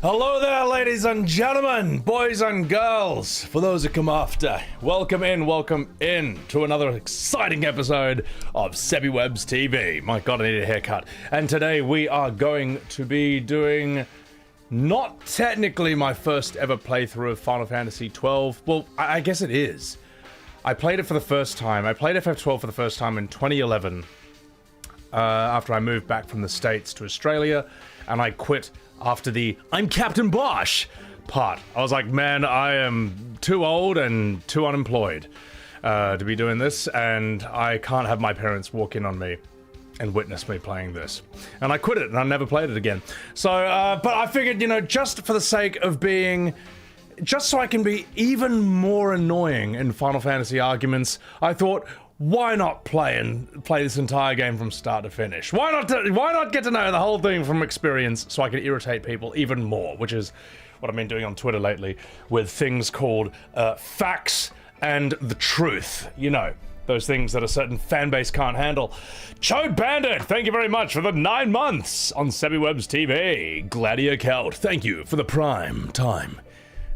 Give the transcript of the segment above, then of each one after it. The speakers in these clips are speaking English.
Hello there, ladies and gentlemen, boys and girls, for those who come after. Welcome in to another exciting episode of Sebiwebs TV. My God, I need a haircut. And today we are going to be doing not technically my first ever playthrough of Final Fantasy XII. Well, I guess it is. I played it for the first time. I played FF12 for the first time in 2011 after I moved back from the States to Australia, and I quit after the I'm Captain Bosch part. I was like, man, I am too old and too unemployed to be doing this, and I can't have my parents walk in on me and witness me playing this. And I quit it, and I never played it again. So, but I figured, you know, just for the sake of being... just so I can be even more annoying in Final Fantasy arguments, I thought, why not play this entire game from start to finish? Why not get to know the whole thing from experience so I can irritate people even more, which is what I've been doing on Twitter lately with things called facts and the truth. You know, those things that a certain fan base can't handle. Chode Bandit, thank you very much for the 9 months on Sebiwebs TV. Gladio Celt, thank you for the prime time.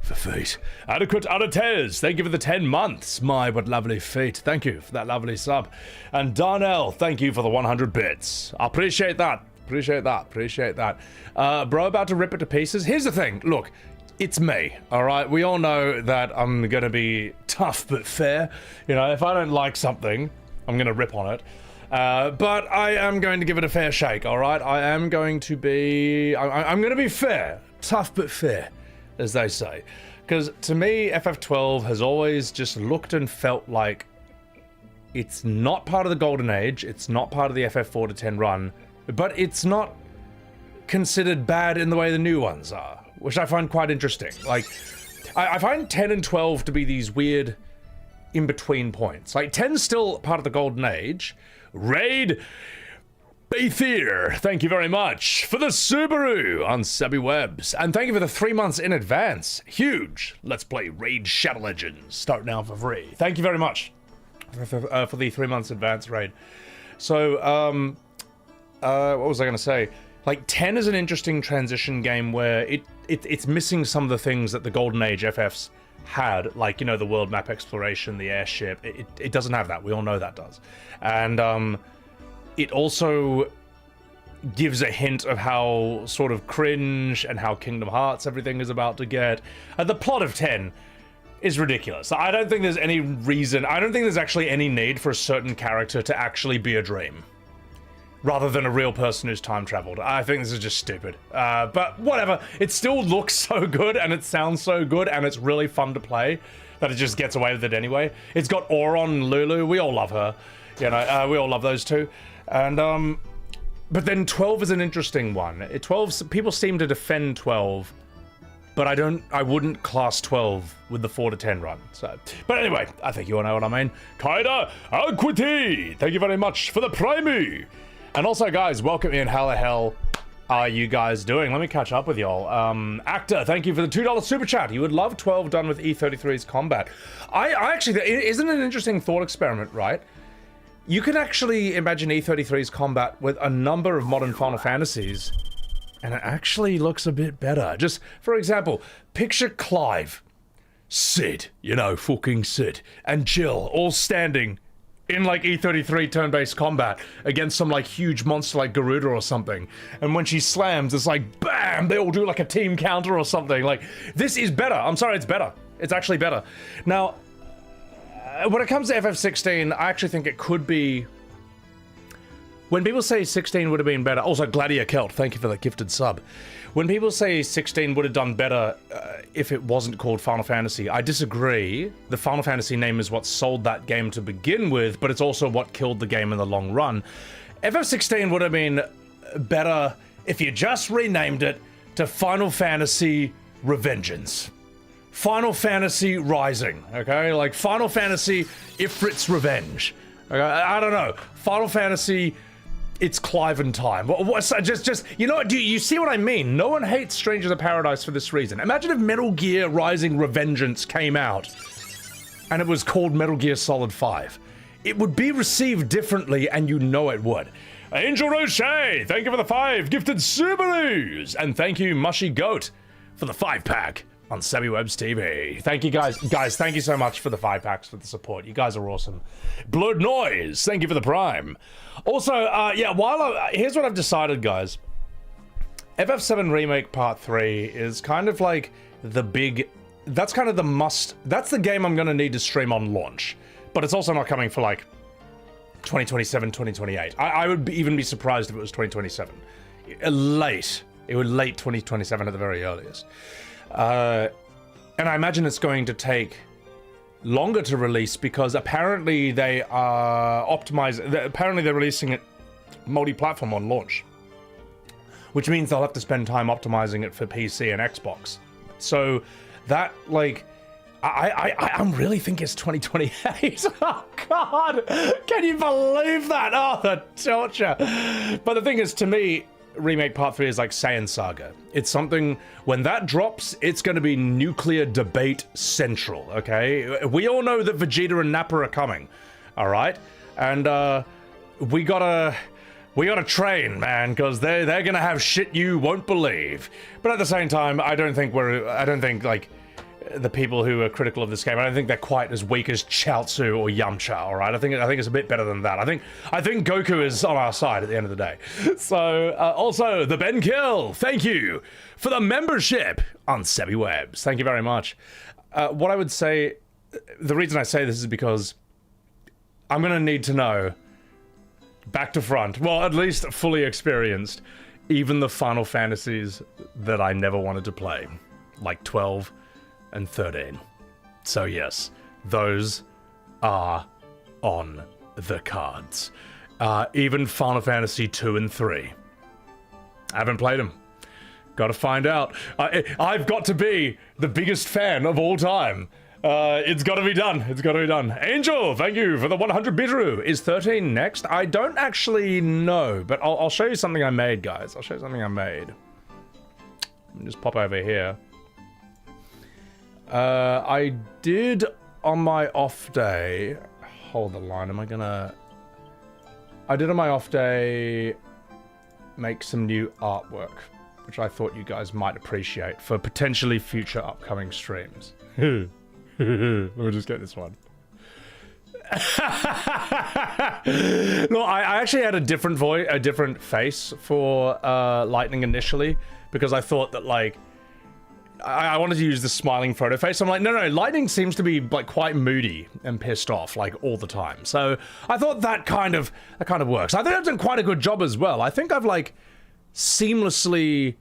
For fate. Adequate Adatez, thank you for the 10 months. My, what lovely feet. Thank you for that lovely sub. And Darnell, thank you for the 100 bits. I appreciate that. Appreciate that. Bro, about to rip it to pieces. Here's the thing. Look, it's me, all right? We all know that I'm going to be tough but fair. You know, if I don't like something, I'm going to rip on it. But I am going to give it a fair shake, all right? I am going to be... I'm going to be fair. Tough but fair, as they say. Because to me, FF12 has always just looked and felt like it's not part of the Golden Age, it's not part of the FF4 to 10 run, but it's not considered bad in the way the new ones are, which I find quite interesting. Like, I find 10 and 12 to be these weird in-between points. Like, 10's still part of the Golden Age. Raid Baythir, thank you very much for the Subaru on Sebby Webs. And thank you for the 3 months in advance. Huge. Let's play Raid Shadow Legends. Start now for free. Thank you very much for the 3 months advance raid. So, what was I going to say? Like, 10 is an interesting transition game where it's missing some of the things that the Golden Age FFs had, like, you know, the world map exploration, the airship. It doesn't have that. We all know that does. And it also gives a hint of how sort of cringe and how Kingdom Hearts everything is about to get. The plot of 10 is ridiculous. I don't think there's any reason, I don't think there's actually any need for a certain character to actually be a dream, rather than a real person who's time traveled. I think this is just stupid. But whatever, it still looks so good and it sounds so good and it's really fun to play that it just gets away with it anyway. It's got Auron and Lulu, we all love her. You know, we all love those two. And, but then 12 is an interesting one. 12, people seem to defend 12, but I wouldn't class 12 with the 4 to 10 run. So, but anyway, I think you all know what I mean. Kaida Akwiti, thank you very much for the Primey. And also, guys, welcome in. How the hell are you guys doing? Let me catch up with y'all. Actor, thank you for the $2 super chat. You would love 12 done with E33's combat. I actually, isn't it an interesting thought experiment, right? You can actually imagine E33's combat with a number of modern Final Fantasies, and it actually looks a bit better. Just, for example, picture Clive, Sid, you know, fucking Sid, and Jill all standing in like E33 turn-based combat against some like huge monster like Garuda or something. And when she slams, it's like, bam, they all do like a team counter or something. Like, this is better. I'm sorry, it's better. It's actually better. Now, when it comes to FF16, I actually think it could be... When people say 16 would have been better... Also, Gladiator Celt, thank you for the gifted sub. When people say 16 would have done better if it wasn't called Final Fantasy, I disagree. The Final Fantasy name is what sold that game to begin with, but it's also what killed the game in the long run. FF16 would have been better if you just renamed it to Final Fantasy Revengeance. Final Fantasy Rising, okay? Like Final Fantasy Ifrit's Revenge. Okay? I don't know. Final Fantasy... It's Clive and time. Just, you know what? Do you see what I mean? No one hates Strangers of Paradise for this reason. Imagine if Metal Gear Rising Revengeance came out and it was called Metal Gear Solid 5. It would be received differently, and you know it would. Angel Roche, thank you for the 5 gifted Subarus, and thank you Mushy Goat for the 5-pack on Sebby Webs TV. Thank you guys, thank you so much for the 5-packs, for the support. You guys are awesome. Blood Noise, thank you for the Prime. Also, yeah, here's what I've decided, guys. FF7 Remake Part 3 is kind of like the big... That's kind of the must... That's the game I'm going to need to stream on launch. But it's also not coming for, like, 2027, 2028. I would even be surprised if it was 2027. Late. It would late 2027 at the very earliest. And I imagine it's going to take longer to release because apparently they are apparently they're releasing it multi-platform on launch, which means they'll have to spend time optimizing it for PC and Xbox. So that, like, I really think it's 2028. Oh God, can you believe that? Oh, the torture. But the thing is, to me, Remake Part 3 is like Saiyan Saga. It's something, when that drops, it's going to be nuclear debate central, okay? We all know that Vegeta and Nappa are coming, all right? And we gotta train, man, because they're going to have shit you won't believe. But at the same time, I don't think like the people who are critical of this game. I don't think they're quite as weak as Chaozu or Yamcha. All right, I think it's a bit better than that. I think Goku is on our side at the end of the day. So also the Ben Kill, thank you for the membership on Sebi Webs. Thank you very much. What I would say, the reason I say this is because I'm gonna need to know, back to front, well, at least fully experienced, even the Final Fantasies that I never wanted to play, like 12 and 13. So yes, those are on the cards. Even Final Fantasy 2 and 3. I haven't played them. Gotta find out. I've got to be the biggest fan of all time. It's gotta be done. It's gotta be done. Angel, thank you for the 100 Bitroo. Is 13 next? I don't actually know, but I'll show you something I made, guys. I'll show you something I made. Let me just pop over here. I did on my off day. Hold the line. I did on my off day make some new artwork, which I thought you guys might appreciate for potentially future upcoming streams. Let me just get this one. No, I actually had a different voice, a different face for Lightning initially, because I thought that, like, I wanted to use the smiling photo face. I'm like, no, Lightning seems to be like quite moody and pissed off like all the time. So I thought that kind of works. I think I've done quite a good job as well. I think I've like seamlessly,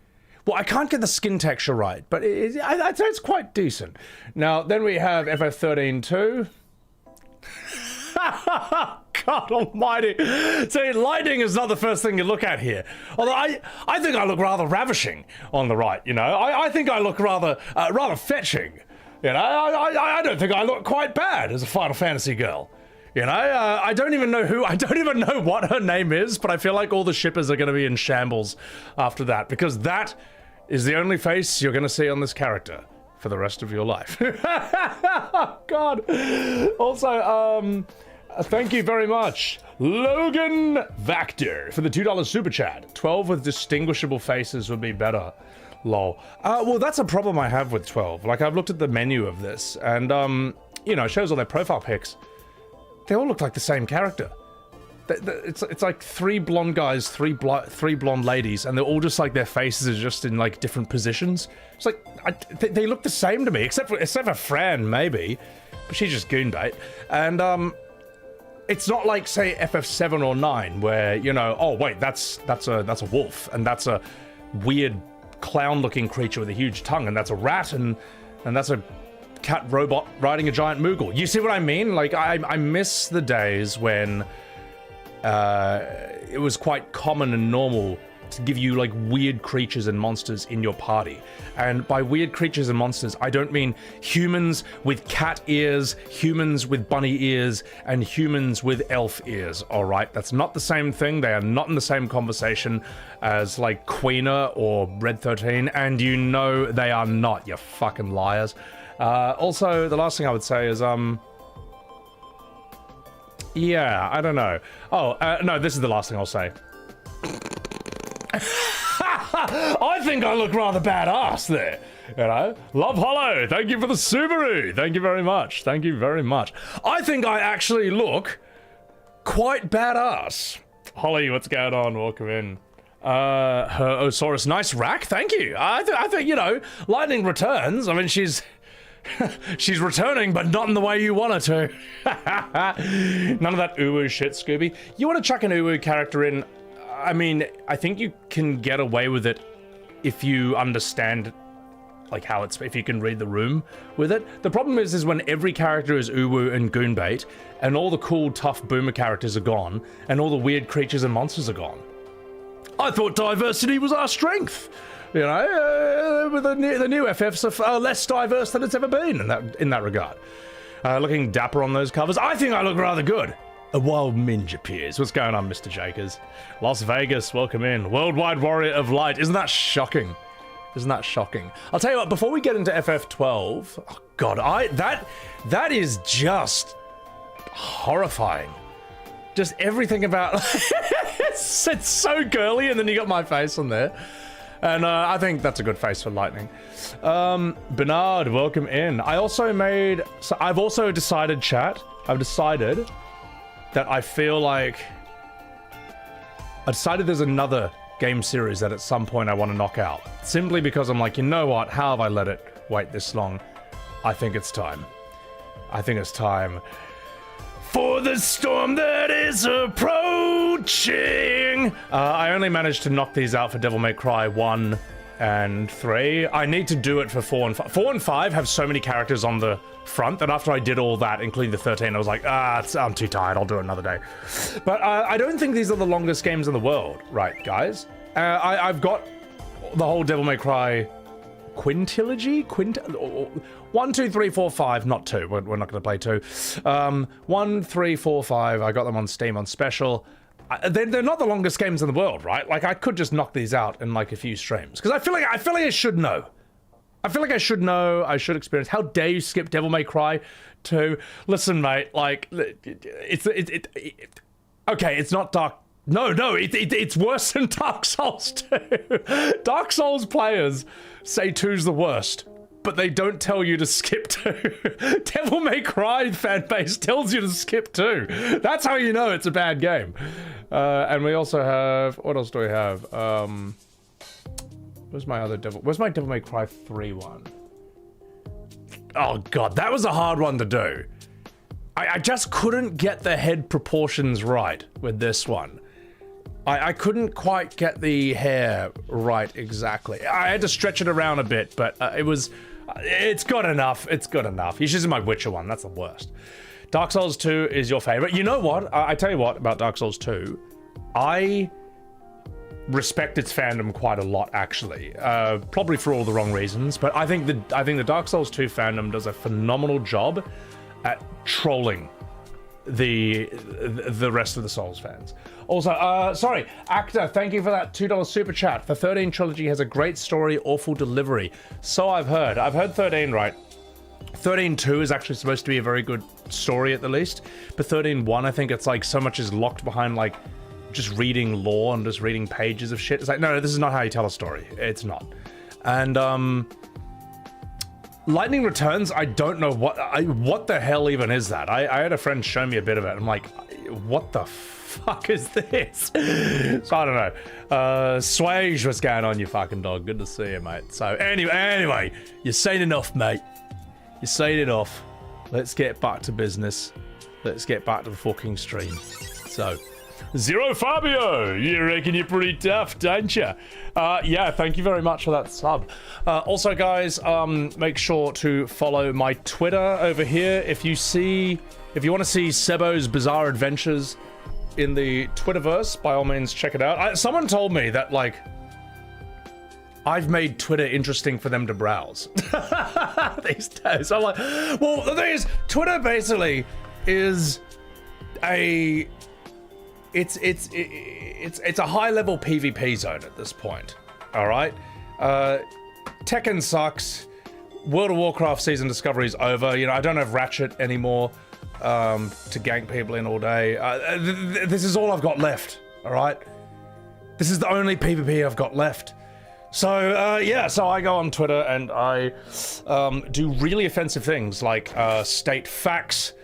well, I can't get the skin texture right, but I'd say it's quite decent. Now, then we have FF13 too. God almighty. See, Lightning is not the first thing you look at here. Although I think I look rather ravishing on the right, you know. I think I look rather fetching. You know, I don't think I look quite bad as a Final Fantasy girl. You know, I don't even know what her name is, but I feel like all the shippers are going to be in shambles after that, because that is the only face you're going to see on this character for the rest of your life. God. Also, thank you very much, Logan Vactor, for the $2 super chat. 12 with distinguishable faces would be better. Lol. Well, that's a problem I have with 12. Like, I've looked at the menu of this, and, you know, it shows all their profile pics. They all look like the same character. It's like three blonde guys, three blonde ladies, and they're all just like, their faces are just in like different positions. It's like they look the same to me, except for Fran maybe, but she's just goonbait. And it's not like say FF7 or 9 where, you know, oh wait, that's a wolf, and that's a weird clown-looking creature with a huge tongue, and that's a rat, and that's a cat robot riding a giant Moogle. You see what I mean? Like, I miss the days when it was quite common and normal to give you like weird creatures and monsters in your party. And by weird creatures and monsters, I don't mean humans with cat ears, humans with bunny ears, and humans with elf ears, alright? That's not the same thing. They are not in the same conversation as like Queener or Red 13, and you know they are not, you fucking liars. Also, the last thing I would say is, yeah, I don't know. Oh, no, this is the last thing I'll say. I think I look rather badass there, you know? Love Hollow, thank you for the Subaru. Thank you very much. Thank you very much. I think I actually look quite badass. Holly, what's going on? Welcome in. Her Osaurus, nice rack. Thank you. I think, you know, Lightning returns. I mean, she's returning, but not in the way you want her to. None of that uwu shit, Scooby. You want to chuck an uwu character in? I mean, I think you can get away with it if you understand, like, how it's, if you can read the room with it. The problem is when every character is uwu and goonbait, and all the cool, tough boomer characters are gone, and all the weird creatures and monsters are gone. I thought diversity was our strength. You know, with the new FFs are less diverse than it's ever been in that regard. Looking dapper on those covers. I think I look rather good. A wild minge appears. What's going on, Mr. Jakers? Las Vegas, welcome in. Worldwide Warrior of Light. Isn't that shocking? Isn't that shocking? I'll tell you what, before we get into FF12, oh God, that is just horrifying. Just everything about it's so girly, and then you got my face on there. And I think that's a good face for lightning. Bernard, welcome in. I've also decided, chat, I've decided that I feel like... I decided there's another game series that at some point I want to knock out. Simply because I'm like, you know what? How have I let it wait this long? I think it's time. I think it's time for the storm that is approaching. I only managed to knock these out for Devil May Cry 1 and 3. I need to do it for 4 and 5. 4 and 5 have so many characters on the front that after I did all that, including the 13, I was like, I'm too tired, I'll do it another day. But I don't think these are the longest games in the world, right, guys? I've got the whole Devil May Cry quintilogy? 1, 2, 3, 4, 5, not 2. We're not going to play 2. 1, 3, 4, 5. I got them on Steam on special. They're not the longest games in the world, right? Like, I could just knock these out in like a few streams because I feel like I should know. I feel like I should know. I should experience. How dare you skip Devil May Cry 2? Listen, mate. Like, okay, it's not Dark. No, it's worse than Dark Souls 2. Dark Souls players say 2's the worst, but they don't tell you to skip 2. Devil May Cry fan base tells you to skip 2. That's how you know it's a bad game. And we also have... What else do we have? Where's my Devil May Cry 3 one? Oh god, that was a hard one to do. I just couldn't get the head proportions right with this one. I couldn't quite get the hair right exactly. I had to stretch it around a bit, but it's good enough. It's good enough. You should see my Witcher one. That's the worst. Dark Souls 2 is your favorite. You know what? I tell you what about Dark Souls 2. I respect its fandom quite a lot, actually. Probably for all the wrong reasons, but I think the Dark Souls 2 fandom does a phenomenal job at trolling the rest of the Souls fans. Also, sorry, Actor, thank you for that $2 super chat. The 13 trilogy has a great story, awful delivery. So I've heard. I've heard 13 right. 13.2 is actually supposed to be a very good story at the least, but 13.1, I think it's like so much is locked behind like just reading lore and just reading pages of shit. It's like, no, this is not how you tell a story. It's not. And Lightning Returns, I don't know what the hell even is that. I had a friend show me a bit of it. I'm like, what the fuck is this? So I don't know. Swage, what's going on, you fucking dog? Good to see you, mate. So anyway, you've seen enough, mate. You've seen enough. Let's get back to business. Let's get back to the fucking stream. So, Zero Fabio, you reckon you're pretty tough, don't you? Yeah, thank you very much for that sub. Also, guys, make sure to follow my Twitter over here. If you want to see Sebo's bizarre adventures in the Twitterverse, by all means, check it out. Someone told me that, like, I've made Twitter interesting for them to browse these days. I'm like, well, the thing is, Twitter basically is it's a high-level PvP zone at this point. All right, Tekken sucks. World of Warcraft season discovery is over. You know, I don't have Ratchet anymore to gank people in all day. This is all I've got left. All right, this is the only PvP I've got left. So yeah, so I go on Twitter and I do really offensive things like state facts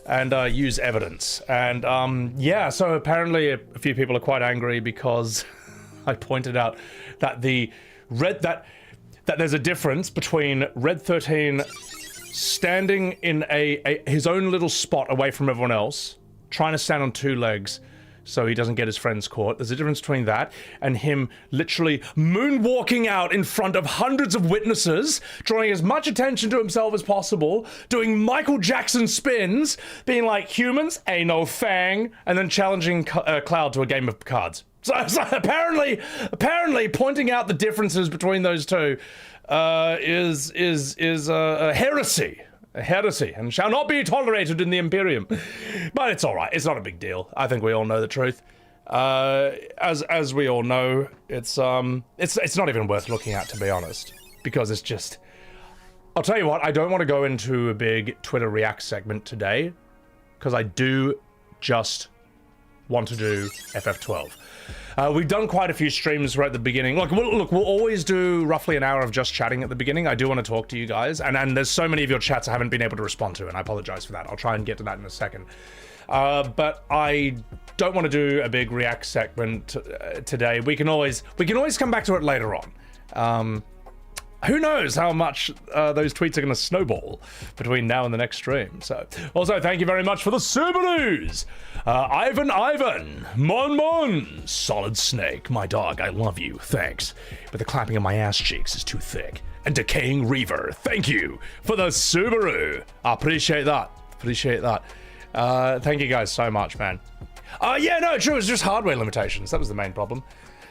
and use evidence. And yeah, so apparently a few people are quite angry because I pointed out that that there's a difference between Red 13 standing in his own little spot away from everyone else, trying to stand on two legs so he doesn't get his friends caught. There's a difference between that and him literally moonwalking out in front of hundreds of witnesses, drawing as much attention to himself as possible, doing Michael Jackson spins, being like, humans, ain't no fang, and then challenging Cloud to a game of cards. So apparently pointing out the differences between those two is a heresy. A heresy, and shall not be tolerated in the Imperium. But it's all right. It's not a big deal. I think we all know the truth. As we all know, it's not even worth looking at, to be honest, because it's just. I'll tell you what. I don't want to go into a big Twitter React segment today, because I do just want to do FF12. We've done quite a few streams right at the beginning. Look, we'll always do roughly an hour of just chatting at the beginning. I do want to talk to you guys, and there's so many of your chats I haven't been able to respond to, and I apologize for that. I'll try and get to that in a second. But I don't want to do a big react segment today. We can always come back to it later on. Who knows how much those tweets are going to snowball between now and the next stream. So, also, thank you very much for the Subarus. Ivan, Mon, Solid Snake, my dog, I love you, thanks. But the clapping of my ass cheeks is too thick. And Decaying Reaver, thank you for the Subaru. I appreciate that. Thank you guys so much, man. Yeah, no, true, it's just hardware limitations. That was the main problem.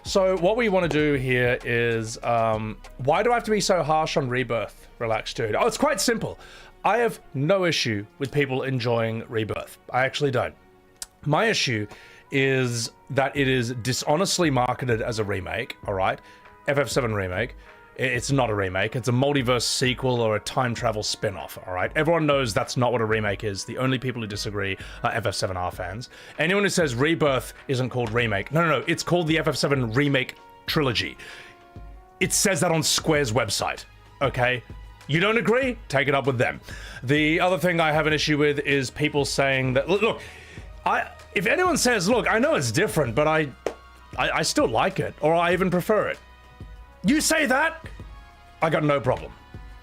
So what we want to do here is, why do I have to be so harsh on Rebirth? Relax, dude. Oh, it's quite simple. I have no issue with people enjoying Rebirth. I actually don't. My issue is that it is dishonestly marketed as a remake, all right? FF7 remake. It's not a remake. It's a multiverse sequel or a time travel spin-off, all right? Everyone knows that's not what a remake is. The only people who disagree are FF7R fans. Anyone who says Rebirth isn't called remake, no, it's called the FF7 Remake Trilogy. It says that on Square's website, okay? You don't agree? Take it up with them. The other thing I have an issue with is people saying that, look, if anyone says, look, I know it's different, but I still like it, or I even prefer it. You say that, I got no problem.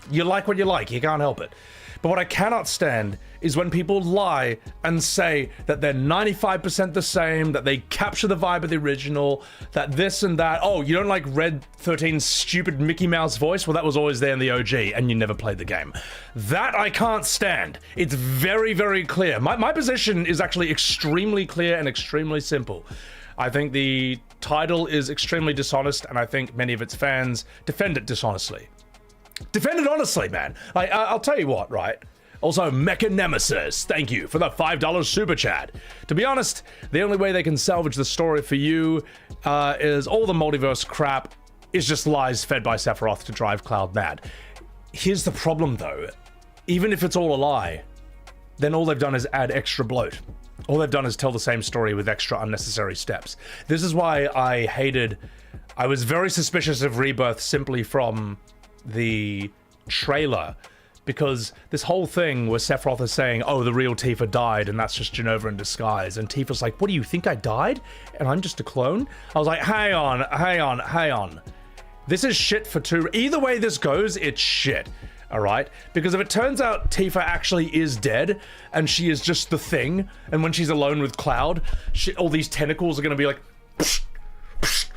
You like what you like, you can't help it. But what I cannot stand is when people lie and say that they're 95% the same, that they capture the vibe of the original, that this and that. Oh, you don't like Red 13's stupid Mickey Mouse voice? Well, that was always there in the OG, and you never played the game. That I can't stand. It's very, very clear. My position is actually extremely clear and extremely simple. I think the title is extremely dishonest, and I think many of its fans defend it dishonestly. Defend it honestly, man. I'll tell you what, right? Also, Mecha Nemesis, thank you for the $5 super chat. To be honest, the only way they can salvage the story for you is all the multiverse crap is just lies fed by Sephiroth to drive Cloud mad. Here's the problem, though. Even if it's all a lie, then all they've done is add extra bloat. All they've done is tell the same story with extra unnecessary steps. This is why I was very suspicious of Rebirth simply from the trailer, because this whole thing where Sephiroth is saying, oh, the real Tifa died and that's just Jenova in disguise, and Tifa's like, what do you think, I died? And I'm just a clone? I was like, hang on. This is shit for two. Either way this goes, it's shit. All right, because if it turns out Tifa actually is dead and she is just the thing, and when she's alone with Cloud, all these tentacles are going to be like, psh, psh,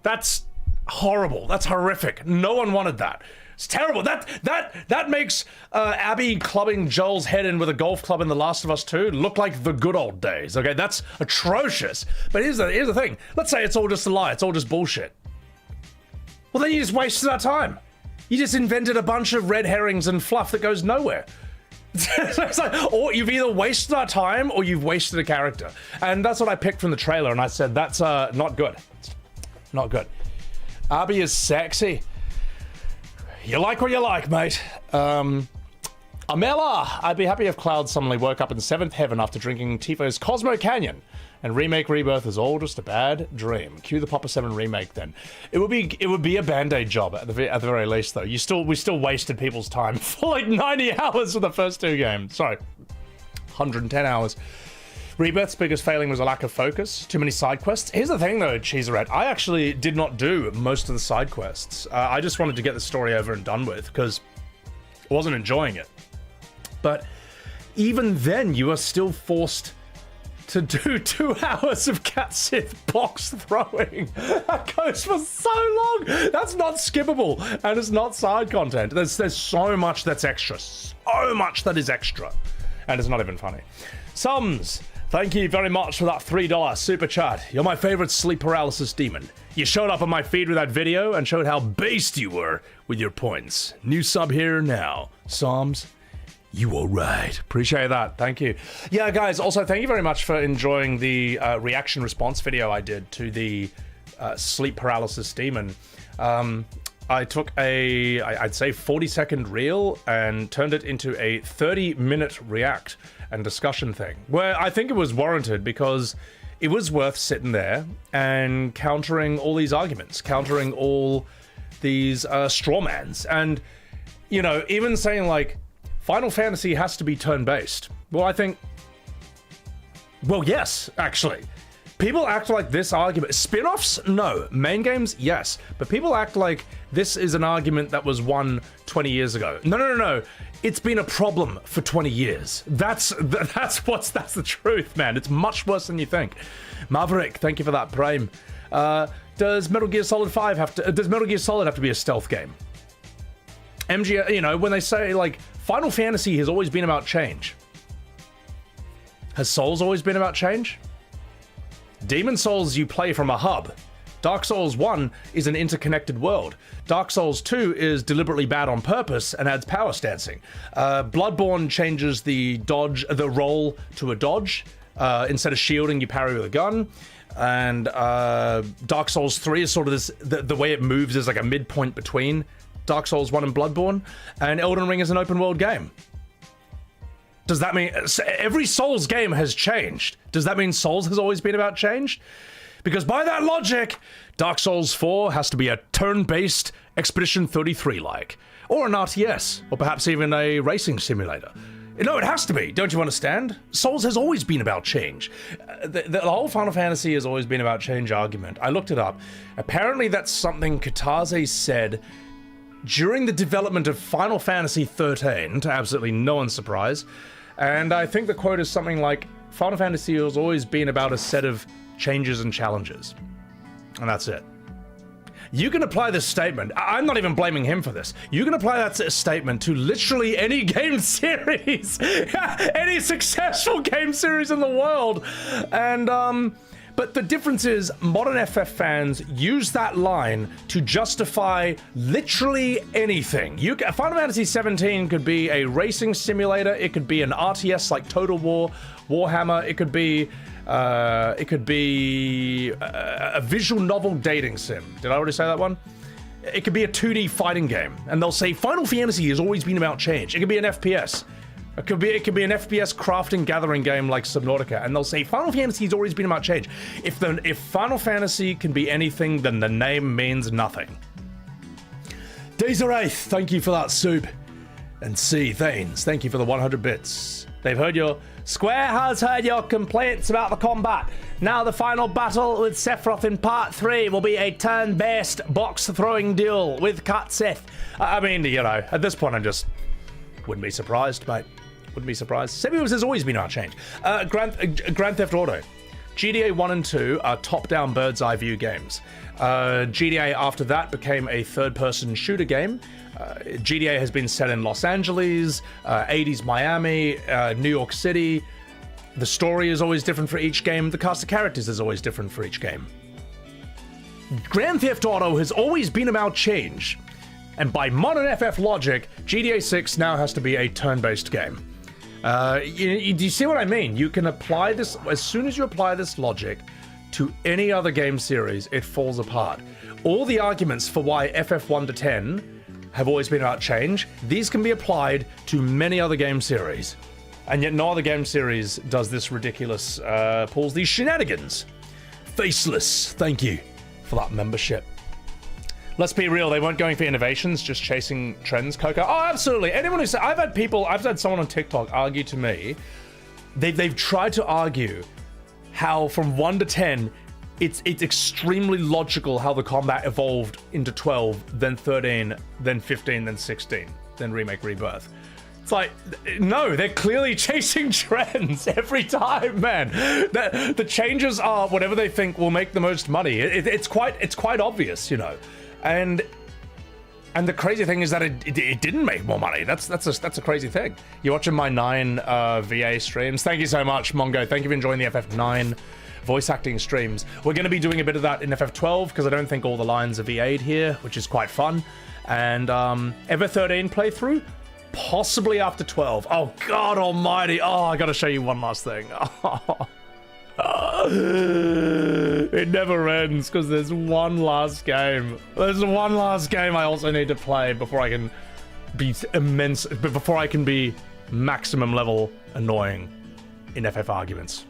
that's horrible. That's horrific. No one wanted that. It's terrible. That makes Abby clubbing Joel's head in with a golf club in The Last of Us 2 look like the good old days. Okay, that's atrocious. But here's the thing. Let's say it's all just a lie. It's all just bullshit. Well, then you just wasted our time. You just invented a bunch of red herrings and fluff that goes nowhere. It's like, or you've either wasted our time or you've wasted a character. And that's what I picked from the trailer, and I said, that's not good. Not good. Abby is sexy. You like what you like, mate. Amela, I'd be happy if Cloud suddenly woke up in 7th heaven after drinking Tifo's Cosmo Canyon. And Remake Rebirth is all just a bad dream. Cue the Papa 7 remake then. It would be a band-aid job at the very least, though. We still wasted people's time for like 90 hours for the first two games. Sorry, 110 hours. Rebirth's biggest failing was a lack of focus. Too many side quests. Here's the thing, though, Cheeserette. I actually did not do most of the side quests. I just wanted to get the story over and done with because I wasn't enjoying it. But even then, you are still forced to do 2 hours of Garamscythe box throwing. That goes for so long. That's not skippable, and it's not side content. There's so much that's extra. So much that is extra. And it's not even funny. Sums, thank you very much for that $3 super chat. You're my favorite sleep paralysis demon. You showed up on my feed with that video and showed how based you were with your points. New sub here now. Sums, you are right. Appreciate that. Thank you. Yeah, guys, also thank you very much for enjoying the reaction response video I did to the sleep paralysis demon. I took I'd say 40-second reel and turned it into a 30-minute react and discussion thing, where I think it was warranted because it was worth sitting there and countering all these arguments, countering all these strawmans, and, you know, even saying, like, Final Fantasy has to be turn-based. Well, I think... Well, yes, actually. People act like this argument... Spin-offs? No. Main games? Yes. But people act like this is an argument that was won 20 years ago. No. It's been a problem for 20 years. That's the truth, man. It's much worse than you think. Maverick, thank you for that prime. Does Metal Gear Solid 5 have to... Does Metal Gear Solid have to be a stealth game? MG, you know, when they say, like, Final Fantasy has always been about change. Has Souls always been about change? Demon Souls you play from a hub. Dark Souls 1 is an interconnected world. Dark Souls 2 is deliberately bad on purpose and adds power stancing. Bloodborne changes the roll to a dodge. Instead of shielding, you parry with a gun. And Dark Souls 3 is sort of this, the way it moves is like a midpoint between Dark Souls 1 and Bloodborne. And Elden Ring is an open world game. Does that mean every Souls game has changed? Does that mean Souls has always been about change? Because by that logic, Dark Souls 4 has to be a turn-based Expedition 33-like, or an RTS, or perhaps even a racing simulator. No, it has to be. Don't you understand? Souls has always been about change. The whole Final Fantasy has always been about change argument. I looked it up. Apparently that's something Katase said during the development of Final Fantasy XIII, to absolutely no one's surprise. And I think the quote is something like, Final Fantasy has always been about a set of changes and challenges. And that's it. You can apply this statement. I'm not even blaming him for this. You can apply that statement to literally any game series. Any successful game series in the world. And, but the difference is modern FF fans use that line to justify literally anything. Final Fantasy XVII could be a racing simulator. It could be an RTS like Total War, Warhammer. It could be a visual novel dating sim. Did I already say that one? It could be a 2D fighting game. And they'll say Final Fantasy has always been about change. It could be an FPS. It could be an FPS crafting gathering game like Subnautica, and they'll say Final Fantasy has always been about change. If Final Fantasy can be anything, then the name means nothing. Desiree, thank you for that soup. And C. Thanes, thank you for the 100 bits. Square has heard your complaints about the combat. Now the final battle with Sephiroth in Part 3 will be a turn-based box-throwing duel with Cut Sith. I mean, you know, at this point I just wouldn't be surprised, mate. Wouldn't be surprised. Sephiroth has always been our change. Grand Theft Auto. GTA 1 and 2 are top-down bird's-eye view games. GTA after that became a third-person shooter game. GTA has been set in Los Angeles, 80s Miami, New York City. The story is always different for each game. The cast of characters is always different for each game. Grand Theft Auto has always been about change. And by modern FF logic, GTA 6 now has to be a turn-based game. Do you see what I mean? You can apply this, as soon as you apply this logic to any other game series, it falls apart. All the arguments for why FF 1 to 10 have always been about change, these can be applied to many other game series. And yet no other game series does this ridiculous, pulls these shenanigans. Faceless, thank you for that membership. Let's be real, they weren't going for innovations, just chasing trends, Coco. Oh, absolutely. Anyone who said, I've had someone on TikTok argue to me, they've tried to argue how from 1 to 10, it's extremely logical how the combat evolved into 12, then 13, then 15, then 16, then Remake Rebirth. It's like, no, they're clearly chasing trends every time, man. The changes are whatever they think will make the most money. It's quite obvious, you know. And the crazy thing is that it didn't make more money. That's a crazy thing. You're watching my 9 VA streams. Thank you so much, Mongo. Thank you for enjoying the FF9 voice acting streams. We're going to be doing a bit of that in FF12 because I don't think all the lines are VA'd here, which is quite fun. And ever 13 playthrough? Possibly after 12. Oh, God almighty. Oh, I got to show you one last thing. It never ends because there's one last game. There's one last game I also need to play before I can be before I can be maximum level annoying in FF arguments.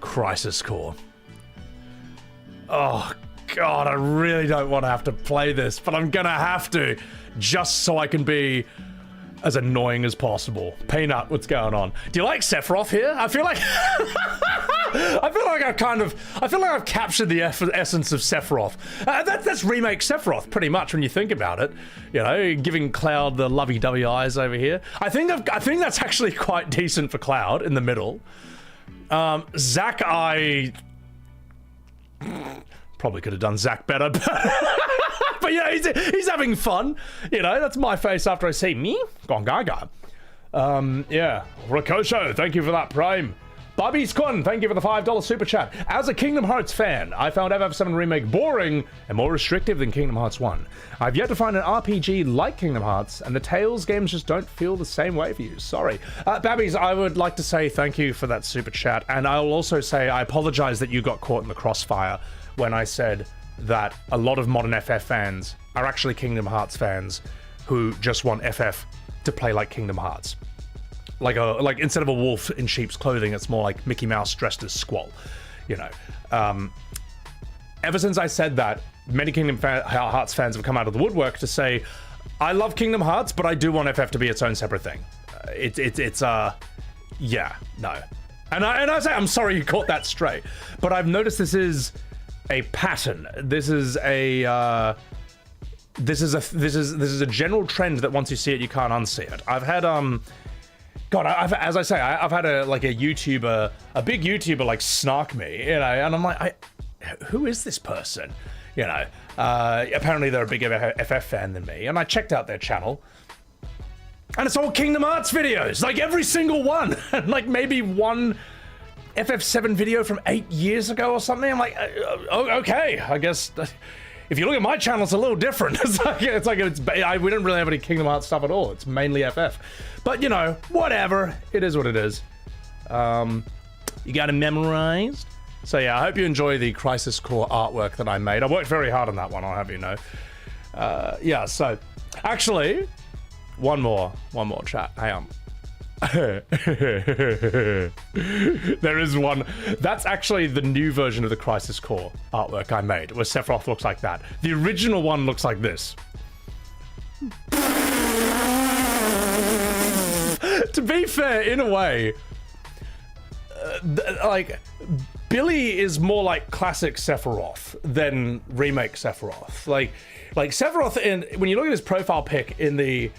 Crisis Core. Oh God, I really don't want to have to play this, but I'm gonna have to, just so I can be as annoying as possible. Peanut, what's going on? Do you like Sephiroth here? I feel like I've captured the essence of Sephiroth. That's remake Sephiroth, pretty much, when you think about it. You know, giving Cloud the lovey-dovey eyes over here. I think that's actually quite decent for Cloud in the middle. Zack, I probably could have done Zack better, but yeah, he's having fun. You know, that's my face after I see me. Gone gaga. Yeah. Rakosho, thank you for that prime. Bobby's Kun, thank you for the $5 super chat. As a Kingdom Hearts fan, I found FF 7 Remake boring and more restrictive than Kingdom Hearts 1. I've yet to find an RPG like Kingdom Hearts, and the Tales games just don't feel the same way for you. Sorry. Babbies, I would like to say thank you for that super chat, and I'll also say I apologize that you got caught in the crossfire when I said that a lot of modern FF fans are actually Kingdom Hearts fans who just want FF to play like Kingdom Hearts. Like instead of a wolf in sheep's clothing, it's more like Mickey Mouse dressed as Squall, you know. Ever since I said that, many Kingdom Hearts fans have come out of the woodwork to say, I love Kingdom Hearts, but I do want FF to be its own separate thing. Yeah, no. And I say, I'm sorry you caught that straight, but I've noticed this is a pattern. This is a general trend that once you see it, you can't unsee it. I've had, God, as I say, I've had a YouTuber, a big YouTuber, like, snark me, you know, and I'm like, who is this person? You know, apparently they're a bigger FF fan than me, and I checked out their channel, and it's all Kingdom Hearts videos, like every single one, like maybe one FF7 video from 8 years ago or something. I'm like, okay, I guess. If you look at my channel, it's a little different. We don't really have any Kingdom Hearts stuff at all. It's mainly FF. But, you know, whatever. It is what it is. You got it memorized? So, yeah, I hope you enjoy the Crisis Core artwork that I made. I worked very hard on that one, I'll have you know. Yeah, so, actually, one more chat. Hang on. There is one. That's actually the new version of the Crisis Core artwork I made, where Sephiroth looks like that. The original one looks like this. To be fair, in a way, like, Billy is more like classic Sephiroth than remake Sephiroth. Like Sephiroth, when you look at his profile pic in the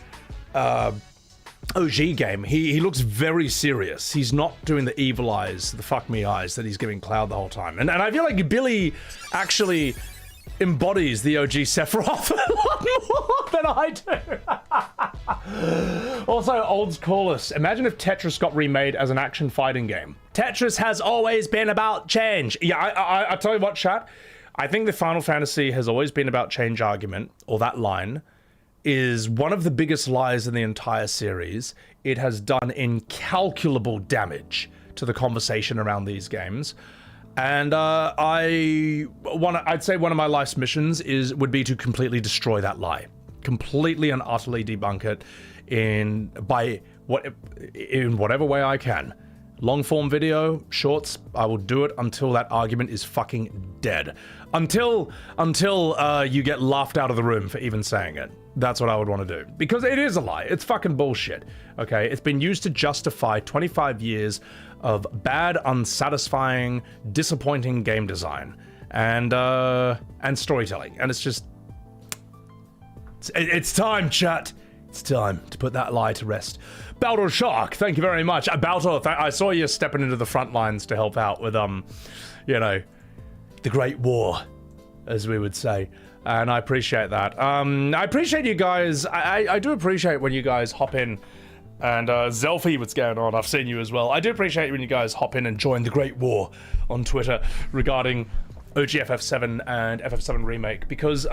OG game, he looks very serious. He's not doing the evil eyes, the fuck me eyes that he's giving Cloud the whole time. And I feel like Billy actually embodies the OG Sephiroth a lot more than I do. Also, Olds Callus, imagine if Tetris got remade as an action fighting game. Tetris has always been about change. Yeah, I tell you what, chat, I think the Final Fantasy has always been about change argument, or that line is one of the biggest lies in the entire series. It has done incalculable damage to the conversation around these games. And I'd say one of my life's missions would be to completely destroy that lie. Completely and utterly debunk it in whatever way I can. Long form video, shorts, I will do it until that argument is fucking dead. Until you get laughed out of the room for even saying it. That's what I would want to do. Because it is a lie. It's fucking bullshit. Okay? It's been used to justify 25 years of bad, unsatisfying, disappointing game design and storytelling. And it's just... It's time, chat. It's time to put that lie to rest. Baldur Shark, thank you very much. Baldur, I saw you stepping into the front lines to help out with, you know, the Great War, as we would say. And I appreciate that. I appreciate you guys. I do appreciate when you guys hop in. And Zelfie, what's going on? I've seen you as well. I do appreciate when you guys hop in and join the Great War on Twitter regarding OG FF7 and FF7 Remake, because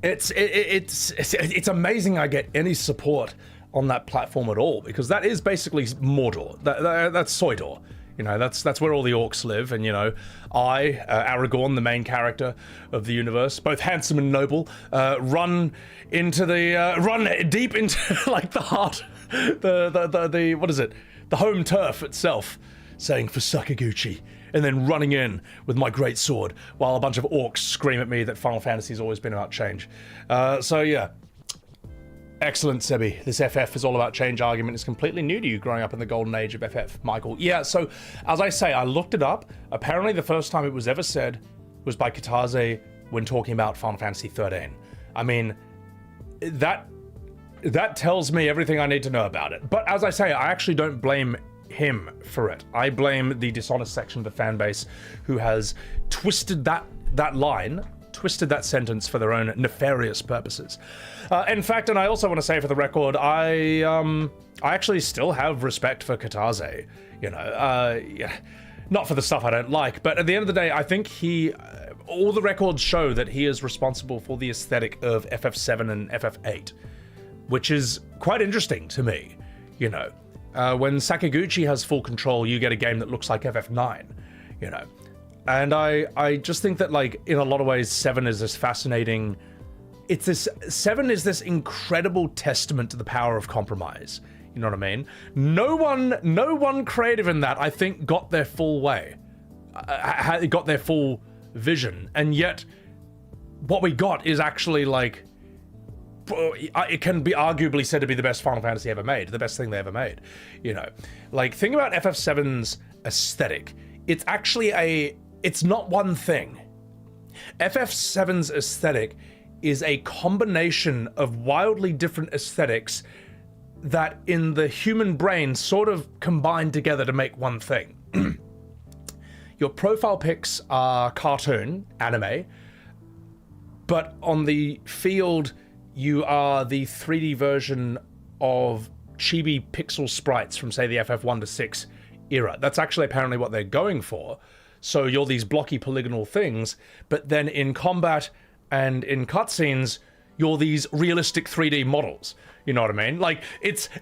it's amazing I get any support on that platform at all, because that is basically Mordor. That's Soydor. You know, that's where all the orcs live, and you know, Aragorn, the main character of the universe, both handsome and noble, run deep into like the heart, the what is it, the home turf itself, saying for Sakaguchi, and then running in with my great sword while a bunch of orcs scream at me that Final Fantasy's always been about change. So yeah. Excellent, Sebi. This FF is all about change argument. It's completely new to you growing up in the golden age of FF, Michael. Yeah, so as I say, I looked it up. Apparently the first time it was ever said was by Kitase when talking about Final Fantasy XIII. I mean, that tells me everything I need to know about it. But as I say, I actually don't blame him for it. I blame the dishonest section of the fan base who has twisted that sentence for their own nefarious purposes. In fact, and I also want to say for the record, I actually still have respect for Kitase. You know, not for the stuff I don't like, but at the end of the day, I think all the records show that he is responsible for the aesthetic of FF7 and FF8, which is quite interesting to me. You know, when Sakaguchi has full control, you get a game that looks like FF9. You know. And I just think that, like, in a lot of ways, 7 is this fascinating... 7 is this incredible testament to the power of compromise. You know what I mean? No one creative in that, I think, got their full way. Got their full vision. And yet, what we got is actually, like... It can be arguably said to be the best Final Fantasy ever made. The best thing they ever made. You know? Like, think about FF7's aesthetic. It's actually it's not one thing. FF7's aesthetic is a combination of wildly different aesthetics that in the human brain sort of combine together to make one thing. Your profile pics are cartoon, anime, but on the field, you are the 3D version of chibi pixel sprites from, say, the FF1 to 6 era. That's actually apparently what they're going for. So you're these blocky polygonal things, but then in combat and in cutscenes, you're these realistic 3D models. You know what I mean? Like,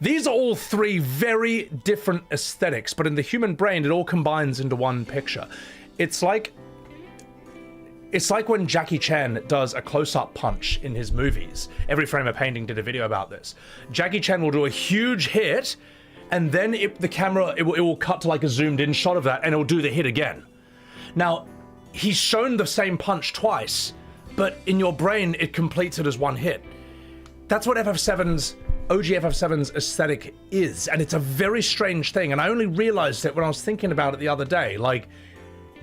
these are all three very different aesthetics, but in the human brain, it all combines into one picture. It's like when Jackie Chan does a close-up punch in his movies. Every Frame of Painting did a video about this. Jackie Chan will do a huge hit, and then the camera, it will cut to like a zoomed in shot of that, and it'll do the hit again. Now, he's shown the same punch twice, but in your brain, it completes it as one hit. That's what OG FF7's aesthetic is, and it's a very strange thing, and I only realized it when I was thinking about it the other day. Like,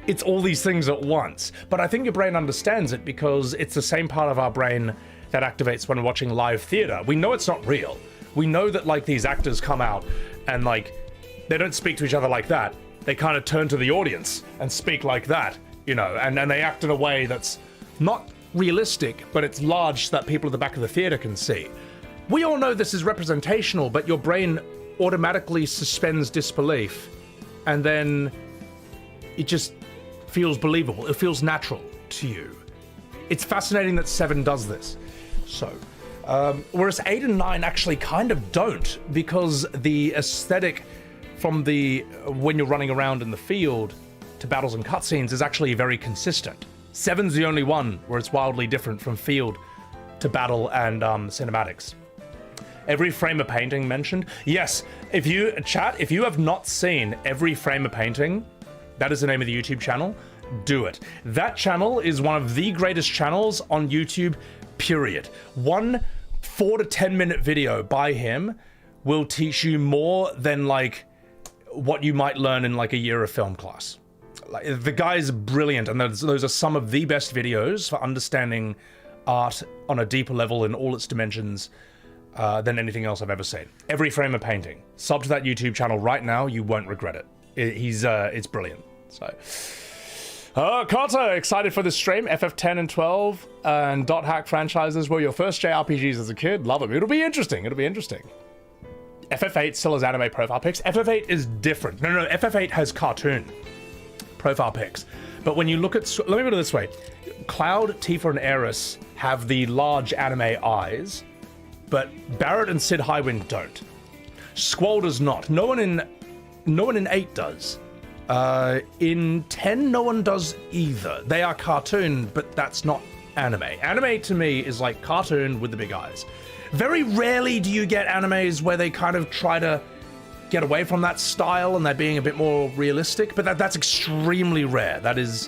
it's all these things at once, but I think your brain understands it because it's the same part of our brain that activates when we're watching live theater. We know it's not real. We know that, like, these actors come out and, like, they don't speak to each other like that. They kind of turn to the audience and speak like that, you know, and they act in a way that's not realistic, but it's large so that people at the back of the theater can see. We all know this is representational, but your brain automatically suspends disbelief, and then it just feels believable. It feels natural to you. It's fascinating that 7 does this. So, whereas 8 and 9 actually kind of don't, because the aesthetic from when you're running around in the field to battles and cutscenes is actually very consistent. 7's the only one where it's wildly different from field to battle and cinematics. Every Frame of Painting mentioned. Yes, if you have not seen Every Frame of Painting, that is the name of the YouTube channel, do it. That channel is one of the greatest channels on YouTube, period. One 4 to 10 minute video by him will teach you more than, like, what you might learn in, like, a year of film class. Like, the guy's brilliant, and those are some of the best videos for understanding art on a deeper level in all its dimensions than anything else I've ever seen. Every Frame of Painting. Sub to that YouTube channel right now, you won't regret it. It's brilliant. So, Carter, excited for this stream. FF10 and 12 and Dot Hack franchises were your first JRPGs as a kid. Love them. It'll be interesting. FF8 still has anime profile pics. FF8 is different. No, FF8 has cartoon profile pics. But when you look at... Let me put it this way. Cloud, Tifa, and Aeris have the large anime eyes, but Barrett and Sid Highwind don't. Squall does not. No one in 8 does. In 10, no one does either. They are cartoon, but that's not anime. Anime to me is like cartoon with the big eyes. Very rarely do you get animes where they kind of try to get away from that style and they're being a bit more realistic, but that's extremely rare. That's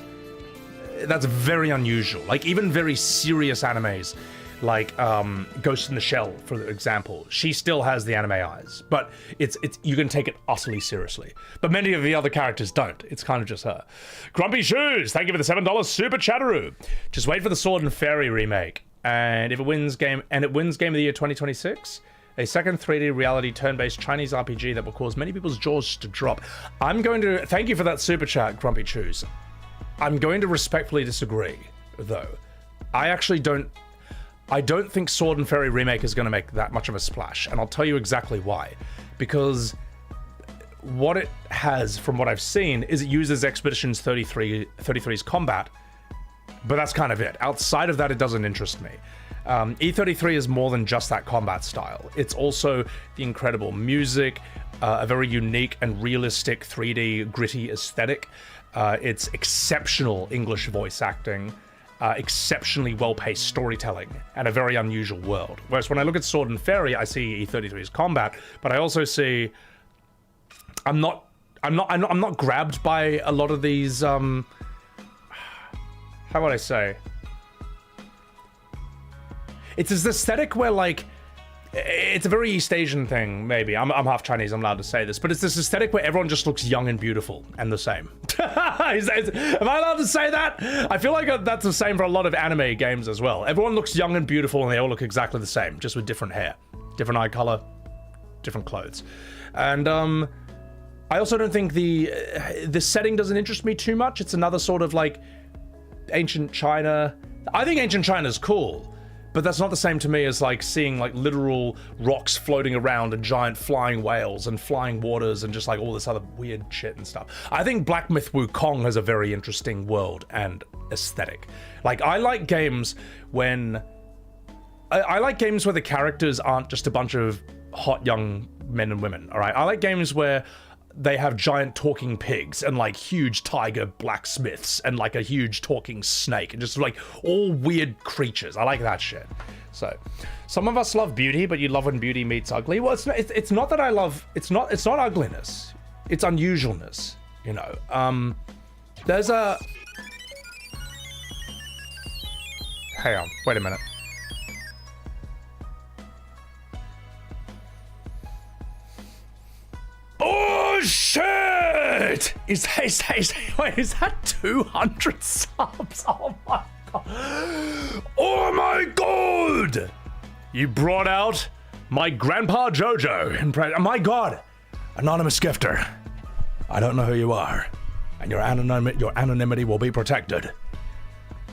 very unusual. Like even very serious animes, like Ghost in the Shell, for example, she still has the anime eyes, but it's you can take it utterly seriously. But many of the other characters don't. It's kind of just her. Grumpy Shoes, thank you for the $7 super chatteroo. Just wait for the Sword and Fairy remake, and if it wins game of the year 2026, a second 3D reality turn-based Chinese RPG that will cause many people's jaws to drop. I'm going to thank you for that super chat, Grumpy Shoes. I'm going to respectfully disagree, though. I don't think Sword and Fairy Remake is going to make that much of a splash, and I'll tell you exactly why. Because what it has, from what I've seen, is it uses Expeditions 33's combat, but that's kind of it. Outside of that, it doesn't interest me. E33 is more than just that combat style. It's also the incredible music, a very unique and realistic 3D gritty aesthetic. It's exceptional English voice acting. Exceptionally well-paced storytelling and a very unusual world. Whereas when I look at Sword and Fairy, I see E33's combat, but I also see I'm not grabbed by a lot of these how would I say? It's this aesthetic where like it's a very East Asian thing, maybe. I'm half Chinese, I'm allowed to say this, but it's this aesthetic where everyone just looks young and beautiful and the same. Am I allowed to say that? I feel like that's the same for a lot of anime games as well. Everyone looks young and beautiful and they all look exactly the same, just with different hair, different eye color, different clothes. And I also don't think the setting doesn't interest me too much. It's another sort of like ancient China. I think ancient China's cool. But that's not the same to me as like seeing like literal rocks floating around and giant flying whales and flying waters and just like all this other weird shit and stuff. I think Black Myth Wukong has a very interesting world and aesthetic. Like I like games when I like games where the characters aren't just a bunch of hot young men and women, all right? I like games where they have giant talking pigs and like huge tiger blacksmiths and like a huge talking snake and just like all weird creatures. I like that shit. So some of us love beauty, but you love when beauty meets ugly. Well, it's not that I love, it's not ugliness, it's unusualness, you know. There's a, hang on, wait a minute. Oh shit! Is that 200 subs? Oh my god! Oh my god! You brought out my grandpa Jojo. My god! Anonymous gifter. I don't know who you are, and your anonymity will be protected.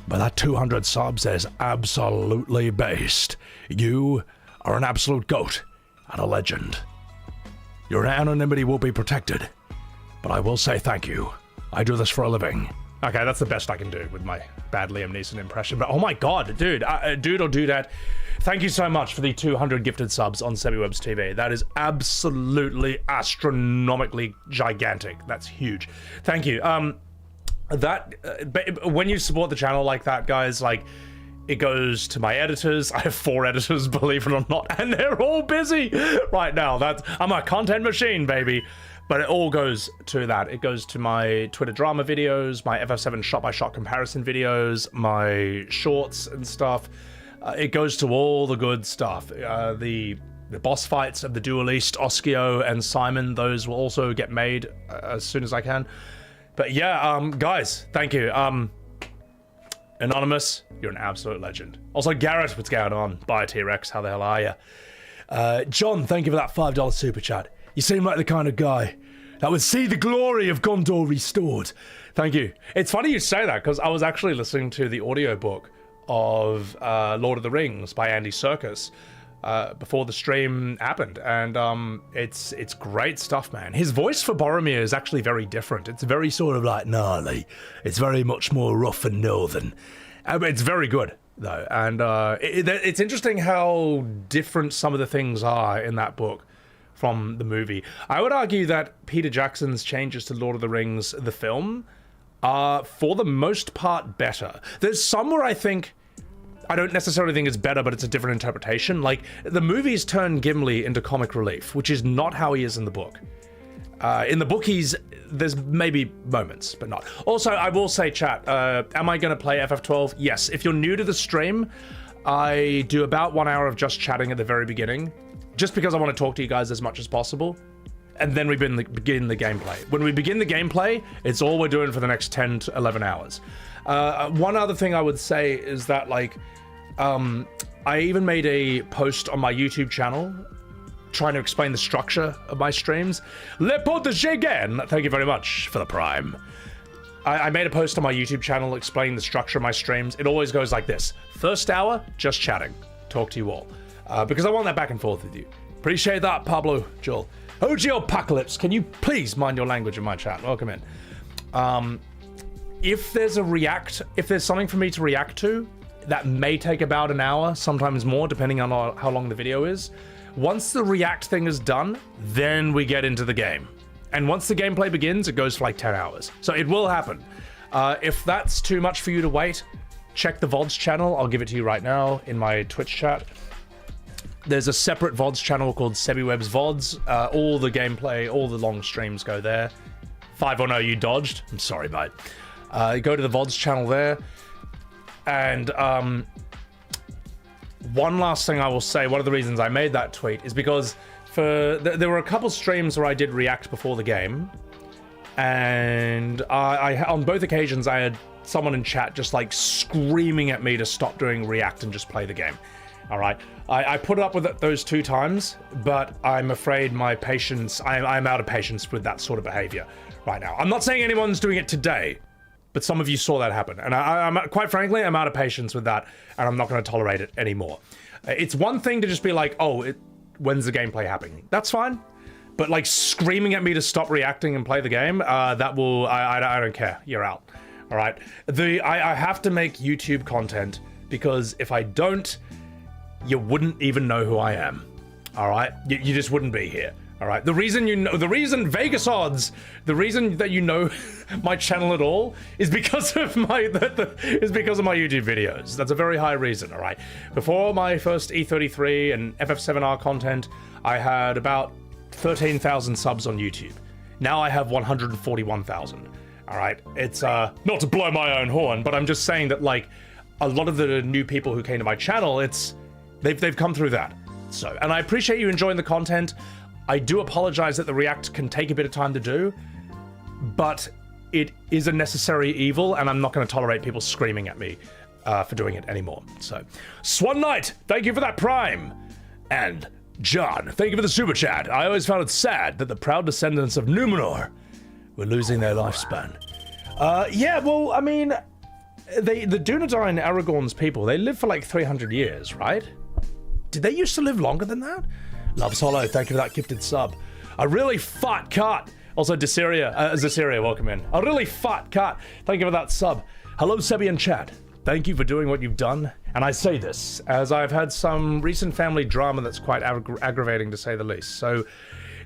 But that 200 subs is absolutely based. You are an absolute goat and a legend. Your anonymity will be protected, but I will say thank you. I do this for a living. Okay, that's the best I can do with my bad Liam Neeson impression, but oh my god, dude, dude or dudette, thank you so much for the 200 gifted subs on SebiWebs TV. That is absolutely astronomically gigantic. That's huge. Thank you. When you support the channel like that, guys, like, it goes to my editors. I have 4 editors, believe it or not, and they're all busy right now. I'm a content machine, baby. But it all goes to that. It goes to my Twitter drama videos, my FF7 shot-by-shot comparison videos, my shorts and stuff. It goes to all the good stuff. The boss fights of the Duelist, Oskio and Simon, those will also get made as soon as I can. But yeah, guys, thank you. Anonymous, you're an absolute legend. Also, Garrett, what's going on? Bye, T-Rex, how the hell are you? John, thank you for that $5 super chat. You seem like the kind of guy that would see the glory of Gondor restored. Thank you. It's funny you say that, because I was actually listening to the audiobook of Lord of the Rings by Andy Serkis before the stream happened, and it's great stuff, man. His voice for Boromir is actually very different. It's very sort of like gnarly. It's very much more rough and northern. It's very good though, and it's interesting how different some of the things are in that book from the movie. I would argue that Peter Jackson's changes to Lord of the Rings, the film, are for the most part better. There's some where I don't necessarily think it's better, but it's a different interpretation. Like, the movies turn Gimli into comic relief, which is not how he is in the book. In the book, there's maybe moments, but not. Also, I will say, chat, am I going to play FF12? Yes. If you're new to the stream, I do about 1 hour of just chatting at the very beginning, just because I want to talk to you guys as much as possible. And then we begin the gameplay. When we begin the gameplay, it's all we're doing for the next 10 to 11 hours. One other thing I would say is that, like, I even made a post on my YouTube channel trying to explain the structure of my streams. Le Protégé again, thank you very much for the Prime. I made a post on my YouTube channel explaining the structure of my streams. It always goes like this. First hour, just chatting. Talk to you all. Because I want that back and forth with you. Appreciate that, Pablo, Joel. OG Apocalypse, can you please mind your language in my chat? Welcome in. If there's something for me to react to, that may take about an hour, sometimes more, depending on how long the video is. Once the react thing is done, then we get into the game. And once the gameplay begins, it goes for like 10 hours. So it will happen. If that's too much for you to wait, check the VODs channel. I'll give it to you right now in my Twitch chat. There's a separate VODs channel called SebiWeb's VODs. All the gameplay, all the long streams go there. 510, you dodged. I'm sorry, mate. Go to the VODs channel there. And one last thing I will say, one of the reasons I made that tweet is because there were a couple streams where I did react before the game, and I on both occasions I had someone in chat just like screaming at me to stop doing react and just play the game. All right, I put up with it those 2 times, but I'm afraid my patience, I'm out of patience with that sort of behavior right now. I'm not saying anyone's doing it today, but some of you saw that happen, and I'm quite frankly, I'm out of patience with that, and I'm not going to tolerate it anymore. It's one thing to just be like, oh, when's the gameplay happening? That's fine, but like screaming at me to stop reacting and play the game, I don't care. You're out. All right. I have to make YouTube content because if I don't, you wouldn't even know who I am. All right, you just wouldn't be here. All right, the reason Vegas odds, the reason that you know my channel at all is because of my YouTube videos. That's a very high reason. All right, before my first E33 and FF7R content, I had about 13,000 subs on YouTube. Now I have 141,000. All right, it's not to blow my own horn, but I'm just saying that like a lot of the new people who came to my channel, they've come through that. So, and I appreciate you enjoying the content. I do apologize that the react can take a bit of time to do, but it is a necessary evil, and I'm not going to tolerate people screaming at me for doing it anymore. So, Swan Knight, thank you for that Prime. And John, thank you for the super chat. I always found it sad that the proud descendants of Numenor were losing their lifespan. Yeah, well, I mean, the Dunedain, Aragorn's people, they lived for like 300 years, right? Did they used to live longer than that? Loves Hollow, thank you for that gifted sub. A really fat cut. Also, Zaciria, welcome in. A really fat cut. Thank you for that sub. Hello, Sebi and chat. Thank you for doing what you've done. And I say this as I've had some recent family drama that's quite aggravating to say the least. So,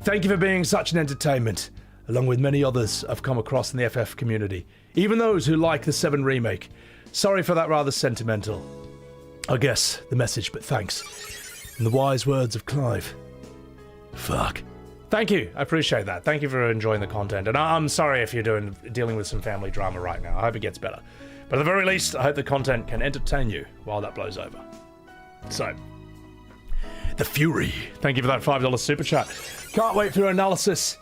thank you for being such an entertainment, along with many others I've come across in the FF community. Even those who like the 7 remake. Sorry for that rather sentimental, I guess, the message, but thanks. In the wise words of Clive, fuck. Thank you, I appreciate that. Thank you for enjoying the content, and I'm sorry if you're dealing with some family drama right now. I hope it gets better. But at the very least, I hope the content can entertain you while that blows over. So, The Fury, thank you for that $5 super chat. Can't wait for your analysis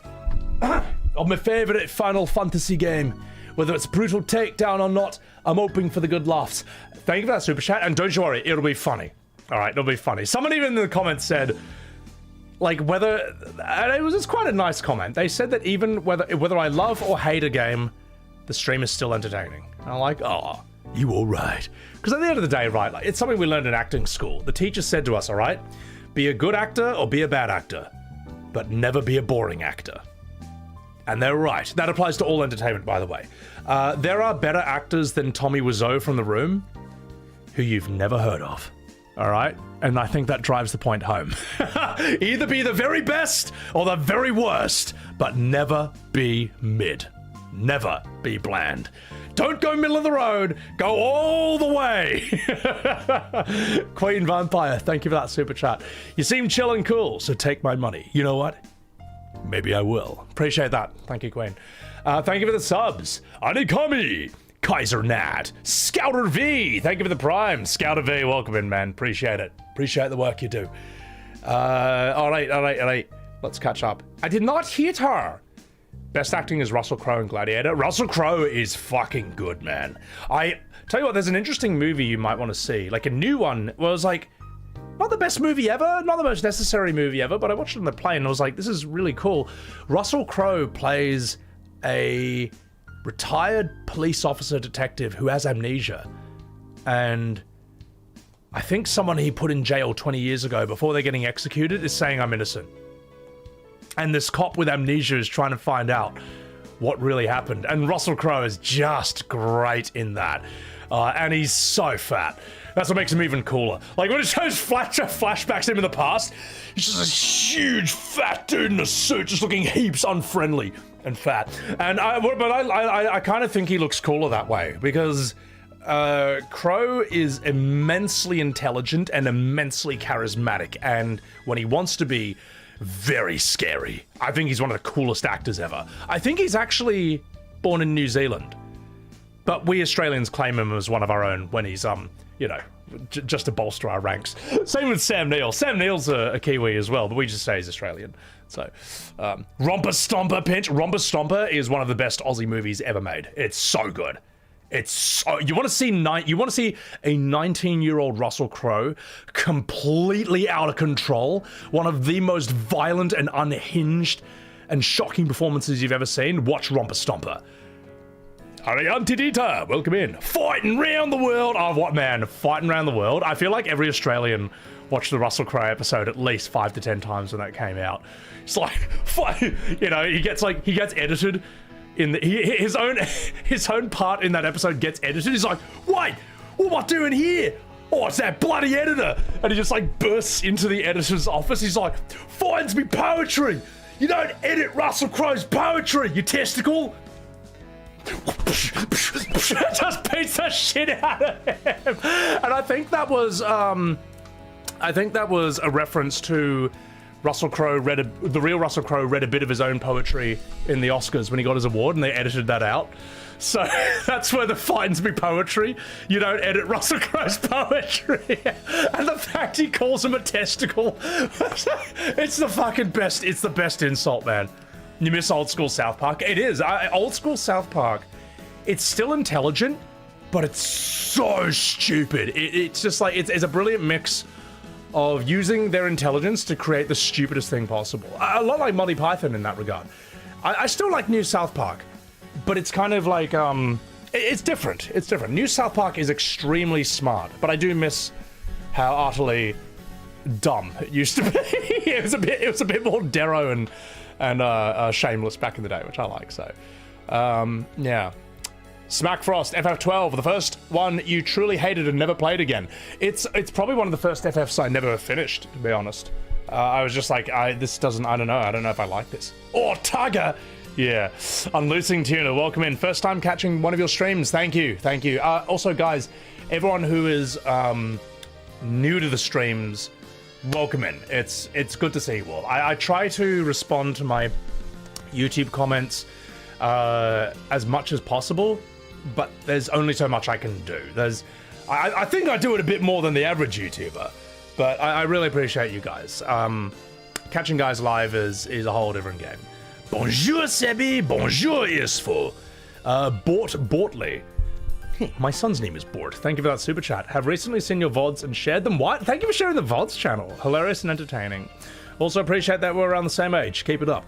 of my favourite Final Fantasy game. Whether it's a brutal takedown or not, I'm hoping for the good laughs. Thank you for that super chat, and don't you worry, it'll be funny. All right, it'll be funny. Someone even in the comments said, like, whether, and it was quite a nice comment. They said that even whether I love or hate a game, the stream is still entertaining. And I'm like, oh, you all right? Because at the end of the day, right, like, it's something we learned in acting school. The teacher said to us, all right, be a good actor or be a bad actor, but never be a boring actor. And they're right. That applies to all entertainment, by the way. There are better actors than Tommy Wiseau from The Room, who you've never heard of. All right? And I think that drives the point home. Either be the very best or the very worst, but never be mid. Never be bland. Don't go middle of the road. Go all the way. Queen Vampire, thank you for that super chat. You seem chill and cool, so take my money. You know what? Maybe I will. Appreciate that. Thank you, Queen. Thank you for the subs. Anikami, Kaiser Nat, Scouter V, thank you for the prime. Scouter V, welcome in, man. Appreciate it. Appreciate the work you do. All right. Let's catch up. I did not hit her. Best acting is Russell Crowe in Gladiator. Russell Crowe is fucking good, man. I tell you what, there's an interesting movie you might want to see. Like a new one was like, not the best movie ever, not the most necessary movie ever, but I watched it on the plane and I was like, this is really cool. Russell Crowe plays a retired police officer detective who has amnesia. And I think someone he put in jail 20 years ago before they're getting executed is saying I'm innocent. And this cop with amnesia is trying to find out what really happened. And Russell Crowe is just great in that. And he's so fat. That's what makes him even cooler. Like when it shows flashbacks of him in the past, he's just a huge fat dude in a suit, just looking heaps unfriendly and fat. And I kind of think he looks cooler that way because Crowe is immensely intelligent and immensely charismatic. And when he wants to be, very scary. I think he's one of the coolest actors ever. I think he's actually born in New Zealand, but we Australians claim him as one of our own when he's, you know, just to bolster our ranks. Same with Sam Neill. Sam Neill's a Kiwi as well, but we just say he's Australian. So, Romper Stomper Pinch. Romper Stomper is one of the best Aussie movies ever made. It's so good. It's so, you want to see a 19-year-old Russell Crowe completely out of control, one of the most violent and unhinged and shocking performances you've ever seen. Watch Romper Stomper. Ariantidita, welcome in. Fighting round the world. Oh, what man? Fighting around the world. I feel like every Australian watched the Russell Crowe episode at least 5 to 10 times when that came out. It's like, you know, he gets edited. In his own part in that episode gets edited. He's like, wait, what am I doing here? Oh, it's that bloody editor. And he just like bursts into the editor's office. He's like, finds me poetry. You don't edit Russell Crowe's poetry, you testicle. Just beats the shit out of him. And I think that was a reference to Russell Crowe the real Russell Crowe read a bit of his own poetry in the Oscars when he got his award, and they edited that out. So that's where the finds me poetry. You don't edit Russell Crowe's poetry. And the fact he calls him a testicle, it's the fucking best. It's the best insult, man. You miss old school South Park? It is. Old school South Park, it's still intelligent, but it's so stupid. It's just like, it's a brilliant mix of using their intelligence to create the stupidest thing possible. A lot like Monty Python in that regard. I still like New South Park, but it's kind of like, it's different. It's different. New South Park is extremely smart, but I do miss how utterly dumb it used to be. It was a bit more Darrow and shameless back in the day, which I like, so. Yeah. Smackfrost, FF12, the first one you truly hated and never played again. It's probably one of the first FFs I never finished, to be honest. I was just like, I don't know if I like this. Oh, Tugger! Yeah. Unloosing Tuna, welcome in. First time catching one of your streams, thank you. Also, guys, everyone who is new to the streams, welcome in. It's good to see you all. I try to respond to my YouTube comments as much as possible, but there's only so much I can do. I think I do it a bit more than the average YouTuber, but I really appreciate you guys. Catching guys live is a whole different game. Bonjour, Sebi. Bonjour, Isfo. Bortley. My son's name is Bort. Thank you for that super chat. Have recently seen your VODs and shared them. What? Thank you for sharing the VODs channel. Hilarious and entertaining. Also appreciate that we're around the same age. Keep it up.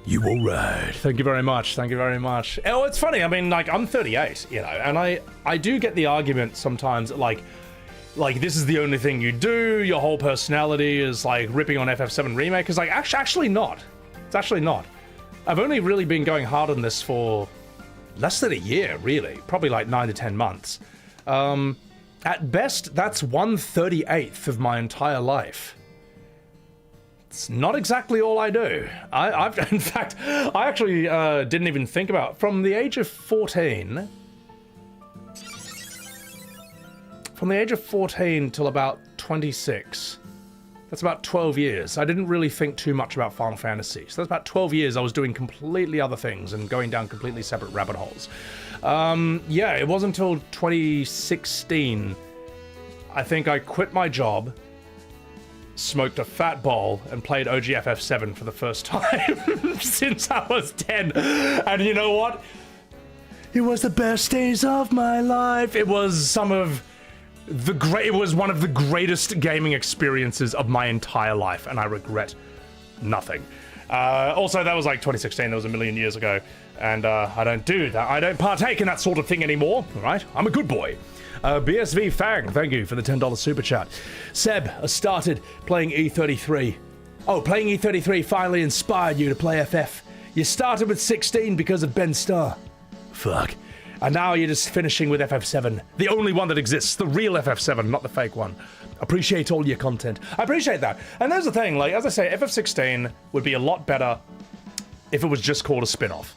You all right. Thank you very much. Thank you very much. Oh, it's funny. I mean, like, I'm 38, you know, and I do get the argument sometimes, like this is the only thing you do. Your whole personality is like ripping on FF7 Remake. It's like, actually not. It's actually not. I've only really been going hard on this for less than a year, really. Probably like 9 to 10 months. At best, that's 1/38th of my entire life. It's not exactly all I do. In fact, I actually didn't even think about, from the age of 14... From the age of 14 till about 26, that's about 12 years. I didn't really think too much about Final Fantasy. So that's about 12 years I was doing completely other things and going down completely separate rabbit holes. Yeah, it wasn't until 2016, I think I quit my job, smoked a fat bowl, and played OG FF7 for the first time since I was 10. And you know what? It was the best days of my life. It was it was one of the greatest gaming experiences of my entire life, and I regret nothing. Also, that was like 2016, that was a million years ago, and I don't do that. I don't partake in that sort of thing anymore, all right? I'm a good boy. BSV Fang, thank you for the $10 super chat. Seb started playing E33. Oh, playing E33 finally inspired you to play FF. You started with 16 because of Ben Starr. Fuck. And now you're just finishing with FF7, the only one that exists, the real FF7, not the fake one. Appreciate all your content. I appreciate that. And there's the thing, like, as I say, FF16 would be a lot better if it was just called a spin-off.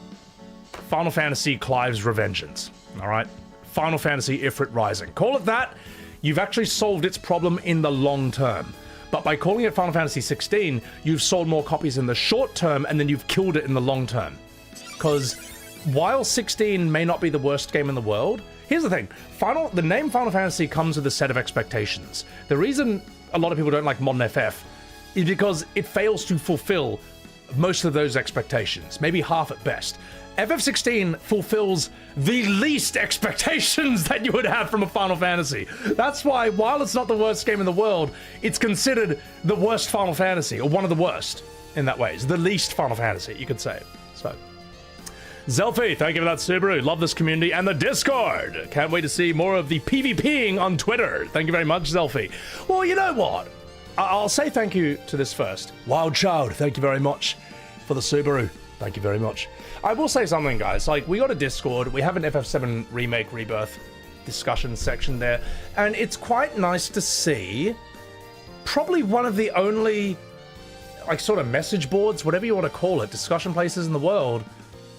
Final Fantasy Clive's Revengeance, all right? Final Fantasy Ifrit Rising. Call it that, you've actually solved its problem in the long term. But by calling it Final Fantasy XVI, you've sold more copies in the short term, and then you've killed it in the long term. Because while 16 may not be the worst game in the world, here's the thing. The name Final Fantasy comes with a set of expectations. The reason a lot of people don't like modern FF is because it fails to fulfill most of those expectations, maybe half at best. FF16 fulfills the least expectations that you would have from a Final Fantasy. That's why, while it's not the worst game in the world, it's considered the worst Final Fantasy, or one of the worst in that way. It's the least Final Fantasy, you could say. So, Zelfie, thank you for that, Subaru. Love this community and the Discord. Can't wait to see more of the PvPing on Twitter. Thank you very much, Zelfie. Well, you know what? I'll say thank you to this first. Wild Child, thank you very much for the Subaru. Thank you very much. I will say something, guys. Like, we got a Discord. We have an FF7 Remake Rebirth discussion section there. And it's quite nice to see probably one of the only, like, sort of message boards, whatever you want to call it, discussion places in the world,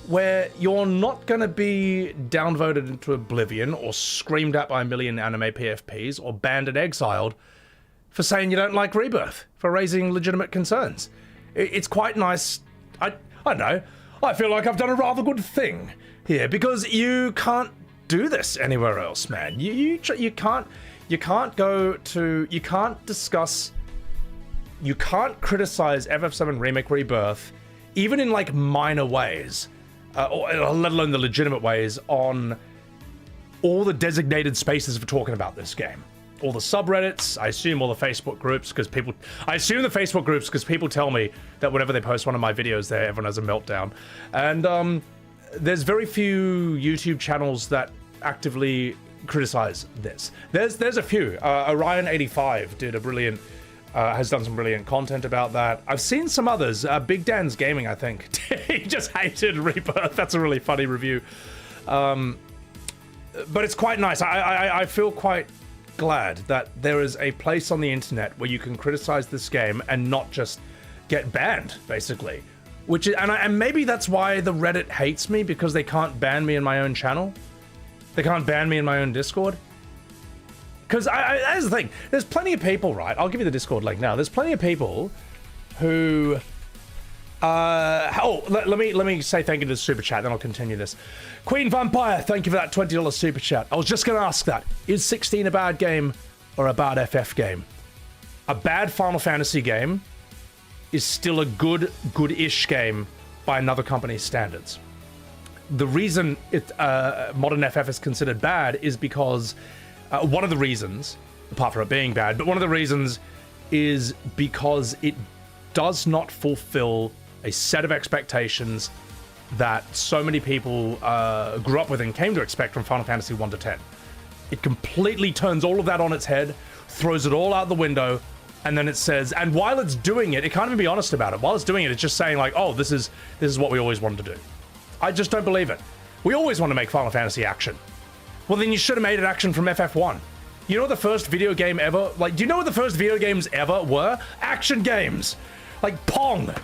where you're not going to be downvoted into oblivion or screamed at by a million anime PFPs or banned and exiled for saying you don't like Rebirth, for raising legitimate concerns. It's quite nice. I don't know. I feel like I've done a rather good thing here, because you can't do this anywhere else, man. You can't criticize FF7 Remake Rebirth, even in like minor ways, or let alone the legitimate ways, on all the designated spaces for talking about this game. All the subreddits, I assume all the Facebook groups, because people tell me that whenever they post one of my videos there, everyone has a meltdown. And there's very few YouTube channels that actively criticize this. There's a few. Orion85 did a brilliant, has done some brilliant content about that. I've seen some others. Big Dan's Gaming, I think. He just hated Rebirth. That's a really funny review. But it's quite nice. I feel quite glad that there is a place on the internet where you can criticize this game and not just get banned, basically. Which is, and maybe that's why the Reddit hates me, because they can't ban me in my own channel. They can't ban me in my own Discord. Because that's the thing. There's plenty of people, right? I'll give you the Discord link now. There's plenty of people who. Let me say thank you to the super chat, then I'll continue this. Queen Vampire, thank you for that $20 super chat. I was just going to ask that. Is 16 a bad game or a bad FF game? A bad Final Fantasy game is still a good-ish game by another company's standards. The reason modern FF is considered bad is because one of the reasons, apart from it being bad, but one of the reasons is because it does not fulfill a set of expectations that so many people grew up with and came to expect from Final Fantasy 1 to 10. It completely turns all of that on its head, throws it all out the window, and then it says, and while it's doing it, it can't even be honest about it. While it's doing it, it's just saying like, oh, this is what we always wanted to do. I just don't believe it. We always want to make Final Fantasy action. Well, then you should have made it action from FF1. You know what the first video game ever, like, do you know what the first video games ever were? Action games. Like Pong,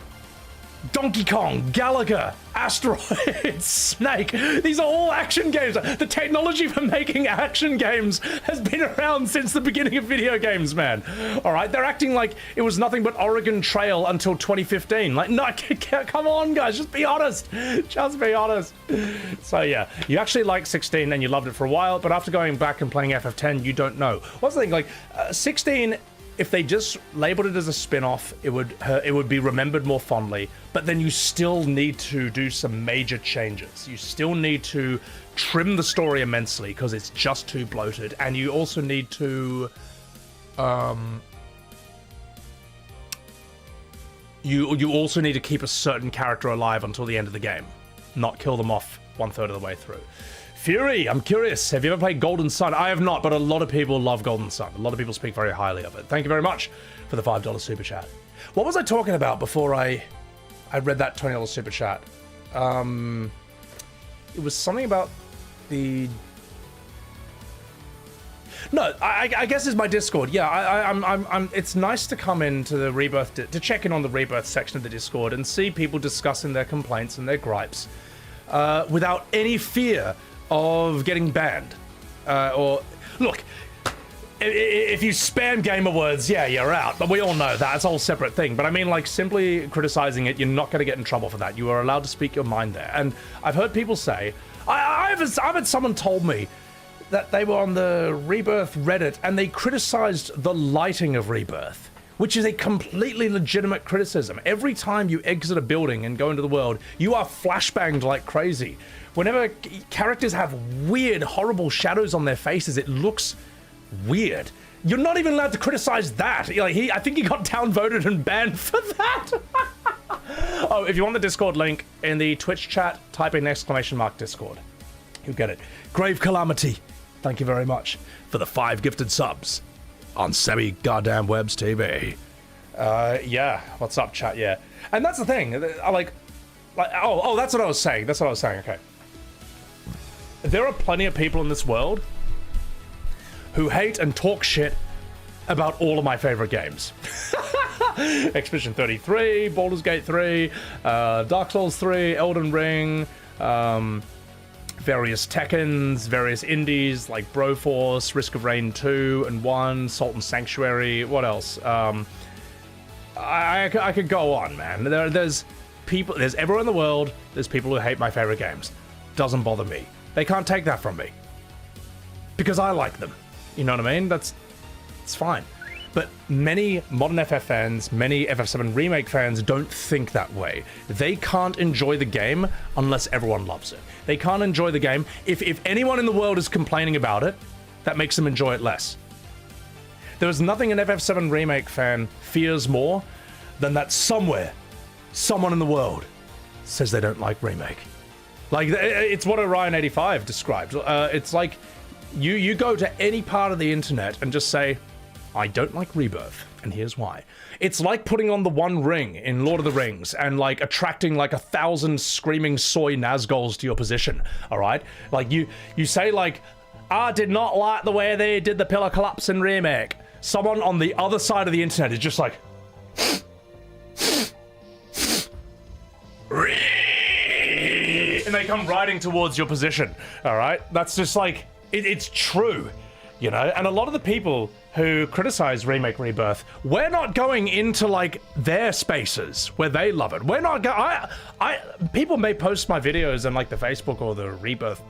Donkey Kong, Galaga, Asteroids, Snake. These are all action games. The technology for making action games has been around since the beginning of video games, man. All right, they're acting like it was nothing but Oregon Trail until 2015. Like, no, come on, guys, just be honest. Just be honest. So yeah, you actually liked 16 and you loved it for a while, but after going back and playing FF10, you don't know. What's the thing, like, 16... If they just labeled it as a spin-off, it would be remembered more fondly, but then you still need to do some major changes. You still need to trim the story immensely because it's just too bloated, and you also need to you also need to keep a certain character alive until the end of the game, not kill them off 1/3 of the way through. Fury, I'm curious, have you ever played Golden Sun? I have not, but a lot of people love Golden Sun. A lot of people speak very highly of it. Thank you very much for the $5 super chat. What was I talking about before I read that $20 super chat? It was something about the... No, I guess it's my Discord. Yeah, I'm. It's nice to come into the Rebirth, to check in on the Rebirth section of the Discord and see people discussing their complaints and their gripes without any fear of getting banned. Or look, if you spam gamer words, yeah, you're out. But we all know that. It's a whole separate thing. But I mean, like, simply criticizing it, you're not going to get in trouble for that. You are allowed to speak your mind there. And I've heard people say, I've had someone told me that they were on the Rebirth Reddit and they criticized the lighting of Rebirth, which is a completely legitimate criticism. Every time you exit a building and go into the world, you are flashbanged like crazy. Whenever characters have weird, horrible shadows on their faces, it looks weird. You're not even allowed to criticize that. Like, I think he got downvoted and banned for that. Oh, if you want the Discord link, in the Twitch chat, type in !Discord. You'll get it. Grave Calamity, thank you very much for the 5 gifted subs on Sebi Goddamn Webs TV. Yeah, what's up, chat? Yeah, and that's the thing. I like, oh, that's what I was saying. That's what I was saying. Okay, there are plenty of people in this world who hate and talk shit about all of my favorite games. Expedition 33, Baldur's Gate 3, Dark Souls 3, Elden Ring, various Tekkens, various indies like Broforce, Risk of Rain 2 and 1, Salt and Sanctuary, what else? I could go on, man. There's people, there's everywhere in the world, there's people who hate my favorite games. Doesn't bother me. They can't take that from me. Because I like them. You know what I mean? It's fine. But many modern FF fans, many FF7 Remake fans don't think that way. They can't enjoy the game unless everyone loves it. They can't enjoy the game. If anyone in the world is complaining about it, that makes them enjoy it less. There is nothing an FF7 Remake fan fears more than that somewhere, someone in the world says they don't like Remake. Like, it's what Orion85 described. It's like you go to any part of the internet and just say, I don't like Rebirth, and here's why. It's like putting on the One Ring in Lord of the Rings and, like, attracting, like, 1,000 screaming soy Nazguls to your position, all right? Like, you say, like, I did not like the way they did the Pillar Collapse in Remake. Someone on the other side of the internet is just like... and they come riding towards your position, all right? That's just, like, it's true, you know? And a lot of the people who criticize Remake Rebirth, we're not going into, like, their spaces where they love it. We're not people may post my videos on, like, the Facebook or the Rebirth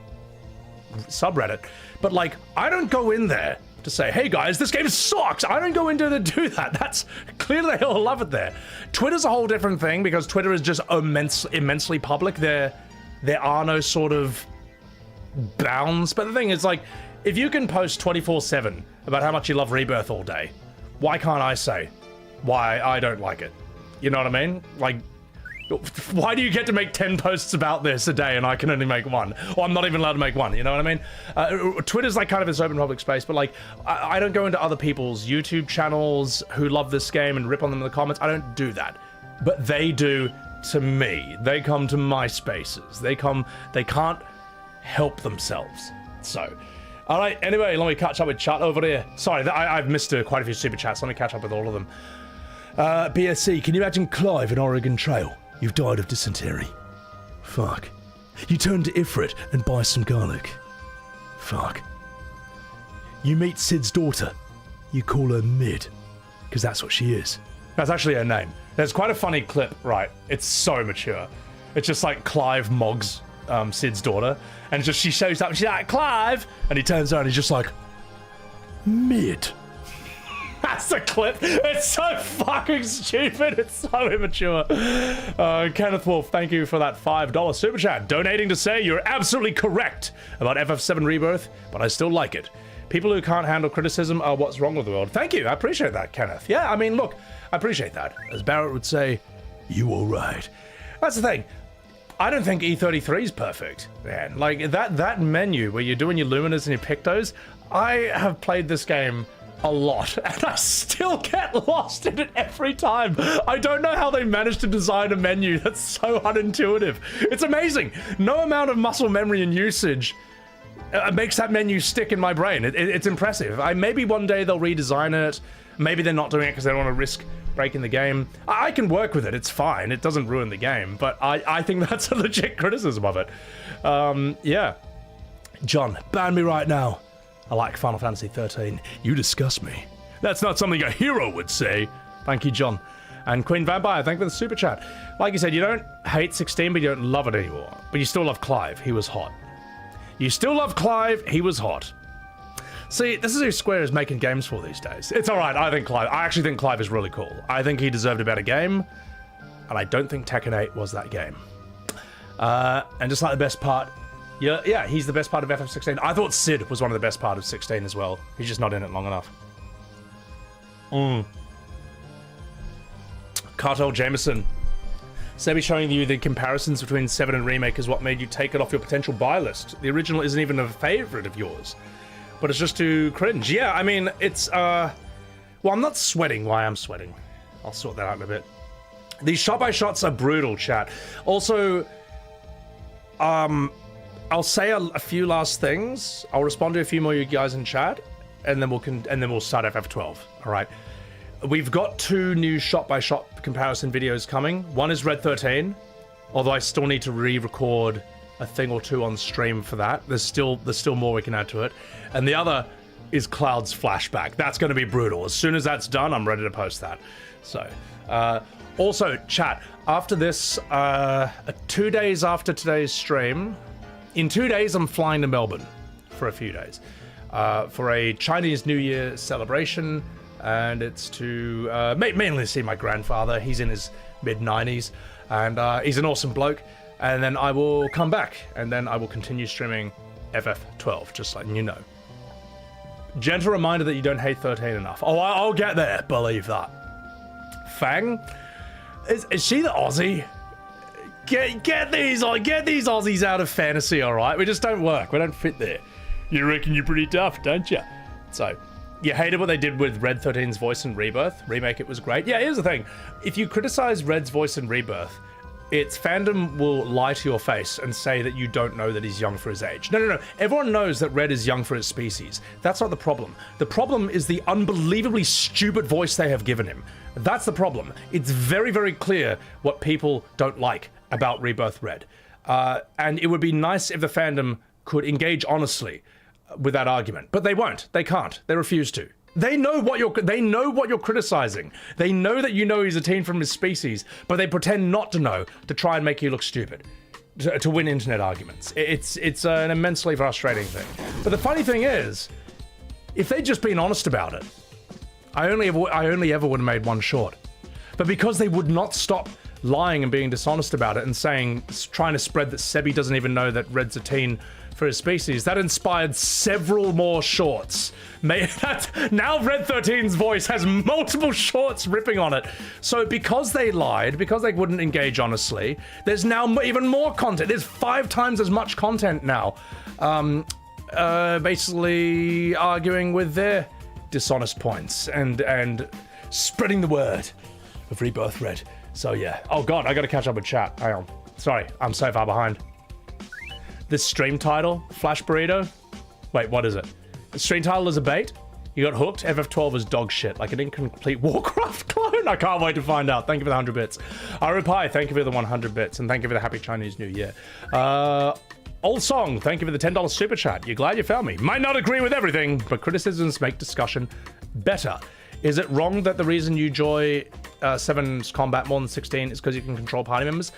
subreddit, but, like, I don't go in there to say, hey guys, this game sucks. I don't go in there to do that. That's clearly they'll love it there. Twitter's a whole different thing because Twitter is just immensely public. There are no sort of bounds, but the thing is, like, if you can post 24/7 about how much you love Rebirth all day, why can't I say why I don't like it? You know what I mean? Like, why do you get to make 10 posts about this a day and I can only make one? Or I'm not even allowed to make one, you know what I mean? Twitter's like kind of this open public space, but, like, I don't go into other people's YouTube channels who love this game and rip on them in the comments. I don't do that. But they do to me. They come to my spaces. They can't help themselves. So... All right, anyway, let me catch up with chat over here. Sorry, I've missed quite a few super chats. Let me catch up with all of them. BSC, can you imagine Clive in Oregon Trail? You've died of dysentery. Fuck. You turn to Ifrit and buy some garlic. Fuck. You meet Sid's daughter. You call her Mid, because that's what she is. That's actually her name. There's quite a funny clip, right? It's so mature. It's just like Clive mogs Sid's daughter, and just she shows up and she's like, Clive! And he turns around and he's just like, Mid. That's the clip. It's so fucking stupid. It's so immature. Kenneth Wolf, thank you for that $5 super chat. Donating to say you're absolutely correct about FF7 Rebirth, but I still like it. People who can't handle criticism are what's wrong with the world. Thank you. I appreciate that, Kenneth. Yeah, I mean, look, I appreciate that. As Barrett would say, you all right. That's the thing. I don't think E33 is perfect, man. Like, that menu where you're doing your Luminous and your Pictos, I have played this game a lot, and I still get lost in it every time. I don't know how they managed to design a menu that's so unintuitive. It's amazing. No amount of muscle memory and usage makes that menu stick in my brain. It's impressive. Maybe one day they'll redesign it. Maybe they're not doing it because they don't want to risk breaking the game. I can work with it. It's fine. It doesn't ruin the game, but I think that's a legit criticism of it. Yeah. John, ban me right now. I like Final Fantasy XIII. You disgust me. That's not something a hero would say. Thank you, John. And Queen Vampire, thank you for the super chat. Like you said, you don't hate 16, but you don't love it anymore. But you still love Clive. He was hot. You still love Clive. He was hot. See, this is who Square is making games for these days. It's all right. I actually think Clive is really cool. I think he deserved a better game. And I don't think Tekken 8 was that game. And just like the best part, yeah, he's the best part of FF16. I thought Sid was one of the best part of 16 as well. He's just not in it long enough. Cartel Jameson. Sebi showing you the comparisons between 7 and Remake is what made you take it off your potential buy list. The original isn't even a favorite of yours. But it's just too cringe. Yeah, I mean, it's, well, I'm not sweating why I'm sweating. I'll sort that out in a bit. These shot-by-shots are brutal, chat. Also, I'll say a few last things. I'll respond to a few more of you guys in chat, and then we'll start FF12. All right. We've got 2 new shot-by-shot comparison videos coming. One is Red 13, although I still need to re-record a thing or 2 on stream for that. There's still more we can add to it. And the other is Cloud's flashback. That's going to be brutal. As soon as that's done, I'm ready to post that. So, also, chat, after this, 2 days after today's stream, in 2 days, I'm flying to Melbourne for a few days for a Chinese New Year celebration, and it's to mainly see my grandfather. He's in his mid-90s, and he's an awesome bloke. And then I will come back, and then I will continue streaming FF12, just letting you know. Gentle reminder that you don't hate 13 enough. Oh, I'll get there, believe that. Fang? Is she the Aussie? Get these Aussies out of fantasy, alright? We just don't work. We don't fit there. You reckon you're pretty tough, don't you? So, you hated what they did with Red 13's voice in Rebirth. Remake it was great. Yeah, here's the thing. If you criticize Red's voice in Rebirth, its fandom will lie to your face and say that you don't know that he's young for his age. No. Everyone knows that Red is young for his species. That's not the problem. The problem is the unbelievably stupid voice they have given him. That's the problem. It's very, very clear what people don't like about Rebirth Red. And it would be nice if the fandom could engage honestly with that argument. But they won't. They can't. They refuse to. They know what you're criticizing. They know that you know he's a teen from his species, but they pretend not to know to try and make you look stupid, to win internet arguments. It's an immensely frustrating thing. But the funny thing is, if they'd just been honest about it, I only ever would have made one short. But because they would not stop lying and being dishonest about it and trying to spread that Sebi doesn't even know that Red's a teen for his species, that inspired several more shorts. Now Red 13's voice has multiple shorts ripping on it. So because they lied, because they wouldn't engage honestly, there's now even more content. There's 5 times as much content now. Basically arguing with their dishonest points and spreading the word of Rebirth Red. So yeah. Oh god, I gotta catch up with chat. Hang on. Sorry, I'm so far behind. This stream title, Flash Burrito, Wait, what is it? Stream title is a bait? You got hooked? FF12 is dog shit, like an incomplete Warcraft clone? I can't wait to find out. Thank you for the 100 bits. Arupai, thank you for the 100 bits, and thank you for the Happy Chinese New Year. Old Song, thank you for the $10 super chat. You're glad you found me. Might not agree with everything, but criticisms make discussion better. Is it wrong that the reason you enjoy 7's combat more than 16 is because you can control party members?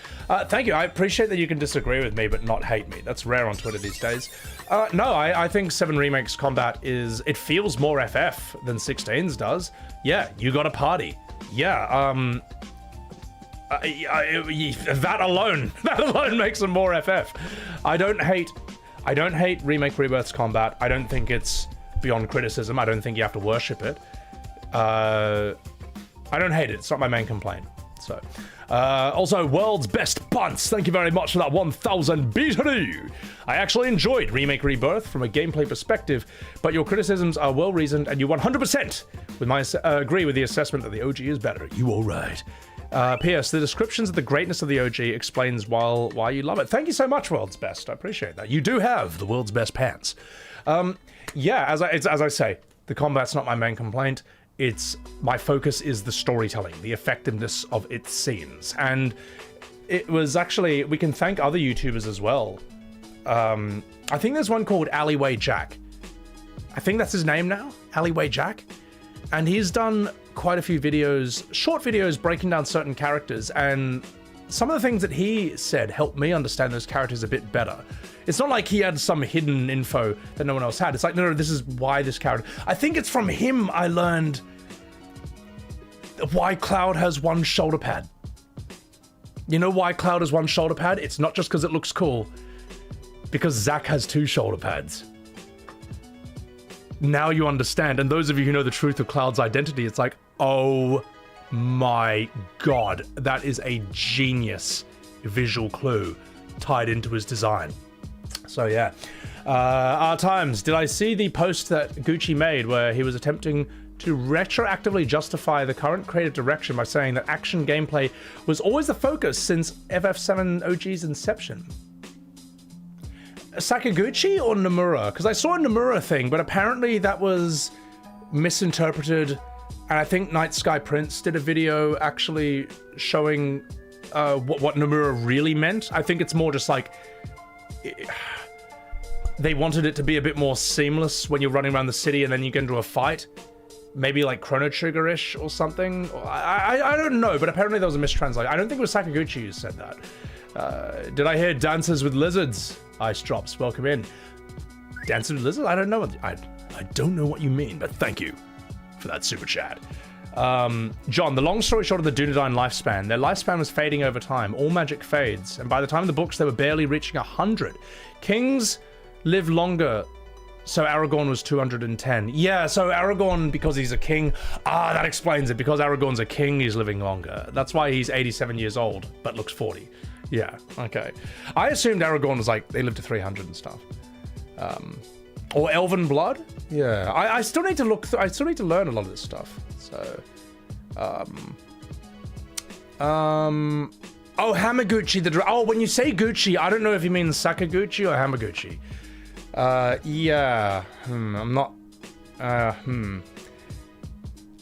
Thank you. I appreciate that you can disagree with me, but not hate me. That's rare on Twitter these days. No, I think 7 Remake's combat it feels more FF than 16's does. Yeah, you got a party. Yeah, that alone makes them more FF. I don't hate Remake Rebirth's combat. I don't think it's beyond criticism. I don't think you have to worship it. I don't hate it. It's not my main complaint. So, also, World's Best Punts. Thank you very much for that 1,000 BTD. I actually enjoyed Remake Rebirth from a gameplay perspective, but your criticisms are well reasoned, and you 100% agree with the assessment that the OG is better. You all right? P.S. The descriptions of the greatness of the OG explains why you love it. Thank you so much, World's Best. I appreciate that. You do have the world's best pants. Yeah, as I say, the combat's not my main complaint. My focus is the storytelling, the effectiveness of its scenes. And it was actually, we can thank other YouTubers as well. I think there's one called Alleyway Jack. I think that's his name now, Alleyway Jack. And he's done quite a few videos, short videos breaking down certain characters. And some of the things that he said helped me understand those characters a bit better. It's not like he had some hidden info that no one else had. It's like, no, this is why this character... I think it's from him I learned why Cloud has one shoulder pad. You know why Cloud has one shoulder pad? It's not just because it looks cool. Because Zack has 2 shoulder pads. Now you understand. And those of you who know the truth of Cloud's identity, it's like, oh my god. That is a genius visual clue tied into his design. So yeah, our times. Did I see the post that Gucci made where he was attempting to retroactively justify the current creative direction by saying that action gameplay was always the focus since FF7 OG's inception? Sakaguchi or Nomura? Because I saw a Nomura thing, but apparently that was misinterpreted, and I think Night Sky Prince did a video actually showing what Nomura really meant. I think it's more just like... they wanted it to be a bit more seamless when you're running around the city and then you get into a fight. Maybe like Chrono Trigger-ish or something. I don't know, but apparently there was a mistranslation. I don't think it was Sakaguchi who said that. Did I hear Dances with Lizards? Ice Drops, welcome in. Dances with Lizards? I don't know. I don't know what you mean, but thank you for that super chat. John, the long story short of the Dunedain lifespan, their lifespan was fading over time. All magic fades, and by the time of the books, they were barely reaching 100. Kings live longer, so Aragorn was 210. Yeah, so Aragorn, because he's a king, that explains it. Because Aragorn's a king, he's living longer. That's why he's 87 years old, but looks 40. Yeah, okay. I assumed Aragorn was like, they lived to 300 and stuff. Or Elven Blood? Yeah, I still need to look, I still need to learn a lot of this stuff. So, oh, Hamaguchi, oh, when you say Gucci, I don't know if you mean Sakaguchi or Hamaguchi. Yeah, I'm not,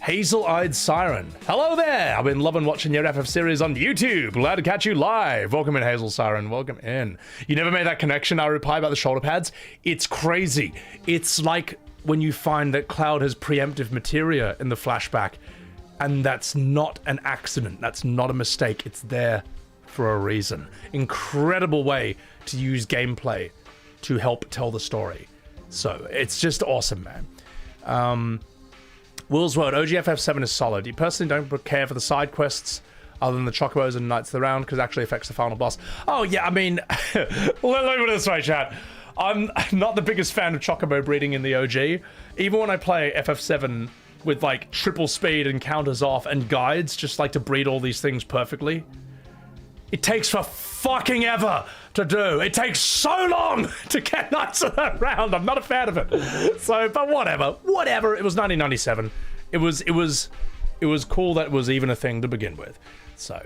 Hazel-Eyed Siren. Hello there! I've been loving watching your FF series on YouTube. Glad to catch you live. Welcome in, Hazel Siren. Welcome in. You never made that connection, I reply, about the shoulder pads? It's crazy. It's like when you find that Cloud has preemptive materia in the flashback, and that's not an accident. That's not a mistake. It's there for a reason. Incredible way to use gameplay to help tell the story. So it's just awesome, man. Will's World, OGFF7 is solid. You personally don't care for the side quests other than the Chocobos and Knights of the Round because it actually affects the final boss. Oh yeah, I mean, let me put it this way, chat. I'm not the biggest fan of Chocobo breeding in the OG. Even when I play FF7 with like triple speed and counters off and guides just like to breed all these things perfectly, it takes for fucking ever to do. It takes so long to get Knights of the Round. I'm not a fan of it. So, but whatever. It was 1997. It was cool that it was even a thing to begin with. So,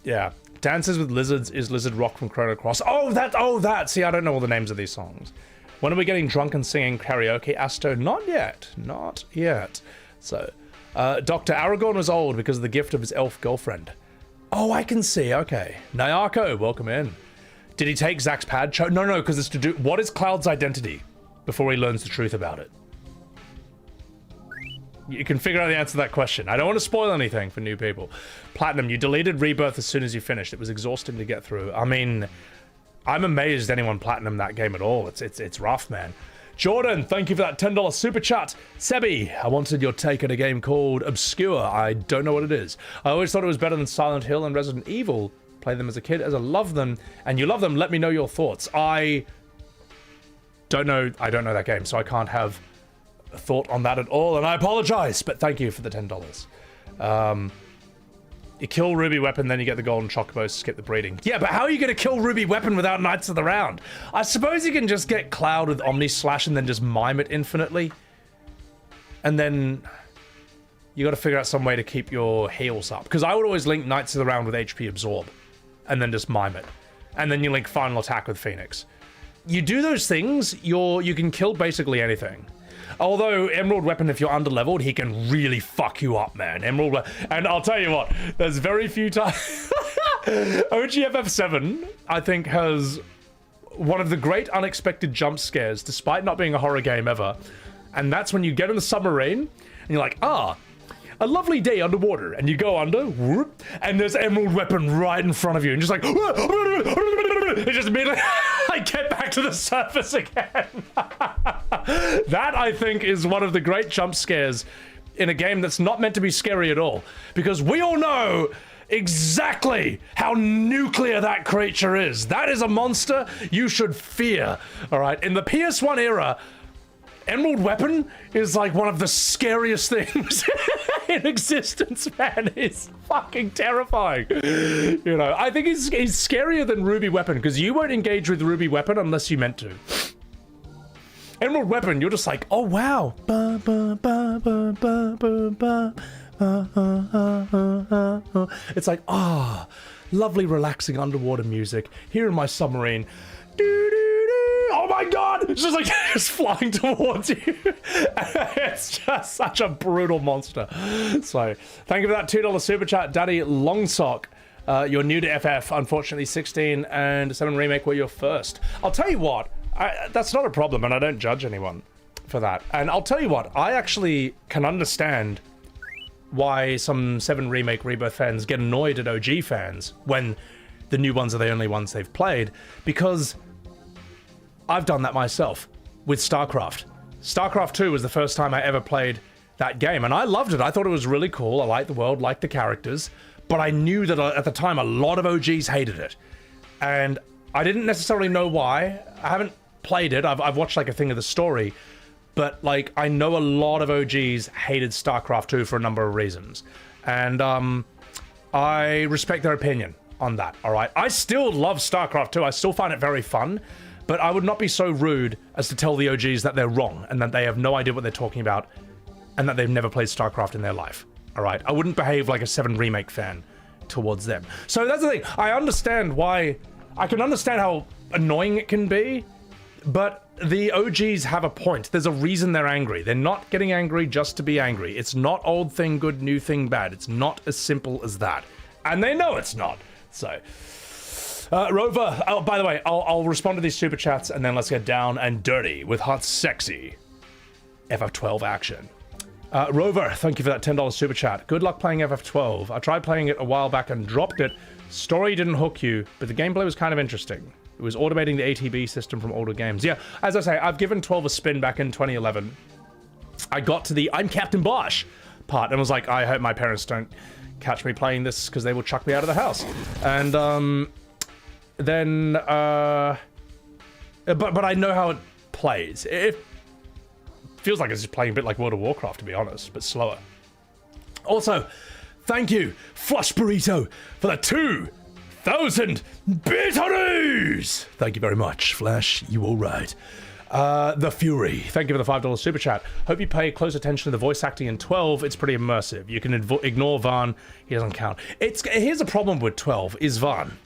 yeah. Dances with Lizards is Lizard Rock from Chrono Cross. Oh, that. See, I don't know all the names of these songs. When are we getting drunk and singing karaoke, Asto? Not yet. Not yet. So, Dr. Aragorn was old because of the gift of his elf girlfriend. Oh, I can see. Okay. Nyarko, welcome in. Did he take Zach's pad? No, because it's to do... What is Cloud's identity before he learns the truth about it? You can figure out the answer to that question. I don't want to spoil anything for new people. Platinum, you deleted Rebirth as soon as you finished. It was exhausting to get through. I mean, I'm amazed anyone platinum that game at all. It's rough, man. Jordan, thank you for that $10 super chat. Sebi, I wanted your take on a game called Obscure. I don't know what it is. I always thought it was better than Silent Hill and Resident Evil. Played them as a kid, as I love them, and you love them. Let me know your thoughts. I don't know that game, so I can't have a thought on that at all, and I apologize, but thank you for the $10. You kill Ruby Weapon, then you get the golden chocobos to skip the breeding. Yeah, but how are you going to kill Ruby Weapon without Knights of the Round? I suppose you can just get Cloud with Omni Slash and then just mime it infinitely. And then you got to figure out some way to keep your heals up. Because I would always link Knights of the Round with HP Absorb and then just mime it. And then you link Final Attack with Phoenix. You do those things, you can kill basically anything. Although Emerald Weapon, if you're underleveled, he can really fuck you up, man. Emerald Weapon, and I'll tell you what, there's very few times. OGFF7, I think, has one of the great unexpected jump scares, despite not being a horror game ever. And that's when you get in the submarine, and you're like, a lovely day underwater, and you go under, whoop, and there's Emerald Weapon right in front of you, and just like, it just immediately, I get back to the surface again. That, I think, is one of the great jump scares in a game that's not meant to be scary at all, because we all know exactly how nuclear that creature is. That is a monster you should fear, all right? In the PS1 era, Emerald Weapon is like one of the scariest things in existence, man. It's fucking terrifying. You know, I think he's scarier than Ruby Weapon because you won't engage with Ruby Weapon unless you meant to. Emerald Weapon, you're just like, oh wow. It's like, lovely relaxing underwater music here in my submarine. Oh my god! It's just like it's flying towards you. It's just such a brutal monster. So, thank you for that $2 super chat, Daddy Longsock. You're new to FF. Unfortunately, 16 and 7 Remake were your first. I'll tell you what, that's not a problem, and I don't judge anyone for that. And I'll tell you what, I actually can understand why some 7 Remake Rebirth fans get annoyed at OG fans when the new ones are the only ones they've played, because I've done that myself with StarCraft. StarCraft 2 was the first time I ever played that game, and I loved it. I thought it was really cool. I liked the world, liked the characters, but I knew that at the time a lot of OGs hated it, and I didn't necessarily know why. I haven't played it. I've watched like a thing of the story, but like I know a lot of OGs hated StarCraft 2 for a number of reasons, and I respect their opinion on that. All right, I still love StarCraft 2. I still find it very fun. But I would not be so rude as to tell the OGs that they're wrong and that they have no idea what they're talking about and that they've never played StarCraft in their life. All right? I wouldn't behave like a 7 Remake fan towards them. So that's the thing. I understand why... I can understand how annoying it can be, but the OGs have a point. There's a reason they're angry. They're not getting angry just to be angry. It's not old thing good, new thing bad. It's not as simple as that. And they know it's not. So... Rover, oh, by the way, I'll respond to these super chats and then let's get down and dirty with hot, sexy FF12 action. Rover, thank you for that $10 super chat. Good luck playing FF12. I tried playing it a while back and dropped it. Story didn't hook you, but the gameplay was kind of interesting. It was automating the ATB system from older games. Yeah, as I say, I've given 12 a spin back in 2011. I got to the I'm Captain Bosch part and was like, I hope my parents don't catch me playing this because they will chuck me out of the house. And, then but I know how it plays. It feels like it's just playing a bit like World of Warcraft, to be honest, but slower. Also, thank you, Flush Burrito, for the 2,000 bitterroos. Thank you very much, Flash. You all right. The Fury, thank you for the $5 super chat. Hope you pay close attention to the voice acting in 12. It's pretty immersive. You can ignore Vaughn. He doesn't count. Here's a problem with 12 is Vaughn.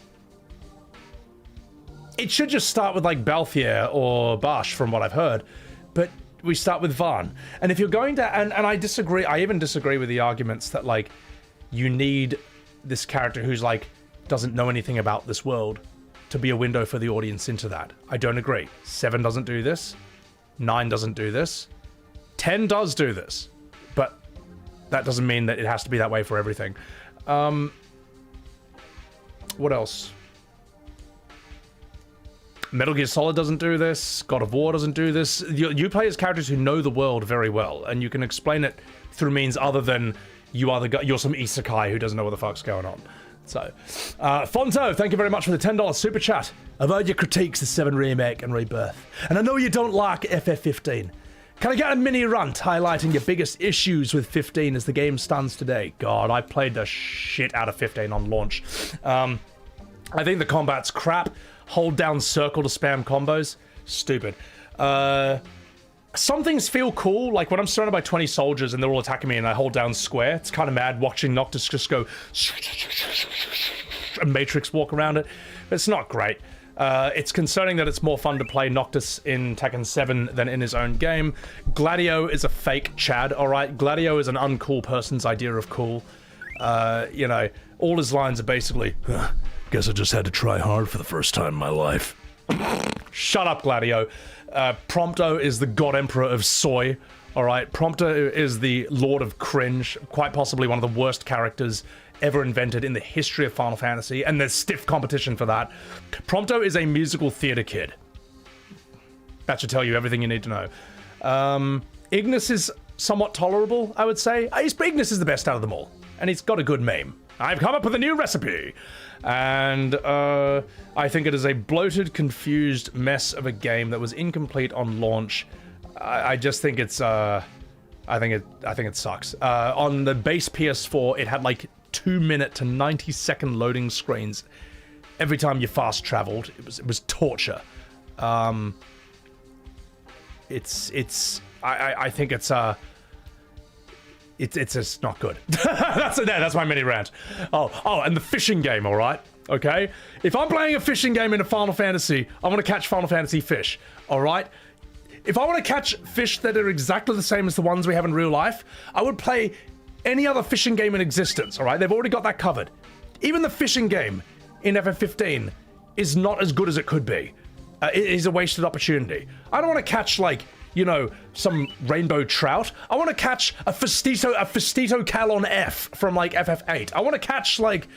it should just start with like Balthier or Bash from what I've heard, but we start with Vaughn. And if you're going to, and I disagree, I even disagree with the arguments that like you need this character who's like doesn't know anything about this world to be a window for the audience into that. I don't agree. 7 doesn't do this. 9 doesn't do this. 10 does do this, but that doesn't mean that it has to be that way for everything. What else? Metal Gear Solid doesn't do this. God of War doesn't do this. You play as characters who know the world very well, and you can explain it through means other than you are the guy, you're some isekai who doesn't know what the fuck's going on. So, Fonto, thank you very much for the $10 super chat. I've heard your critiques of 7 Remake and Rebirth, and I know you don't like FF15. Can I get a mini rant highlighting your biggest issues with 15 as the game stands today? God, I played the shit out of 15 on launch. I think the combat's crap. Hold down circle to spam combos. Stupid. Some things feel cool, like when I'm surrounded by 20 soldiers and they're all attacking me and I hold down square. It's kind of mad watching Noctis just go and Matrix walk around it. But it's not great. It's concerning that it's more fun to play Noctis in Tekken 7 than in his own game. Gladio is a fake Chad, alright? Gladio is an uncool person's idea of cool. You know, all his lines are basically, guess I just had to try hard for the first time in my life. Shut up, Gladio. Prompto is the God Emperor of Soy, alright? Prompto is the Lord of Cringe, quite possibly one of the worst characters ever invented in the history of Final Fantasy, and there's stiff competition for that. Prompto is a musical theater kid. That should tell you everything you need to know. Ignis is somewhat tolerable, I would say. Ignis is the best out of them all, and he's got a good meme. I've come up with a new recipe, and I think it is a bloated, confused mess of a game that was incomplete on launch. I just think it's I think it sucks. On the base PS4, it had like 2-minute to 90-second loading screens every time you fast traveled. It was torture. I think it's just not good. That's my mini rant. Oh, and the fishing game, all right? Okay? If I'm playing a fishing game in a Final Fantasy, I want to catch Final Fantasy fish, all right? If I want to catch fish that are exactly the same as the ones we have in real life, I would play any other fishing game in existence, all right? They've already got that covered. Even the fishing game in FF15 is not as good as it could be. It is a wasted opportunity. I don't want to catch, like, you know, some rainbow trout. I want to catch a Festito Cal on F from, like, FF8. I want to catch, like,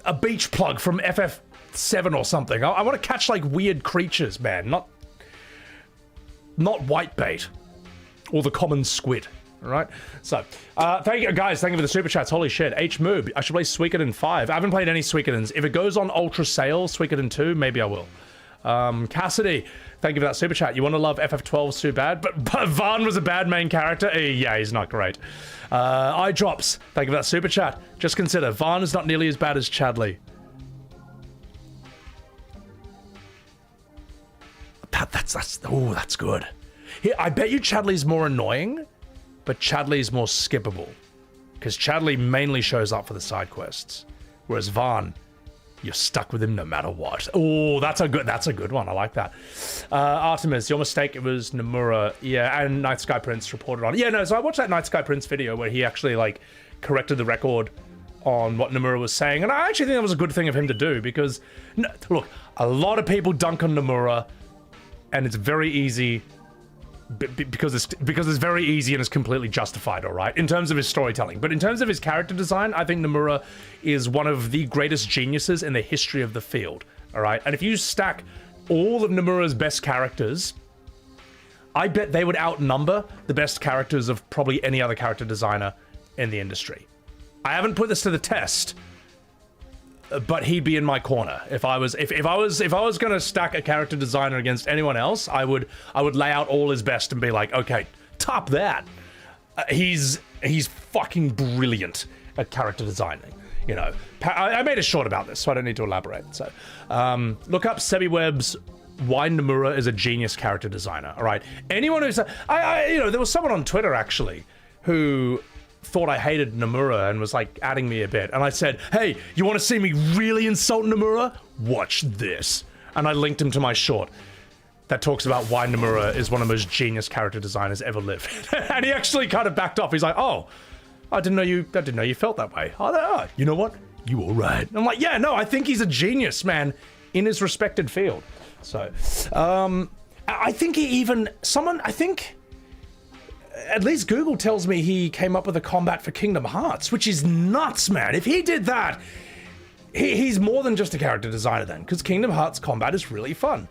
a beach plug from FF7 or something. I want to catch, like, weird creatures, man. Not whitebait. Or the common squid. Alright? So, thank you, guys. Thank you for the super chats. Holy shit. H-Moob. I should play Suikoden 5. I haven't played any Suikodens. If it goes on Ultra Sale, Suikoden 2, maybe I will. Cassidy, thank you for that super chat. You want to love FF12 so bad, but Vaughn was a bad main character? Yeah, he's not great. Eyedrops, thank you for that super chat. Just consider, Vaughn is not nearly as bad as Chadley. That's good. Here, I bet you Chadley's more annoying, but Chadley's more skippable. Because Chadley mainly shows up for the side quests. Whereas Vaughn, you're stuck with him no matter what. Oh, that's a good one. I like that. Artemis, your mistake, it was Nomura. Yeah, and Night Sky Prince reported on it. Yeah, no, so I watched that Night Sky Prince video where he actually, like, corrected the record on what Nomura was saying. And I actually think that was a good thing of him to do because, look, a lot of people dunk on Nomura, and it's very easy because it's very easy and it's completely justified, all right, in terms of his storytelling. But in terms of his character design, I think Nomura is one of the greatest geniuses in the history of the field, all right? And if you stack all of Nomura's best characters, I bet they would outnumber the best characters of probably any other character designer in the industry. I haven't put this to the test, but he'd be in my corner if I was gonna stack a character designer against anyone else. I would lay out all his best and be like, okay, top that. He's fucking brilliant at character designing. You know, I made a short about this, so I don't need to elaborate. So, look up SebiWeb's why Nomura is a genius character designer. All right, anyone who's you know, there was someone on Twitter actually who thought I hated Nomura and was like adding me a bit, and I said, hey, you want to see me really insult Nomura? Watch this. and I linked him to my short that talks about why Nomura is one of the most genius character designers ever lived. And he actually kind of backed off. He's like, oh, I didn't know you felt that way. Oh, you know what? You all right. I'm like, yeah, no, I think he's a genius, man, in his respected field. So, I think I think at least Google tells me he came up with a combat for Kingdom Hearts, which is nuts, man. If he did that, he's more than just a character designer then, because Kingdom Hearts combat is really fun.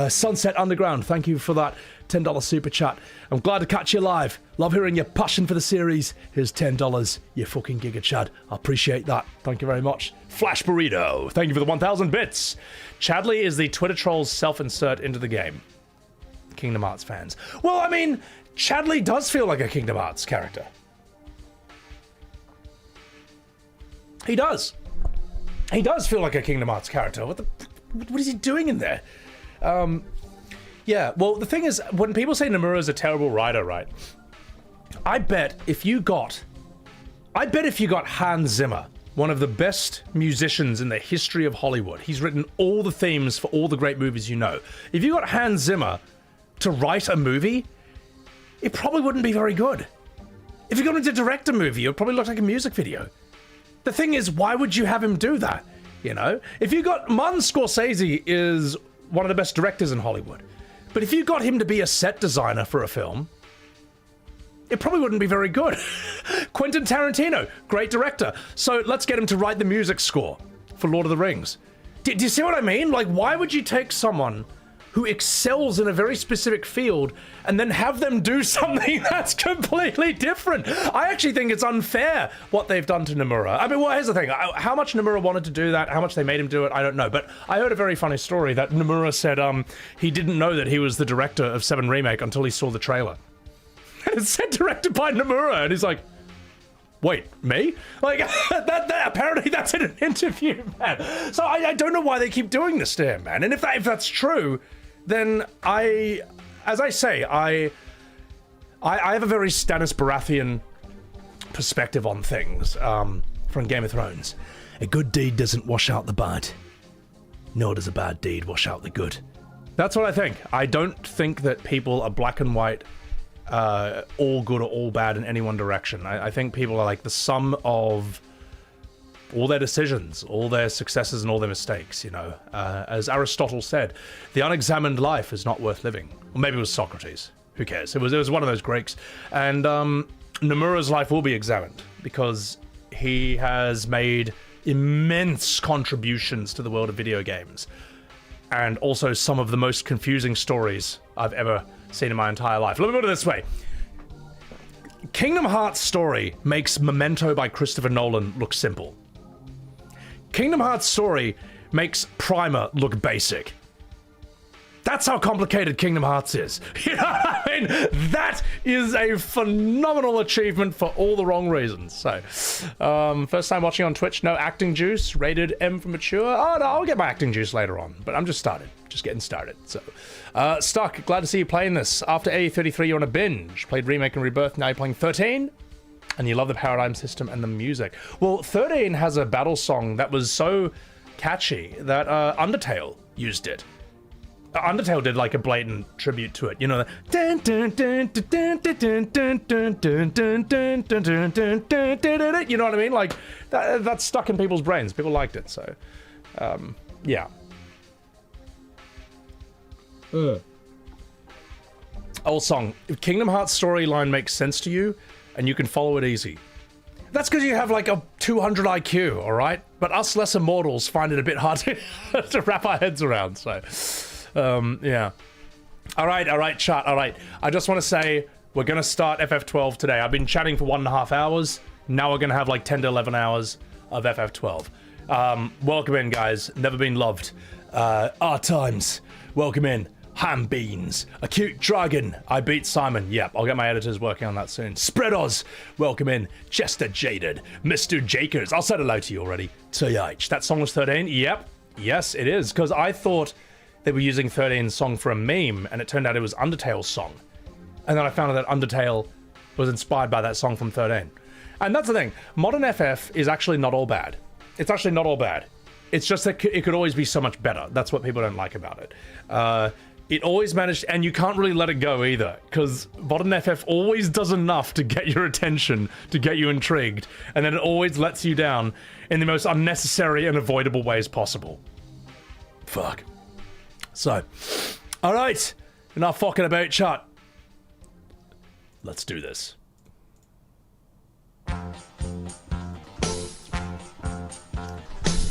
Sunset Underground, thank you for that $10 super chat. I'm glad to catch you live. Love hearing your passion for the series. Here's $10, you fucking giga chad. I appreciate that. Thank you very much. Flash Burrito, thank you for the 1,000 bits. Chadley is the Twitter troll's self-insert into the game. Kingdom Hearts fans. Well, I mean, Chadley does feel like a Kingdom Hearts character. He does. He does feel like a Kingdom Hearts character. What is he doing in there? Yeah, well, the thing is, when people say Nomura is a terrible writer, right? I bet if you got Hans Zimmer, one of the best musicians in the history of Hollywood, he's written all the themes for all the great movies you know. If you got Hans Zimmer to write a movie, it probably wouldn't be very good. If you got him to direct a movie, it would probably look like a music video. The thing is, why would you have him do that? You know? If you got Martin Scorsese is one of the best directors in Hollywood. But if you got him to be a set designer for a film, it probably wouldn't be very good. Quentin Tarantino, great director. So let's get him to write the music score for Lord of the Rings. Do you see what I mean? Like, why would you take someone who excels in a very specific field and then have them do something that's completely different? I actually think it's unfair what they've done to Nomura. I mean, well, here's the thing. How much Nomura wanted to do that, how much they made him do it, I don't know. But I heard a very funny story that Nomura said he didn't know that he was the director of VII Remake until he saw the trailer. And it said directed by Nomura, and he's like, wait, me? Like, that apparently that's in an interview, man. So I don't know why they keep doing this to him, man. And if that's true, then as I say, I have a very Stannis Baratheon perspective on things from Game of Thrones. A good deed doesn't wash out the bad, nor does a bad deed wash out the good. That's what I think. I don't think that people are black and white, all good or all bad in any one direction. I think people are like the sum of all their decisions, all their successes and all their mistakes, you know. As Aristotle said, the unexamined life is not worth living. Or maybe it was Socrates. Who cares? It was one of those Greeks. And Nomura's life will be examined because he has made immense contributions to the world of video games. And also some of the most confusing stories I've ever seen in my entire life. Let me put it this way. Kingdom Hearts' story makes Memento by Christopher Nolan look simple. Kingdom Hearts' story makes Primer look basic. That's how complicated Kingdom Hearts is. You know what I mean? That is a phenomenal achievement for all the wrong reasons. So, first time watching on Twitch, no acting juice, rated M for mature. Oh no, I'll get my acting juice later on, but I'm just getting started. So, Stuck, glad to see you playing this. After A33, you're on a binge. Played Remake and Rebirth, now you're playing 13. And you love the paradigm system and the music. Well, 13 has a battle song that was so catchy that Undertale used it. Undertale did like a blatant tribute to it, you know, you know what I mean? Like that's stuck in people's brains. People liked it, so yeah. Old song. If Kingdom Hearts storyline makes sense to you and you can follow it easy, that's because you have like a 200 IQ, all right? But us lesser mortals find it a bit hard to wrap our heads around, so yeah. All right, chat. All right. I just want to say we're going to start FF12 today. I've been chatting for 1.5 hours. Now we're going to have like 10 to 11 hours of FF12. Welcome in, guys. Never been loved. Our times. Welcome in. Ham beans. A cute dragon. I beat Simon. Yep, I'll get my editors working on that soon. Spreados. Welcome in. Chester Jaded. Mr. Jakers. I'll say hello to you already. TH. That song was 13? Yep. Yes, it is. Because I thought they were using 13's song for a meme, and it turned out it was Undertale's song. And then I found out that Undertale was inspired by that song from 13. And that's the thing. Modern FF is actually not all bad. It's actually not all bad. It's just that it could always be so much better. That's what people don't like about it. It always managed, and you can't really let it go either, because modern FF always does enough to get your attention, to get you intrigued, and then it always lets you down in the most unnecessary and avoidable ways possible. Fuck. So, alright, enough fucking about, chat. Let's do this.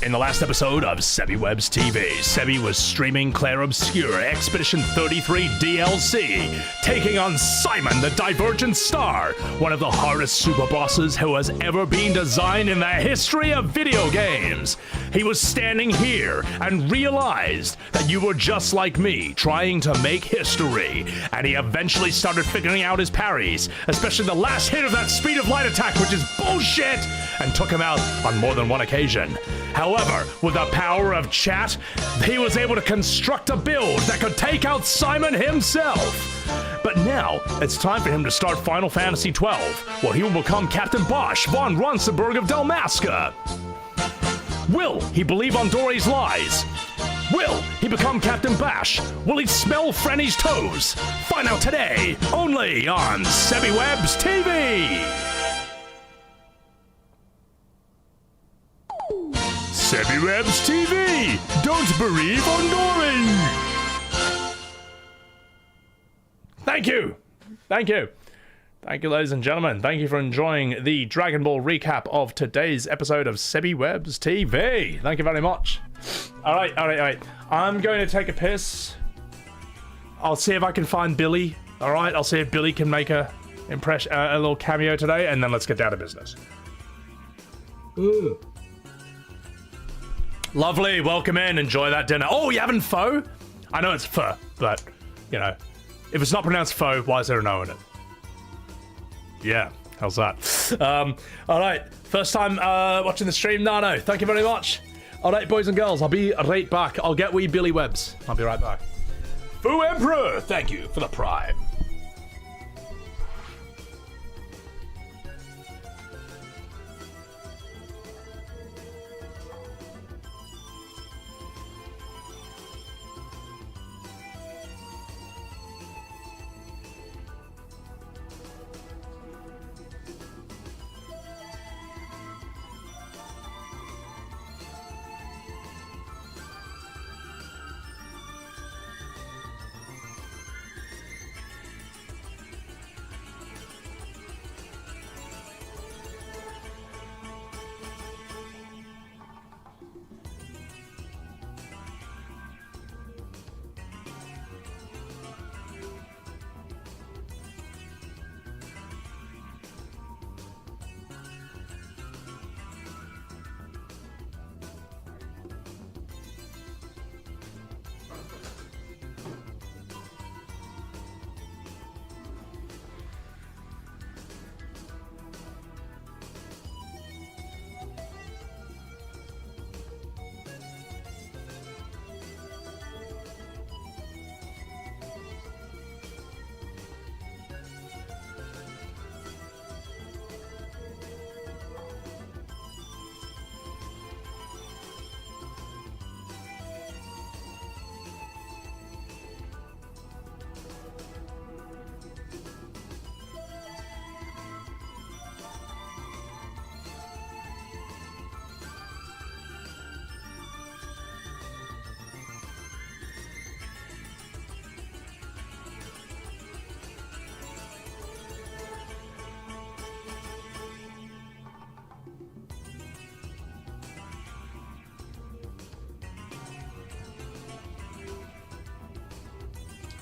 In the last episode of SebiWebs TV, Sebi was streaming Claire Obscure Expedition 33 DLC, taking on Simon the Divergent Star, one of the hardest super bosses who has ever been designed in the history of video games. He was standing here and realized that you were just like me, trying to make history, and he eventually started figuring out his parries, especially the last hit of that speed of light attack, which is bullshit, and took him out on more than one occasion. However, with the power of chat, he was able to construct a build that could take out Simon himself. But now, it's time for him to start Final Fantasy XII, where he will become Captain Bosch von Ronsenberg of Dalmasca. Will he believe on Dory's lies? Will he become Captain Bash? Will he smell Frenny's toes? Find out today, only on SebiWebs TV! SebiWebs TV! Don't bereave on Dory! Thank you! Thank you! Thank you, ladies and gentlemen. Thank you for enjoying the Dragon Ball recap of today's episode of SebiWebs TV. Thank you very much. Alright. I'm going to take a piss. I'll see if I can find Billy. Alright, I'll see if Billy can make a little cameo today, and then let's get down to business. Ooh. Lovely, welcome in, enjoy that dinner. Oh, you having pho? I know it's pho, but, you know, if it's not pronounced pho, why is there an O in it? Yeah, how's that? Alright, first time watching the stream, Nano, thank you very much. Alright, boys and girls, I'll be right back. I'll get wee Billy Webbs. I'll be right back. Fu Emperor, thank you for the prime.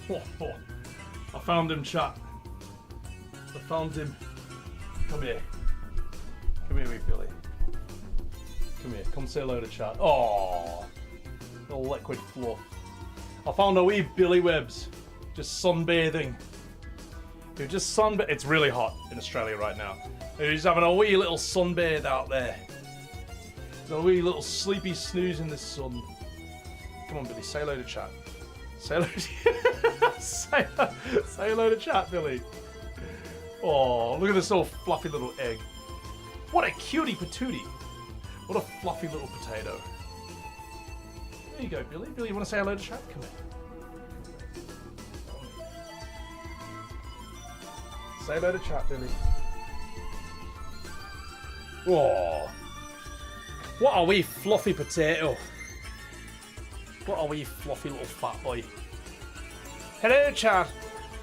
Oh, I found him, chat. I found him. Come here. Come here, wee Billy. Come here. Come say hello to chat. Oh, the liquid fluff. I found a wee Billy Webbs. Just sunbathing. You're just sunbathing. It's really hot in Australia right now. He's having a wee little sunbathe out there. A wee little sleepy snooze in the sun. Come on, Billy. Say hello to chat. Say hello to say hello to chat, Billy. Oh, look at this little fluffy little egg. What a cutie patootie. What a fluffy little potato. There you go, Billy. Billy, you want to say hello to chat? Come here. Say hello to chat, Billy. Oh. What are we, fluffy potato? What are we, fluffy little fat boy? Hello, chat.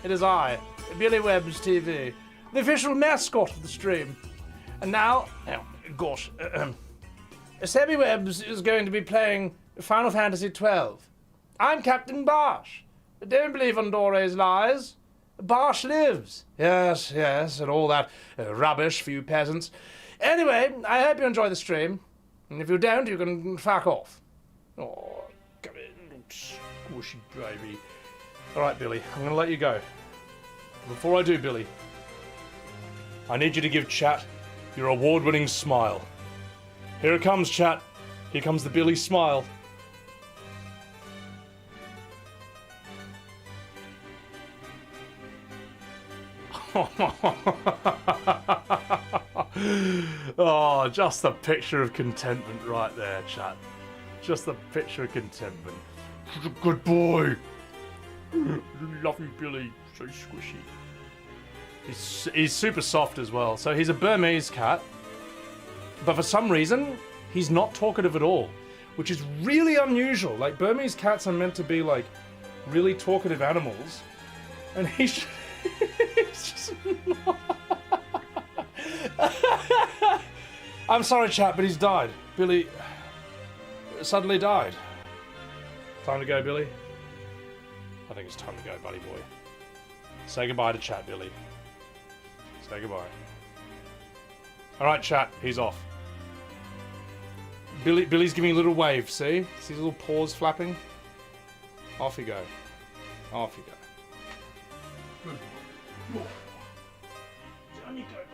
It is I, Billy Webbs TV, the official mascot of the stream. And now, oh, gosh, Sebby Webbs is going to be playing Final Fantasy XII. I'm Captain Barsh. Don't believe on Dore's lies. Barsh lives. Yes, yes, and all that rubbish for you peasants. Anyway, I hope you enjoy the stream. And if you don't, you can fuck off. Oh, come in, squishy baby. Alright, Billy, I'm going to let you go. Before I do, Billy, I need you to give chat your award-winning smile. Here it comes, chat. Here comes the Billy smile. Oh, just a picture of contentment right there, chat. Just a picture of contentment. Good boy. Love you, Billy. So squishy. He's super soft as well. So he's a Burmese cat, but for some reason he's not talkative at all, which is really unusual. Like, Burmese cats are meant to be like really talkative animals, and he's just not. I'm sorry, chat, but he's died. Billy suddenly died. Time to go, Billy. I think it's time to go, buddy boy. Say goodbye to chat, Billy. Say goodbye. Alright, chat, he's off. Billy's giving a little wave, see? See his little paws flapping? Off you go. Off you go. Good boy. Down you go, buddy.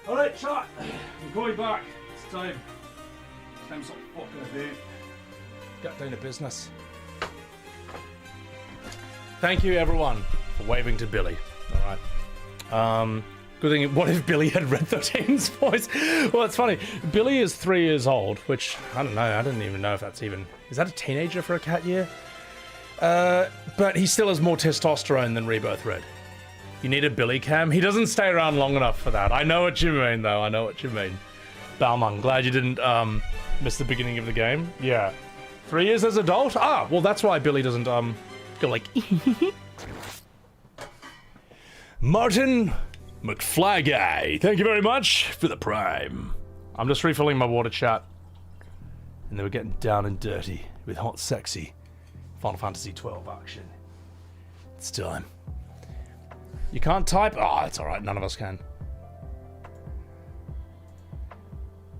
Alright, chat, I'm going back. It's time. It's time something fucking to do. Get down to business. Thank you, everyone, for waving to Billy. Alright. Good thing, what if Billy had Red 13's voice? Well, it's funny. Billy is 3 years old, which, I don't know, I didn't even know if that's even... Is that a teenager for a cat year? But he still has more testosterone than Rebirth Red. You need a Billy cam? He doesn't stay around long enough for that. I know what you mean, though. I know what you mean. Balmung, glad you didn't miss the beginning of the game. Yeah. 3 years as adult? Ah, well, that's why Billy doesn't go like... Martin McFlaggy, thank you very much for the prime. I'm just refilling my water, chat. And they were getting down and dirty with hot, sexy Final Fantasy XII action. It's time. You can't type? Oh, it's alright, none of us can.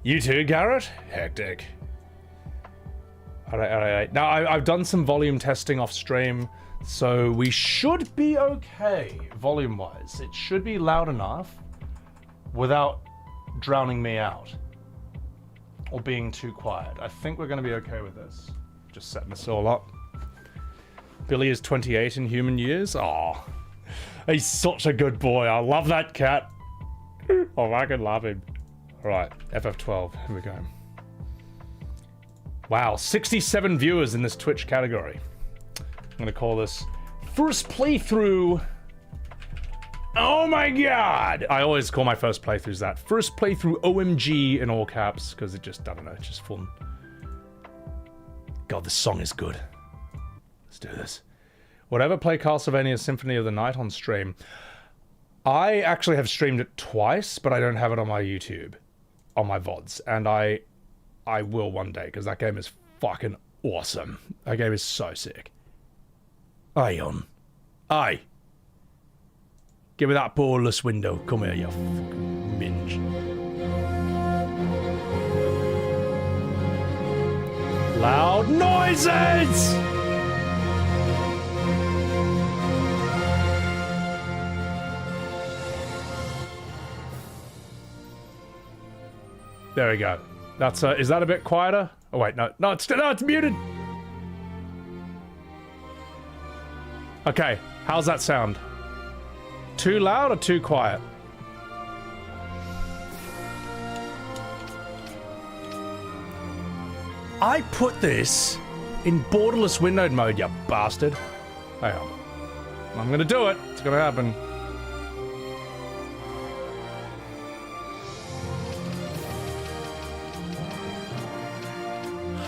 You too, Garrett? Hectic. Alright. Now, I've done some volume testing off stream, so we should be okay, volume-wise. It should be loud enough without drowning me out. Or being too quiet. I think we're going to be okay with this. Just setting this all up. Billy is 28 in human years. Aw. He's such a good boy. I love that cat. Oh, I can love him. Alright, FF12. Here we go. Wow, 67 viewers in this Twitch category. I'm going to call this first playthrough. Oh my god! I always call my first playthroughs that. First playthrough OMG in all caps, because it just, I don't know, it's just fun. God, this song is good. Let's do this. Whatever, play Castlevania Symphony of the Night on stream. I actually have streamed it twice, but I don't have it on my YouTube, on my VODs, and I will one day, because that game is fucking awesome. That game is so sick. Aye, on. Aye. Give me that borderless window. Come here, you fucking minge. Loud noises! There we go. That's is that a bit quieter? Oh wait, no, it's muted. Okay, how's that sound? Too loud or too quiet? I put this in borderless windowed mode, you bastard. Hang on. I'm gonna do it. It's gonna happen.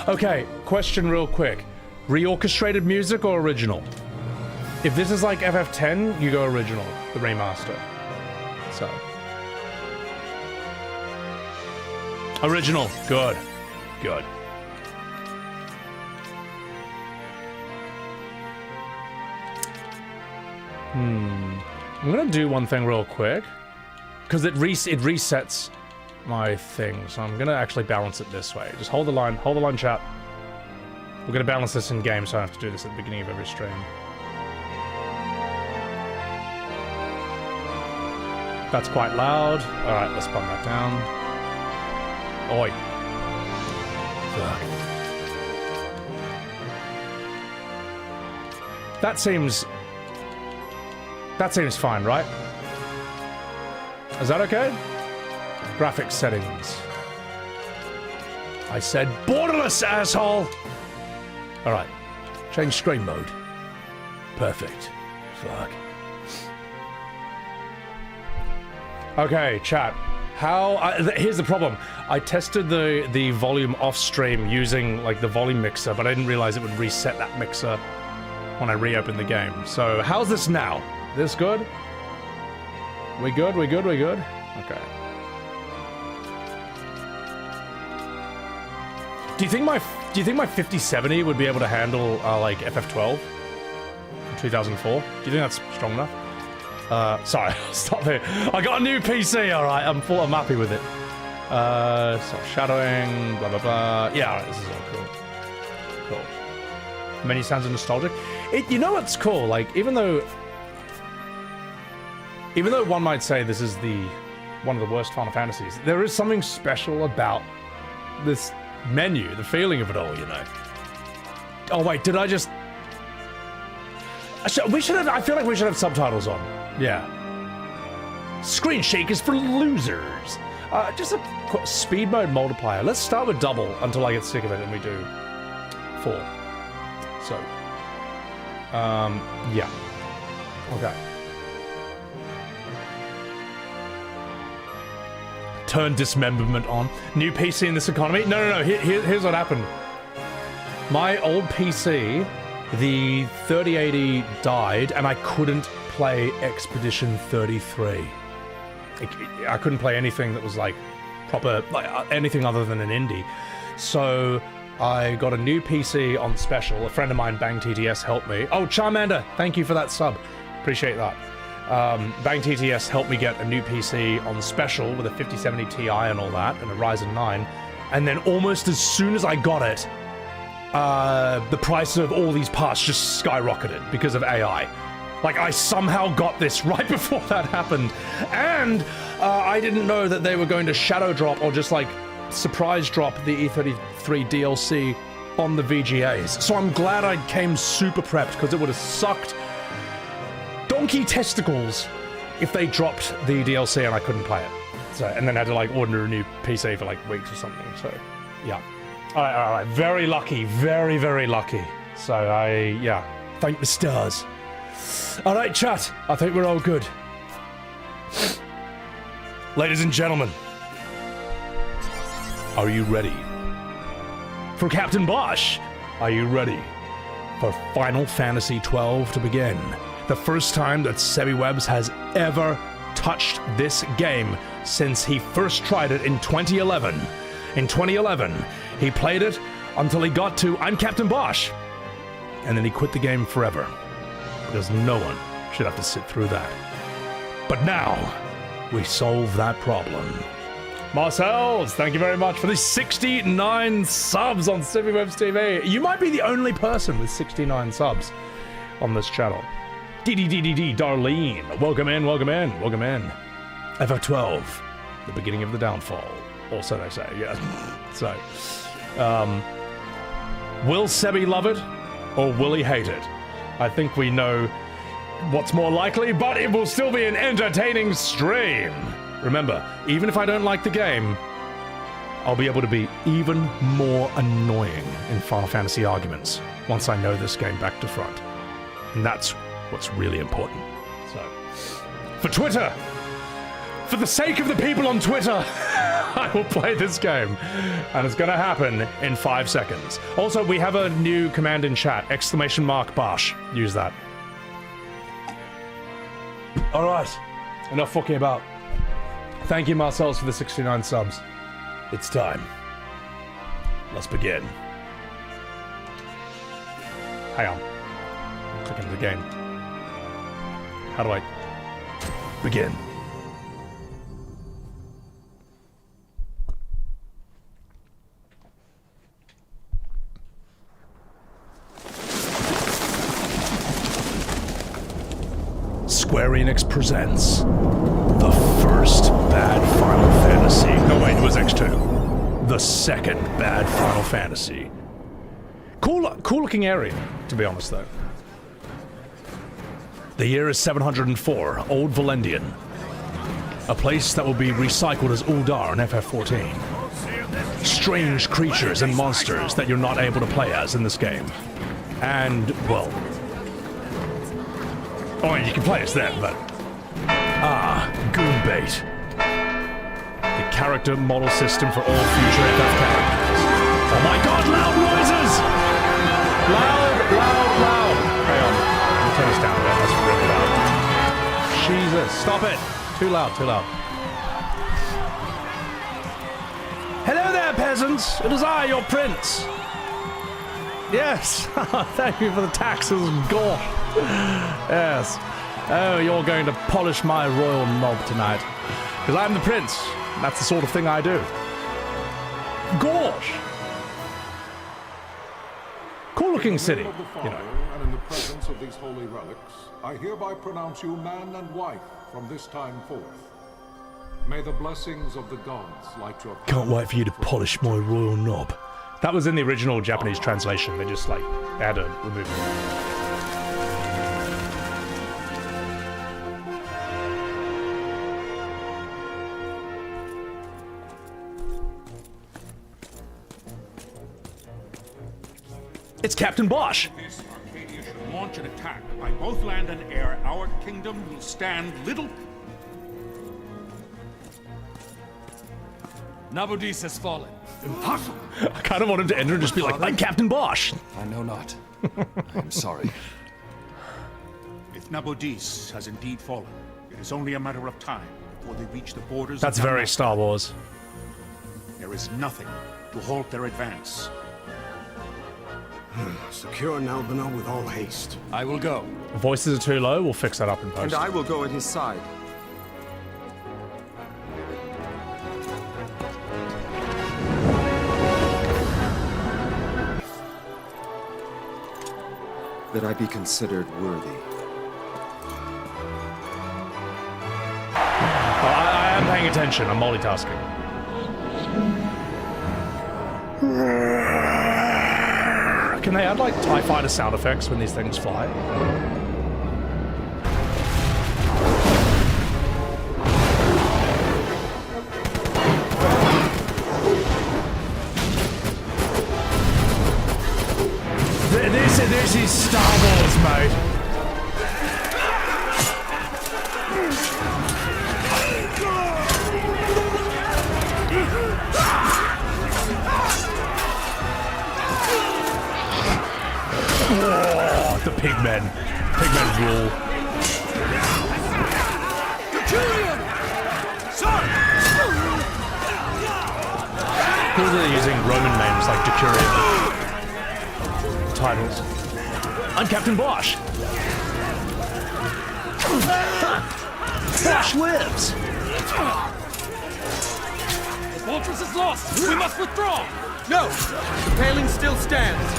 Okay, question real quick. Reorchestrated music or original? If this is like FF10, you go original, the remaster. So. Original, good. Good. I'm gonna do one thing real quick. Because it resets my thing, so I'm gonna actually balance it this way. Just hold the line, chat. We're gonna balance this in game, so I have to do this at the beginning of every stream. That's quite loud. Alright, let's bump that down. Oi. Fuck. That seems fine, right? Is that okay? Graphics settings. I said borderless, asshole! Alright. Change screen mode. Perfect. Fuck. Okay, chat. Here's the problem. I tested the volume off stream using like the volume mixer, but I didn't realize it would reset that mixer when I reopened the game. So how's this now? This good? We good? We good? We good? Okay. Do you think my 5070 would be able to handle like FF12 from 2004? Do you think that's strong enough? Sorry, stop there. I got a new PC, alright, I'm happy with it. So shadowing, blah blah blah. Yeah, alright, this is all cool. Cool. Many sounds nostalgic. You know what's cool? Like, even though one might say this is one of the worst Final Fantasies, there is something special about this menu, the feeling of it all, you know. Oh wait, did I just... I feel like we should have subtitles on. Yeah. Screen shakers for losers. Just a speed mode multiplier. Let's start with double until I get sick of it and we do 4. So. Yeah. Okay. Turn dismemberment on. New PC in this economy? No. Here's what happened. My old PC, the 3080 died, and I couldn't play Expedition 33. I couldn't play anything that was like proper, like anything other than an indie. So I got a new PC on special. A friend of mine, Bang TTS, helped me. Oh, Charmander, thank you for that sub. Appreciate that. Bang TTS helped me get a new PC on special with a 5070 Ti and all that, and a Ryzen 9. And then almost as soon as I got it, the price of all these parts just skyrocketed because of AI. Like, I somehow got this right before that happened. And I didn't know that they were going to shadow drop or just like surprise drop the E33 DLC on the VGAs. So I'm glad I came super prepped, because it would have sucked donkey testicles if they dropped the DLC and I couldn't play it. So, and then had to like order a new PC for like weeks or something. So, yeah. All right. Very lucky. Very, very lucky. So yeah. Thank the stars. All right, chat. I think we're all good. Ladies and gentlemen, are you ready for Captain Bosch? Are you ready for Final Fantasy XII to begin? The first time that SebiWebs has ever touched this game since he first tried it in 2011. In 2011, he played it until he got to I'm Captain Bosch, and then he quit the game forever, because no one should have to sit through that. But now, we solve that problem. Marcel's, thank you very much for the 69 subs on SebiWebs TV. You might be the only person with 69 subs on this channel. Darlene, welcome in, welcome in, welcome in. FF12, the beginning of the downfall. Or so they say, yeah. So, will Sebi love it, or will he hate it? I think we know what's more likely, but it will still be an entertaining stream. Remember, even if I don't like the game, I'll be able to be even more annoying in Final Fantasy arguments once I know this game back to front. And that's what's really important. So, for Twitter, for the sake of the people on Twitter, I will play this game. And it's gonna happen in 5 seconds. Also, we have a new command in chat, !Bosh. Use that. Alright, enough fucking about. Thank you, Marcel's, for the 69 subs. It's time. Let's begin. Hang on. Click into the game. How do I begin? Square Enix presents the first bad Final Fantasy. No, wait, it was X2. The second bad Final Fantasy. Cool looking area, to be honest, though. The year is 704, Old Valendian. A place that will be recycled as Uldar in FF14. Strange creatures and monsters that you're not able to play as in this game. And, well... oh, you can play as them, but... Goonbait. The character model system for all future FF characters. Oh my god, loud noises! Loud! Hang on. Let me turn this down a bit, that's really loud. Jesus, stop it! Too loud. Hello there, peasants! It is I, your prince! Yes! Thank you for the taxes, gosh! Yes. Oh, you're going to polish my royal knob tonight. Because I'm the prince. That's the sort of thing I do. Gosh! Cool looking city, you know. And in the presence of these holy relics, I hereby pronounce you man and wife from this time forth. May the blessings of the gods light your path. Can't wait for you to polish my royal knob. That was in the original Japanese translation. They just, like, had to remove it. It's Captain Bosch. This Arcadia should launch an attack by both land and air. Our kingdom will stand little. Nabudis has fallen. Impossible. I kind of want him to enter and just be like, I'm Captain Bosch. I know not. I am sorry. If Nabudis has indeed fallen, it is only a matter of time before they reach the borders. That's very Star Wars. There is nothing to halt their advance. Secure Nalbina with all haste. I will go. If voices are too low, we'll fix that up in post. And I will go at his side. That I be considered worthy. I am paying attention. I'm multitasking. Can they add, like, TIE fighter sound effects when these things fly? This is Star Wars, mate. Oh, the pigmen. Pigmen rule. Cool that they're using Roman names like Decurion. Titles. I'm Captain Bosch. Ash lives! The fortress is lost! We must withdraw! No! The paling still stands!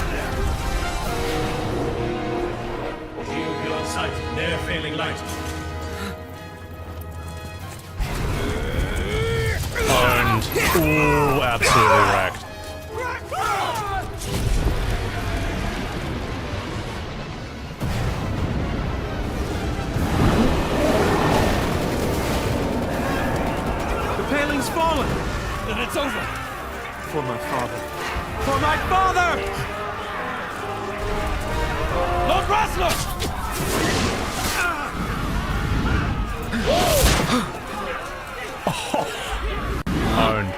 Shield beyond sight, near failing light. Owned. Ooh, absolutely wrecked. The paling's fallen! Then it's over! For my father. For my father! Lord Rasler! Owned.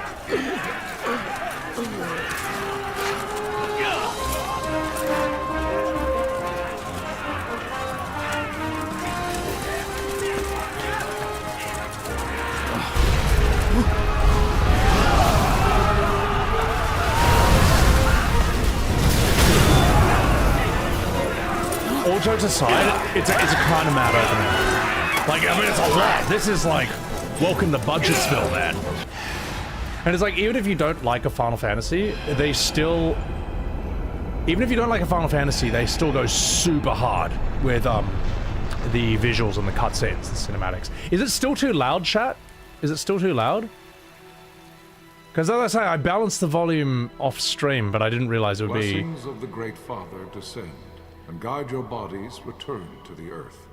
All jokes aside, it's a kind of mad opening. Like, I mean, it's a lot. This is like, welcome to Budgetsville, man. And it's like, even if you don't like a Final Fantasy, they still... Even if you don't like a Final Fantasy, they still go super hard with the visuals and the cutscenes, the cinematics. Is it still too loud, chat? Is it still too loud? Because as I say, I balanced the volume off stream, but I didn't realize it would be... Blessings of the Great Father descend, and guide your bodies return to the earth.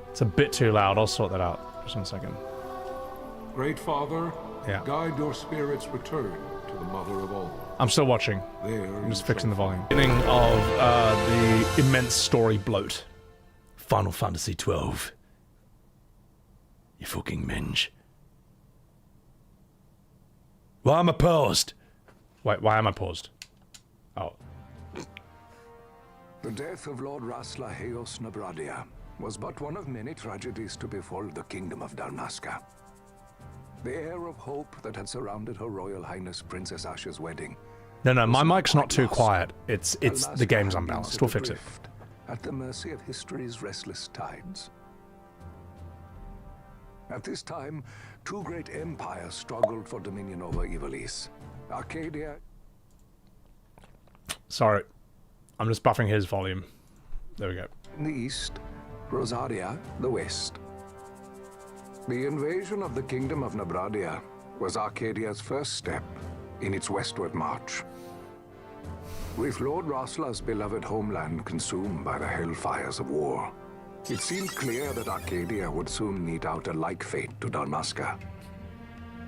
It's a bit too loud. I'll sort that out. Just 1 second. Great Father, Yeah. guide your spirits return to the Mother of all. I'm still watching. There I'm just fixing the volume. Beginning of the immense story bloat. Final Fantasy XII. You fucking minge. Why am I paused? Wait, why am I paused? Oh. The death of Lord Rasla Heos Nabradia was but one of many tragedies to befall the kingdom of Dalmasca. The air of hope that had surrounded Her Royal Highness Princess Asha's wedding. No, my mic's not too lost. quiet. It's the game's had been unbalanced. set We'll fix it. adrift at the mercy of history's restless tides. At this time, two great empires struggled for dominion over Ivalice. Arcadia. Sorry. I'm just buffing his volume. There we go. In the east, Rosaria, the west. The invasion of the kingdom of Nabradia was Arcadia's first step in its westward march. With Lord Rasla's beloved homeland consumed by the hellfires of war, it seemed clear that Arcadia would soon mete out a like fate to Dalmasca.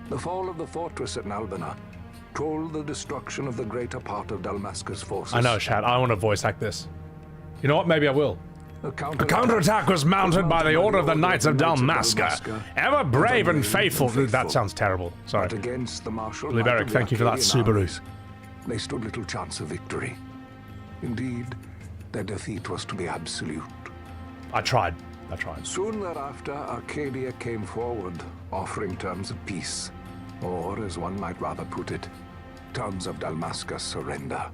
The fall of the fortress at Nalbina told the destruction of the greater part of Dalmasca's forces. I know, chat. I want to voice act this. You know what? Maybe I will. A counterattack was mounted by the order of the Knights of Dalmasca. Ever brave and faithful. That sounds terrible. Sorry. But against the martial Lee Beric, thank you for that Subaru. They stood little chance of victory. Indeed, their defeat was to be absolute. I tried. Soon thereafter, Arcadia came forward, offering terms of peace. Or, as one might rather put it, terms of Dalmasca's surrender.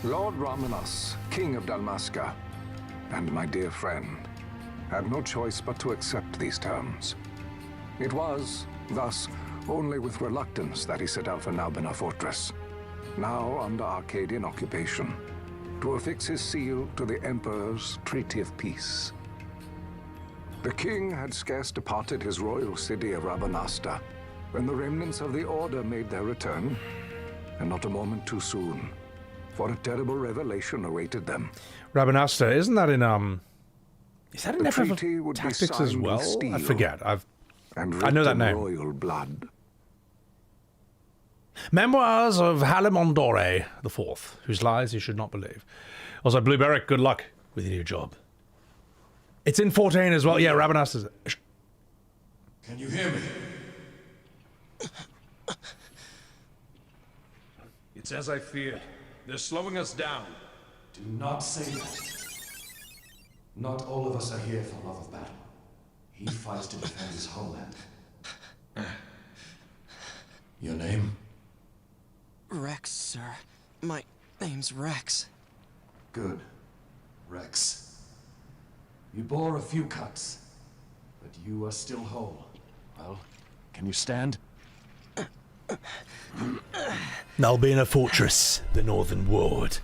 Lord Raminas, King of Dalmasca, and my dear friend, had no choice but to accept these terms. It was, thus, only with reluctance that he set out for Nalbina Fortress, now under Arcadian occupation, to affix his seal to the Emperor's Treaty of Peace. The king had scarce departed his royal city of Rabidanastra when the remnants of the Order made their return, and not a moment too soon, for a terrible revelation awaited them. Rabidanastra, isn't that in is that in The FF treaty would be Tactics as signed well? with steel I forget. I and know that written name. royal blood. Memoirs of Halimondore IV, whose lies you should not believe. Also, Blue Beric, good luck with your new job. It's in 14 as well. Yeah, Rabinastra's. Can you hear me? It's as I feared. They're slowing us down. Do not say that. Not all of us are here for love of battle. He fights to defend his homeland. Your name? Rex, sir. My name's Rex. Good. Rex. You bore a few cuts. You are still whole. Well, can you stand? Nalbina Fortress, the Northern Ward.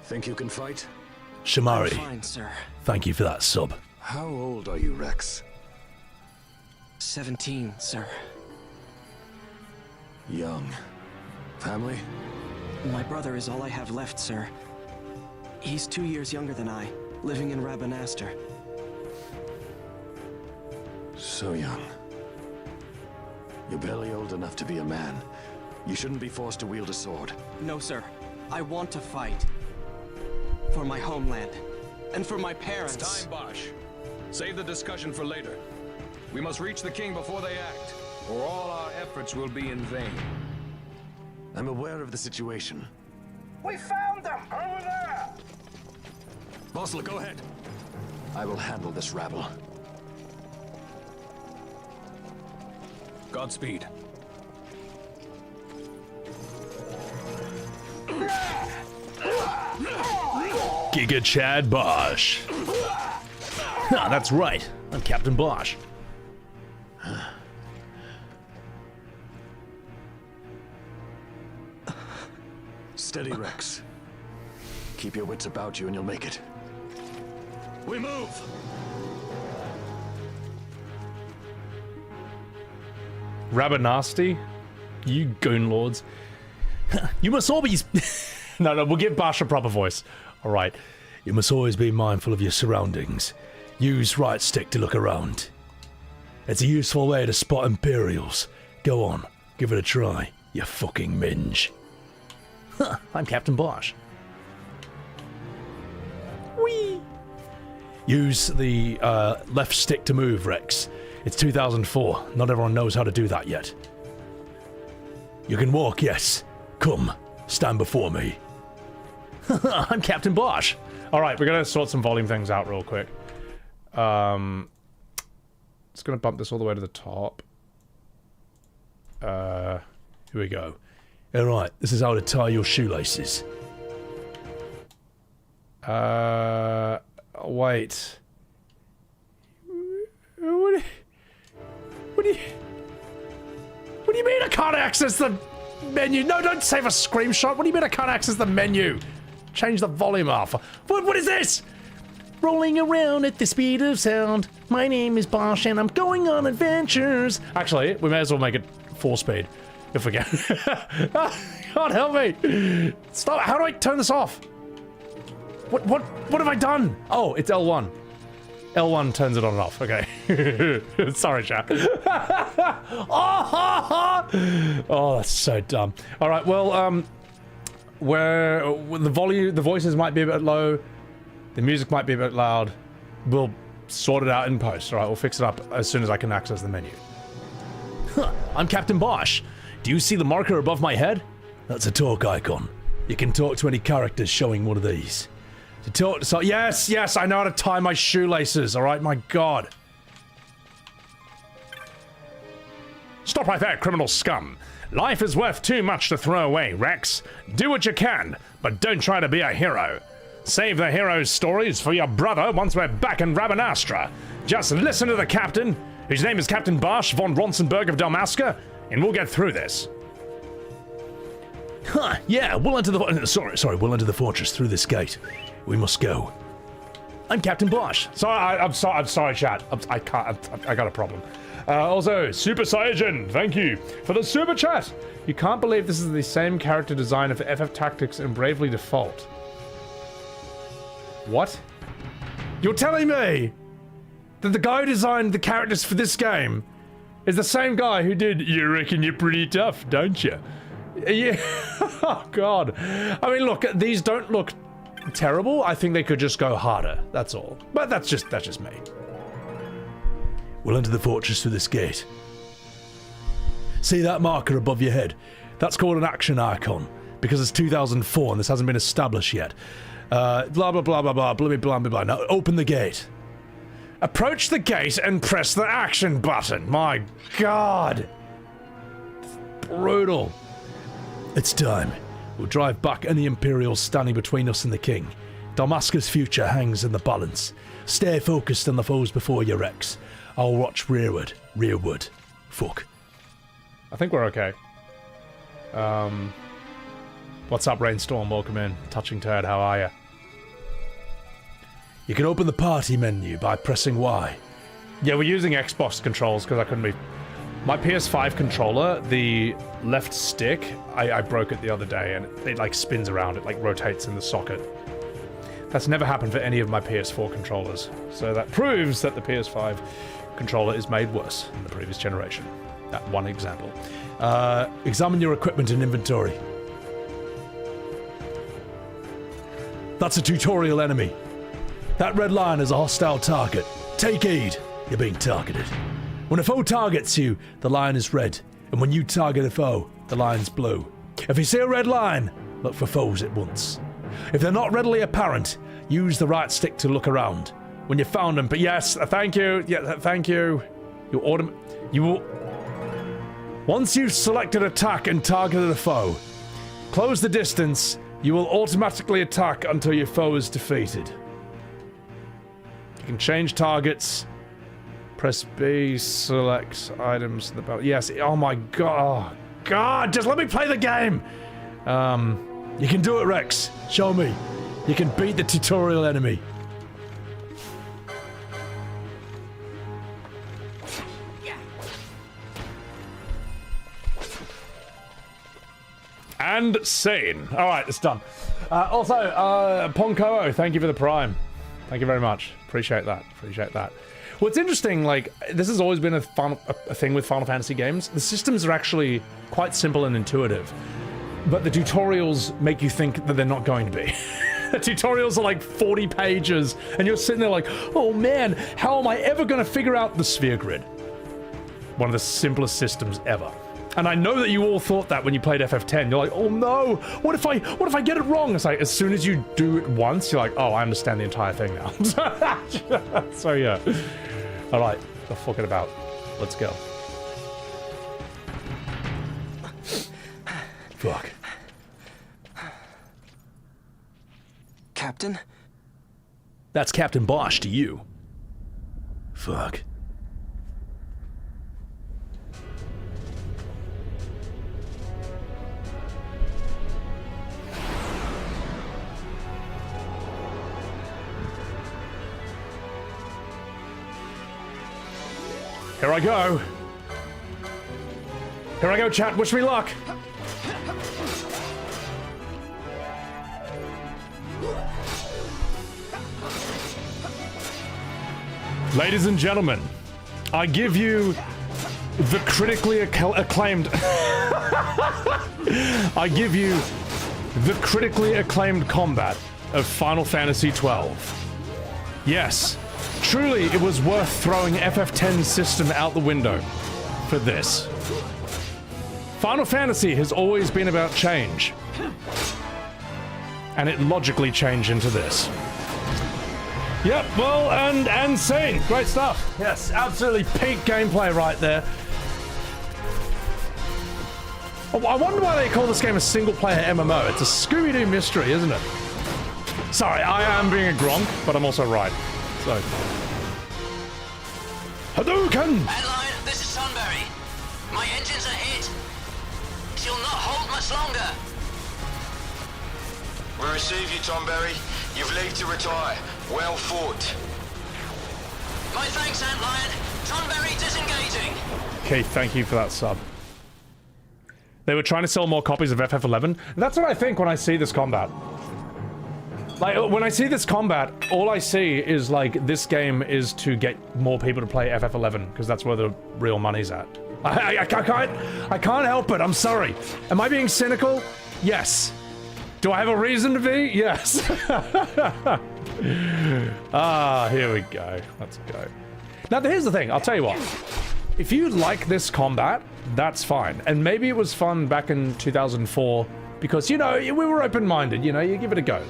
Think you can fight? Shamari, Fine, sir. thank you for that sub. How old are you, Rex? 17, sir. Young. Family? My brother is all I have left, sir. He's 2 years younger than I, living in Rabidanastra. So young. You're barely old enough to be a man. You shouldn't be forced to wield a sword. No, sir. I want to fight. For my homeland. And for my parents. It's time, Bosch. Save the discussion for later. We must reach the king before they act, or all our efforts will be in vain. I'm aware of the situation. We found them! Over there! Bossler, go ahead. I will handle this rabble. Godspeed. Giga Chad Bosch. Ah, that's right. I'm Captain Bosch. Steady, Rex. Keep your wits about you and you'll make it. We move! Rabidanastra, you goon lords. You must always... No, we'll give Bosch a proper voice. Alright. You must always be mindful of your surroundings. Use right stick to look around. It's a useful way to spot Imperials. Go on, give it a try, you fucking minge. Huh, I'm Captain Bosch. Whee! Use the left stick to move, Rex. It's 2004. Not everyone knows how to do that yet. You can walk, yes. Come, stand before me. I'm Captain Bosch. Alright, we're gonna sort some volume things out real quick. Just gonna bump this all the way to the top. Here we go. Alright, this is how to tie your shoelaces. Wait. What do you mean I can't access the menu? No, don't save a screenshot. What do you mean I can't access the menu? Change the volume off. What is this? Rolling around at the speed of sound. My name is Bosch and I'm going on adventures. Actually, we may as well make it 4 speed. If we can. God help me. Stop. How do I turn this off? What have I done? Oh, it's L1. L1 turns it on and off. Okay. Sorry, chat. Oh, that's so dumb. All right. Well, where the voices might be a bit low, the music might be a bit loud. We'll sort it out in post. All right. We'll fix it up as soon as I can access the menu. I'm Captain Bosch. Do you see the marker above my head? That's a talk icon. You can talk to any characters showing one of these. To talk, so yes, I know how to tie my shoelaces, alright? My god. Stop right there, criminal scum. Life is worth too much to throw away, Rex. Do what you can, but don't try to be a hero. Save the hero's stories for your brother once we're back in Rabidanastra. Just listen to the captain, whose name is Captain Bosch von Ronsenberg of Dalmasca, and we'll get through this. Huh, yeah, we'll enter the... we'll enter the fortress through this gate. We must go. I'm Captain Bosch. Sorry, I'm sorry, chat. I got a problem. Also, Super Saiyan, thank you for the super chat. You can't believe this is the same character designer for FF Tactics and Bravely Default. What? You're telling me that the guy who designed the characters for this game is the same guy who did You Reckon You're Pretty Tough, don't you? Yeah. Oh, God. I mean, look, these don't look terrible. I think they could just go harder. That's all. But that's just me. We'll enter the fortress through this gate. See that marker above your head? That's called an action icon because it's 2004 and this hasn't been established yet. Blah blah blah blah blah blah blah blah blah. Now open the gate. Approach the gate and press the action button. My God. Brutal. It's time. We'll drive back any Imperials standing between us and the king. Dalmasca's future hangs in the balance. Stay focused on the foes before you, Rex. I'll watch rearward. Fuck. I think we're okay. What's up, Rainstorm? Welcome in. Touching Turd, how are ya? You can open the party menu by pressing Y. Yeah, we're using Xbox controls because I couldn't be... My PS5 controller, the left stick, I broke it the other day and it like spins around, it like rotates in the socket. That's never happened for any of my PS4 controllers. So that proves that the PS5 controller is made worse than the previous generation. That one example. Examine your equipment and inventory. That's a tutorial enemy. That red line is a hostile target. Take heed, you're being targeted. When a foe targets you, the line is red, and when you target a foe, the line's blue. If you see a red line, look for foes at once. If they're not readily apparent, use the right stick to look around. When you found them, but yes, thank you, yeah, thank you. You will... Once you've selected attack and targeted a foe, close the distance, you will automatically attack until your foe is defeated. You can change targets. Press B, select items in the battle. Yes, oh my god. Oh god, just let me play the game! You can do it, Rex. Show me. You can beat the tutorial enemy. And sane. Alright, it's done. Also, Ponko, thank you for the Prime. Thank you very much. Appreciate that. Appreciate that. What's interesting, like, this has always been a thing with Final Fantasy games. The systems are actually quite simple and intuitive, but the tutorials make you think that they're not going to be. The tutorials are like 40 pages, and you're sitting there like, oh man, how am I ever going to figure out the sphere grid? One of the simplest systems ever. And I know that you all thought that when you played FF10. You're like, oh no, what if I get it wrong? It's like, as soon as you do it once, you're like, oh, I understand the entire thing now. So yeah. All right, the fuck it about. Let's go. Fuck. Captain? That's Captain Bosch to you. Fuck. Here I go. Here I go, chat. Wish me luck. Ladies and gentlemen, I give you the critically acclaimed... I give you the critically acclaimed combat of Final Fantasy XII. Yes. Truly, it was worth throwing FF10's system out the window for this. Final Fantasy has always been about change. And it logically changed into this. Yep, well, and sane. Great stuff. Yes, absolutely peak gameplay right there. Oh, I wonder why they call this game a single-player MMO. It's a Scooby-Doo mystery, isn't it? Sorry, I am being a Gronk, but I'm also right. So. Hadouken! Headline, this is Sunbury. My engines are hit. She'll not hold much longer. We receive you, Tonberry. You've leave to retire. Well fought. My thanks, Antlion. Tonberry disengaging. Okay, thank you for that sub. They were trying to sell more copies of FF11. That's what I think when I see this combat. Like, when I see this combat, all I see is, like, this game is to get more people to play FF11, because that's where the real money's at. I can't help it, I'm sorry. Am I being cynical? Yes. Do I have a reason to be? Yes. Ah, here we go. Let's go. Now, here's the thing, I'll tell you what. If you like this combat, that's fine. And maybe it was fun back in 2004, because, you know, we were open-minded, you know, you give it a go.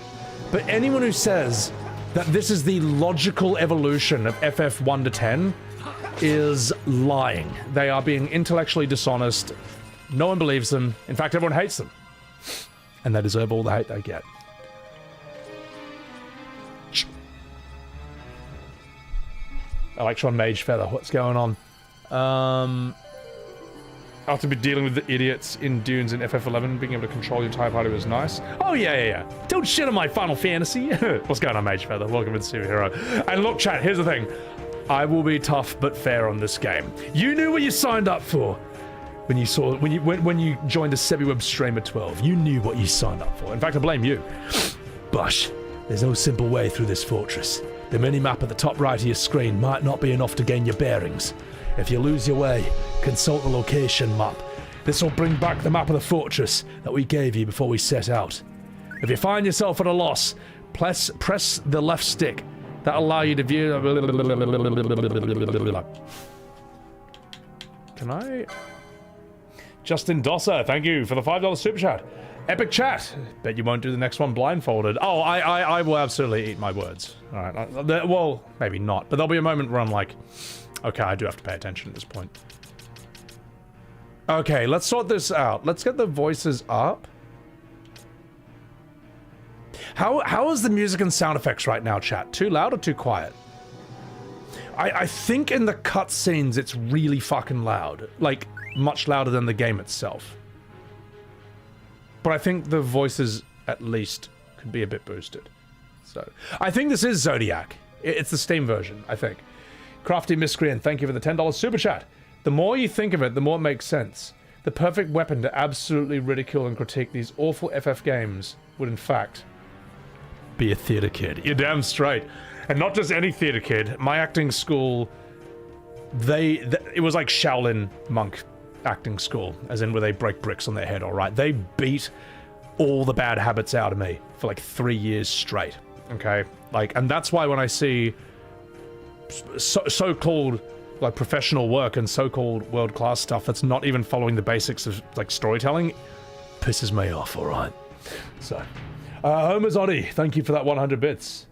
But anyone who says that this is the logical evolution of FF 1 to 10 is lying. They are being intellectually dishonest. No one believes them. In fact, everyone hates them. And they deserve all the hate they get. Electron Mage Feather, what's going on? After be dealing with the idiots in Dunes in FF11, being able to control your entire party was nice. Oh yeah. Don't shit on my Final Fantasy. What's going on, Mage Feather? Welcome to Superhero. And look, chat, here's the thing. I will be tough but fair on this game. You knew what you signed up for when you joined the SebiWeb Streamer 12. You knew what you signed up for. In fact, I blame you. Bush, there's no simple way through this fortress. The mini-map at the top right of your screen might not be enough to gain your bearings. If you lose your way, consult the location map. This will bring back the map of the fortress that we gave you before we set out. If you find yourself at a loss, press the left stick. That'll allow you to view... Can I... Justin Dosser, thank you for the $5 super chat. Epic chat. Bet you won't do the next one blindfolded. Oh, I will absolutely eat my words. All right. Well, maybe not. But there'll be a moment where I'm like, okay, I do have to pay attention at this point. Okay, let's sort this out. Let's get the voices up. How is the music and sound effects right now, chat? Too loud or too quiet? I think in the cutscenes it's really fucking loud. Like, much louder than the game itself. But I think the voices, at least, could be a bit boosted. So, I think this is Zodiac. It's the Steam version, I think. Crafty Miscreant, thank you for the $10 super chat. The more you think of it, the more it makes sense. The perfect weapon to absolutely ridicule and critique these awful FF games would, in fact, be a theater kid. You're damn straight. And not just any theater kid. My acting school, it was like Shaolin monk acting school, as in where they break bricks on their head, alright? They beat all the bad habits out of me for like 3 years straight, okay? Like, and that's why when I see so-called like professional work and so-called world-class stuff that's not even following the basics of like storytelling, pisses me off, alright? So, Homer's Oddie, thank you for that 100 bits.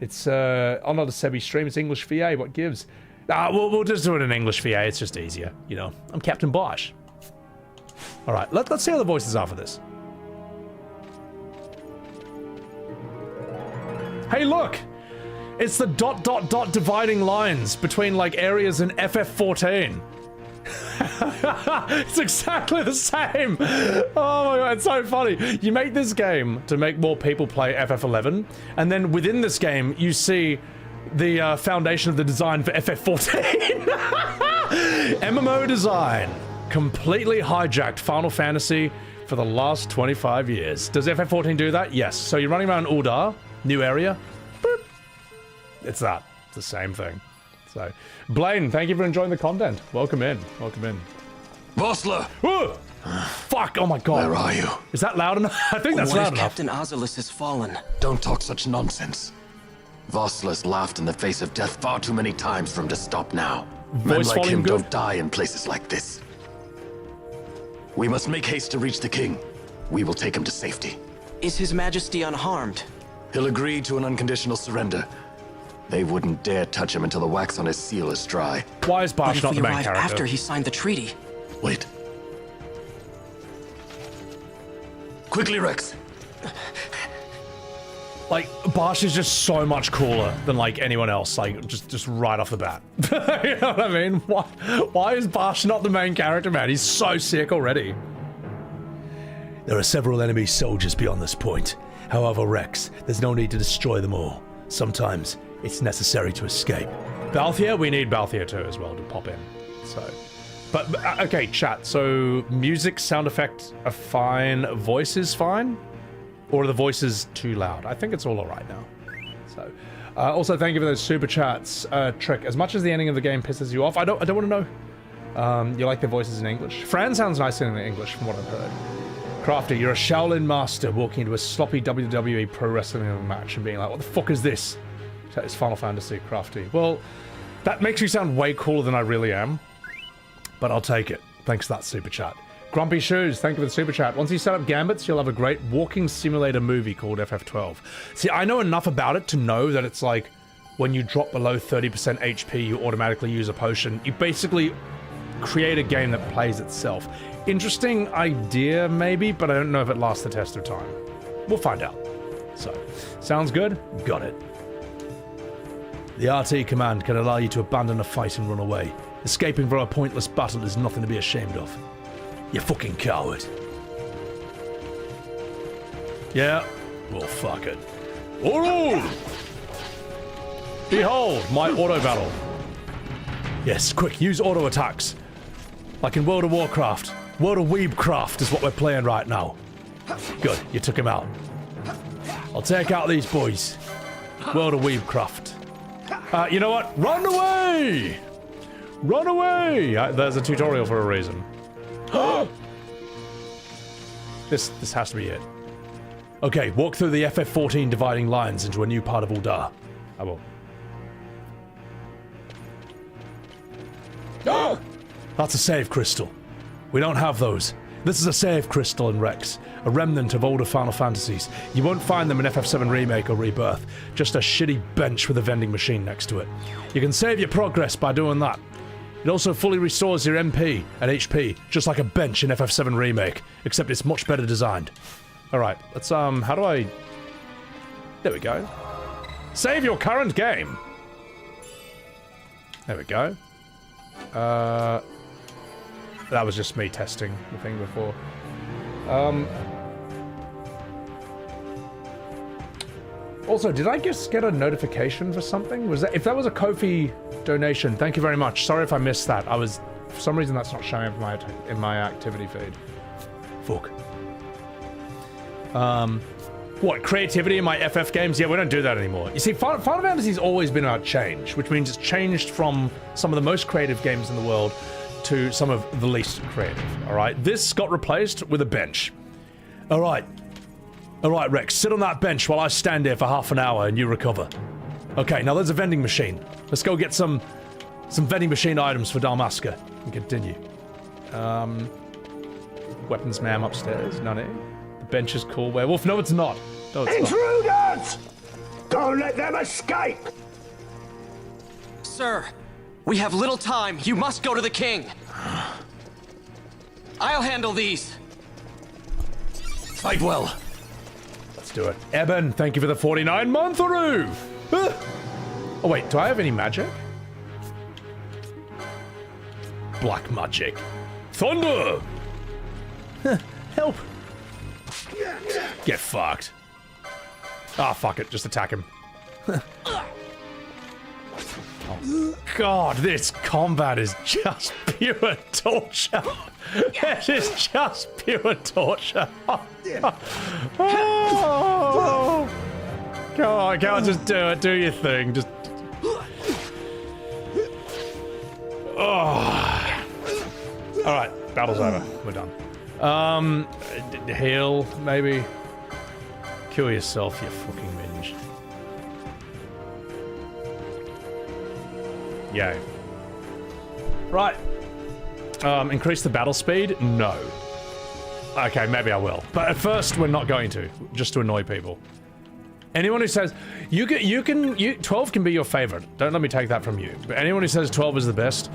It's not a Sebi stream, it's English VA, what gives? We'll just do it in English VA, it's just easier, you know. I'm Captain Bosch. Alright, let's see how the voices are for this. Hey look! It's the ... dividing lines between like areas in FF14. It's exactly the same! Oh my god, it's so funny. You make this game to make more people play FF11, and then within this game, you see the foundation of the design for FF14. MMO design. Completely hijacked Final Fantasy for the last 25 years. Does FF14 do that? Yes. So you're running around Uldar, new area. Boop. It's that. It's the same thing. So, Blaine, thank you for enjoying the content. Welcome in. Welcome in. Vossler! Fuck! Oh my god. Where are you? Is that loud enough? I think that's loud enough. Captain Ozilus has fallen? Don't talk such nonsense. Vossler's laughed in the face of death far too many times for him to stop now. Men like him don't die in places like this. We must make haste to reach the king. We will take him to safety. Is His Majesty unharmed? He'll agree to an unconditional surrender. They wouldn't dare touch him until the wax on his seal is dry. Why is Bosch not the main character? After he signed the treaty. Wait. Quickly, Rex. Like, Bosch is just so much cooler than, like, anyone else, like, just right off the bat. You know what I mean? Why is Bosch not the main character, man? He's so sick already. There are several enemy soldiers beyond this point. However, Rex, there's no need to destroy them all. Sometimes, it's necessary to escape. Balthier? We need Balthier too as well to pop in. So, but okay, chat. So, music, sound effect are fine. Voice is fine? Or are the voices too loud? I think it's all alright now. So, also thank you for those super chats. Trick, as much as the ending of the game pisses you off, I don't want to know. You like the voices in English? Fran sounds nice in English from what I've heard. Crafty, you're a Shaolin master walking into a sloppy WWE pro wrestling match and being like, what the fuck is this? It's Final Fantasy, Crafty. Well, that makes me sound way cooler than I really am. But I'll take it. Thanks for that super chat. Grumpy Shoes, thank you for the super chat. Once you set up Gambits, you'll have a great walking simulator movie called FF12. See, I know enough about it to know that it's like, when you drop below 30% HP, you automatically use a potion. You basically create a game that plays itself. Interesting idea, maybe, but I don't know if it lasts the test of time. We'll find out. So, sounds good? Got it. The RT command can allow you to abandon a fight and run away. Escaping from a pointless battle is nothing to be ashamed of. You fucking coward. Yeah? Well, fuck it. Auto! Behold, my auto battle. Yes, quick, use auto attacks. Like in World of Warcraft. World of Weebcraft is what we're playing right now. Good, you took him out. I'll take out these boys. World of Weebcraft. You know what? Run away! Run away! There's a tutorial for a reason. This has to be it. Okay, walk through the FF14 dividing lines into a new part of Uldar. I will. That's a save crystal. We don't have those. This is a save crystal in Rex, a remnant of older Final Fantasies. You won't find them in FF7 Remake or Rebirth, just a shitty bench with a vending machine next to it. You can save your progress by doing that. It also fully restores your MP and HP, just like a bench in FF7 Remake, except it's much better designed. Alright, let's, how do I... There we go. Save your current game! There we go. That was just me testing the thing before. Also, did I just get a notification for something? Was that, if that was a Ko-fi donation, thank you very much. Sorry if I missed that. For some reason that's not showing up in my activity feed. Fuck. What, creativity in my FF games? Yeah, we don't do that anymore. You see, Final Fantasy's always been about change, which means it's changed from some of the most creative games in the world to some of the least creative, alright? This got replaced with a bench. Alright. Alright, Rex, sit on that bench while I stand here for half an hour and you recover. Okay, now there's a vending machine. Let's go get some vending machine items for Dalmasca and continue. Weapons ma'am upstairs, none here. The bench is cool. Werewolf? No, it's not. No, it's Intruders! not. Don't let them escape! Sir, we have little time. You must go to the king. I'll handle these. Fight well. Let's do it. Eben, thank you for the 49-month-aroo! Oh wait, do I have any magic? Black magic. Thunder! Help! Get fucked. Ah, fuck it. Just attack him. Oh, God, this combat is just pure torture. It is just pure torture. Oh, God, can't just do it. Do your thing. Just. Oh. All right, battle's over. We're done. Heal, maybe. Kill yourself, you fucking minge. Yay. Right. Increase the battle speed? No. Okay, maybe I will. But at first, we're not going to. Just to annoy people. Anyone who says... 12 can be your favorite. Don't let me take that from you. But anyone who says 12 is the best...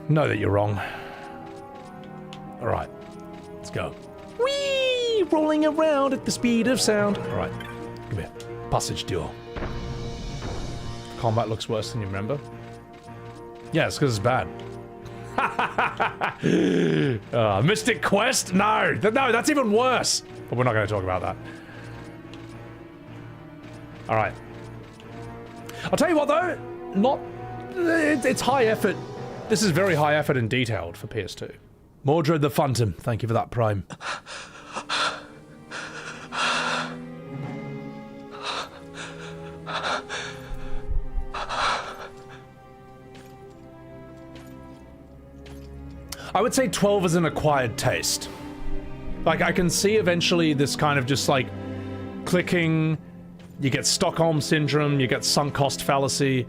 know that you're wrong. Alright. Let's go. Whee! Rolling around at the speed of sound. Alright. Come here. Passage door. Combat looks worse than you remember. Yeah, it's because it's bad. Mystic Quest? No! No, that's even worse! But we're not going to talk about that. Alright. I'll tell you what though, it's high effort. This is very high effort and detailed for PS2. Mordred the Phantom, thank you for that prime. I would say 12 is an acquired taste. Like, I can see eventually this kind of just like clicking, you get Stockholm Syndrome, you get sunk cost fallacy,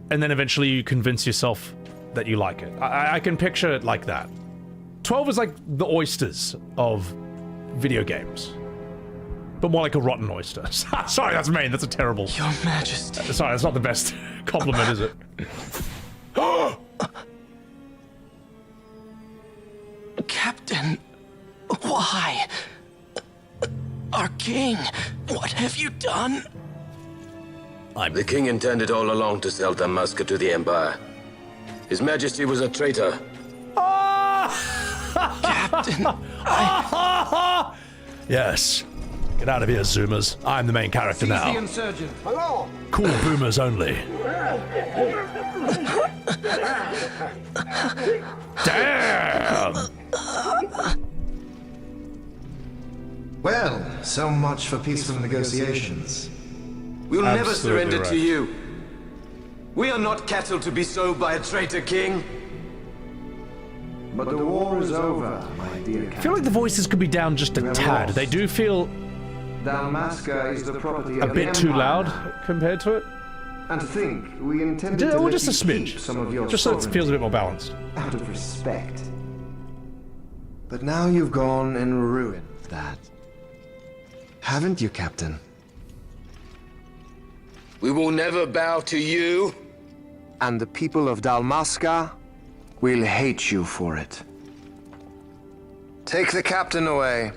and then eventually you convince yourself that you like it. I can picture it like that. 12 is like the oysters of video games. But more like a rotten oyster. Sorry, that's mean. That's a terrible... Your Majesty. Sorry, that's not the best compliment, is it? Captain, why? Our king, what have you done? The king intended all along to sell Dalmasca to the Empire. His Majesty was a traitor. Captain, Yes. Get out of here, Zoomers. I'm the main character now. The insurgent. Hello. Cool boomers only. Damn! Well, so much for peaceful negotiations. We'll never Absolutely surrender right. to you. We are not cattle to be sold by a traitor king. But the war is over, my dear I feel like the voices could be down just a tad. They do feel Dalmasca is the property a of bit the too Empire. loud compared to it. And to think we intended to Or let just a you keep smidge. some of your Just so it feels a bit more balanced. out of respect. But now you've gone and ruined that. Haven't you, Captain? We will never bow to you. And the people of Dalmasca will hate you for it. Take the captain away.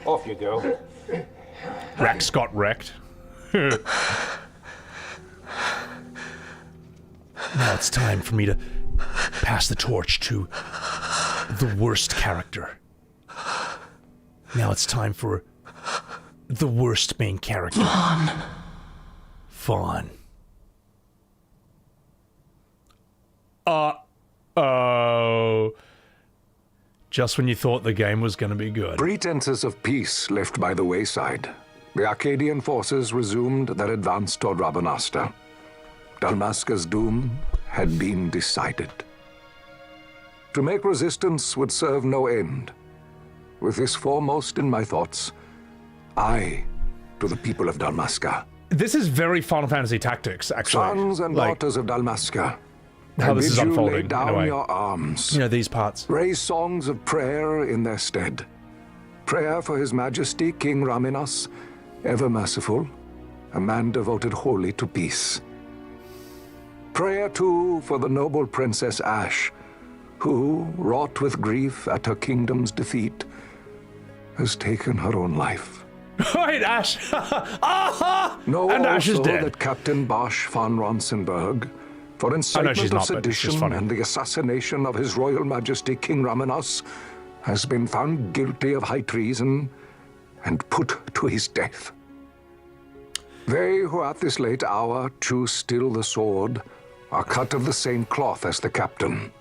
Off you go. Rex got wrecked. Now it's time for me to pass the torch to the worst character. Now it's time for the worst main character. Vaughn. Uh-oh. Just when you thought the game was going to be good. Pretenses of peace left by the wayside, the Arcadian forces resumed their advance toward Rabidanastra. Dalmasca's doom had been decided. To make resistance would serve no end. With this foremost in my thoughts, I, to the people of Dalmasca. This is very Final Fantasy Tactics, actually. Sons and Like, daughters of Dalmasca. how I this bid is you unfolding, lay in a down way. your arms. You know, these parts. Raise songs of prayer in their stead. Prayer for His Majesty King Raminas, ever merciful, a man devoted wholly to peace. Prayer, too, for the noble Princess Ash, who, wrought with grief at her kingdom's defeat, has taken her own life. Right, Ash! Aha! Know And Ash is also dead. that Captain Bosch von Ronsenberg, for incitement she's of not, but it's just sedition funny. and the assassination of His Royal Majesty King Raminas, has been found guilty of high treason and put to his death. They who at this late hour choose still the sword are cut of the same cloth as the captain.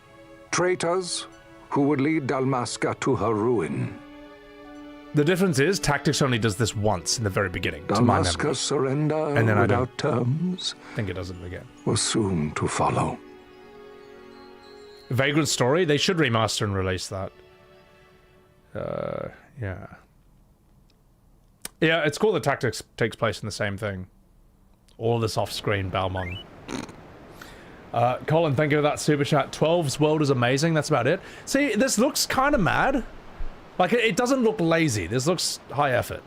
Traitors who would lead Dalmasca to her ruin. The difference is, Tactics only does this once in the very beginning, to my memory. Dalmasca's surrender And then I without don't terms think it does it again. was soon to follow. Vagrant Story? They should remaster and release that. Yeah. Yeah, it's cool that Tactics takes place in the same thing. All this off-screen Balmong. Colin, thank you for that super chat. 12's world is amazing, that's about it. See, this looks kind of mad. Like, it doesn't look lazy. This looks high effort.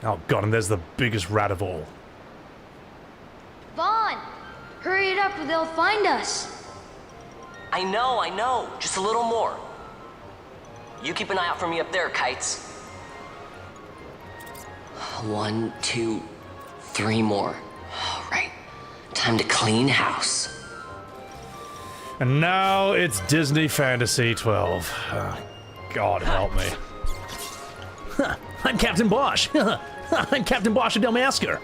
Oh god, and there's the biggest rat of all. Vaughn! Hurry it up or they'll find us. I know. Just a little more. You keep an eye out for me up there, Kites. 1, 2, 3 more. All right. Time to clean house. And now it's Disney Fantasy XII. God help me. I'm Captain Bosch. I'm Captain Bosch of Dalmasca.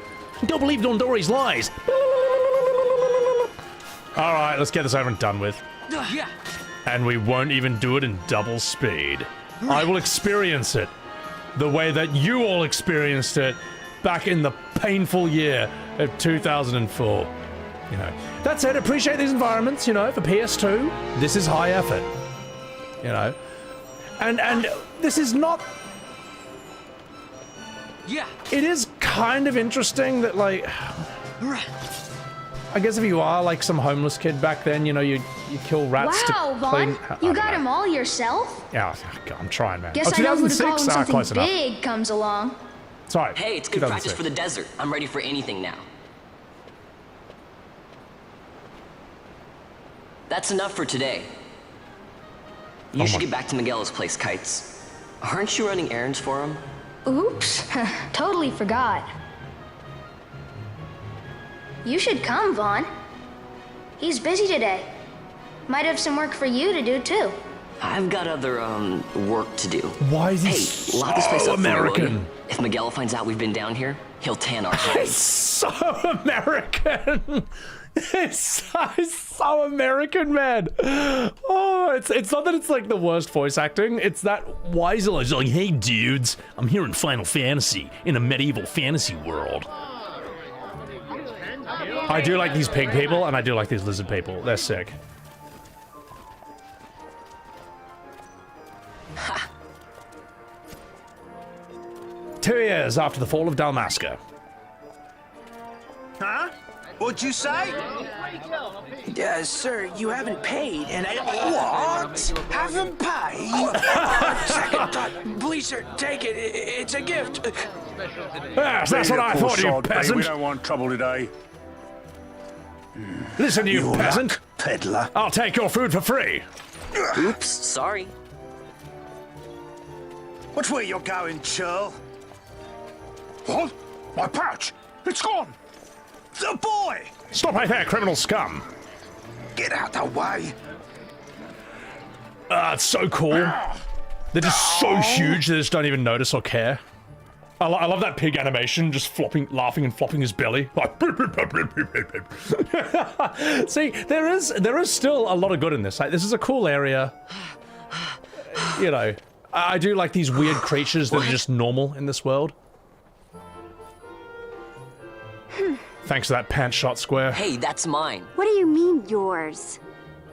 Don't believe Dondori's lies. Alright, let's get this over and done with. Yeah. And we won't even do it in double speed. I will experience it the way that you all experienced it back in the painful year of 2004. You know, that said, appreciate these environments, you know, for PS2. This is high effort. You know. And this is not... Yeah. It is kind of interesting that, like... I guess if you are, like, some homeless kid back then, you know, you kill rats Wow, to Vaughn! clean... You got him all yourself? Yeah, I'm trying, man. Guess I know who to call when 2006? something Close enough. big comes along. Sorry. Hey, it's good practice for the desert. I'm ready for anything now. That's enough for today. You should get back to Miguel's place, Kites. Aren't you running errands for him? Oops, totally forgot. You should come, Vaughn. He's busy today. Might have some work for you to do, too. I've got other, work to do. Why is he Hey, lock this place so up for me, will American? you? If Miguel finds out we've been down here, he'll tan our hides. So American. It's so American, man. Oh, it's not that it's like the worst voice acting. It's that Weisel is like, hey dudes, I'm here in Final Fantasy, in a medieval fantasy world. I do like these pig people, and I do like these lizard people. They're sick. 2 years after the fall of Dalmasca. Huh? What'd you say? Sir, you haven't paid, and I... What? Haven't paid? Second thought. Please, sir, take it. It's a gift. Yes, that's what I thought, you peasant. We don't want trouble today. Listen, you peasant. Peddler. I'll take your food for free. Oops, sorry. Watch where you're going, churl. What? My pouch! It's gone! The boy! Stop right there, criminal scum. Get out the way. It's so cool. They're just so huge, they just don't even notice or care. I love that pig animation, just laughing and flopping his belly. Like, see, there is still a lot of good in this. Like, this is a cool area. You know, I do like these weird creatures that are just normal in this world. Thanks to that pants shot square. Hey, that's mine. What do you mean, yours?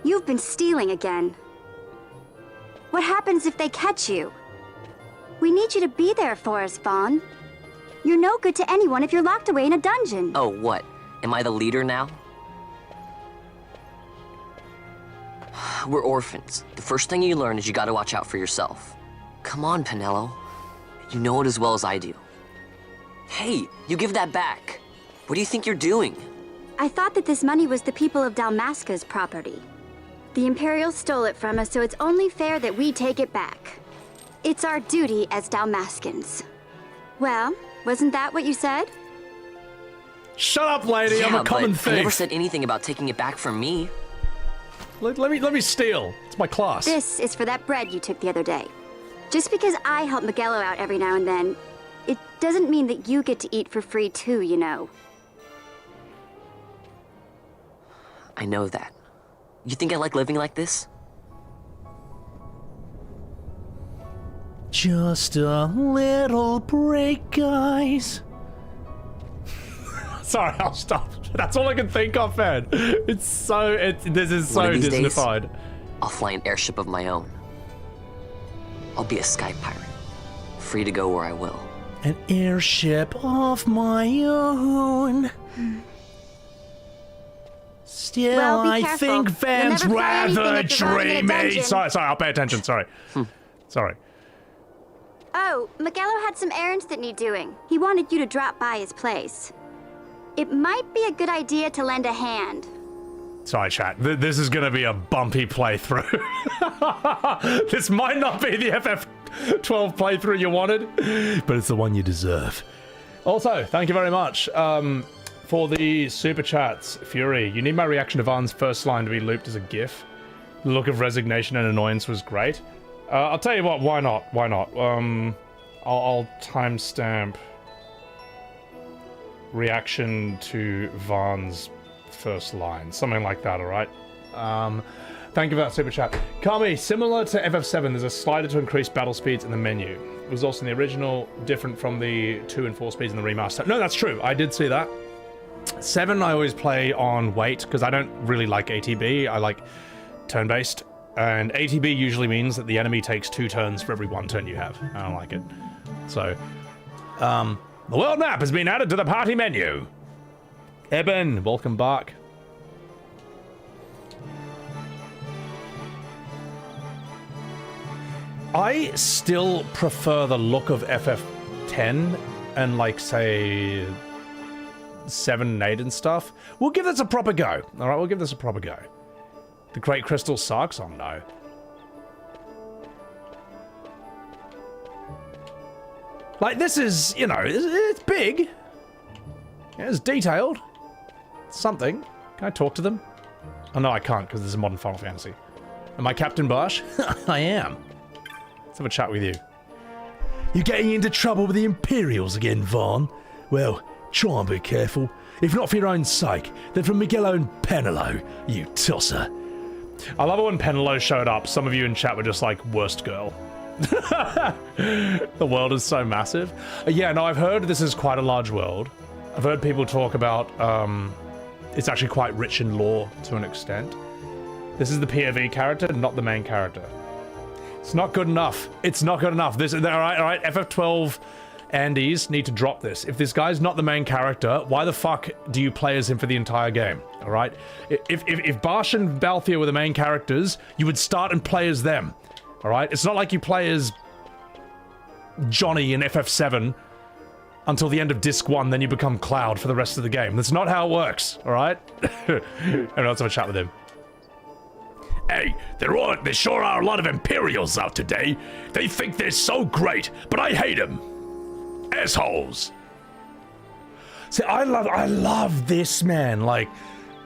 You've been stealing again. What happens if they catch you? We need you to be there for us, Vaughn. You're no good to anyone if you're locked away in a dungeon. Oh, what? Am I the leader now? We're orphans. The first thing you learn is you gotta watch out for yourself. Come on, Penelo. You know it as well as I do. Hey, you give that back. What do you think you're doing? I thought that this money was the people of Dalmasca's property. The Imperials stole it from us, so it's only fair that we take it back. It's our duty as Dalmascans. Well, wasn't that what you said? Shut up, lady. I'm a common thief. I never said anything about taking it back from me. Let me steal. It's my class. This is for that bread you took the other day. Just because I help Miguelo out every now and then, it doesn't mean that you get to eat for free too, you know. I know that. You think I like living like this? Just a little break, guys. Sorry, I'll stop. That's all I can think of, man. This is so Disney-fied. I'll fly an airship of my own. I'll be a sky pirate, free to go where I will. An airship of my own. Still, well, I careful. think Van's rather dreamy. Sorry, I'll pay attention. Sorry. Sorry. Oh, Miguelo had some errands that need doing. He wanted you to drop by his place. It might be a good idea to lend a hand. Sorry, chat. This is gonna be a bumpy playthrough. This might not be the FF12 playthrough you wanted, but it's the one you deserve. Also, thank you very much for the super chats, Fury. You need my reaction to Vaughn's first line to be looped as a GIF. The look of resignation and annoyance was great. I'll tell you what. Why not? Why not? I'll timestamp reaction to Vaughn's first line, something like that. All right. Thank you for that super chat. Kami, similar to FF7, there's a slider to increase battle speeds in the menu. It was also in the original, different from the 2 and 4 speeds in the remaster. No, that's true. I did see that. 7, I always play on wait because I don't really like ATB. I like turn-based. And ATB usually means that the enemy takes 2 turns for every 1 turn you have. I don't like it. So, the world map has been added to the party menu. Eben, welcome back. I still prefer the look of FF10 and, like, say, 7 and 8 and stuff. We'll give this a proper go. All right, we'll give this a proper go. The Great Crystal sucks? Oh, no. Like, this is, you know, it's big. It's detailed. It's something. Can I talk to them? Oh, no, I can't, because this is a modern Final Fantasy. Am I Captain Bosch? I am. Let's have a chat with you. You getting into trouble with the Imperials again, Vaughn? Well, try and be careful. If not for your own sake, then for Miguelo and Penelo, you tosser. I love it when Penelo showed up. Some of you in chat were just like, worst girl. The world is so massive. Yeah, no, I've heard this is quite a large world. I've heard people talk about, it's actually quite rich in lore to an extent. This is the POV character, not the main character. It's not good enough. It's not good enough. This, all right, FF12 Andes need to drop this. If this guy's not the main character, why the fuck do you play as him for the entire game? All right? If Barsh and Balthier were the main characters, you would start and play as them. All right? It's not like you play as Johnny in FF7 until the end of Disc 1, then you become Cloud for the rest of the game. That's not how it works, all right? And let's have a chat with him. Hey, there sure are a lot of Imperials out today. They think they're so great, but I hate them. Assholes. See, I love this, man. Like,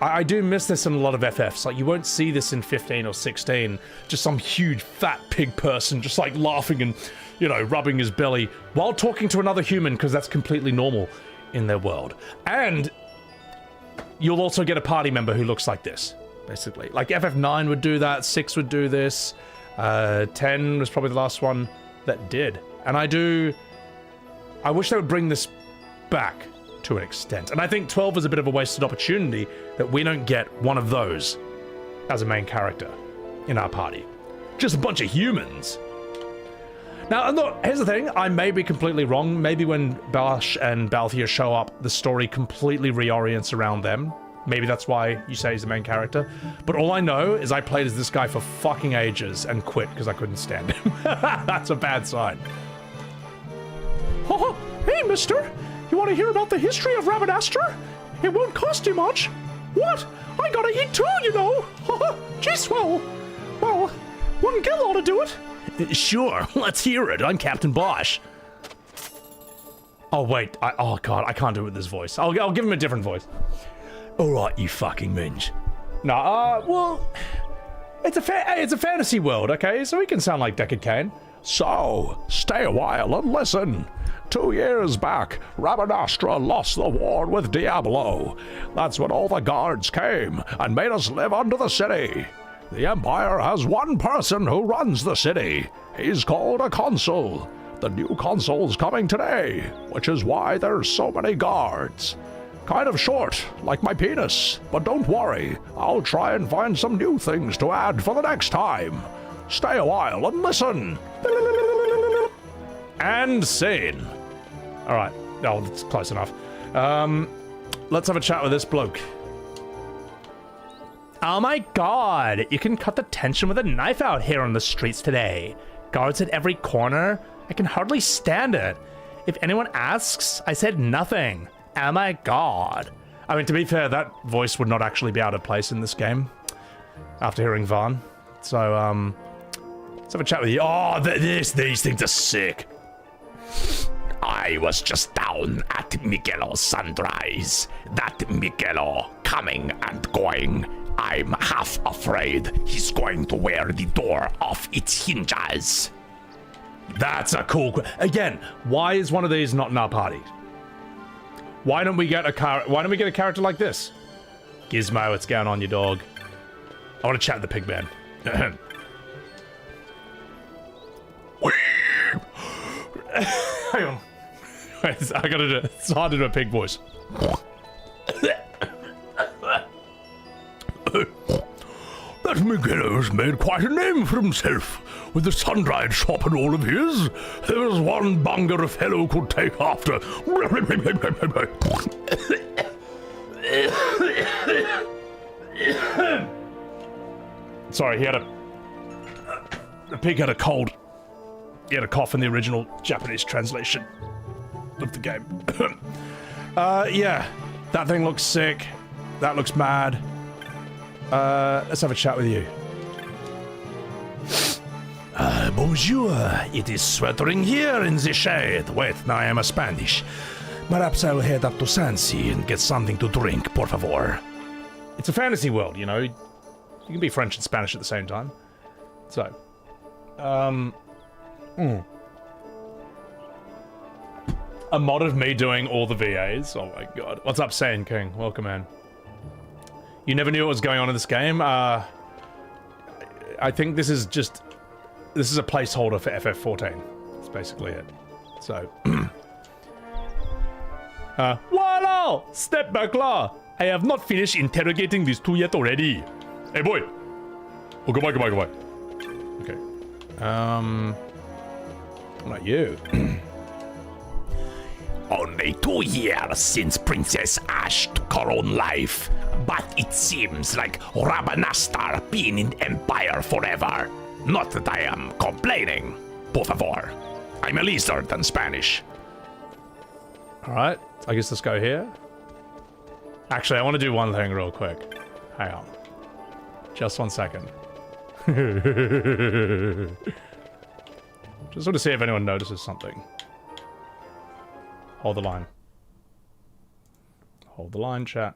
I do miss this in a lot of FFs. Like, you won't see this in 15 or 16. Just some huge fat pig person just like laughing and, you know, rubbing his belly while talking to another human, because that's completely normal in their world. And you'll also get a party member who looks like this, basically. Like FF9 would do that, 6 would do this, 10 was probably the last one that did. And I wish they would bring this back to an extent. And I think 12 is a bit of a wasted opportunity that we don't get one of those as a main character in our party. Just a bunch of humans. Now, look, here's the thing. I may be completely wrong. Maybe when Barsh and Balthier show up, the story completely reorients around them. Maybe that's why you say he's the main character. But all I know is I played as this guy for fucking ages and quit because I couldn't stand him. That's a bad sign. Oh, hey, mister. You want to hear about the history of Rabidanastra? It won't cost you much. What? I gotta eat too, you know. Gee, swell. Well, one Gil ought to do it. Sure, let's hear it. I'm Captain Bosch. Oh, wait. Oh, God, I can't do it with this voice. I'll give him a different voice. Alright, you fucking minge. Nah, well, it's a fantasy world, okay? So he can sound like Deckard Cain. So, stay a while and listen. 2 years back, Rabidanastra lost the war with Diablo. That's when all the guards came and made us live under the city. The Empire has one person who runs the city. He's called a consul. The new consul's coming today, which is why there's so many guards. Kind of short, like my penis, but don't worry. I'll try and find some new things to add for the next time. Stay a while and listen. And scene. All right. Oh, that's close enough. Let's have a chat with this bloke. Oh my god, you can cut the tension with a knife out here on the streets today. Guards at every corner. I can hardly stand it. If anyone asks, I said nothing. Oh my god. I mean, to be fair, that voice would not actually be out of place in this game after hearing Vaughn. So, let's have a chat with you. Oh, these things are sick. I was just down at Miguelo's sunrise. That Miguelo coming and going. I'm half afraid he's going to wear the door off its hinges. That's a cool... Again, why is one of these not in our party? Why don't we get a character like this? Gizmo, what's going on, you dog? I want to chat with the pig man. Hang on. Wait, I gotta do it. It's hard to do a pig voice. That Miguelo's made quite a name for himself. With the sunrise shop and all of his, there's one bunger a fellow could take after. Sorry, the pig had a cold. He had a cough in the original Japanese translation of the game. Yeah, that thing looks sick. That looks mad. Let's have a chat with you. bonjour. It is sweltering here in the shade. Wait, now I am a Spanish. Perhaps I will head up to Sansi and get something to drink, por favor. It's a fantasy world, you know. You can be French and Spanish at the same time. So, a mod of me doing all the VAs. Oh my god. What's up, Saiyan King? Welcome in. You never knew what was going on in this game. I think this is just... This is a placeholder for FF14. That's basically it. So... Voila! Step back lah! I have not finished interrogating these two yet already. Hey boy! Oh, goodbye. Okay. What about you? Only 2 years since Princess Ash took her own life. But it seems like Rabidanastra been in Empire forever. Not that I am complaining. Por favor. I'm a lizard in Spanish. Alright, I guess let's go here. Actually, I want to do one thing real quick. Hang on. Just 1 second. Just want to see if anyone notices something. Hold the line. Hold the line, chat.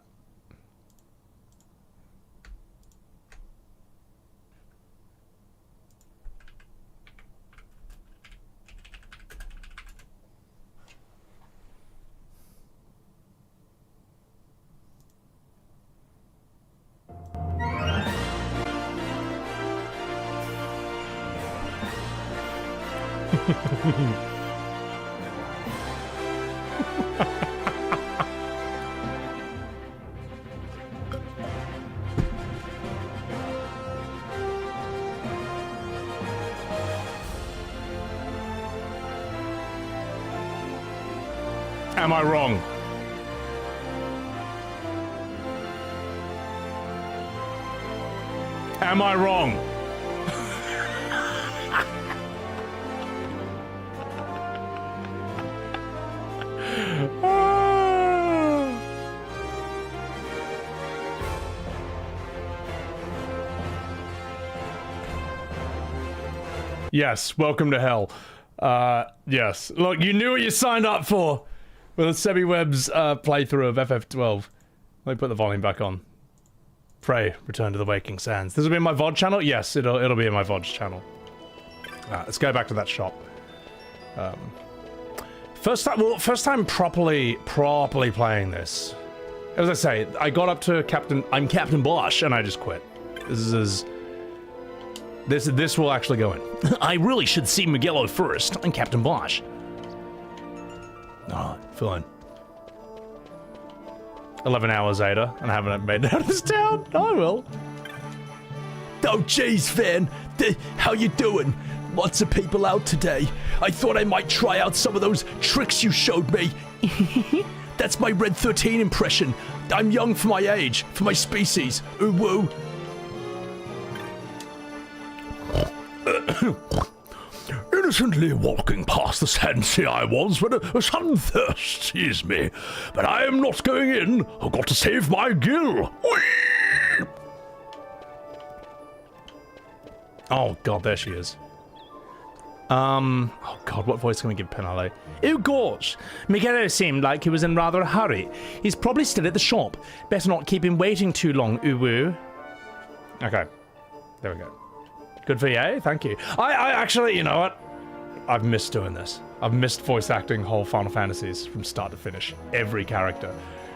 Am I wrong? Am I wrong? Yes, welcome to hell. Yes. Look, you knew what you signed up for with a SebiWeb's playthrough of FF12. Let me put the volume back on. Pray, return to the waking sands. This will be in my VOD channel? Yes, it'll be in my VOD channel. Let's go back to that shop. First time properly playing this. As I say, I got up to I'm Captain Bosch, and I just quit. This will actually go in. I really should see Miguelo first. I'm Captain Bosch. Alright, fine. 11 hours later, and I haven't made it out of this town. I will. Oh, jeez, Van. How you doing? Lots of people out today. I thought I might try out some of those tricks you showed me. That's my Red 13 impression. I'm young for my age, for my species. Ooh woo. Innocently walking past the Sansi I was when a sudden thirst seized me. But I am not going in. I've got to save my gill. Whee! Oh god, there she is. Oh god, what voice can we give Penale? Oh gosh, Miguelo seemed like he was in rather a hurry. He's probably still at the shop. Better not keep him waiting too long, uwu. Okay, there we go. Good VA, thank you. I actually, you know what? I've missed doing this. I've missed voice acting whole Final Fantasies from start to finish. Every character.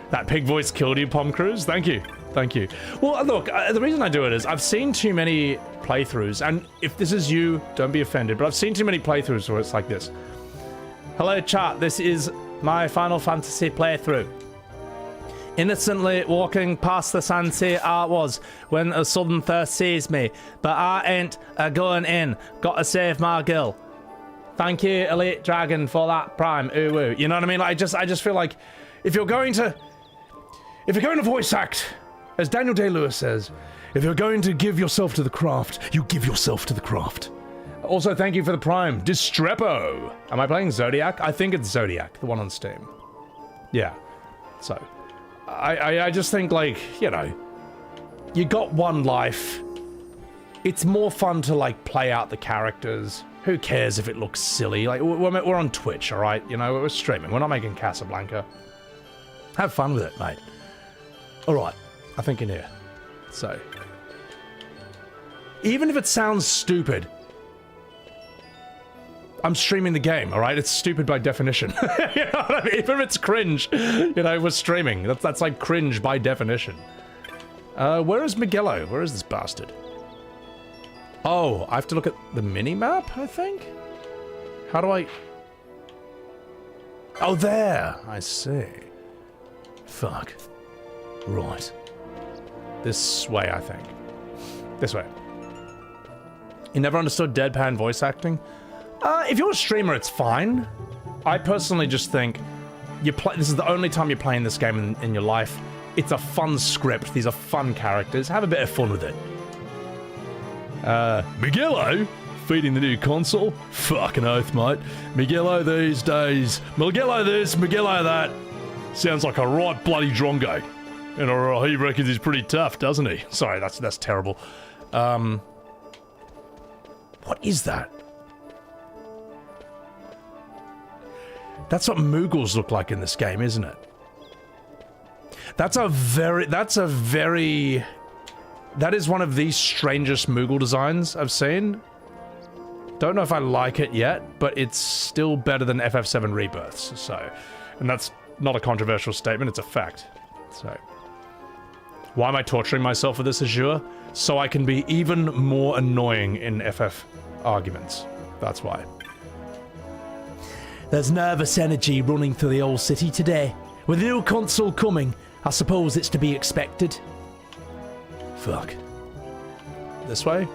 That pig voice killed you, Pom Cruise? Thank you. Thank you. Well, look, the reason I do it is I've seen too many playthroughs, and if this is you, don't be offended, but I've seen too many playthroughs where it's like this. Hello, chat. This is my Final Fantasy playthrough. Innocently walking past the Sansi I was when a sudden thirst seized me, but I ain't going in. Gotta save my gill. Thank you, Elite Dragon, for that prime. Ooh woo. You know what I mean? Like, I just feel like if you're going to voice act, as Daniel Day-Lewis says, if you're going to give yourself to the craft, you give yourself to the craft. Also, thank you for the prime, Distrepo. Am I playing Zodiac? I think it's Zodiac, the one on Steam. Yeah. So, I just think, like, you know, you got one life. It's more fun to, like, play out the characters Who cares if it looks silly? Like, we're on Twitch, all right? You know, we're streaming. We're not making Casablanca. Have fun with it, mate. All right, I think in here. So, even if it sounds stupid, I'm streaming the game, all right? It's stupid by definition. You know what I mean? Even if it's cringe, you know, we're streaming. That's like cringe by definition. Where is Miguelo? Where is this bastard? Oh, I have to look at the mini-map, I think? How do I... Oh, there! I see. Fuck. Right. This way, I think. This way. You never understood deadpan voice acting? If you're a streamer, it's fine. I personally just think this is the only time you're playing this game in your life. It's a fun script. These are fun characters. Have a bit of fun with it. Miguelo? Feeding the new console? Fucking oath, mate. Miguelo these days. Miguelo this, Miguelo that. Sounds like a right bloody drongo. And he reckons he's pretty tough, doesn't he? Sorry, that's terrible. What is that? That's what Moogles look like in this game, isn't it? That is one of the strangest Moogle designs I've seen. Don't know if I like it yet, but it's still better than FF7 Rebirths, so... And that's not a controversial statement, it's a fact. So... Why am I torturing myself with this Azure? So I can be even more annoying in FF arguments. That's why. There's nervous energy running through the old city today. With the new console coming, I suppose it's to be expected. Fuck. This way?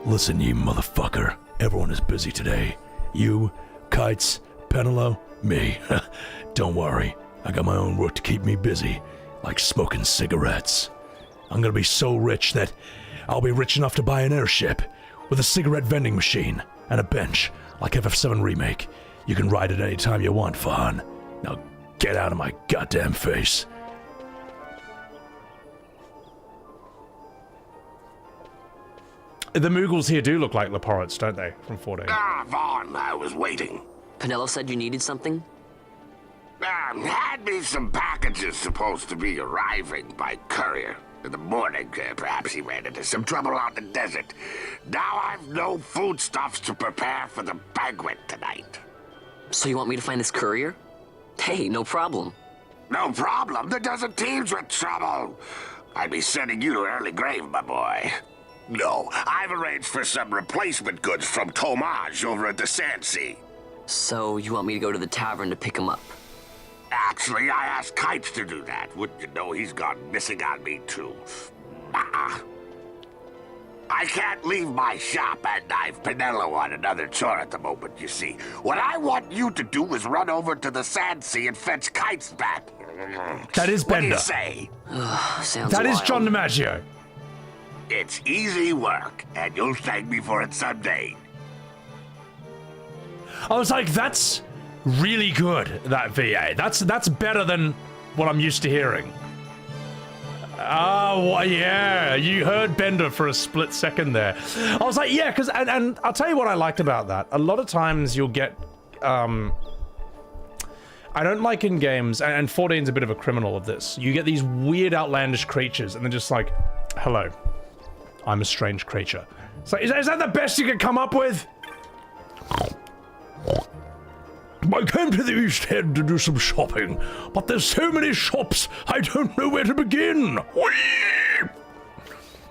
Listen, you motherfucker. Everyone is busy today. You, Kites, Penelo, me. Don't worry. I got my own work to keep me busy. Like smoking cigarettes. I'm gonna be so rich that I'll be rich enough to buy an airship with a cigarette vending machine and a bench like FF7 Remake. You can ride it any time you want, Vaughn. Now get out of my goddamn face. The Moogles here do look like Leporats, don't they? From 14. Ah, Vaughn, I was waiting. Penelo said you needed something? Had me some packages supposed to be arriving by courier. In the morning, perhaps he ran into some trouble out in the desert. Now I've no foodstuffs to prepare for the banquet tonight. So you want me to find this courier? Hey, no problem. No problem? The desert teems with trouble. I'd be sending you to early grave, my boy. No, I've arranged for some replacement goods from Tomage over at the Sandsea. So you want me to go to the tavern to pick him up? Actually, I asked Kites to do that. Wouldn't you know he's gone missing on me, too? I can't leave my shop, and I've Penelo on another chore at the moment, you see. What I want you to do is run over to the Sandsea and fetch Kites back. That is Bender. What do you say? Sounds that wild. is John DiMaggio. It's easy work, and you'll thank me for it someday. I was like, that's really good, that VA. That's better than what I'm used to hearing. Oh, yeah, you heard Bender for a split second there. I was like, yeah, because, and I'll tell you what I liked about that. A lot of times you'll get, I don't like in games, and 14's a bit of a criminal of this. You get these weird, outlandish creatures, and they're just like, hello, I'm a strange creature. So is that the best you could come up with? I came to the East End to do some shopping, but there's so many shops, I don't know where to begin. Whee!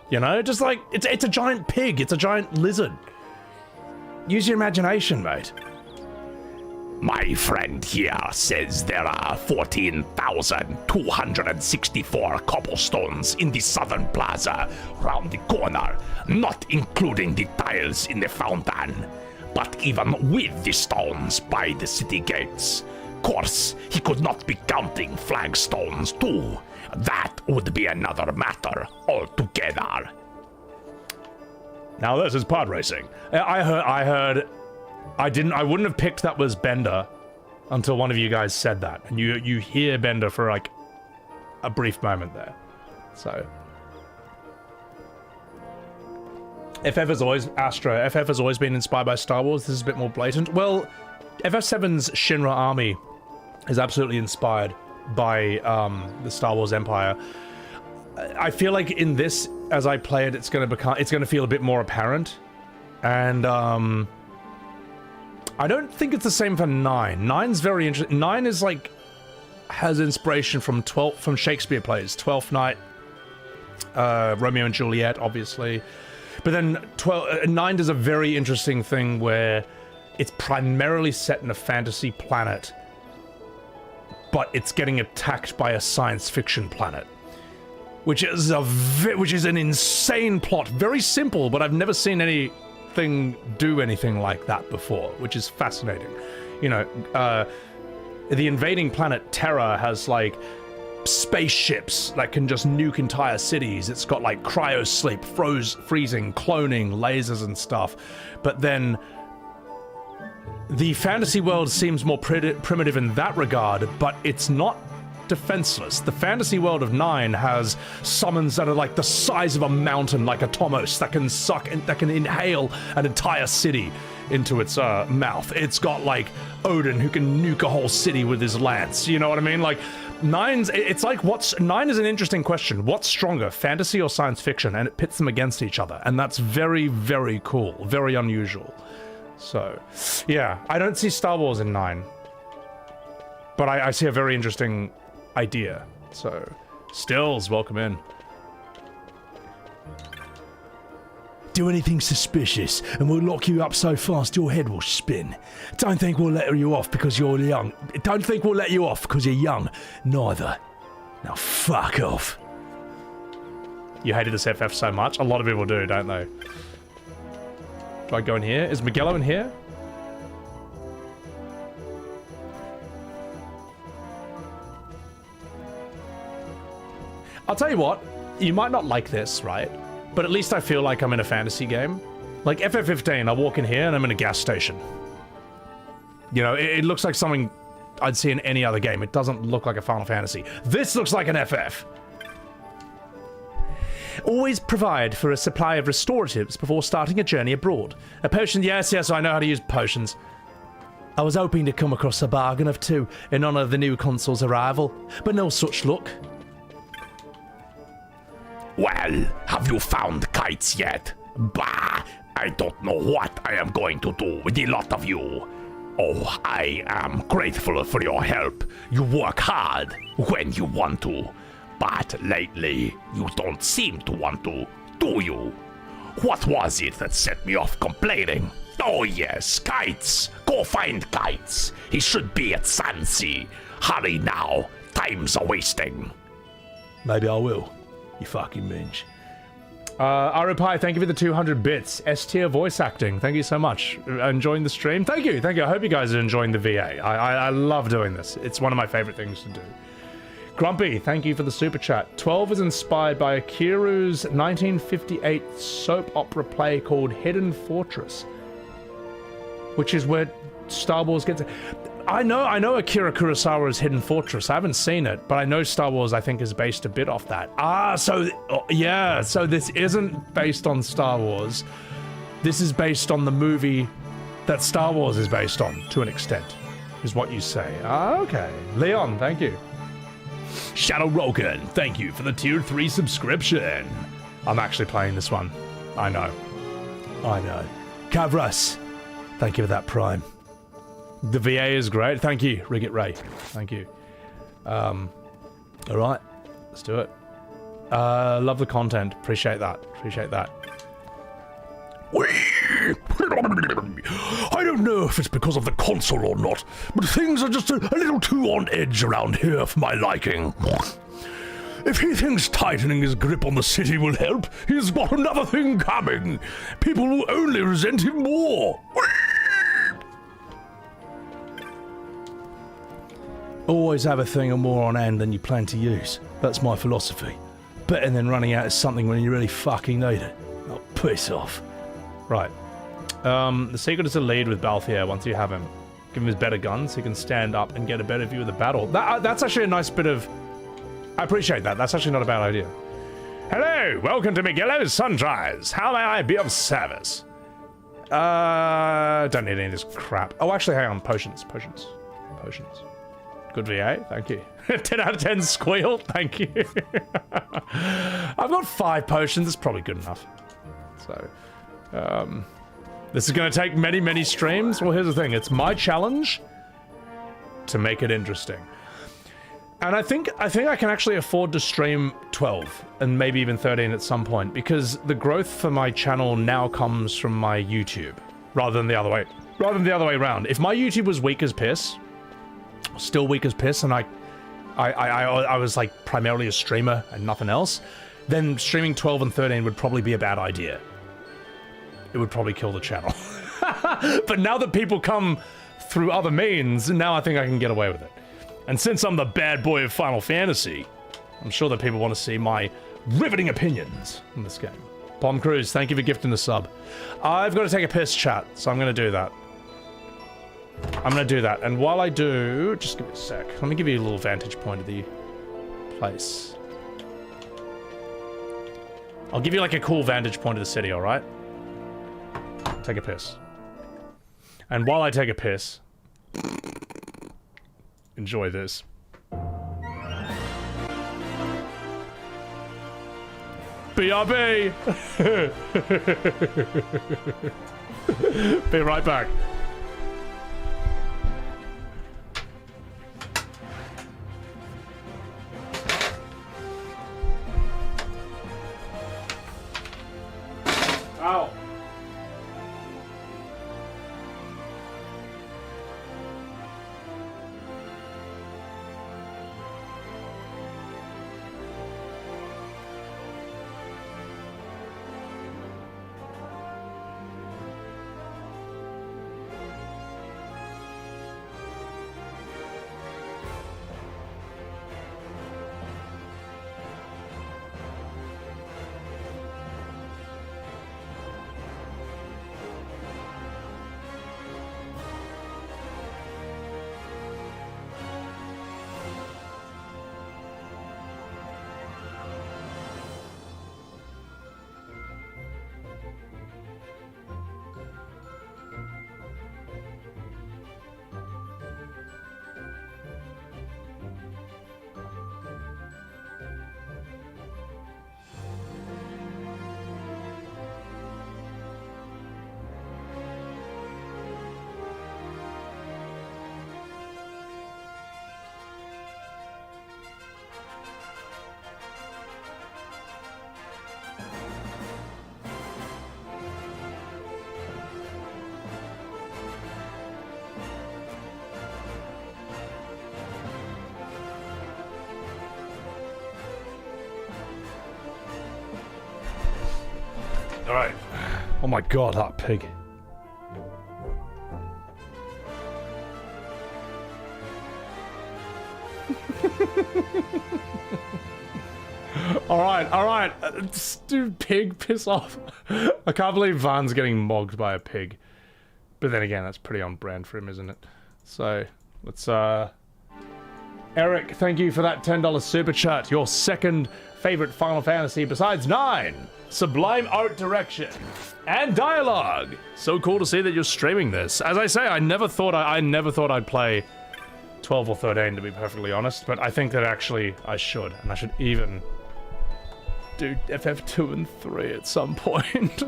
You know, just like, it's a giant pig, it's a giant lizard. Use your imagination, mate. My friend here says there are 14,264 cobblestones in the southern plaza, round the corner, not including the tiles in the fountain. But even with the stones by the city gates, course, he could not be counting flagstones too. That would be another matter altogether. Now this is pod racing. I wouldn't have picked that was Bender until one of you guys said that. And you hear Bender for like a brief moment there. So. FF has always FF has always been inspired by Star Wars. This is a bit more blatant. Well, FF7's Shinra army is absolutely inspired by the Star Wars Empire. I feel like in this, as I play it, it's going to feel a bit more apparent, and I don't think it's the same for 9. 9's very interesting. 9 is like has inspiration from Shakespeare plays, Twelfth Night, Romeo and Juliet, obviously. But then 9 does a very interesting thing where it's primarily set in a fantasy planet, but it's getting attacked by a science fiction planet, which is an insane plot. Very simple, but I've never seen anything do anything like that before, which is fascinating. You know, the invading planet Terra has like spaceships that can just nuke entire cities. It's got like cryo sleep, freezing, cloning, lasers and stuff. But then the fantasy world seems more primitive in that regard, but it's not defenseless. The fantasy world of 9 has summons that are like the size of a mountain, like a Tomos, that can inhale an entire city into its mouth. It's got like Odin, who can nuke a whole city with his lance. You know what I mean? Like 9's, it's like 9 is an interesting question. What's stronger, fantasy or science fiction? And it pits them against each other, and that's very, very cool, very unusual. So, yeah, I don't see Star Wars in 9, but I see a very interesting idea. So, Stills, welcome in. Do anything suspicious, and we'll lock you up so fast your head will spin. Don't think we'll let you off because you're young. Don't think we'll let you off because you're young. Neither. Now fuck off. You hated this FF so much? A lot of people do, don't they? Do I go in here? Is Miguelo in here? I'll tell you what, you might not like this, right? But at least I feel like I'm in a fantasy game. Like FF15, I walk in here and I'm in a gas station. You know, it looks like something I'd see in any other game. It doesn't look like a Final Fantasy. This looks like an FF. Always provide for a supply of restoratives before starting a journey abroad. A potion, yes, I know how to use potions. I was hoping to come across a bargain of 2 in honor of the new console's arrival, but no such luck. Well, have you found kites yet? Bah, I don't know what I am going to do with the lot of you. Oh, I am grateful for your help. You work hard when you want to. But lately, you don't seem to want to, do you? What was it that set me off complaining? Oh yes, kites. Go find kites. He should be at Sunsea. Hurry now. Time's a-wasting. Maybe I will. You fucking minge. Arupai, thank you for the 200 bits. S-tier voice acting. Thank you so much. Enjoying the stream? Thank you. I hope you guys are enjoying the VA. I love doing this. It's one of my favorite things to do. Grumpy, thank you for the super chat. 12 is inspired by Akiru's 1958 soap opera play called Hidden Fortress, which is where Star Wars gets... I know Akira Kurosawa's Hidden Fortress. I haven't seen it, but I know Star Wars, I think, is based a bit off that. So this isn't based on Star Wars. This is based on the movie that Star Wars is based on, to an extent, is what you say. Okay. Leon, thank you. Shadow Rogan, thank you for the tier 3 subscription. I'm actually playing this one. I know. Kavras, thank you for that prime. The VA is great. Thank you, Rigget Ray. Thank you. Alright, let's do it. Love the content. Appreciate that. I don't know if it's because of the console or not, but things are just a little too on edge around here for my liking. If he thinks tightening his grip on the city will help, he's got another thing coming. People will only resent him more. Always have a thing or more on hand than you plan to use. That's my philosophy. Better than running out of something when you really fucking need it. Oh, piss off. Right. The secret is to lead with Balthier once you have him. Give him his better guns, he can stand up and get a better view of the battle. That's actually a nice bit of... I appreciate that. That's actually not a bad idea. Hello, welcome to Miguelo's Sunrise. How may I be of service? Don't need any of this crap. Oh, actually, hang on. Potions. Good VA, thank you. 10 out of 10 squeal, thank you. I've got 5 potions, it's probably good enough. So, this is going to take many, many streams. Well, here's the thing, it's my challenge to make it interesting. And I think I can actually afford to stream 12 and maybe even 13 at some point, because the growth for my channel now comes from my YouTube rather than the other way around. If my YouTube was weak as piss, still weak as piss, and I was like primarily a streamer and nothing else, then streaming 12 and 13 would probably be a bad idea. It would probably kill the channel. But now that people come through other means, now I think I can get away with it. And since I'm the bad boy of Final Fantasy, I'm sure that people want to see my riveting opinions in this game. Palm Cruise, thank you for gifting the sub. I've got to take a piss, chat, so I'm going to do that. And while I do, just give me a sec. Let me give you a little vantage point of the place. I'll give you like a cool vantage point of the city, alright? Take a piss. And while I take a piss, enjoy this. BRB! Be right back. Ow. Alright. Oh my god, that pig. Alright. Dude, pig, piss off. I can't believe Vaughn's getting mogged by a pig. But then again, that's pretty on brand for him, isn't it? So, let's, Eric, thank you for that $10 super chat. Your second favorite Final Fantasy besides 9. Sublime art direction and dialogue. So cool to see that you're streaming this. As I say, I never thought I'd play 12 or 13, to be perfectly honest, but I think that actually I should, and I should even do FF2 and 3 at some point.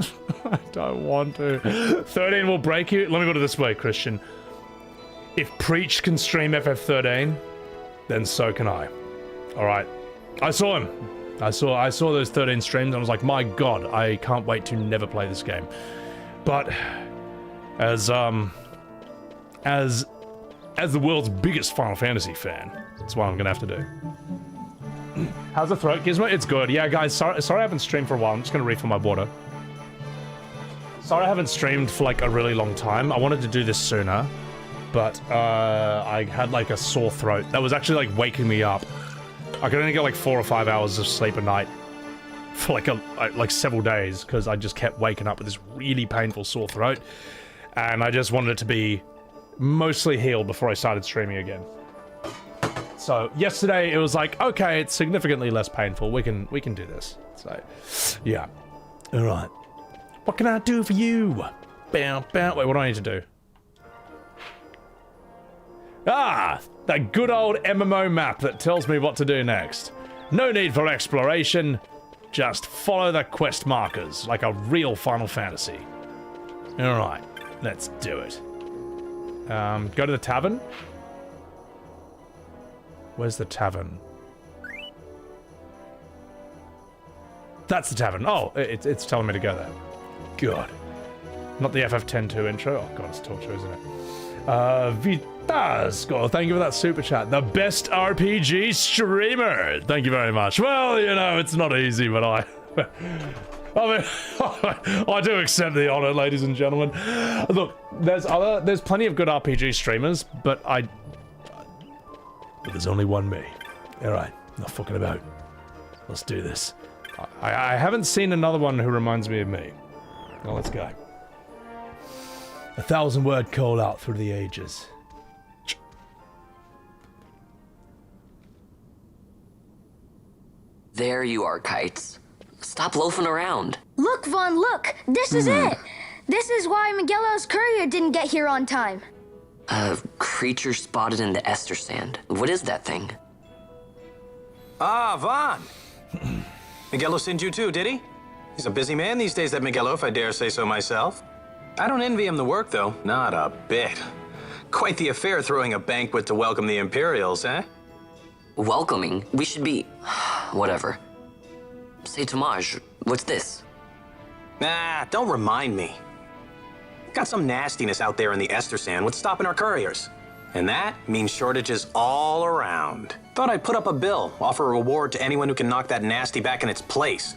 I don't want to. 13 will break you. Let me put it this way, Christian. If Preach can stream FF13, then so can I. Alright. I saw him. I saw those 13 streams and I was like, my god, I can't wait to never play this game. But as the world's biggest Final Fantasy fan, that's what I'm gonna have to do. How's the throat, Gizmo? It's good. Yeah, guys, sorry I haven't streamed for a while. I'm just gonna refill my water. Sorry I haven't streamed for like a really long time. I wanted to do this sooner, but I had like a sore throat. That was actually like waking me up. I could only get like 4 or 5 hours of sleep a night for like several days because I just kept waking up with this really painful sore throat, and I just wanted it to be mostly healed before I started streaming again. So So yesterday it was like, okay, it's significantly less painful. We can do this. So, yeah. All right. What can I do for you? Bow, bow. Wait, what do I need to do? Ah, that good old MMO map that tells me what to do next. No need for exploration. Just follow the quest markers like a real Final Fantasy. All right, let's do it. Go to the tavern. Where's the tavern? That's the tavern. Oh, it's telling me to go there. Good. Not the FF10-2 intro. Oh god, it's torture, isn't it? Vitasco, thank you for that super chat. The best RPG streamer. Thank you very much. Well, you know, it's not easy, but I mean, I do accept the honor, ladies and gentlemen. Look, there's plenty of good RPG streamers, but there's only one me. All right, not fucking about. Let's do this. I haven't seen another one who reminds me of me. Well, let's go. 1,000-word call out through the ages. There you are, Kites. Stop loafing around. Look, Vaughn, look! This is it! This is why Miguelo's courier didn't get here on time. A creature spotted in the Ester Sand. What is that thing? Ah, Vaughn! Miguelo sent you too, did he? He's a busy man these days, that Miguelo, if I dare say so myself. I don't envy him the work, though. Not a bit. Quite the affair throwing a banquet to welcome the Imperials, eh? Welcoming? We should be... whatever. Say Tomage, what's this? Nah, don't remind me. Got some nastiness out there in the Ester Sand. What's stopping our couriers? And that means shortages all around. Thought I'd put up a bill, offer a reward to anyone who can knock that nasty back in its place.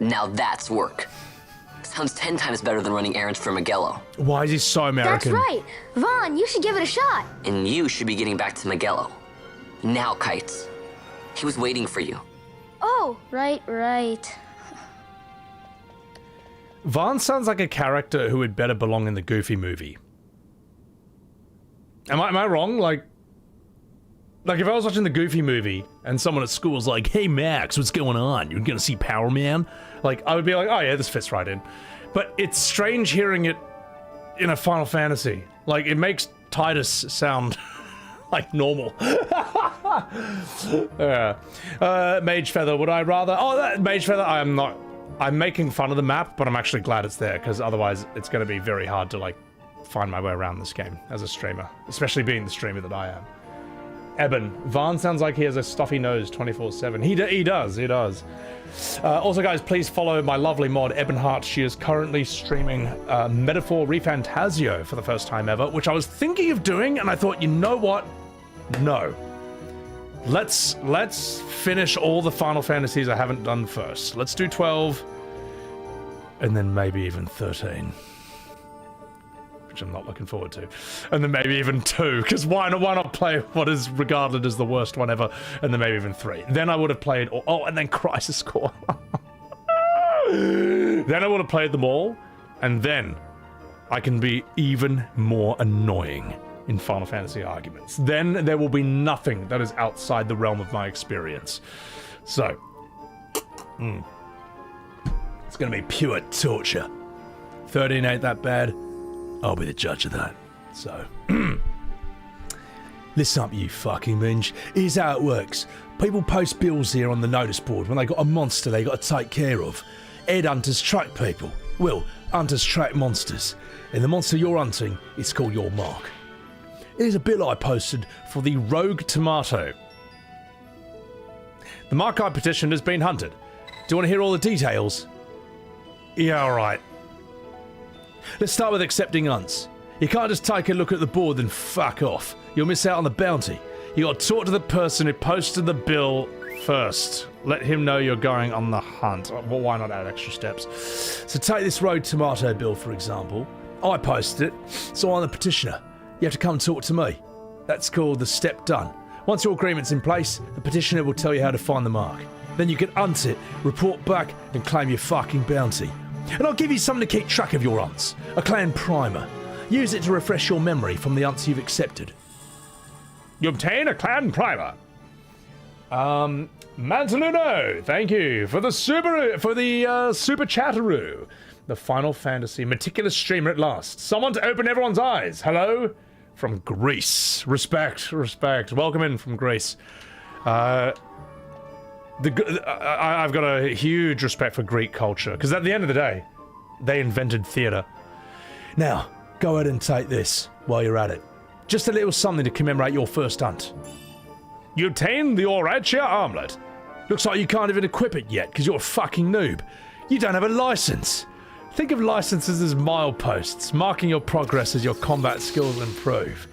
Now that's work. Sounds 10 times better than running errands for Miguelo. Why is he so American? That's right. Vaughn, you should give it a shot. And you should be getting back to Miguelo. Now, Kites. He was waiting for you. Oh, right. Vaughn sounds like a character who would better belong in the Goofy movie. Am I wrong? Like if I was watching the Goofy movie and someone at school was like, "Hey Max, what's going on? You're gonna see Power Man?" Like, I would be like, "Oh yeah, this fits right in." But it's strange hearing it in a Final Fantasy. Like, it makes Titus sound like normal. Mage Feather, would I rather? Oh, that Mage Feather, I am not. I'm making fun of the map, but I'm actually glad it's there, because otherwise it's going to be very hard to, like, find my way around this game as a streamer, especially being the streamer that I am. Eben, Vaughn sounds like he has a stuffy nose 24/7. He does. Also, guys, please follow my lovely mod, Ebonheart. She is currently streaming Metaphor Refantasio for the first time ever, which I was thinking of doing, and I thought, you know what? No. Let's finish all the Final Fantasies I haven't done first. Let's do 12, and then maybe even 13. Which I'm not looking forward to. And then maybe even 2, because why not play what is regarded as the worst one ever, and then maybe even 3. Then I would have played, and then Crisis Core. Then I would have played them all, and then I can be even more annoying in Final Fantasy arguments. Then there will be nothing that is outside the realm of my experience. So, it's gonna be pure torture. 13 ain't that bad. I'll be the judge of that. So, listen up, you fucking minge. Here's how it works. People post bills here on the notice board when they got a monster they got to take care of. Headhunters track people. Well, hunters track monsters. And the monster you're hunting is called your mark. Here's a bill I posted for the Rogue Tomato. The mark I petitioned has been hunted. Do you want to hear all the details? Yeah, alright. Let's start with accepting hunts. You can't just take a look at the board and fuck off. You'll miss out on the bounty. You got to talk to the person who posted the bill first. Let him know you're going on the hunt. Well, why not add extra steps? So take this Rogue Tomato bill, for example. I posted it, so I'm the petitioner. You have to come and talk to me. That's called the step done. Once your agreement's in place, the petitioner will tell you how to find the mark. Then you can hunt it, report back, and claim your fucking bounty. And I'll give you something to keep track of your hunts. A clan primer. Use it to refresh your memory from the hunts you've accepted. You obtain a clan primer. Manzanuno, thank you for the super chatteroo. The Final Fantasy meticulous streamer at last. Someone to open everyone's eyes. Hello from Greece. Respect. Welcome in from Greece. I've got a huge respect for Greek culture because at the end of the day, they invented theater. Now, go ahead and take this while you're at it. Just a little something to commemorate your first hunt. You obtain the Auratia armlet. Looks like you can't even equip it yet because you're a fucking noob. You don't have a license. Think of licenses as mileposts, marking your progress as your combat skills improve.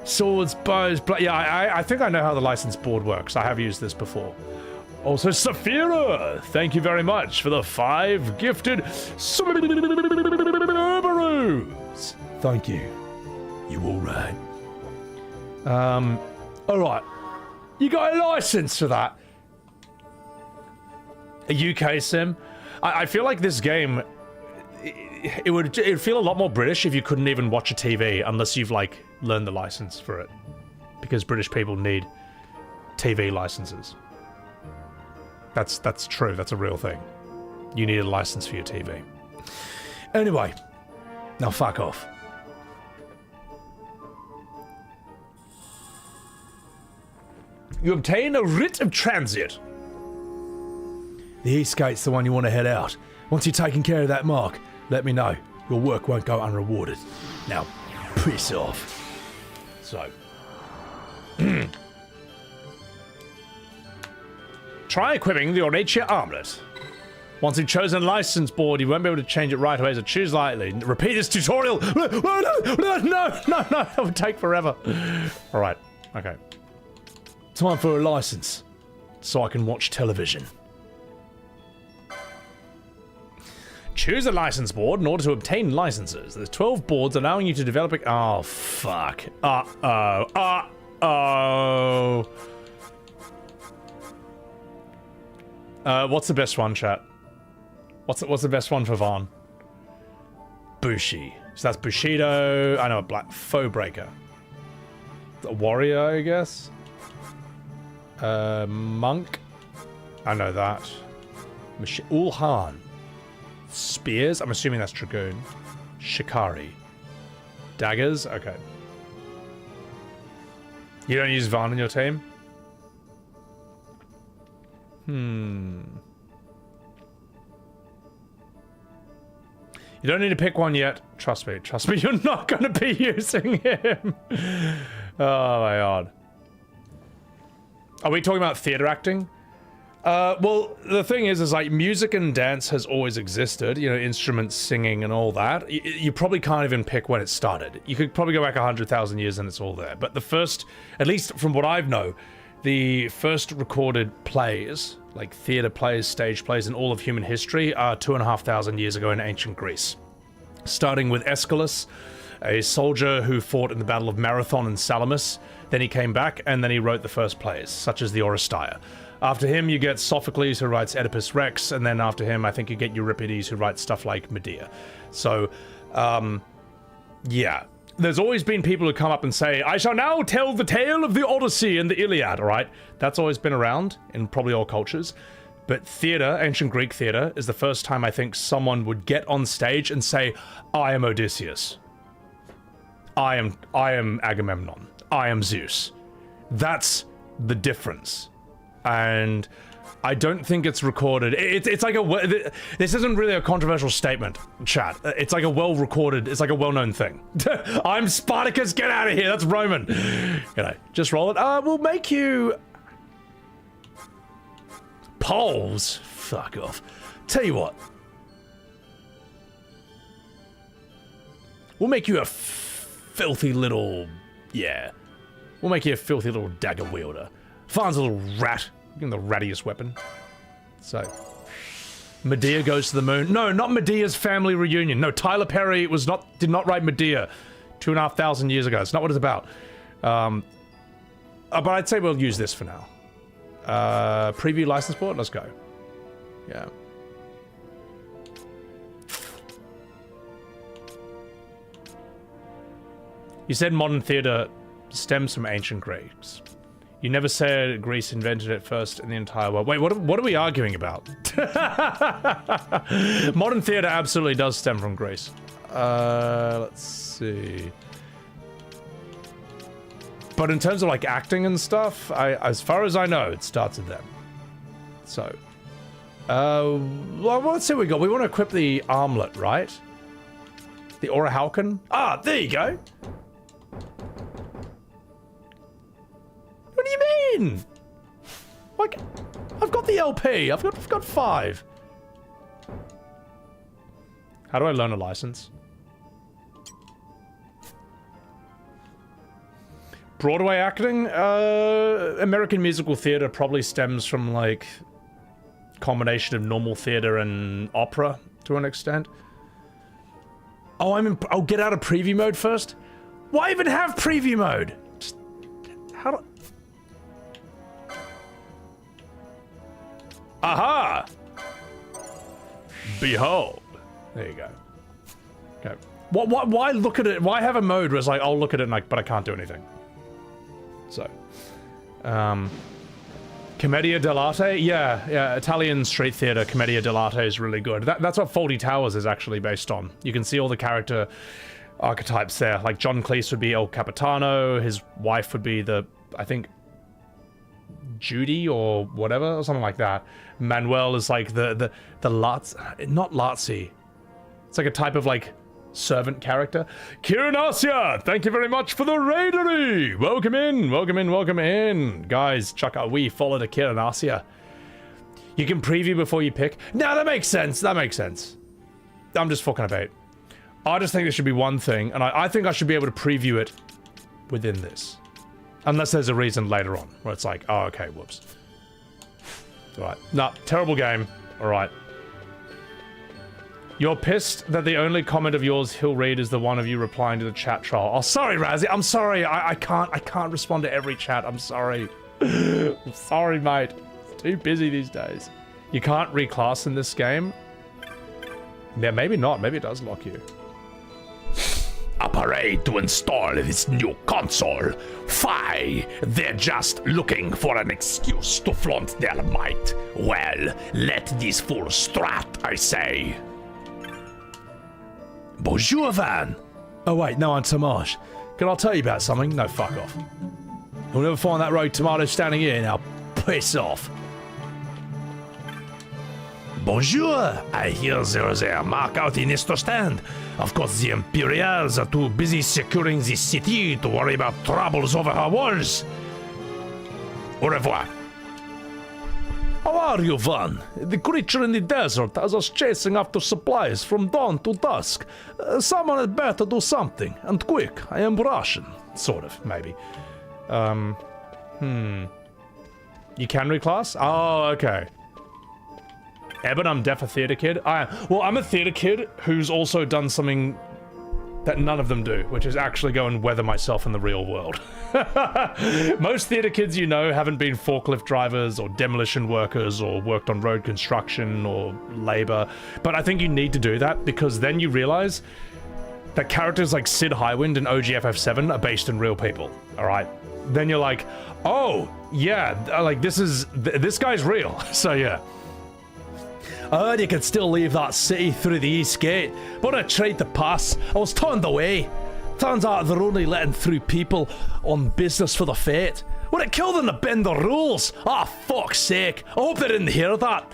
Swords, bows, yeah, I think I know how the license board works. I have used this before. Also, Saphira, thank you very much for the 5 gifted Subarus. Thank you. You all right? All right. You got a license for that? A UK sim? I feel like this game, it'd feel a lot more British if you couldn't even watch a TV unless you've like learned the license for it, because British people need TV licenses. That's true. That's a real thing. You need a license for your TV. Anyway, now fuck off. You obtain a writ of transit. The East Gate's the one you want to head out. Once you've taken care of that mark, let me know. Your work won't go unrewarded. Now, piss off. So. Try equipping the Auratia armlet. Once you've chosen a license board, you won't be able to change it right away, so choose lightly. Repeat this tutorial. No, that would take forever. All right, okay. Time for a license, so I can watch television. Choose a license board in order to obtain licenses. There's 12 boards allowing you to develop it. Oh, fuck. What's the best one, chat? What's the best one for Vaughn? Bushi. So that's Bushido. I know a black foe breaker. A warrior, I guess. Monk. I know that. Ulhan. Spears. I'm assuming that's Dragoon. Shikari. Daggers. Okay. You don't use Vaughn in your team? You don't need to pick one yet. Trust me, you're not going to be using him. Oh my god. Are we talking about theater acting? Well, the thing is like music and dance has always existed, you know, instruments, singing and all that. You probably can't even pick when it started. You could probably go back 100,000 years and it's all there. But the first, at least from what I know, the first recorded plays, like theater plays, stage plays in all of human history are 2,500 years ago in ancient Greece. Starting with Aeschylus, a soldier who fought in the Battle of Marathon and Salamis. Then he came back and then he wrote the first plays, such as the Oresteia. After him, you get Sophocles, who writes Oedipus Rex, and then after him, I think you get Euripides, who writes stuff like Medea. So, yeah. There's always been people who come up and say, I shall now tell the tale of the Odyssey and the Iliad, alright? That's always been around in probably all cultures. But theater, ancient Greek theater, is the first time I think someone would get on stage and say, I am Odysseus. I am Agamemnon. I am Zeus. That's the difference. And I don't think it's recorded. It's like this isn't really a controversial statement, chat. It's like a well-recorded, it's like a well-known thing. I'm Spartacus, get out of here, that's Roman. You know, just roll it. We'll make you... Poles? Fuck off. Tell you what. We'll make you a filthy little... Yeah. We'll make you a filthy little dagger wielder. Vaughn's a little rat. Give him the rattiest weapon. So. Medea goes to the moon. No, not Medea's family reunion. No, Tyler Perry did not write Medea 2,500 years ago. It's not what it's about. But I'd say we'll use this for now. Preview license board? Let's go. Yeah. You said modern theater stems from ancient Greeks. You never said Greece invented it first in the entire world. Wait, what are we arguing about? Modern theater absolutely does stem from Greece. Let's see. But in terms of like acting and stuff, as far as I know, it starts with them. So, well, let's see what we got. We want to equip the armlet, right? The Orahauken? Ah, there you go. What do you mean? Like, I've got the LP. I've got 5. How do I learn a license? Broadway acting? American musical theater probably stems from like combination of normal theater and opera to an extent. Oh, I'll get out of preview mode first? Why even have preview mode? Just, how do... Aha! Behold. There you go. Okay. Why look at it? Why have a mode where it's like, I'll look at it and like, but I can't do anything? So, Commedia dell'arte? Yeah, Italian street theater, Commedia dell'arte is really good. That's what Fawlty Towers is actually based on. You can see all the character archetypes there. Like John Cleese would be El Capitano, his wife would be I think, Judy or whatever, or something like that. Manuel is like the Lats, not Lazzi. It's like a type of like servant character. Kiranasia, thank you very much for the raidery. Welcome in, welcome in, welcome in. Guys, chuck a wee follow to Kiranasia. You can preview before you pick. No, that makes sense. That makes sense. I'm just fucking about. I just think there should be one thing, and I think I should be able to preview it within this. Unless there's a reason later on where it's like, oh, okay, whoops. Alright. Nah, terrible game. Alright. You're pissed that the only comment of yours he'll read is the one of you replying to the chat troll. Oh, sorry, Razzie. I'm sorry. I can't respond to every chat. I'm sorry. I'm sorry, mate. It's too busy these days. You can't reclass in this game? Yeah, maybe not. Maybe it does lock you. A parade to install this new console. Fie, they're just looking for an excuse to flaunt their might. Well, let these fools strut, I say. Bonjour, Van. Oh wait, no, I'm Tomash. Can I tell you about something? No, fuck off. You'll never find that road tomato standing here. Now, piss off. Bonjour, I hear there's a mark out in Easter stand. Of course, the Imperials are too busy securing the city to worry about troubles over her walls. Au revoir. How are you, Vaughn? The creature in the desert has us chasing after supplies from dawn to dusk. Someone had better do something, and quick. I am Russian. Sort of, maybe. You can reclass? Oh, okay. Eben, I'm deaf a theater kid. I'm a theater kid who's also done something that none of them do, which is actually go and weather myself in the real world. Most theater kids you know haven't been forklift drivers or demolition workers or worked on road construction or labor, but I think you need to do that because then you realize that characters like Sid Highwind and OG FF7 are based in real people, alright? Then you're like, oh, yeah, like this guy's real, so yeah. I heard you could still leave that city through the east gate, but I tried to pass. I was turned away. Turns out they're only letting through people on business for the fate. Would it kill them to bend the rules? Ah, fuck's sake. I hope they didn't hear that.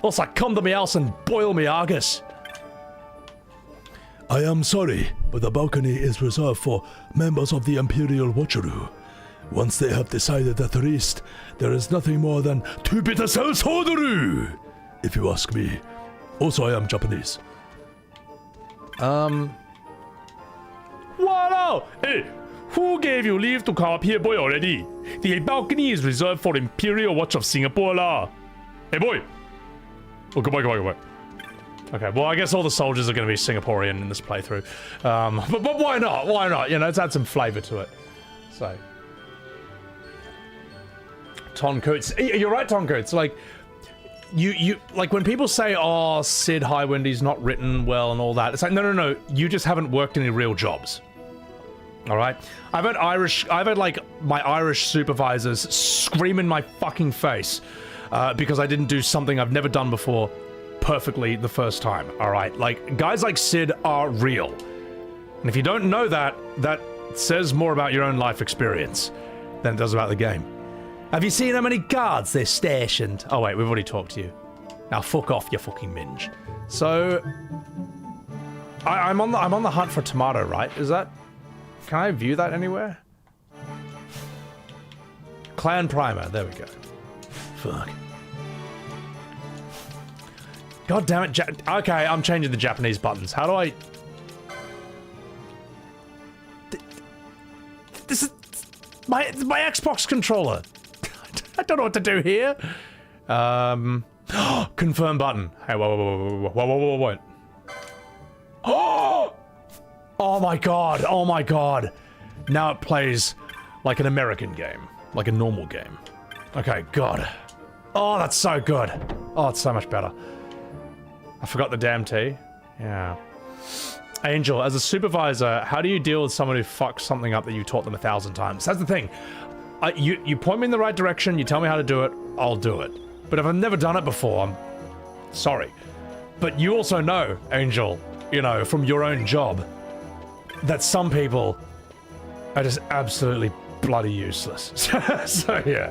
Else I come to me house and boil me haggis. I am sorry, but the balcony is reserved for members of the Imperial Watchery. Once they have decided at the rest, there is nothing more than to be the self-holder, if you ask me. Also, I am Japanese. Wow! Hey, who gave you leave to come up here, boy, already? The balcony is reserved for Imperial Watch of Singapore, lah. Hey, boy! Oh, goodbye. Okay, well, I guess all the soldiers are going to be Singaporean in this playthrough. But why not? Why not? You know, let's add some flavor to it. So. Tonkoots. You're right, Tonkoots. Like, you like when people say, oh, Sid Highwind, he's not written well and all that. It's like, no. You just haven't worked any real jobs. All right, I've had like my Irish supervisors scream in my fucking face because I didn't do something I've never done before perfectly the first time. All right, like guys like Sid are real, and if you don't know that, that says more about your own life experience than it does about the game. Have you seen how many guards they're stationed? Oh wait, we've already talked to you. Now fuck off, you fucking minge. So I'm on the hunt for tomato, right? Is that? Can I view that anywhere? Clan Primer, there we go. Fuck. God damn it, okay, I'm changing the Japanese buttons. How do I... This is... my Xbox controller. I don't know what to do here. Confirm button. Hey, whoa. Oh my god, oh my god. Now it plays like an American game, like a normal game. Okay, god. Oh, that's so good. Oh, it's so much better. I forgot the damn T. Yeah. Angel, as a supervisor, how do you deal with someone who fucks something up that you taught them 1,000 times? That's the thing. You point me in the right direction, you tell me how to do it, I'll do it. But if I've never done it before, I'm sorry. But you also know, Angel, you know, from your own job, that some people are just absolutely bloody useless. So yeah.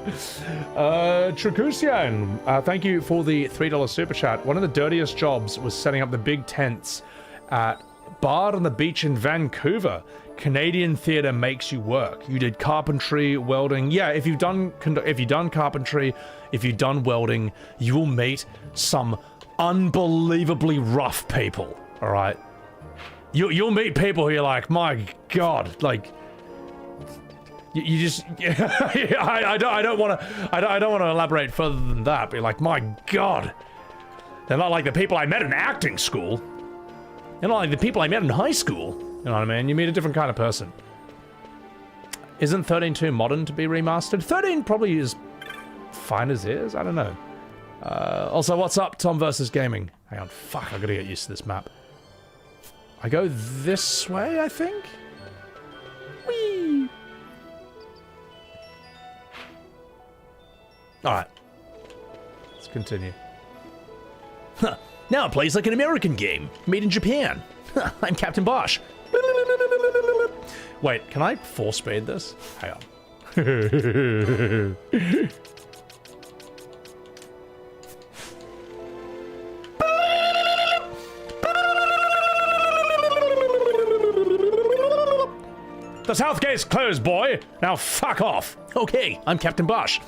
Trakusian, thank you for the $3 super chat. One of the dirtiest jobs was setting up the big tents at Bar on the Beach in Vancouver. Canadian theater makes you work. You did carpentry, welding. Yeah, if you've done carpentry, if you've done welding, you will meet some unbelievably rough people. All right. You'll meet people who you're like, my god, like you just I don't want to elaborate further than that, but you're like, my god, they're not like the people I met in acting school. They're not like the people I met in high school. You know what I mean? You meet a different kind of person. Isn't 13 too modern to be remastered? 13 probably is fine as is. I don't know. Also, what's up, Tom versus Gaming? Hang on, fuck, I gotta get used to this map. I go this way, I think? Whee! Alright. Let's continue. Huh. Now it plays like an American game, made in Japan. I'm Captain Bosch. Wait, can I 4-speed this? Hang on. The south gate's closed, boy! Now fuck off! Okay, I'm Captain Bosch.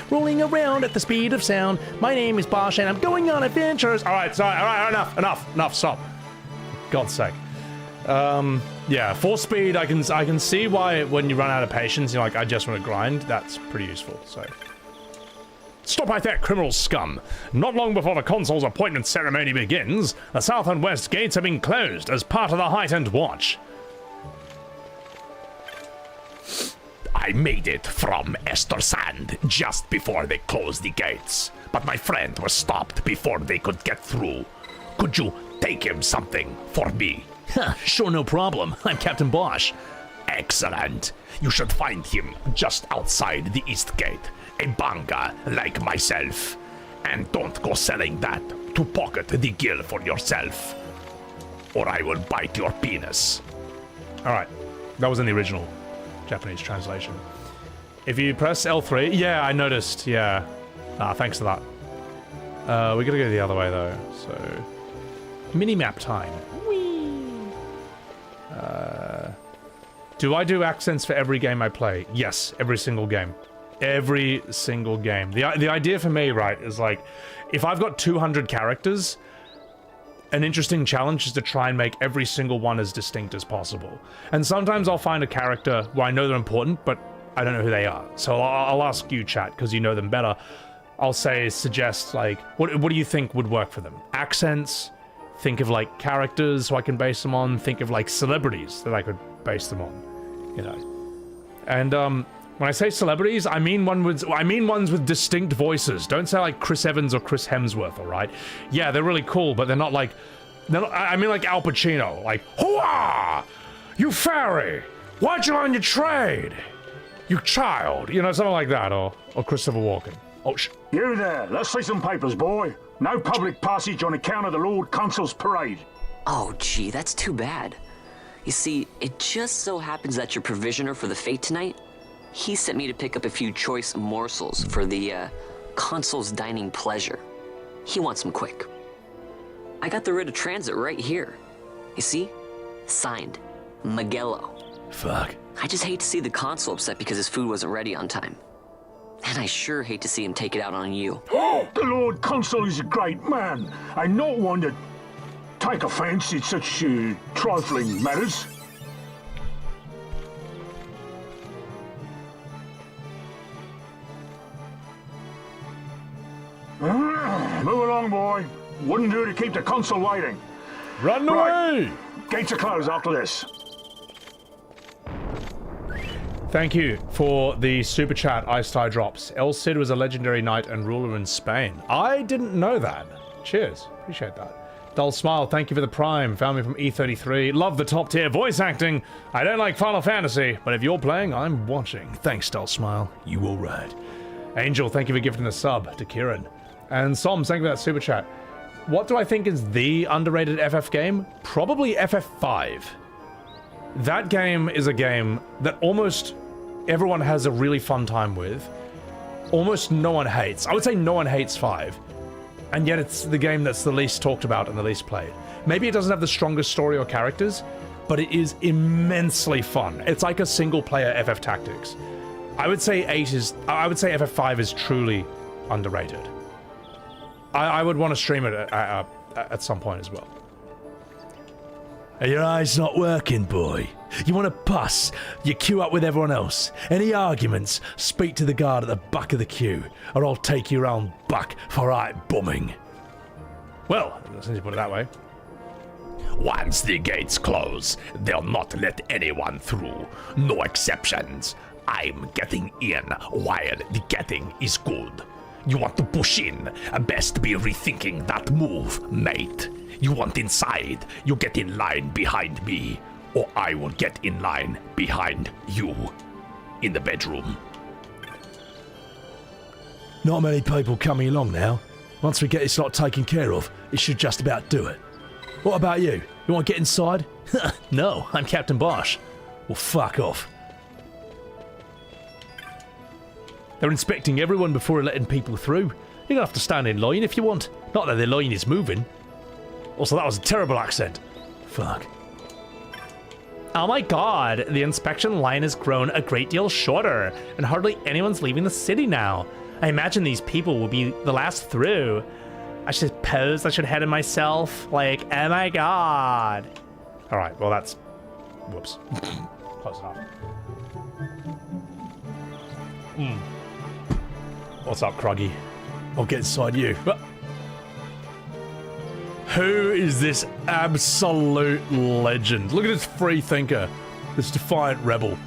Rolling around at the speed of sound. My name is Bosch and I'm going on adventures. Alright, sorry, alright, enough, stop. God's sake. Yeah, 4-speed, I can see why when you run out of patience, you're like, I just want to grind. That's pretty useful, so... Stop right there, criminal scum. Not long before the consul's appointment ceremony begins, the south and west gates have been closed as part of the heightened watch. I made it from Estersand just before they closed the gates, but my friend was stopped before they could get through. Could you take him something for me? Sure, no problem. I'm Captain Bosch. Excellent. You should find him just outside the east gate. A banga like myself. And don't go selling that to pocket the gill for yourself, or I will bite your penis. Alright, that was in the original Japanese translation. If you press L3, yeah, I noticed, yeah. Thanks for that. We gotta go the other way though, so... Mini-map time. Whee! Do I do accents for every game I play? Yes, every single game. Every single game. The idea for me, right, is like, if I've got 200 characters, an interesting challenge is to try and make every single one as distinct as possible. And sometimes I'll find a character where I know they're important, but I don't know who they are. So I'll ask you, chat, because you know them better. I'll suggest, like, what do you think would work for them? Accents, think of, like, characters so I can base them on, think of, like, celebrities that I could base them on, you know. And, When I say celebrities, I mean ones with distinct voices. Don't say like Chris Evans or Chris Hemsworth, all right? Yeah, they're really cool, but they're not like... I mean like Al Pacino. Like, hooah! You fairy! Why'd you learn your trade? You child! You know, something like that, or Christopher Walken. Oh, You there, let's see some papers, boy. No public passage on account of the Lord Consul's parade. Oh, gee, that's too bad. You see, it just so happens that your provisioner for the fete tonight, he sent me to pick up a few choice morsels for the, Consul's dining pleasure. He wants them quick. I got the writ of transit right here. You see? Signed, Miguelo. Fuck. I just hate to see the Consul upset because his food wasn't ready on time. And I sure hate to see him take it out on you. The Lord Consul is a great man, and not one to take offense in such trifling matters. Move along, boy. Wouldn't do to keep the Consul waiting. Run away! Gates are closed after this. Thank you for the super chat, Ice Tie Drops. El Cid was a legendary knight and ruler in Spain. I didn't know that. Cheers. Appreciate that. Dull Smile, thank you for the prime. Found me from E33. Love the top tier voice acting. I don't like Final Fantasy, but if you're playing, I'm watching. Thanks, Dull Smile. You all right. Angel, thank you for gifting the sub to Kieran. And Soms, thank you for that super chat. What do I think is the underrated FF game? Probably FF5. That game is a game that almost everyone has a really fun time with. Almost no one hates. I would say no one hates 5. And yet it's the game that's the least talked about and the least played. Maybe it doesn't have the strongest story or characters, but it is immensely fun. It's like a single-player FF Tactics. I would say FF5 is truly underrated. I would want to stream it at some point as well. Are your eyes not working, boy? You want to pass? You queue up with everyone else. Any arguments? Speak to the guard at the back of the queue, or I'll take you round back for right bumming. Well, since you put it that way. Once the gates close, they'll not let anyone through. No exceptions. I'm getting in while the getting is good. You want to push in, best be rethinking that move, mate. You want inside, you get in line behind me, or I will get in line behind you. In the bedroom. Not many people coming along now. Once we get this lot taken care of, it should just about do it. What about you? You want to get inside? No, I'm Captain Bosch. Well, fuck off. They're inspecting everyone before letting people through. You're gonna have to stand in line if you want. Not that the line is moving. Also, that was a terrible accent. Fuck. Oh my god, the inspection line has grown a great deal shorter, and hardly anyone's leaving the city now. I imagine these people will be the last through. I suppose I should head in myself. Like, oh my god. Alright, well that's... Whoops. Close enough. What's up, Cruggy? I'll get inside you. Who is this absolute legend? Look at this free thinker, this defiant rebel,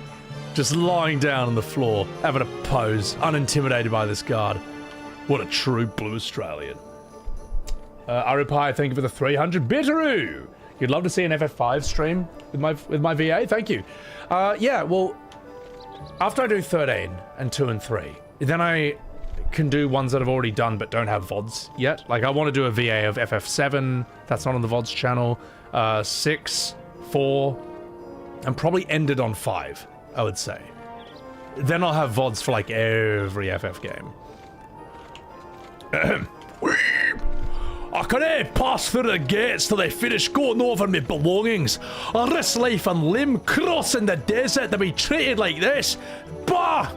just lying down on the floor, having a pose, unintimidated by this guard. What a true blue Australian. Arupai, thank you for the 300 Bitteroo. You'd love to see an FF5 stream with my VA. Thank you. Yeah, well, after I do 13 and 2 and 3, then I can do ones that I've already done but don't have VODs yet. Like, I want to do a VA of FF7, that's not on the VODs channel, 6, 4, and probably end it on 5, I would say. Then I'll have VODs for, like, every FF game. I can't pass through the gates till they finish going over my belongings. I risk life and limb crossing the desert to be treated like this. Bah!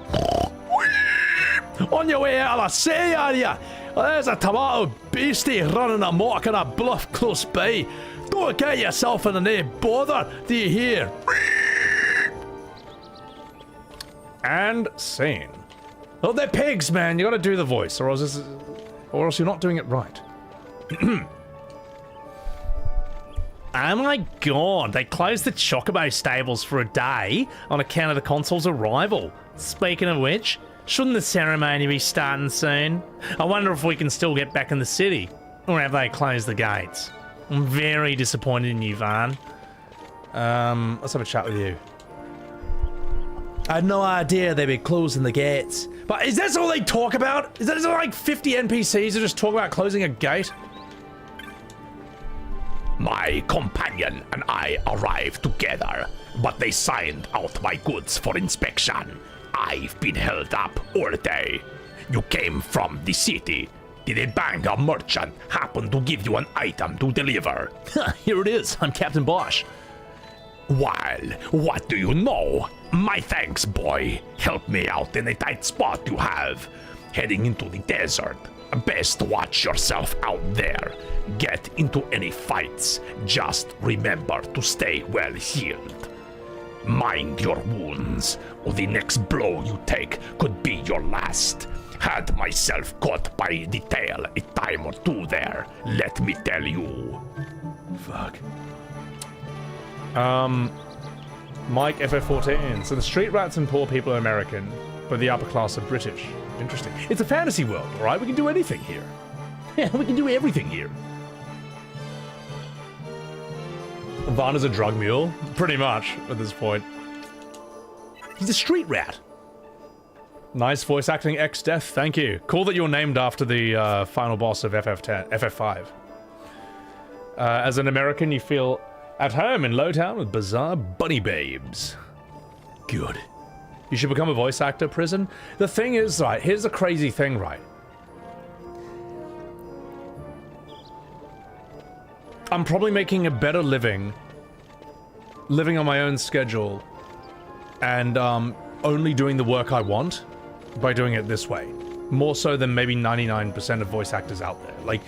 On your way out of the city, are you? There's a tomato beastie running amok in a bluff close by. Don't get yourself in the name bother, do you hear? And scene. Oh, they're pigs, man. You gotta do the voice, or else you're not doing it right. Oh my god, they closed the Chocobo stables for a day on account of the console's arrival. Speaking of which, shouldn't the ceremony be starting soon? I wonder if we can still get back in the city, or have they closed the gates? I'm very disappointed in you, Vaughn. Let's have a chat with you. I had no idea they'd be closing the gates. But is that all they talk about? Is there like 50 NPCs who just talk about closing a gate? My companion and I arrived together, but they signed out my goods for inspection. I've been held up all day. You came from the city. Did a banger merchant happen to give you an item to deliver? Here it is. I'm Captain Bosch. Well, what do you know? My thanks, boy. Help me out in a tight spot you have. Heading into the desert. Best watch yourself out there. Get into any fights. Just remember to stay well healed. Mind your wounds, or the next blow you take could be your last. Had myself caught by the tail a time or two there, let me tell you. Fuck. Mike FF14. So the street rats and poor people are American, but the upper class are British. Interesting. It's a fantasy world, alright? We can do anything here. Yeah, we can do everything here. Vaughn is a drug mule, pretty much, at this point. He's a street rat. Nice voice acting, X-Death, thank you. Cool that you're named after the final boss of FF5. As an American, you feel at home in Lowtown with bizarre bunny babes. Good. You should become a voice actor, Prison. The thing is, right, here's the crazy thing, right? I'm probably making a better living on my own schedule and only doing the work I want by doing it this way. More so than maybe 99% of voice actors out there. Like,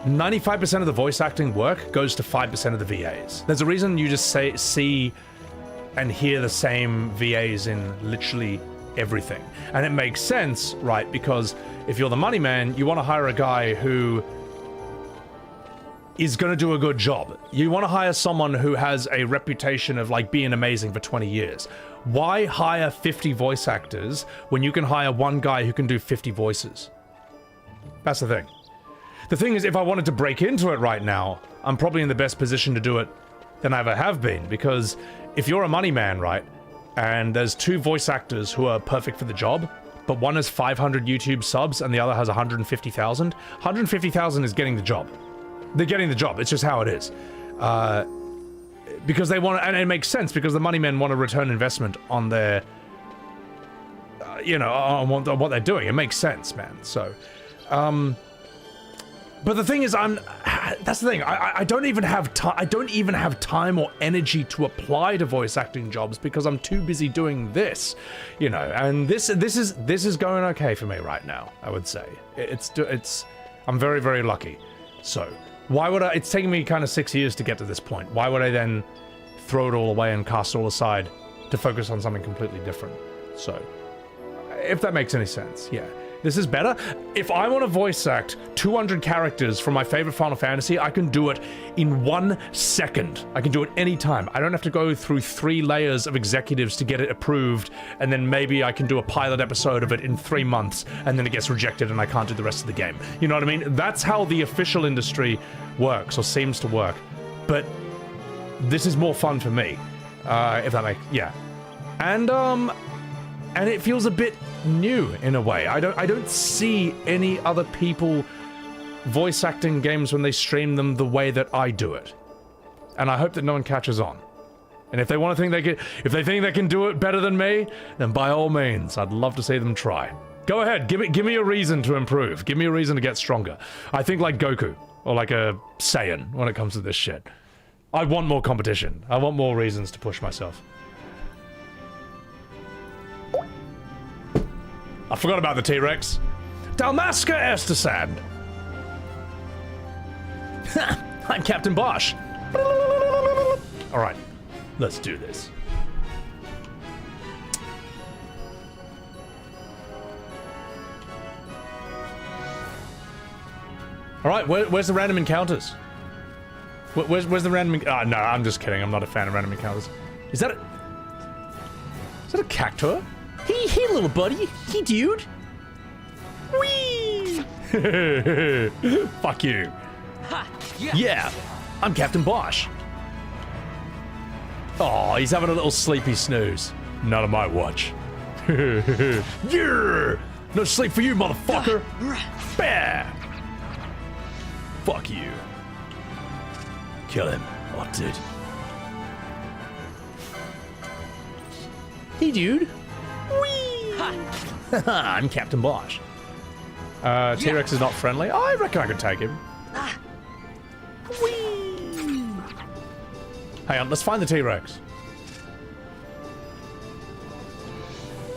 95% of the voice acting work goes to 5% of the VAs. There's a reason you just see and hear the same VAs in literally everything. And it makes sense, right? Because if you're the money man, you want to hire a guy who is going to do a good job. You want to hire someone who has a reputation of like being amazing for 20 years. Why hire 50 voice actors when you can hire one guy who can do 50 voices? That's the thing. The thing is, if I wanted to break into it right now, I'm probably in the best position to do it than I ever have been, because if you're a money man, right, and there's two voice actors who are perfect for the job, but one has 500 YouTube subs and the other has 150,000, 150,000 is getting the job. They're getting the job. It's just how it is. Because they want to, and it makes sense because the money men want to return investment on their, on what they're doing. It makes sense, man. So, but the thing is, that's the thing. I don't even have time. I don't even have time or energy to apply to voice acting jobs because I'm too busy doing this, And this is going okay for me right now. I would say I'm very, very lucky. So. Why would I? It's taken me kind of 6 years to get to this point. Why would I then throw it all away and cast it all aside to focus on something completely different? So, if that makes any sense, yeah. This is better. If I want to voice act 200 characters from my favorite Final Fantasy, I can do it in 1 second. I can do it anytime. I don't have to go through 3 layers of executives to get it approved, and then maybe I can do a pilot episode of it in 3 months, and then it gets rejected and I can't do the rest of the game. You know what I mean? That's how the official industry works, or seems to work. But this is more fun for me, if that makes... yeah. And it feels a bit new in a way. I don't see any other people voice acting games when they stream them the way that I do it. And I hope that no one catches on. And if they want to think they can do it better than me, then by all means, I'd love to see them try. Go ahead, give me a reason to improve. Give me a reason to get stronger. I think like Goku or like a Saiyan when it comes to this shit. I want more competition. I want more reasons to push myself. I forgot about the T-Rex. Dalmasca Estersand. I'm Captain Bosch. Alright, let's do this. Alright, where's the random encounters? Where's the random... no, I'm just kidding. I'm not a fan of random encounters. Is that a cactuar? Hey, little buddy. Hey, dude. Whee! Fuck you. Yeah, I'm Captain Bosch. Oh, he's having a little sleepy snooze. Not on my watch. Yeah! No sleep for you, motherfucker. Bah! Fuck you. Kill him. Oh, dude. Hey, dude. Whee! I'm Captain Bosch. T-Rex is not friendly. Oh, I reckon I could take him. Whee! Hang on, let's find the T-Rex.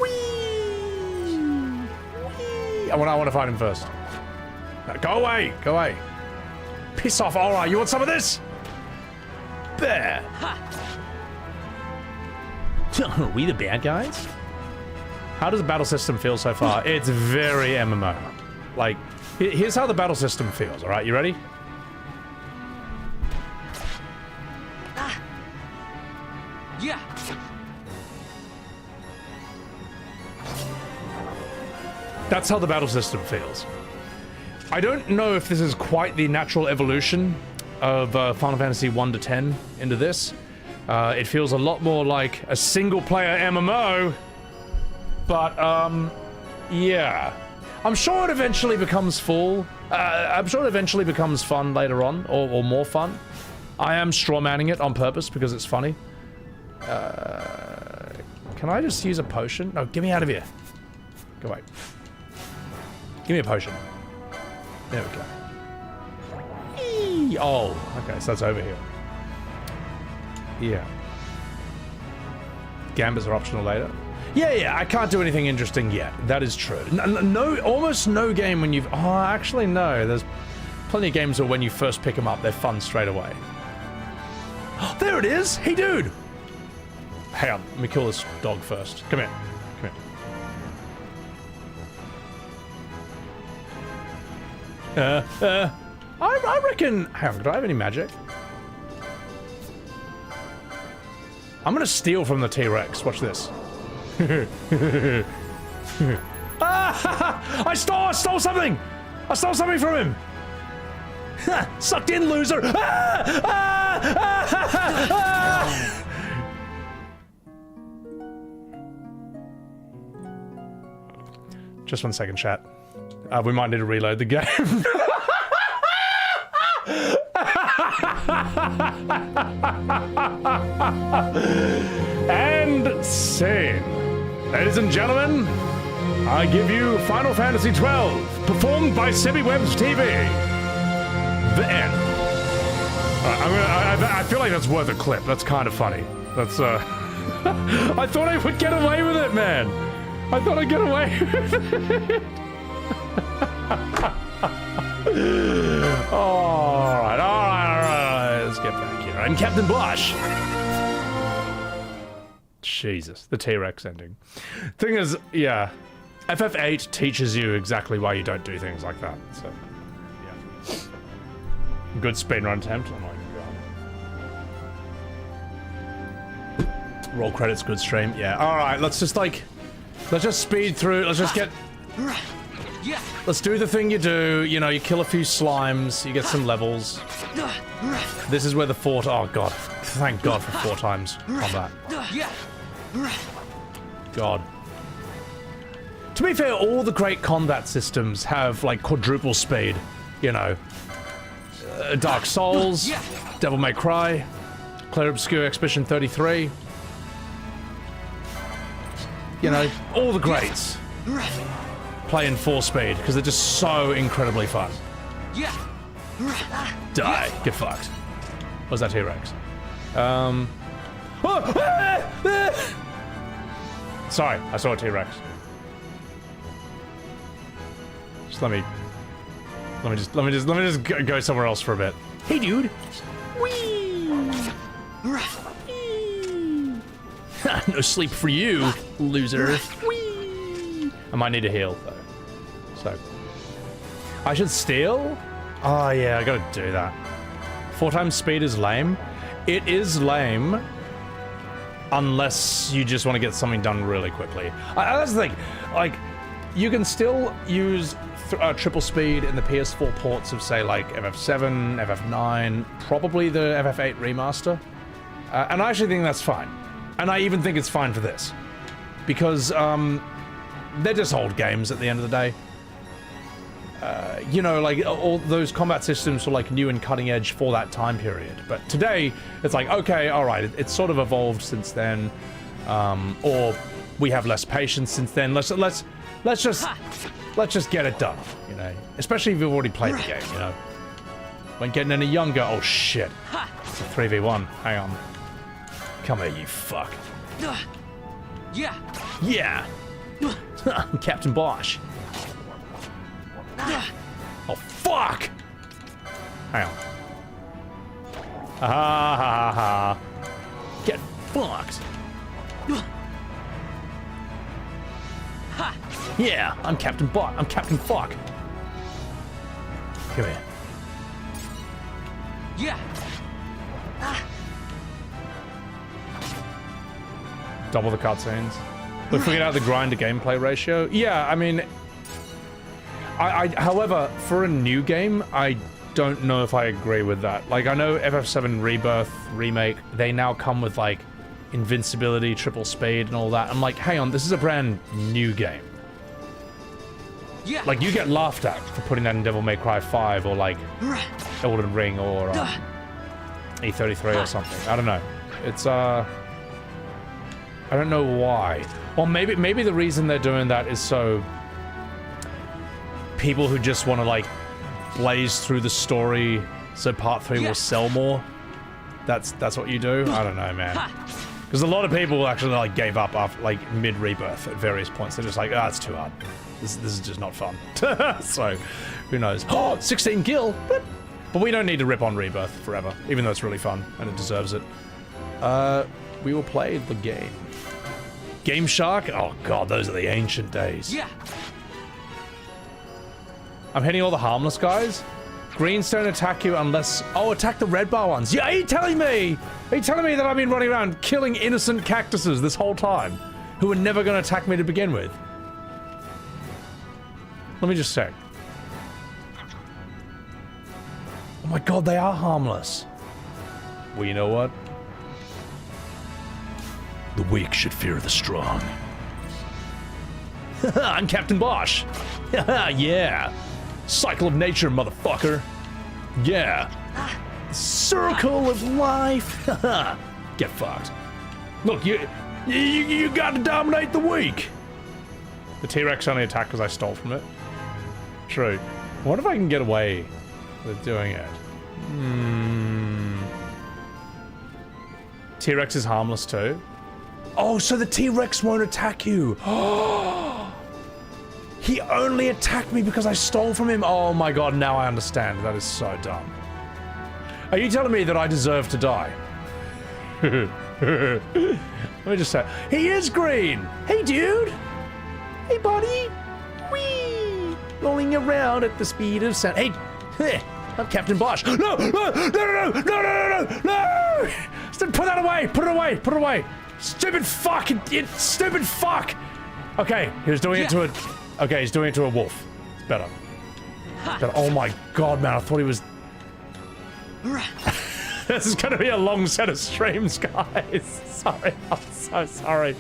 Whee! Whee! I want to find him first. No, go away! Go away! Piss off! All right, you want some of this? There. Are we the bad guys? How does the battle system feel so far? It's very MMO. Like, here's how the battle system feels, alright? You ready? Yeah. That's how the battle system feels. I don't know if this is quite the natural evolution of Final Fantasy 1 to 10 into this. It feels a lot more like a single-player MMO, but, yeah. I'm sure it eventually becomes full. I'm sure it eventually becomes fun later on, or more fun. I am strawmanning it on purpose because it's funny. Can I just use a potion? No, get me out of here. Go away. Give me a potion. There we go. Eee! Oh, okay, so that's over here. Yeah. Gambits are optional later. Yeah, I can't do anything interesting yet. That is true. No, almost no game when you've... Oh, actually, no. There's plenty of games where when you first pick them up, they're fun straight away. There it is! Hey, dude! Hang on, let me kill this dog first. Come here. Come here. I reckon... Hang on, do I have any magic? I'm gonna steal from the T-Rex. Watch this. I stole something! I stole something from him! Sucked in, loser! Just 1 second, chat. We might need to reload the game. And scene. Ladies and gentlemen, I give you Final Fantasy XII, performed by Webs TV. The end. I feel like that's worth a clip. That's kind of funny. That's, I thought I would get away with it, man. I thought I'd get away with it. All right. Let's get back here. I'm Captain Bosch. Jesus, the T-Rex ending. Thing is, yeah, FF8 teaches you exactly why you don't do things like that. So, yeah. Good speedrun attempt. Oh my god. Roll credits, good stream. Yeah. All right, let's just speed through. Let's just get. Let's do the thing you do. You know, you kill a few slimes, you get some levels. This is where the fort. Oh god, thank God for 4 times combat. God. To be fair, all the great combat systems have like quadruple speed. You know, Dark Souls, Devil May Cry, Clair Obscur Expedition 33. You know, all the greats play in 4 speed because they're just so incredibly fun. Die. Get fucked. What's that T-Rex? Sorry, I saw a T-Rex. Just let me just go somewhere else for a bit. Hey, dude. Whee! No sleep for you, loser. Whee! I might need a heal though. So I should steal? Oh yeah, I gotta do that. 4 times speed is lame. It is lame. unless you just want to get something done really quickly. That's the thing. Like, you can still use triple speed in the PS4 ports of, say, like FF7, FF9, probably the FF8 remaster. And I actually think that's fine. And I even think it's fine for this. Because, they're just old games at the end of the day. You know, like, all those combat systems were, like, new and cutting edge for that time period. But today, it's like, okay, alright, it's sort of evolved since then. Or we have less patience since then. Let's just get it done, you know? Especially if you've already played the game, you know? When getting any younger, oh shit. It's a 3v1, hang on. Come here, you fuck. Yeah. Yeah. Captain Bosch. Oh, fuck! Hang on. Ha ha ha ha. Get fucked. Yeah, I'm Captain Bot. I'm Captain Fuck. Come here. Yeah. Double the cutscenes. We figured out the grind to gameplay ratio. Yeah, I mean, however, for a new game, I don't know if I agree with that. Like, I know FF7 Rebirth, Remake, they now come with, like, invincibility, triple speed, and all that. I'm like, hang on, this is a brand new game. Yeah. Like, you get laughed at for putting that in Devil May Cry 5, or, like, Elden Ring, or E33 or something. I don't know. It's, I don't know why. Or maybe the reason they're doing that is so people who just want to, like, blaze through the story so part 3 will sell more. That's what you do? I don't know, man. Because a lot of people actually, like, gave up after, like, mid-rebirth at various points. They're just like, ah, it's too hard. This is just not fun. So, who knows? Oh, 16 gil! But we don't need to rip on Rebirth forever, even though it's really fun, and it deserves it. We will play the game. Game Shark? Oh god, those are the ancient days. Yeah. I'm hitting all the harmless guys. Greens don't attack you unless... Oh, attack the red bar ones. Yeah, are you telling me? Are you telling me that I've been running around killing innocent cactuses this whole time? Who were never going to attack me to begin with? Let me just check. Oh my god, they are harmless. Well, you know what? The weak should fear the strong. I'm Captain Bosch. Yeah. Cycle of nature, motherfucker. Yeah. Circle of life. Get fucked. Look, you gotta dominate the weak. The T-Rex only attacked because I stole from it. True. I wonder if I can get away with doing it. T-Rex is harmless too. Oh, so the T-Rex won't attack you. He only attacked me because I stole from him. Oh my god, now I understand. That is so dumb. Are you telling me that I deserve to die? Let me just say, he is green. Hey, dude. Hey, buddy. Whee! Rolling around at the speed of sound. Hey, I'm Captain Bosch. No! Put that away. Put it away. Put it away. Stupid fuck! Stupid fuck! Okay, he was doing it to a... Okay, he's doing it to a wolf. It's better. Oh my god, man, I thought he was... This is gonna be a long set of streams, guys. Sorry, I'm so sorry.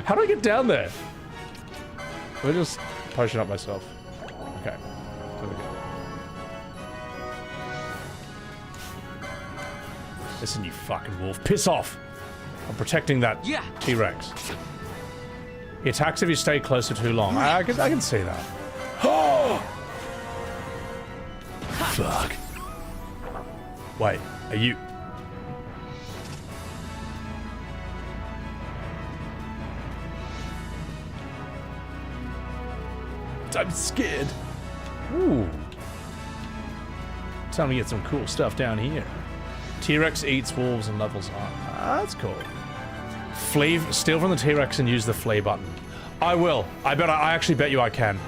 How do I get down there? Let me just potion up myself. Okay, there we go. Listen, you fucking wolf. Piss off! I'm protecting that T-Rex. He attacks if you stay close for too long. I can see that. Oh! Fuck. Wait, are you... I'm scared. Ooh. Time to get some cool stuff down here. T-Rex eats wolves and levels up. Ah, that's cool. Flee, steal from the T-Rex and use the flee button. I will. I actually bet you I can.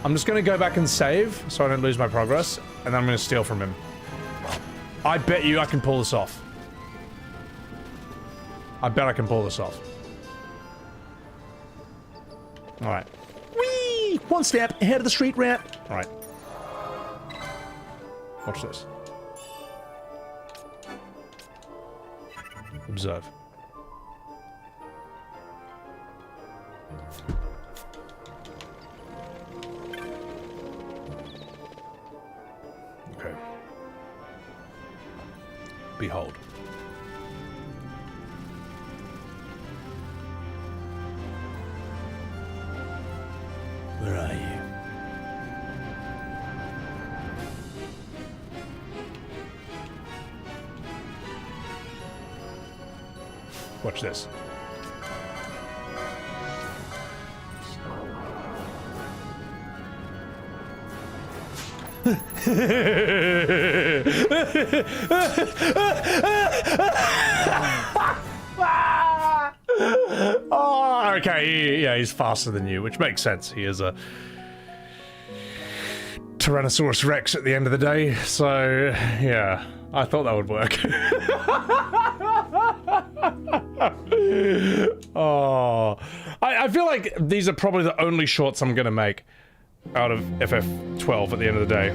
I'm just gonna go back and save so I don't lose my progress, and then I'm gonna steal from him. I bet you I can pull this off. I bet I can pull this off. Alright. Whee! One step ahead of the street rat. Alright. Watch this. Observe. Okay. Behold. Where are you? Watch this. Oh, okay, yeah, he's faster than you, which makes sense. He is a Tyrannosaurus Rex at the end of the day, so yeah, I thought that would work. Oh, I feel like these are probably the only shorts I'm gonna make out of FF12 at the end of the day.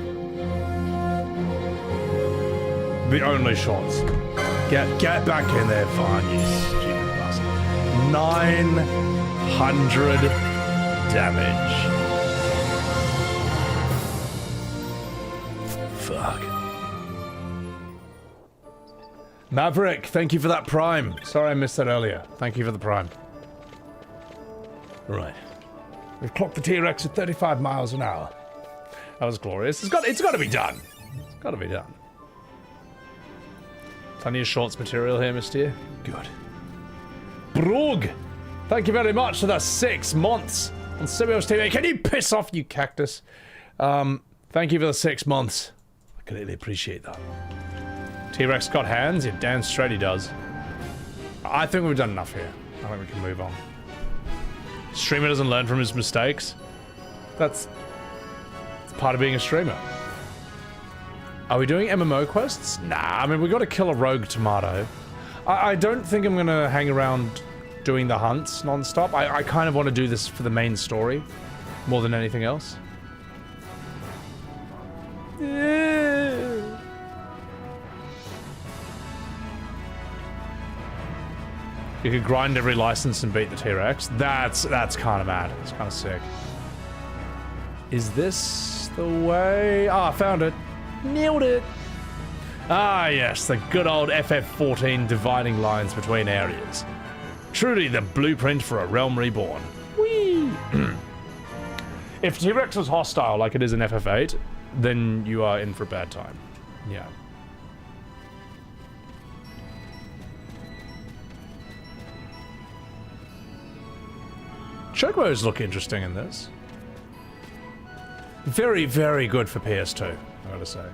The only shorts. Get back in there, Vaughn, you stupid bastard. 900 damage. Fuck. Maverick, thank you for that prime. Sorry I missed that earlier. Thank you for the prime. Right. We've clocked the T-Rex at 35 miles an hour. That was glorious. It's got to be done. It's got to be done. Plenty of shorts material here, Mr. Good. Brog, thank you very much for the 6 months on Sibyl's TV. Can you piss off, you cactus? Thank you for the 6 months. I greatly appreciate that. T-Rex got hands? Yeah, damn straight he does. I think we've done enough here. I think we can move on. Streamer doesn't learn from his mistakes. That's part of being a streamer. Are we doing MMO quests? Nah, I mean, we gotta kill a rogue tomato. I don't think I'm gonna hang around doing the hunts non-stop. I kind of want to do this for the main story more than anything else. You could grind every license and beat the T-Rex. That's kind of mad. It's kind of sick. Is this the way? Ah, I found it. Nailed it. Ah, yes, the good old FF14 dividing lines between areas. Truly the blueprint for a realm reborn. Whee! If T-Rex is hostile like it is in FF8, then you are in for a bad time. Yeah. Chocobos look interesting in this. Very, very good for PS2, I gotta say.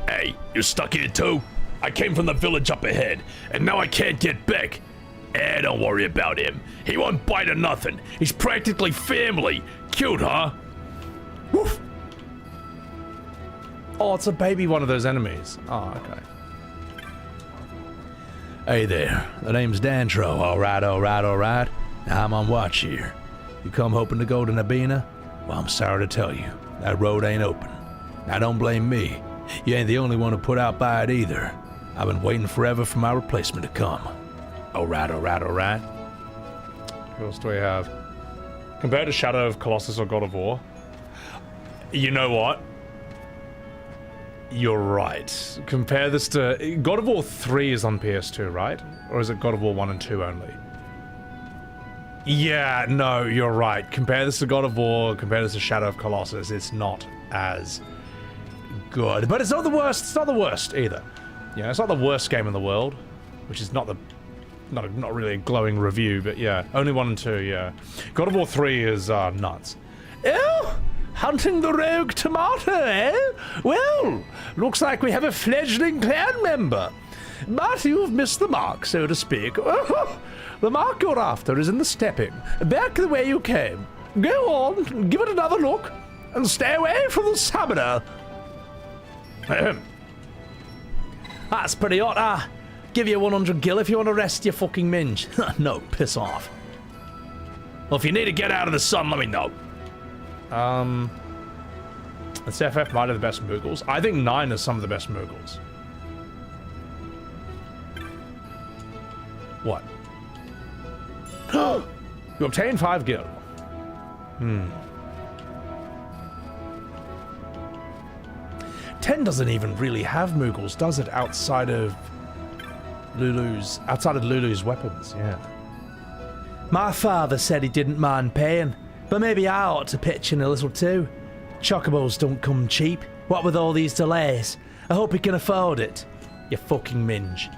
Hey, you're stuck here too? I came from the village up ahead, and now I can't get back. Don't worry about him. He won't bite or nothing. He's practically family. Cute, huh? Woof! Oh, it's a baby one of those enemies. Oh, okay. Hey there, the name's Dantro. Alright. Now I'm on watch here. You come hoping to go to Nabina? Well, I'm sorry to tell you, that road ain't open. Now don't blame me. You ain't the only one who put out by it either. I've been waiting forever for my replacement to come. Alright. What else do we have? Compared to Shadow of Colossus or God of War? You know what? You're right. Compare this to... God of War 3 is on PS2, right? Or is it God of War 1 and 2 only? Yeah, no, you're right. Compare this to God of War, compare this to Shadow of Colossus, it's not as good. But it's not the worst, it's not the worst either. Yeah, it's not the worst game in the world, which is not really a glowing review, but yeah, only 1 and 2, yeah. God of War 3 is nuts. Oh, hunting the rogue tomato, eh? Well, looks like we have a fledgling clan member. But you've missed the mark, so to speak. Oh, the mark you're after is in the stepping, back the way you came. Go on, give it another look, and stay away from the summoner. That's pretty hot, huh? Give you 100 gil if you want to rest your fucking minge. No, piss off. Well, if you need to get out of the sun, let me know. Let's say FF might have the best Moogles. I think 9 is some of the best Moogles. What? You obtain 5 gil. 10 doesn't even really have Moogles, does it? Outside of Lulu's weapons, yeah. My father said he didn't mind paying, but maybe I ought to pitch in a little too. Chocobos don't come cheap. What with all these delays? I hope he can afford it. You fucking minge.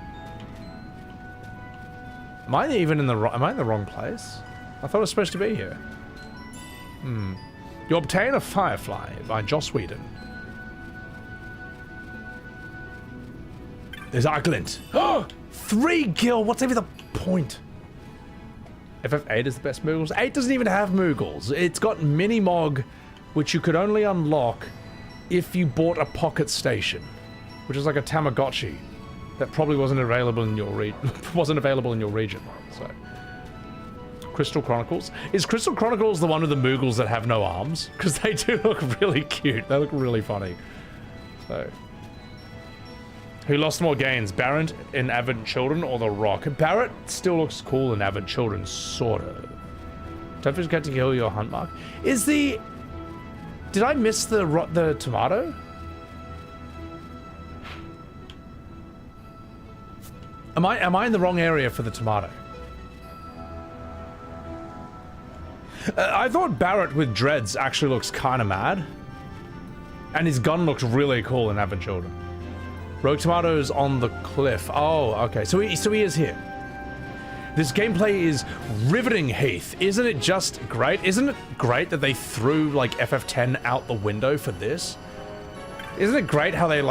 Am I even in the wrong place? I thought I was supposed to be here. You obtain a Firefly by Joss Whedon. There's Arglint. 3 gil. What's even the point? FF8 is the best Moogles. 8 doesn't even have Moogles. It's got Mini-Mog, which you could only unlock if you bought a Pocket Station, which is like a Tamagotchi that probably wasn't available in your region. So, Crystal Chronicles. Is Crystal Chronicles the one with the Moogles that have no arms? Because they do look really cute. They look really funny. So, who lost more gains, Barrett in Avid Children or The Rock? Barrett still looks cool in Avid Children, sort of. Don't forget to kill your hunt mark. Is the... Did I miss the tomato? Am I in the wrong area for the tomato? I thought Barrett with dreads actually looks kind of mad. And his gun looks really cool in Avid Children. Rogue Tomato's on the cliff. Oh, okay. So he is here. This gameplay is riveting, Heath. Isn't it just great? Isn't it great that they threw, like, FF10 out the window for this? Isn't it great how they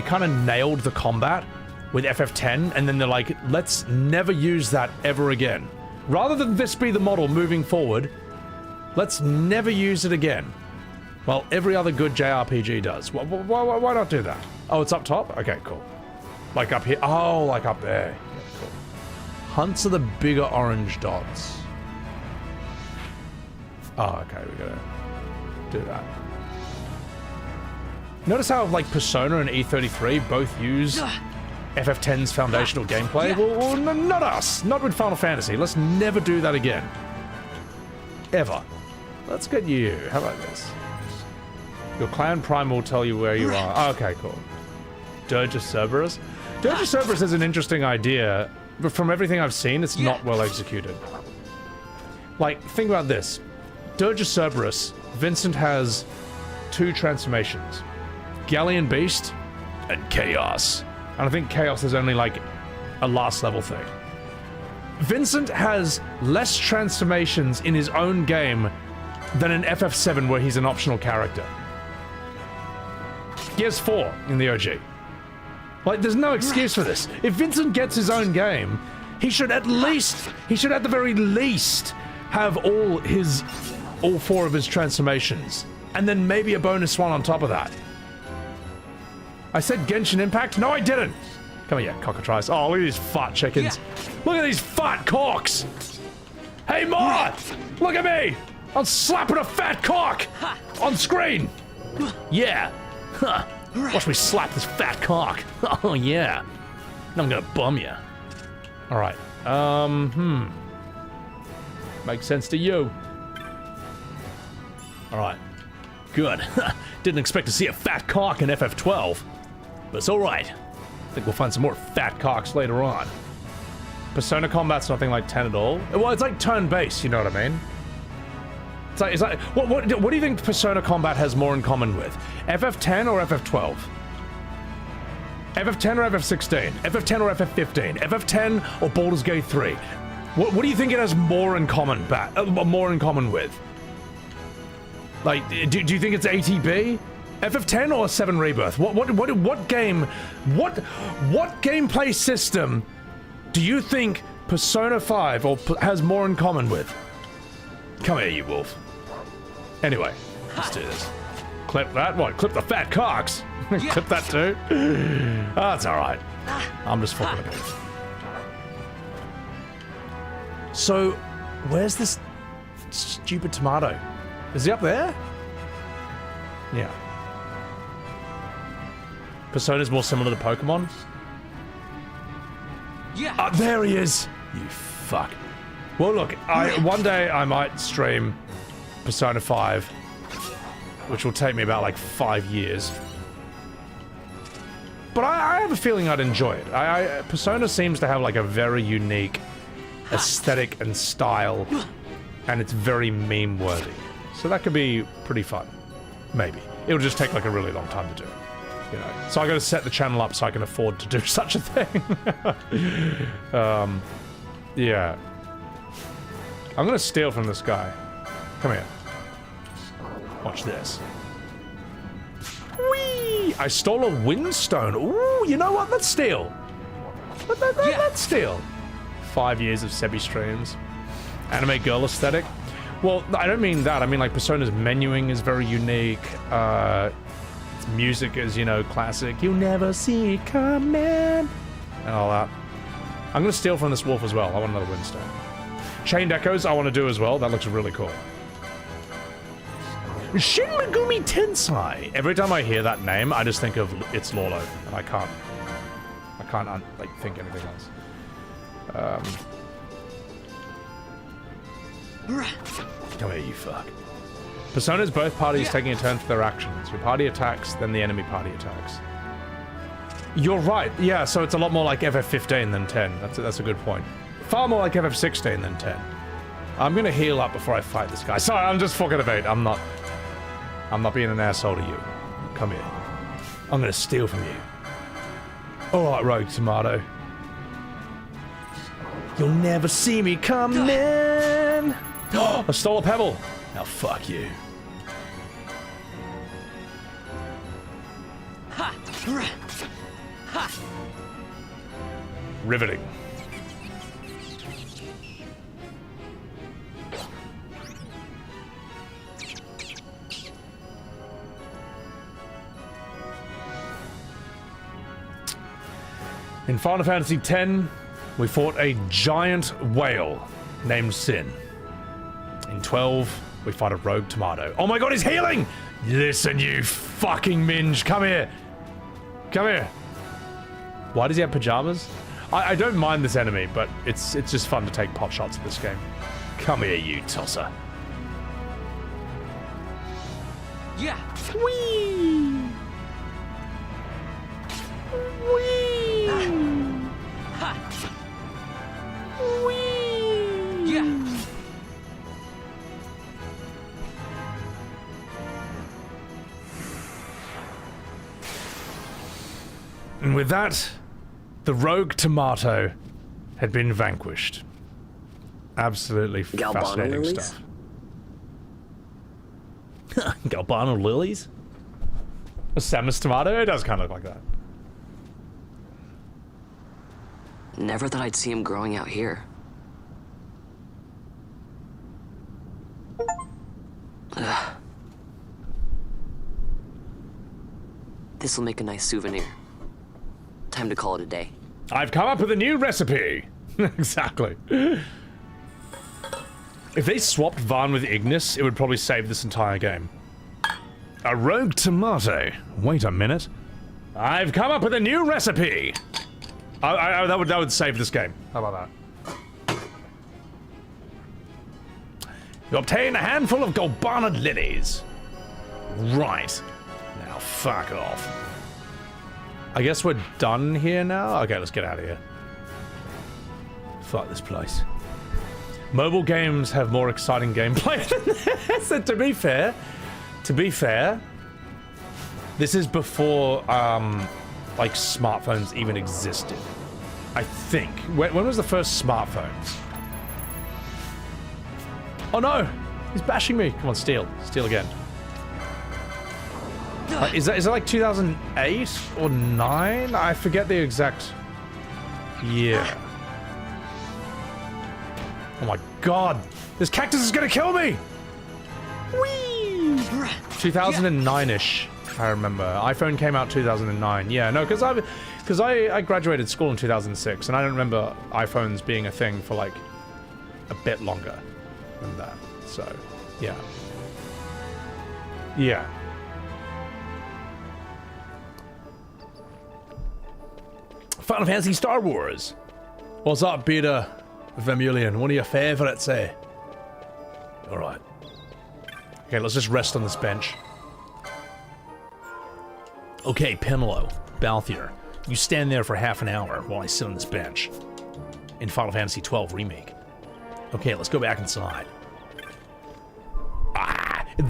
kind of nailed the combat with FF10, and then they're like, let's never use that ever again. Rather than this be the model moving forward, let's never use it again. Well, every other good JRPG does. Why not do that? Oh, it's up top? Okay, cool. Like up here? Oh, like up there. Yeah, cool. Hunts are the bigger orange dots. Oh, okay, we gotta do that. Notice how, like, Persona and E33 both use FF10's foundational gameplay? Well, not us. Not with Final Fantasy. Let's never do that again. Ever. Let's get you. How about this? Your clan prime will tell you where you are. Oh, okay, cool. Dirge of Cerberus? Dirge of Cerberus is an interesting idea, but from everything I've seen, it's not well executed. Like, think about this. Dirge of Cerberus, Vincent has 2 transformations. Galleon Beast and Chaos. And I think Chaos is only like a last level thing. Vincent has less transformations in his own game than in FF7 where he's an optional character. He has 4 in the OG. Like, there's no excuse for this. If Vincent gets his own game, he should at the very least have all 4 of his transformations. And then maybe a bonus one on top of that. I said Genshin Impact? No, I didn't! Come here, cockatrice. Oh, look at these fat chickens. Look at these fat cocks! Hey, Ma! Look at me! I'm slapping a fat cock! On screen! Yeah! Huh. Watch me slap this fat cock. Oh, yeah. I'm gonna bum you. Alright. Makes sense to you. Alright. Good. Didn't expect to see a fat cock in FF12. But it's alright. I think we'll find some more fat cocks later on. Persona combat's nothing like 10 at all. Well, it's like turn-based, you know what I mean? It's like what do you think Persona combat has more in common with? FF10 or FF12? FF10 or FF16? FF10 or FF15? FF10 or Baldur's Gate 3? What do you think it has more in common, with? Like, do you think it's ATB? FF10 or 7 Rebirth? What gameplay system do you think Persona 5 has more in common with? Come here, you wolf. Anyway, let's do this. clip that. What? Clip the fat cocks. Clip that too. Oh, that's all right. I'm just fucking with it. So, where's this stupid tomato? Is he up there? Yeah. Persona's more similar to Pokemon. Yeah. There he is. You fuck. Well, look. One day I might stream Persona 5, which will take me about like 5 years. But I have a feeling I'd enjoy it. Persona seems to have like a very unique aesthetic and style, and it's very meme-worthy. So that could be pretty fun. Maybe. It'll just take like a really long time to do. You know. So I gotta set the channel up so I can afford to do such a thing. Yeah. I'm gonna steal from this guy. Come here. Watch this. Whee! I stole a windstone. Ooh, you know what? Let's steal. Let's steal. 5 years of Sebi streams. Anime girl aesthetic. Well, I don't mean that. I mean, like, Persona's menuing is very unique. Its music is, you know, classic. You'll never see it coming. And all that. I'm gonna steal from this wolf as well. I want another windstone. Chained Echoes I want to do as well. That looks really cool. Shin Megumi Tensei. Every time I hear that name, I just think of It's Lolo, and I can't like think anything else. Come here, you fuck. Persona's both parties taking a turn for their actions. Your party attacks, then the enemy party attacks. You're right. Yeah, so it's a lot more like FF15 than 10. That's a good point. Far more like FF16 than 10. I'm gonna heal up before I fight this guy. Sorry, I'm just fucking about. I'm not being an asshole to you. Come here. I'm gonna steal from you. Alright, Rogue Tomato. You'll never see me coming! I stole a pebble! Now fuck you. Riveting. In Final Fantasy X, we fought a giant whale named Sin. In 12, we fight a rogue tomato. Oh my god, he's healing! Listen, you fucking minge, come here. Come here. Why does he have pajamas? I don't mind this enemy, but it's just fun to take pot shots at this game. Come here, you tosser. Yeah. Whee! Whee! Ha! Whee! Yeah. And with that, the rogue tomato had been vanquished. Absolutely fascinating stuff. Galbano lilies? A Samus tomato? It does kind of look like that. Never thought I'd see him growing out here. Ugh. This'll make a nice souvenir. Time to call it a day. I've come up with a new recipe! Exactly. If they swapped Vaughn with Ignis, it would probably save this entire game. A rogue tomato. Wait a minute. I've come up with a new recipe! That would save this game. How about that? You obtain a handful of Galbana lilies. Right. Now fuck off. I guess we're done here now? Okay, let's get out of here. Fuck this place. Mobile games have more exciting gameplay than this. And to be fair, this is before, like, smartphones even existed. I think. When was the first smartphone? Oh no! He's bashing me! Come on, steal. Steal again. Is that like 2008 or 9? I forget the exact year. Oh my god! This cactus is gonna kill me! Whee! 2009-ish, I remember. iPhone came out 2009. Yeah, no, because I graduated school in 2006, and I don't remember iPhones being a thing for like a bit longer than that. So, yeah. Yeah. Final Fantasy Star Wars. What's up, Peter Vermeulen? One of your favorites, eh? Alright. Okay, let's just rest on this bench. Okay, Penelo, Balthier, you stand there for half an hour while I sit on this bench. In Final Fantasy XII Remake. Okay, let's go back inside.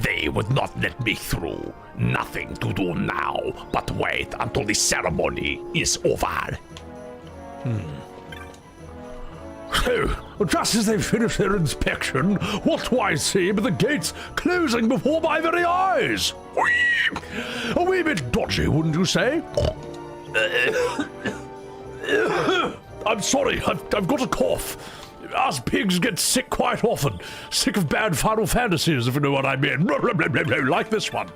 They would not let me through. Nothing to do now, but wait until the ceremony is over. Just as they finish their inspection, what do I see but the gates closing before my very eyes? A wee bit dodgy, wouldn't you say? I'm sorry, I've got a cough. Us pigs get sick quite often. Sick of bad Final Fantasies, if you know what I mean. Like this one.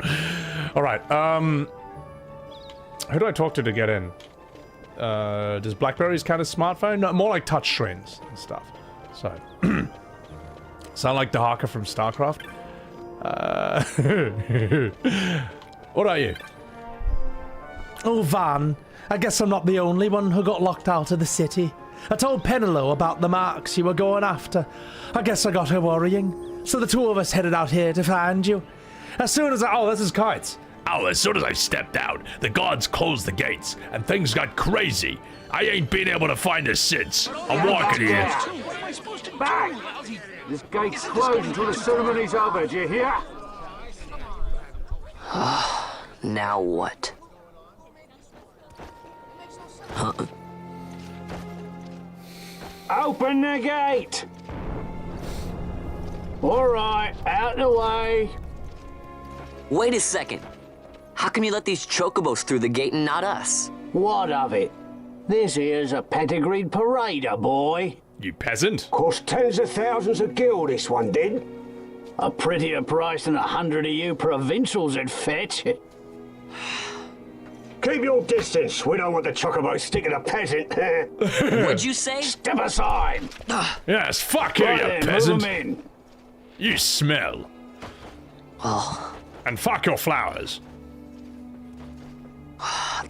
Alright, who do I talk to get in? Does Blackberries count as smartphone? No, more like touch screens and stuff. So, sound like Dahaka from StarCraft? What are you? Oh, Vaughn. I guess I'm not the only one who got locked out of the city. I told Penelo about the marks you were going after. I guess I got her worrying. So the two of us headed out here to find you. As soon as Oh, this is Kites. As soon as I stepped out, the guards closed the gates, and things got crazy. I ain't been able to find her since. I'm walking here. Bang! This gate's closed until the ceremony's over, do you hear? Now what? Open the gate! Alright, out the way. Wait a second. How come you let these chocobos through the gate and not us? What of it? This here's a pedigreed parader, boy. You peasant. Cost tens of thousands of gil, this one did. A prettier price than 100 of you provincials would fetch. Keep your distance. We don't want the chocobos sticking a peasant. What'd you say? Step aside. Yes, fuck you, Right you then, peasant. move 'em in. You smell. Oh. And fuck your flowers.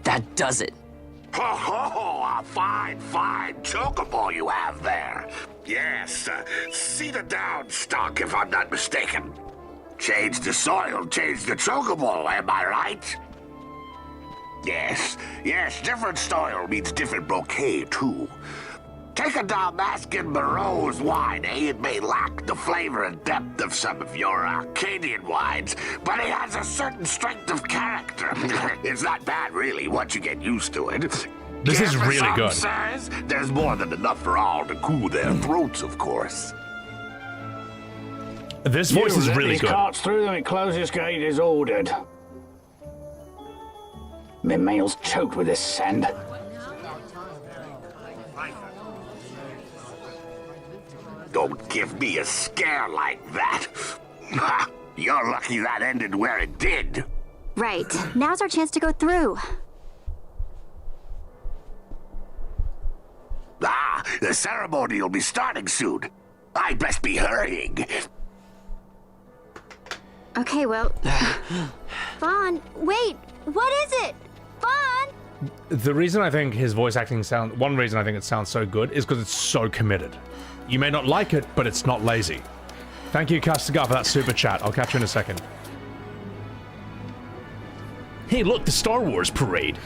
That does it. Oh, a fine chocobo you have there. Yes, cedar down stock, if I'm not mistaken. Change the soil, change the chocobo, am I right? Yes, different soil means different bouquet, too. Take a Dalmascan Barrow's wine, eh? It may lack the flavor and depth of some of your Arcadian wines, but it has a certain strength of character. It's not bad, really, once you get used to it. This is really good. Sirs, there's more than enough for all to cool their throats, of course. This voice is really these good. carts through them, and closest gate is ordered. My mail's choked with this sand. Don't give me a scare like that. You're lucky that ended where it did. Right. Now's our chance to go through. The ceremony will be starting soon. I'd best be hurrying. Okay, well... Vaughn, wait! What is it? Vaughn! The reason I think his voice acting one reason I think it sounds so good is because it's so committed. You may not like it, but it's not lazy. Thank you, Castigar, for that super chat. I'll catch you in a second. Hey, look, the Star Wars parade.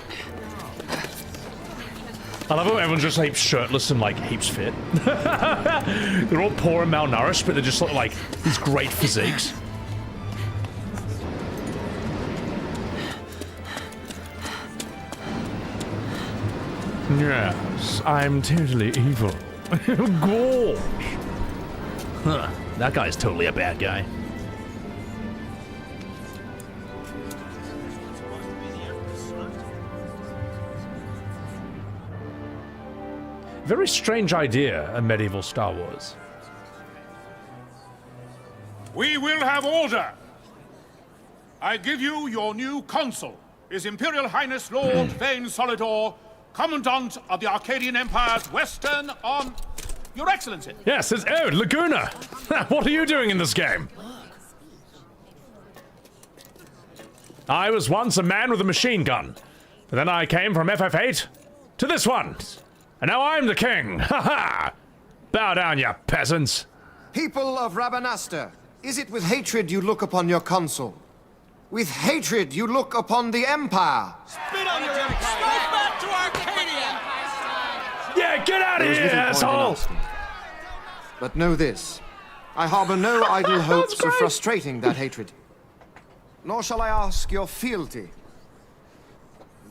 I love how everyone's just like shirtless and like heaps fit. They're all poor and malnourished, but they just look like these great physiques. Yes, I'm totally evil. Gosh. Huh, that guy's totally a bad guy. Very strange idea, a medieval Star Wars. We will have order. I give you your new consul, His Imperial Highness Lord Vaughn Solidor, Commandant of the Arcadian Empire's Western on... Your Excellency. Yes, it's Laguna. What are you doing in this game? I was once a man with a machine gun, but then I came from FF8 to this one, and now I'm the king. Ha ha! Bow down, you peasants. People of Rabidanastra, is it with hatred you look upon your consul? With hatred you look upon the Empire? Spit on your empire! Straight back to Arcadia! Yeah, get out of here, asshole! But know this, I harbor no idle hopes of frustrating that hatred. Nor shall I ask your fealty.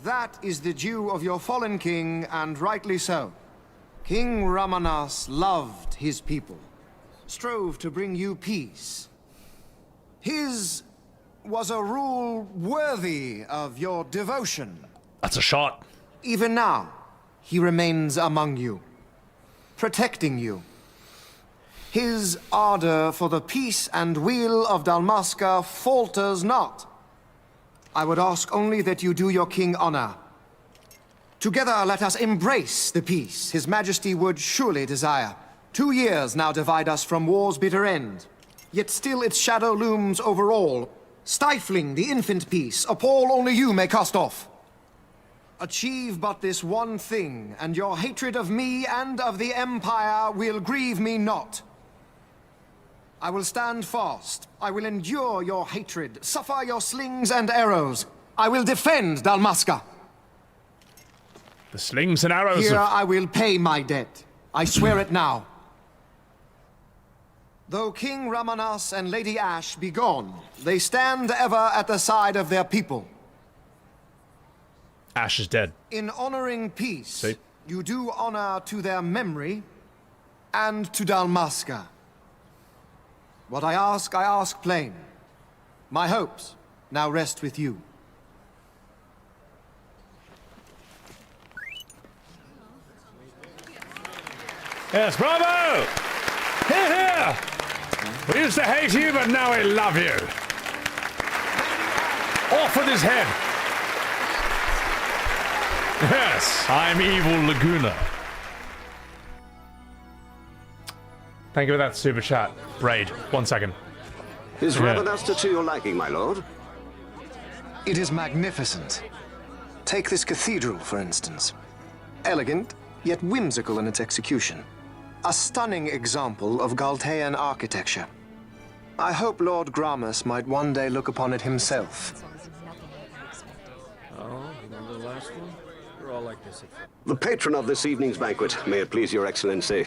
That is the due of your fallen king, and rightly so. King Ramanas loved his people, strove to bring you peace. His was a rule worthy of your devotion. That's a shot. Even now, he remains among you, protecting you. His ardor for the peace and weal of Dalmasca falters not. I would ask only that you do your king honor. Together let us embrace the peace His Majesty would surely desire. 2 years now divide us from war's bitter end, yet still its shadow looms over all, stifling the infant peace, a pall only you may cast off. Achieve but this one thing, and your hatred of me and of the Empire will grieve me not. I will stand fast. I will endure your hatred, suffer your slings and arrows. I will defend Dalmasca. The slings and arrows. Here I will pay my debt. I swear it now. Though King Ramanas and Lady Ash be gone, they stand ever at the side of their people. Ash is dead. In honoring peace, you do honor to their memory and to Dalmasca. What I ask plain. My hopes now rest with you. Yes, bravo! Here, here! We used to hate you, but now we love you. Off with his head! Yes, I'm Evil Laguna. Thank you for that super chat. Raid, 1 second. Is Rabidanastra to your liking, my lord? It is magnificent. Take this cathedral, for instance. Elegant, yet whimsical in its execution. A stunning example of Galtean architecture. I hope Lord Gramus might one day look upon it himself. Oh, remember the last one? We're all like this. The patron of this evening's banquet, may it please your excellency.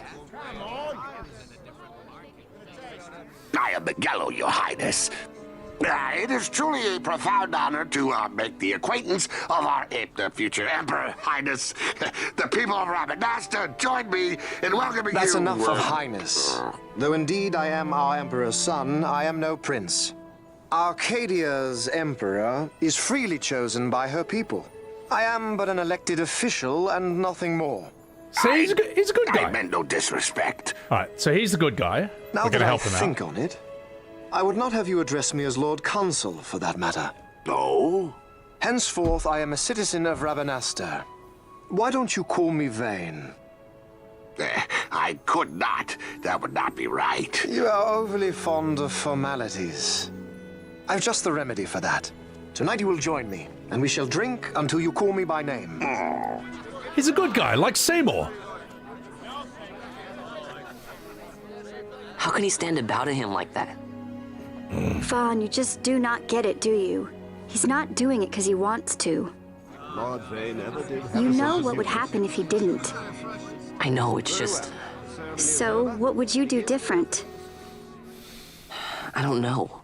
I am Miguel, your highness. It is truly a profound honor to make the acquaintance of our future emperor, highness. The people of Rabidanastra join me in welcoming you. That's enough of highness. Though indeed I am our emperor's son, I am no prince. Arcadia's emperor is freely chosen by her people. I am but an elected official and nothing more. See, he's a good guy. I meant no disrespect. Alright, so he's the good guy. Now We're that gonna I help him think out. on it, I would not have you address me as Lord Consul, for that matter. No? Henceforth, I am a citizen of Rabidanastra. Why don't you call me Vaughn? I could not. That would not be right. You are overly fond of formalities. I've just the remedy for that. Tonight you will join me, and we shall drink until you call me by name. He's a good guy, like Seymour. How can he stand to bow to him like that? Vaughn, you just do not get it, do you? He's not doing it because he wants to. Lord Vaughn never did have You know what would happen if he didn't. I know, it's just... So, what would you do different? I don't know.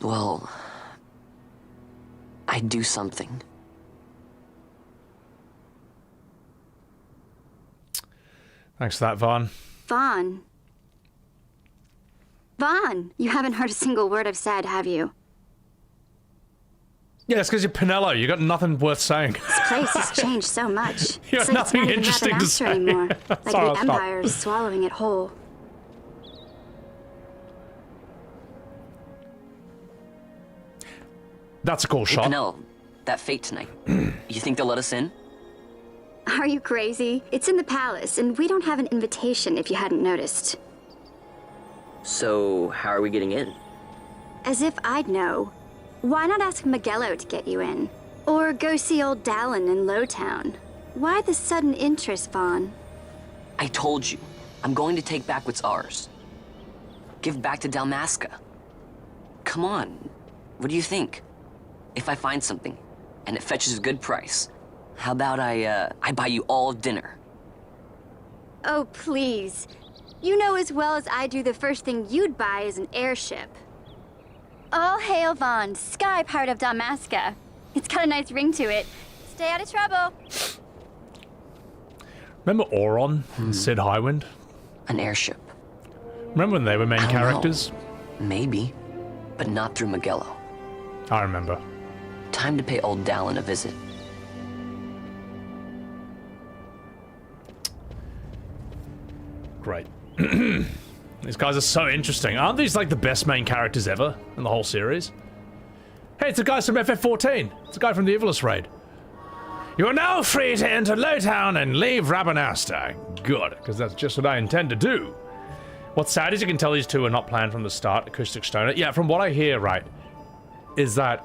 Well... I'd do something. Thanks for that, Vaughn. Vaughn. Vaughn, you haven't heard a single word I've said, have you? Yeah, it's because you're Pinello. You got nothing worth saying. This place has changed so much. You have It's like nothing it's not interesting even to Rabidanastra say. anymore. Like Sorry, I'll the stop. Empire is swallowing it whole. That's a cool shot. Penelo, that fate tonight. You think they'll let us in? Are you crazy? It's in the palace, and we don't have an invitation if you hadn't noticed. So, how are we getting in? As if I'd know. Why not ask Miguelo to get you in? Or go see old Dallin in Lowtown? Why the sudden interest, Vaughn? I told you, I'm going to take back what's ours. Give back to Dalmasca. Come on, what do you think? If I find something, and it fetches a good price, how about I buy you all dinner? Oh, please. You know as well as I do the first thing you'd buy is an airship. All hail Vaughn, sky part of Dalmasca. It's got a nice ring to it. Stay out of trouble. Remember Auron and Sid Highwind? An airship. Remember when they were main characters? Maybe, but not through Miguelo. I remember. Time to pay old Dallin a visit. Great. These guys are so interesting. Aren't these like the best main characters ever in the whole series? Hey, it's the guys from FF14. It's the guy from the Ivalice raid. You are now free to enter Lowtown and leave Rabidanastra. Good, because that's just what I intend to do. What's sad is you can tell these two are not planned from the start, Acoustic Stoner. Yeah, from what I hear, right, is that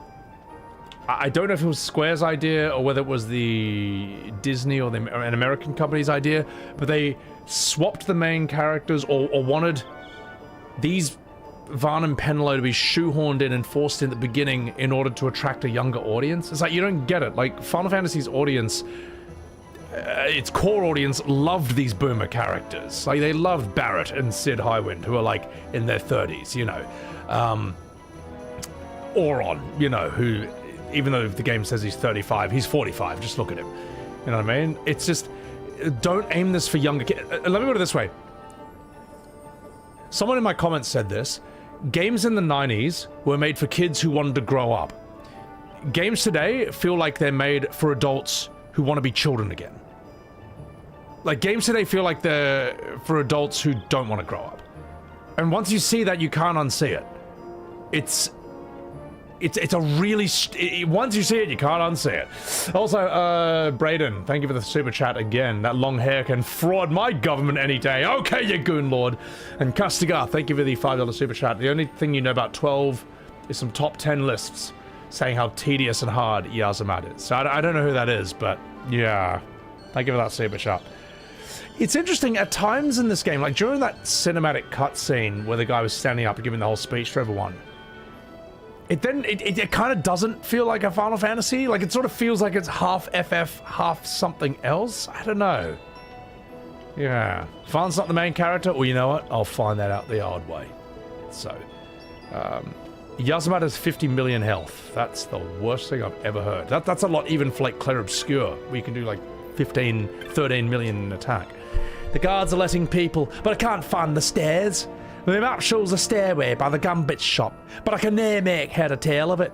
I don't know if it was Square's idea or whether it was the Disney or an American company's idea, but they swapped the main characters or wanted these Vaughn and Penelo to be shoehorned in and forced in at the beginning in order to attract a younger audience. It's like, you don't get it. Like, Final Fantasy's audience, its core audience loved these boomer characters. Like, they loved Barrett and Sid Highwind, who are, like, in their 30s, you know. Auron, you know, who, even though the game says he's 35, he's 45. Just look at him. You know what I mean? It's just, don't aim this for younger kids. Let me put it this way. Someone in my comments said this. Games in the 90s were made for kids who wanted to grow up. Games today feel like they're made for adults who want to be children again. Like, games today feel like they're for adults who don't want to grow up. And once you see that, you can't unsee it. It's a really... once you see it, you can't unsee it. Also, Braden, thank you for the super chat again. That long hair can fraud my government any day. Okay, you goon lord. And Castigar, thank you for the $5 super chat. The only thing you know about 12 is some top 10 lists saying how tedious and hard Yazamat is. So I don't know who that is, but yeah. Thank you for that super chat. It's interesting, at times in this game, like during that cinematic cutscene where the guy was standing up and giving the whole speech to everyone, it kind of doesn't feel like a Final Fantasy. Like, it sort of feels like it's half FF, half something else. I don't know. Yeah. Vaughn's not the main character? Well, you know what? I'll find that out the hard way. So, Yazamat has 50 million health. That's the worst thing I've ever heard. That's a lot even for, like, Claire Obscure, where you can do, like, 15, 13 million in attack. The guards are letting people, but I can't find the stairs. The map shows a stairway by the Gambit shop, but I can near make head or tail of it.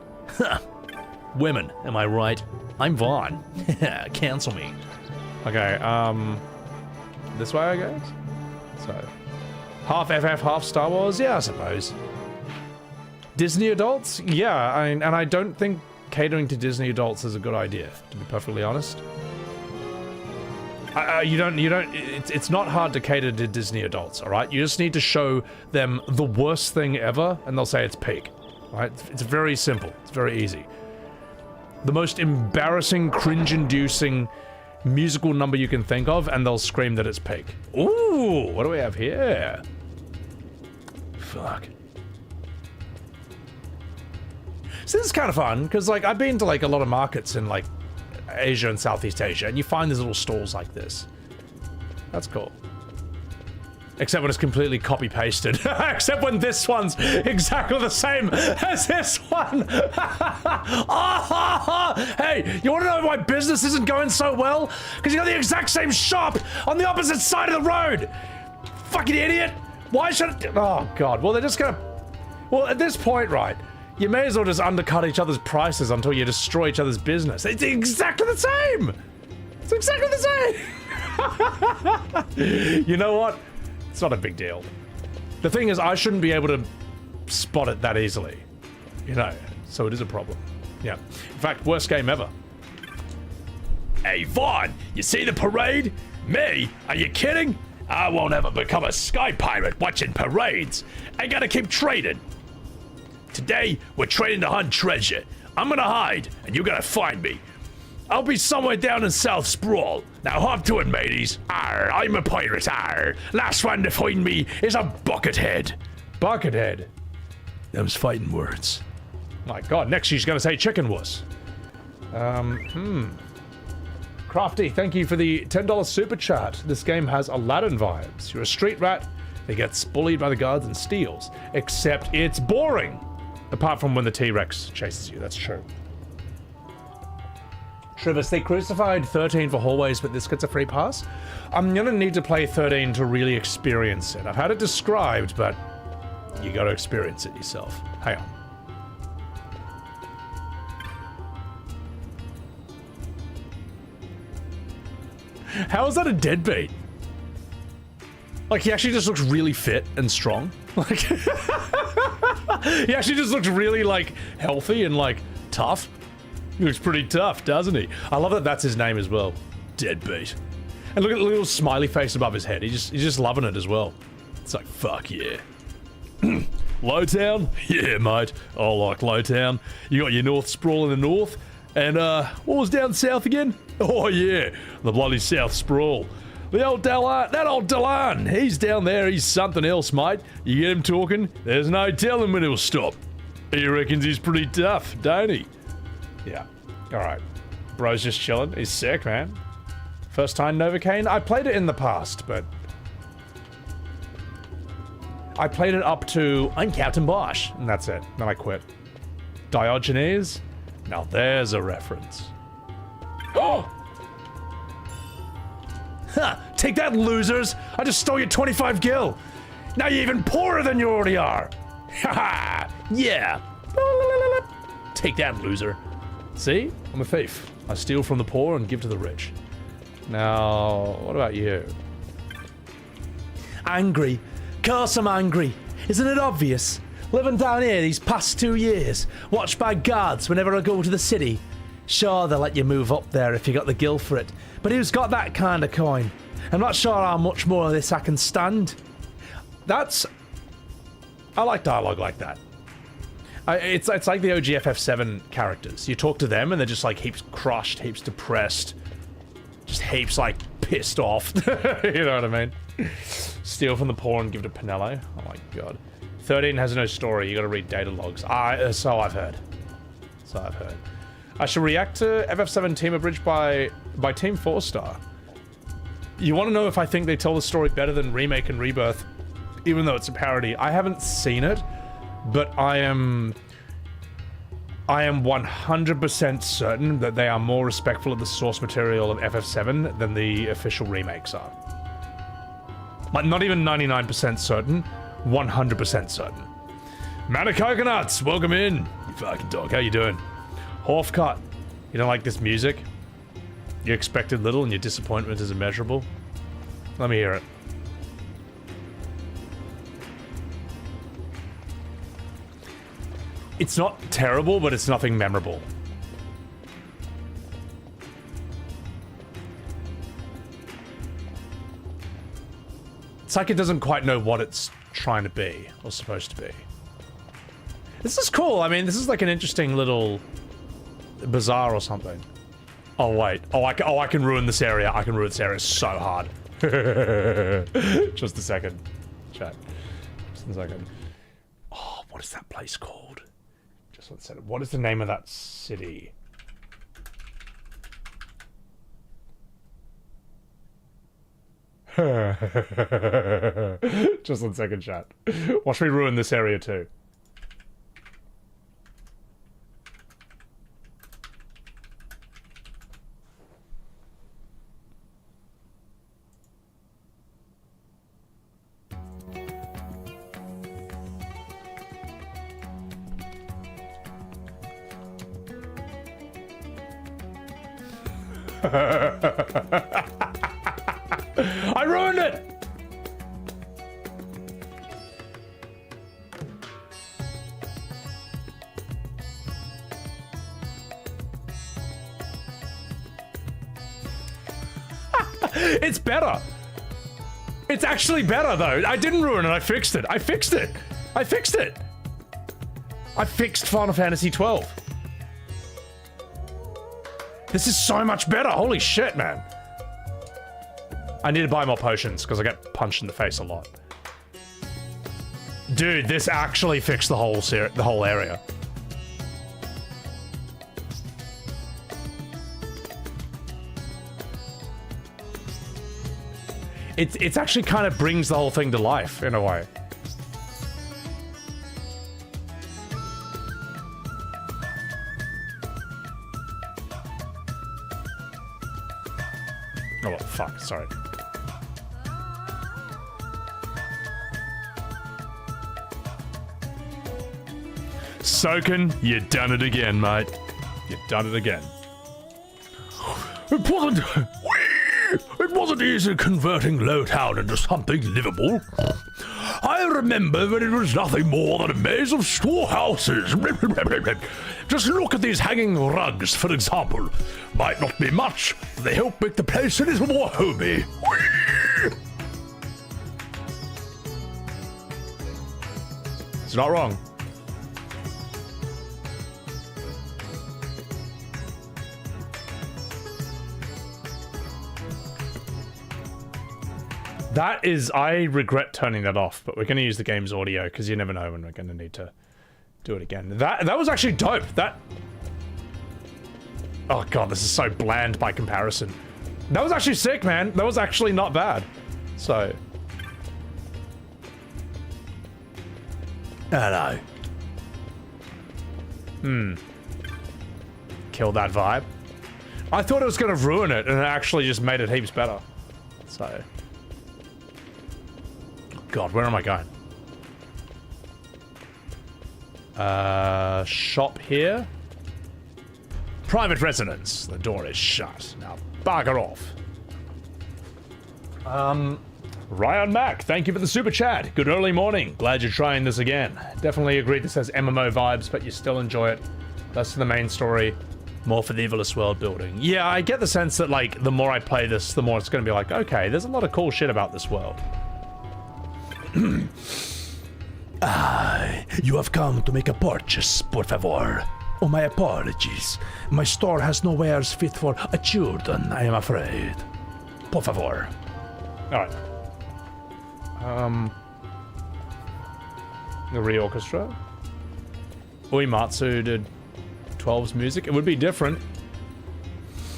Women, am I right? I'm Vaughn. Cancel me. Okay, this way, I guess? So, half FF, half Star Wars? Yeah, I suppose. Disney adults? Yeah, and I don't think catering to Disney adults is a good idea, to be perfectly honest. It's not hard to cater to Disney adults, alright? You just need to show them the worst thing ever, and they'll say it's peak. Right? It's very simple. It's very easy. The most embarrassing, cringe-inducing musical number you can think of, and they'll scream that it's peak. Ooh, what do we have here? Fuck. So this is kind of fun, because, like, I've been to, like, a lot of markets in, like, Asia and Southeast Asia, and you find these little stalls like this. That's cool. Except when it's completely copy-pasted. Except when this one's exactly the same as this one. Hey, you want to know why business isn't going so well? Because you got the exact same shop on the opposite side of the road. Fucking idiot. Why should it... Oh, God. Well, they're just gonna... Well, at this point, right, you may as well just undercut each other's prices until you destroy each other's business. It's exactly the same! It's exactly the same! You know what? It's not a big deal. The thing is, I shouldn't be able to spot it that easily. You know, so it is a problem. Yeah. In fact, worst game ever. Hey, Vaughn, you see the parade? Me? Are you kidding? I won't ever become a sky pirate watching parades. I gotta keep trading. Today, we're trading to hunt treasure. I'm gonna hide, and you gotta find me. I'll be somewhere down in South Sprawl. Now hop to it, mateys. Arr, I'm a pirate, arr. Last one to find me is a buckethead. Buckethead? Them's fighting words. My god, next she's gonna say chicken wuss. Crafty, thank you for the $10 super chat. This game has Aladdin vibes. You're a street rat that gets bullied by the guards and steals. Except it's boring. Apart from when the T-Rex chases you, that's true. Travis, they crucified 13 for hallways, but this gets a free pass. I'm gonna need to play 13 to really experience it. I've had it described, but you gotta experience it yourself. Hang on. How is that a deadbeat? Like, he actually just looks really fit and strong. Like, he actually just looks really, like, healthy and, like, tough. He looks pretty tough, doesn't he? I love that that's his name as well. Deadbeat. And look at the little smiley face above his head. He's just loving it as well. It's like, fuck yeah. Lowtown? Yeah, mate. I like Lowtown. You got your North Sprawl in the north. And, what was down south again? Oh, yeah. The bloody South Sprawl. The old Delan, that old Delan, he's down there, he's something else, mate. You get him talking, there's no telling when he'll stop. He reckons he's pretty tough, don't he? Yeah. Alright. Bro's just chilling. He's sick, man. First time Novocaine? I played it in the past, but... I played it up to, I'm Captain Bosch, and that's it. Then I quit. Diogenes? Now there's a reference. Oh! Ha! Take that, losers! I just stole your 25 gil! Now you're even poorer than you already are! Ha ha! Yeah! Take that, loser. See? I'm a thief. I steal from the poor and give to the rich. Now, what about you? Angry. Course I'm angry. Isn't it obvious? Living down here these past 2 years, watched by guards whenever I go to the city. Sure, they'll let you move up there if you got the gil for it, but who's got that kind of coin? I'm not sure how much more of this I can stand. I like dialogue like that. It's like the OG FF7 characters. You talk to them and they're just like heaps crushed, heaps depressed, just heaps like pissed off. You know what I mean? Steal from the poor and give to Pinello. Oh my god. 13 has no story. You gotta read data logs. So I've heard. I shall react to FF7 Team Abridged by Team 4-Star. You want to know if I think they tell the story better than Remake and Rebirth, even though it's a parody? I haven't seen it, but I am 100% certain that they are more respectful of the source material of FF7 than the official remakes are. Like, not even 99% certain, 100% certain. Man of Coconuts, welcome in. You fucking dog, how you doing? Horfcut, you don't like this music? You expected little and your disappointment is immeasurable? Let me hear it. It's not terrible, but it's nothing memorable. It's like it doesn't quite know what it's trying to be, or supposed to be. This is cool. I mean, this is like an interesting little bazaar or something. Oh, wait. Oh, I can ruin this area. I can ruin this area so hard. Just a second. Chat. Just a second. Oh, what is that place called? Just one second. What is the name of that city? Just one second, chat. Watch me ruin this area too. I ruined it! It's better. It's actually better, though. I didn't ruin it. I fixed it. I fixed it. I fixed it. I fixed Final Fantasy XII. This is so much better. Holy shit, man. I need to buy more potions because I get punched in the face a lot. Dude, this actually fixed the whole area. It's actually kind of brings the whole thing to life in a way. Oh, well, fuck, sorry. Soken, you done it again, mate. You done it again. It wasn't easy converting Lowtown into something livable. I remember when it was nothing more than a maze of storehouses. Just look at these hanging rugs, for example. Might not be much, but they help make the place a little more homey. It's not wrong. That is, I regret turning that off, but we're going to use the game's audio because you never know when we're going to need to do it again. That was actually dope. Oh god, this is so bland by comparison. That was actually sick, man. That was actually not bad. So. Hello. Kill that vibe. I thought it was going to ruin it, and it actually just made it heaps better. So. God, where am I going? Shop here. Private residence. The door is shut. Now, bugger off. Ryan Mack, thank you for the super chat. Good early morning. Glad you're trying this again. Definitely agree this has MMO vibes, but you still enjoy it. Less for the main story, more for the evilest world building. Yeah, I get the sense that, like, the more I play this, the more it's going to be like, okay, there's a lot of cool shit about this world. You have come to make a purchase, por favor. Oh, my apologies. My store has no wares fit for a children, I am afraid. Por favor. Alright. The re-orchestra. Uematsu did 12's music. It would be different.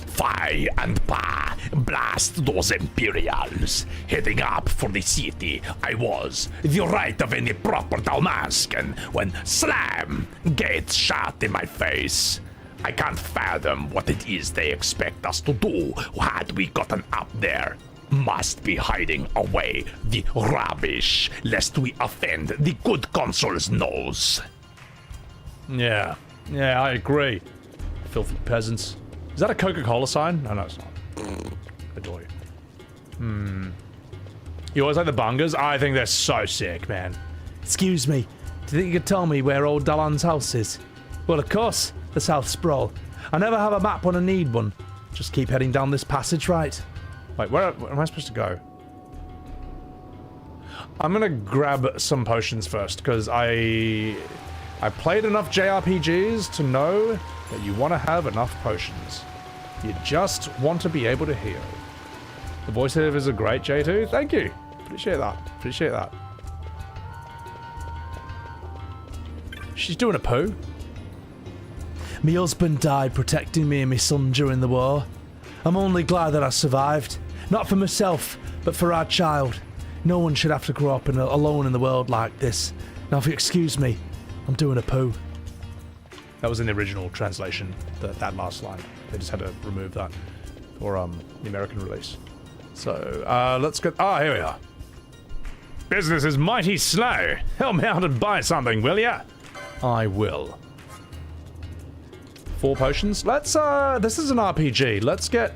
Fie and pa, blast those Imperials. Heading up for the city, I was the right of any proper Dalmascan when slam, gates shut in my face. I can't fathom what it is they expect us to do had we gotten up there. Must be hiding away the rubbish, lest we offend the good consul's nose. Yeah, I agree. Filthy peasants. Is that a Coca-Cola sign? No, it's not. Adore you. You always like the bungas? I think they're so sick, man. Excuse me, do you think you could tell me where old Dalan's house is? Well, of course, the South Sprawl. I never have a map when I need one. Just keep heading down this passage, right? Wait, where am I supposed to go? I'm gonna grab some potions first, because I played enough JRPGs to know that you want to have enough potions. You just want to be able to heal. The voice is a great J2. Thank you. Appreciate that. Appreciate that. She's doing a poo. My husband died protecting me and my son during the war. I'm only glad that I survived. Not for myself, but for our child. No one should have to grow up alone in the world like this. Now, if you excuse me, I'm doing a poo. That was in the original translation, that last line. They just had to remove that for the American release. So, let's go. Ah, here we are. Business is mighty slow. Help me out and buy something, will ya? I will. 4 potions. Let's, this is an RPG. Let's get...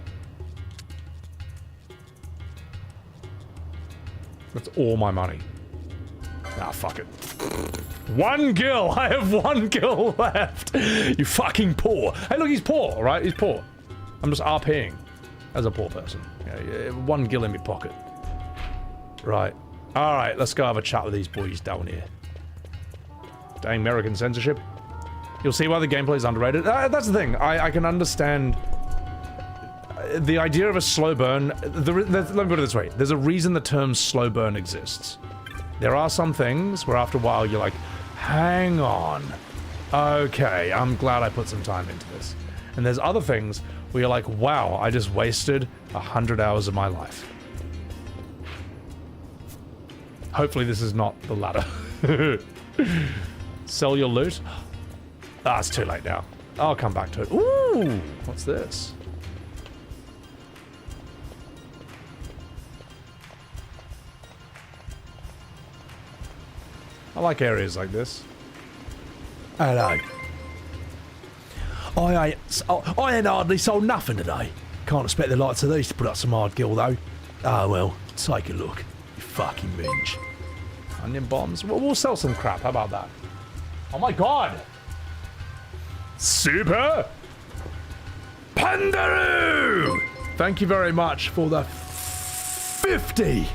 That's all my money. Ah, fuck it. 1 gil! I have 1 gil left! You fucking poor. Hey, look, he's poor, alright? He's poor. I'm just RPing. as a poor person. One gil in my pocket. Right. Alright, let's go have a chat with these boys down here. Dang American censorship. You'll see why the gameplay is underrated. That's the thing. I can understand the idea of a slow burn. Let me put it this way. There's a reason the term slow burn exists. There are some things where after a while you're like, hang on. Okay, I'm glad I put some time into this. And there's other things where you're like, wow, I just wasted 100 hours of my life. Hopefully this is not the latter. Sell your loot? Ah, it's too late now. I'll come back to it. Ooh, what's this? I like areas like this. Hello. I ain't hardly sold nothing today. Can't expect the likes of these to put up some hard gil though. Ah well, take a look. You fucking minge. Onion bombs? We'll sell some crap, how about that? Oh my god! Super Pandaroo! Thank you very much for the 50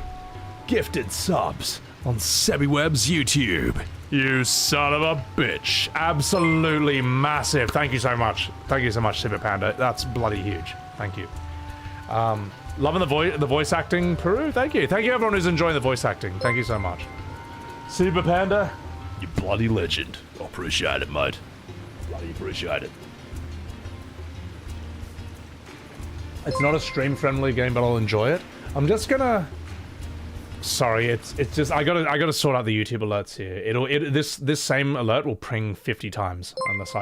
gifted subs on SebiWeb's YouTube. You son of a bitch. Absolutely massive. Thank you so much. Thank you so much, Super Panda. That's bloody huge. Thank you. Loving the voice acting, Peru. Thank you. Thank you everyone who's enjoying the voice acting. Thank you so much. Super Panda, you bloody legend. Appreciate it, mate. Bloody appreciate it. It's not a stream-friendly game, but I'll enjoy it. I'm just gonna... Sorry, it's just I gotta sort out the YouTube alerts here. This same alert will ping 50 times unless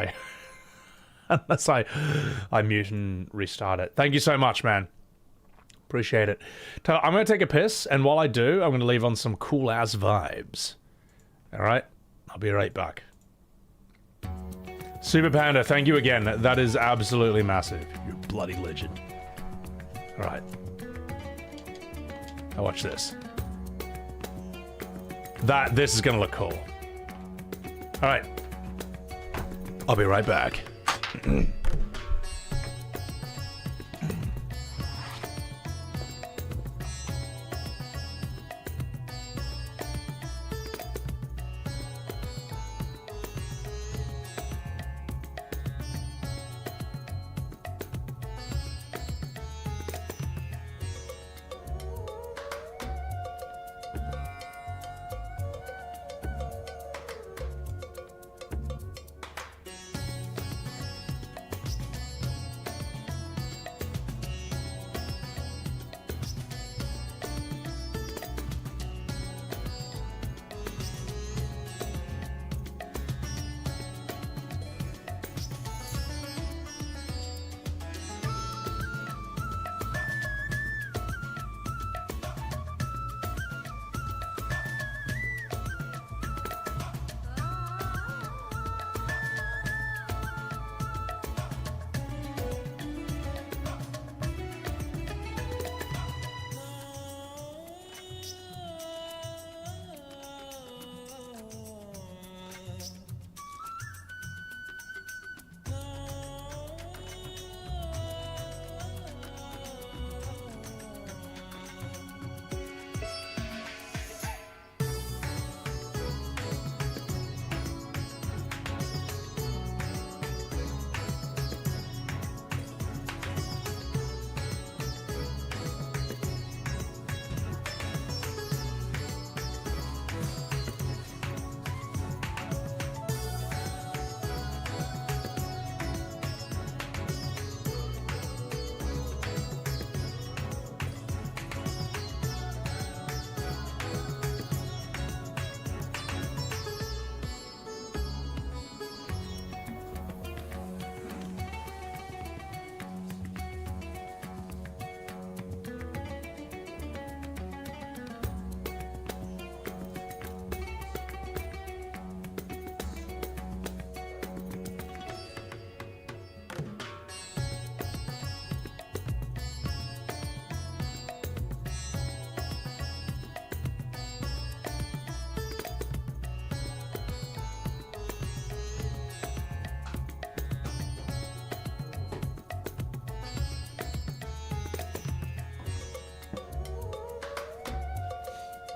I mute and restart it. Thank you so much, man. Appreciate it. I'm gonna take a piss, and while I do, I'm gonna leave on some cool ass vibes. All right, I'll be right back. Super Panda, thank you again. That is absolutely massive. You're a bloody legend. All right. Now watch this. This is gonna look cool. All right. I'll be right back.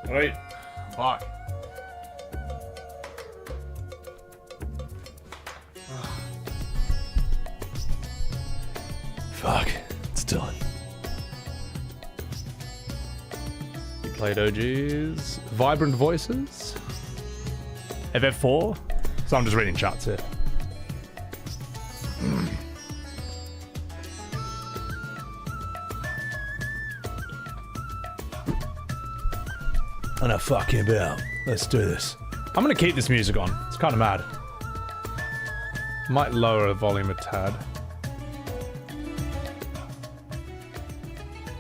Alright. Fuck. Fuck. It's done. You played OGs. Vibrant Voices. FF4. So I'm just reading chats here. And a fucking about. Let's do this. I'm gonna keep this music on. It's kind of mad. Might lower the volume a tad.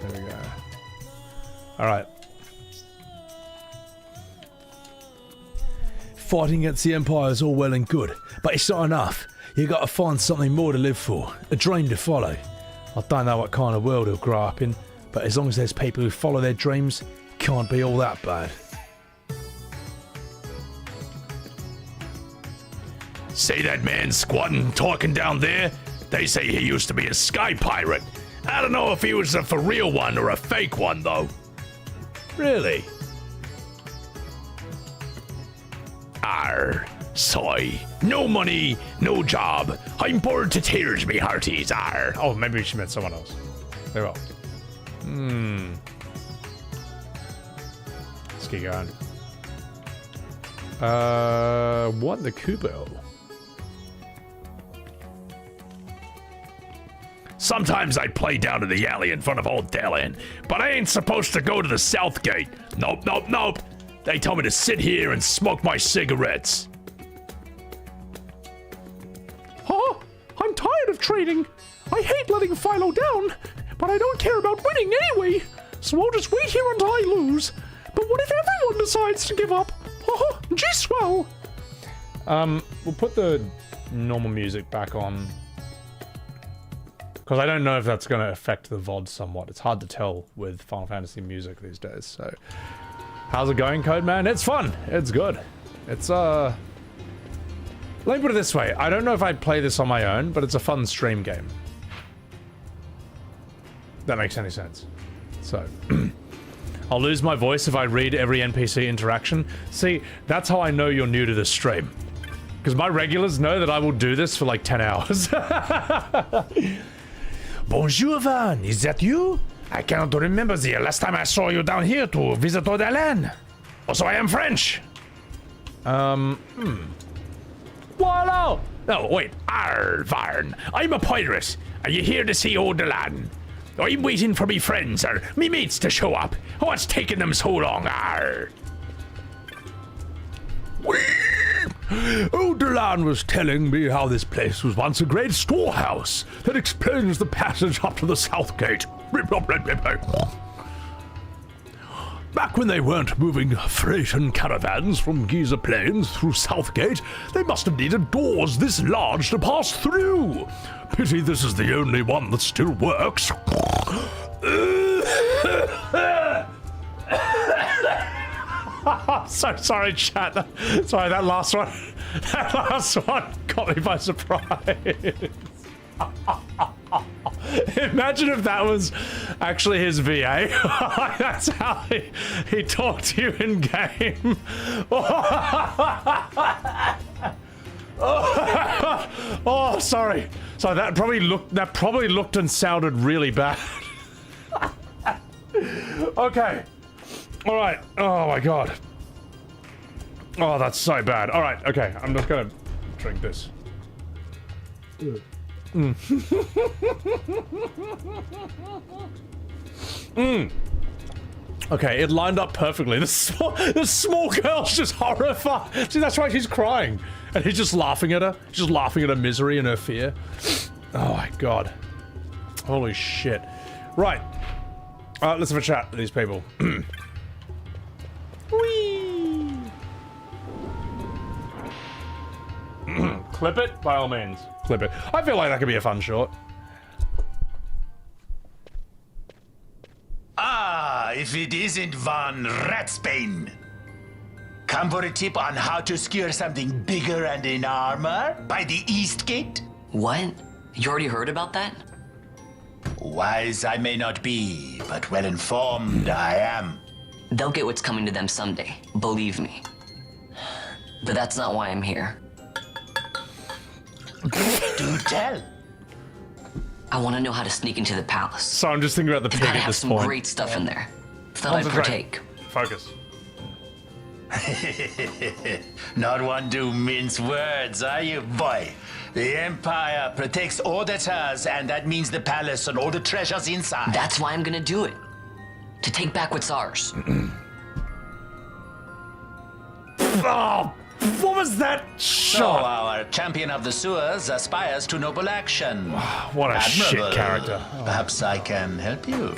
There we go. Alright. Fighting against the Empire is all well and good, but it's not enough. You gotta find something more to live for, a dream to follow. I don't know what kind of world he'll grow up in, but as long as there's people who follow their dreams, it can't be all that bad. See that man squatting, talking down there? They say he used to be a sky pirate. I don't know if he was a for real one or a fake one, though. Really? Arr, soy. No money, no job. I'm bored to tears, me hearties, arr. Oh, maybe she meant someone else. Very well. Let's keep going. What the Kubo? Sometimes I play down to the alley in front of old Dallin, but I ain't supposed to go to the south gate. Nope, nope, nope. They told me to sit here and smoke my cigarettes. Huh? I'm tired of trading. I hate letting Philo down, but I don't care about winning anyway. So I'll just wait here until I lose. But what if everyone decides to give up? Oh, gee swell. We'll put the normal music back on. Because I don't know if that's going to affect the VOD somewhat. It's hard to tell with Final Fantasy music these days, so... How's it going, Code Man? It's fun. It's good. It's, Let me put it this way. I don't know if I'd play this on my own, but it's a fun stream game. That makes any sense. So... I'll lose my voice if I read every NPC interaction. See, that's how I know you're new to this stream. Because my regulars know that I will do this for like 10 hours. Bonjour, Vaughn. Is that you? I cannot remember the last time I saw you down here to visit Odalin. Also, I am French. Voila! Oh, wait. Arr, Varn. I'm a pirate. Are you here to see Odalin? I'm waiting for me friends or me mates to show up. What's taking them so long? Arr. Odalin was telling me how this place was once a great storehouse. That explains the passage up to the south gate. Back when they weren't moving freight and caravans from Giza Plains through Southgate, they must have needed doors this large to pass through. Pity this is the only one that still works. So sorry, chat. Sorry, that last one got me by surprise. Imagine if that was actually his VA. That's how he talked to you in game. Oh, sorry. So that probably looked and sounded really bad. Okay. All right. Oh my god. Oh, that's so bad. All right. Okay. I'm just gonna drink this. Okay, it lined up perfectly. The small girl's just horrified. See, that's why she's crying. And he's just laughing at her. He's just laughing at her misery and her fear. Oh my god. Holy shit. Right. Let's have a chat with these people. Whee! Clip it, by all means. Clip it. I feel like that could be a fun short. Ah, if it isn't Von Ratsbane. Come for a tip on how to secure something bigger and in armor by the East Gate? What? You already heard about that? Wise I may not be, but well informed I am. They'll get what's coming to them someday, believe me. But that's not why I'm here. Do tell. I want to know how to sneak into the palace. So I'm just thinking about the pig at have this some point. great stuff in there. Thought I'd partake. Focus. Not one to mince words, are you, boy? The Empire protects all that's hers, and that means the palace and all the treasures inside. That's why I'm gonna do it. To take back what's ours. Oh, what was that So shot? our champion of the sewers aspires to noble action. What a shit character. Perhaps I can help you.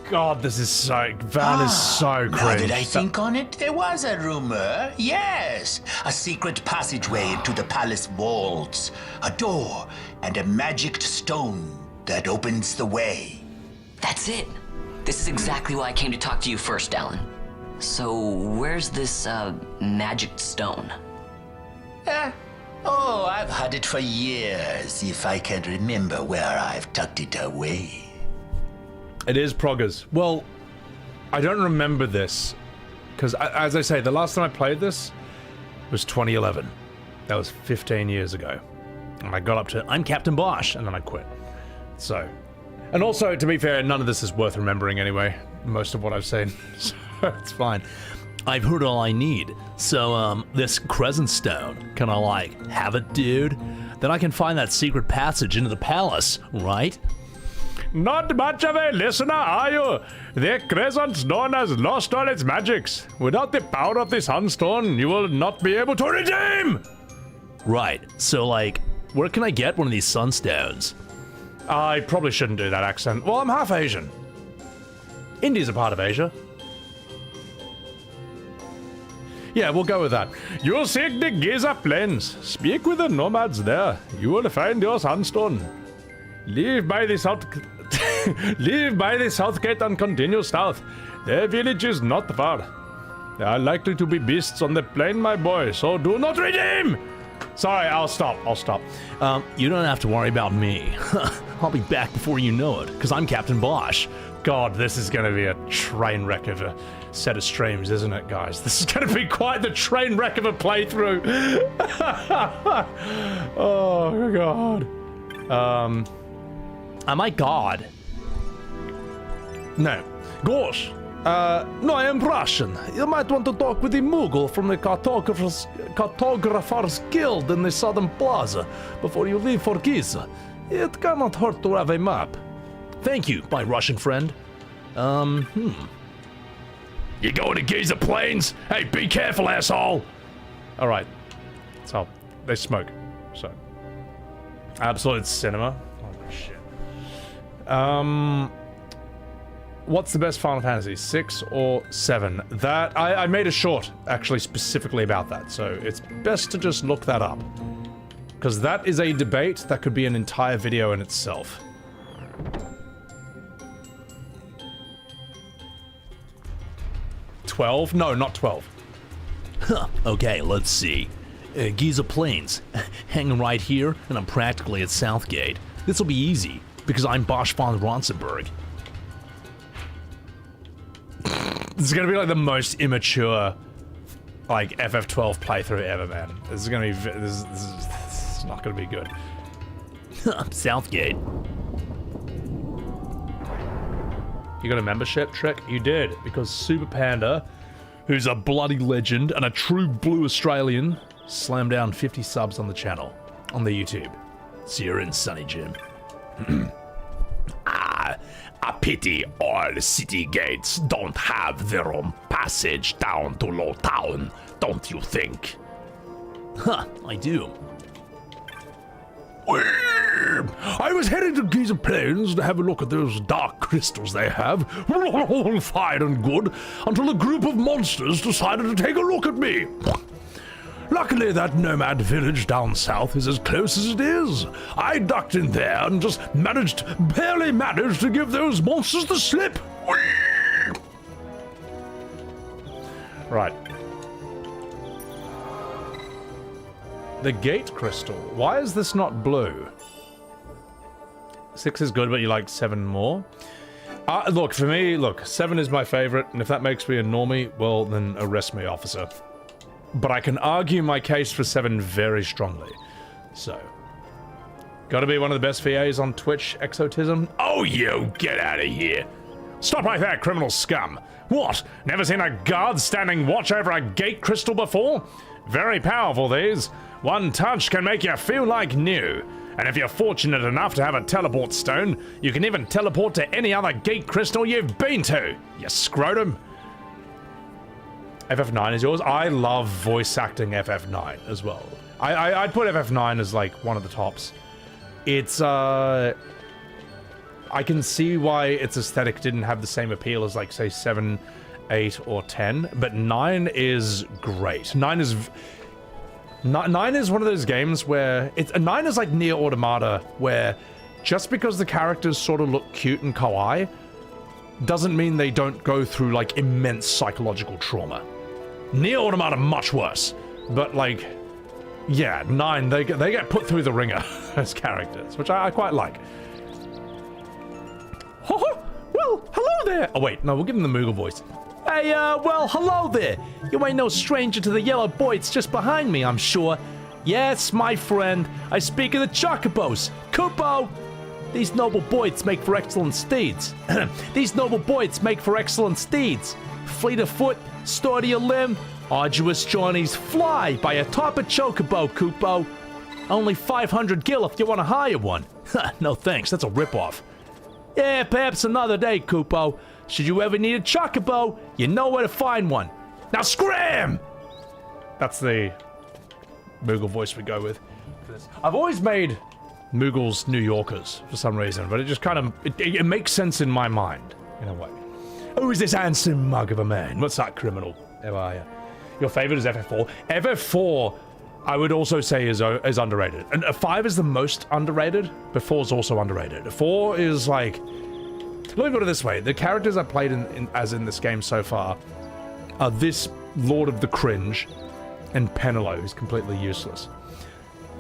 God, this is so... Vaughn is so Now cringe. that I think on it, there was a rumor. Yes, a secret passageway into the palace vaults. A door and a magic stone that opens the way. That's it. This is exactly why I came to talk to you first, Alan. So, where's this, magic stone? Oh, I've had it for years, if I can remember where I've tucked it away. It is Proggers. Well, I don't remember this, because as I say, the last time I played this was 2011. That was 15 years ago. And I got up to, I'm Captain Bosch, and then I quit. So, and also, to be fair, none of this is worth remembering anyway. Most of what I've seen, so it's fine. I've heard all I need. So, this crescent stone, can I, like, have it, dude? Then I can find that secret passage into the palace, right? Not much of a listener, are you? The crescent stone has lost all its magics. Without the power of the Sunstone, you will not be able to redeem! Right, so, like, where can I get one of these sunstones? I probably shouldn't do that accent. Well, I'm half Asian. India's a part of Asia. Yeah, we'll go with that. You'll seek the Giza Plains. Speak with the nomads there. You will find your Sunstone. Leave by the south... Leave by the south gate and continue south. Their village is not far. There are likely to be beasts on the plain, my boy, so do not redeem! Sorry, I'll stop. You don't have to worry about me. I'll be back before you know it, because I'm Captain Bosch. God, this is going to be a train wreck of a set of streams, isn't it, guys? This is going to be quite the train wreck of a playthrough. Oh, God. Am I God? No. Gosh. No, I am Russian. You might want to talk with the Mughal from the Cartographers Guild in the Southern Plaza before you leave for Giza. It cannot hurt to have a map. Thank you, my Russian friend. You going to Giza Plains? Hey, be careful, asshole! Alright. So, they smoke. So. Absolute cinema. Oh, shit. What's the best Final Fantasy, 6 or 7? That, I made a short, actually, specifically about that, so it's best to just look that up. Because that is a debate that could be an entire video in itself. $12? No, not 12. Huh, okay, let's see. Giza Plains. Hanging right here, and I'm practically at Southgate. This'll be easy, because I'm Bosch von Ronsenberg. This is gonna be like the most immature, like, FF12 playthrough ever, man. This is gonna be, this is not gonna be good. Southgate. You got a membership, Trek? You did, because Super Panda, who's a bloody legend and a true blue Australian, slammed down 50 subs on the channel, on the YouTube. See you in Sunny Jim. A pity all city gates don't have their own passage down to Low Town, don't you think? Huh, I do. I was heading to Giza Plains to have a look at those dark crystals they have, all fine and good, until a group of monsters decided to take a look at me. Luckily, that nomad village down south is as close as it is. I ducked in there and just barely managed to give those monsters the slip. Right. The gate crystal. Why is this not blue? 6 is good, but you like 7 more? Look, for me, look, 7 is my favorite, and if that makes me a normie, well, then arrest me, officer. But I can argue my case for 7 very strongly. So, gotta be one of the best VAs on Twitch, Exotism. Oh, you, get out of here. Stop right there, criminal scum. What? Never seen a guard standing watch over a gate crystal before? Very powerful, these. One touch can make you feel like new. And if you're fortunate enough to have a teleport stone, you can even teleport to any other gate crystal you've been to. You scrotum. FF9 is yours. I love voice acting FF9 as well. I'd put FF9 as like one of the tops. It's I can see why its aesthetic didn't have the same appeal as like say 7, 8, or 10, but 9 is great. 9 is one of those games where 9 is like Nier Automata, where just because the characters sort of look cute and kawaii doesn't mean they don't go through like immense psychological trauma. Nier Automata much worse, but like, yeah, 9 they get put through the ringer as characters, which I quite like. Well, hello there. Oh wait, no, we'll give him the Moogle voice. Hey, well, hello there. You ain't no stranger to the yellow boys just behind me, I'm sure. Yes, my friend. I speak of the Chocobos. Kupo! These noble boys make for excellent steeds. These noble boys make for excellent steeds. Fleet of foot, sturdy of limb, arduous journeys fly by atop a Chocobo, Kupo. Only 500 gil if you want to hire one. No thanks, that's a ripoff. Yeah, perhaps another day, Kupo. Should you ever need a Chocobo, you know where to find one. Now scram! That's the Moogle voice we go with. I've always made Moogles New Yorkers for some reason, but it just kind of, it makes sense in my mind, in a way. Who is this handsome mug of a man? What's that, criminal? How are you? Your favorite is FF4. FF4, I would also say is underrated. And 5 is the most underrated, but 4 is also underrated. 4 is like, let me put it this way, the characters I've played in this game so far are this Lord of the Cringe and Penelo, who's completely useless.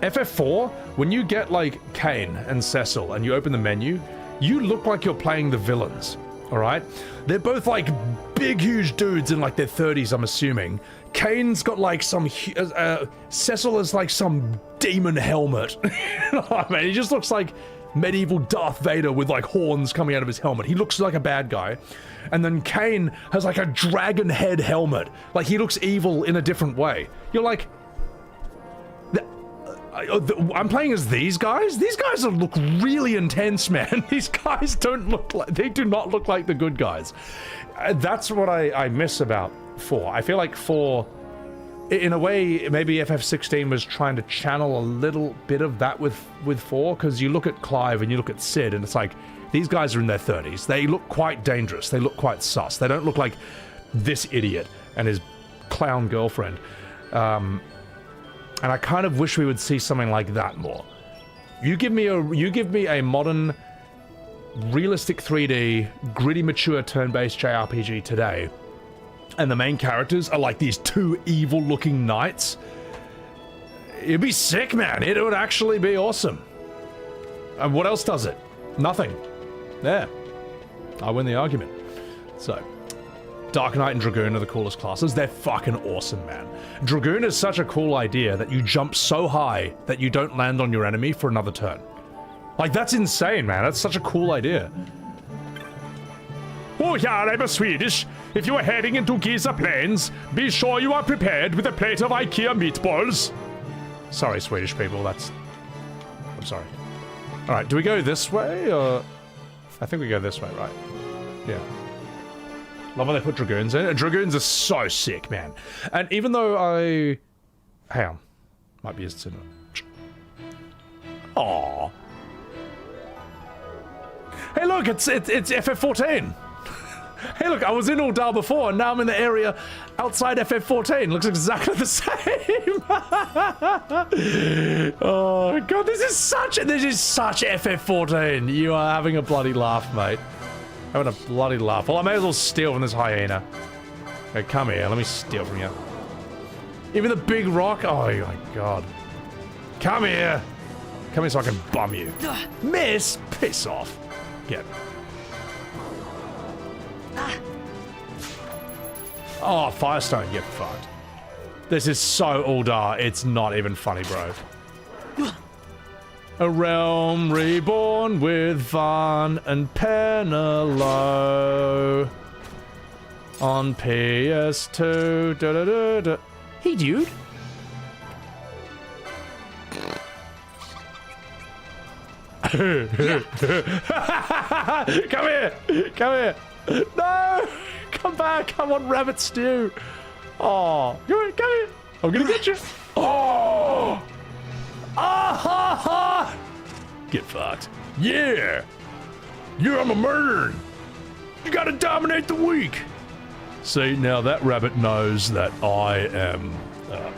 FF4, when you get like Kane and Cecil and you open the menu, you look like you're playing the villains, alright? They're both like big, huge dudes in like their 30s, I'm assuming. Kane's got like some, Cecil is like some demon helmet. I mean, he just looks like medieval Darth Vader with like horns coming out of his helmet. He looks like a bad guy. And then Kane has like a dragon head helmet. Like he looks evil in a different way. You're like, I'm playing as these guys? These guys look really intense, man. These guys don't look like, they do not look like the good guys. That's what I miss about 4. I feel like 4, in a way, maybe FF16 was trying to channel a little bit of that with 4, because you look at Clive and you look at Sid, and it's like, these guys are in their 30s. They look quite dangerous. They look quite sus. They don't look like this idiot and his clown girlfriend. And I kind of wish we would see something like that more. You give me a modern, realistic 3D, gritty, mature, turn-based JRPG today, and the main characters are like these 2 evil-looking knights. It'd be sick, man. It would actually be awesome. And what else does it? Nothing. There. I win the argument. So, Dark Knight and Dragoon are the coolest classes. They're fucking awesome, man. Dragoon is such a cool idea that you jump so high that you don't land on your enemy for another turn. Like, that's insane, man. That's such a cool idea. Oh yeah, I'm a Swedish. If you are heading into Giza Plains, be sure you are prepared with a plate of IKEA meatballs. Sorry, Swedish people, I'm sorry. Alright, do we go this way, or... I think we go this way, right? Yeah. Love how they put Dragoons in. Dragoons are so sick, man. And even though I... Hang on. Might be used to... Aww. Hey look, it's FF14! Hey look, I was in Uldal before, and now I'm in the area outside FF14. Looks exactly the same. Oh god, this is such FF14. You are having a bloody laugh, mate. Having a bloody laugh. Well, I may as well steal from this hyena. Okay, come here, let me steal from you. Even the big rock? Oh my god. Come here. Come here so I can bum you. Miss? Piss off. Get. Oh, Firestone, get fucked. This is so Uldar, it's not even funny, bro. A realm reborn with Vaughn and Penelo on PS2. Da, da, da, da. Hey, dude. Come here! Come here! No! Come back! I want rabbit stew! Oh, come here! Come here! I'm gonna get you! Oh! Ah ha ha! Get fucked. Yeah! Yeah, I'm a murderer! You gotta dominate the weak! See, now that rabbit knows that I am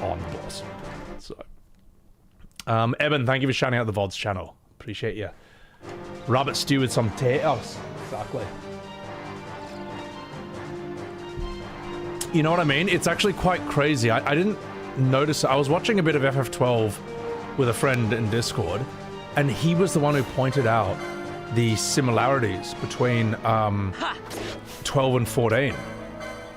on the boss. So. Eben, thank you for shouting out the VODs channel. Appreciate you. Rabbit stew with some potatoes. Exactly. You know what I mean? It's actually quite crazy. I didn't notice. I was watching a bit of FF12 with a friend in Discord, and he was the one who pointed out the similarities between 12 and 14.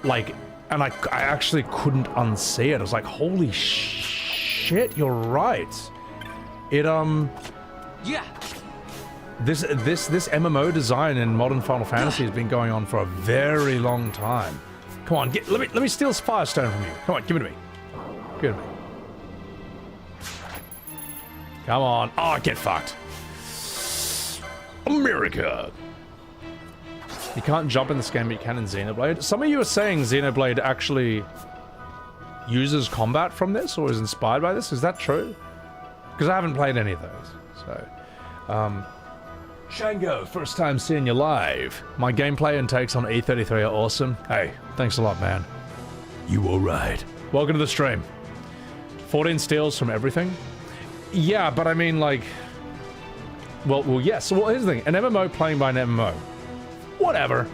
Like, and I actually couldn't unsee it. I was like, holy shit, you're right. It, yeah. This MMO design in modern Final Fantasy has been going on for a very long time. Come on, let me steal this Firestone from you. Come on, give it to me. Give it to me. Come on. Oh, get fucked. America. You can't jump in this game, but you can in Xenoblade. Some of you are saying Xenoblade actually uses combat from this or is inspired by this. Is that true? Because I haven't played any of those. So, Shango, first time seeing you live. My gameplay and takes on E33 are awesome. Hey, thanks a lot, man. You alright? Welcome to the stream. 14 steals from everything? Yeah, but I mean, like... Well, yes. Well, here's the thing. An MMO playing by an MMO. Whatever.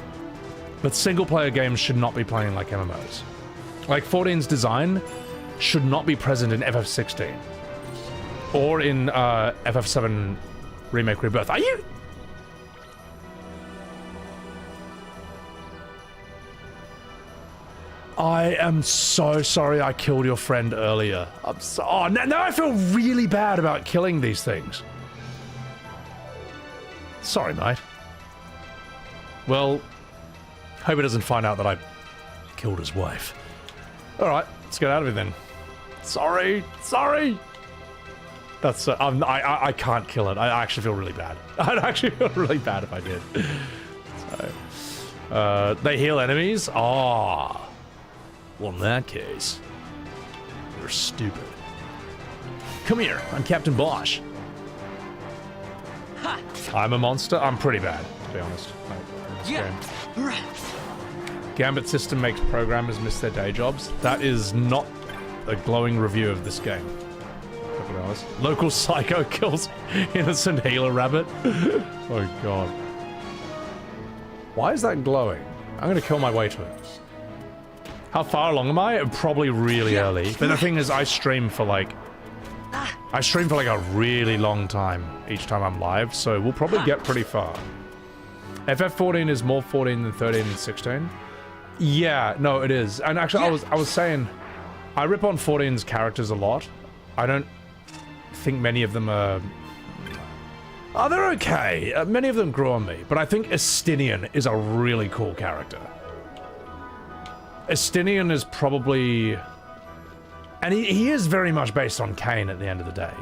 But single-player games should not be playing like MMOs. Like, 14's design should not be present in FF16. Or in FF7 Remake Rebirth. Are you... I am so sorry I killed your friend earlier. I'm so... Oh, now I feel really bad about killing these things. Sorry, mate. Well, hope he doesn't find out that I killed his wife. Alright, let's get out of here then. Sorry. That's... I can't kill it. I actually feel really bad. I'd actually feel really bad if I did. So, they heal enemies? Ah. Well, in that case, you're stupid. Come here, I'm Captain Bosch. I'm a monster? I'm pretty bad, to be honest. Gambit system makes programmers miss their day jobs. That is not a glowing review of this game. To be honest. Local psycho kills innocent healer rabbit. Oh god. Why is that glowing? I'm gonna kill my way to it. How far along am I? Probably really early. But the thing is, I stream for like a really long time each time I'm live, so we'll probably get pretty far. FF14 is more 14 than 13 and 16. Yeah, no, it is. And actually, I was saying, I rip on 14's characters a lot. I don't think many of them are... Oh, they're okay. Many of them grew on me, but I think Estinian is a really cool character. Estinian is probably... And he is very much based on Cain at the end of the day.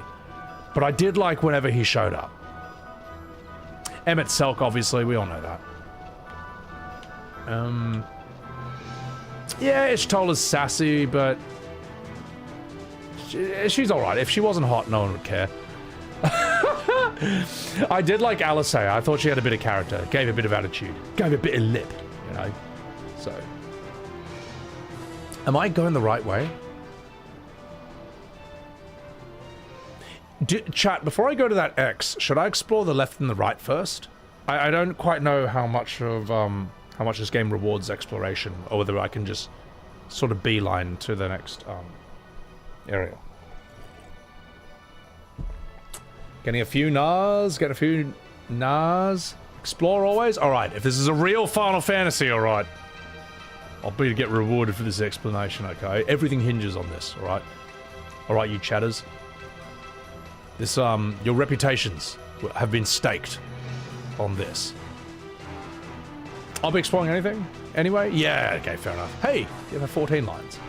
But I did like whenever he showed up. Emmett Selk, obviously, we all know that. Yeah, Ishtola's sassy, but... She's alright. If she wasn't hot, no one would care. I did like Alisea. I thought she had a bit of character. Gave a bit of attitude. Gave a bit of lip, you know? So... Am I going the right way? Chat, before I go to that X, should I explore the left and the right first? I don't quite know how much this game rewards exploration, or whether I can just sort of beeline to the next area. Getting a few Nas, get a few Nas. Explore always? Alright, if this is a real Final Fantasy, alright. I'll be to get rewarded for this explanation, okay? Everything hinges on this, alright? Alright, you chatters. This, your reputations have been staked on this. I'll be exploring anything? Anyway? Yeah, okay, fair enough. Hey, you have 14 lines.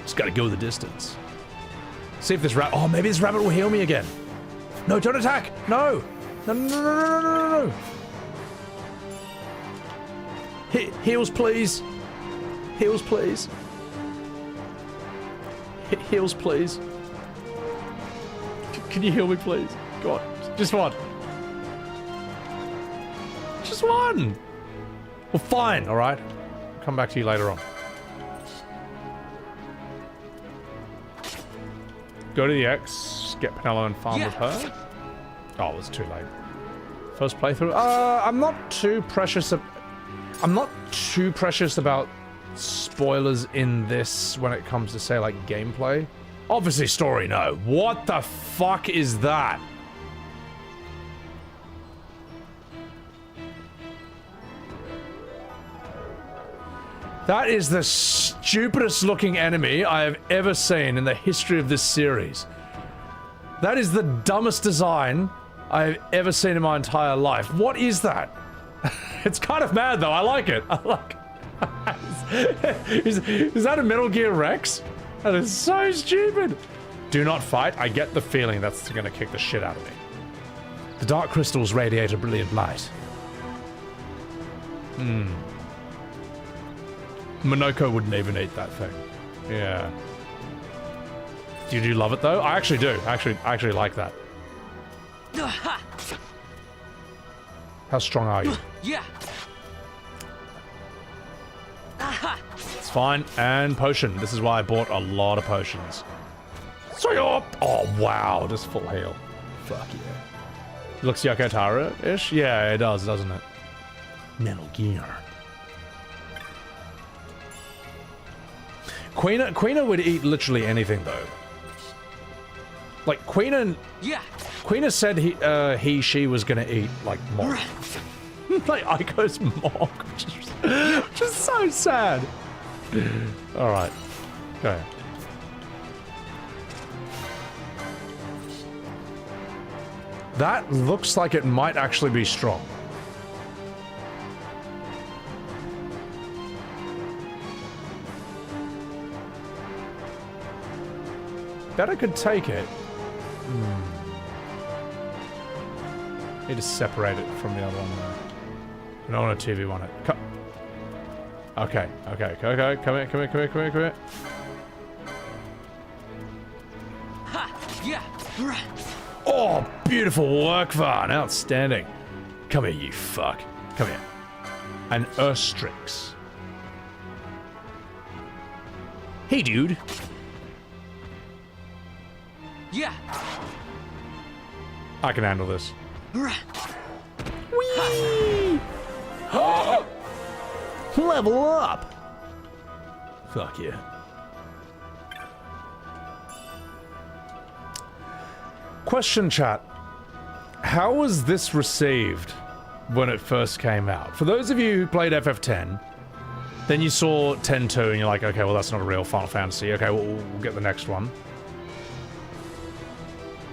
Just gotta go the distance. See if this rabbit... Oh, maybe this rabbit will heal me again. No, don't attack! No! No, no, no, no, no, no, no! Heals, please! Heals, please! Heals, please! Can you heal me, please? God, just one. Just one! Well, fine, alright? Come back to you later on. Go to the X, get Penello and farm with her. Oh, it was too late. First playthrough? I'm not too precious about spoilers in this when it comes to, say, like, gameplay. Obviously story, no. What the fuck is that? That is the stupidest looking enemy I have ever seen in the history of this series. That is the dumbest design I have ever seen in my entire life. What is that? It's kind of mad though, I like it. I like it. Is that a Metal Gear Rex? That is so stupid. Do not fight. I get the feeling that's gonna kick the shit out of me. The dark crystals radiate a brilliant light. Minoko wouldn't even eat that thing. Yeah. Do you love it though? I actually do. I actually like that. How strong are you? Yeah. It's fine. And potion. This is why I bought a lot of potions. Oh wow, just full heal. Fuck yeah. Looks Yoko Taro-ish? Yeah, it does, doesn't it? Metal Gear. Queena would eat literally anything though. Like Queena said she was gonna eat like Mog. Like Aiko's Mog, which is so sad. Alright. Go. That looks like it might actually be strong. Bet I could take it. Need to separate it from the other one though. I don't want to 2v1 it. Okay. Come here. Oh, beautiful work, Vaughn. Outstanding. Come here, you fuck. Come here. An Urstrix. Hey, dude. Yeah. I can handle this. Whee! Level up. Fuck yeah. Question, chat. How was this received when it first came out? For those of you who played FF10, then you saw 10-2 and you're like, okay, well that's not a real Final Fantasy. Okay, we'll get the next one.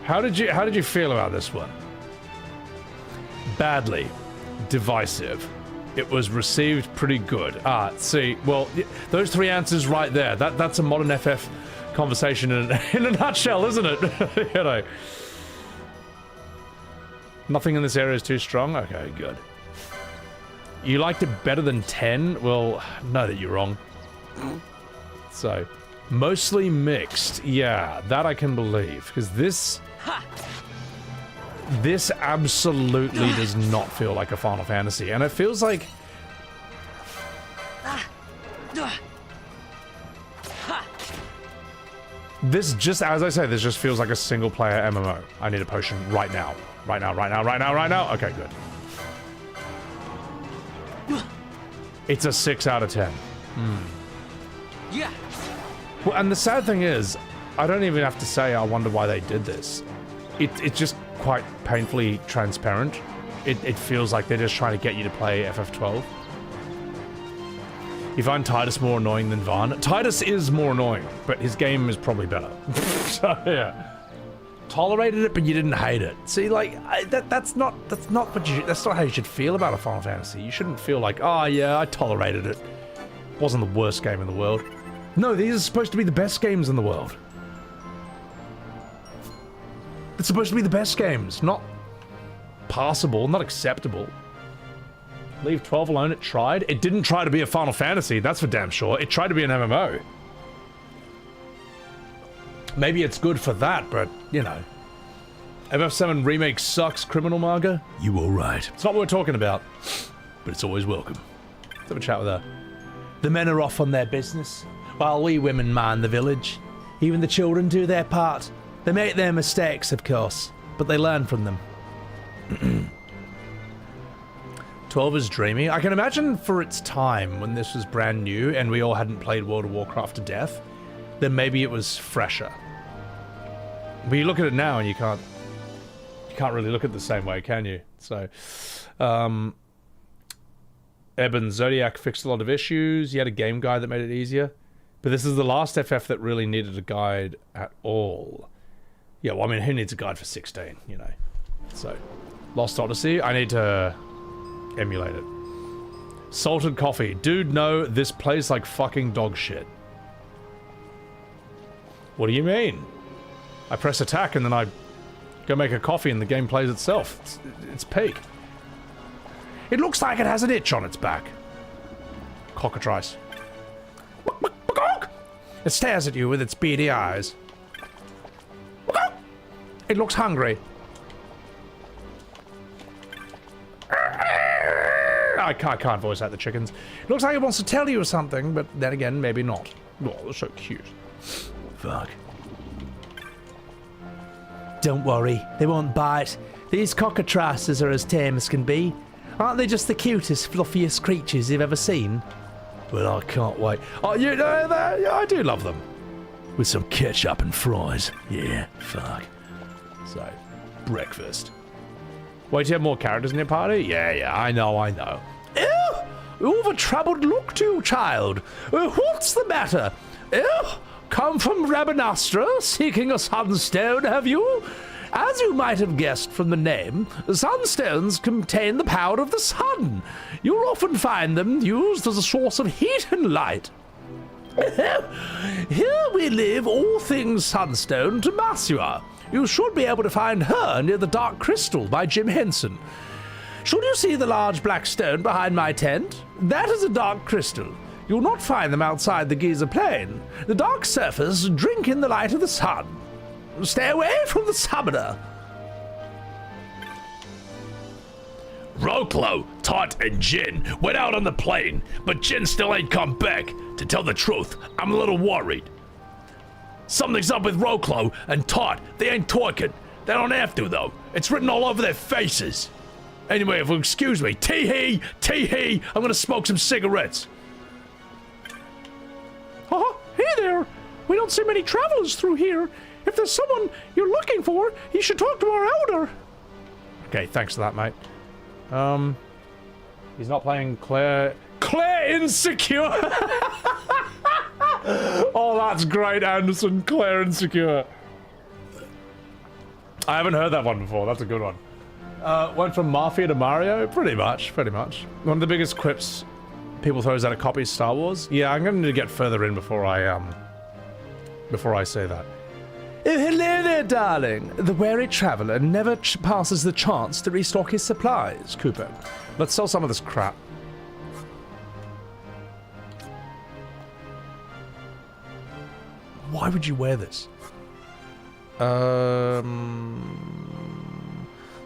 How did you feel about this one? Badly. Divisive. It was received pretty good. See, well, those three answers right there. That's a modern FF conversation in a nutshell, isn't it? You know. Nothing in this area is too strong? Okay, good. You liked it better than 10? Well, no, that you're wrong. So, mostly mixed. Yeah, that I can believe. Because this absolutely does not feel like a Final Fantasy. And it feels like... This just, as I say, this just feels like a single-player MMO. I need a potion right now. Right now. Okay, good. It's a 6 out of 10. Yeah. Well, and the sad thing is, I don't even have to say I wonder why they did this. It's just quite painfully transparent. It feels like they're just trying to get you to play FF12. You find Titus more annoying than Vaughn? Titus is more annoying, but his game is probably better. So, yeah. Tolerated it, but you didn't hate it. See, like, that's not how you should feel about a Final Fantasy. You shouldn't feel like, oh yeah, I tolerated it. It wasn't the worst game in the world. No, these are supposed to be the best games in the world. It's supposed to be the best games, not passable, not acceptable. Leave 12 alone, it tried. It didn't try to be a Final Fantasy, that's for damn sure. It tried to be an MMO. Maybe it's good for that, but, you know. FF7 Remake sucks, Criminal Marga? You all right? It's not what we're talking about, but it's always welcome. Let's have a chat with her. The men are off on their business, while we women mind the village. Even the children do their part. They make their mistakes, of course, but they learn from them. 12 is dreamy. I can imagine for its time, when this was brand new and we all hadn't played World of Warcraft to death, then maybe it was fresher. But you look at it now and you can't really look at it the same way, can you? So, Eben, Zodiac fixed a lot of issues. You had a game guide that made it easier. But this is the last FF that really needed a guide at all. Yeah, well, I mean, who needs a guide for 16, you know? So, Lost Odyssey, I need to emulate it. Salted coffee. Dude, no, this plays like fucking dog shit. What do you mean? I press attack and then I go make a coffee and the game plays itself. It's peak. It looks like it has an itch on its back. Cockatrice. It stares at you with its beady eyes. It looks hungry. I can't voice out the chickens. It looks like it wants to tell you something, but then again, maybe not. Oh, they're so cute. Fuck. Don't worry, they won't bite. These cockatrices are as tame as can be. Aren't they just the cutest, fluffiest creatures you've ever seen? Well, I can't wait. Oh, yeah, I do love them. With some ketchup and fries. Yeah, fuck. So, breakfast. Wait, do you have more characters in your party? Yeah, I know. Ew! You've a troubled look to you, child. What's the matter? Ew! Come from Rabidanastra, seeking a sunstone, have you? As you might have guessed from the name, sunstones contain the power of the sun. You'll often find them used as a source of heat and light. Here we live, all things sunstone, to Masua. You should be able to find her near the Dark Crystal by Jim Henson. Should you see the large black stone behind my tent? That is a Dark Crystal. You'll not find them outside the Giza Plain. The dark surface drink in the light of the sun. Stay away from the summoner. Roklo, Tot, and Jin went out on the plane, but Jin still ain't come back. To tell the truth, I'm a little worried. Something's up with Roklo and Tot. They ain't talking. They don't have to, though. It's written all over their faces. Anyway, if you'll excuse me, tee-hee, I'm gonna smoke some cigarettes. Hey there! We don't see many travelers through here. If there's someone you're looking for, you should talk to our elder. Okay, thanks for that, mate. He's not playing Claire Insecure! Oh, that's great, Anderson. Claire Insecure. I haven't heard that one before. That's a good one. Went from Mafia to Mario? Pretty much. One of the biggest quips people throws out a copy of Star Wars. Yeah, I'm gonna need to get further in before I say that. Oh, hello there, darling. The wary traveler never passes the chance to restock his supplies. Cooper, let's sell some of this crap. Why would you wear this?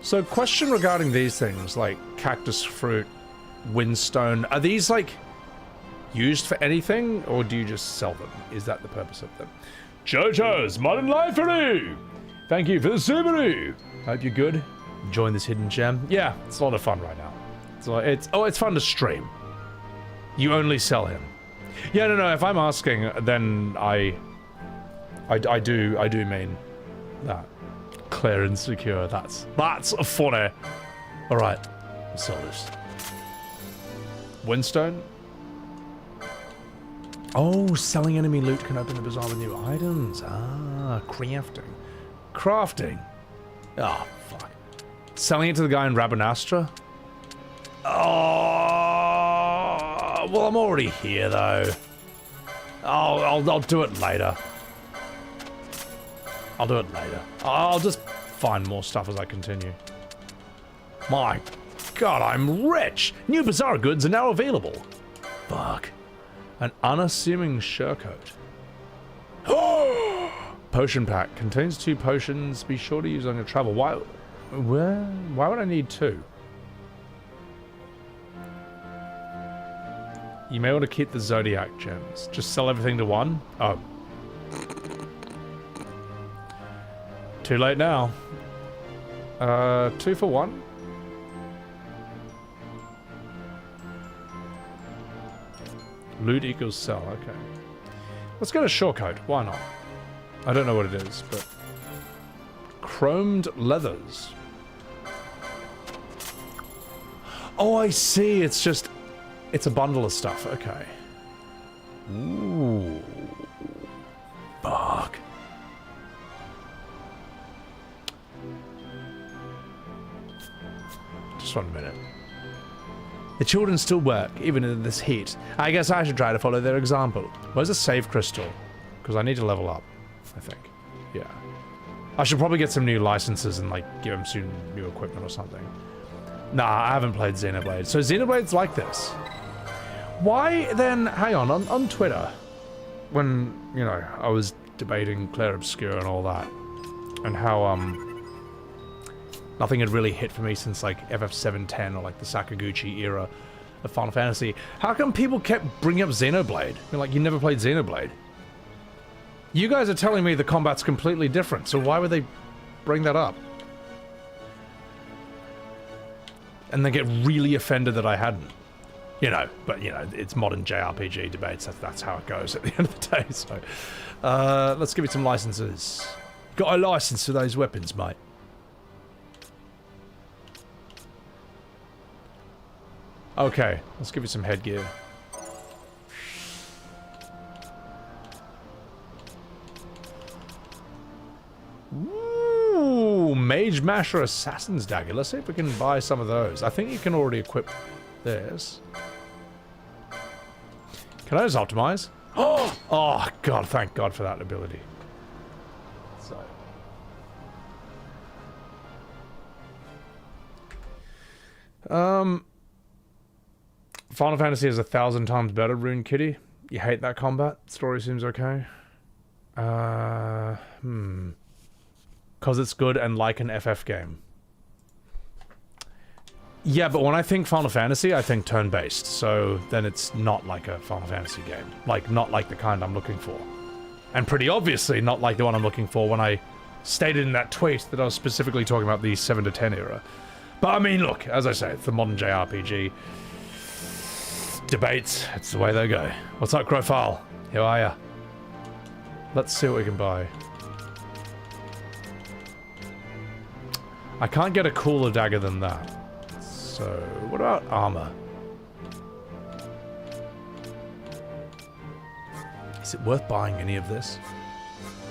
So question regarding these things, like cactus fruit, windstone, are these like used for anything, or do you just sell them? Is that the purpose of them? Jojo's Modern Life for you! Thank you for the Subaru! Hope you're good. Enjoying this hidden gem? Yeah, it's a lot of fun right now. It's fun to stream. You only sell him. Yeah, no, if I'm asking, then I do mean that. Claire Insecure, that's funny. Alright, sell this. Windstone? Oh, selling enemy loot can open the bazaar with new items. Ah, crafting. Crafting. Oh, fuck. Selling it to the guy in Rabidanastra? Oh, well, I'm already here, though. I'll do it later. I'll do it later. I'll just find more stuff as I continue. My God, I'm rich! New bazaar goods are now available. Fuck. An unassuming surecoat. Potion pack. Contains 2 potions. Be sure to use on your travel. Why would I need 2? You may want to keep the Zodiac gems. Just sell everything to 1? Oh. Too late now. 2 for 1? Loot equals sell, okay. Let's get a surecoat, why not? I don't know what it is, but... Chromed leathers. Oh, I see, it's just... It's a bundle of stuff, okay. Ooh. Fuck. Just 1 minute. The children still work, even in this heat. I guess I should try to follow their example. Where's the save crystal? Because I need to level up, I think. Yeah. I should probably get some new licenses and, like, give them some new equipment or something. Nah, I haven't played Xenoblade. So Xenoblade's like this. Why then, hang on Twitter, when, you know, I was debating Claire Obscure and all that, and how, nothing had really hit for me since, like, FF710 or, like, the Sakaguchi era of Final Fantasy. How come people kept bringing up Xenoblade? You're like, you never played Xenoblade. You guys are telling me the combat's completely different, so why would they bring that up? And then get really offended that I hadn't. You know, but, you know, it's modern JRPG debates. That's how it goes at the end of the day, so... let's give it some licenses. Got a license for those weapons, mate. Okay, let's give you some headgear. Ooh, Mage Masher Assassin's Dagger. Let's see if we can buy some of those. I think you can already equip this. Can I just optimize? Oh, God, thank God for that ability. So. Final Fantasy is 1,000 times better, Rune Kitty. You hate that combat? Story seems okay. Because it's good and like an FF game. Yeah, but when I think Final Fantasy, I think turn-based, so then it's not like a Final Fantasy game. Like, not like the kind I'm looking for. And pretty obviously not like the one I'm looking for when I stated in that tweet that I was specifically talking about the 7 to 10 era. But I mean, look, as I say, it's the modern JRPG. Debates, it's the way they go. What's up, Crowfile? How are ya? Let's see what we can buy. I can't get a cooler dagger than that. So, what about armor? Is it worth buying any of this?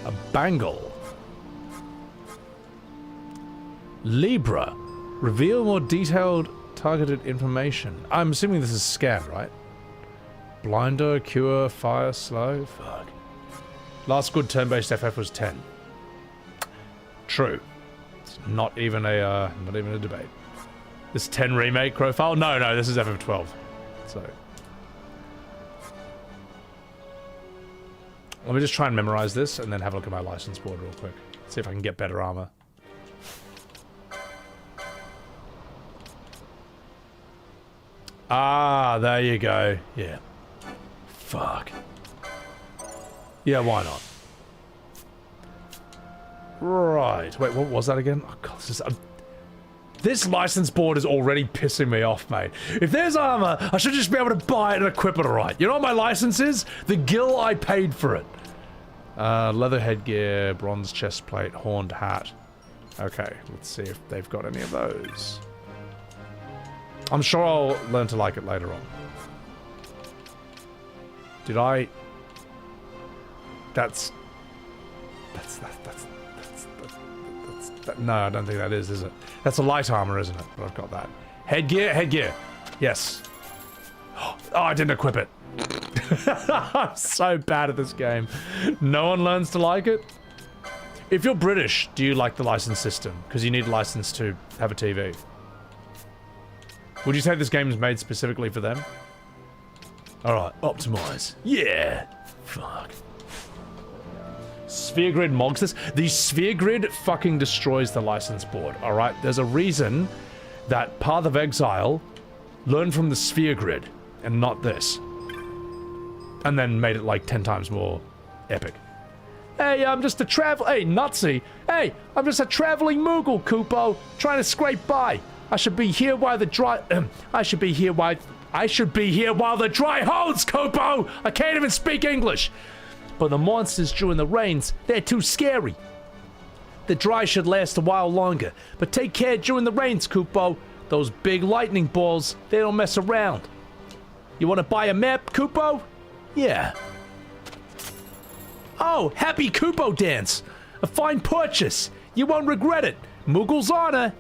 A bangle. Libra. Reveal more detailed targeted information. I'm assuming this is scan, right? Blinder, cure, fire, slow. Fuck. Last good turn-based FF was 10. True. It's not even a debate. This 10 remake profile? No, this is FF12. So. Let me just try and memorize this and then have a look at my license board real quick. See if I can get better armor. Ah, there you go. Yeah. Fuck. Yeah, why not? Right. Wait, what was that again? Oh, God, this license board is already pissing me off, mate. If there's armor, I should just be able to buy it and equip it right. You know what my license is? The gil I paid for it. Leather headgear, bronze chest plate, horned hat. Okay, let's see if they've got any of those. I'm sure I'll learn to like it later on. Did I no, I don't think that is it? That's a light armor, isn't it? But I've got that. Headgear. Yes. Oh, I didn't equip it. I'm so bad at this game. No one learns to like it. If you're British, do you like the license system? Because you need a license to have a TV. Would you say this game is made specifically for them? Alright, optimize. Yeah. Fuck. Sphere Grid mogs this. The Sphere Grid fucking destroys the license board, alright? There's a reason that Path of Exile learned from the Sphere Grid and not this. And then made it like 10 times more epic. Hey, I'm just a Hey, Nazi. Hey, I'm just a traveling Moogle, Kupo, trying to scrape by. I should be here while the dry... I should be here while the dry holds, Kupo! I can't even speak English. But the monsters during the rains, they're too scary. The dry should last a while longer, but take care during the rains, Kupo. Those big lightning balls, they don't mess around. You want to buy a map, Kupo? Yeah. Oh, happy Kupo dance. A fine purchase. You won't regret it. Moogle's honor.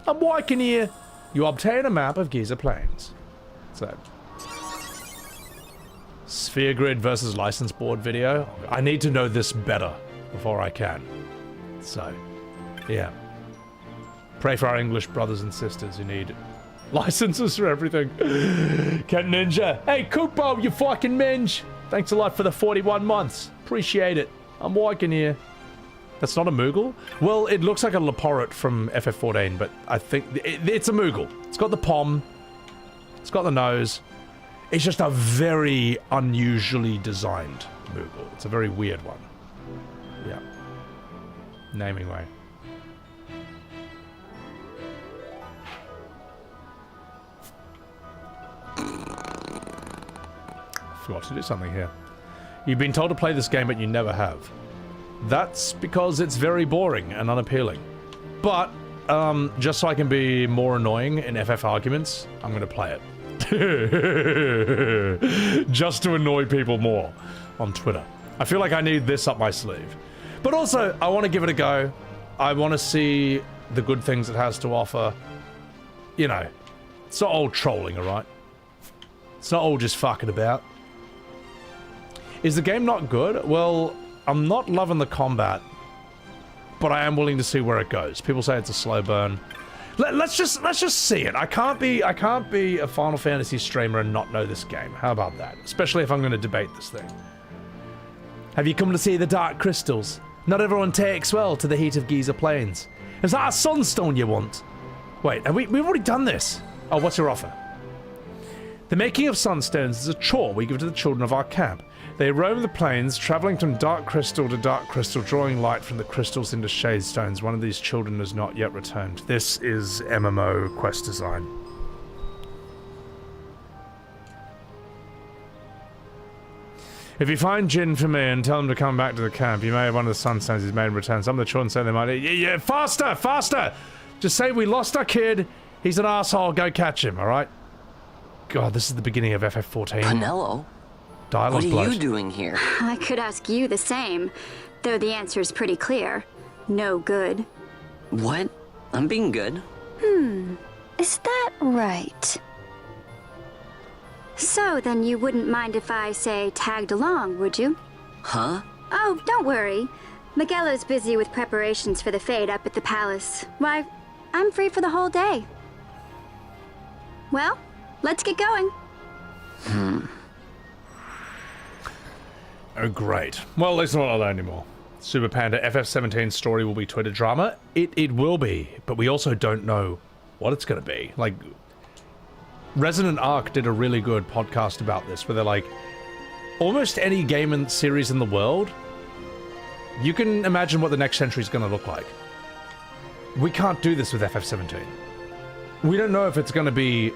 I'm walking here. You obtain a map of Giza Plains. So... Sphere Grid versus license board video. I need to know this better before I can. So, yeah. Pray for our English brothers and sisters who need licenses for everything. Cat Ninja. Hey, Kupo, you fucking minge. Thanks a lot for the 41 months. Appreciate it. I'm walking here. That's not a Moogle? Well, it looks like a Leporit from FF14, but I think it's a Moogle. It's got the pom. It's got the nose. It's just a very unusually designed Moogle. It's a very weird one. Yeah. Naming way. Forgot to do something here. You've been told to play this game, but you never have. That's because it's very boring and unappealing. But, just so I can be more annoying in FF arguments, I'm gonna play it. Just to annoy people more on Twitter. I feel like I need this up my sleeve. But also, I want to give it a go. I want to see the good things it has to offer. You know, it's not all trolling, alright? It's not all just fucking about. Is the game not good? Well, I'm not loving the combat, but I am willing to see where it goes. People say it's a slow burn. Let's just see it. I can't be a Final Fantasy streamer and not know this game. How about that? Especially if I'm going to debate this thing. Have you come to see the Dark Crystals? Not everyone takes well to the heat of Giza Plains. Is that a Sunstone you want? Wait, we've already done this. Oh, what's your offer? The making of Sunstones is a chore we give to the children of our camp. They roam the plains, traveling from dark crystal to dark crystal, drawing light from the crystals into shade stones. One of these children has not yet returned. This is MMO quest design. If you find Jin for me and tell him to come back to the camp, you may have one of the Sunstones he's made in return. Some of the children say they might... Yeah, faster, faster! Just say we lost our kid, he's an asshole, go catch him, alright? God, this is the beginning of FF14. Penelo? Dialogue what are you doing here? I could ask you the same, though the answer is pretty clear. No good. What? I'm being good. Is that right? So, then you wouldn't mind if I, say, tagged along, would you? Huh? Oh, don't worry. Miguelo's busy with preparations for the fete up at the palace. Why, I'm free for the whole day. Well, let's get going. Oh, great. Well, at least I'm not alone anymore. Super Panda, FF17 story will be Twitter drama. It will be, but we also don't know what it's going to be. Like, Resonant Arc did a really good podcast about this, where they're like, almost any game and series in the world, you can imagine what the next century is going to look like. We can't do this with FF17. We don't know if it's going to be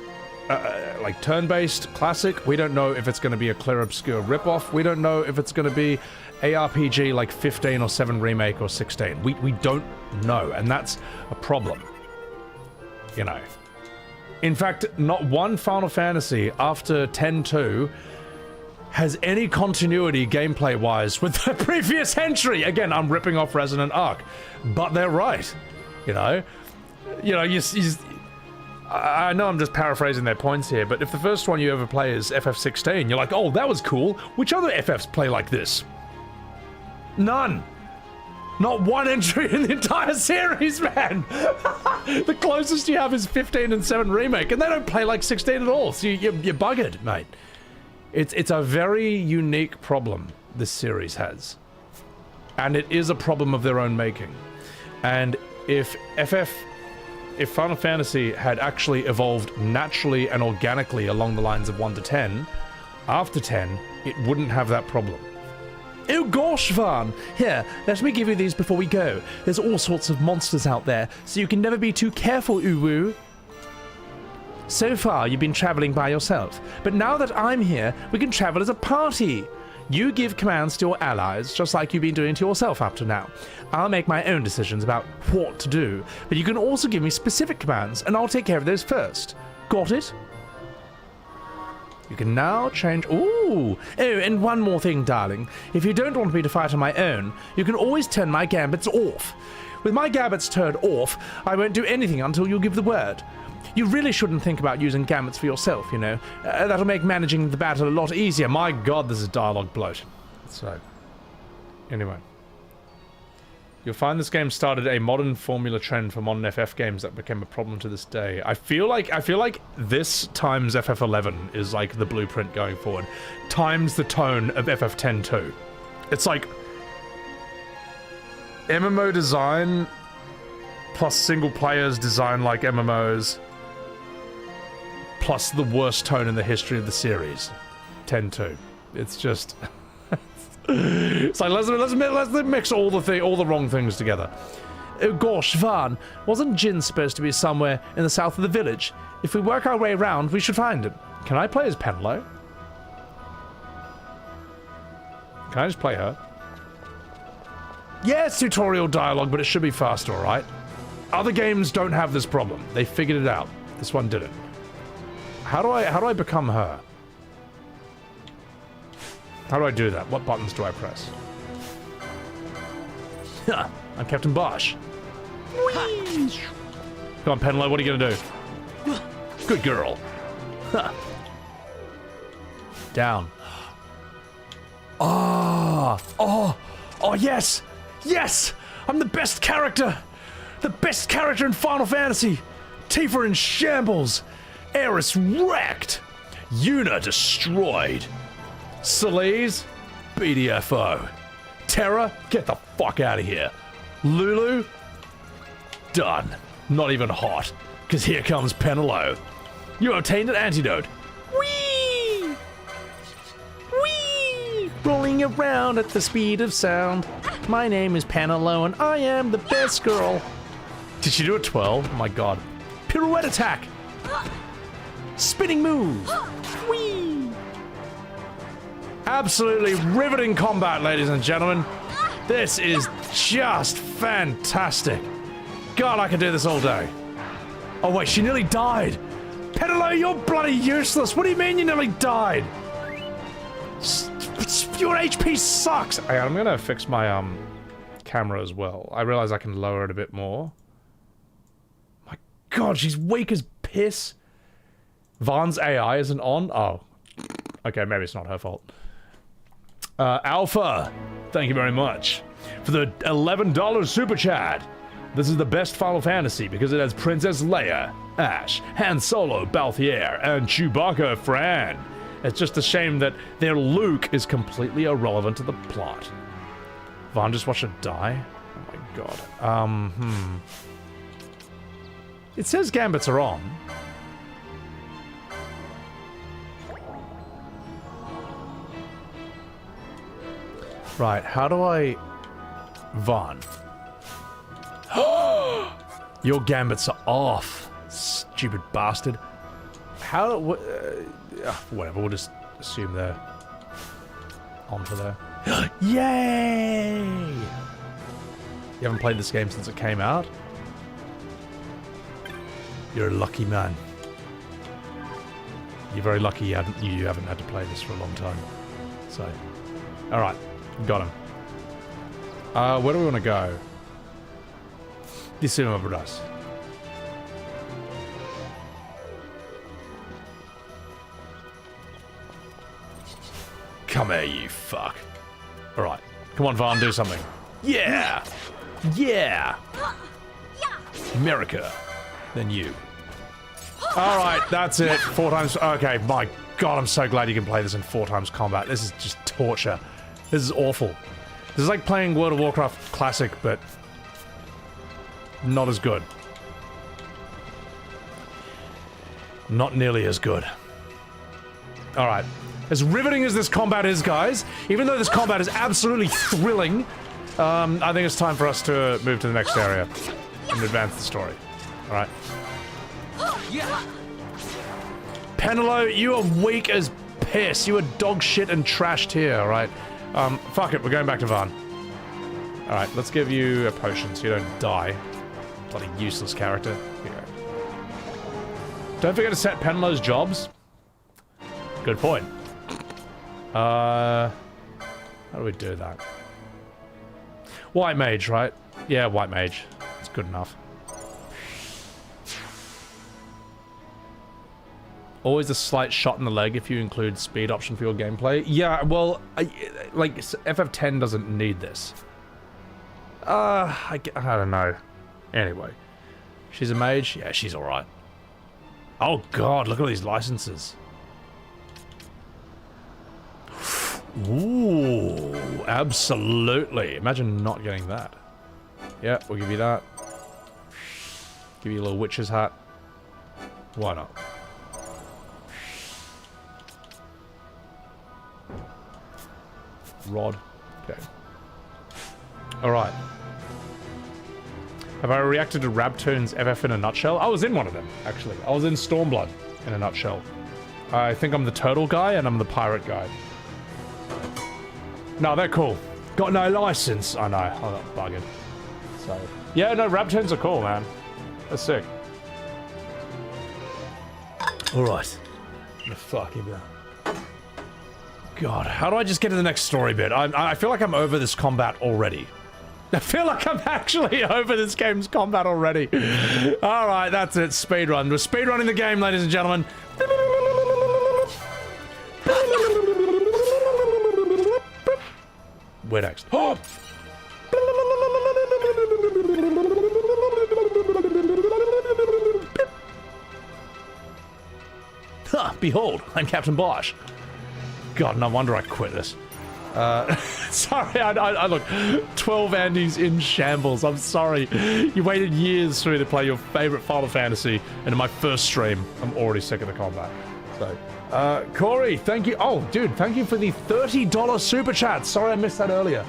like turn-based classic. We don't know if it's going to be a clear obscure ripoff. We don't know if it's going to be ARPG like 15 or 7 remake or 16. We don't know, and that's a problem. You know. In fact, not one Final Fantasy after 10-2 has any continuity gameplay-wise with the previous entry. Again, I'm ripping off Resonant Arc, but they're right. You know, I know I'm just paraphrasing their points here, but if the first one you ever play is FF16, you're like, oh, that was cool. Which other FFs play like this? None. Not one entry in the entire series, man. The closest you have is 15 and 7 Remake, and they don't play like 16 at all, so you're buggered, mate. It's a very unique problem this series has. And it is a problem of their own making. And if Final Fantasy had actually evolved naturally and organically along the lines of 1 to 10, after 10, it wouldn't have that problem. Oh gosh, Vaughn! Here, let me give you these before we go. There's all sorts of monsters out there, so you can never be too careful, Uwu. So far, you've been traveling by yourself, but now that I'm here, we can travel as a party. You give commands to your allies, just like you've been doing to yourself up to now. I'll make my own decisions about what to do, but you can also give me specific commands, and I'll take care of those first. Got it? You can now change... Ooh! Oh, and one more thing, darling. If you don't want me to fight on my own, you can always turn my gambits off. With my gambits turned off, I won't do anything until you give the word. You really shouldn't think about using gambits for yourself, you know. That'll make managing the battle a lot easier. My god, this is dialogue bloat. So, anyway. You'll find this game started a modern formula trend for modern FF games that became a problem to this day. I feel like this times FF11 is like the blueprint going forward. Times the tone of FF10 too. It's like MMO design plus single players design like MMOs plus the worst tone in the history of the series. 10-2. It's just... it's like, let's mix all the wrong things together. Oh gosh, Vaughn, wasn't Jin supposed to be somewhere in the south of the village? If we work our way around, we should find him. Can I play as Penelo? Can I just play her? Yeah, it's tutorial dialogue, but it should be fast, alright? Other games don't have this problem. They figured it out. This one didn't. How do I become her? How do I do that? What buttons do I press? I'm Captain Bosch. Whee! Come on, Penelo, what are you gonna do? Good girl. Down. Oh, yes! Yes! I'm the best character! The best character in Final Fantasy! Tifa in shambles! Eris wrecked! Yuna destroyed! Celeste, BDFO. Terra, get the fuck out of here. Lulu, done. Not even hot, because here comes Penelo. You obtained an antidote. Whee! Whee! Rolling around at the speed of sound. My name is Penelo, and I am the best girl. Did she do a 12? Oh my god. Pirouette attack! Spinning move! Whee! Absolutely riveting combat, ladies and gentlemen. This is just fantastic. God, I could do this all day. Oh wait, she nearly died. Penelo, you're bloody useless. What do you mean you nearly died? Your HP sucks. I'm gonna fix my camera as well. I realize I can lower it a bit more. My god, she's weak as piss. Vaughn's AI isn't on? Oh. Okay, maybe it's not her fault. Alpha, thank you very much for the $11 super chat. This is the best Final Fantasy because it has Princess Leia, Ash, Han Solo, Balthier, and Chewbacca Fran. It's just a shame that their Luke is completely irrelevant to the plot. Vaughn just watched her die? Oh my god. It says gambits are on. Right, how do I... Vaughn. Your gambits are off, stupid bastard. How... whatever, we'll just assume they're on for there. Yay! You haven't played this game since it came out? You're a lucky man. You're very lucky you haven't had to play this for a long time. So, alright, got him. Where do we want to go? This is us. Come here, you fuck. Alright. Come on, Vaughn, do something. Yeah! Yeah! America. Then you. Alright, that's it. 4 times. Okay, my god, I'm so glad you can play this in 4 times combat. This is just torture. This is awful. This is like playing World of Warcraft Classic, but not as good. Not nearly as good. Alright. As riveting as this combat is, guys, even though this combat is absolutely thrilling, I think it's time for us to move to the next area and advance the story. Alright. Penelo, you are weak as piss. You are dog shit and trashed here, alright? Fuck it, we're going back to Vaughn. Alright, let's give you a potion so you don't die. Bloody useless character. Here you go. Don't forget to set Penelo's jobs. Good point. How do we do that? White mage, right? Yeah, white mage. It's good enough. Always a slight shot in the leg if you include speed option for your gameplay. Yeah, well, like, FF10 doesn't need this. I don't know. Anyway. She's a mage? Yeah, she's alright. Oh god, look at these licenses. Ooh, absolutely. Imagine not getting that. Yeah, we'll give you that. Give you a little witch's hat. Why not? Rod. Okay. Alright. Have I reacted to Rabtoon's FF in a nutshell? I was in one of them, actually. I was in Stormblood in a nutshell. I think I'm the turtle guy and I'm the pirate guy. No, they're cool. Got no license. I know. I got buggered. So, yeah, no, Rabtoons are cool, man. They're sick. Alright. The fucking hell. God, how do I just get to the next story bit? I feel like I'm over this combat already. I feel like I'm actually over this game's combat already. Alright, that's it. Speedrun. We're speedrunning the game, ladies and gentlemen. Where next? Oh! Huh, behold, I'm Captain Bosch. God, no wonder I quit this. Sorry, I look, 12 Andys in shambles. I'm sorry. You waited years for me to play your favorite Final Fantasy, and in my first stream, I'm already sick of the combat. So, Corey, thank you. Oh, dude, thank you for the $30 super chat. Sorry I missed that earlier.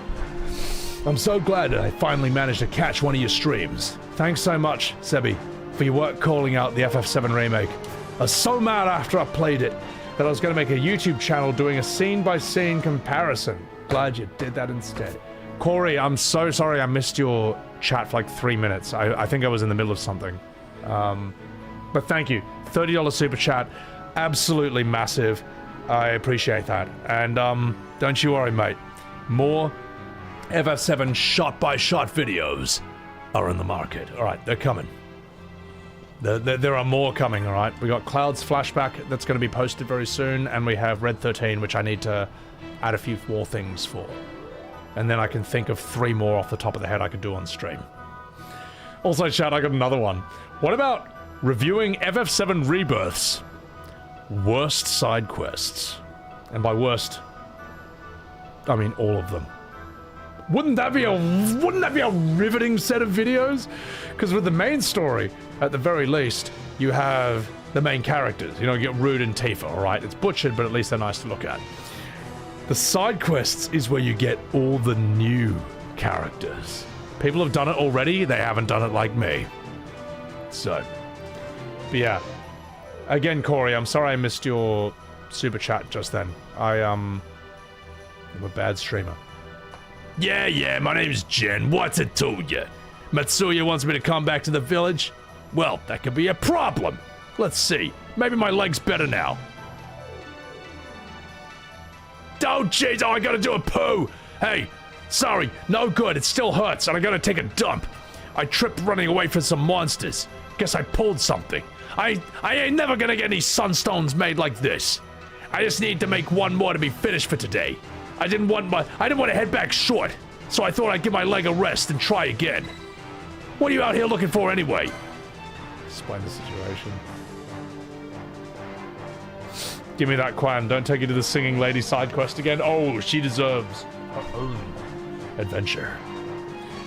I'm so glad I finally managed to catch one of your streams. Thanks so much, Sebi, for your work calling out the FF7 remake. I was so mad after I played it that I was going to make a YouTube channel doing a scene-by-scene comparison. Glad you did that instead. Corey, I'm so sorry I missed your chat for like 3 minutes. I think I was in the middle of something. But thank you. $30 super chat. Absolutely massive. I appreciate that. And don't you worry, mate. More FF7 shot-by-shot videos are in the market. Alright, they're coming. There are more coming, alright? We got Cloud's flashback that's going to be posted very soon, and we have Red 13, which I need to add a few more things for. And then I can think of 3 more off the top of the head I could do on stream. Also, chat, I got another one. What about reviewing FF7 Rebirth's worst side quests? And by worst, I mean all of them. Wouldn't that be a riveting set of videos? Because with the main story, at the very least, you have the main characters. You know, you get Rude and Tifa, alright? It's butchered, but at least they're nice to look at. The side quests is where you get all the new characters. People have done it already, they haven't done it like me. So, but yeah. Again, Corey, I'm sorry I missed your super chat just then. I'm a bad streamer. Yeah, my name's Jen. What's it to you? Matsuya wants me to come back to the village? Well, that could be a problem. Let's see. Maybe my leg's better now. Oh, jeez, I gotta do a poo. Hey, sorry, no good. It still hurts, and I gotta take a dump. I tripped running away from some monsters. Guess I pulled something. I ain't never gonna get any sunstones made like this. I just need to make one more to be finished for today. I didn't want to head back short, so I thought I'd give my leg a rest and try again. What are you out here looking for anyway? Explain the situation. Give me that Quan. Don't take you to the singing lady side quest again. Oh, she deserves her own adventure.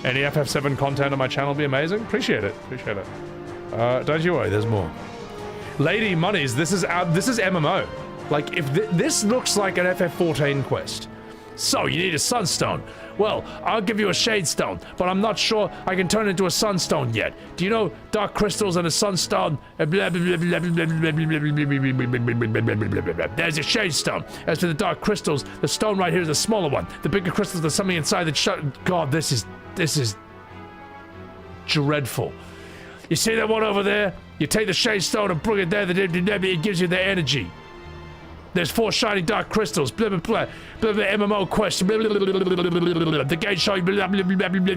Any FF7 content on my channel would be amazing. Appreciate it. Appreciate it. Don't you worry. There's more. Lady Monies. This is MMO. Like, if this looks like an FF14 quest. So, you need a Sunstone. Well, I'll give you a Shade Stone, but I'm not sure I can turn it into a Sunstone yet. Do you know Dark Crystals and a Sunstone? There's a Shade Stone. As for the Dark Crystals, the stone right here is a smaller one. The bigger crystals, there's something inside that God, this is dreadful. You see that one over there? You take the Shade Stone and bring it there, it gives you the energy. There's 4 shiny dark crystals. Blah blah blah. Blah blah. MMO quest. Blah, blah, blah, blah, blah, blah, blah. The gate show. Blah, blah, blah, blah, blah,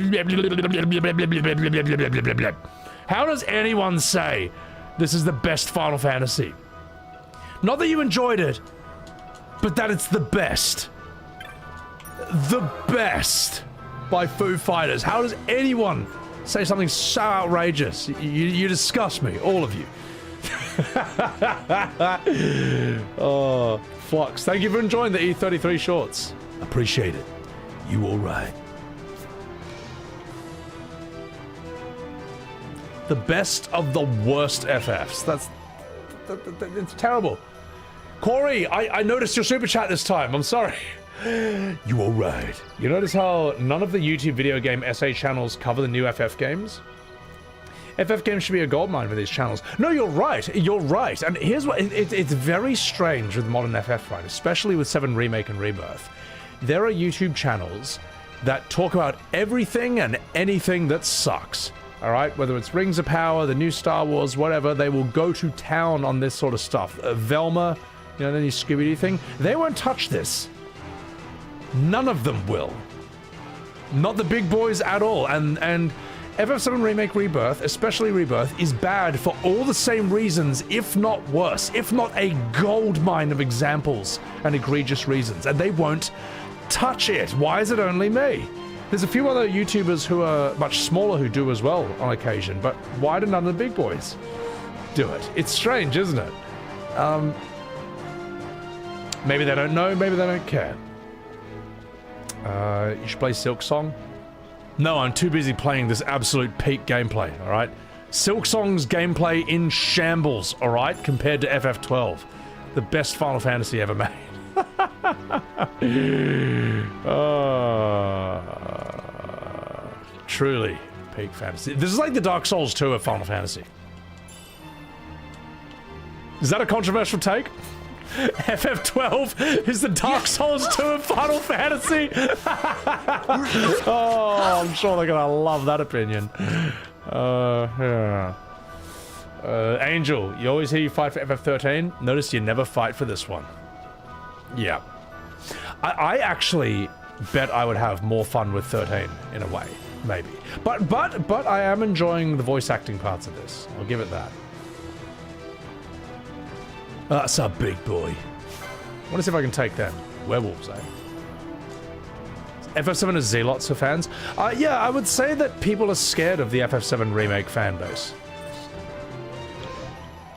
blah, blah. How does anyone say this is the best Final Fantasy? Not that you enjoyed it, but that it's the best. The best by Foo Fighters. How does anyone say something so outrageous? You disgust me, all of you. Oh, Flux, thank you for enjoying the E33 shorts. Appreciate it. You all right? The best of the worst FFs. It's terrible. Corey, I noticed your super chat this time. I'm sorry. You all right? You notice how none of the YouTube video game essay channels cover the new FF games? FF games should be a goldmine for these channels. No, you're right. You're right. And here's what... It's very strange with modern FF, right? Especially with 7 Remake and Rebirth. There are YouTube channels that talk about everything and anything that sucks. All right? Whether it's Rings of Power, the new Star Wars, whatever, they will go to town on this sort of stuff. Velma, you know, the new Scooby-Doo thing. They won't touch this. None of them will. Not the big boys at all. And FF7 Remake Rebirth, especially Rebirth, is bad for all the same reasons, if not worse, if not a goldmine of examples and egregious reasons, and they won't touch it. Why is it only me? There's a few other YouTubers who are much smaller who do as well on occasion, but why do none of the big boys do it? It's strange, isn't it? Maybe they don't know, maybe they don't care. You should play Silk Song. No, I'm too busy playing this absolute peak gameplay, alright? Silk Song's gameplay in shambles, alright? Compared to FF12. The best Final Fantasy ever made. Truly peak fantasy. This is like the Dark Souls 2 of Final Fantasy. Is that a controversial take? FF12 is the Dark Souls 2 of Final Fantasy. Oh, I'm sure they're gonna love that opinion. Yeah. Angel, you always hear you fight for FF13. Notice you never fight for this one. Yeah. I actually bet I would have more fun with 13 in a way, maybe. But I am enjoying the voice acting parts of this. I'll give it that. That's a big boy. I want to see if I can take them. Werewolves, eh? FF7 is Zealots for fans? Yeah, I would say that people are scared of the FF7 Remake fan base.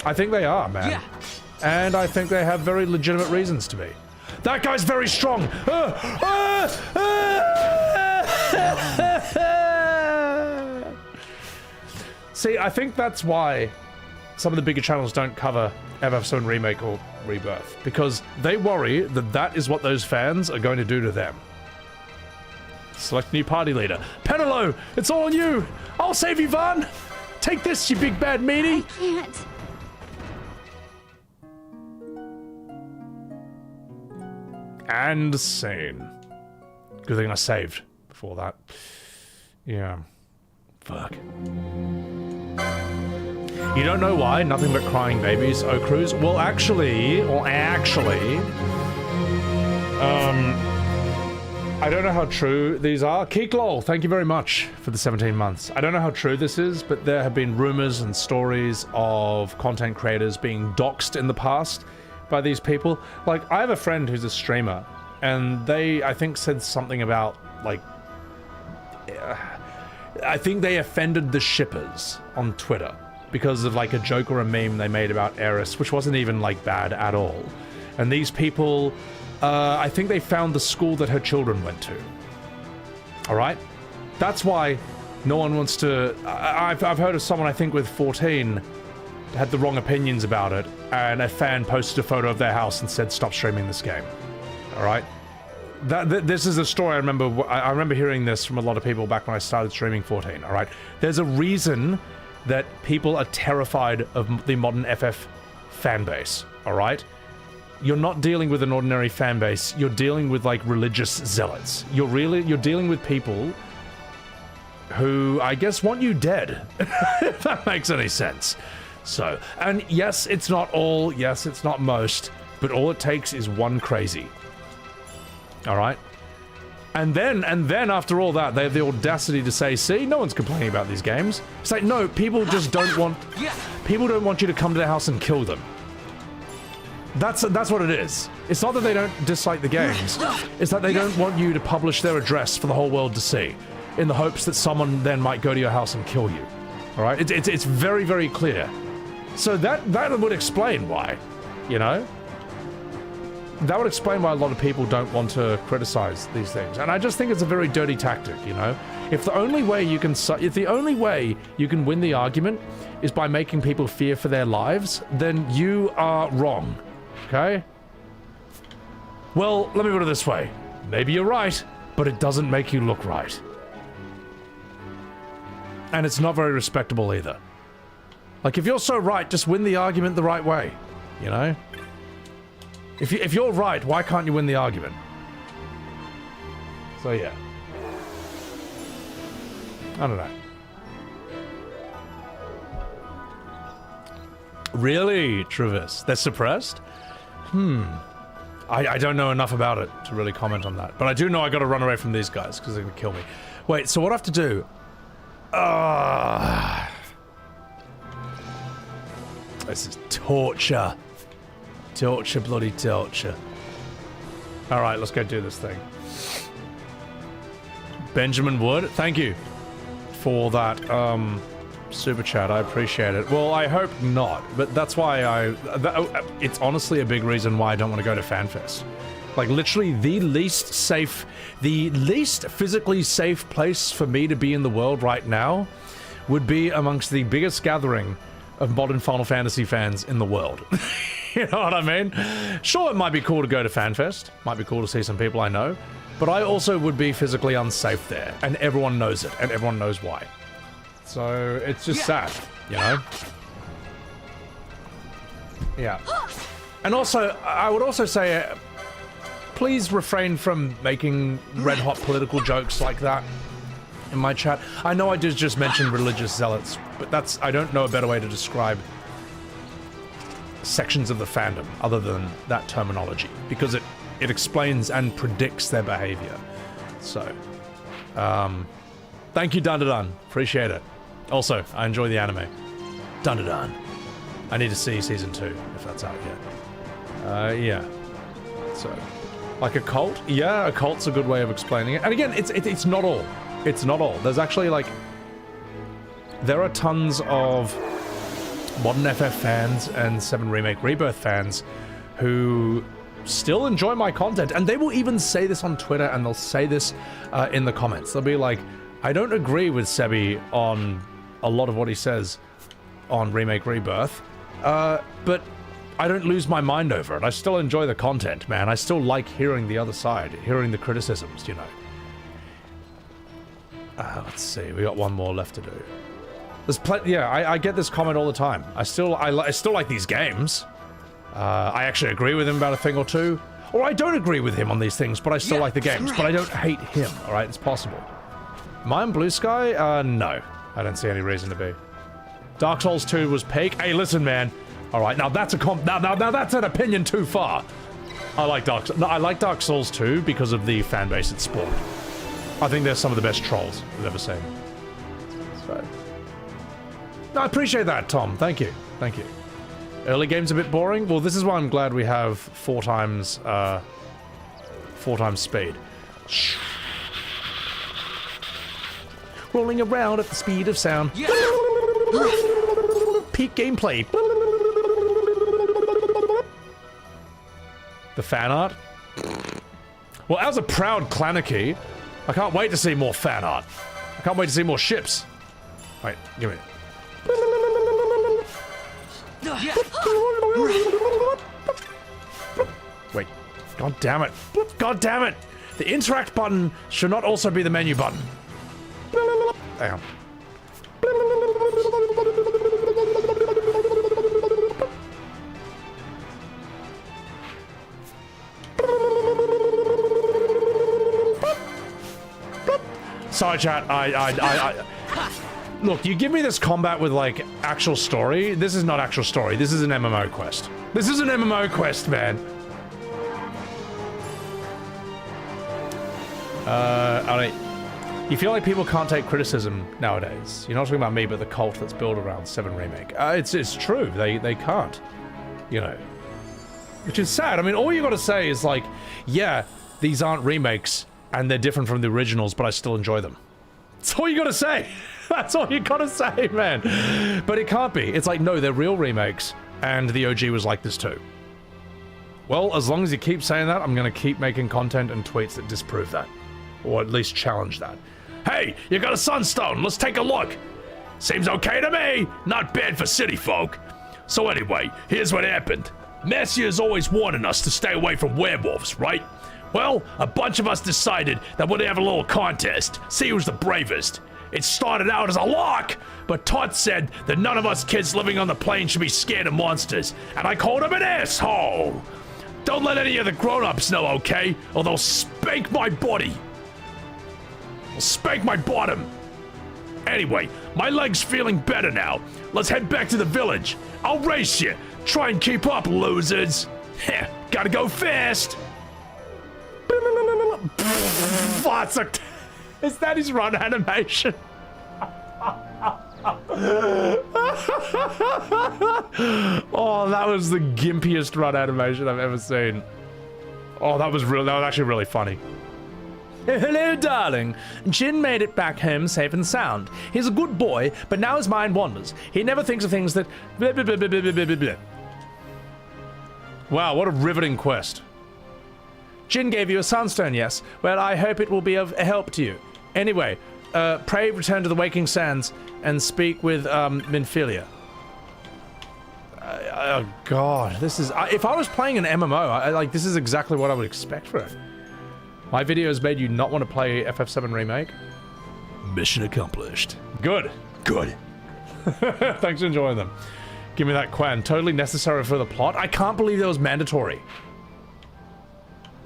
I think they are, man. Yeah. And I think they have very legitimate reasons to be. That guy's very strong! See, I think that's why some of the bigger channels don't cover FF7 Remake or Rebirth, because they worry that that is what those fans are going to do to them. Select new party leader. Penelo, it's all on you! I'll save you, Vaughn! Take this, you big bad meanie! I can't. And scene. Good thing I saved before that. Yeah. Fuck. You don't know why? Nothing but crying babies, Oh Cruz? Well, actually... I don't know how true these are. Keeklol, thank you very much for the 17 months. I don't know how true this is, but there have been rumors and stories of content creators being doxxed in the past by these people. Like, I have a friend who's a streamer, and they, I think, said something about, like, I think they offended the shippers on Twitter because of, like, a joke or a meme they made about Eris, which wasn't even, like, bad at all. And these people... I think they found the school that her children went to. Alright? That's why no one wants to... I've heard of someone, I think, with 14 had the wrong opinions about it, and a fan posted a photo of their house and said, stop streaming this game. Alright? This is a story I remember hearing this from a lot of people back when I started streaming 14, alright? There's a reason that people are terrified of the modern FF fanbase, alright? You're not dealing with an ordinary fan base. You're dealing with, like, religious zealots. You're dealing with people who, I guess, want you dead, if that makes any sense. So, and yes, it's not all, yes, it's not most, but all it takes is one crazy. All right? And then after all that, they have the audacity to say, see, no one's complaining about these games. It's like, no, people just don't want, people don't want you to come to their house and kill them. That's what it is. It's not that they don't dislike the games. It's that they don't want you to publish their address for the whole world to see, in the hopes that someone then might go to your house and kill you. All right? It's very, very clear. So that would explain why, you know? That would explain why a lot of people don't want to criticize these things. And I just think it's a very dirty tactic, you know? If the only way you can win the argument is by making people fear for their lives, then you are wrong. Okay? Well, let me put it this way. Maybe you're right, but it doesn't make you look right. And it's not very respectable either. Like, if you're so right, just win the argument the right way, you know? If you're right, why can't you win the argument? So, yeah. I don't know. Really, Travis? They're suppressed? I don't know enough about it to really comment on that. But I do know I gotta run away from these guys, because they're gonna kill me. Wait, so what I have to do? This is torture. Torture, bloody torture. Alright, let's go do this thing. Benjamin Wood, thank you for that super chat. I appreciate it. Well, I hope not, but that's why it's honestly a big reason why I don't want to go to FanFest. Like, literally the least physically safe place for me to be in the world right now would be amongst the biggest gathering of modern Final Fantasy fans in the world. You know what I mean? Sure, it might be cool to go to FanFest. Might be cool to see some people I know. But I also would be physically unsafe there. And everyone knows it. And everyone knows why. So, it's just sad, you know? Yeah. And also, I would also say, please refrain from making red-hot political jokes like that in my chat. I know I did just mention religious zealots, but I don't know a better way to describe sections of the fandom other than that terminology, because it explains and predicts their behavior. So, thank you, Dun-Dun-Dun. Appreciate it. Also, I enjoy the anime. Dun-Dun-Dun. I need to see season 2, if that's out yet. Yeah. So, like a cult? Yeah, a cult's a good way of explaining it. And again, it's not all. It's not all. There's actually, like, there are tons of modern FF fans and 7 Remake Rebirth fans who still enjoy my content, and they will even say this on Twitter, and they'll say this in the comments. They'll be like, I don't agree with Sebi on a lot of what he says on Remake Rebirth, but I don't lose my mind over it. I still enjoy the content, man. I still like hearing the other side, hearing the criticisms, you know. Let's see, we got one more left to do. There's yeah, I get this comment all the time. I still like these games. I actually agree with him about a thing or two. Or I don't agree with him on these things, but I still like the games. But I don't hate him, alright? It's possible. Am I on Blue Sky? No. I don't see any reason to be. Dark Souls 2 was peak. Hey, listen, man. Alright, now that's a now that's an opinion too far. I like Dark Souls 2 because of the fan base it spawned. I think they're some of the best trolls we've ever seen. So, no, I appreciate that, Tom. Thank you. Thank you. Early game's a bit boring. Well, this is why I'm glad we have 4 times speed. Rolling around at the speed of sound. Yeah. Peak gameplay. The fan art. Well, as a proud Clanarchy, I can't wait to see more fan art. I can't wait to see more ships. Wait, give me it. Wait. God damn it. God damn it. The interact button should not also be the menu button. Hang on. Sorry, chat. I look, you give me this combat with, like, actual story. This is not actual story. This is an MMO quest. This is an MMO quest, man. You feel like people can't take criticism nowadays. You're not talking about me, but the cult that's built around 7 Remake. It's true. They can't. You know. Which is sad. I mean, all you gotta say is, like, yeah, these aren't remakes, and they're different from the originals, but I still enjoy them. That's all you gotta say. That's all you gotta say, man. But it can't be. It's like, no, they're real remakes, and the OG was like this too. Well, as long as you keep saying that, I'm gonna keep making content and tweets that disprove that. Or at least challenge that. Hey, you got a Sunstone, let's take a look. Seems okay to me. Not bad for city folk. So anyway, here's what happened. Messier's always warning us to stay away from werewolves, right? Well, a bunch of us decided that we'd have a little contest, see who's the bravest. It started out as a lark, but Todd said that none of us kids living on the plain should be scared of monsters, and I called him an asshole. Don't let any of the grown-ups know, okay? Or they'll spank my body. They'll spank my bottom. Anyway, my leg's feeling better now. Let's head back to the village. I'll race you. Try and keep up, losers. Heh, gotta go fast. Is that his run animation? Oh, that was the gimpiest run animation I've ever seen. Oh, that was actually really funny. Hello, darling. Jin made it back home safe and sound. He's a good boy, but now his mind wanders. He never thinks of things that... Blah, blah, blah, blah, blah, blah, blah. Wow, what a riveting quest. Jin gave you a Sunstone, yes? Well, I hope it will be of help to you. Anyway, pray return to the Waking Sands and speak with Minfilia. Oh god, this is... if I was playing an MMO, this is exactly what I would expect for it. My videos made you not want to play FF7 Remake? Mission accomplished. Good. Good. Thanks for enjoying them. Give me that Quan. Totally necessary for the plot. I can't believe that was mandatory.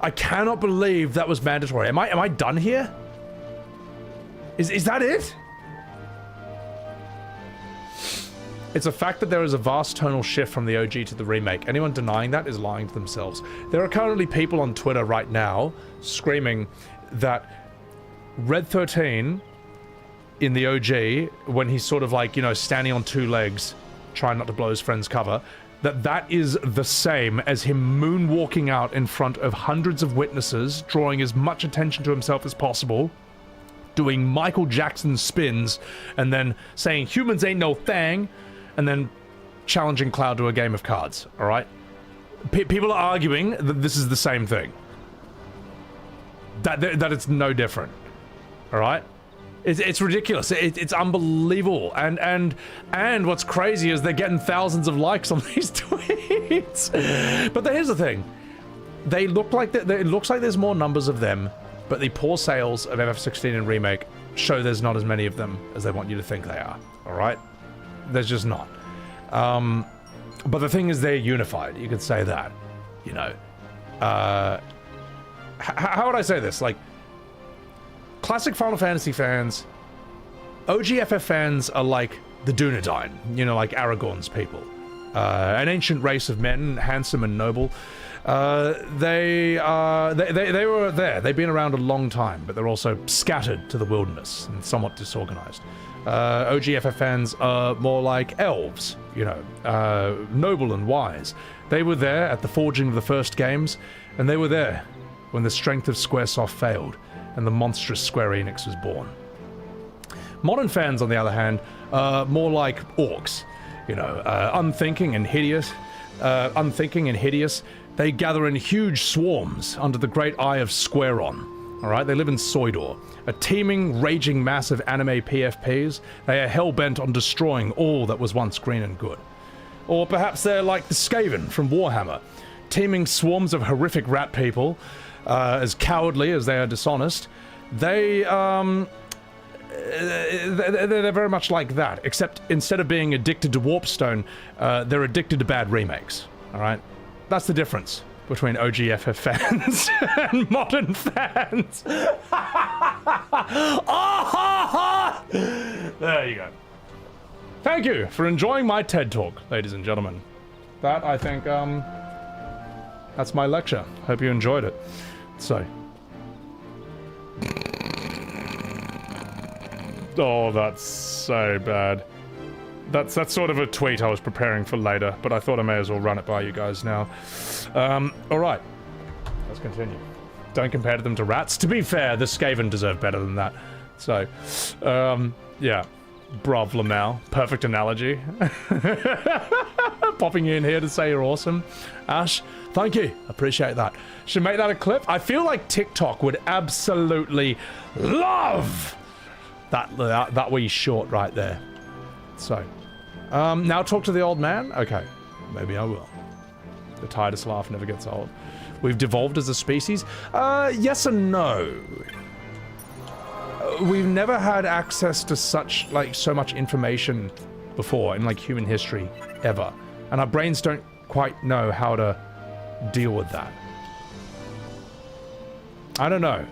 I cannot believe that was mandatory. Am I done here? Is that it? It's a fact that there is a vast tonal shift from the OG to the remake. Anyone denying that is lying to themselves. There are currently people on Twitter right now screaming that Red 13 in the OG, when he's sort of like, you know, standing on 2 legs, trying not to blow his friend's cover, that is the same as him moonwalking out in front of hundreds of witnesses, drawing as much attention to himself as possible, doing Michael Jackson spins, and then saying humans ain't no thing, and then challenging Cloud to a game of cards, alright? People are arguing that this is the same thing. That it's no different, alright? It's ridiculous. It's unbelievable. And what's crazy is they're getting thousands of likes on these tweets. But here's the thing. They look like it looks like there's more numbers of them, but the poor sales of FF16 and Remake show there's not as many of them as they want you to think they are. Alright? There's just not. But the thing is, they're unified. You could say that. You know. How would I say this? Like, classic Final Fantasy fans, OG FF fans are like the Dunedain, you know, like Aragorn's people. An ancient race of men, handsome and noble, They were there. They've been around a long time, but they're also scattered to the wilderness and somewhat disorganized. OGFF fans are more like elves, you know, noble and wise. They were there at the forging of the first games, and they were there when the strength of Squaresoft failed and the monstrous Square Enix was born. Modern fans, on the other hand, are more like orcs, you know, unthinking and hideous. They gather in huge swarms under the great eye of Squareon. Alright, they live in Soidor, a teeming, raging mass of anime PFPs. They are hell-bent on destroying all that was once green and good. Or perhaps they're like the Skaven from Warhammer, teeming swarms of horrific rat people, as cowardly as they are dishonest. They're very much like that, except instead of being addicted to Warpstone, they're addicted to bad remakes. Alright? That's the difference between OGFF fans and modern fans. There you go. Thank you for enjoying my TED Talk, ladies and gentlemen. That, I think, that's my lecture. Hope you enjoyed it. So. Oh, that's so bad. That's sort of a tweet I was preparing for later, but I thought I may as well run it by you guys now. Alright. Let's continue. Don't compare them to rats. To be fair, the Skaven deserve better than that. So, yeah. Brav Lamau. Perfect analogy. Popping in here to say you're awesome. Ash, thank you. Appreciate that. Should make that a clip. I feel like TikTok would absolutely love that wee short right there. So, now talk to the old man? Okay, maybe I will. The Titus laugh never gets old. We've devolved as a species? Yes and no. We've never had access to so much information before in, like, human history, ever. And our brains don't quite know how to deal with that. I don't know.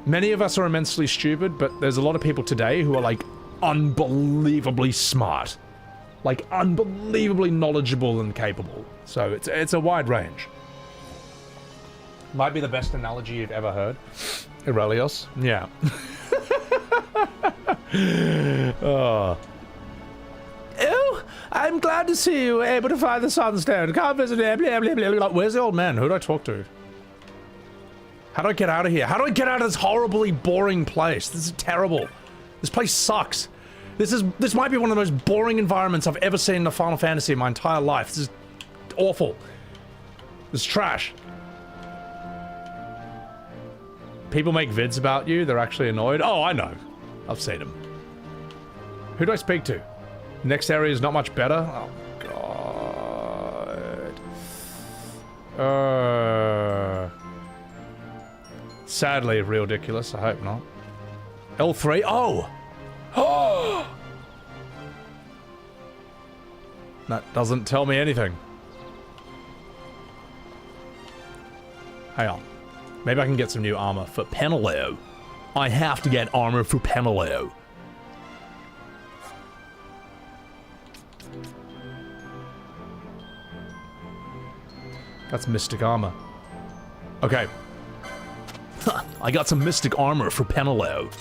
Many of us are immensely stupid, but there's a lot of people today who are, like, unbelievably smart. Like, unbelievably knowledgeable and capable. So, it's a wide range. Might be the best analogy you've ever heard. Aurelius? Yeah. Oh. Oh, I'm glad to see you were able to find the Sunstone. Can't visit blah, blah, blah, blah, blah. Where's the old man? Who do I talk to? How do I get out of here? How do I get out of this horribly boring place? This is terrible. This place sucks. This might be one of the most boring environments I've ever seen in a Final Fantasy in my entire life. This is awful. This is trash. People make vids about you, they're actually annoyed. Oh, I know. I've seen them. Who do I speak to? Next area is not much better? Oh, God. Sadly, ridiculous. I hope not. L3? Oh! Oh! That doesn't tell me anything. Hang on. Maybe I can get some new armor for Peneleo. I have to get armor for Peneleo. That's mystic armor. Okay. I got some mystic armor for Peneleo.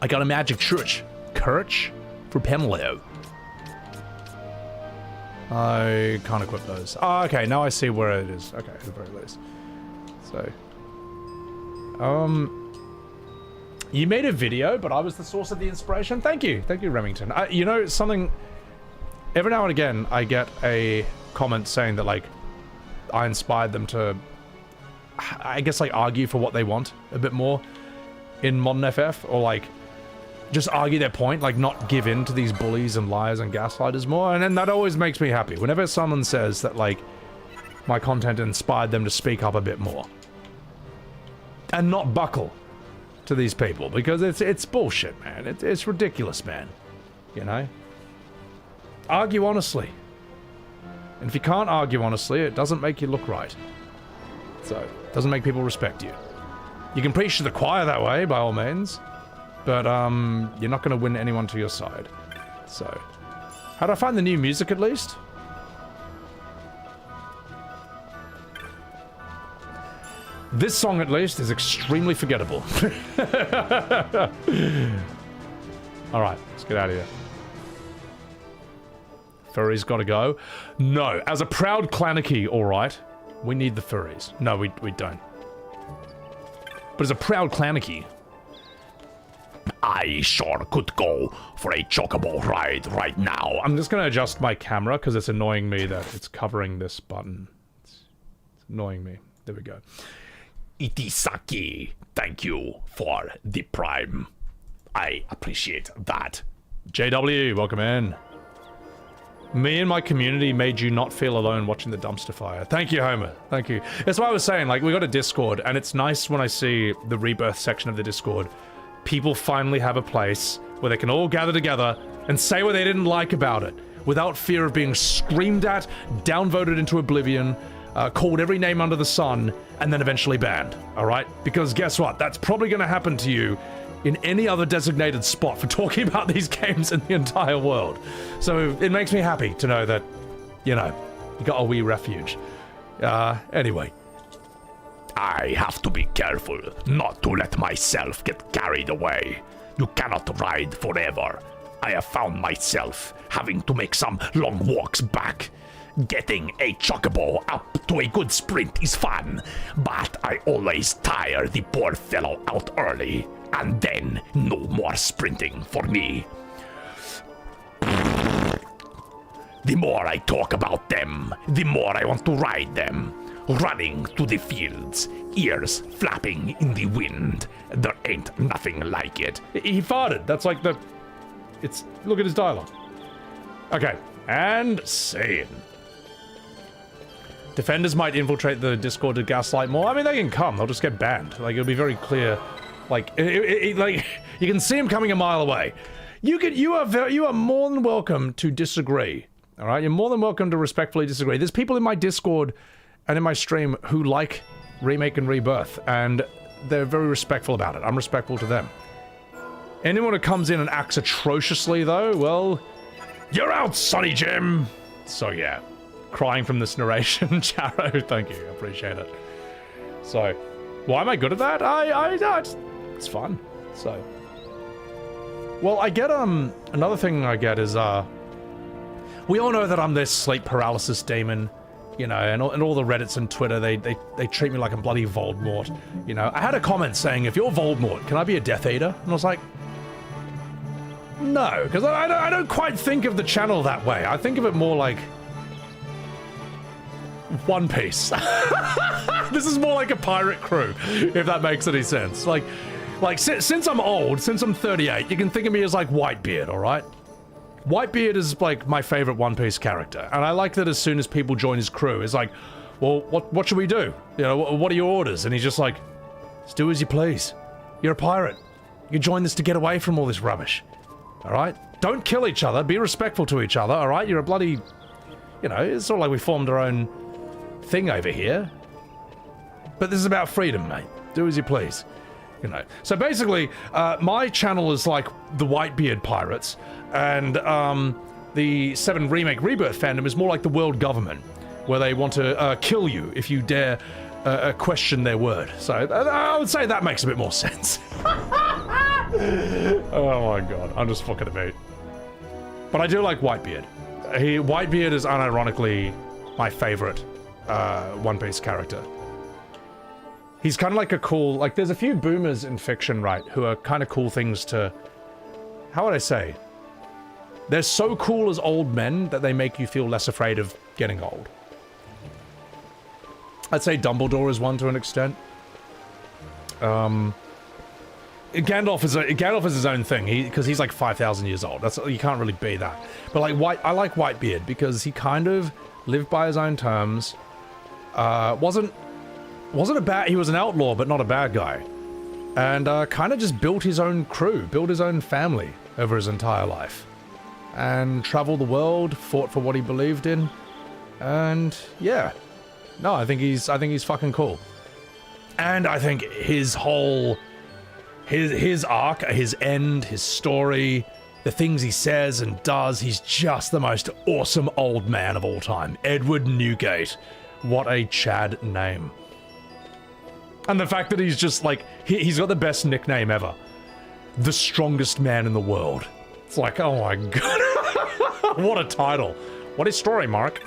I got a magic church. Courage for Peneleo. I can't equip those. Oh, okay, now I see where it is. Okay, at the very least. So, you made a video, but I was the source of the inspiration. Thank you, Remington. You know, something. Every now and again, I get a comment saying that, like, I inspired them to, I guess, like, argue for what they want a bit more in modern FF, or like, just argue their point, like, not give in to these bullies and liars and gaslighters more, and then that always makes me happy. Whenever someone says that, like, my content inspired them to speak up a bit more. And not buckle to these people, because it's bullshit, man. It's ridiculous, man. You know? Argue honestly. And if you can't argue honestly, it doesn't make you look right. So, it doesn't make people respect you. You can preach to the choir that way, by all means. but you're not going to win anyone to your side. So, how do I find the new music at least? This song at least is extremely forgettable. Alright, let's get out of here. Furry's gotta go. No, as a proud Clannicky, alright. We need the furries. No, we don't. But as a proud Clannicky, I sure could go for a chocobo ride right now. I'm just gonna adjust my camera because it's annoying me that it's covering this button. It's annoying me. There we go. Itisaki, thank you for the prime. I appreciate that. JW, welcome in. Me and my community made you not feel alone watching the dumpster fire. Thank you, Homer. Thank you. That's why I was saying, like, we got a Discord, and it's nice when I see the Rebirth section of the Discord. People finally have a place where they can all gather together and say what they didn't like about it, without fear of being screamed at, downvoted into oblivion, called every name under the sun, and then eventually banned, alright? Because guess what? That's probably gonna happen to you in any other designated spot for talking about these games in the entire world. So it makes me happy to know that, you know, you got a wee refuge. Anyway. I have to be careful not to let myself get carried away. You cannot ride forever. I have found myself having to make some long walks back. Getting a chocobo up to a good sprint is fun, but I always tire the poor fellow out early, and then no more sprinting for me. The more I talk about them, the more I want to ride them. Running to the fields, ears flapping in the wind. There ain't nothing like it. He farted. That's like the... It's... Look at his dialogue. Okay. And scene. Defenders might infiltrate the Discord to gaslight more. I mean, they can come. They'll just get banned. Like, it'll be very clear. Like, like you can see him coming a mile away. You are more than welcome to disagree. All right? You're more than welcome to respectfully disagree. There's people in my Discord and in my stream who like Remake and Rebirth, and they're very respectful about it. I'm respectful to them. Anyone who comes in and acts atrociously, though, well, you're out, Sonny Jim! So, yeah. Crying from this narration. Charo, thank you. I appreciate it. So, why am I good at that? It's fun. So. Well, I get, another thing I get is, we all know that I'm this sleep paralysis demon. You know, and all the Reddits and Twitter, they treat me like I'm bloody Voldemort. You know, I had a comment saying, if you're Voldemort, can I be a Death Eater? And I was like, no, because I don't quite think of the channel that way. I think of it more like One Piece. This is more like a pirate crew, if that makes any sense. Like since I'm old, since I'm 38, you can think of me as like Whitebeard, all right? Whitebeard is, like, my favorite One Piece character, and I like that as soon as people join his crew, it's like, well, what should we do? You know, what are your orders? And he's just like, just do as you please. You're a pirate. You joined this to get away from all this rubbish. Alright? Don't kill each other, be respectful to each other, alright? You're a bloody... You know, it's sort of like we formed our own thing over here. But this is about freedom, mate. Do as you please. You know. So basically, my channel is like the Whitebeard Pirates, and the 7 Remake Rebirth fandom is more like the world government, where they want to kill you if you dare question their word. So I would say that makes a bit more sense. Oh my god, I'm just fucking about. But I do like Whitebeard. Whitebeard is unironically my favorite One Piece character. He's kind of like a cool, like, there's a few boomers in fiction, right, who are kind of cool things to, how would I say? They're so cool as old men that they make you feel less afraid of getting old. I'd say Dumbledore is one to an extent. Gandalf is his own thing, because he's like 5,000 years old. You can't really be that. But like I like Whitebeard because he kind of lived by his own terms. Wasn't a bad... He was an outlaw, but not a bad guy. And kind of just built his own crew, built his own family over his entire life. And traveled the world, fought for what he believed in. And, yeah. No, I think he's fucking cool. And I think his whole his arc, his end, his story, the things he says and does, he's just the most awesome old man of all time. Edward Newgate. What a Chad name. And the fact that he's just like, he's got the best nickname ever. The strongest man in the world. It's like, oh my god. What a title. What is story, Mark?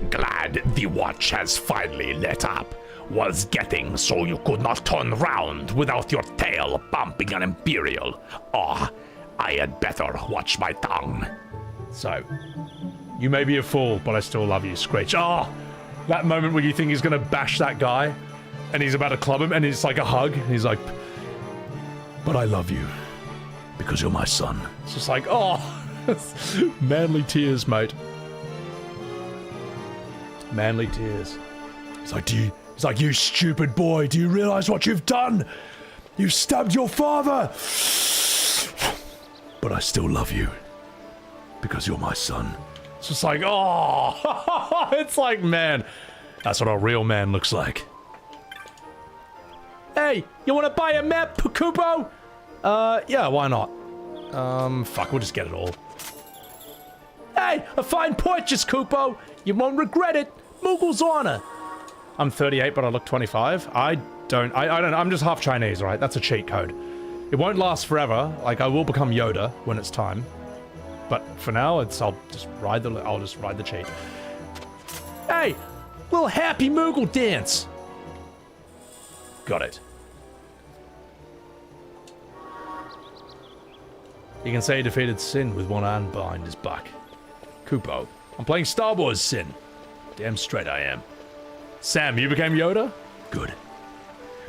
Glad the watch has finally let up. Was getting so you could not turn round without your tail bumping an Imperial. Ah, I had better watch my tongue. So, you may be a fool, but I still love you, Screech. Oh, that moment where you think he's gonna bash that guy, and he's about to club him, and it's like a hug, and he's like, but I love you, because you're my son. It's just like, oh, manly tears, mate. Manly tears. It's like, He's like, you stupid boy, do you realize what you've done? You've stabbed your father! But I still love you. Because you're my son. It's just like, oh! It's like, man, that's what a real man looks like. Hey, you want to buy a map, Kupo? Yeah, why not? Fuck, we'll just get it all. Hey, a fine purchase, Kupo! You won't regret it! Mughals honor! I'm 38, but I look 25. I don't, I'm just half Chinese, right? That's a cheat code. It won't last forever. Like, I will become Yoda when it's time. But for now, I'll just ride the cheat. Hey! Little happy Moogle dance! Got it. You can say he defeated Sin with one hand behind his back. Kupo, I'm playing Star Wars Sin. Damn straight I am. Sam, you became Yoda? Good.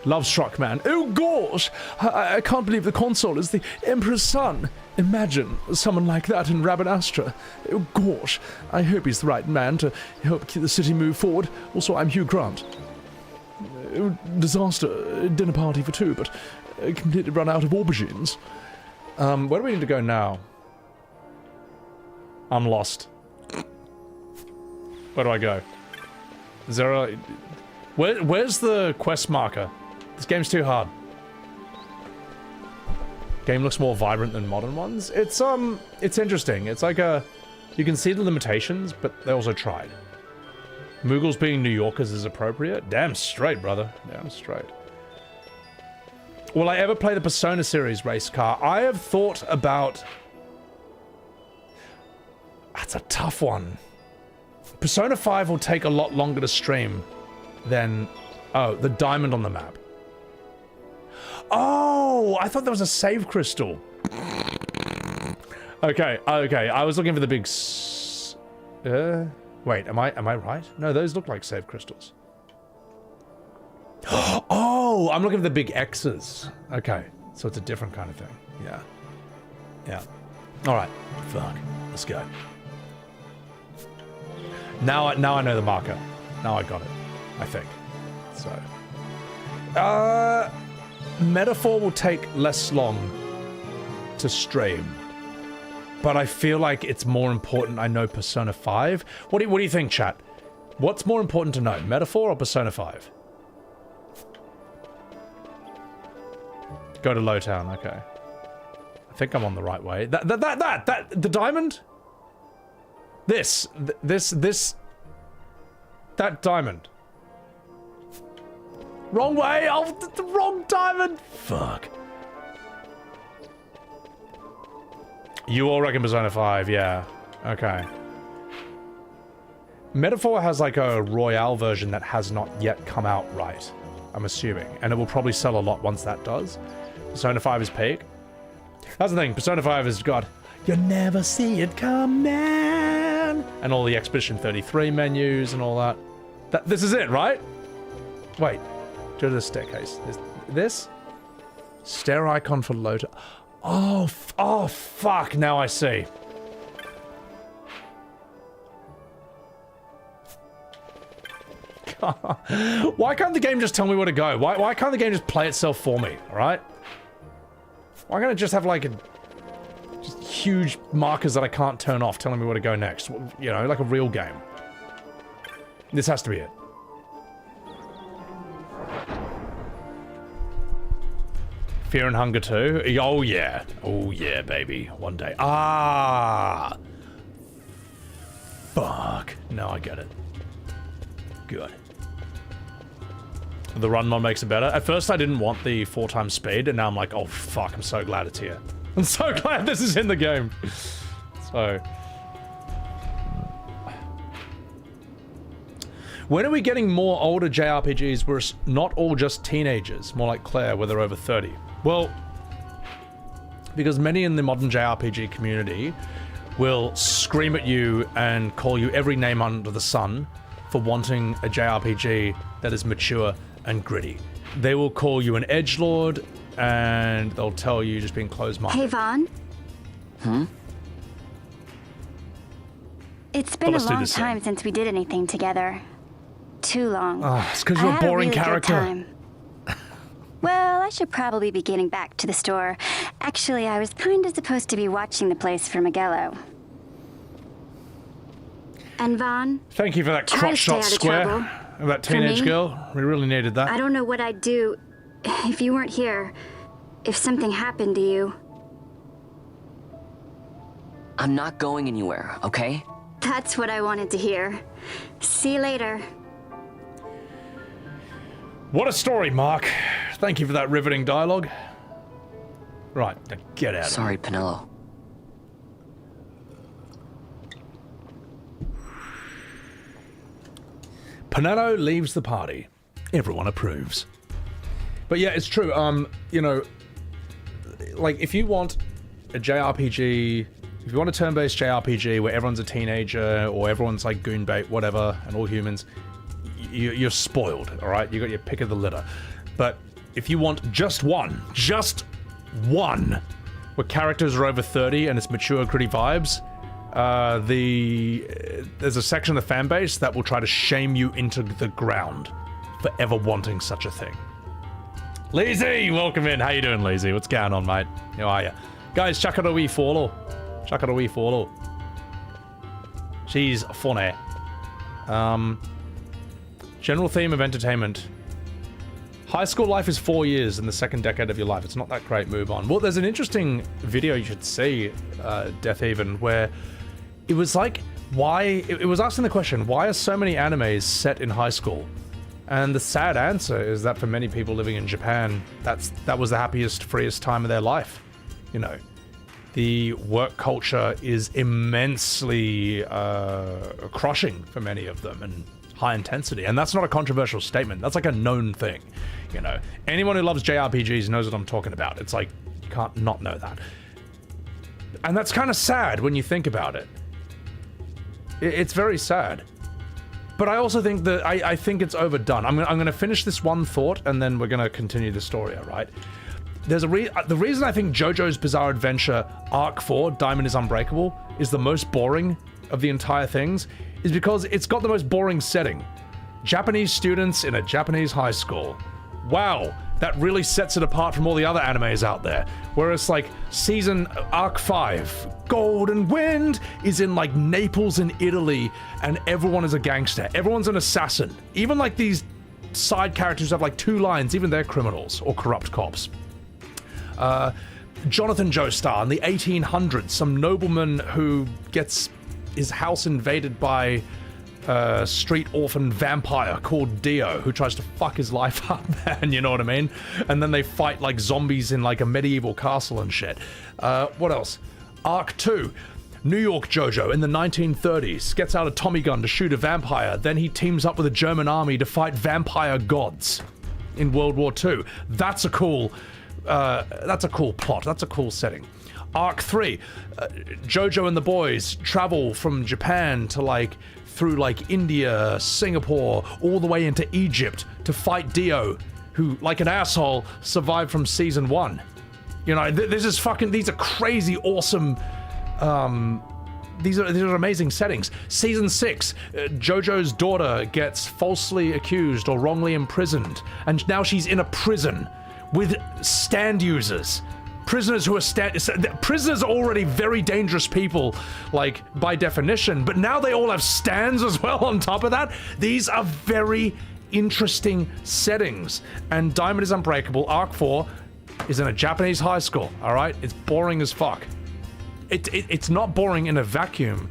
Love struck man. Oh gosh! I can't believe the console is the Emperor's son. Imagine someone like that in Rabidanastra. Oh gosh! I hope he's the right man to help the city move forward. Also, I'm Hugh Grant. Disaster. Dinner party for two, but completely run out of aubergines. Where do we need to go now? I'm lost. Where do I go? Is there a... Where's the quest marker? This game's too hard. Game looks more vibrant than modern ones. It's interesting. It's like a... You can see the limitations, but they also tried. Mughals being New Yorkers is appropriate? Damn straight, brother. Damn straight. Will I ever play the Persona series race car? I have thought about... That's a tough one. Persona 5 will take a lot longer to stream than... Oh, the diamond on the map. Oh, I thought there was a save crystal. Okay, I was looking for the big... Wait, am I right? No, those look like save crystals. Oh, I'm looking for the big X's. Okay, so it's a different kind of thing. Yeah. Yeah. Alright, fuck. Let's go. Now I know the marker. Now I got it. I think. So. Metaphor will take less long to stream. But I feel like it's more important I know Persona 5. What do you think, chat? What's more important to know? Metaphor or Persona 5? Go to Lowtown, okay. I think I'm on the right way. The diamond? That diamond. Wrong way! Oh, the wrong diamond! Fuck. You all reckon Persona 5, yeah. Okay. Metaphor has like a Royale version that has not yet come out right, I'm assuming. And it will probably sell a lot once that does. Persona 5 is peak. That's the thing, Persona 5 has got you never see it coming, and all the Expedition 33 menus and all that. This is it, right? Wait, go to the staircase. This? Stair icon for load. Oh, fuck, now I see. Why can't the game just tell me where to go? Why can't the game just play itself for me, alright? Why can't it just have like just huge markers that I can't turn off telling me where to go next? You know, like a real game. This has to be it. Fear and Hunger 2. Oh yeah. Oh yeah, baby. One day. Ah. Fuck. No, I get it. Good. The run mod makes it better. At first I didn't want the 4x speed, and now I'm like, oh fuck, I'm so glad it's here. I'm so glad this is in the game. So... when are we getting more older JRPGs where it's not all just teenagers, more like Claire, where they're over 30? Well, because many in the modern JRPG community will scream at you and call you every name under the sun for wanting a JRPG that is mature and gritty. They will call you an edgelord, and they'll tell you just being closed-minded. Hey, Vaughn. It's been a long time since we did anything together. Too long. Oh, it's because you're a boring character. Well, I should probably be getting back to the store. Actually, I was kind of supposed to be watching the place for Miguelo. And Vaughn? Thank you for that crotch shot square of that teenage girl. We really needed that. I don't know what I'd do if you weren't here. If something happened to you. I'm not going anywhere, okay? That's what I wanted to hear. See you later. What a story, Mark. Thank you for that riveting dialogue. Right, now get out. Sorry, Penelo. Penelo leaves the party. Everyone approves. But yeah, it's true. You know, like if you want a JRPG, if you want a turn-based JRPG where everyone's a teenager or everyone's like goonbait, whatever, and all humans, you're spoiled, all right? You got your pick of the litter. But if you want just one, where characters are over 30 and it's mature, gritty vibes, there's a section of the fan base that will try to shame you into the ground for ever wanting such a thing. Lazy, welcome in. How you doing, Lazy? What's going on, mate? How are you? Guys, chuck it a wee follow. Chuck it a wee follow. She's funny. General theme of entertainment. High school life is 4 years in the second decade of your life. It's not that great. Move on. Well, there's an interesting video you should see, Death Even, where it was like, why... It was asking the question, why are so many animes set in high school? And the sad answer is that for many people living in Japan, that was the happiest, freest time of their life. You know, the work culture is immensely crushing for many of them, and high intensity. And that's not a controversial statement. That's like a known thing. You know, anyone who loves JRPGs knows what I'm talking about. It's like, you can't not know that. And that's kind of sad when you think about it. It's very sad. But I also think that, I think it's overdone. I'm gonna finish this one thought and then we're gonna continue the story, alright? There's the reason I think JoJo's Bizarre Adventure Arc 4, Diamond is Unbreakable, is the most boring of the entire things is because it's got the most boring setting. Japanese students in a Japanese high school. Wow, that really sets it apart from all the other animes out there. Whereas like season Arc 5, Golden Wind, is in like Naples in Italy and everyone is a gangster. Everyone's an assassin. Even like these side characters have like 2 lines, even they're criminals or corrupt cops. Jonathan Joestar in the 1800s, some nobleman who gets his house invaded by a street orphan vampire called Dio, who tries to fuck his life up, man, you know what I mean? And then they fight like zombies in like a medieval castle and shit. What else? Arc 2, New York JoJo in the 1930s, gets out a Tommy gun to shoot a vampire, then he teams up with a German army to fight vampire gods in World War II. That's a cool plot, that's a cool setting. Arc 3, JoJo and the boys travel from Japan to like, through like India, Singapore, all the way into Egypt to fight Dio, who, like an asshole, survived from season 1. You know, these are crazy, awesome, these are amazing settings. Season 6, JoJo's daughter gets falsely accused or wrongly imprisoned, and now she's in a prison with stand users. Prisoners who are prisoners are already very dangerous people, like, by definition, but now they all have stands as well on top of that. These are very interesting settings. And Diamond is Unbreakable, Arc 4, is in a Japanese high school, all right? It's boring as fuck. It's not boring in a vacuum,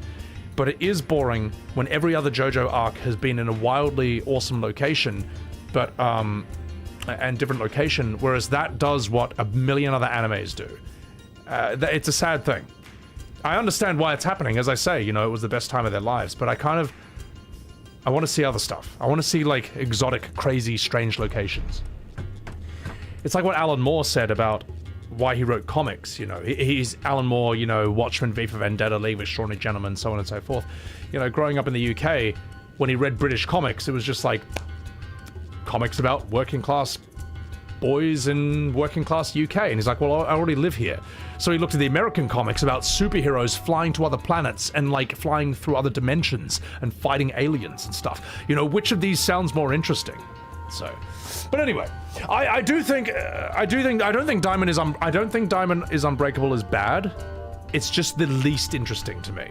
but it is boring when every other JoJo arc has been in a wildly awesome location, but and different location, whereas that does what a million other animes do. It's a sad thing. I understand why it's happening. As I say, you know, it was the best time of their lives, but I want to see other stuff. I want to see, like, exotic, crazy, strange locations. It's like what Alan Moore said about why he wrote comics, you know. He's Alan Moore, you know, Watchmen, V for Vendetta, League of Extraordinary Gentlemen, so on and so forth. You know, growing up in the UK, when he read British comics, it was just like comics about working class boys in working class UK. And he's like, well, I already live here. So he looked at the American comics about superheroes flying to other planets and, like, flying through other dimensions and fighting aliens and stuff. You know, which of these sounds more interesting? So, but anyway, I don't think Diamond is Unbreakable is bad. It's just the least interesting to me.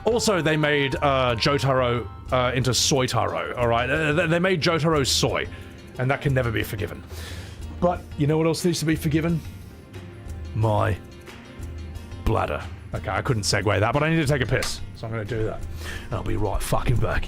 Also, they made Jotaro into Soitaro, all right? They made Jotaro soy, and that can never be forgiven. But you know what else needs to be forgiven? My bladder. Okay, I couldn't segue that, but I need to take a piss, so I'm going to do that. I'll be right fucking back.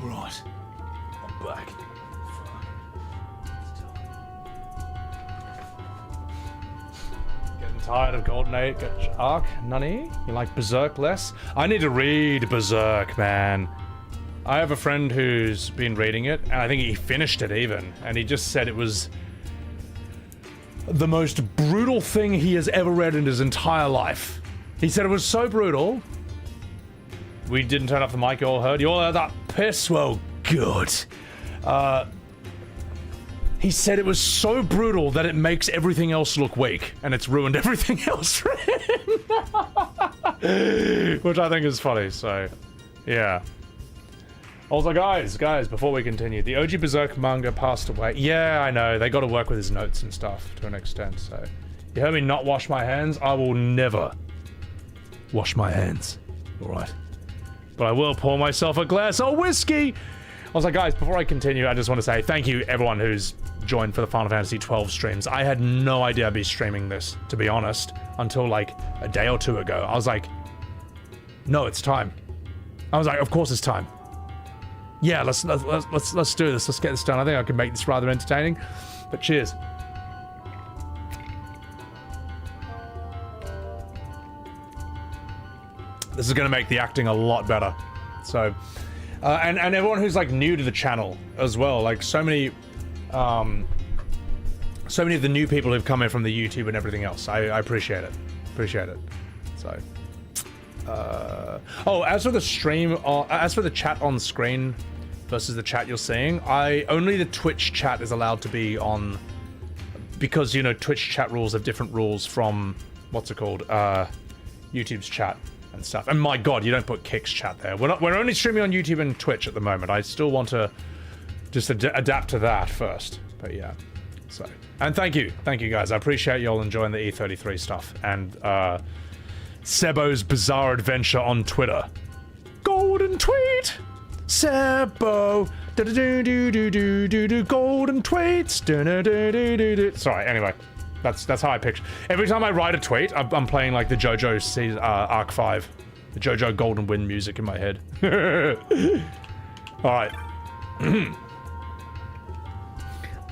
Right. I'm back. Getting tired of Golden Age arc, Nani? You like Berserk less? I need to read Berserk, man. I have a friend who's been reading it, and I think he finished it even, and he just said it was... the most brutal thing he has ever read in his entire life. He said it was so brutal. We didn't turn off the mic, you all heard. You all heard that piss? Well, good. He said it was so brutal that it makes everything else look weak, and it's ruined everything else for him. Which I think is funny, so, yeah. Also, guys, before we continue, the OG Berserk manga passed away. Yeah, I know, they got to work with his notes and stuff to an extent, so. You heard me not wash my hands? I will never wash my hands, alright? But I will pour myself a glass of whiskey! Also, guys, before I continue, I just want to say thank you everyone who's joined for the Final Fantasy XII streams. I had no idea I'd be streaming this, to be honest, until like a day or two ago. I was like, no, it's time. I was like, of course it's time. Yeah, let's do this. Let's get this done. I think I can make this rather entertaining. But cheers. This is going to make the acting a lot better. So, and everyone who's like new to the channel as well, like so many of the new people who've come in from the YouTube and everything else. I appreciate it. So, oh, as for the stream, as for the chat on screen versus the chat you're seeing, only the Twitch chat is allowed to be on, because you know Twitch chat rules have different rules from what's it called, YouTube's chat and stuff. And my God, you don't put Kick's chat there. We're only streaming on YouTube and Twitch at the moment. I still want to just adapt to that first. But yeah, so, and thank you guys. I appreciate y'all enjoying the E33 stuff and Sebo's bizarre adventure on Twitter. Golden tweet, Sebo. Golden tweets. Sorry. Anyway, that's how I picture. Every time I write a tweet, I'm playing like the JoJo Arc 5, the JoJo Golden Wind music in my head. All right.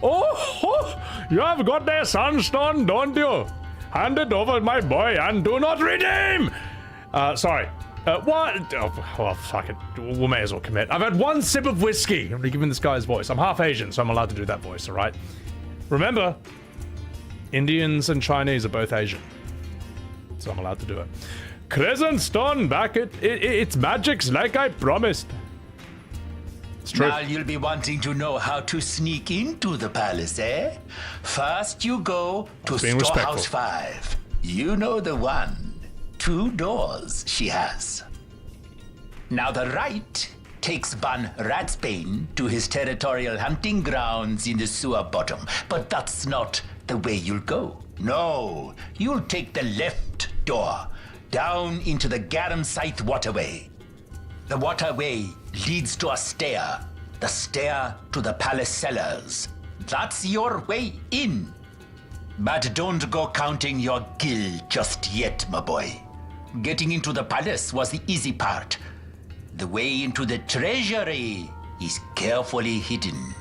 Oh, you have got their Sunstone, don't you? Hand it over, my boy, and do not redeem! Sorry. What? Oh, well, fuck it. We may as well commit. I've had one sip of whiskey. I'm giving this guy's voice. I'm half Asian, so I'm allowed to do that voice, alright? Remember, Indians and Chinese are both Asian. So I'm allowed to do it. Crescent Stone back at it's magics like I promised. It's true. Now you'll be wanting to know how to sneak into the palace, eh? First you go to Storehouse 5. You know the one. 2 doors she has. Now the right takes Ban Ratsbane to his territorial hunting grounds in the sewer bottom. But that's not the way you'll go. No, you'll take the left door down into the Garamscythe Waterway. The waterway leads to a stair. The stair to the palace cellars. That's your way in. But don't go counting your gil just yet, my boy. Getting into the palace was the easy part. The way into the treasury is carefully hidden.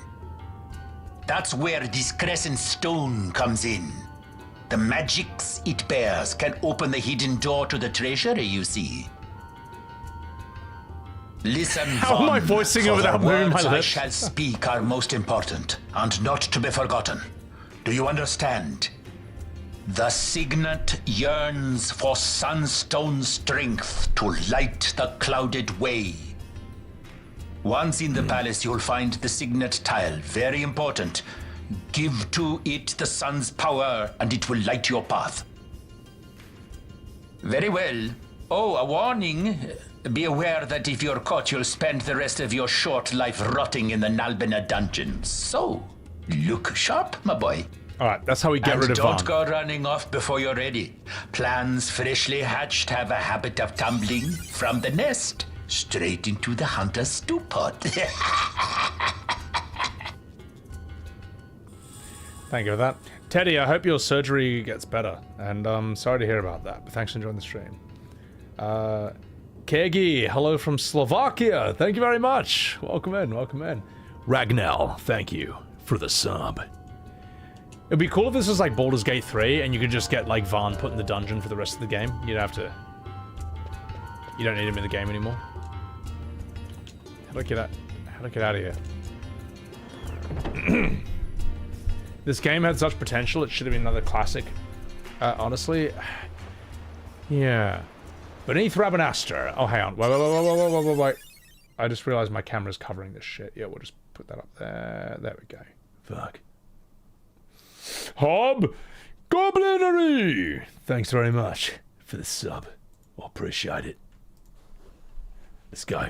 That's where this crescent stone comes in. The magics it bears can open the hidden door to the treasury, you see. Listen, how am I voicing over that moving my lips? I shall speak are most important and not to be forgotten. Do you understand? The signet yearns for Sunstone strength to light the clouded way. Once in the palace, you'll find the signet tile. Very important. Give to it the sun's power, and it will light your path. Very well. Oh, a warning. Be aware that if you're caught, you'll spend the rest of your short life rotting in the Nalbina dungeons. So, look sharp, my boy. Alright, that's how we get rid of Vaughn. Don't go running off before you're ready. Plans freshly hatched have a habit of tumbling from the nest straight into the hunter's stew pot. Thank you for that. Teddy, I hope your surgery gets better. And sorry to hear about that, but thanks for enjoying the stream. Kegi, hello from Slovakia. Thank you very much. Welcome in, welcome in. Ragnell, thank you for the sub. It'd be cool if this was like Baldur's Gate 3 and you could just get like Vaughn put in the dungeon for the rest of the game. You'd have to... You don't need him in the game anymore. How do I get out of here? This game had such potential, it should have been another classic. Honestly. Yeah. Beneath Rabidanastra. Oh, hang on. Wait. I just realized my camera's covering this shit. Yeah, we'll just put that up there. There we go. Fuck. Hob Goblinery! Thanks very much for the sub. I appreciate it. Let's go.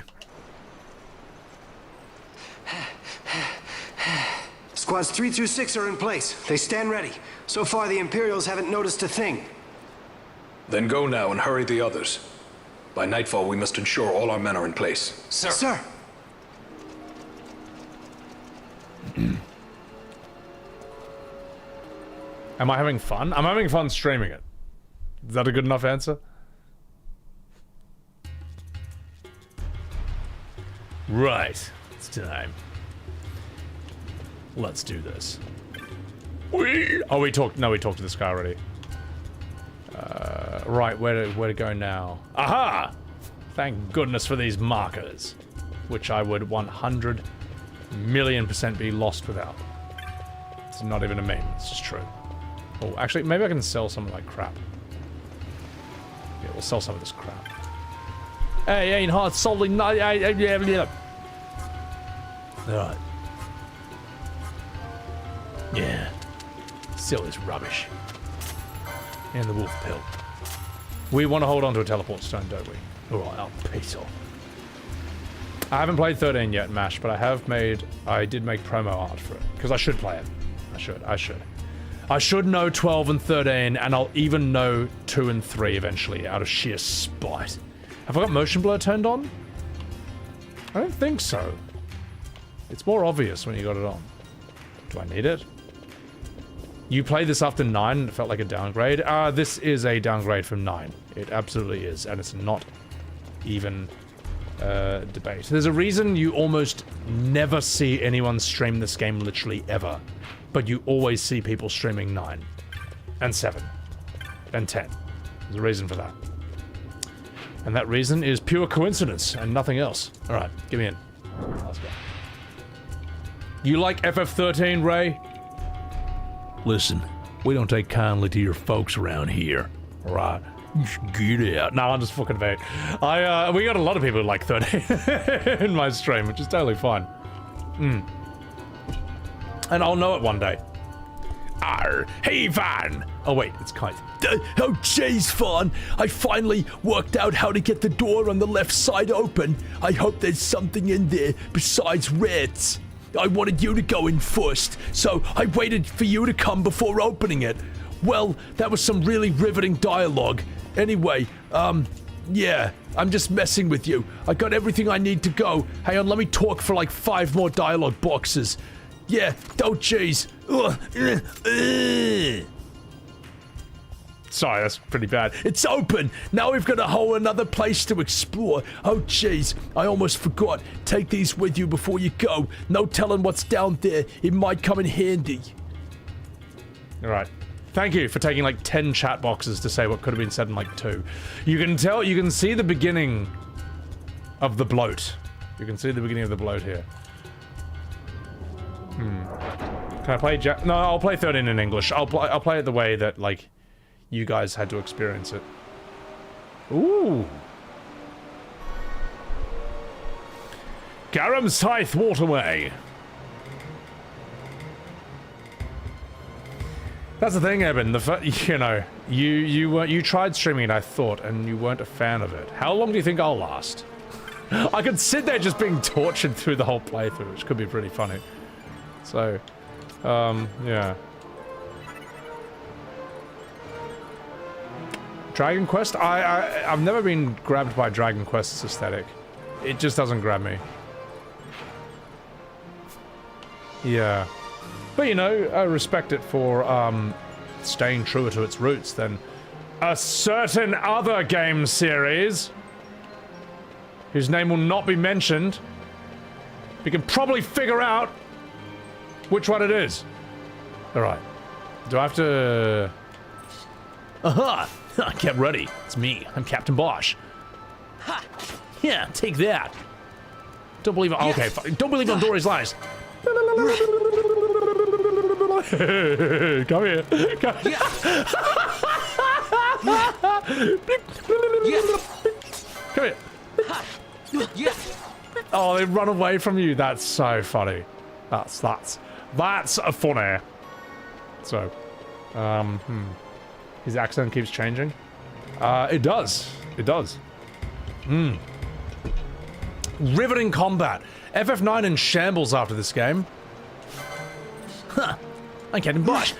Squads 3 through 6 are in place. They stand ready. So far, the Imperials haven't noticed a thing. Then go now and hurry the others. By nightfall, we must ensure all our men are in place. Sir. Sir. Am I having fun? I'm having fun streaming it. Is that a good enough answer? Right. It's time. Let's do this. We talked to this guy already. Right, where to go now? Aha! Thank goodness for these markers, which I would 100 million% be lost without. It's not even a meme, it's just true. Oh, actually, maybe I can sell some of my crap. Yeah, we'll sell some of this crap. Hey, ain't hard selling. Yeah. Alright. Yeah. Sell this rubbish. And the wolf pill. We want to hold on to a teleport stone, don't we? Alright, I'll peace off. I haven't played 13 yet, MASH, but I did make promo art for it. Because I should play it. I should know 12 and 13, and I'll even know 2 and 3 eventually, out of sheer spite. Have I got motion blur turned on? I don't think so. It's more obvious when you got it on. Do I need it? You played this after 9 and it felt like a downgrade? This is a downgrade from 9. It absolutely is, and it's not even debate. There's a reason you almost never see anyone stream this game literally ever, but you always see people streaming 9 and 7 and 10. There's a reason for that. And that reason is pure coincidence and nothing else. Alright, give me in. Let's go. You like FF13, Ray? Listen, we don't take kindly to your folks around here. Alright? Get out. No, I'm just fucking vague. We got a lot of people who like 13 in my stream, which is totally fine. And I'll know it one day. Arr, hey Vaughn! Oh wait, it's Kite. Oh jeez, Vaughn. I finally worked out how to get the door on the left side open. I hope there's something in there besides rats. I wanted you to go in first, so I waited for you to come before opening it. Well, that was some really riveting dialogue. Anyway, yeah, I'm just messing with you. I got everything I need to go. Hang on, let me talk for like 5 more dialogue boxes. Yeah, oh jeez. Sorry, that's pretty bad. It's open! Now we've got a whole another place to explore. Oh jeez, I almost forgot. Take these with you before you go. No telling what's down there. It might come in handy. Alright. Thank you for taking like 10 chat boxes to say what could have been said in like 2. You can see the beginning of the bloat. You can see the beginning of the bloat here. Can I play No, I'll play 13 in English. I'll play it the way that, like, you guys had to experience it. Ooh. Garamscythe Waterway. That's the thing, Eben. You know, you tried streaming it, I thought, and you weren't a fan of it. How long do you think I'll last? I could sit there just being tortured through the whole playthrough, which could be pretty funny. So, yeah. Dragon Quest? I've never been grabbed by Dragon Quest's aesthetic. It just doesn't grab me. Yeah. But, you know, I respect it for, staying truer to its roots than a certain other game series, whose name will not be mentioned. We can probably figure out which one it is. Alright. Do I have to... Aha! Get ready. It's me. I'm Captain Bosch. Ha! Yeah, take that. Don't believe... Okay, don't believe on Dory's lies. Come here. Come here. Come here. Oh, they run away from you. That's so funny. That's funny. So, his accent keeps changing. It does. It does. Riveting combat. FF9 in shambles after this game. Huh. I'm getting blushed.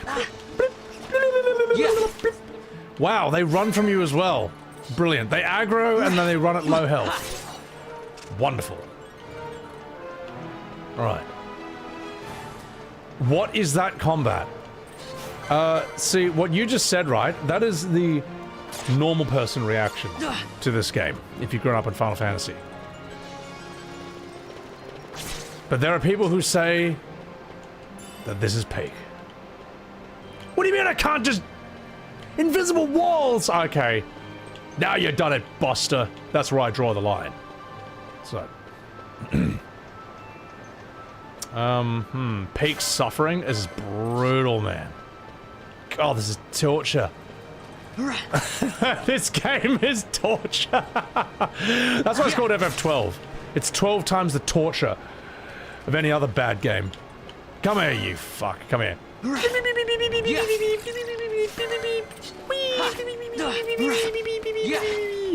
Wow, they run from you as well. Brilliant. They aggro and then they run at low health. Wonderful. Alright. What is that combat? See, what you just said, right? That is the normal person reaction to this game, if you've grown up in Final Fantasy. But there are people who say that this is peak. What do you mean I can't just... Invisible walls! Okay. Now you've done it, Buster. That's where I draw the line. So... Peak suffering is brutal, man. God, this is torture. This game is torture. That's why it's called FF12. It's 12 times the torture of any other bad game. Come here, you fuck. Come here.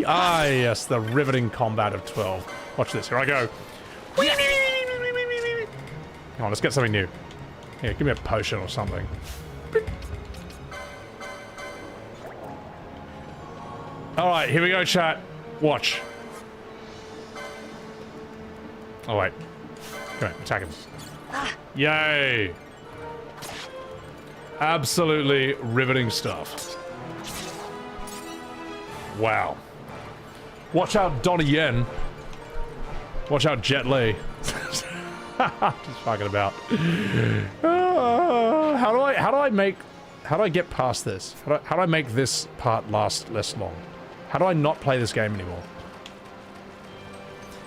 Ah, yes, the riveting combat of 12. Watch this. Here I go. Come on, let's get something new. Here, give me a potion or something. Alright, here we go, chat. Watch. Oh, wait. Come on, attack him. Yay! Absolutely riveting stuff. Wow. Watch out, Donnie Yen. Watch out, Jet Li. Just fucking about. How do I get past this? How do I make this part last less long? How do I not play this game anymore?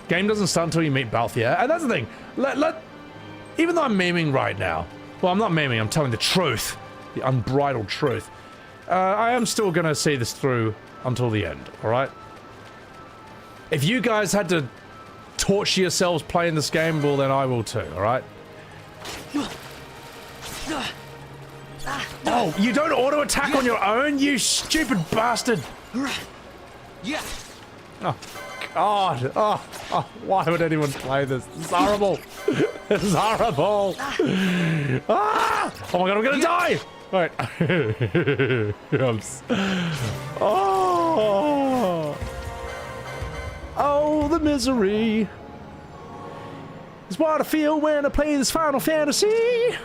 Game doesn't start until you meet Balthier, and that's the thing. Even though I'm memeing right now, well, I'm not memeing, I'm telling the truth, the unbridled truth. I am still gonna see this through until the end, alright? If you guys had to torture yourselves playing this game, well, then I will too, alright? Oh, you don't auto-attack on your own, you stupid bastard! Oh, God. Oh, why would anyone play this? It's horrible. It's horrible. Ah! Oh my God, I'm gonna die! Alright. Oh, the misery. It's what I feel when I play this Final Fantasy.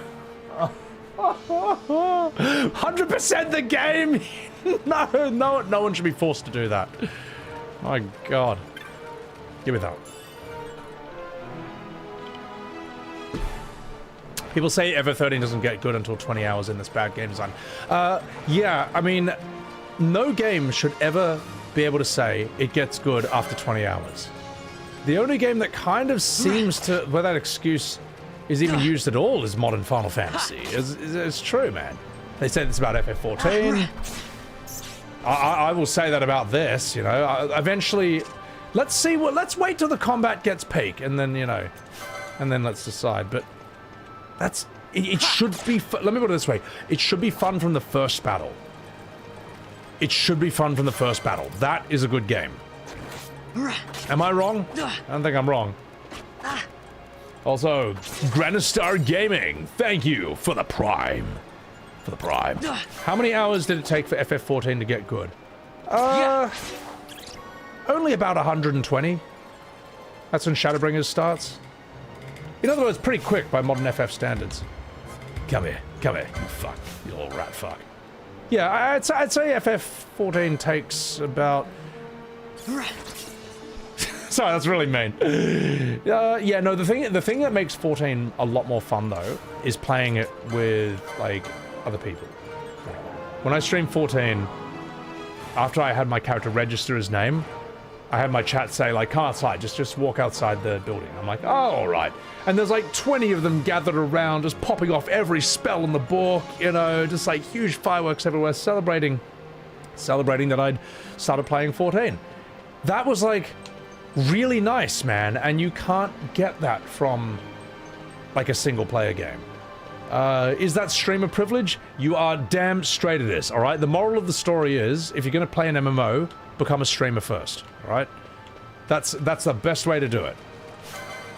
100% the game. No one should be forced to do that. My God. Give me that. People say FF13 doesn't get good until 20 hours in this bad game design. Yeah, I mean, no game should ever be able to say it gets good after 20 hours. The only game that kind of seems to, where that excuse is even used at all, is modern Final Fantasy. It's true, man. They say this about FF14. I will say that about this, you know. Eventually, let's wait till the combat gets peak, and then, you know, and then let's decide. But it should be, let me put it this way, it should be fun from the first battle. It should be fun from the first battle. That is a good game. Am I wrong? I don't think I'm wrong. Also, Granistar Gaming, thank you for the Prime. For the Prime. How many hours did it take for FF14 to get good? Only about 120. That's when Shadowbringers starts. In other words, pretty quick by modern FF standards. Come here, you fuck, you little rat fuck. Yeah, I'd say FF14 takes about... Sorry, that's really mean. Yeah, no, the thing that makes 14 a lot more fun, though, is playing it with, like, other people. When I streamed 14, after I had my character register his name, I had my chat say, like, come outside, just walk outside the building. I'm like, oh, all right. And there's like 20 of them gathered around, just popping off every spell in the book, you know, just like huge fireworks everywhere, celebrating that I'd started playing 14. That was like really nice, man, and you can't get that from like a single player game. Is that streamer privilege? You are damn straight it is, all right? The moral of the story is, if you're going to play an MMO, become a streamer first, all right? That's the best way to do it.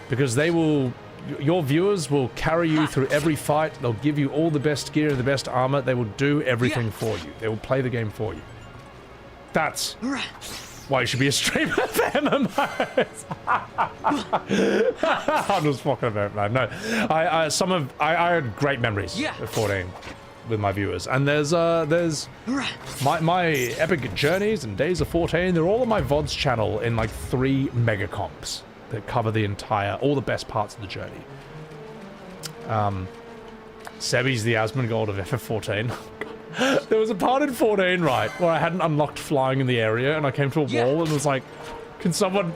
Because your viewers will carry you through every fight, they'll give you all the best gear and the best armor, they will do everything for you. They will play the game for you. That's why you should be a streamer for MMOs. I'm just fucking about, man. No, I had great memories of 14 with my viewers, and there's my epic journeys and days of 14. They're all on my VODs channel in like 3 mega comps that cover all the best parts of the journey. Sebi's the Asmongold of FF14. There was a part in 14, right, where I hadn't unlocked flying in the area, and I came to a wall and was like, can someone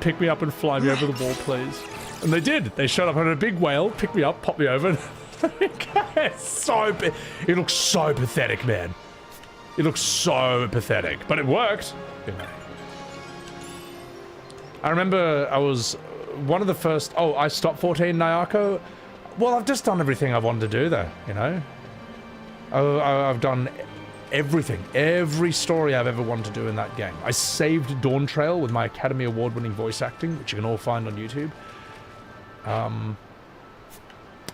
pick me up and fly me over the wall, please? And they did. They showed up on a big whale, picked me up, popped me over. It looks so pathetic, man. It looks so pathetic, but it worked. You know. I remember I was one of the first. Oh, I stopped 14 Nyako. Well, I've just done everything I wanted to do there. You know. I've done everything, every story I've ever wanted to do in that game. I saved Dawn Trail with my Academy Award-winning voice acting, which you can all find on YouTube.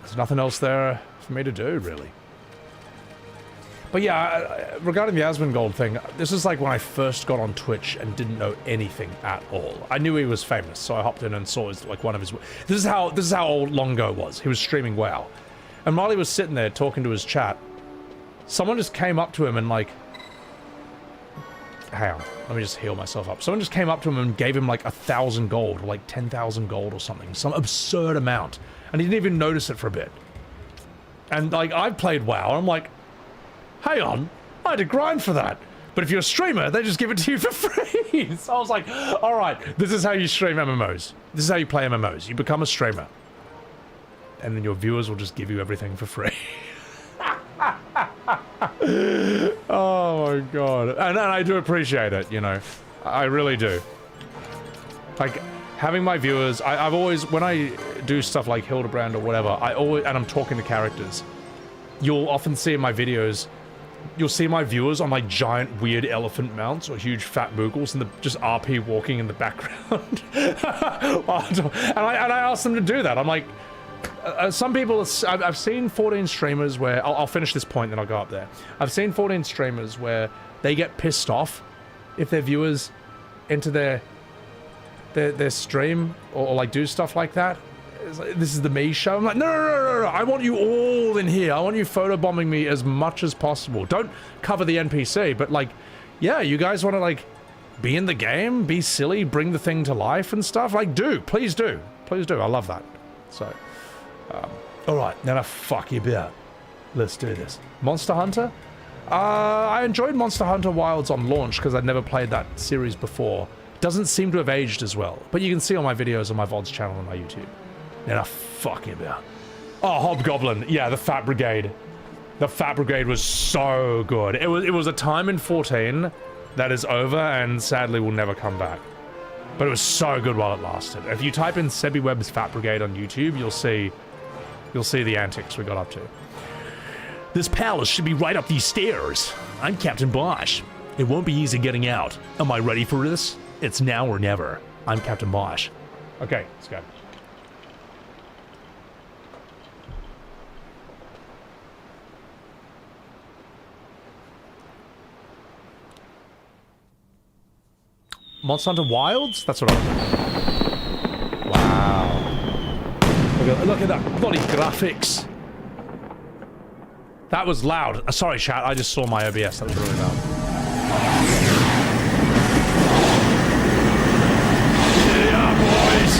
There's nothing else there for me to do, really. But yeah, regarding the Asmongold thing, this is like when I first got on Twitch and didn't know anything at all. I knew he was famous, so I hopped in and saw like one of his. This is how old long ago it was. He was streaming WoW, and while he was sitting there talking to his chat, someone just came up to him and like, hang on, let me just heal myself up. Someone just came up to him and gave him like 1,000 gold, or like 10,000 gold or something, some absurd amount, and he didn't even notice it for a bit. And like, I've played WoW, and I'm like, hang on, I had to grind for that. But if you're a streamer, they just give it to you for free. So I was like, all right, this is how you stream MMOs. This is how you play MMOs. You become a streamer, and then your viewers will just give you everything for free. Oh my god. And I do appreciate it, you know. I really do. Like, having my viewers, I've always, when I do stuff like Hildebrand or whatever, and I'm talking to characters, you'll often see in my videos, you'll see my viewers on like giant weird elephant mounts or huge fat moogles and just RP walking in the background. and I ask them to do that. I'm like, some people, I've seen 14 streamers where, I'll finish this point then I'll go up there. I've seen 14 streamers where they get pissed off if their viewers enter their stream or like do stuff like that. It's like, this is the me show. I'm like, no, I want you all in here. I want you photobombing me as much as possible. Don't cover the NPC, but like, yeah, you guys want to like be in the game, be silly, bring the thing to life and stuff. Like, please do. I love that. So, all right, now fuck you about. Let's do this. Monster Hunter? I enjoyed Monster Hunter Wilds on launch because I'd never played that series before. Doesn't seem to have aged as well, but you can see all my videos on my VODs channel on my YouTube. Now fuck you about. Oh, Hobgoblin. Yeah, the Fat Brigade. The Fat Brigade was so good. It was a time in 14 that is over and sadly will never come back. But it was so good while it lasted. If you type in Sebi Webb's Fat Brigade on YouTube, you'll see the antics we got up to. This palace should be right up these stairs. I'm Captain Bosch. It won't be easy getting out. Am I ready for this? It's now or never. I'm Captain Bosch. Okay, let's go. Monster Hunter Wilds? That's what I'm... Wow. Look at that bloody graphics. That was loud. Sorry, chat. I just saw my OBS. That was really loud. Yeah, boys.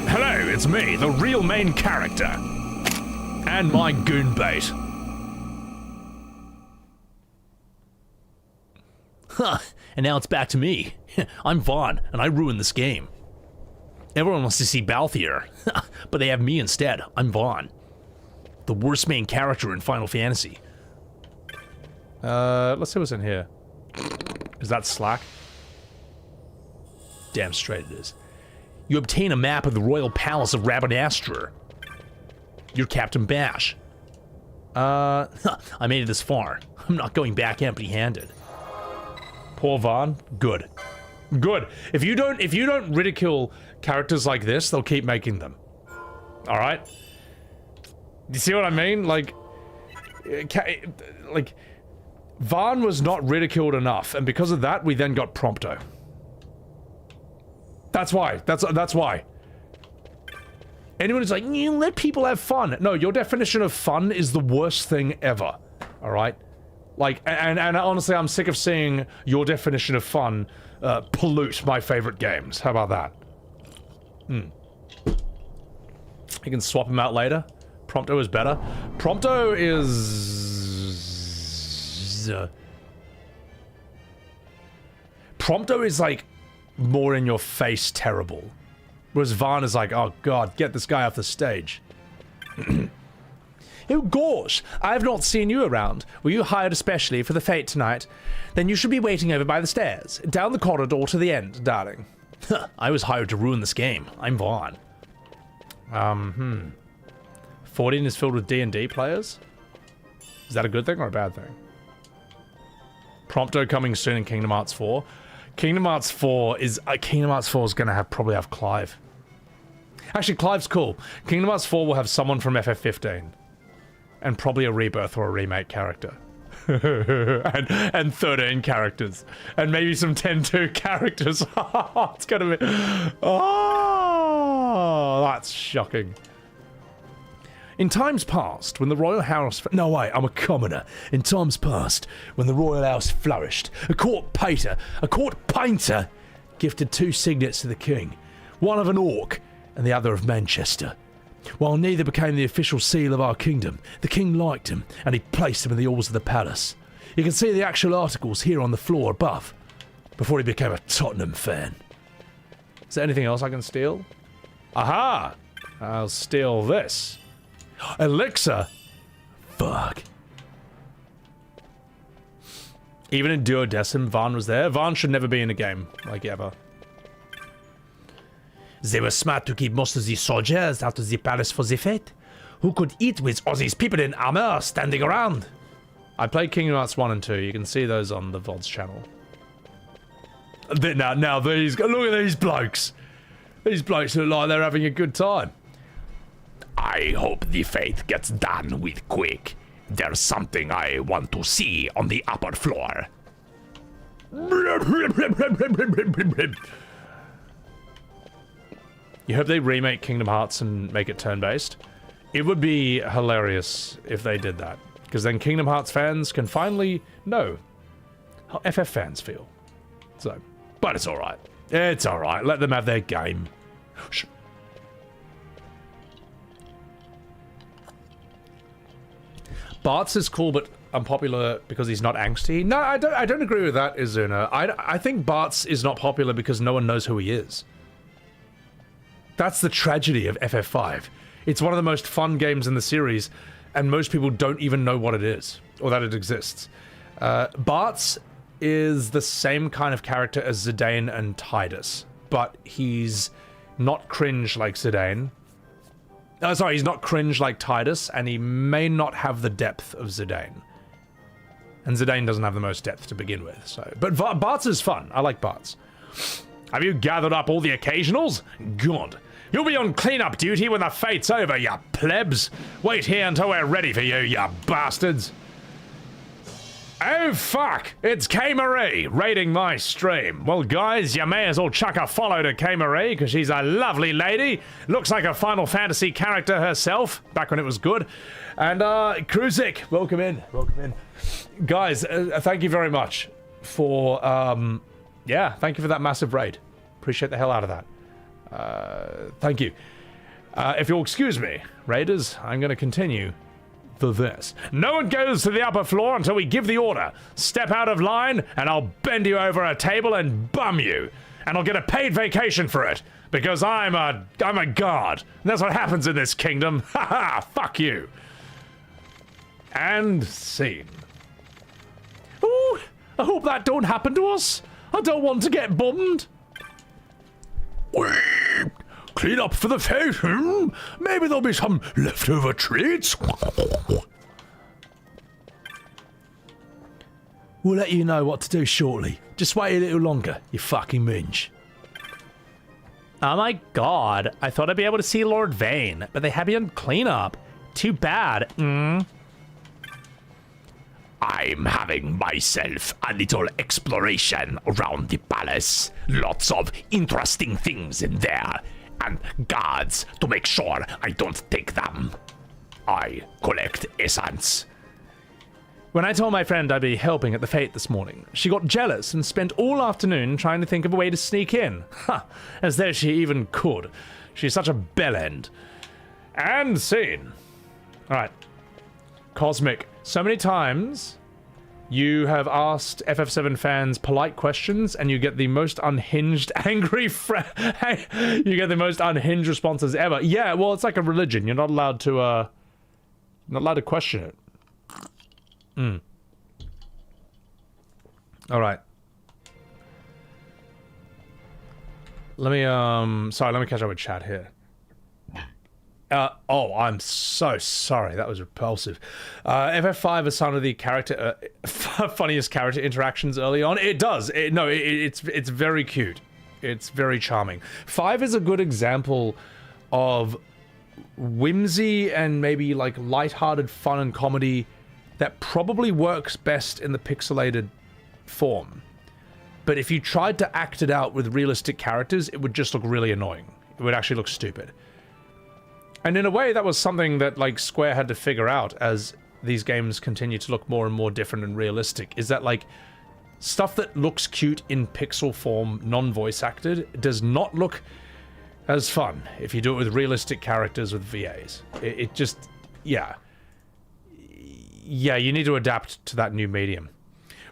Hello, it's me, the real main character. And my goon bait. And now it's back to me. I'm Vaughn, and I ruined this game. Everyone wants to see Balthier, but they have me instead. I'm Vaughn. The worst main character in Final Fantasy. Let's see what's in here. Is that Slack? Damn straight it is. You obtain a map of the royal palace of Rabidanastra. You're Captain Bash. I made it this far. I'm not going back empty-handed. Poor Vaughn. Good. Good. If you don't ridicule characters like this, they'll keep making them. Alright? You see what I mean? Like, Vaughn was not ridiculed enough, and because of that, we then got Prompto. That's why. That's why. Anyone who's like, you let people have fun. No, your definition of fun is the worst thing ever. Alright? Like, and honestly, I'm sick of seeing your definition of fun pollute my favorite games. How about that? You can swap them out later. Prompto is better. Prompto is... Prompto is like more in your face terrible. Whereas Vaughn is like, oh god, get this guy off the stage. Oh gosh, I have not seen you around. Were you hired especially for the fete tonight? Then you should be waiting over by the stairs, down the corridor to the end, darling. I was hired to ruin this game. I'm Vaughn. 14 is filled with D&D players? Is that a good thing or a bad thing? Prompto coming soon in Kingdom Hearts 4. Kingdom Hearts 4 is gonna probably have Clive. Actually, Clive's cool. Kingdom Hearts 4 will have someone from FF15. And probably a rebirth or a remake character. and 13 characters. And maybe some 10-2 characters. It's gonna be... Oh, that's shocking. In times past, when the royal house... No, wait, I'm a commoner. In times past, when the royal house flourished, a court painter gifted 2 signets to the king. One of an orc, and the other of Manchester. While neither became the official seal of our kingdom, the king liked him, and he placed him in the halls of the palace. You can see the actual articles here on the floor above, before he became a Tottenham fan. Is there anything else I can steal? Aha! I'll steal this. Elixir! Fuck. Even in Duodecim, Vaughn was there. Vaughn should never be in a game, like ever. They were smart to keep most of the soldiers out of the palace for the fete. Who could eat with all these people in armor standing around? I played Kingdom Hearts 1 and 2. You can see those on the VOD's channel. Now these... Look at these blokes. These blokes look like they're having a good time. I hope the fete gets done with quick. There's something I want to see on the upper floor. You hope they remake Kingdom Hearts and make it turn-based? It would be hilarious if they did that. Because then Kingdom Hearts fans can finally know how FF fans feel. So, but it's alright. It's alright. Let them have their game. Shh. Bartz is cool, but unpopular because he's not angsty. No, I don't agree with that, Izuna. I think Bartz is not popular because no one knows who he is. That's the tragedy of FF5. It's one of the most fun games in the series, and most people don't even know what it is, or that it exists. Bartz is the same kind of character as Zidane and Tidus, but he's not cringe like Zidane. Sorry, he's not cringe like Tidus, and he may not have the depth of Zidane. And Zidane doesn't have the most depth to begin with, so... But Bartz is fun. I like Bartz. Have you gathered up all the occasionals? Good. You'll be on cleanup duty when the fate's over, you plebs. Wait here until we're ready for you, you bastards. Oh fuck, it's K. Marie raiding my stream. Well guys, you may as well chuck a follow to K. Marie, because she's a lovely lady. Looks like a Final Fantasy character herself, back when it was good. And Kruzik, welcome in, welcome in. Guys, thank you very much for, yeah, thank you for that massive raid. Appreciate the hell out of that. Thank you. If you'll excuse me, raiders, I'm going to continue for this. No one goes to the upper floor until we give the order. Step out of line, and I'll bend you over a table and bum you. And I'll get a paid vacation for it, because I'm a god. And that's what happens in this kingdom. Ha ha! Fuck you. And scene. Ooh, I hope that don't happen to us. I don't want to get bummed. Clean up for the fete, hmm? Maybe there'll be some leftover treats. We'll let you know what to do shortly. Just wait a little longer, you fucking minge. Oh my god, I thought I'd be able to see Lord Vaughn, but they had me on cleanup. Too bad. I'm having myself a little exploration around the palace. Lots of interesting things in there, and guards to make sure I don't take them. I collect essence. When I told my friend I'd be helping at the fete this morning, she got jealous and spent all afternoon trying to think of a way to sneak in. Ha! As though she even could. She's such a bellend. And scene. Alright. Cosmic. So many times you have asked FF7 fans polite questions and you get the most unhinged, angry you get the most unhinged responses ever. Yeah, well, it's like a religion. You're not allowed to question it. Alright. Let me catch up with chat here. Oh, I'm so sorry. That was repulsive. FF5 is some of the funniest character interactions early on. It does. It's very cute. It's very charming. 5 is a good example of whimsy and maybe like lighthearted fun and comedy that probably works best in the pixelated form. But if you tried to act it out with realistic characters, it would just look really annoying. It would actually look stupid. And in a way, that was something that like Square had to figure out as these games continue to look more and more different and realistic, is that like stuff that looks cute in pixel form, non-voice acted, does not look as fun if you do it with realistic characters with VAs. It just, yeah. Yeah, you need to adapt to that new medium.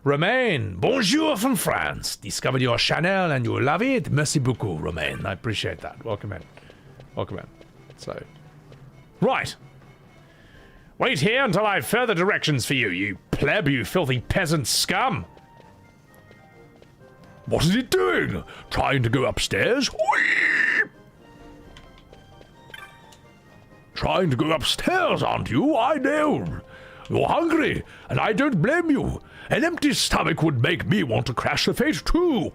Romain, bonjour from France. Discovered your channel and you love it. Merci beaucoup, Romain. I appreciate that. Welcome in. Welcome in. So, right. Wait here until I have further directions for you, you pleb, you filthy peasant scum. What is he doing? Trying to go upstairs? Whee! Trying to go upstairs, aren't you? I know. You're hungry, and I don't blame you. An empty stomach would make me want to crash the fate too.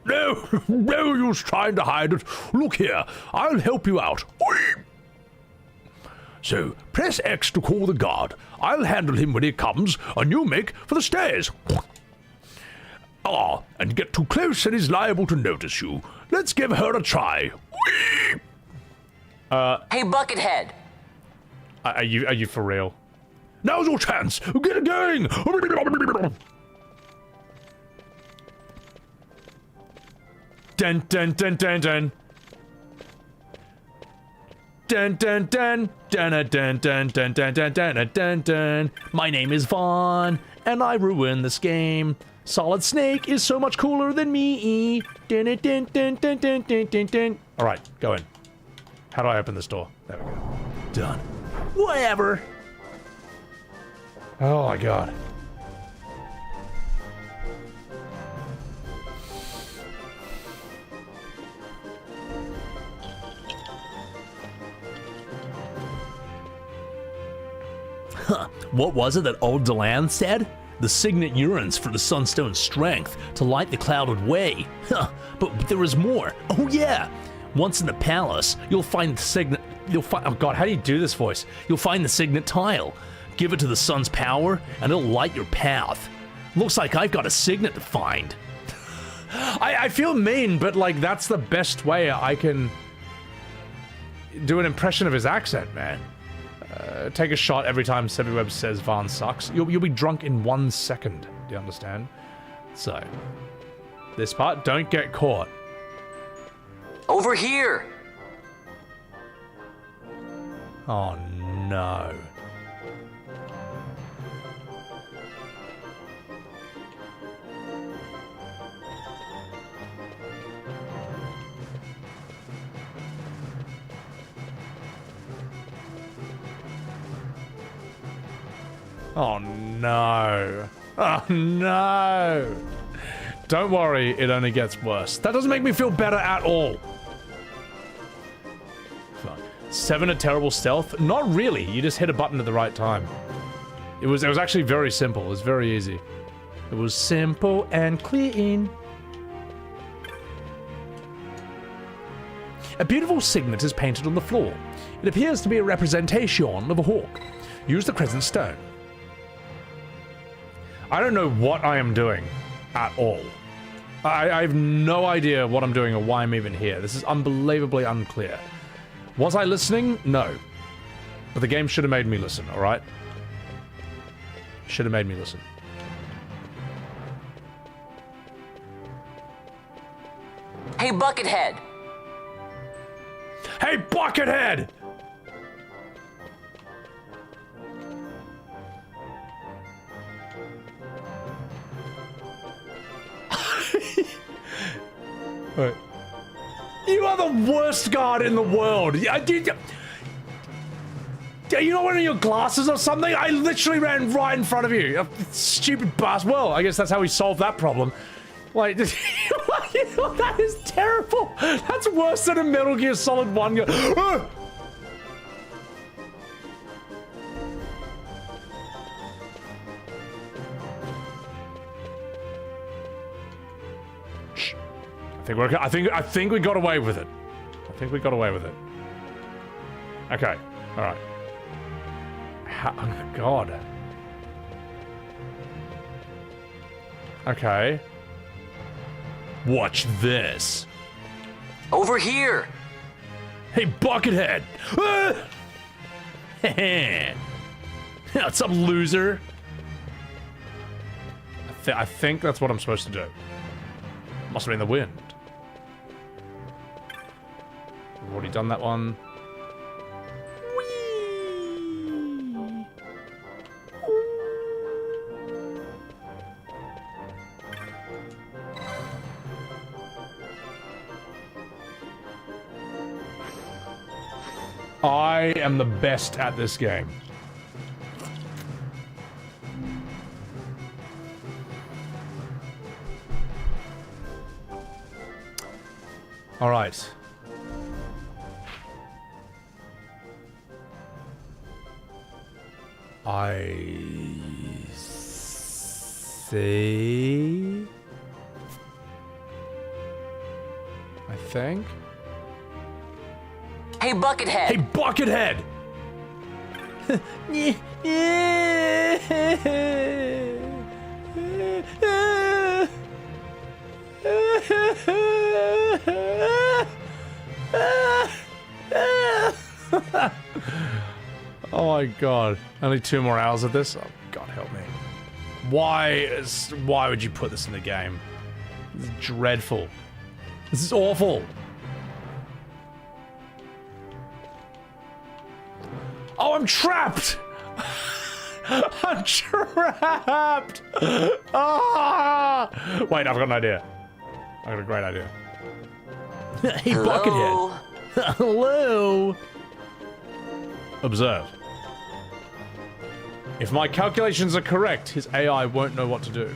No use trying to hide it. Look here, I'll help you out. So, press X to call the guard. I'll handle him when he comes, and you make for the stairs. And get too close and he's liable to notice you. Let's give her a try. Hey, Buckethead! Are you for real? Now's your chance! Get it going! Dun dun dun dun dun. Dun dun dun dun dun dun dun dun dun dun dun dun. My name is Vaughn, and I ruin this game. Solid Snake is so much cooler than me. Dun dun dun dun dun dun dun dun dun. All right, go in. How do I open this door? There we go. Done. Whatever. Oh my god. Huh. What was it that old Deland said? The signet urines for the Sunstone's strength to light the clouded way. Huh. But there is more. Oh yeah. Once in the palace, you'll find the signet. Oh god, how do you do this voice? You'll find the signet tile. Give it to the sun's power, and it'll light your path. Looks like I've got a signet to find. I feel mean, but like that's the best way I can do an impression of his accent, man. Take a shot every time Sebiweb says Vaughn sucks. You'll be drunk in 1 second. Do you understand? So, this part, don't get caught. Over here! Oh no. Oh no. Oh no. Don't worry, it only gets worse. That doesn't make me feel better at all. 7 a terrible stealth? Not really. You just hit a button at the right time. It was actually very simple. It was very easy. It was simple and clean. A beautiful signet is painted on the floor. It appears to be a representation of a hawk. Use the crescent stone. I don't know what I am doing at all. I have no idea what I'm doing or why I'm even here. This is unbelievably unclear. Was I listening? No. But the game should have made me listen, alright? Should have made me listen. Hey, Buckethead! Hey, Buckethead! Wait. You are the worst guard in the world. Are you not wearing your glasses or something? I literally ran right in front of you. Stupid bastard. Well, I guess that's how we solved that problem. Like, that is terrible. That's worse than a Metal Gear Solid 1. I think we got away with it. I think we got away with it. Okay. All right. Oh, God. Okay. Watch this. Over here. Hey, Buckethead. What's up, loser? I think that's what I'm supposed to do. Must have been the wind. We've already done that one. I am the best at this game. All right. I see. I think. Hey, Buckethead! Hey, Buckethead! Oh my God. Only 2 more hours of this? Oh, God help me. Why would you put this in the game? This is dreadful. This is awful. Oh, I'm trapped! I'm trapped! Ah! Wait, I've got an idea. I've got a great idea. Hey, Hello? Buckethead. Hello? Observe. If my calculations are correct, his AI won't know what to do.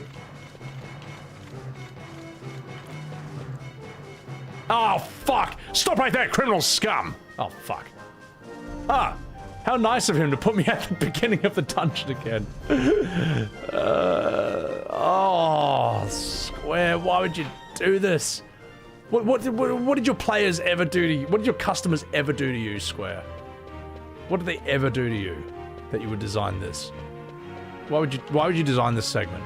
Oh, fuck! Stop right there, criminal scum! Oh, fuck. Ah! How nice of him to put me at the beginning of the dungeon again. Oh, Square, why would you do this? What did your players ever do to you? What did your customers ever do to you, Square? What did they ever do to you that you would design this? Why would you design this segment?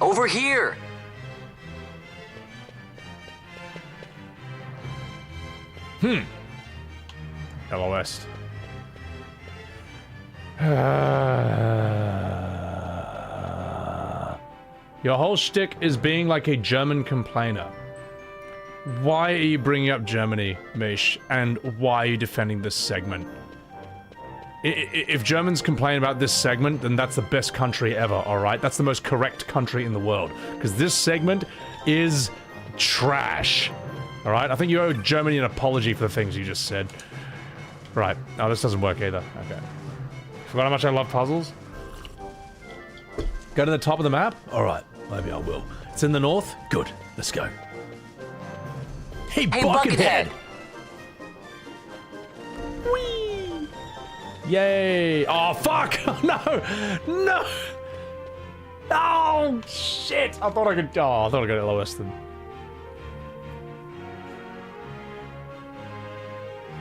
Over here! LOS. Your whole shtick is being like a German complainer. Why are you bringing up Germany, Mish? And why are you defending this segment? If Germans complain about this segment, then that's the best country ever, alright? That's the most correct country in the world. Because this segment is trash. Alright? I think you owe Germany an apology for the things you just said. Right. Oh, this doesn't work either. Okay. Forgot how much I love puzzles? Go to the top of the map? Alright. Maybe I will. It's in the north? Good. Let's go. Hey, Buckethead! Whee! Yay! Oh, fuck! No! No! Oh, shit! I thought I could... Oh, I thought I got it lowest than...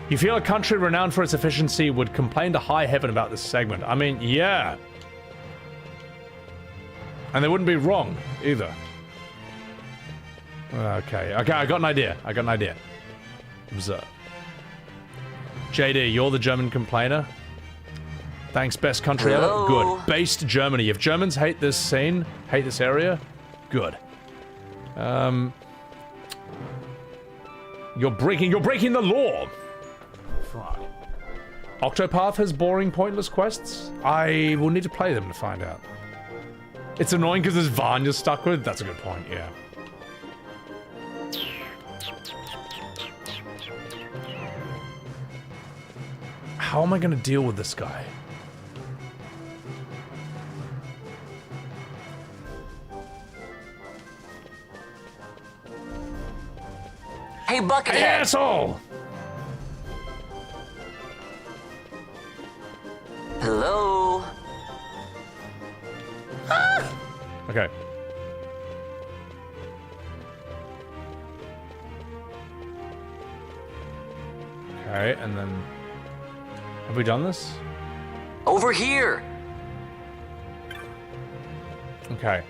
You feel a country renowned for its efficiency would complain to high heaven about this segment. I mean, yeah. And they wouldn't be wrong, either. Okay, I got an idea. Observe. JD, you're the German complainer? Thanks, best country ever? Good. Based Germany. If Germans hate this scene, hate this area, good. You're breaking the law! Fuck. Octopath has boring, pointless quests? I will need to play them to find out. It's annoying because there's Vaughn you're stuck with? That's a good point, yeah. How am I gonna deal with this guy? Hey, Buckethead! Hey, asshole! Hello? Okay. Okay, and then... Have we done this? Over here! Okay.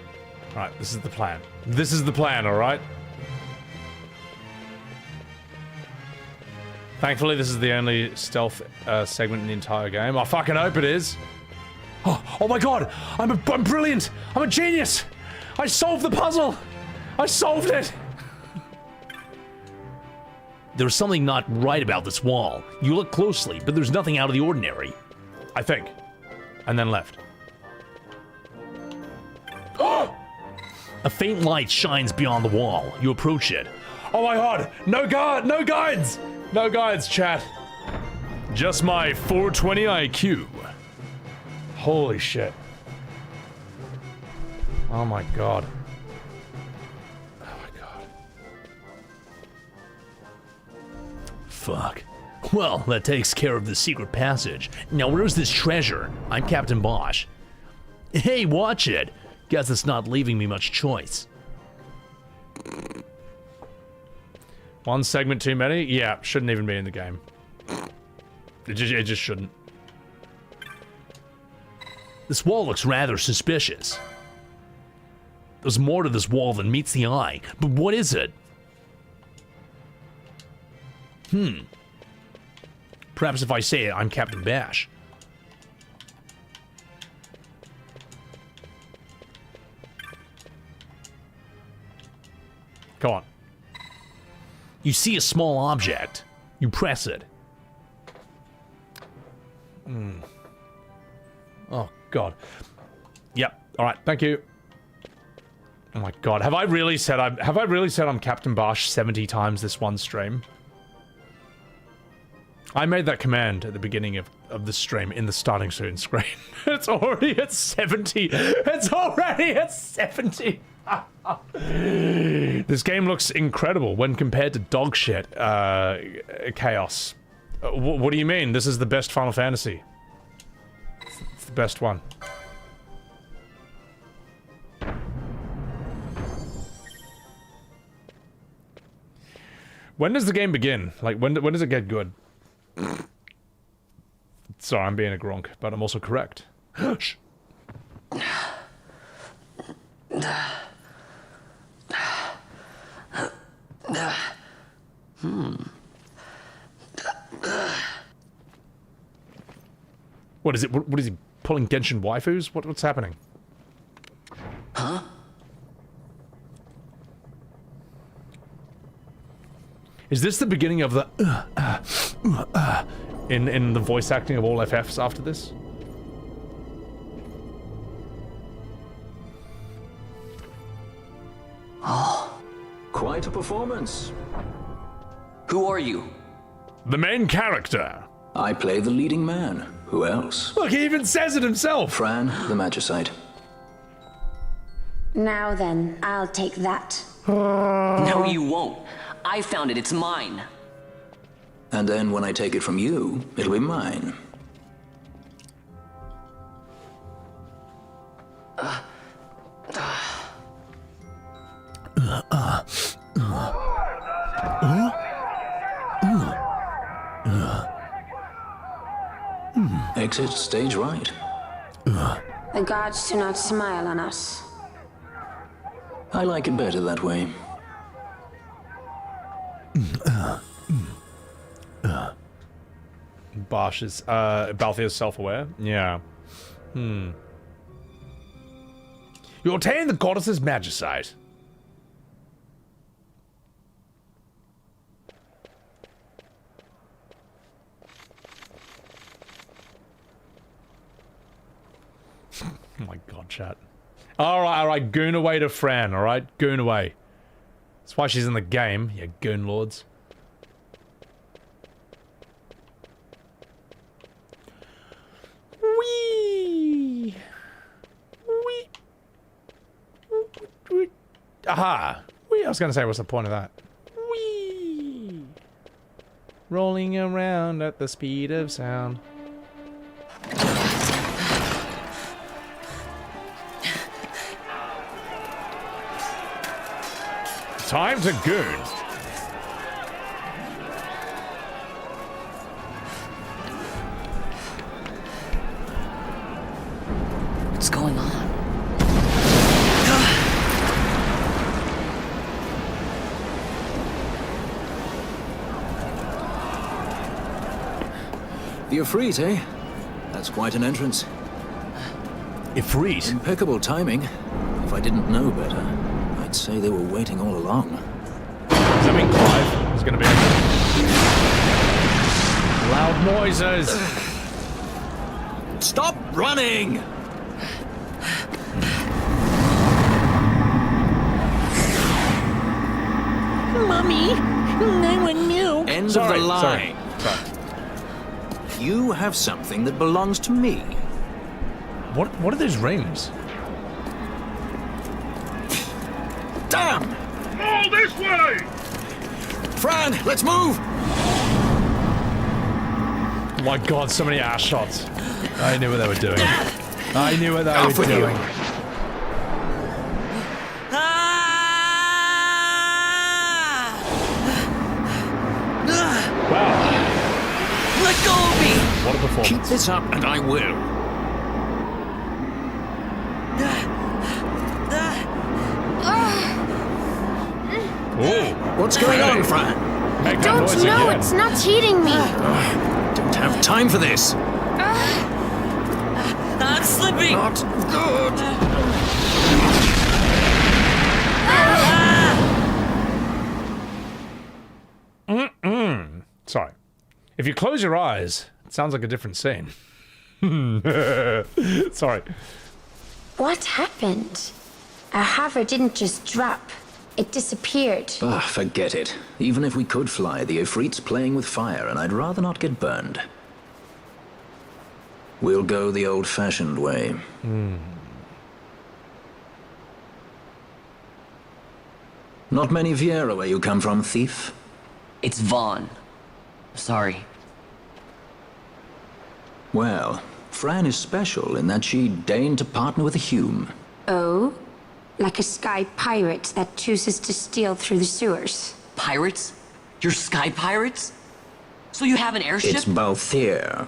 Alright, this is the plan. This is the plan, alright? Thankfully, this is the only stealth segment in the entire game. I fucking hope it is. Oh my god! I'm brilliant! I'm a genius! I solved the puzzle! I solved it! There's something not right about this wall. You look closely, but there's nothing out of the ordinary. I think. And then left. A faint light shines beyond the wall. You approach it. Oh my god! No guides! No guides, chat. Just my 420 IQ. Holy shit. Oh my god. Oh my god. Fuck. Well, that takes care of the secret passage. Now where's this treasure? I'm Captain Bosch. Hey, watch it. Guess it's not leaving me much choice. One segment too many? Yeah, shouldn't even be in the game. It just shouldn't. This wall looks rather suspicious. There's more to this wall than meets the eye, but what is it? Perhaps if I say it, I'm Captain Bash. Go on. You see a small object. You press it. Oh god. Yep. All right. Thank you. Oh my god. Have I really said I'm Captain Bosch 70 times this one stream? I made that command at the beginning of the stream in the starting soon screen. It's already at 70. It's already at 70. This game looks incredible when compared to dog shit. Chaos. What do you mean? This is the best Final Fantasy. It's the best one. When does the game begin? Like, when does it get good? Sorry, I'm being a gronk, but I'm also correct. Shh. What is it? What is he pulling Genshin waifus? What's happening? Huh? Is this the beginning of the in the voice acting of all FFs after this? Oh. Quite a performance. Who are you? The main character. I play the leading man. Who else? Look, he even says it himself. Fran, the Magicite. Now then, I'll take that. No, you won't. I found it. It's mine. And then when I take it from you, it'll be mine. Exit stage right. The gods do not smile on us. I like it better that way. Bosch is, Balthier's self-aware? Yeah. You obtain the goddess's magicite. Oh my god, chat. Alright, goon away to Fran, alright? Goon away. That's why she's in the game, you goon lords. Wee. Aha! Wee! I was gonna say, what's the point of that? Wee! Rolling around at the speed of sound. Time to goon. What's going on? The Ifrit, eh? That's quite an entrance. Ifrit? Impeccable timing. If I didn't know better, I'd say they were waiting all along. Does that mean Clive is gonna be loud noises? Stop running! Mummy, no one knew. End of the line. Sorry. You have something that belongs to me. What are those rings? Damn! All this way! Fran, let's move! Oh my god, so many ass shots. I knew what they were doing. I knew what they were doing. Wow. Let go of me! What a performance. Keep this up and I will. Ooh. What's going on, Fran? Make that Don't noise know, again. it's not heating me. Don't have time for this. I'm slipping! Not good. Sorry. If you close your eyes, it sounds like a different scene. Sorry. What happened? Our hover didn't just drop. It disappeared. Ah, forget it. Even if we could fly, the Ifrit's playing with fire, and I'd rather not get burned. We'll go the old-fashioned way. Not many Vjerba where you come from, thief? It's Vaughn. Sorry. Well, Fran is special in that she deigned to partner with a Hume. Oh? Like a sky pirate that chooses to steal through the sewers. Pirates? You're sky pirates? So you have an airship? It's Balthier.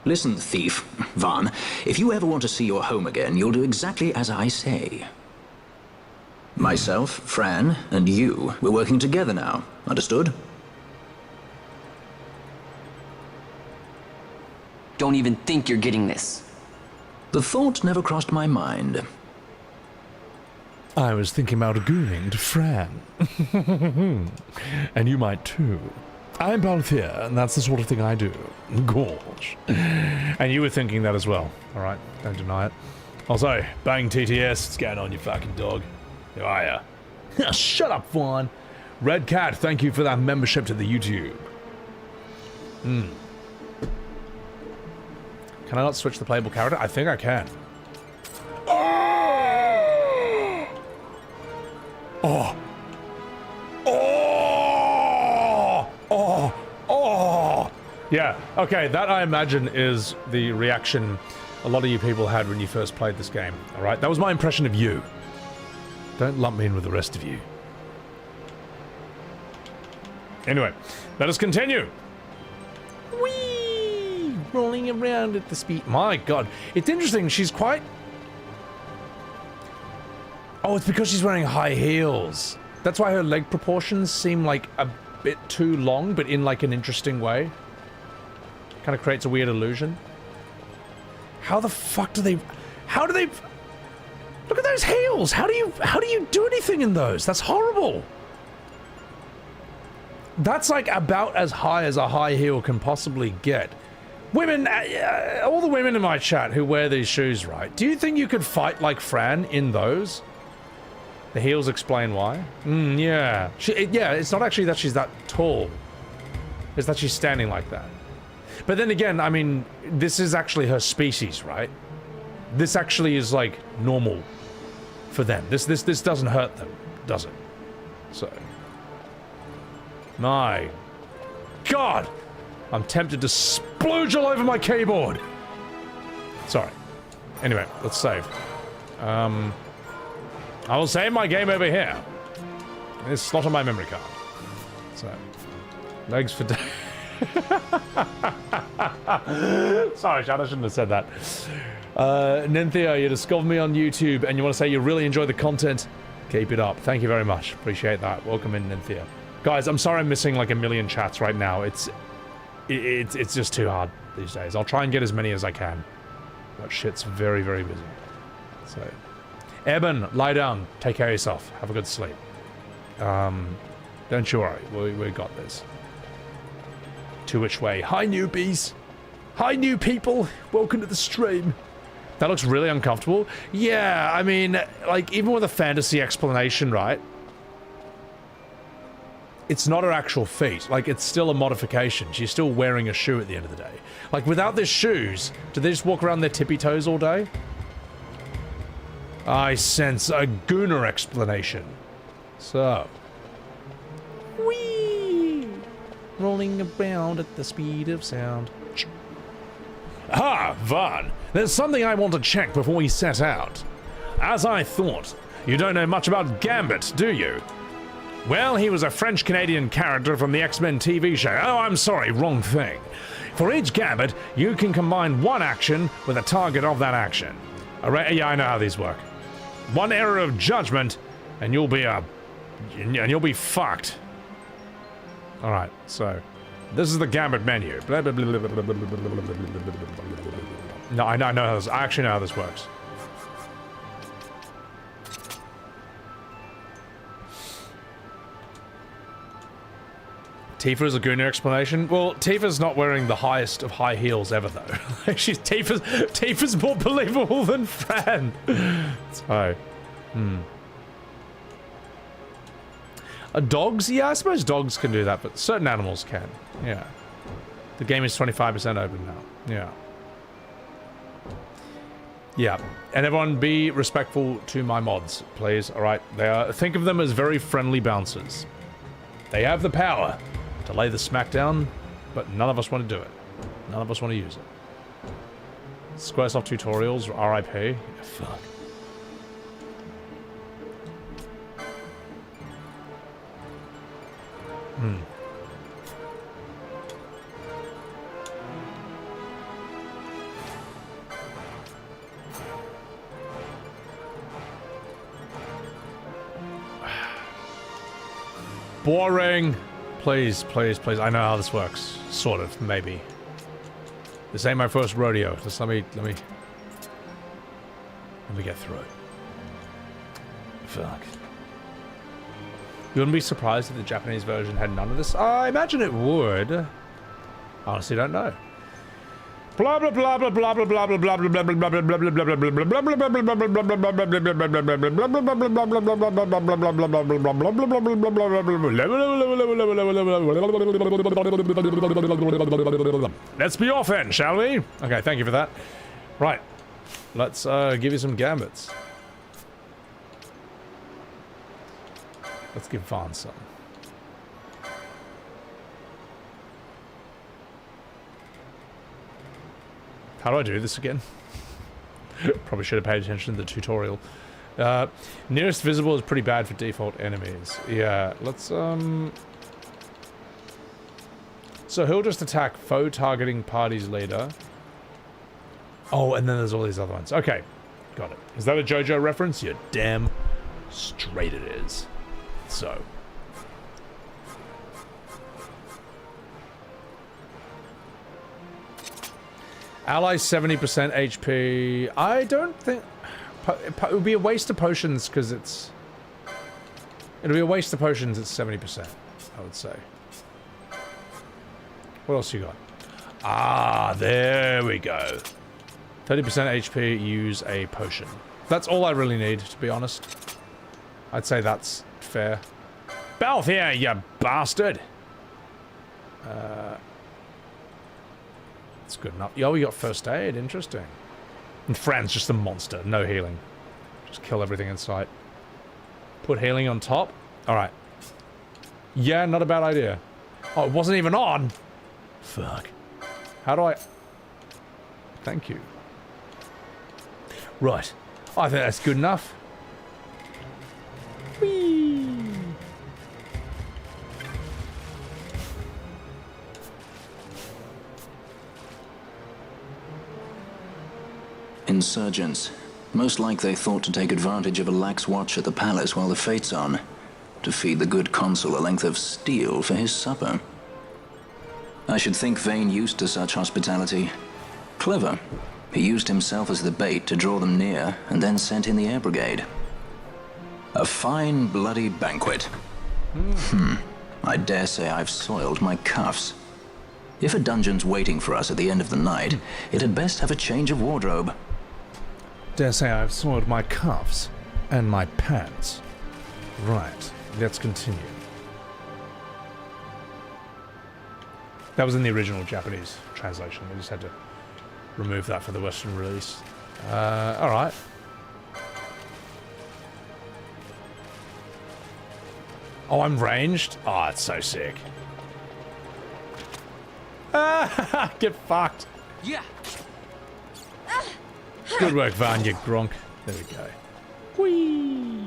Listen, thief, Vaughn, if you ever want to see your home again, you'll do exactly as I say. Myself, Fran, and you, we're working together now. Understood? Don't even think you're getting this. The thought never crossed my mind. I was thinking about gooning to Fran. And you might too. I'm Balthier, and that's the sort of thing I do. Gosh. And you were thinking that as well. Alright, don't deny it. Also, bang TTS, what's going on, you fucking dog? Who are ya? Shut up, Vaughn. Red Cat, thank you for that membership to the YouTube. Can I not switch the playable character? I think I can. Oh! Oh! Oh! Oh! Yeah, okay, that I imagine is the reaction a lot of you people had when you first played this game, alright? That was my impression of you. Don't lump me in with the rest of you. Anyway, let us continue. Whee! Rolling around at the speed. My god, it's interesting, she's quite... Oh, it's because she's wearing high heels. That's why her leg proportions seem like a bit too long, but in like an interesting way. Kind of creates a weird illusion. How the fuck do they... How do they... Look at those heels! How do you do anything in those? That's horrible! That's like about as high as a high heel can possibly get. Women, all the women in my chat who wear these shoes, right? Do you think you could fight like Fran in those? The heels explain why. Yeah. Yeah, it's not actually that she's that tall. It's that she's standing like that. But then again, I mean, this is actually her species, right? This actually is like normal for them. This doesn't hurt them, does it? So... My God! I'm tempted to splooge all over my keyboard! Sorry. Anyway, let's save. I will save my game over here. This slot on my memory card. So, legs for days. Sorry, Chad, I shouldn't have said that. Ninthia, you discovered me on YouTube and you want to say you really enjoy the content? Keep it up. Thank you very much. Appreciate that. Welcome in, Ninthia. Guys, I'm sorry I'm missing like a million chats right now. It's just too hard these days. I'll try and get as many as I can. But shit's very, very busy. So, Eben, lie down. Take care of yourself. Have a good sleep. Don't you worry. We got this. To which way? Hi, newbies. Hi, new people. Welcome to the stream. That looks really uncomfortable. Yeah, I mean, like, even with a fantasy explanation, right? It's not her actual feet. Like, it's still a modification. She's still wearing a shoe at the end of the day. Like, without their shoes, do they just walk around their tippy toes all day? I sense a gooner explanation. So. Whee! Rolling around at the speed of sound. Ah, Vaughn. There's something I want to check before we set out. As I thought, you don't know much about Gambit, do you? Well, he was a French-Canadian character from the X-Men TV show. Oh, I'm sorry, wrong thing. For each Gambit, you can combine one action with a target of that action. Yeah, I know how these work. One error of judgment, and you'll be fucked. All right, so this is the Gambit menu. Blah, blah, blah, blah, blah, blah, blah, blah, blah. No, I know how this. I actually know how this works. Tifa's a gooner explanation? Well, Tifa's not wearing the highest of high heels ever, though. Tifa's more believable than Fran. So, dogs? Yeah, I suppose dogs can do that, but certain animals can. Yeah. The game is 25% open now. Yeah. Yeah. And everyone be respectful to my mods, please. Alright? Think of them as very friendly bouncers. They have the power to lay the smackdown, but none of us want to do it. None of us want to use it. Squaresoft tutorials, RIP. Yeah, fuck. Boring. Please, please, please. I know how this works. Sort of, maybe. This ain't my first rodeo. Just let me get through it. Fuck. You wouldn't be surprised if the Japanese version had none of this? I imagine it would. Honestly, don't know. Blah blah blah blah blah blah blah blah blah blah blah blah blah blah blah. Let's be off then, shall we? Okay, thank you for that. Right, let's give you some gambits. Let's give Vaughn some. How do I do this again? Probably should have paid attention to the tutorial. Nearest visible is pretty bad for default enemies. Yeah, let's so he'll just attack foe targeting party's leader. Oh, and then there's all these other ones. Okay, got it. Is that a JoJo reference? You're damn straight it is. So. Ally 70% HP. I don't think... It would be a waste of potions because it's... It'll be a waste of potions at 70%, I would say. What else you got? Ah, there we go. 30% HP, use a potion. That's all I really need, to be honest. I'd say that's fair. Balthier, you bastard! It's good enough. Oh, we got first aid. Interesting. And Fran's just a monster. No healing. Just kill everything in sight. Put healing on top. Alright. Yeah, not a bad idea. Oh, it wasn't even on! Fuck. How do I... Thank you. Right. I think that's good enough. Whee! Insurgents. Most like they thought to take advantage of a lax watch at the palace while the fate's on. To feed the good consul a length of steel for his supper. I should think Vaughn used to such hospitality. Clever. He used himself as the bait to draw them near, and then sent in the air brigade. A fine, bloody banquet. I dare say I've soiled my cuffs. If a dungeon's waiting for us at the end of the night, it had best have a change of wardrobe. Dare say I've soiled my cuffs and my pants. Right, let's continue. That was in the original Japanese translation. They just had to remove that for the Western release. Alright. Oh, I'm ranged? Oh, it's so sick. Get fucked. Yeah. Good work, Vaughn, you gronk. There we go. Whee!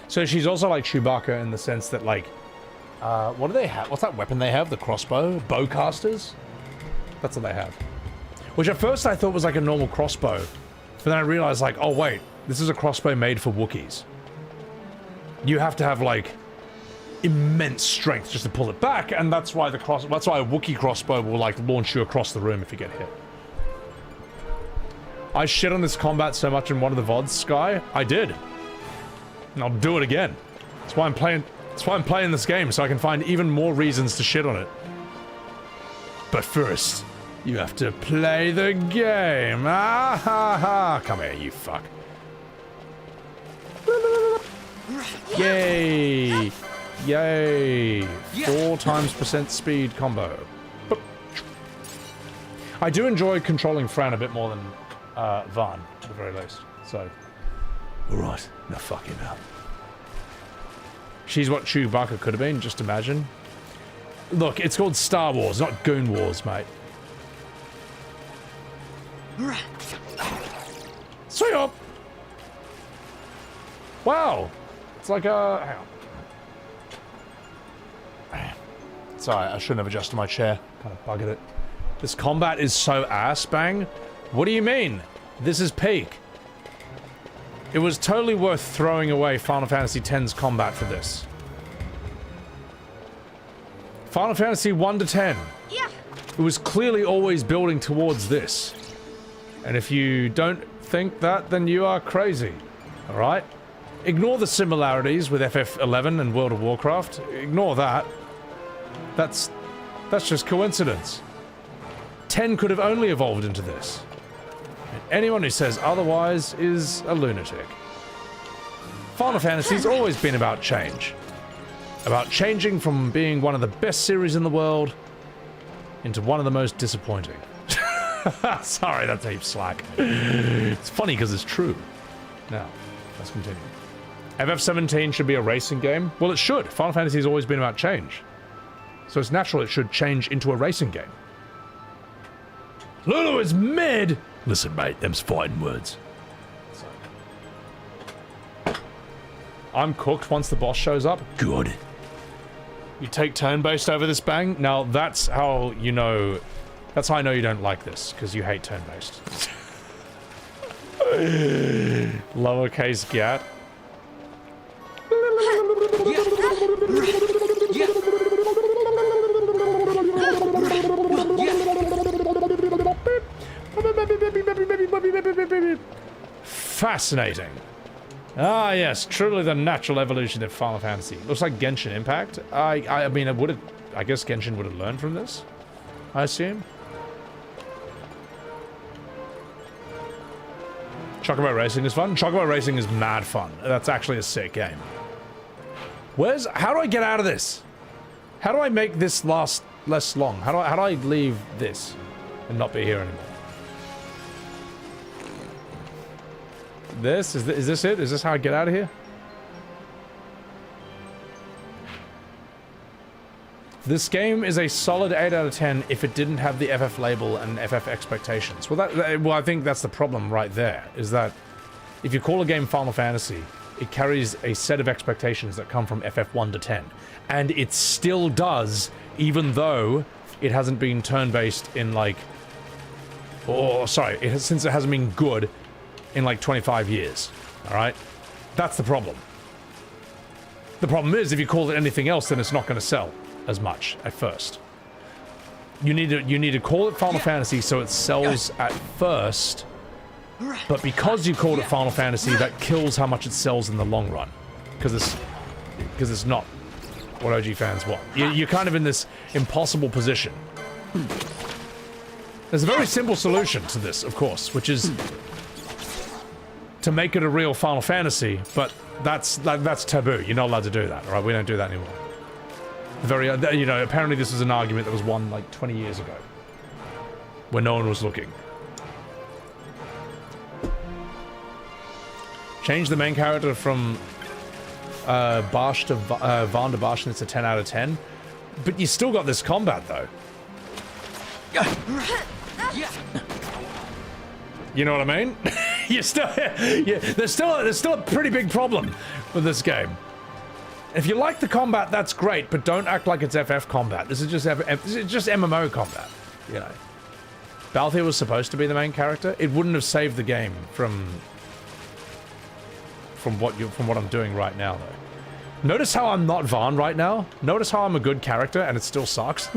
So she's also like Chewbacca in the sense that, like, what do they have? What's that weapon they have? The crossbow? Bowcasters? That's what they have. Which at first I thought was like a normal crossbow. But then I realized, like, oh wait, this is a crossbow made for Wookiees. You have to have, like, immense strength just to pull it back, and that's why that's why a Wookiee crossbow will, like, launch you across the room if you get hit. I shit on this combat so much in one of the VODs, Sky. I did. And I'll do it again. That's why I'm playing this game, so I can find even more reasons to shit on it. But first, you have to play the game. Ah ha ha. Come here, you fuck. Yay! Yay! 4x% speed combo. I do enjoy controlling Fran a bit more than Vaughn, at the very least. So, alright, now fuck him up. She's what Chewbacca could have been, just imagine. Look, it's called Star Wars, not Goon Wars, mate. Straight up! Wow! It's like a... Hang on. Sorry, I shouldn't have adjusted my chair. Kind of buggered it. This combat is so ass, Bang. What do you mean? This is peak. It was totally worth throwing away Final Fantasy X's combat for this. Final Fantasy 1 to 10. Yeah. It was clearly always building towards this. And if you don't think that, then you are crazy. All right? Ignore the similarities with FF11 and World of Warcraft. Ignore that. That's just coincidence. 10 could have only evolved into this. And anyone who says otherwise is a lunatic. Final Fantasy's always been about change. About changing from being one of the best series in the world into one of the most disappointing. Sorry, that's a heap slack. It's funny because it's true. Now, let's continue. FF17 should be a racing game? Well, it should. Final Fantasy has always been about change. So it's natural it should change into a racing game. Lulu is mid! Listen, mate, them's fighting words. I'm cooked once the boss shows up. Good. You take turn-based over this bang? Now, that's how you know... That's how I know you don't like this, because you hate turn-based. Lowercase gat. Fascinating. Ah, yes, truly the natural evolution of Final Fantasy. Looks like Genshin Impact. I mean, I guess Genshin would have learned from this, I assume. Chocobo Racing is fun. Chocobo Racing is mad fun. That's actually a sick game. How do I get out of this? How do I make this last less long? How do I leave this and not be here anymore? Is this it? Is this how I get out of here? This game is a solid 8 out of 10 if it didn't have the FF label and FF expectations. Well, I think that's the problem right there, is that if you call a game Final Fantasy, it carries a set of expectations that come from FF 1 to 10. And it still does, even though it hasn't been turn-based in like... since it hasn't been good in like 25 years. Alright? That's the problem. The problem is, if you call it anything else, then it's not going to sell as much at first. You need to call it Final Fantasy so it sells at first, but because you called it Final Fantasy, that kills how much it sells in the long run. Because it's not what OG fans want. You're kind of in this impossible position. There's a very simple solution to this, of course, which is to make it a real Final Fantasy, but that's taboo. You're not allowed to do that, right? We don't do that anymore. Apparently this was an argument that was won like 20 years ago, when no one was looking. Change the main character from Barsh to Vaughn to Barsh, and it's a 10 out of 10. But you still got this combat, though. You know what I mean? There's still a pretty big problem with this game. If you like the combat, that's great, but don't act like it's FF combat. This is just MMO combat, you know. Balthier was supposed to be the main character. It wouldn't have saved the game from what I'm doing right now, though. Notice how I'm not Vaughn right now? Notice how I'm a good character and it still sucks?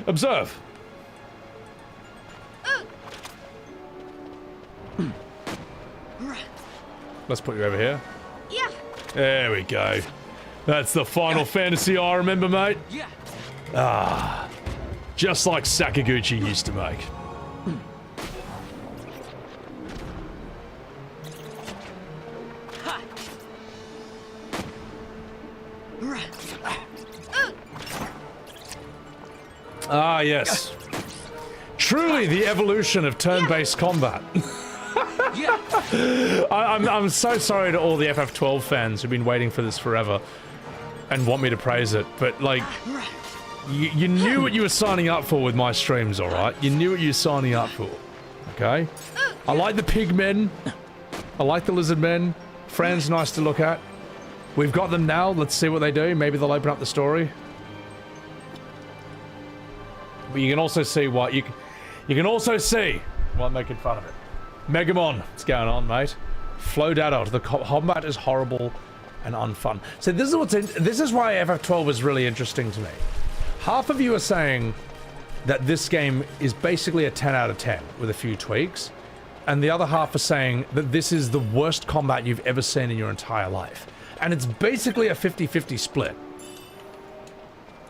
Observe. Let's put you over here. Yeah. There we go. That's the Final Fantasy I remember, mate. Yeah. Ah, just like Sakaguchi used to make. Ah, yes. Truly the evolution of turn-based combat. I'm so sorry to all the FF12 fans who've been waiting for this forever and want me to praise it, but like, you knew what you were signing up for with my streams, alright? You knew what you were signing up for, okay? I like the pig men. I like the lizard men. Fran's nice to look at. We've got them now. Let's see what they do. Maybe they'll open up the story. But you can also see what you can also see while I'm making fun of it. Megamon, what's going on, mate? Flow data. The combat is horrible and unfun. So this is why FF12 is really interesting to me. Half of you are saying that this game is basically a 10 out of 10 with a few tweaks, and the other half are saying that this is the worst combat you've ever seen in your entire life. And it's basically a 50-50 split.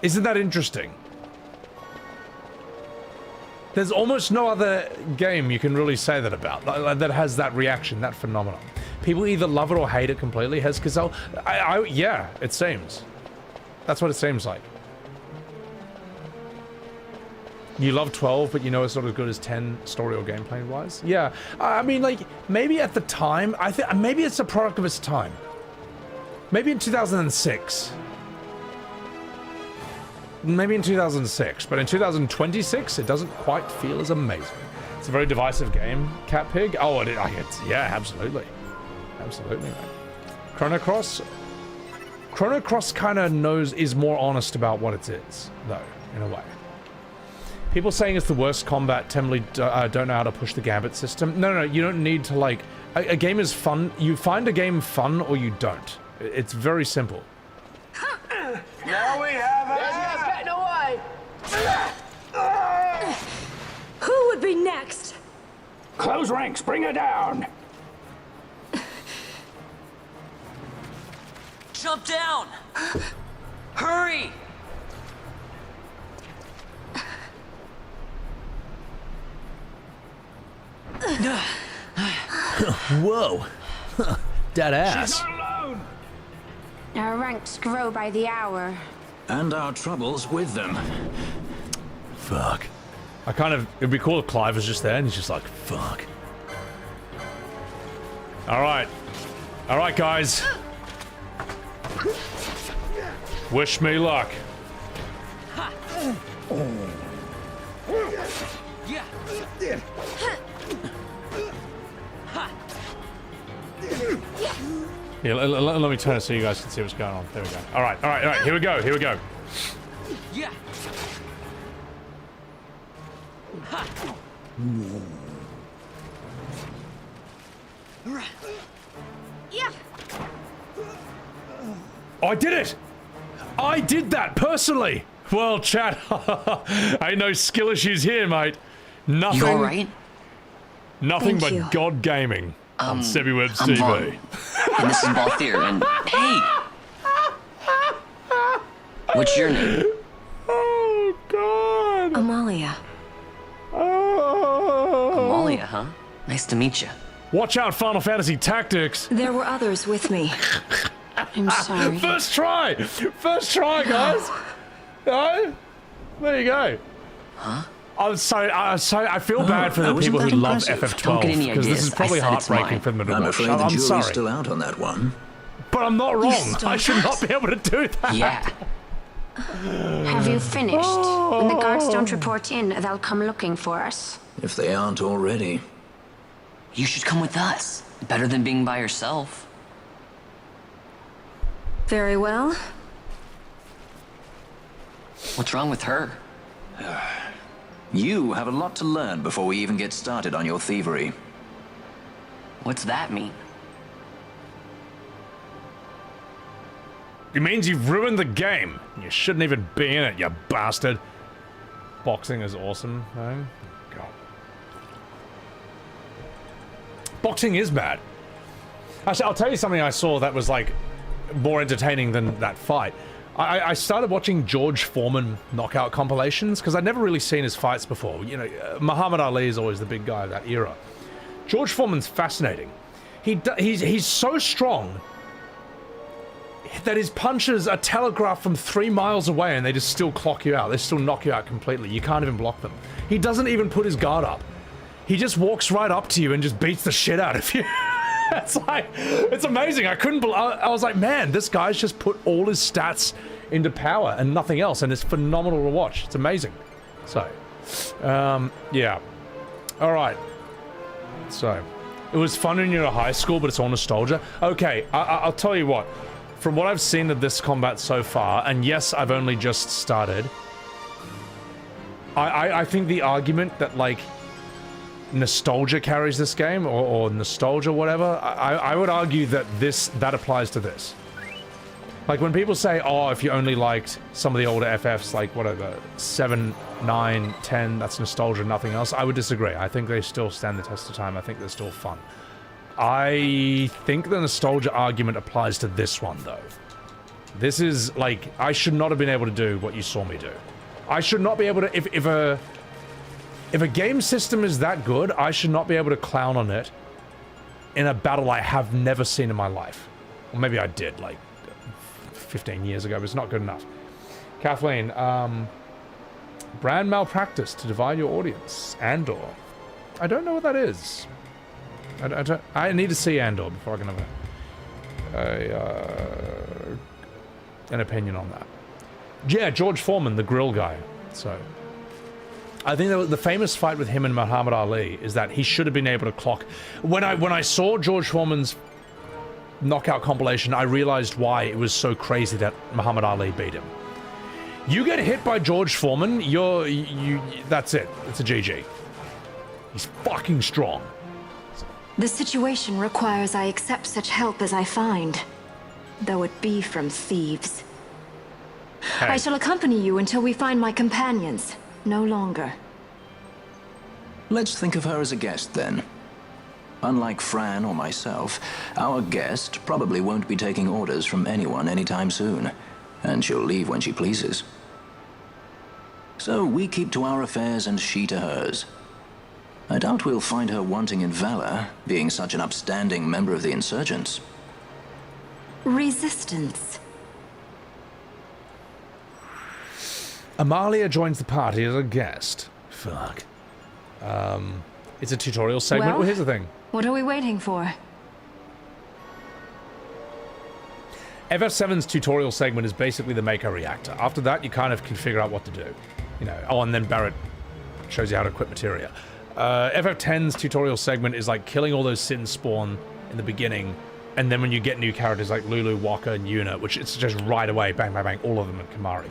Isn't that interesting? There's almost no other game you can really say that about, that has that reaction, that phenomenon. People either love it or hate it completely. Hezkazel, yeah, it seems. That's what it seems like. You love 12, but you know it's not as good as 10 story or gameplay wise. Yeah, I mean, like, maybe at the time, I think maybe it's a product of its time. Maybe in 2006. Maybe in 2006, but in 2026, it doesn't quite feel as amazing. It's a very divisive game, Cat Pig. Oh, yeah, absolutely. Absolutely, man. Chrono Cross kind of is more honest about what it is, though, in a way. People saying it's the worst combat generally don't know how to push the gambit system. No, you don't need to, like... A game is fun. You find a game fun or you don't. It's very simple. Now we have it! Getting away! Who would be next? Close ranks, bring her down! Jump down! Hurry! Whoa. Dead ass. She's not alone! Our ranks grow by the hour. And our troubles with them. Fuck. It'd be cool if Clive was just there and he's just like, fuck. Alright. Alright, guys. Wish me luck. Yeah, let me turn it so you guys can see what's going on. There we go. Alright, here we go. Yeah. Yeah. Oh, I did it! I did that personally! Well, chat, ain't no skill issues here, mate. Nothing. You alright? Nothing Thank but you. God gaming on SebiWebs I'm TV. Vaughn. And this is Balthier, and hey! What's your name? Oh, God. Amalia. Amalia, huh? Nice to meet you. Watch out, Final Fantasy Tactics. There were others with me. I'm sorry. First try, guys. No? There you go. Huh? I feel bad for the people who love FF12 because this is probably heartbreaking for them to I'm watch. afraid the I'm jury's sorry, still out on that one. but I'm not wrong. I should not be able to do that. Yeah. Have you finished? When the guards don't report in, they'll come looking for us. If they aren't already. You should come with us. Better than being by yourself. Very well. What's wrong with her? You have a lot to learn before we even get started on your thievery. What's that mean? It means you've ruined the game. You shouldn't even be in it, you bastard. Boxing is awesome, though. God. Boxing is bad. Actually, I'll tell you something I saw that was, like, more entertaining than that fight. I started watching George Foreman knockout compilations because I'd never really seen his fights before. You know, Muhammad Ali is always the big guy of that era. George Foreman's fascinating. He's so strong that his punches are telegraphed from 3 miles away and they just still clock you out. They still knock you out completely. You can't even block them. He doesn't even put his guard up. He just walks right up to you and just beats the shit out of you. It's like, it's amazing. I was like, man, this guy's just put all his stats into power and nothing else, and it's phenomenal to watch. It's amazing. So, yeah. All right. So, it was fun when you were at high school, but it's all nostalgia. Okay, I'll tell you what. From what I've seen of this combat so far, and yes, I've only just started, I think the argument that, like, nostalgia carries this game, or nostalgia, whatever, I would argue that that applies to this. Like when people say, oh, if you only liked some of the older FFs, like whatever, 7, 9, 10, that's nostalgia, nothing else, I would disagree. I think they still stand the test of time. I think they're still fun. I think the nostalgia argument applies to this one, though. This is, like, I should not have been able to do what you saw me do. I should not be able to, if a game system is that good, I should not be able to clown on it in a battle I have never seen in my life. Or maybe I did, like, 15 years ago, but it's not good enough. Kathleen, brand malpractice to divide your audience. Andor. I don't know what that is. I need to see Andor before I can have an opinion on that. Yeah, George Foreman, the grill guy. So, I think that the famous fight with him and Muhammad Ali is that he should have been able to clock. When I saw George Foreman's knockout compilation, I realized why it was so crazy that Muhammad Ali beat him. You get hit by George Foreman, that's it. It's a GG. He's fucking strong. The situation requires I accept such help as I find, though it be from thieves. Hey. I shall accompany you until we find my companions. No longer. Let's think of her as a guest, then. Unlike Fran or myself, our guest probably won't be taking orders from anyone anytime soon, and she'll leave when she pleases. So we keep to our affairs and she to hers. I doubt we'll find her wanting in valor, being such an upstanding member of the insurgents. Resistance. Amalia joins the party as a guest. Fuck. It's a tutorial segment. Well, here's the thing. What are we waiting for? FF7's tutorial segment is basically the Mako reactor. After that, you kind of can figure out what to do. You know, oh, and then Barrett shows you how to equip materia. FF10's tutorial segment is like killing all those Sin spawn in the beginning, and then when you get new characters like Lulu, Waka, and Yuna, which it's just right away, bang, bang, bang, all of them at Kamari.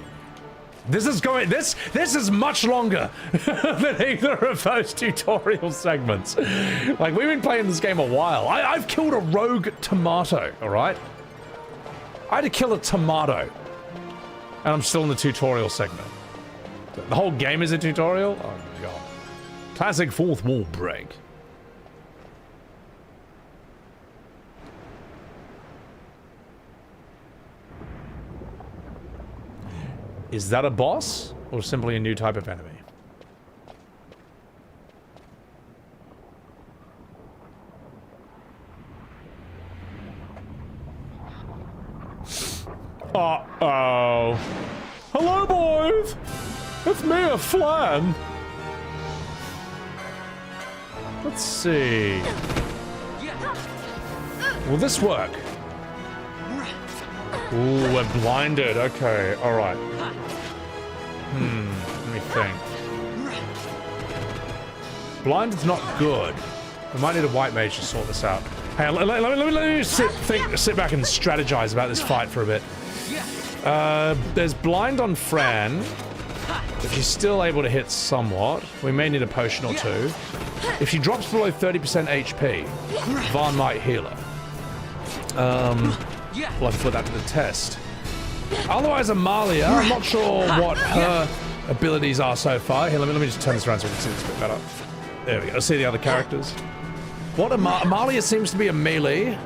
This is much longer than either of those tutorial segments. Like, we've been playing this game a while. I've killed a rogue tomato, alright? I had to kill a tomato. And I'm still in the tutorial segment. The whole game is a tutorial? Oh, God. Classic fourth wall break. Is that a boss, or simply a new type of enemy? Uh-oh. Hello, boys! It's me, a Flan. Let's see. Will this work? Ooh, we're blinded. Okay, alright. Let me think. Blind is not good. We might need a white mage to sort this out. Hang on, let me sit back and strategize about this fight for a bit. There's blind on Fran, but she's still able to hit somewhat. We may need a potion or two. If she drops below 30% HP, Vaughn might heal her. We'll have to put that to the test. Otherwise, Amalia, I'm not sure what her abilities are so far. Here, let me just turn this around so we can see this a bit better. There we go. Let's see the other characters. What Amalia seems to be a melee.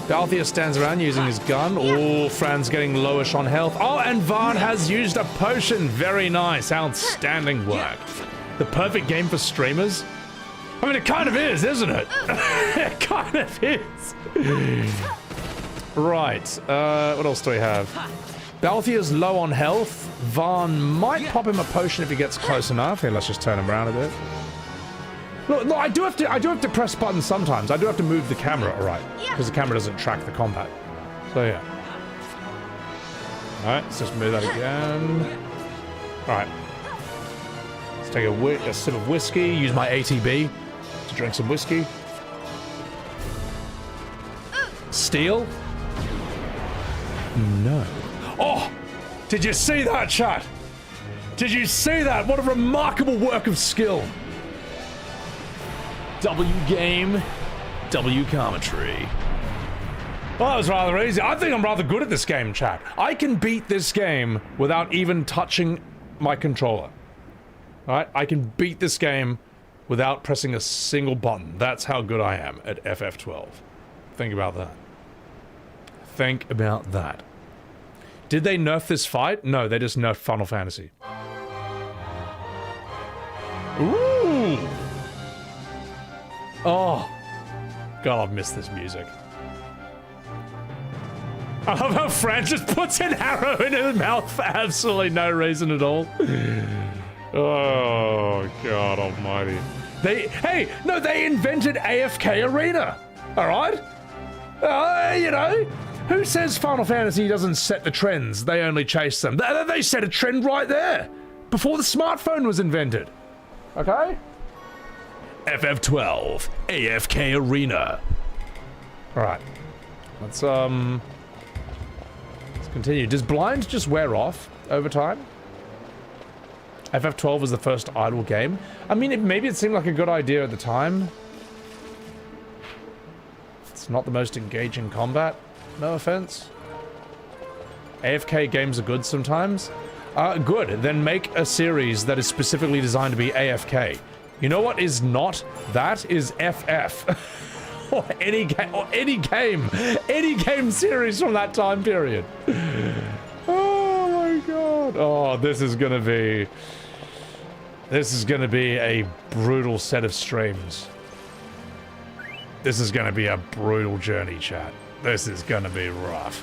Balthea stands around using his gun. Oh, Fran's getting lowish on health. Oh, and Vaughn has used a potion. Very nice. Outstanding work. The perfect game for streamers. I mean, it kind of is, isn't it? It kind of is. Right. What else do we have? Balthea's low on health. Vaughn might pop him a potion if he gets close enough. Here, let's just turn him around a bit. Look, I do have to press buttons sometimes. I do have to move the camera, alright. Because the camera doesn't track the combat. So, yeah. Alright, let's just move that again. Alright. Let's take a sip of whiskey. Use my ATB to drink some whiskey. Steal? No. Oh! Did you see that, chat? Did you see that? What a remarkable work of skill. W game, W commentary. Well, that was rather easy. I think I'm rather good at this game, chat. I can beat this game without even touching my controller. Alright? I can beat this game without pressing a single button. That's how good I am at FF12. Think about that. Think about that. Did they nerf this fight? No, they just nerfed Final Fantasy. Ooh! Oh! God, I've missed this music. I love how Fran just puts an arrow in her mouth for absolutely no reason at all. Oh, God almighty. They invented AFK Arena. Alright? You know, who says Final Fantasy doesn't set the trends? They only chase them. They set a trend right there. Before the smartphone was invented. Okay? FF12, AFK Arena. Alright. Let's continue. Does blind just wear off over time? FF12 was the first idle game. I mean, maybe it seemed like a good idea at the time. It's not the most engaging combat. No offense. AFK games are good sometimes. Good. Then make a series that is specifically designed to be AFK. You know what is not? That is FF. Or any game series from that time period. Oh my god. Oh, this is gonna be a brutal set of streams. This is gonna be a brutal journey, chat. This is gonna be rough.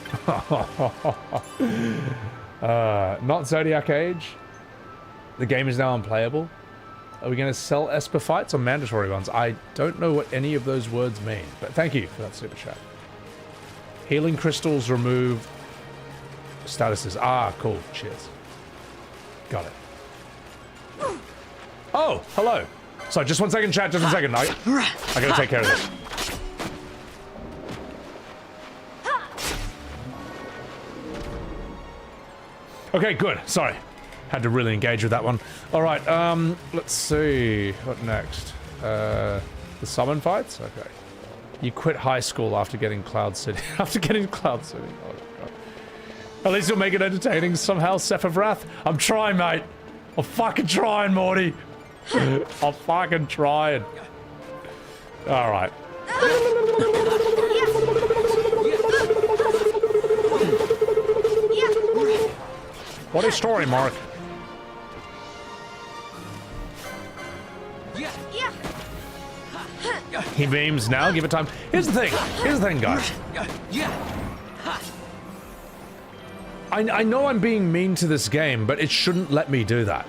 Not Zodiac Age. The game is now unplayable. Are we going to sell Esper fights or mandatory ones? I don't know what any of those words mean, but thank you for that super chat. Healing crystals remove statuses. Ah, cool. Cheers. Got it. Oh, hello. Sorry, just 1 second, chat. Just 1 second. I gotta take care of this. Okay, good. Sorry. Had to really engage with that one. Alright, let's see. What next? The summon fights? Okay. You quit high school after getting Cloud City. After getting Cloud City. Oh, God. At least you'll make it entertaining somehow, Seph of Wrath. I'm trying, mate. I'm fucking trying, Morty. I'm fucking trying. Alright. What is story, Mark? He beams now, give it time. Here's the thing, guys. I know I'm being mean to this game, but it shouldn't let me do that.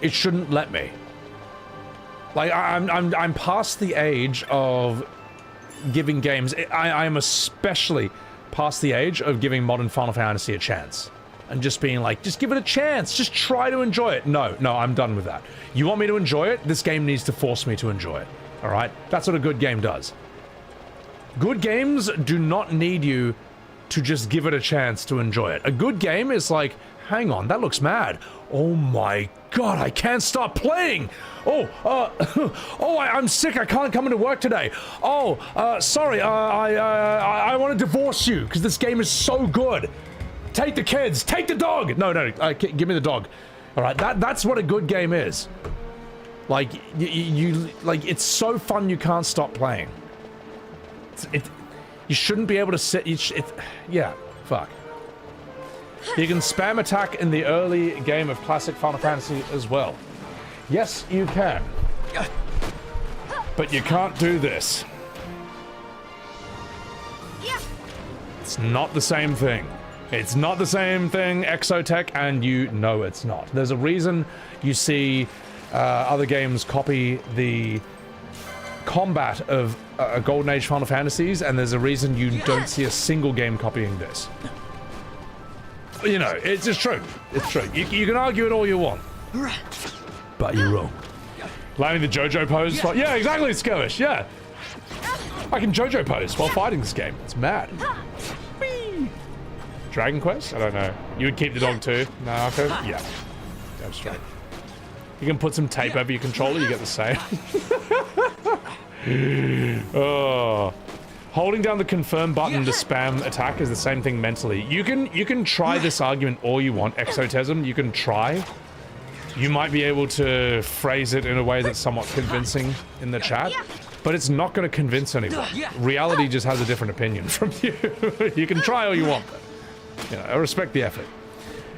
It shouldn't let me. Like, I'm past the age of giving games. I'm especially past the age of giving modern Final Fantasy a chance. And just being like, just give it a chance. Just try to enjoy it. No, I'm done with that. You want me to enjoy it? This game needs to force me to enjoy it. Alright? That's what a good game does. Good games do not need you to just give it a chance to enjoy it. A good game is like, hang on, that looks mad. Oh my god, I can't stop playing! I'm sick, I can't come into work today. Sorry, I want to divorce you, because this game is so good. Take the kids, take the dog! No, give me the dog. Alright, that's what a good game is. Like, like, it's so fun you can't stop playing. You shouldn't be able to sit, yeah, fuck. You can spam attack in the early game of classic Final Fantasy as well. Yes, you can. But you can't do this. It's not the same thing. It's not the same thing, Exotech, and you know it's not. There's a reason you see other games copy the combat of Golden Age Final Fantasies, and there's a reason you don't see a single game copying this. You know, it's just true. It's true. You can argue it all you want. But you're wrong. Landing the JoJo pose? Yeah, exactly, Skirmish, yeah. I can JoJo pose while fighting this game. It's mad. Whee! Dragon Quest? I don't know. You would keep the dog too? No, okay. Yeah. Damn straight. You can put some tape over your controller, you get the same. Oh. Holding down the confirm button to spam attack is the same thing mentally. You can try this argument all you want, Exotesm. You can try. You might be able to phrase it in a way that's somewhat convincing in the chat, but it's not going to convince anyone. Reality just has a different opinion from you. You can try all you want, but, you know, I respect the effort.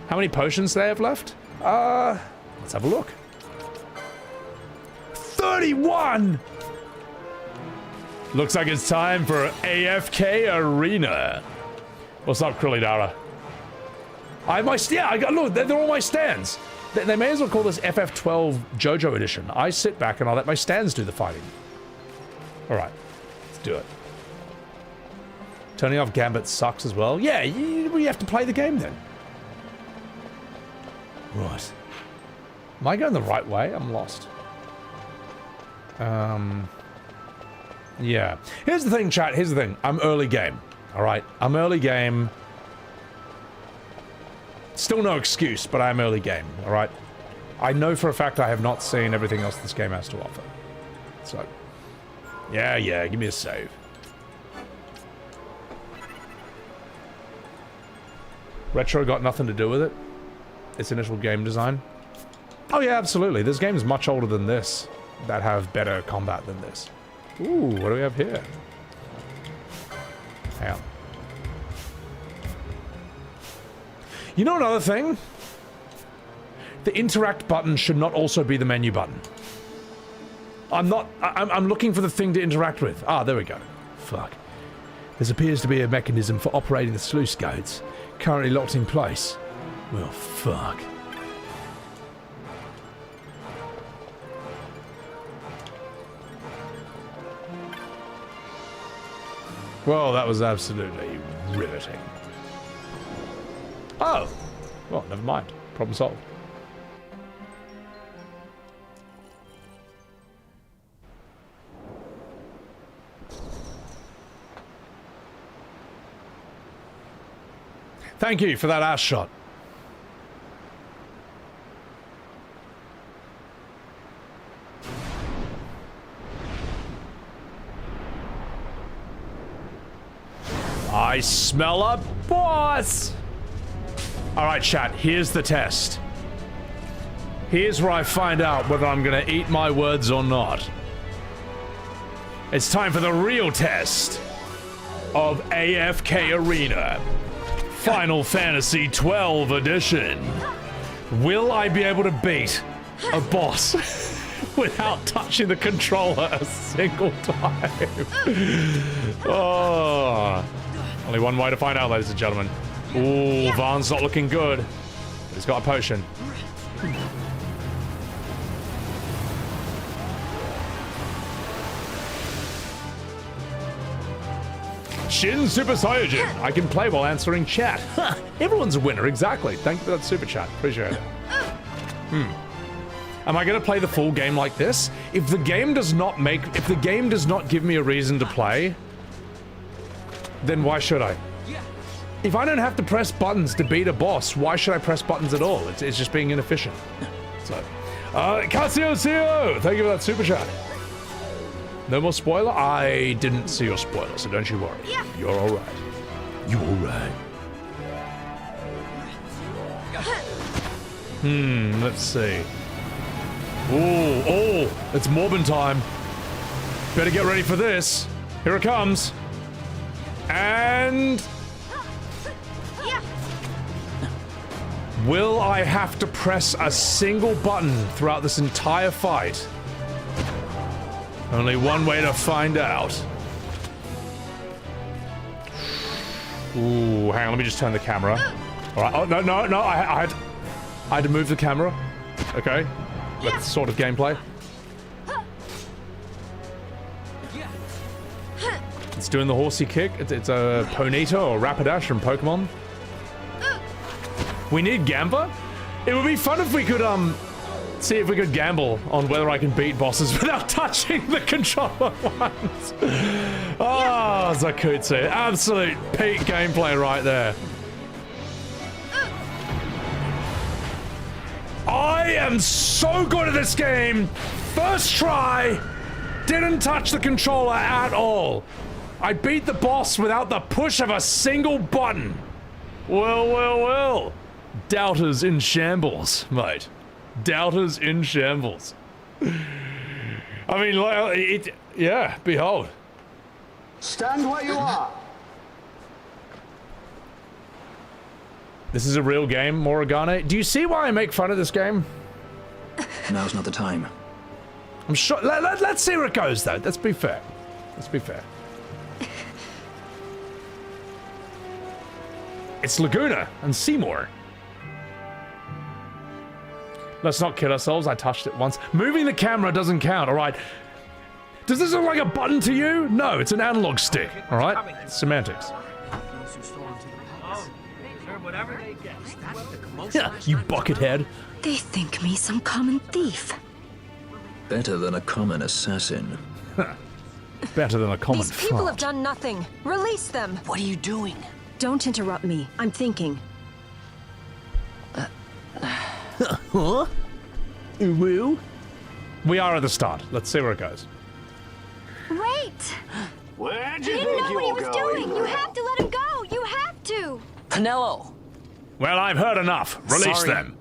How many potions do they have left? Let's have a look. 31! Looks like it's time for AFK Arena. What's up, Krillidara? I have my look, they're all my stands. They may as well call this FF12 JoJo edition. I sit back and I let my stands do the fighting. All right, let's do it. Turning off Gambit sucks as well. Yeah, we have to play the game then. Right. Am I going the right way? I'm lost. Yeah. Here's the thing, chat. Here's the thing. I'm early game. All right. I'm early game. Still no excuse, but I'm early game. All right. I know for a fact I have not seen everything else this game has to offer. So, yeah. Give me a save. Retro got nothing to do with it. Its initial game design. Oh yeah, absolutely. There's games much older than this that have better combat than this. Ooh, what do we have here? Hang on. You know another thing? The interact button should not also be the menu button. I'm looking for the thing to interact with. Ah, there we go. Fuck. There appears to be a mechanism for operating the sluice gates, currently locked in place. Well, fuck. Well, that was absolutely riveting. Oh! Well, never mind. Problem solved. Thank you for that ass shot. I smell a boss! Alright, chat, here's the test. Here's where I find out whether I'm gonna eat my words or not. It's time for the real test of AFK Arena. Final Fantasy XII edition. Will I be able to beat a boss without touching the controller a single time? Oh. Only one way to find out, ladies and gentlemen. Ooh, Vaughn's not looking good. He's got a potion. Shin Super Saiyajin. I can play while answering chat. Everyone's a winner, exactly. Thank you for that super chat. Appreciate it. Am I going to play the full game like this? If the game does not give me a reason to play, then why should I? If I don't have to press buttons to beat a boss, why should I press buttons at all? It's just being inefficient. So, Casio, thank you for that super chat. No more spoiler? I didn't see your spoiler, so don't you worry. You're alright. You're alright. Let's see. Oh, it's Morbin time. Better get ready for this. Here it comes. And... will I have to press a single button throughout this entire fight? Only one way to find out. Ooh, hang on, let me just turn the camera. Alright, oh, no, I had to move the camera. Okay, that's sort of gameplay. It's doing the horsey kick. It's a Ponyta or Rapidash from Pokemon. We need Gamba? It would be fun if we could, see if we could gamble on whether I can beat bosses without touching the controller once. Oh, Zakutsu. Absolute peak gameplay right there. I am so good at this game. First try. Didn't touch the controller at all. I beat the boss without the push of a single button. Well, well, well. Doubters in shambles, mate. Doubters in shambles. I mean, like, yeah, behold. Stand where you are. This is a real game, Morriganne. Do you see why I make fun of this game? Now's not the time. I'm sure. Let's see where it goes, though. Let's be fair. Let's be fair. It's Laguna and Seymour. Let's not kid ourselves. I touched it once. Moving the camera doesn't count, all right? Does this look like a button to you? No, it's an analog stick, all right? It's semantics. Yeah, you buckethead. They think me some common thief. Better than a common assassin. Better than a common These people have done nothing. Release them. What are you doing? Don't interrupt me. I'm thinking. Huh? Woo? We are at the start. Let's see where it goes. Wait! Where'd You didn't know what he was doing! You have to let him go! You have to! Penelo! Well, I've heard enough. Release Sorry. them.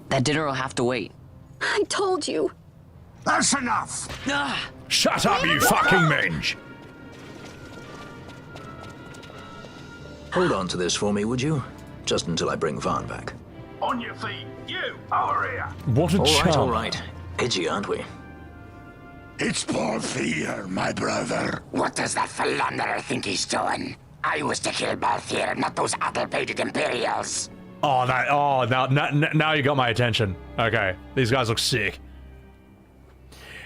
That dinner will have to wait. I told you. That's enough. Shut up, you fucking mange. Hold on to this for me, would you? Just until I bring Vaughn back. On your feet. You, over here. What a charm. All right. Edgy, aren't we? It's Paul Fear, my brother. What does that philanderer think he's doing? I was to kill Balthier, not those addle-pated Imperials. Oh, now you got my attention. Okay, these guys look sick.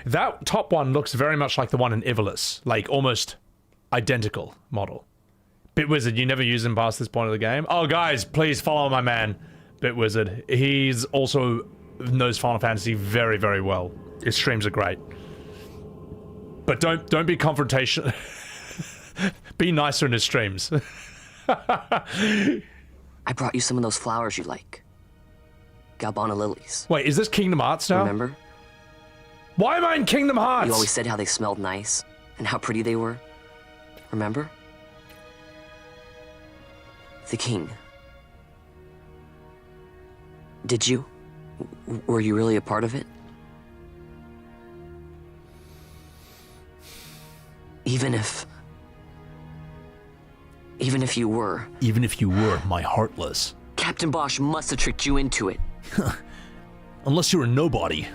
That top one looks very much like the one in Ivalice, like almost identical model. Bitwizard, you never use him past this point of the game. Oh, guys, please follow my man, Bitwizard. He's also knows Final Fantasy very, very well. His streams are great. But don't be confrontational. Be nicer in his streams. I brought you some of those flowers you like. Galbana lilies. Wait, is this Kingdom Hearts now? Remember? Why am I in Kingdom Hearts? You always said how they smelled nice and how pretty they were. Remember? The king. Did you? Were you really a part of it? Even if you were. Even if you were, my heartless. Captain Bosch must have tricked you into it. Unless you're a nobody.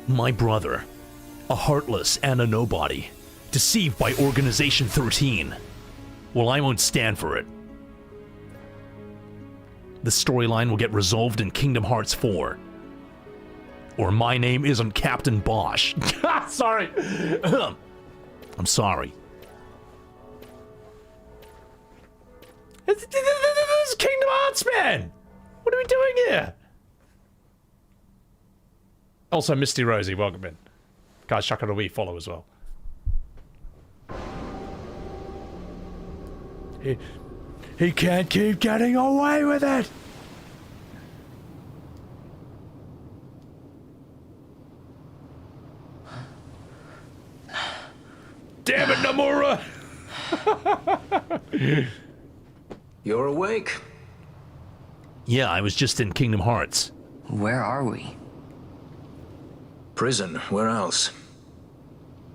My brother. A heartless and a nobody. Deceived by Organization 13. Well, I won't stand for it. The storyline will get resolved in Kingdom Hearts 4. Or my name isn't Captain Bosch. Sorry. I'm sorry. This is Kingdom Hearts, man. What are we doing here? Also, Misty Rosie, welcome in. Guys, chuck it a wee follow as well. He can't keep getting away with it. Damn it, Nomura! You're awake? Yeah, I was just in Kingdom Hearts. Where are we? Prison. Where else?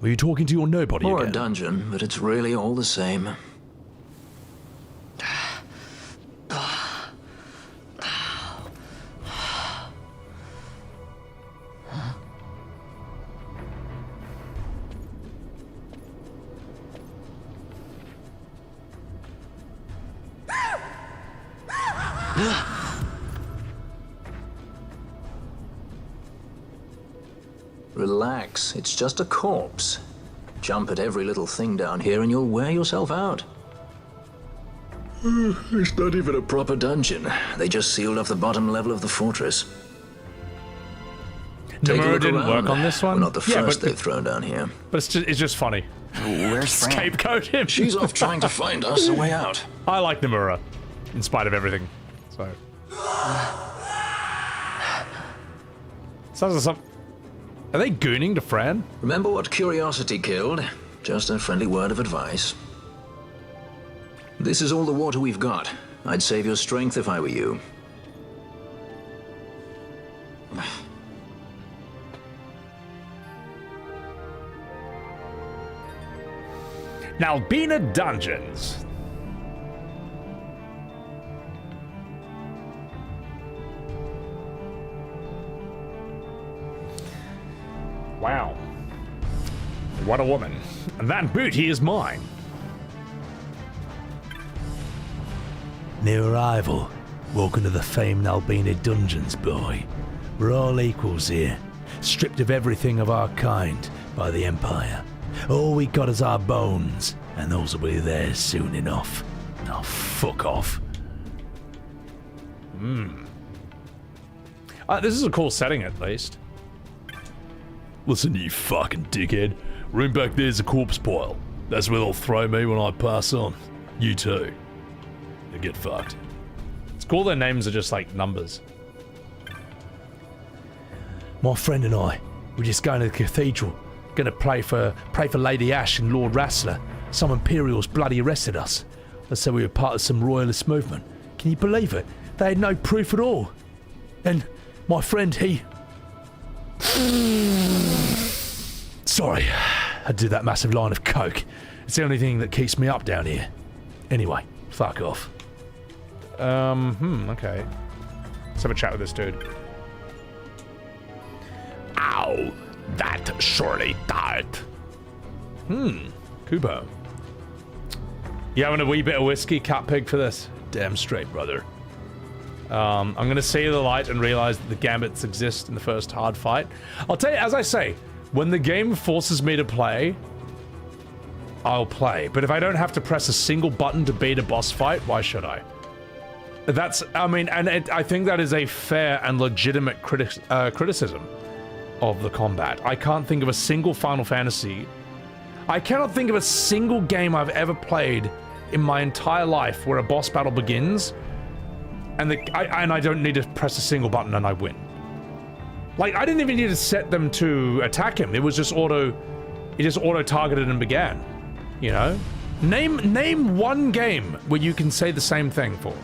Were you talking to your nobody Or again? a dungeon, but it's really all the same. Relax, it's just a corpse. Jump at every little thing down here and you'll wear yourself out. It's not even a proper dungeon. They just sealed off the bottom level of the fortress. Nomura didn't work on this one? We're not the first they've thrown down here. But it's just funny. Where's Fran? Scapegoat him. She's off trying to find us a way out. I like Nomura, in spite of everything. So. Sounds like Are they gooning to Fran? Remember what curiosity killed? Just a friendly word of advice. This is all the water we've got. I'd save your strength if I were you. Nalbina Dungeons. Wow. What a woman. And that booty is mine. New arrival. Welcome to the famed Nalbina Dungeons, boy. We're all equals here, stripped of everything of our kind by the Empire. All we got is our bones, and those will be theirs soon enough. Now fuck off. This is a cool setting, at least. Listen, you fucking dickhead. Room back there's a corpse pile. That's where they'll throw me when I pass on. You too. Now get fucked. It's cool their names are just like numbers. My friend and I, we're just going to the cathedral. Gonna pray for Lady Ash and Lord Rassler. Some Imperials bloody arrested us. They said we were part of some royalist movement. Can you believe it? They had no proof at all. And my friend, he... Sorry, I did that massive line of coke. It's the only thing that keeps me up down here. Anyway, fuck off. Okay. Let's have a chat with this dude. Ow, that surely died. Kubo. You having a wee bit of whiskey, cat pig, for this? Damn straight, brother. I'm gonna see the light and realize that the gambits exist in the first hard fight. I'll tell you, as I say, when the game forces me to play, I'll play. But if I don't have to press a single button to beat a boss fight, why should I? I think that is a fair and legitimate criticism of the combat. I can't think of a single Final Fantasy. I cannot think of a single game I've ever played in my entire life where a boss battle begins and I don't need to press a single button and I win. Like, I didn't even need to set them to attack him. It was just it just auto-targeted and began. You know? Name one game where you can say the same thing for.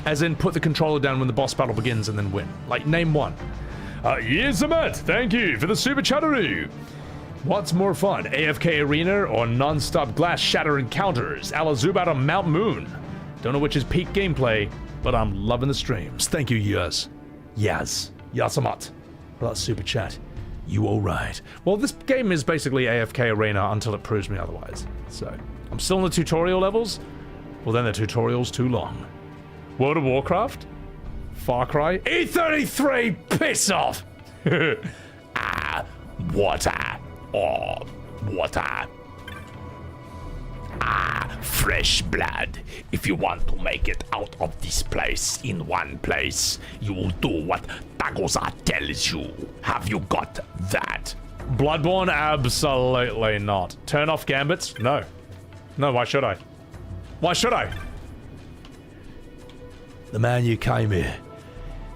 As in, put the controller down when the boss battle begins and then win. Like, name one. Yes, Amet, thank you for the super chatteroo. What's more fun, AFK Arena or non-stop glass shatter encounters a la Zubat on Mount Moon? Don't know which is peak gameplay, but I'm loving the streams. Thank you, Yaz. Yasamat. For that super chat. You all right? Well, this game is basically AFK Arena until it proves me otherwise. So, I'm still in the tutorial levels? Well, then the tutorial's too long. World of Warcraft? Far Cry? E33, piss off! Water. Oh, water. Fresh blood. If you want to make it out of this place in one place, you will do what Tagosa tells you. Have you got that? Bloodborne? Absolutely not. Turn off gambits? No. No, why should I? Why should I? The man you came here,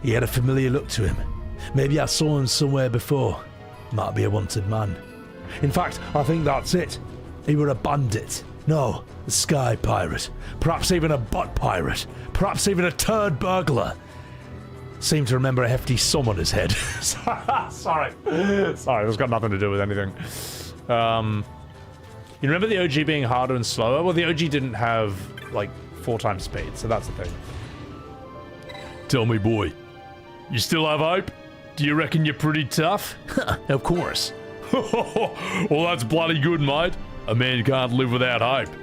he had a familiar look to him. Maybe I saw him somewhere before. Might be a wanted man. In fact, I think that's it. He were a bandit. No, a sky pirate. Perhaps even a butt pirate. Perhaps even a turd burglar. Seem to remember a hefty sum on his head. Sorry, that's got nothing to do with anything. You remember the OG being harder and slower? Well, the OG didn't have, like, 4 times speed, so that's the thing. Tell me, boy, you still have hope? Do you reckon you're pretty tough? Of course. Well, that's bloody good, mate. A man can't live without hope.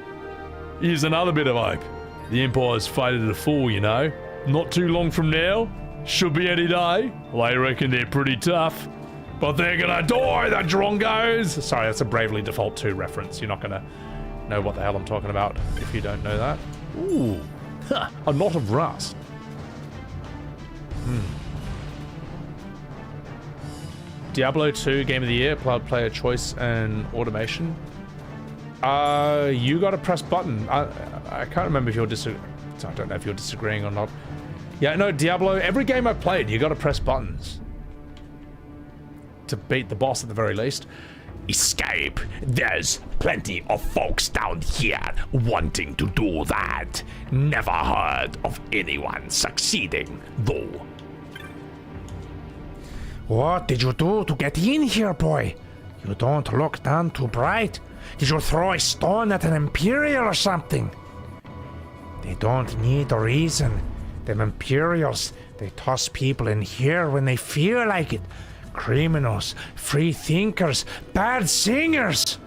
Here's another bit of hope. The Empire's fated to fall, you know. Not too long from now. Should be any day. Well, they reckon they're pretty tough. But they're gonna die, the Drongos! Sorry, that's a Bravely Default 2 reference. You're not gonna know what the hell I'm talking about if you don't know that. Ooh. A knot of rust. Diablo 2 Game of the Year, player choice and automation. You gotta press button. I can't remember if you're I don't know if you're disagreeing or not. Yeah, no, Diablo, every game I've played, you gotta press buttons. to beat the boss at the very least. Escape. There's plenty of folks down here wanting to do that. Never heard of anyone succeeding, though. What did you do to get in here, boy? You don't look none too bright. Did you throw a stone at an Imperial or something? They don't need a reason. Them Imperials, they toss people in here when they feel like it. Criminals, free thinkers, bad singers.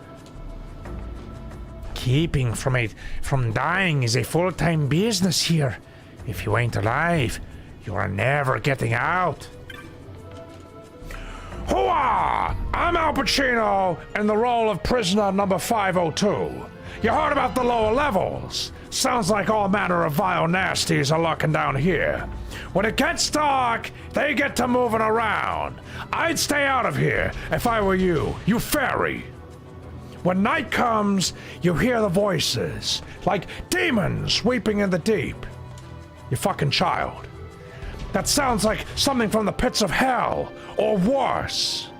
Keeping from dying is a full-time business here. If you ain't alive, you are never getting out. Hooah! I'm Al Pacino in the role of prisoner number 502. You heard about the lower levels? Sounds like all manner of vile nasties are lurking down here. When it gets dark, they get to moving around. I'd stay out of here if I were you, you fairy. When night comes, you hear the voices, like demons weeping in the deep. You fucking child. That sounds like something from the pits of hell, or worse.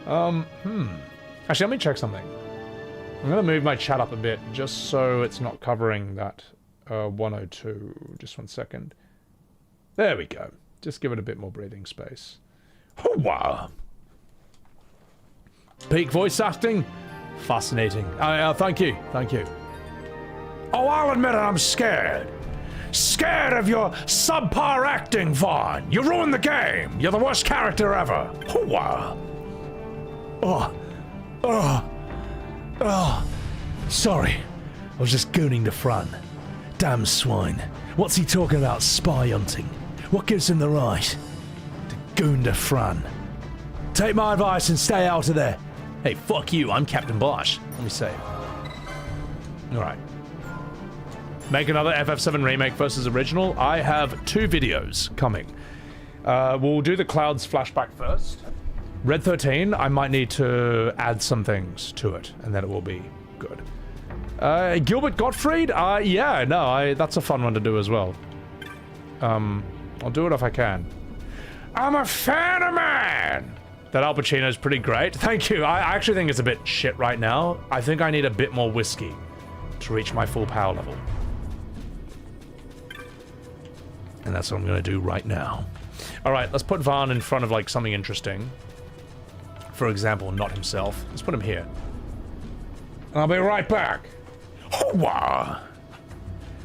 Actually, let me check something. I'm gonna move my chat up a bit, just so it's not covering that 102. Just 1 second. There we go. Just give it a bit more breathing space. Hooah! Peak voice acting? Fascinating. Thank you. Thank you. Oh, I'll admit it, I'm scared. Scared of your subpar acting, Vaughn. You ruined the game. You're the worst character ever. Hooah! Sorry. I was just gooning the front. Damn swine. What's he talking about spy hunting? What gives him the right to goon the front? Take my advice and stay out of there. Hey, fuck you. I'm Captain Bosch. Let me save. Alright. Make another FF7 remake versus original. I have 2 videos coming. We'll do the Clouds flashback first. Red 13, I might need to add some things to it, and then it will be good. Gilbert Gottfried? Yeah, no, that's a fun one to do as well. I'll do it if I can. I'm a fan of man! That Al Pacino's pretty great. Thank you. I actually think it's a bit shit right now. I think I need a bit more whiskey to reach my full power level. And that's what I'm gonna do right now. Alright, let's put Vaughn in front of, like, something interesting. For example, not himself. Let's put him here. I'll be right back. Hooah!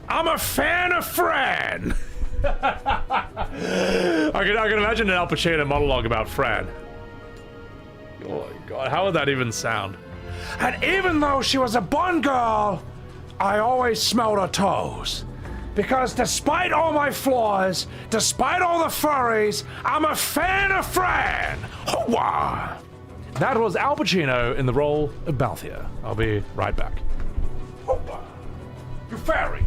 I'm a fan of Fran! I can imagine an Al Pacino monologue about Fran. Oh my god, how would that even sound? And even though she was a Bond girl, I always smelled her toes. Because despite all my flaws, despite all the furries, I'm a fan of Fran! Hooah! That was Al Pacino in the role of Balthier. I'll be right back. Hooah! You fairy!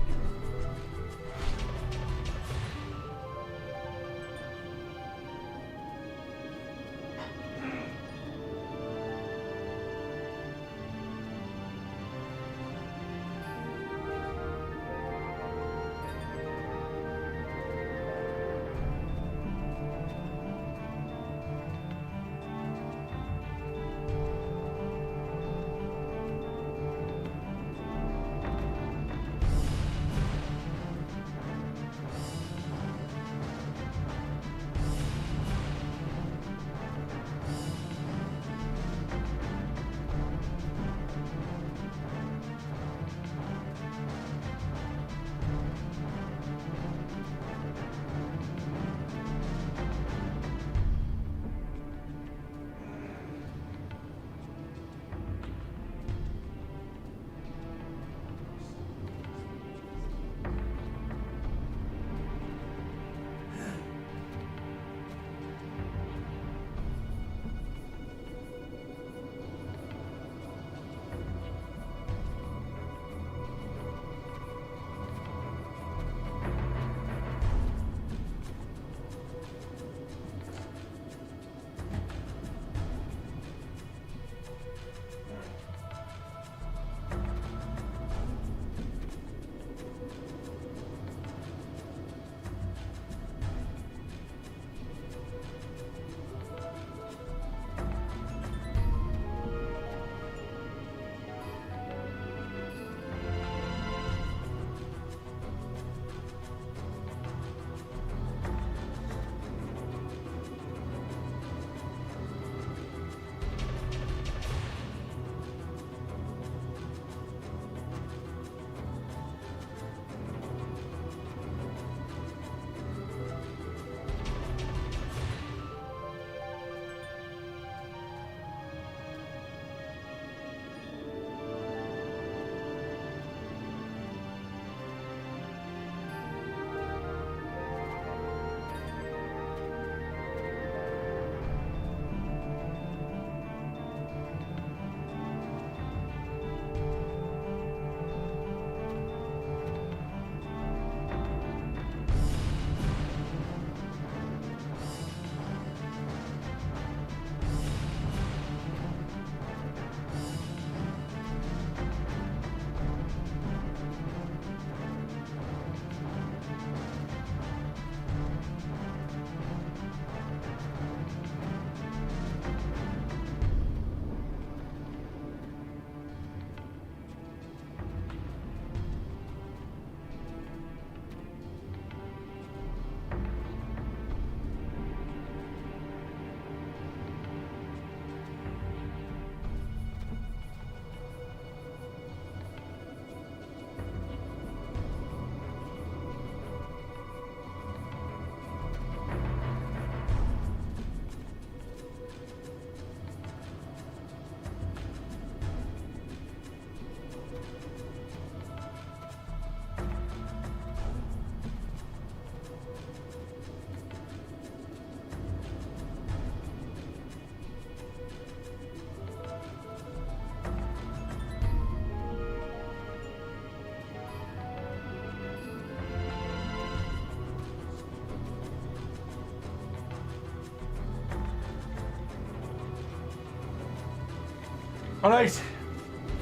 Alright.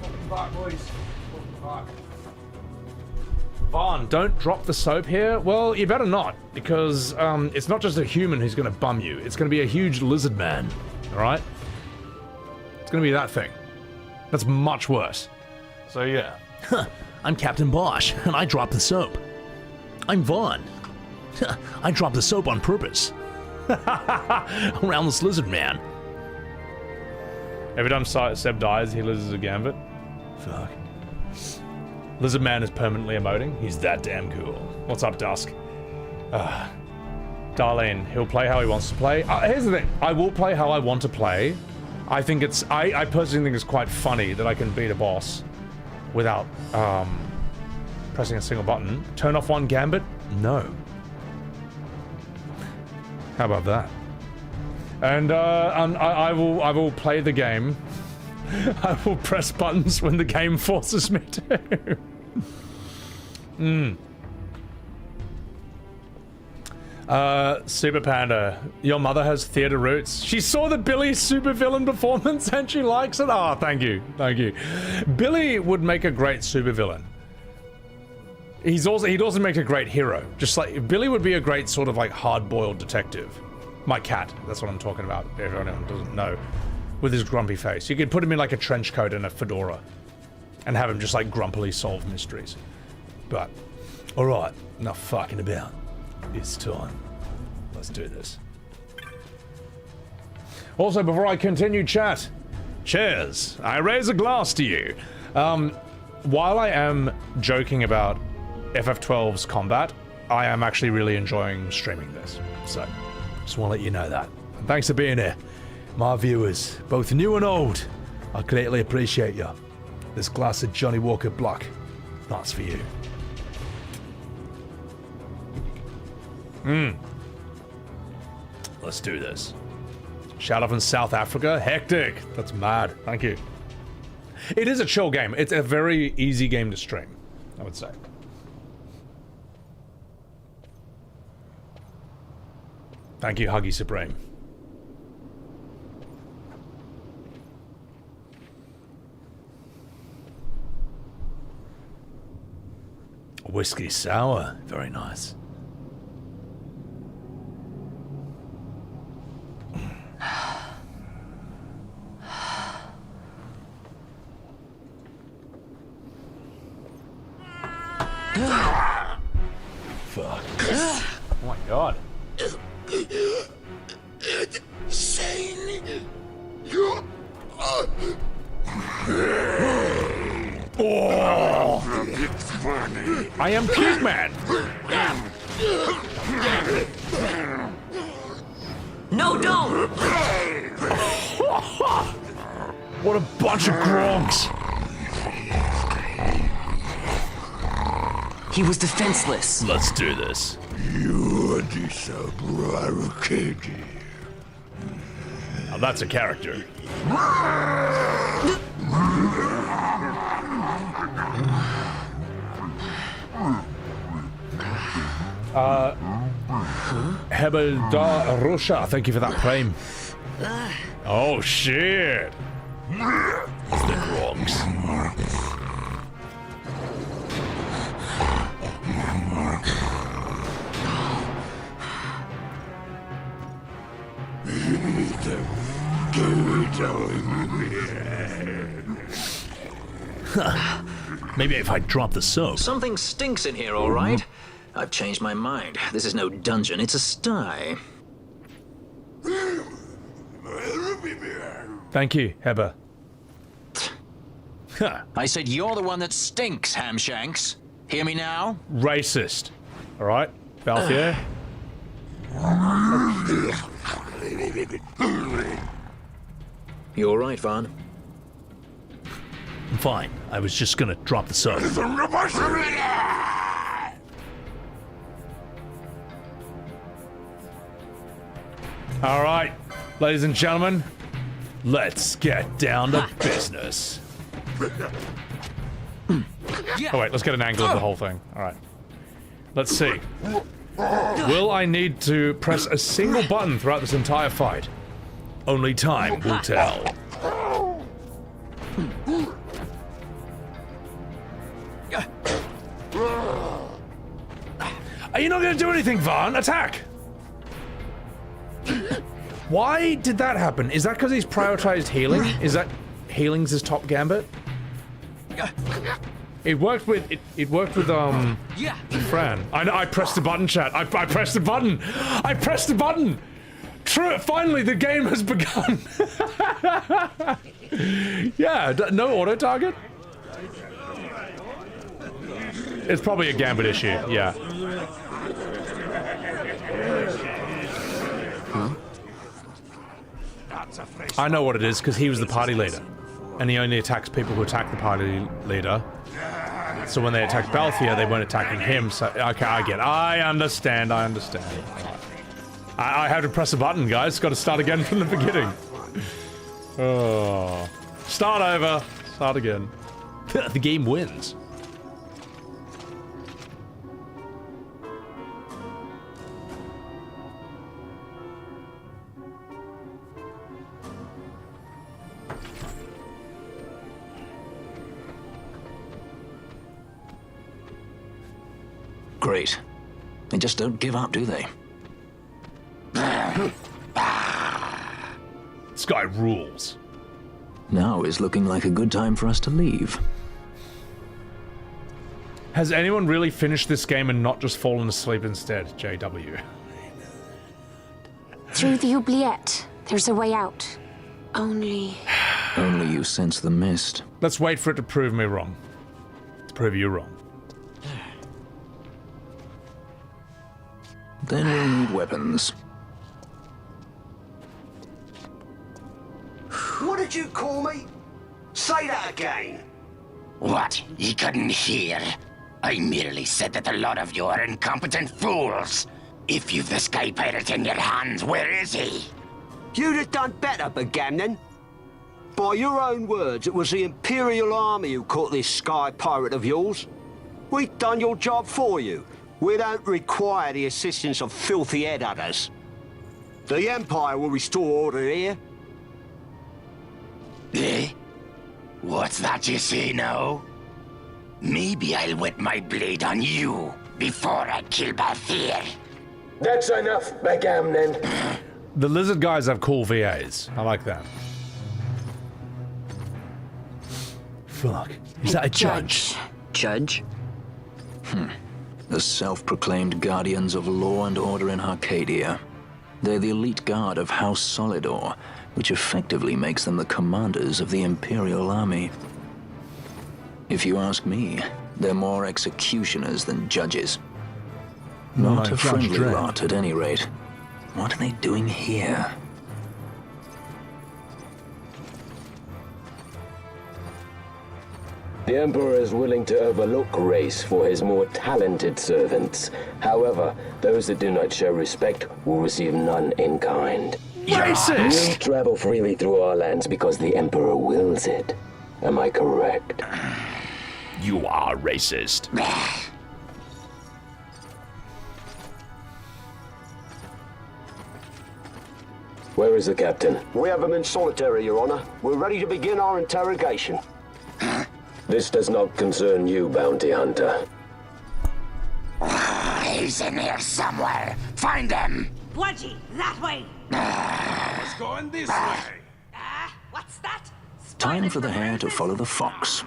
Welcome back, boys. Welcome back. Vaughn, don't drop the soap here. Well, you better not, because it's not just a human who's going to bum you. It's going to be a huge lizard man, alright? It's going to be that thing. That's much worse. So yeah. I'm Captain Bosch, and I dropped the soap. I'm Vaughn. I dropped the soap on purpose. Around this lizard man. Every time Seb dies, he loses a gambit. Fuck. Lizard Man is permanently emoting. He's that damn cool. What's up, Dusk? Darlene, he'll play how he wants to play. Here's the thing. I will play how I want to play. I think it's... I personally think it's quite funny that I can beat a boss without pressing a single button. Turn off one gambit? No. How about that? And I will play the game. I will press buttons when the game forces me to. Super Panda, your mother has theater roots. She saw the Billy supervillain performance and she likes it. Oh, thank you, thank you. Billy would make a great supervillain. He'd also make a great hero. Just like Billy would be a great sort of like hard-boiled detective. My cat, that's what I'm talking about. If anyone doesn't know, with his grumpy face, you could put him in like a trench coat and a fedora, and have him just like grumpily solve mysteries. But all right, enough fucking about. It's time. Let's do this. Also, before I continue, chat, cheers. I raise a glass to you. While I am joking about FF12's combat, I am actually really enjoying streaming this. So, just want to let you know that. And thanks for being here, my viewers, both new and old. I greatly appreciate you. This glass of Johnny Walker Black, that's for you. Let's do this. Shout out from South Africa. Hectic. That's mad. Thank you. It is a chill game. It's a very easy game to stream, I would say. Thank you, Huggy Supreme. Whiskey sour. Very nice. Fuck. Oh my god. Oh! It's funny. I am Pig Man. No, don't! What a bunch of gronks. He was defenseless. Let's do this. You disabricate. Now that's a character. Hebelda Rusha, thank you for that prime. Oh shit. It's the gronks. Maybe if I drop the soap. Something stinks in here, all right? I've changed my mind. This is no dungeon, it's a sty. Thank you, Heber. I said you're the one that stinks, Hamshanks. Hear me now? Racist. Alright, Balthier. You all right, Vaughn? I'm fine. I was just gonna drop the soap. Alright, ladies and gentlemen, let's get down to business. Oh wait, let's get an angle of the whole thing. Alright. Let's see. Will I need to press a single button throughout this entire fight? Only time will tell. Are you not going to do anything, Vaughn? Attack! Why did that happen? Is that because he's prioritized healing? Is that healing's his top gambit? It worked with Fran. I pressed the button, chat. I pressed the button. I pressed the button. True. Finally, the game has begun. Yeah. No auto target. It's probably a gambit issue. Yeah. I know what it is, because he was the party leader. And he only attacks people who attack the party leader. So when they attack Balthier, they weren't attacking him, so... Okay, I get it. I understand. I had to press a button, guys. Got to start again from the beginning. Oh. Start over. Start again. The game wins. Great. They just don't give up, do they? This guy rules. Now is looking like a good time for us to leave. Has anyone really finished this game and not just fallen asleep instead, JW? Through the oubliette. There's a way out. Only you sense the mist. Let's wait for it to prove me wrong. To prove you wrong. Then we'll need weapons. What did you call me? Say that again. What? You couldn't hear? I merely said that a lot of you are incompetent fools. If you've the Sky Pirate in your hands, where is he? You'd have done better, Begamnon. By your own words, it was the Imperial Army who caught this Sky Pirate of yours. We've done your job for you. We don't require the assistance of filthy headhunters. The Empire will restore order here. Eh? What's that you say now? Maybe I'll wet my blade on you before I kill Balthier. That's enough, Begamnon. The lizard guys have cool VAs. I like that. Fuck. Is that a judge? Judge? The self-proclaimed guardians of law and order in Arcadia. They're the elite guard of House Solidor, which effectively makes them the commanders of the Imperial Army. If you ask me, they're more executioners than judges. Not a friendly lot, at any rate. What are they doing here? The Emperor is willing to overlook race for his more talented servants. However, those that do not show respect will receive none in kind. Racist! You travel freely through our lands because the Emperor wills it. Am I correct? You are racist. Where is the captain? We have him in solitary, Your Honor. We're ready to begin our interrogation. This does not concern you, bounty hunter. He's in here somewhere. Find him. Wedgie, that way. It's going this way. What's that? Time for the hare to follow the fox.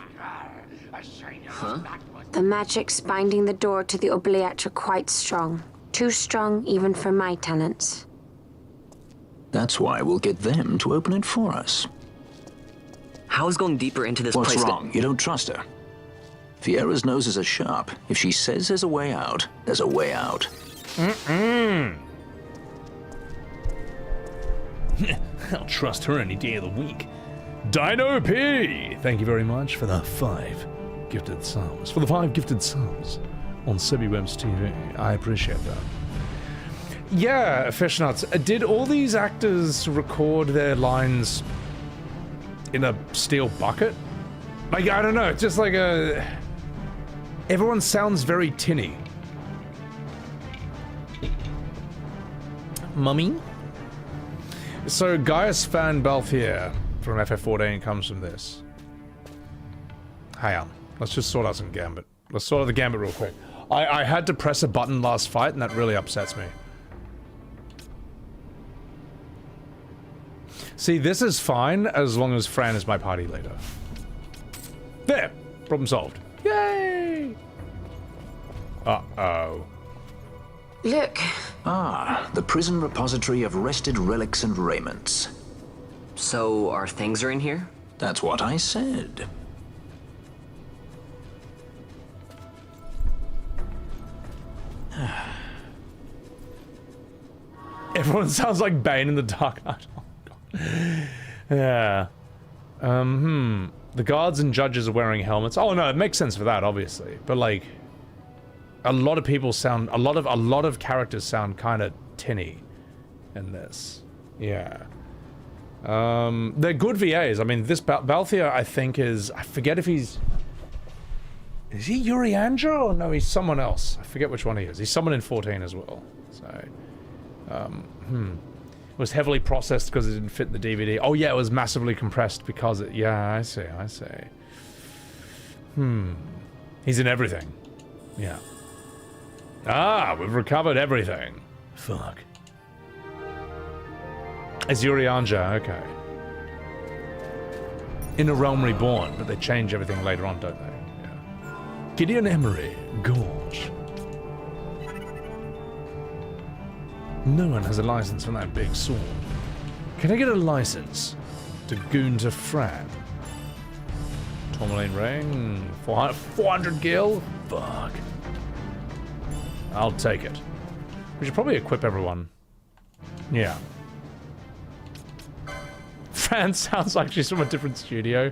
Huh? The magics binding the door to the oubliette are quite strong. Too strong even for my tenants. That's why we'll get them to open it for us. How is going deeper into this What's place? wrong? You don't trust her. Fiera's noses are sharp. If she says there's a way out, there's a way out. I'll trust her any day of the week. Dino P! Thank you very much for the 5 gifted subs. For the 5 gifted subs on Sebywebs TV. I appreciate that. Yeah, Fishnuts. Did all these actors record their lines in a steel bucket? Like, I don't know, it's just like a... Everyone sounds very tinny. Mummy? So, Gaius Van Balthier from FF14 comes from this. Hang on, let's just sort out some Gambit. Let's sort of the gambit real quick. I had to press a button last fight, and that really upsets me. See, this is fine as long as Fran is my party leader. There! Problem solved. Yay! Uh-oh. Look. Ah, the prison repository of wrested relics and raiments. So, our things are in here? That's what I said. Everyone sounds like Bane in the Dark Knight. Oh, God. Yeah. The guards and judges are wearing helmets. Oh no, it makes sense for that, obviously. But like, a lot of people sound, a lot of characters sound kind of tinny in this. Yeah. They're good VAs. I mean, this Balthier, I think, is, I forget if he's, is he Urianger or no, he's someone else. I forget which one he is. He's someone in 14 as well. So, it was heavily processed because it didn't fit in the DVD. Oh yeah, it was massively compressed because it, yeah, I see. He's in everything. Yeah. Ah, we've recovered everything. Fuck. It's Urianger, okay. In a Realm Reborn, but they change everything later on, don't they? Yeah. Gideon Emery, Gorge. No one has a license for that big sword. Can I get a license to goon to Fran? Tourmaline ring, 400 gil? Fuck. I'll take it. We should probably equip everyone. Yeah. Fran sounds like she's from a different studio.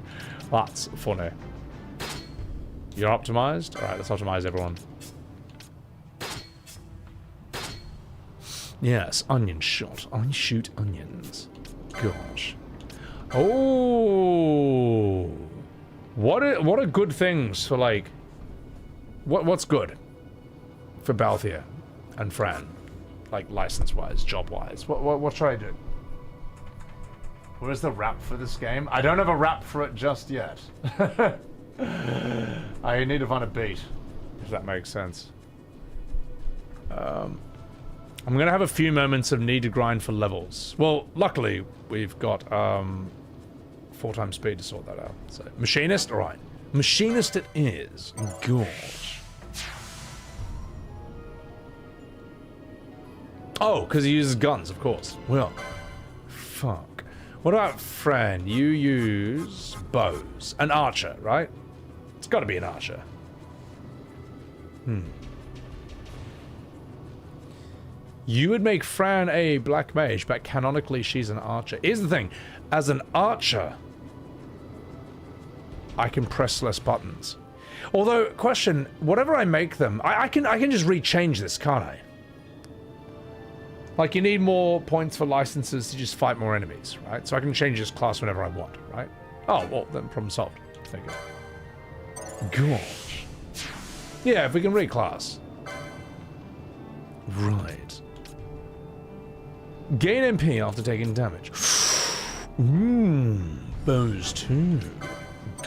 That's funny. You're optimized? Alright, let's optimize everyone. Yes, onion shot. I shoot onions. Gosh. Oh, what are good things for like? What's good for Balthier and Fran, like license-wise, job-wise? What should I do? Where's the rap for this game? I don't have a rap for it just yet. I need to find a beat, if that makes sense. I'm gonna have a few moments of need to grind for levels. Well, luckily, we've got 4 times speed to sort that out. So, Machinist? Alright. Machinist it is. Gosh. Oh, because he uses guns, of course. Well, fuck. What about Fran? You use bows. An archer, right? It's gotta be an archer. You would make Fran a black mage, but canonically she's an archer. Here's the thing. As an archer, I can press less buttons. Although, question, whatever I make them, I can just rechange this, can't I? Like, you need more points for licenses to just fight more enemies, right? So I can change this class whenever I want, right? Oh, well, then problem solved. There you go. Gosh. Yeah, if we can reclass. Right. Gain MP after taking damage. Bows too.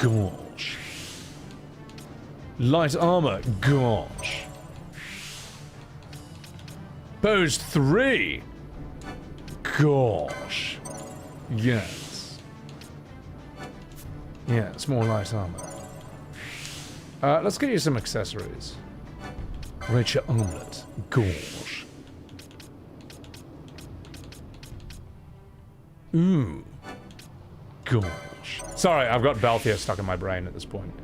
Gosh. Light armor. Gosh. Bows 3. Gosh. Yes. Yeah, it's more light armor. Let's get you some accessories. Rachel Omelette. Gosh. Ooh. Gosh. Sorry, I've got Balthier stuck in my brain at this point.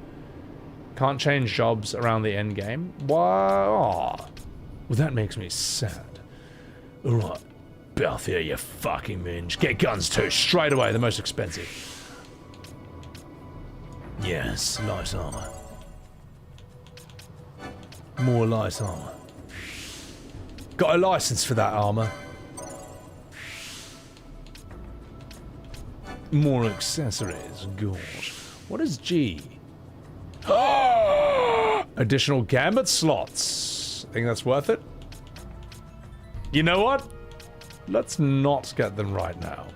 Can't change jobs around the end game. Wow. Well, that makes me sad. Alright. Balthier, you fucking minge. Get guns too, straight away, the most expensive. Yes, light armor. More light armor. Got a license for that armor. More accessories. Gosh. What is G? Additional gambit slots. Think that's worth it? You know what? Let's not get them right now.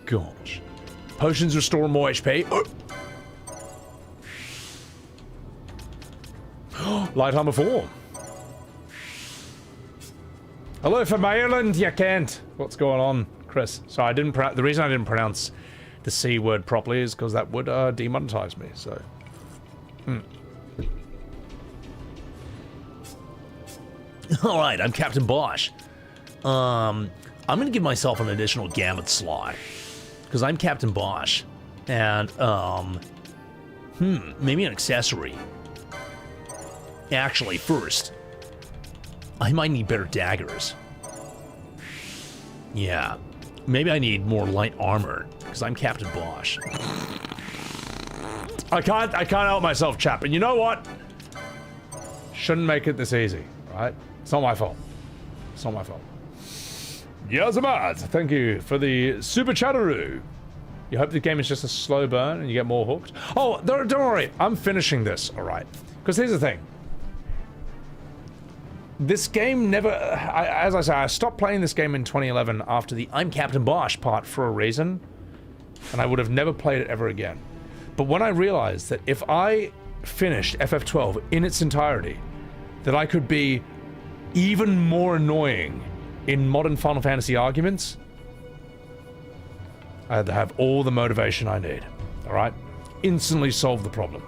Gosh. Potions restore more HP. Light armor 4. Hello from Ireland, you can't. What's going on, Chris? Sorry, the reason I didn't pronounce the C word properly is because that would demonetize me, so. Alright, I'm Captain Bosch. I'm gonna give myself an additional gamut slot. Because I'm Captain Bosch. And, maybe an accessory. Actually, first, I might need better daggers. Yeah, maybe I need more light armor, because I'm Captain Bosch. I can't help myself, chap, and you know what? Shouldn't make it this easy, right? It's not my fault. It's not my fault. Yazamaz, thank you for the super chatteroo. You hope the game is just a slow burn and you get more hooked? Oh, don't worry, I'm finishing this, alright? Because here's the thing. This game never, as I say, I stopped playing this game in 2011 after the I'm Captain Bosch part for a reason, and I would have never played it ever again. But when I realized that if I finished FF12 in its entirety, that I could be even more annoying in modern Final Fantasy arguments, I had to have all the motivation I need, alright? Instantly solve the problem.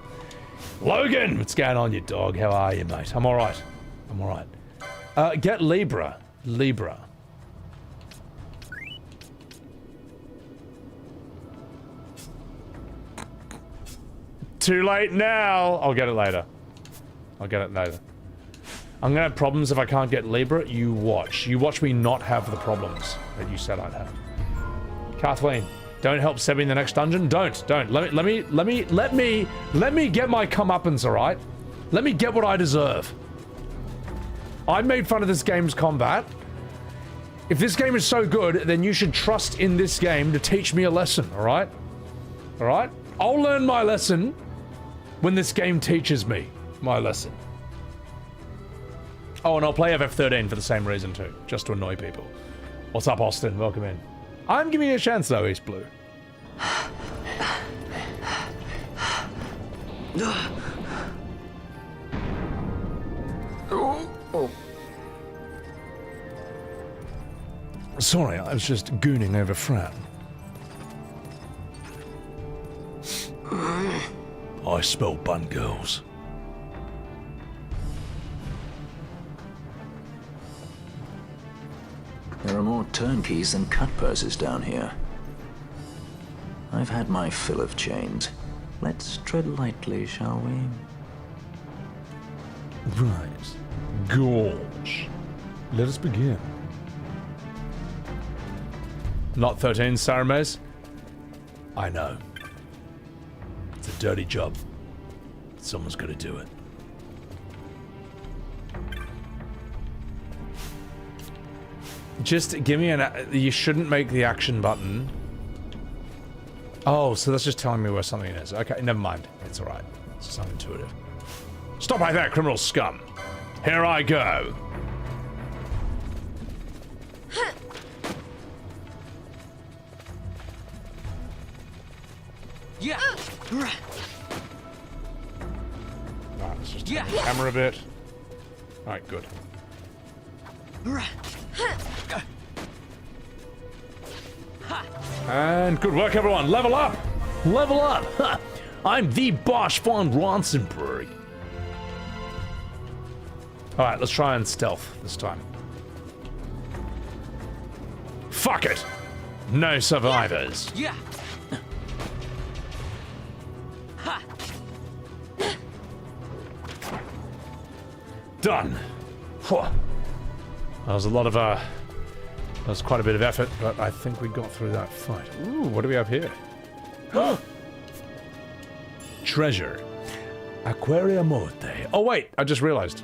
Logan! What's going on, you dog? How are you, mate? I'm alright. I'm alright. Get Libra. Libra. Too late now! I'll get it later. I'll get it later. I'm gonna have problems if I can't get Libra. You watch. You watch me not have the problems that you said I'd have. Kathleen, don't help Sebi in the next dungeon. Don't. Let me get my comeuppance, alright? Let me get what I deserve. I made fun of this game's combat. If this game is so good, then you should trust in this game to teach me a lesson, alright? Alright? I'll learn my lesson when this game teaches me my lesson. Oh, and I'll play FF13 for the same reason too, just to annoy people. What's up, Austin? Welcome in. I'm giving you a chance though, East Blue. Sorry, I was just gooning over Fran. I smell bun girls. There are more turnkeys than cut purses down here. I've had my fill of chains. Let's tread lightly, shall we? Right. Gorge. Let us begin. Not 13, Saramez? I know. It's a dirty job. Someone's gonna do it. Just give me you shouldn't make the action button. Oh, so that's just telling me where something is. Okay, never mind. It's alright. It's just unintuitive. Stop right there, criminal scum. Here I go. Yeah. Right, let's just turn the camera a bit. Alright, good. And good work, everyone. Level up! Level up! Ha! I'm the Bosch von Ronsenberg. Alright, let's try and stealth this time. Fuck it! No survivors. Yeah. Done. Whew. That was a lot of, that was quite a bit of effort, but I think we got through that fight. Ooh, what do we have here? Treasure. Aquaria Morte. Oh wait, I just realized.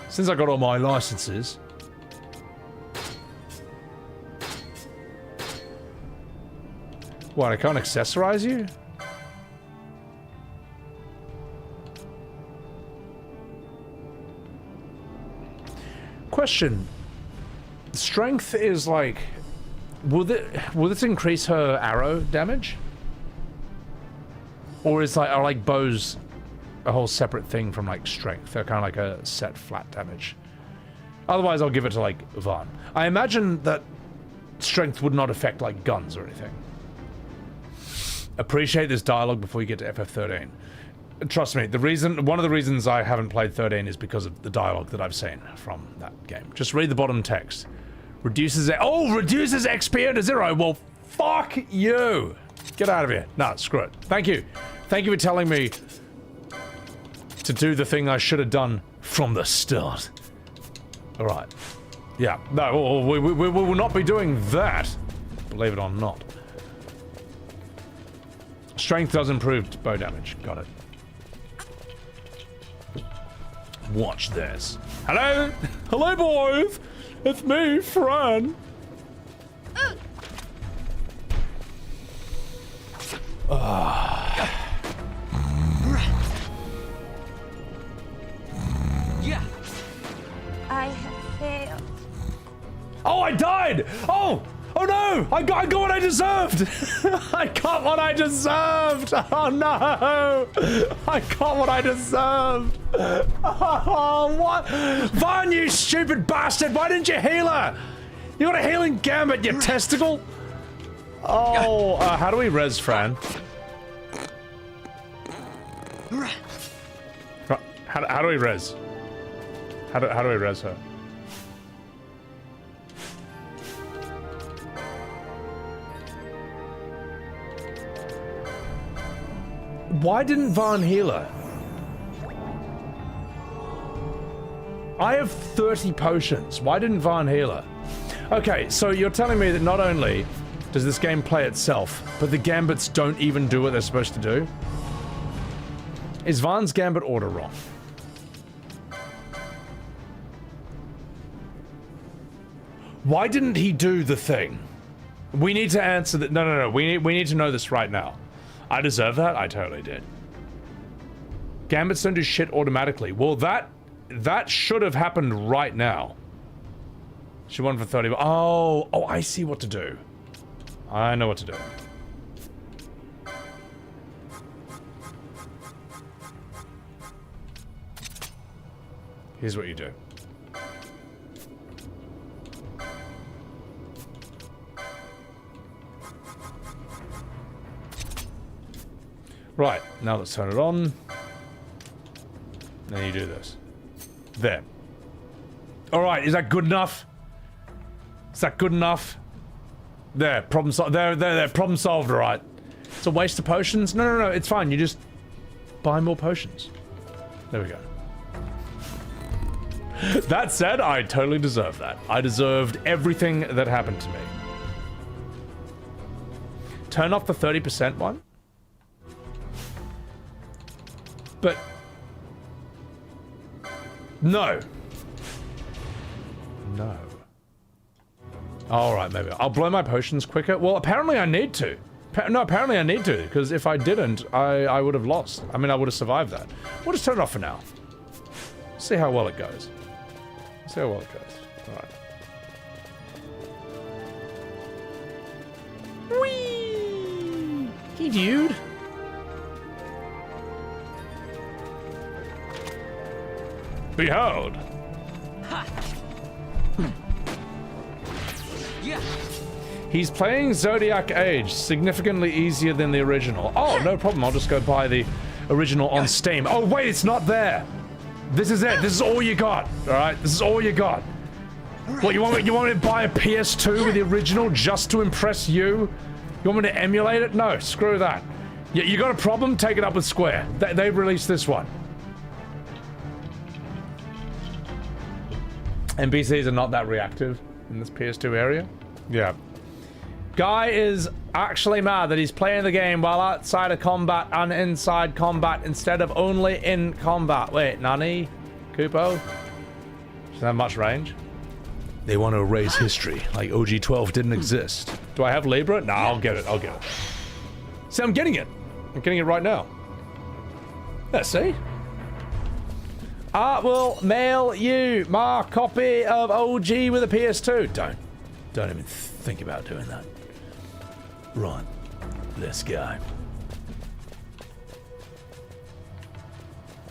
Since I got all my licenses... What, I can't accessorize you? Question. Strength is like... Will this increase her arrow damage? Or is like, are like bows a whole separate thing from like strength. They're kind of like a set flat damage. Otherwise, I'll give it to like Vaughn. I imagine that strength would not affect like guns or anything. Appreciate this dialogue before you get to FF13. Trust me, one of the reasons I haven't played 13 is because of the dialogue that I've seen from that game. Just read the bottom text. Reduces XP to 0. Well, fuck you. Get out of here. Nah, screw it. Thank you. Thank you for telling me to do the thing I should have done from the start. All right. Yeah. No, we will not be doing that. Believe it or not. Strength does improve bow damage. Got it. Watch this. Hello? Hello, boys. It's me, Fran. Yeah. I have failed. Oh, I died! Oh! Oh no! I got what I deserved! I got what I deserved! Oh no! I got what I deserved! Oh, what? Vaughn, you stupid bastard! Why didn't you heal her? You got a healing gambit, you testicle! Oh, how do we res Fran? How do we res? How do we res her? Why didn't Vaughn heal her? I have 30 potions. Why didn't Vaughn heal her? Okay, so you're telling me that not only does this game play itself, but the gambits don't even do what they're supposed to do? Is Vaughn's gambit order wrong? Why didn't he do the thing? We need to answer that. No. We need to know this right now. I deserve that? I totally did. Gambits don't do shit automatically. Well, that should have happened right now. She won for 30. Oh, I see what to do. I know what to do. Here's what you do. Right, now let's turn it on. Then you do this. There. Alright, is that good enough? Is that good enough? There, problem solved. There, problem solved, alright. It's a waste of potions? No, it's fine. You just buy more potions. There we go. That said, I totally deserve that. I deserved everything that happened to me. Turn off the 30% one? But... No. No. Alright, maybe. I'll blow my potions quicker. Well, apparently I need to. Apparently I need to, because if I didn't, I would have lost. I mean, I would have survived that. We'll just turn it off for now. See how well it goes. See how well it goes. Alright. Whee! Hey, dude. Behold. Yeah. He's playing Zodiac Age significantly easier than the original. Oh, no problem. I'll just go buy the original on Steam. Oh, wait, it's not there. This is it. This is all you got. All right, this is all you got. What, you want me to buy a PS2 with the original just to impress you? You want me to emulate it? No, screw that. You got a problem? Take it up with Square. They've released this one. NPCs are not that reactive in this PS2 area. Yeah. Guy is actually mad that he's playing the game while outside of combat and inside combat instead of only in combat. Wait, Nani? Kupo? Doesn't have much range. They want to erase history, like OG-12 didn't exist. Do I have Libra? No, I'll get it. See, I'm getting it. I'm getting it right now. Yeah, see? I will mail you my copy of OG with a PS2. Don't even think about doing that. Right, let's go.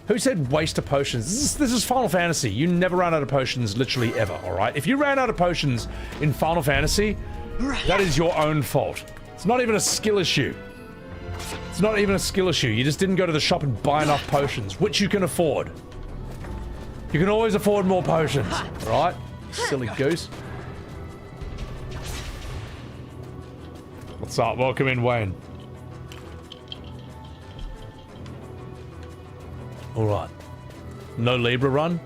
Who said waste of potions? This is Final Fantasy. You never run out of potions literally ever, alright? If you ran out of potions in Final Fantasy, that is your own fault. It's not even a skill issue. It's not even a skill issue. You just didn't go to the shop and buy enough potions, which you can afford. You can always afford more potions, right? Silly goose. What's up? Welcome in, Wayne. Alright. No Libra run?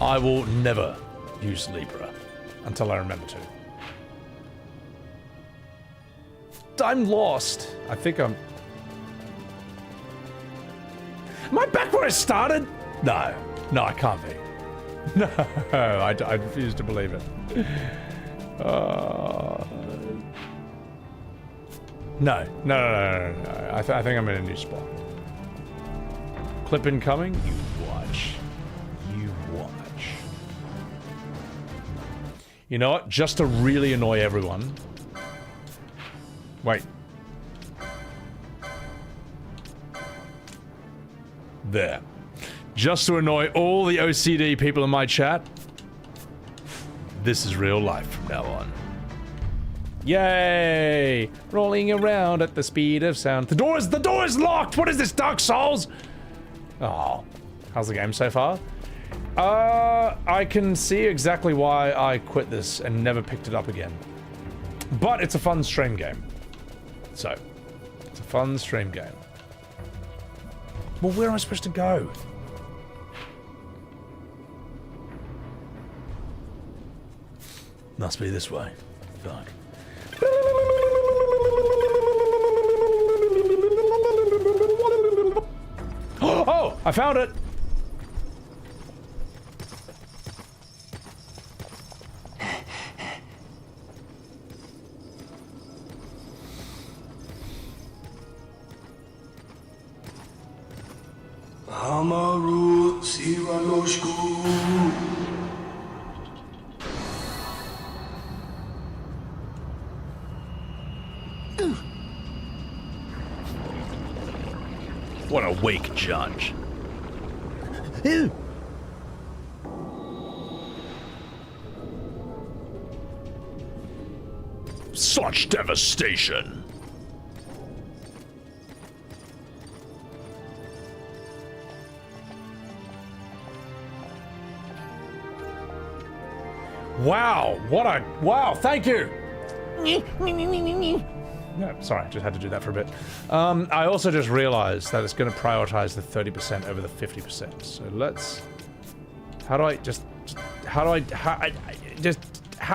I will never use Libra until I remember to. I'm lost. I think I'm... Am I back where I started? No. No, I can't be. No, I refuse to believe it. No. I think I'm in a new spot. Clip incoming? You watch. You watch. You know what? Just to really annoy everyone. Wait. There. Just to annoy all the OCD people in my chat. This is real life from now on. Yay! Rolling around at the speed of sound. The door is locked! What is this, Dark Souls? Oh. How's the game so far? I can see exactly why I quit this and never picked it up again. But it's a fun stream game. So, it's a fun stream game. Well, where am I supposed to go? Must be this way. Fuck. Oh, I found it. Amaru Siranoshku. What a weak judge. Such devastation. Wow, wow, thank you. No, sorry, I just had to do that for a bit. I also just realized that it's going to prioritize the 30% over the 50%. So let's... How do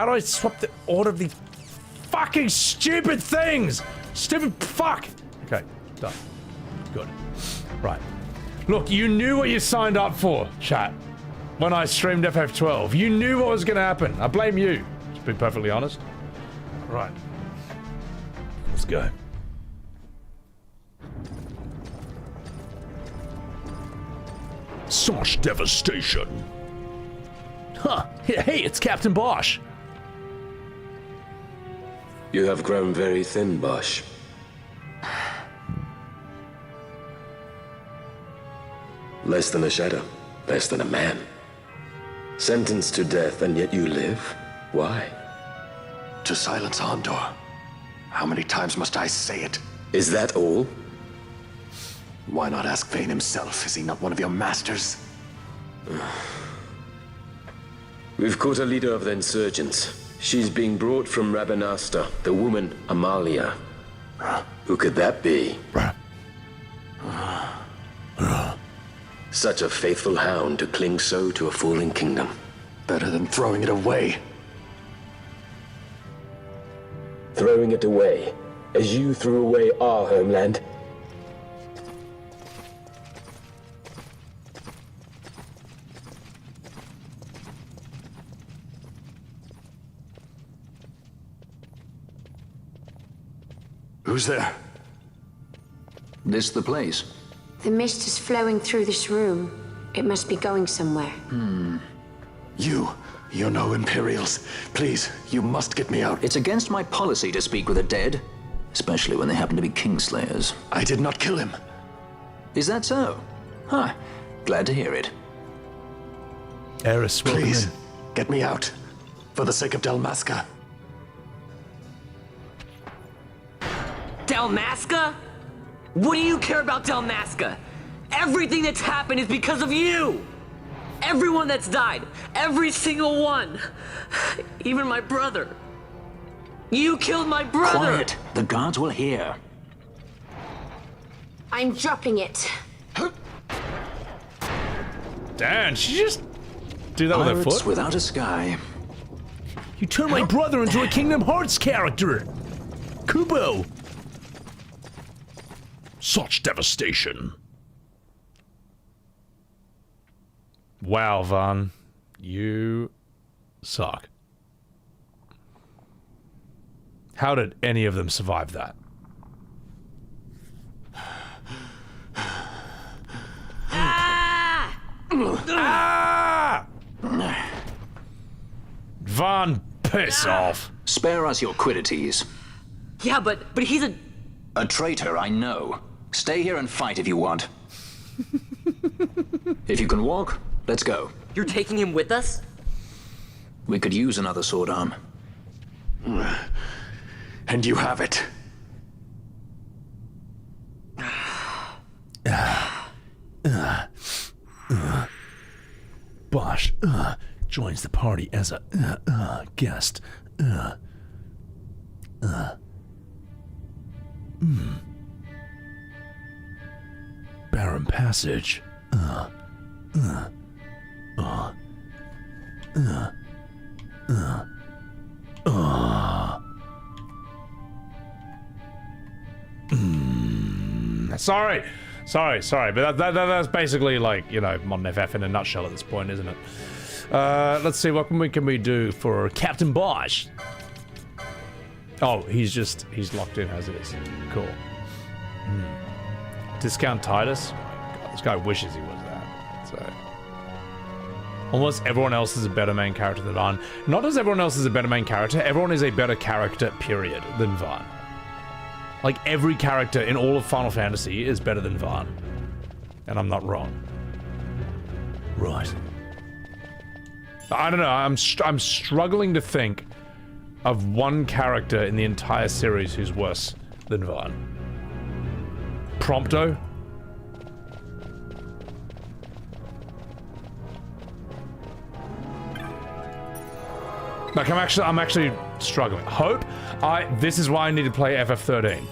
I swap the order of these fucking stupid things? Stupid fuck! Okay, done. Good. Right. Look, you knew what you signed up for, chat. When I streamed FF12. You knew what was going to happen. I blame you, to be perfectly honest. Right. Let's go. Such devastation. Huh. Hey, it's Captain Bosch. You have grown very thin, Bosch. Less than a shadow. Less than a man. Sentenced to death, and yet you live? Why? To silence Andor. How many times must I say it? Is that all? Why not ask Vaughn himself? Is he not one of your masters? We've caught a leader of the insurgents. She's being brought from Rabidanastra, the woman Amalia. Who could that be? Such a faithful hound to cling so to a falling kingdom. Better than throwing it away. Throwing it away, as you threw away our homeland? Who's there? This the place? The mist is flowing through this room. It must be going somewhere. You know Imperials. Please, you must get me out. It's against my policy to speak with the dead, especially when they happen to be Kingslayers. I did not kill him. Is that so? Huh. Glad to hear it. Eris, please, get me out. For the sake of Dalmasca. Dalmasca? What do you care about Dalmasca? Everything that's happened is because of you! Everyone that's died, every single one, even my brother. You killed my brother! Quiet, the guards will hear. I'm dropping it. Damn, she just do that with her Pirates foot? without a sky. You turned my brother into a Kingdom Hearts character! Kubo! Such devastation. Wow, Vaughn. You suck. How did any of them survive that? Ah! Vaughn, piss off. Spare us your quiddities. Yeah, but he's a... A traitor, I know. Stay here and fight if you want. If you can walk, let's go. You're taking him with us? We could use another sword arm. And you have it. Bosch joins the party as a guest. Barren passage. Sorry, but that's basically like, you know, modern FF in a nutshell at this point, isn't it? Let's see, what can we do for Captain Bosch? Oh, he's locked in as is. Cool. Discount Titus? God, this guy wishes he was that. So, almost everyone else is a better main character than Vaughn. Not as everyone else is a better main character, everyone is a better character, period, than Vaughn. Like, every character in all of Final Fantasy is better than Vaughn. And I'm not wrong. Right. I don't know, I'm struggling to think of one character in the entire series who's worse than Vaughn. Prompto? Like, I'm actually struggling. Hope? This is why I need to play FF13.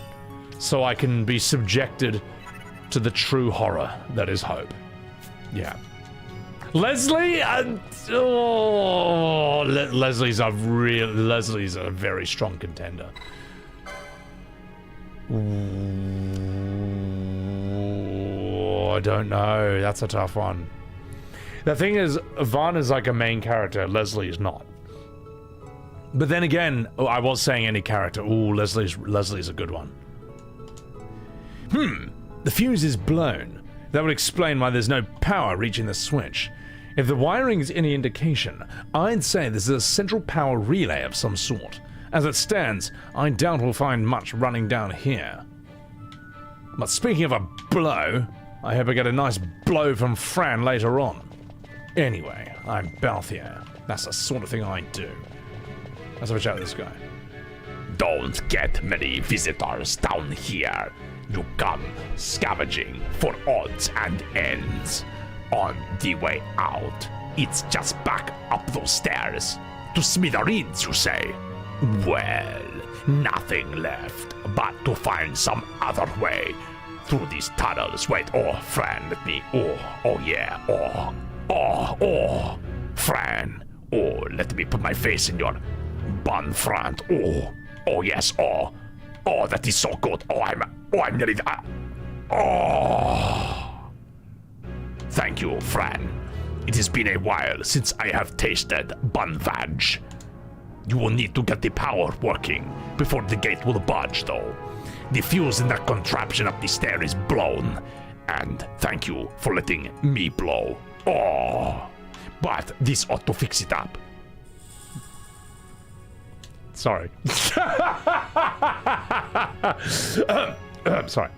So I can be subjected to the true horror that is Hope. Yeah. Leslie? Leslie's a very strong contender. Ooh, I don't know. That's a tough one. The thing is, Vaughn is like a main character. Leslie is not. But then again, I was saying any character. Ooh, Leslie's a good one. The fuse is blown. That would explain why there's no power reaching the switch. If the wiring is any indication, I'd say this is a central power relay of some sort. As it stands, I doubt we'll find much running down here. But speaking of a blow, I hope I get a nice blow from Fran later on. Anyway, I'm Balthier. That's the sort of thing I do. Let's have a chat with this guy. Don't get many visitors down here. You come scavenging for odds and ends. On the way out, it's just back up those stairs. To smithereens, you say? Well, nothing left but to find some other way through these tunnels. Wait, Fran, let me. Fran. Let me put my face in your bun front. Yes, that is so good. I'm nearly there. Thank you, Fran. It has been a while since I have tasted bun vag. You will need to get the power working before the gate will budge, though. The fuse in that contraption up the stair is blown, and thank you for letting me blow. But this ought to fix it up. Sorry. Sorry.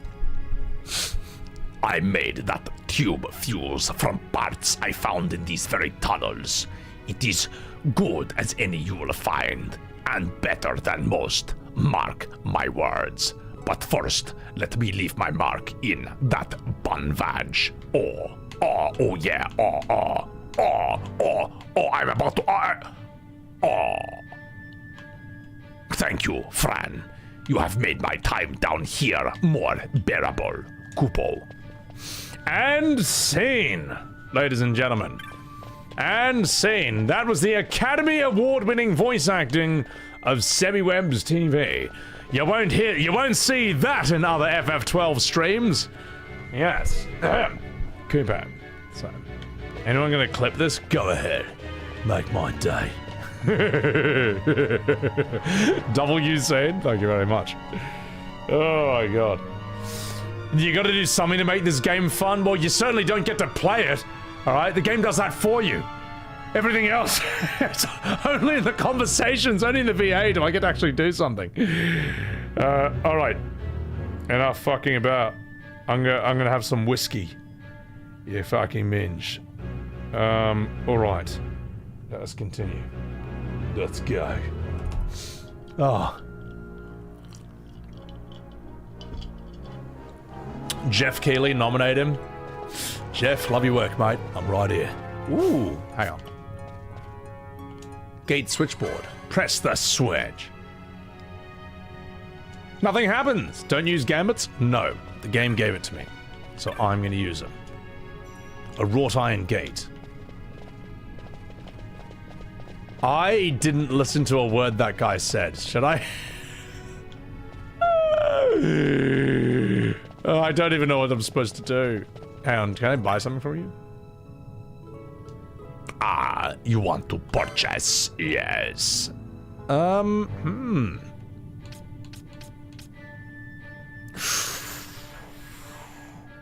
I made that tube fuse from parts I found in these very tunnels. It is good as any you will find, and better than most. Mark my words. But first, let me leave my mark in that bun vag. Oh yeah, I'm about to, Thank you, Fran. You have made my time down here more bearable. Kupo. And scene, ladies and gentlemen. And scene. That was the Academy Award-winning voice acting of Semi-Webs TV. You won't see that in other FF12 streams. Yes. Cooper. So, anyone gonna clip this? Go ahead. Make my day. W scene. Thank you very much. Oh my god. You gotta do something to make this game fun. Well, you certainly don't get to play it. Alright? The game does that for you. Everything else, it's only in the conversations, only in the VA do I get to actually do something. Alright. Enough fucking about. I'm gonna have some whiskey. You fucking minge. Alright. Let us continue. Let's go. Oh. Jeff Keighley, nominate him. Jeff, love your work, mate. I'm right here. Ooh, hang on. Gate switchboard. Press the switch. Nothing happens. Don't use gambits? No. The game gave it to me. So I'm going to use them. A wrought iron gate. I didn't listen to a word that guy said. Should I? Oh, I don't even know what I'm supposed to do. Hang on, can I buy something from you? You want to purchase? Yes.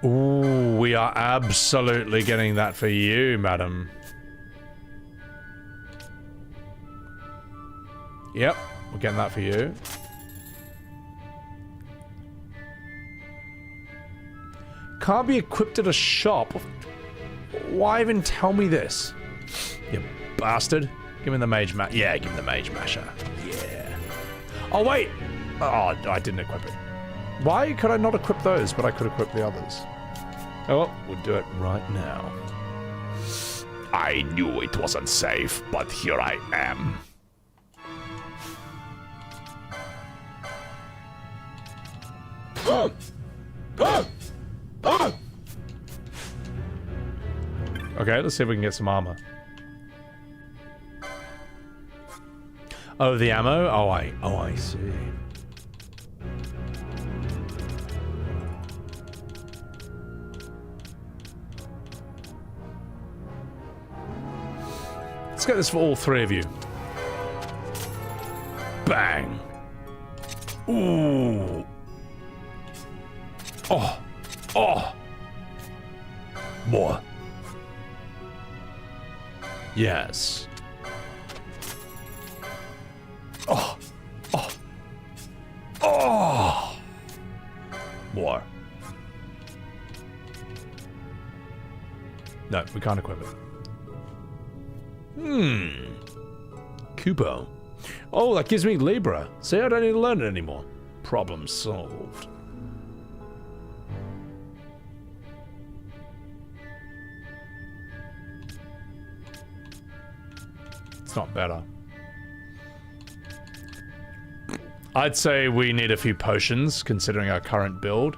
Ooh, we are absolutely getting that for you, madam. Yep, we're getting that for you. Can't be equipped at a shop. Why even tell me this? You bastard. Give me the mage mash. Yeah, give me the mage masher. Yeah. Oh, wait. Oh, I didn't equip it. Why could I not equip those, but I could equip the others? Oh, well, we'll do it right now. I knew it wasn't safe, but here I am. Okay, let's see if we can get some armor. Oh, the ammo? Oh, I see. Let's get this for all three of you. Bang. Ooh. Oh. Oh. More. Yes. Oh. Oh. Oh. More. No, we can't equip it. Kupo. Oh, that gives me Libra. See, I don't need to learn it anymore. Problem solved. It's not better. I'd say we need a few potions, considering our current build.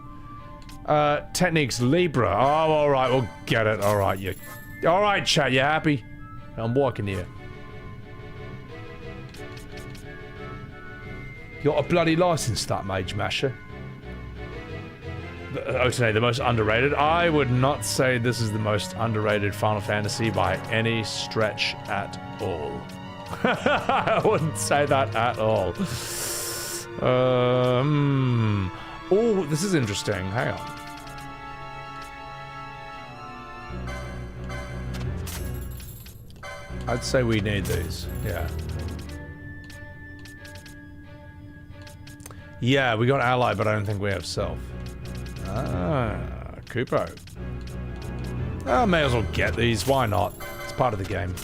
Techniques Libra. Oh, alright, we'll get it. Alright, you... Alright, chat, you happy? I'm walking here. You got a bloody license, that Mage Masher. Otane, the most underrated? I would not say this is the most underrated Final Fantasy by any stretch at all. I wouldn't say that at all. Oh, this is interesting. Hang on. I'd say we need these. Yeah. Yeah, we got ally, but I don't think we have self. Ah, Kupo. I may as well get these. Why not? It's part of the game.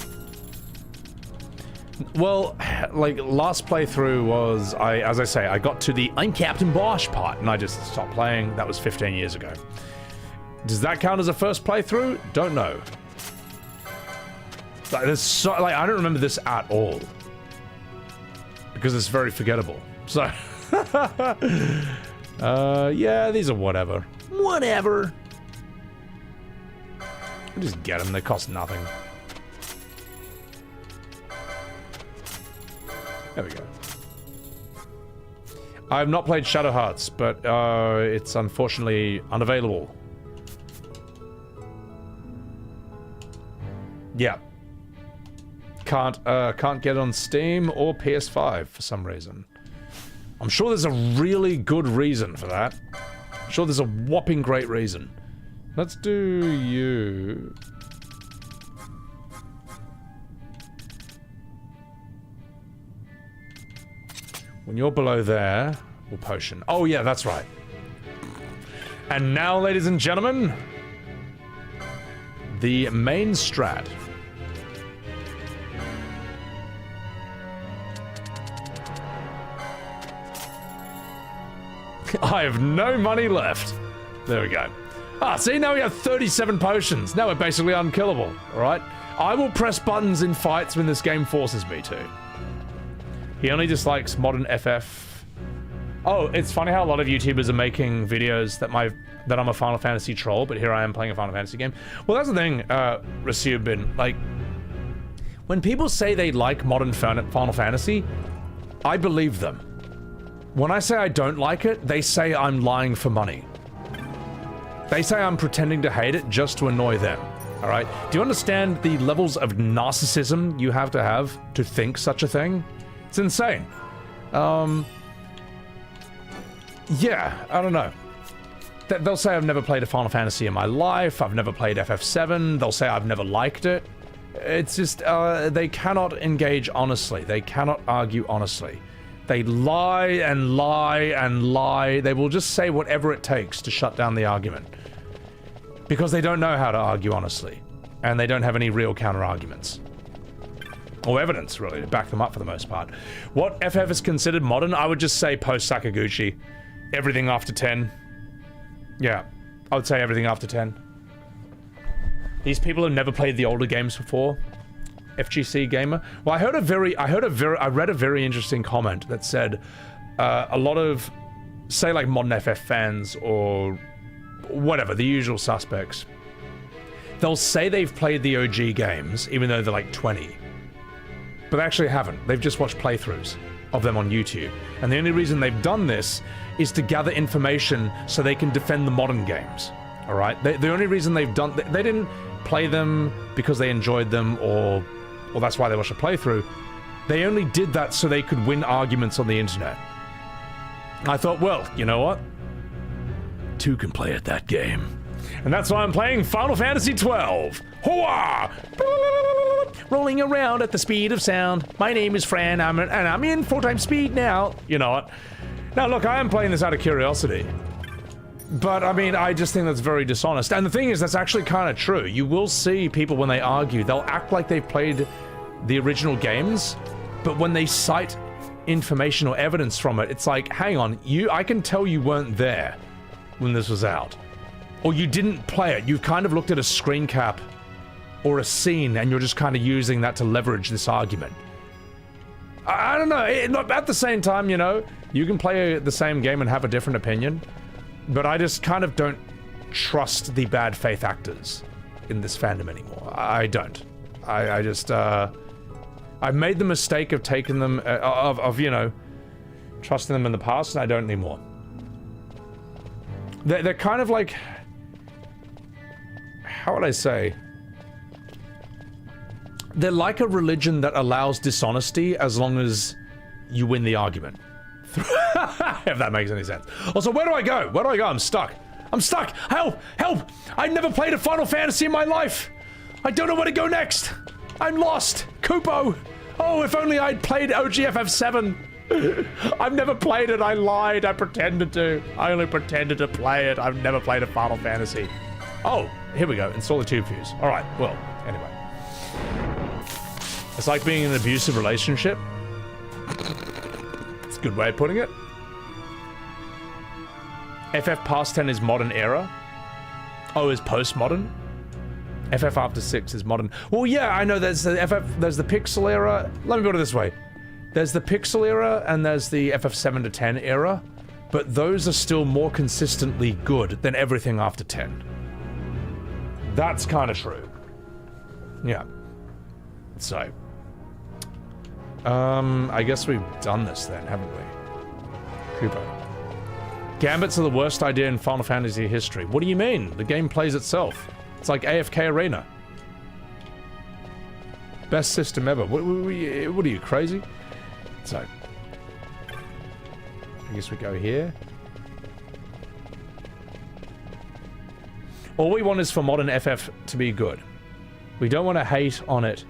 Well, like, last playthrough was, as I say, I got to the I'm Captain Bosch part, and I just stopped playing. That was 15 years ago. Does that count as a first playthrough? Don't know. Like, I don't remember this at all. Because it's very forgettable. So, yeah, these are whatever. Whatever. I'll just get them, they cost nothing. There we go. I have not played Shadow Hearts, but it's unfortunately unavailable. Yeah. Can't get it on Steam or PS5 for some reason. I'm sure there's a really good reason for that. I'm sure there's a whopping great reason. Let's do you. When you're below there, we'll potion. Oh yeah, that's right. And now, ladies and gentlemen, the main strat. I have no money left. There we go. Ah, see, now we have 37 potions. Now we're basically unkillable, alright? I will press buttons in fights when this game forces me to. He only dislikes modern FF. Oh, it's funny how a lot of YouTubers are making videos that I'm a Final Fantasy troll, but here I am playing a Final Fantasy game. Well, that's the thing, Rasubin. Like, when people say they like modern Final Fantasy, I believe them. When I say I don't like it, they say I'm lying for money. They say I'm pretending to hate it just to annoy them, alright? Do you understand the levels of narcissism you have to think such a thing? It's insane. Yeah, I don't know. They'll say I've never played a Final Fantasy in my life, I've never played FF7, they'll say I've never liked it. It's just, they cannot engage honestly. They cannot argue honestly. They lie and lie and lie. They will just say whatever it takes to shut down the argument. Because they don't know how to argue honestly. And they don't have any real counter-arguments. Or evidence, really, to back them up for the most part. What FF is considered modern? I would just say post-Sakaguchi. Everything after 10. Yeah, I would say everything after 10. These people have never played the older games before. FGC gamer. Well, I read a very interesting comment that said a lot of, say, like modern FF fans or whatever, the usual suspects, they'll say they've played the OG games, even though they're like 20. But they actually haven't. They've just watched playthroughs of them on YouTube. And the only reason they've done this is to gather information so they can defend the modern games. Alright? The only reason they've done... They didn't play them because they enjoyed them or that's why they watched a playthrough. They only did that so they could win arguments on the internet. I thought, well, you know what? Two can play at that game. And that's why I'm playing Final Fantasy XII. Hooah! Rolling around at the speed of sound. My name is Fran, and I'm in 4x speed now. You know what? Now look, I am playing this out of curiosity. But, I mean, I just think that's very dishonest. And the thing is, that's actually kind of true. You will see people when they argue, they'll act like they've played the original games, but when they cite information or evidence from it, it's like, hang on, I can tell you weren't there when this was out. Or you didn't play it. You've kind of looked at a screen cap or a scene, and you're just kind of using that to leverage this argument. I don't know. At the same time, you know, you can play the same game and have a different opinion. But I just kind of don't trust the bad faith actors in this fandom anymore. I don't. I just, I've made the mistake of taking them, you know, trusting them in the past, and I don't anymore. They're kind of like, how would I say? They're like a religion that allows dishonesty as long as you win the argument. If that makes any sense. Also, where do I go? Where do I go? I'm stuck. I'm stuck! Help! Help! I've never played a Final Fantasy in my life! I don't know where to go next! I'm lost! Kupo! Oh, if only I'd played OG FF7! I've never played it. I lied. I pretended to. I only pretended to play it. I've never played a Final Fantasy. Oh, here we go. Install the tube fuse. All right. Well, anyway. It's like being in an abusive relationship. It's a good way of putting it. FF past 10 is modern era. Oh, is postmodern? FF after 6 is modern. Well, yeah, I know there's the FF, there's the pixel era. Let me put it this way. There's the pixel era and there's the FF 7 to 10 era, but those are still more consistently good than everything after 10. That's kind of true. Yeah. So. I guess we've done this then, haven't we? Cooper. Gambits are the worst idea in Final Fantasy history. What do you mean? The game plays itself. It's like AFK Arena. Best system ever. What are you, crazy? So. I guess we go here. All we want is for modern FF to be good. We don't want to hate on it,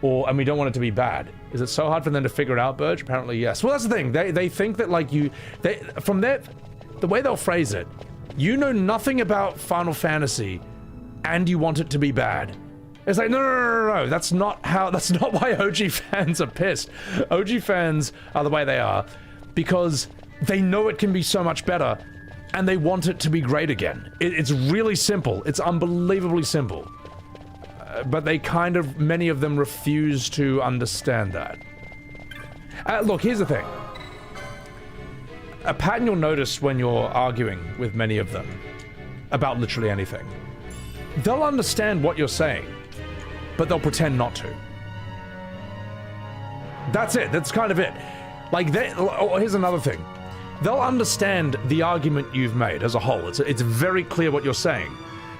and we don't want it to be bad. Is it so hard for them to figure it out, Burge? Apparently, yes. Well, that's the thing. They think that, like, from the way they'll phrase it, you know nothing about Final Fantasy, and you want it to be bad. It's like, no. That's not why OG fans are pissed. OG fans are the way they are because they know it can be so much better, and they want it to be great again. It's really simple. It's unbelievably simple. But they many of them refuse to understand that. Look, here's the thing. A pattern you'll notice when you're arguing with many of them about literally anything. They'll understand what you're saying, but they'll pretend not to. That's it. That's kind of it. Like, here's another thing. They'll understand the argument you've made as a whole. It's very clear what you're saying.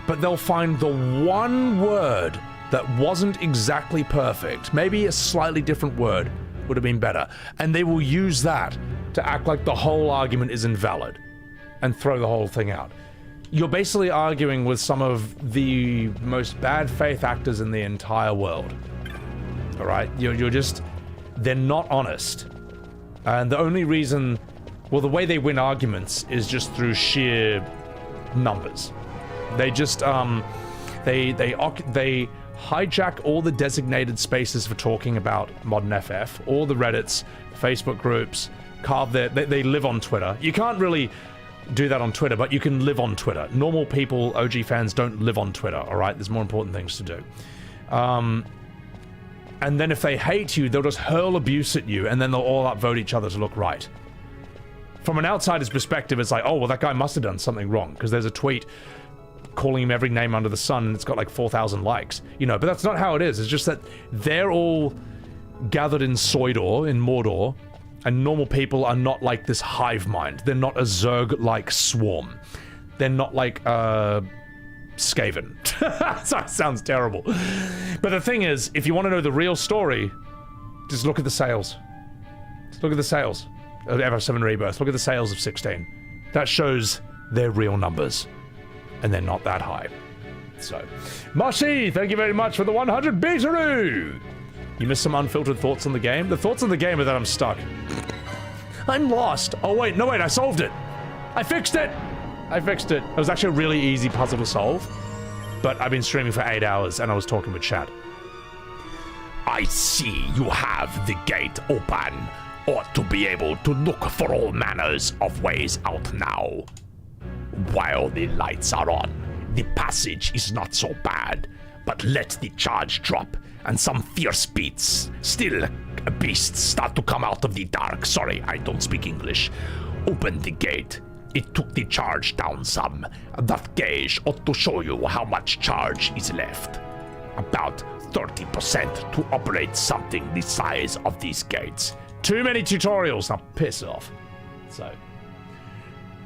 But they'll find the one word that wasn't exactly perfect, maybe a slightly different word would have been better, and they will use that to act like the whole argument is invalid and throw the whole thing out. You're basically arguing with some of the most bad faith actors in the entire world. All right? They're not honest. And the only reason, well, the way they win arguments is just through sheer numbers. They just, they hijack all the designated spaces for talking about modern FF, all the Reddits, Facebook groups, they live on Twitter. You can't really do that on Twitter, but you can live on Twitter. Normal people, OG fans, don't live on Twitter, all right? There's more important things to do. And then if they hate you, they'll just hurl abuse at you, and then they'll all upvote each other to look right. From an outsider's perspective, it's like, oh, well, that guy must have done something wrong, because there's a tweet calling him every name under the sun, and it's got like 4,000 likes. But that's not how it is. It's just that they're all gathered in Soidor, in Mordor, and normal people are not like this hive mind. They're not a Zerg-like swarm. They're not like, Skaven. That sounds terrible. But the thing is, if you want to know the real story, just look at the sales. Just look at the sales of FF7 Rebirth. Look at the sales of 16. That shows their real numbers. And they're not that high. So, Mashi, thank you very much for the 100 Beataroo! You missed some unfiltered thoughts on the game? The thoughts on the game are that I'm stuck. I'm lost. Oh, wait, no, wait, I solved it. I fixed it. It was actually a really easy puzzle to solve. But I've been streaming for 8 hours and I was talking with chat. I see you have the gate open. Ought to be able to look for all manners of ways out now. While the lights are on, the passage is not so bad, but let the charge drop and some fierce beasts, beasts start to come out of the dark. Sorry, I don't speak English. Open the gate. It took the charge down some. That gauge ought to show you how much charge is left. About 30% to operate something the size of these gates. Too many tutorials, now piss off. So,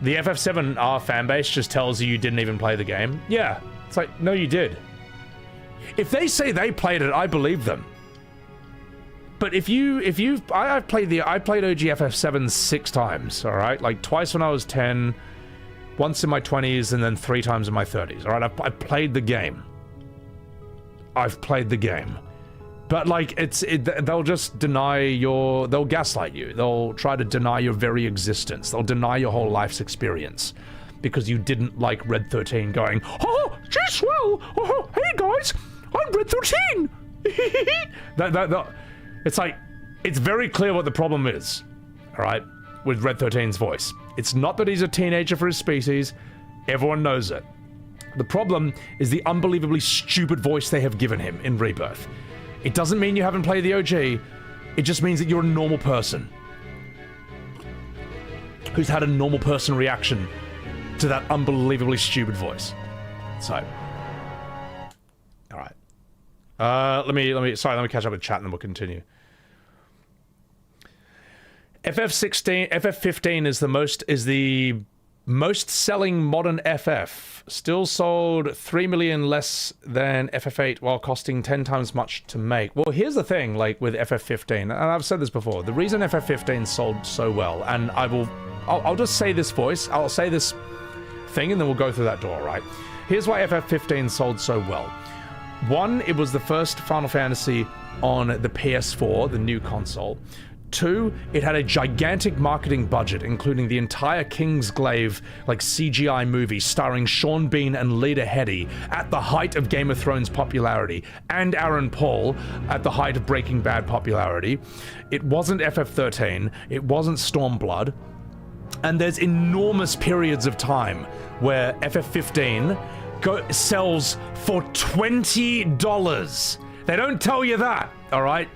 the FF7R fanbase just tells you didn't even play the game. Yeah, it's like, no you did. If they say they played it, I believe them. But I played OG FF7 6 times, all right? Like twice when I was 10, once in my 20s, and then 3 times in my 30s, all right? I played the game. I've played the game. But like, they'll just deny they'll gaslight you. They'll try to deny your very existence. They'll deny your whole life's experience because you didn't like Red 13 going, oh, gee swell, oh, hey guys, I'm Red 13. It's like, it's very clear what the problem is, all right, with Red 13's voice. It's not that he's a teenager for his species. Everyone knows it. The problem is the unbelievably stupid voice they have given him in Rebirth. It doesn't mean you haven't played the OG. It just means that you're a normal person who's had a normal person reaction to that unbelievably stupid voice. So, all right. Let me catch up with chat and then we'll continue. FF15 is the most selling modern FF. Still sold 3 million less than FF8 while costing 10 times much to make. Well, here's the thing, like with FF15, and I've said this before, the reason FF15 sold so well, and I'll just say this voice, I'll say this thing and then we'll go through that door, right? Here's why FF15 sold so well. One, it was the first Final Fantasy on the PS4, the new console. Two, it had a gigantic marketing budget, including the entire Kingsglaive, like, CGI movie starring Sean Bean and Leda Headey at the height of Game of Thrones popularity, and Aaron Paul at the height of Breaking Bad popularity. It wasn't FF13, it wasn't Stormblood, and there's enormous periods of time where FF15 sells for $20. They don't tell you that, all right?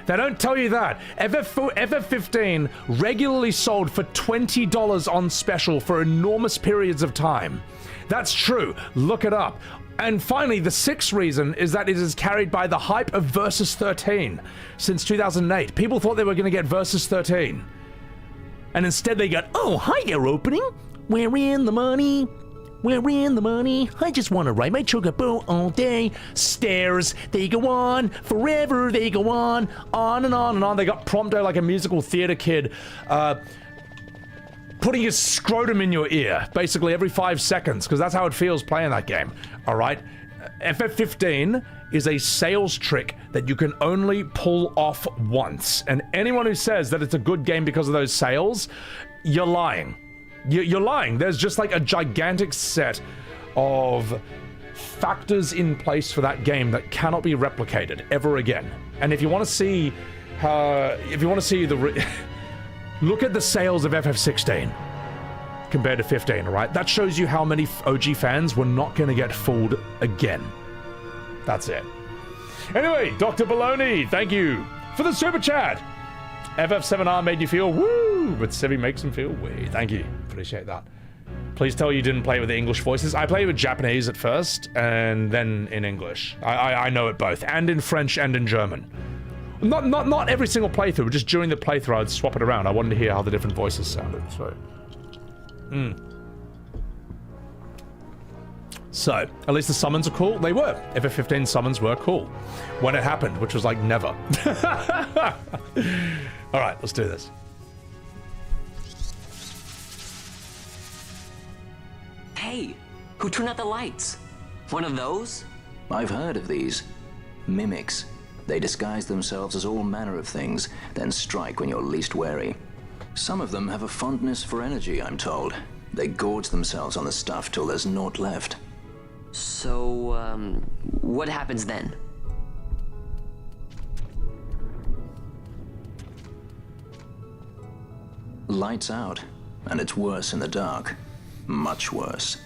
They don't tell you that. FF15 regularly sold for $20 on special for enormous periods of time. That's true. Look it up. And finally, the sixth reason is that it is carried by the hype of Versus 13 since 2008. People thought they were going to get Versus 13. And instead they got, oh, hi there, opening. We're in the money. We're in the money. I just want to ride my chocobo all day. Stairs, they go on. Forever, they go on. On and on and on. They got Prompto like a musical theater kid. Putting his scrotum in your ear, basically every 5 seconds, because that's how it feels playing that game. All right? FF15 is a sales trick that you can only pull off once. And anyone who says that it's a good game because of those sales, you're lying. You're lying. There's just like a gigantic set of factors in place for that game that cannot be replicated ever again. And if you want to see look at the sales of FF16 compared to 15, all right? That shows you how many OG fans were not going to get fooled again. That's it. Anyway, Dr. Baloney, thank you for the super chat. FF7R made you feel woo, but Sebi makes him feel wee. Thank you. Appreciate that. Please tell you didn't play with the English voices. I played with Japanese at first, and then in English. I know it both, and in French and in German. Not every single playthrough, just during the playthrough I'd swap it around. I wanted to hear how the different voices sounded, so... So, at least the summons are cool. They were. FF15 summons were cool. When it happened, which was like never. Alright, let's do this. Hey, who turned out the lights? One of those? I've heard of these. Mimics. They disguise themselves as all manner of things, then strike when you're least wary. Some of them have a fondness for energy, I'm told. They gorge themselves on the stuff till there's naught left. So, what happens then? Lights out, and it's worse in the dark. Much worse.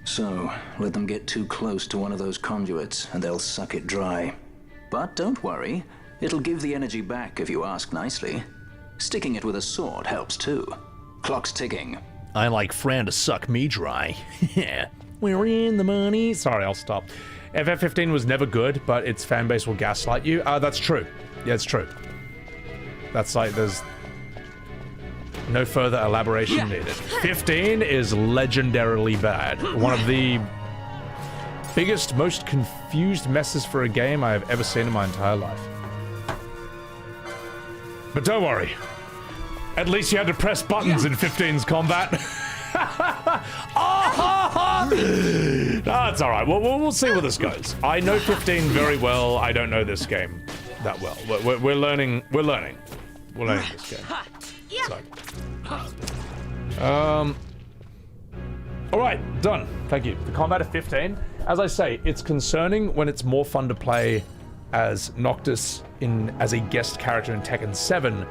So, let them get too close to one of those conduits, and they'll suck it dry. But don't worry, it'll give the energy back if you ask nicely. Sticking it with a sword helps too. Clock's ticking. I like Fran to suck me dry. Yeah. We're in the money. Sorry, I'll stop. FF15 was never good, but its fanbase will gaslight you. That's true. Yeah, it's true. That's like, there's no further elaboration needed. 15 is legendarily bad. One of the biggest, most confused messes for a game I have ever seen in my entire life. But don't worry. At least you had to press buttons in 15's combat. That's alright. We'll see where this goes. I know 15 very well. I don't know this game. that well. We're learning. We're learning this game. So, all right, done. Thank you. The combat of 15. As I say, it's concerning when it's more fun to play as Noctis as a guest character in Tekken 7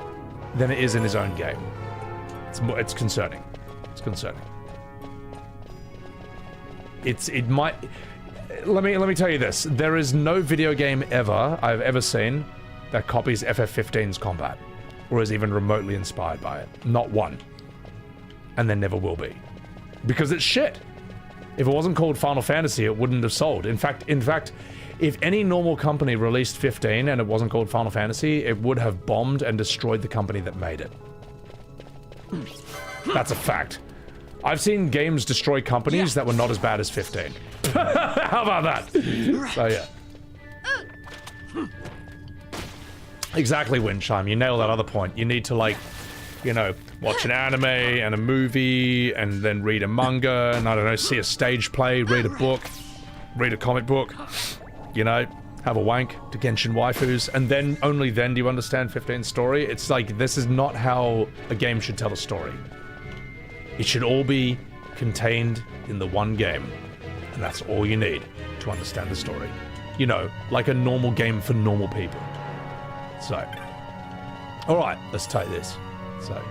than it is in his own game. It's concerning. It's concerning. Let me tell you this. There is no video game I've ever seen that copies FF15's combat or is even remotely inspired by it. Not one. And there never will be. Because it's shit. If it wasn't called Final Fantasy, it wouldn't have sold. In fact, if any normal company released 15 and it wasn't called Final Fantasy, it would have bombed and destroyed the company that made it. That's a fact. I've seen games destroy companies that were not as bad as 15. How about that? So yeah. Exactly, Windchime. You nailed that other point. You need to, like, you know, watch an anime and a movie and then read a manga and, I don't know, see a stage play, read a book, read a comic book, you know, have a wank to Genshin waifus, and then, only then do you understand 15's story. It's like, this is not how a game should tell a story. It should all be contained in the one game, and that's all you need to understand the story. You know, like a normal game for normal people. So, alright, let's take this. So,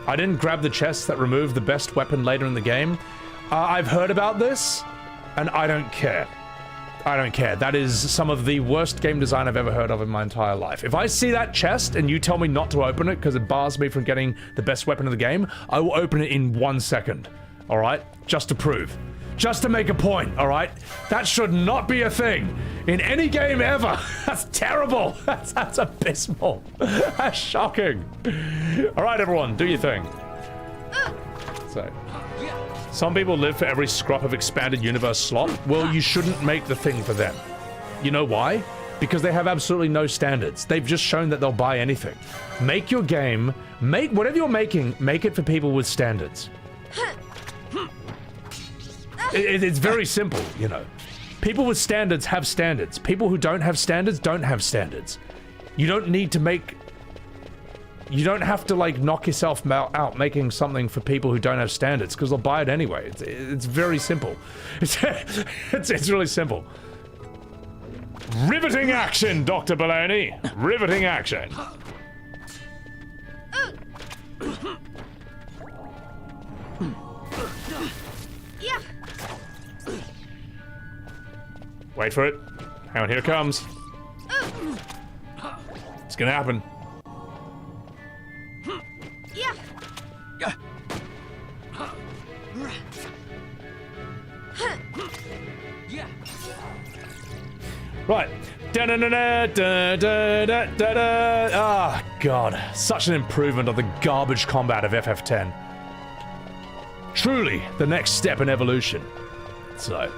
I didn't grab the chest that removed the best weapon later in the game. I've heard about this, and I don't care. I don't care. That is some of the worst game design I've ever heard of in my entire life. If I see that chest and you tell me not to open it because it bars me from getting the best weapon of the game, I will open it in 1 second. Alright? Just to prove. Just to make a point, alright? That should not be a thing in any game ever. That's terrible. That's abysmal. That's shocking. Alright, everyone, do your thing. So, some people live for every scrap of expanded universe slot. Well, you shouldn't make the thing for them. You know why? Because they have absolutely no standards. They've just shown that they'll buy anything. Make your game, whatever you're making, make it for people with standards. It's very simple, you know. People with standards have standards. People who don't have standards don't have standards. You don't need to make... You don't have to, like, knock yourself out making something for people who don't have standards, because they'll buy it anyway. It's very simple. It's really simple. Riveting action, Dr. Baloney! Riveting action. Wait for it. Hang on, here it comes. It's gonna happen. Right. Ah, God. Such an improvement of the garbage combat of FF10. Truly, the next step in evolution. So.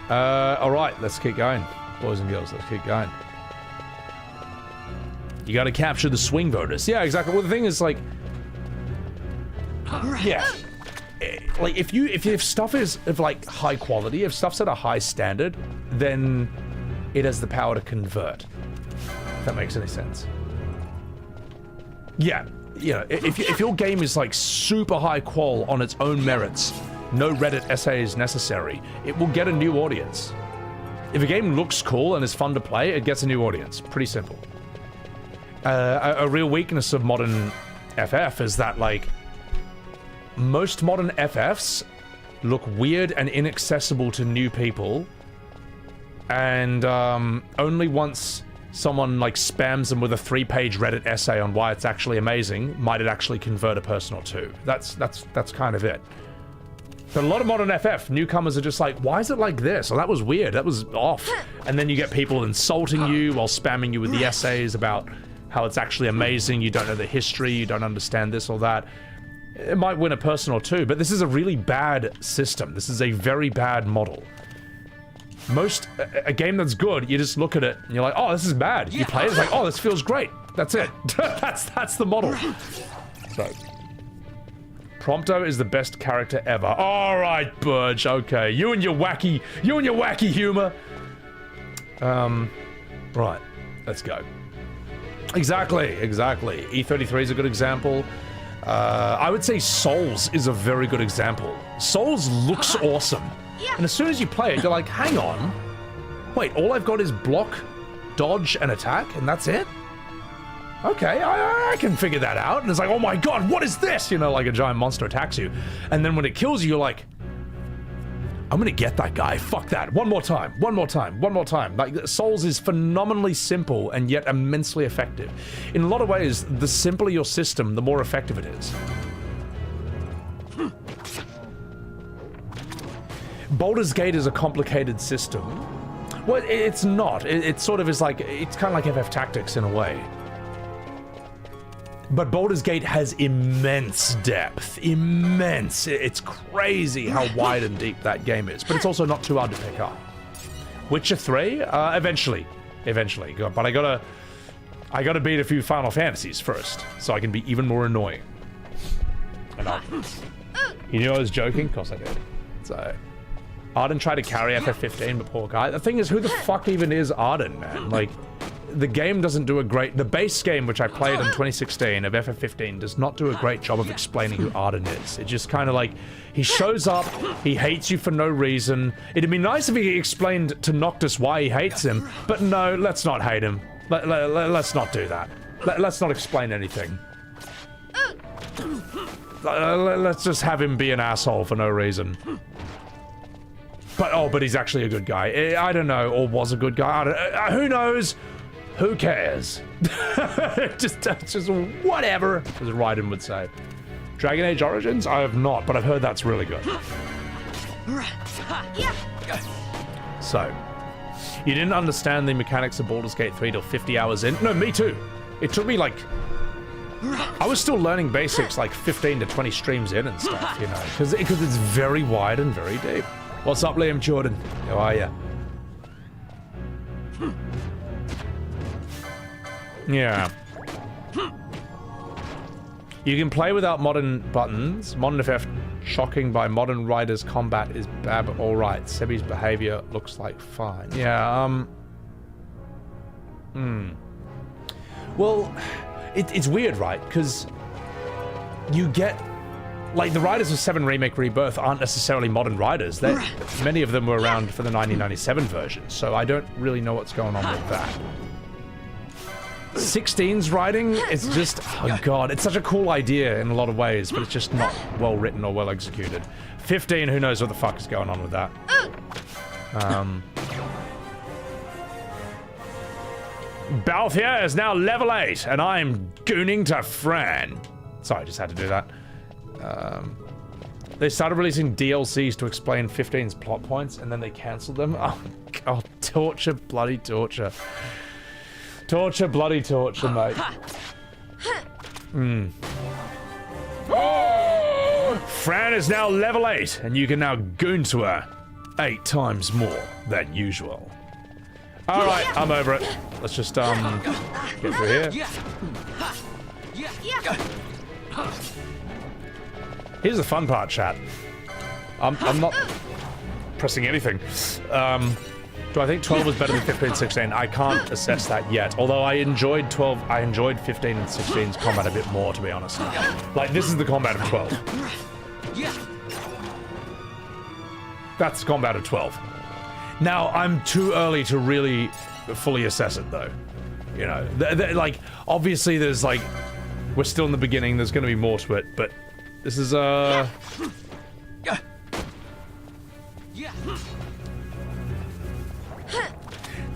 Alright, let's keep going. Boys and girls, let's keep going. You gotta capture the swing voters. Yeah, exactly. Well, the thing is, like... Yeah. Like, if stuff is of, like, high quality, if stuff's at a high standard, then it has the power to convert. If that makes any sense. Yeah, you know, if your game is, like, super high qual on its own merits, no Reddit essays necessary, it will get a new audience. If a game looks cool and is fun to play, it gets a new audience. Pretty simple. A real weakness of modern FF is that, like, most modern FFs look weird and inaccessible to new people, and only once someone, like, spams them with a 3-page Reddit essay on why it's actually amazing might it actually convert a person or two. That's kind of it. But a lot of modern FF, newcomers are just like, why is it like this? Or that was weird, that was off. And then you get people insulting you while spamming you with the essays about how it's actually amazing, you don't know the history, you don't understand this or that. It might win a person or two, but this is a really bad system. This is a very bad model. A game that's good, you just look at it and you're like, oh, this is bad. You play it, it's like, oh, this feels great. That's it. That's the model. So, Prompto is the best character ever. All right, Burge. Okay, you and your wacky humor. Right, let's go. Exactly. E33 is a good example. I would say Souls is a very good example. Souls looks awesome. And as soon as you play it, you're like, hang on. Wait, all I've got is block, dodge, and attack, and that's it? Okay, I can figure that out. And it's like, oh my god, what is this? You know, like a giant monster attacks you. And then when it kills you, you're like, I'm gonna get that guy. Fuck that. One more time. Like, Souls is phenomenally simple and yet immensely effective. In a lot of ways, the simpler your system, the more effective it is. Baldur's Gate is a complicated system. Well, it's not. It sort of is like, it's kind of like FF Tactics in a way. But Baldur's Gate has immense depth. Immense. It's crazy how wide and deep that game is. But it's also not too hard to pick up. Witcher 3? Eventually. But I gotta beat a few Final Fantasies first, so I can be even more annoying. And you knew I was joking? Of course I did. So, Arden tried to carry FF15, but poor guy. The thing is, who the fuck even is Arden, man? Like, the game doesn't do a great... The base game, which I played in 2016 of FF15, does not do a great job of explaining who Arden is. It just kind of like, he shows up, he hates you for no reason. It'd be nice if he explained to Noctis why he hates him, but no, let's not hate him. Let's not do that. Let's not explain anything. Let's just have him be an asshole for no reason. But he's actually a good guy. I don't know, or was a good guy. Who knows? Who cares? just whatever, as Raiden would say. Dragon Age Origins? I have not, but I've heard that's really good. So, you didn't understand the mechanics of Baldur's Gate 3 till 50 hours in? No, me too. It took me like... I was still learning basics like 15 to 20 streams in and stuff, you know, because it's very wide and very deep. What's up, Liam Jordan? How are ya? Yeah. You can play without modern buttons. Modern FF shocking by modern riders combat is bad, but alright. Sebi's behavior looks like fine. Yeah, Well, it's weird, right? Because you get... Like, the riders of 7 Remake Rebirth aren't necessarily modern riders. Many of them were around for the 1997 version, so I don't really know what's going on with that. 16's writing is just, oh god, it's such a cool idea in a lot of ways, but it's just not well written or well executed. 15, who knows what the fuck is going on with that. Balthier is now level 8, and I'm gooning to Fran. Sorry, I just had to do that. They started releasing DLCs to explain 15's plot points, and then they cancelled them. Oh god, torture, bloody torture. Torture, bloody torture, mate. Fran is now level 8, and you can now goon to her 8 times more than usual. Alright, I'm over it. Let's just, get through here. Here's the fun part, chat. I'm not pressing anything. Do I think 12 was better than 15 and 16? I can't assess that yet. Although I enjoyed 12, I enjoyed 15 and 16's combat a bit more, to be honest. Like, this is the combat of 12. That's the combat of 12. Now, I'm too early to really fully assess it, though. You know, like, obviously there's, like, we're still in the beginning, there's gonna be more to it, but this is, the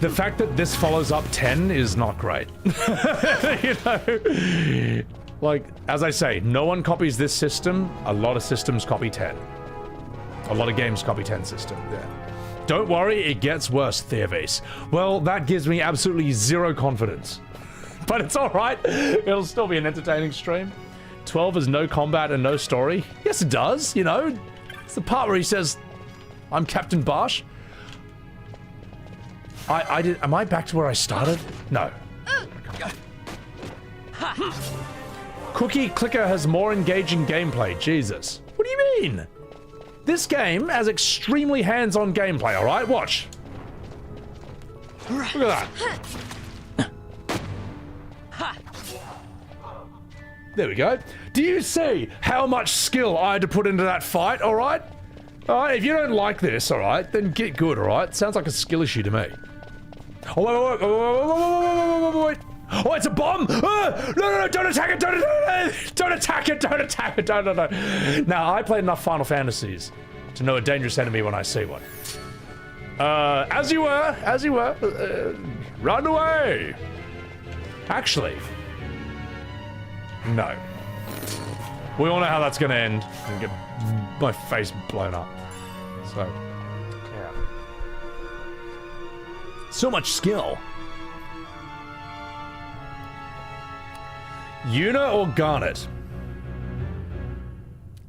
fact that this follows up 10 is not great. You know? Like, as I say, no one copies this system. A lot of systems copy 10. A lot of games copy 10 system, yeah. Don't worry, it gets worse, Theovase. Well, that gives me absolutely zero confidence. But it's alright. It'll still be an entertaining stream. 12 has no combat and no story. Yes, it does, you know. It's the part where he says, I'm Captain Barsh. Am I back to where I started? No. Cookie Clicker has more engaging gameplay. Jesus. What do you mean? This game has extremely hands-on gameplay, alright? Watch. Look at that. There we go. Do you see how much skill I had to put into that fight, alright? Alright, if you don't like this, alright, then get good, alright? Sounds like a skill issue to me. Oh, wait. Oh, it's a bomb! No, don't attack it! Don't attack it! Don't attack it! No. Now, I played enough Final Fantasies to know a dangerous enemy when I see one. As you were. Run away! Actually, no. We all know how that's gonna end. I'm gonna get my face blown up. So, yeah. So much skill. Yuna or Garnet?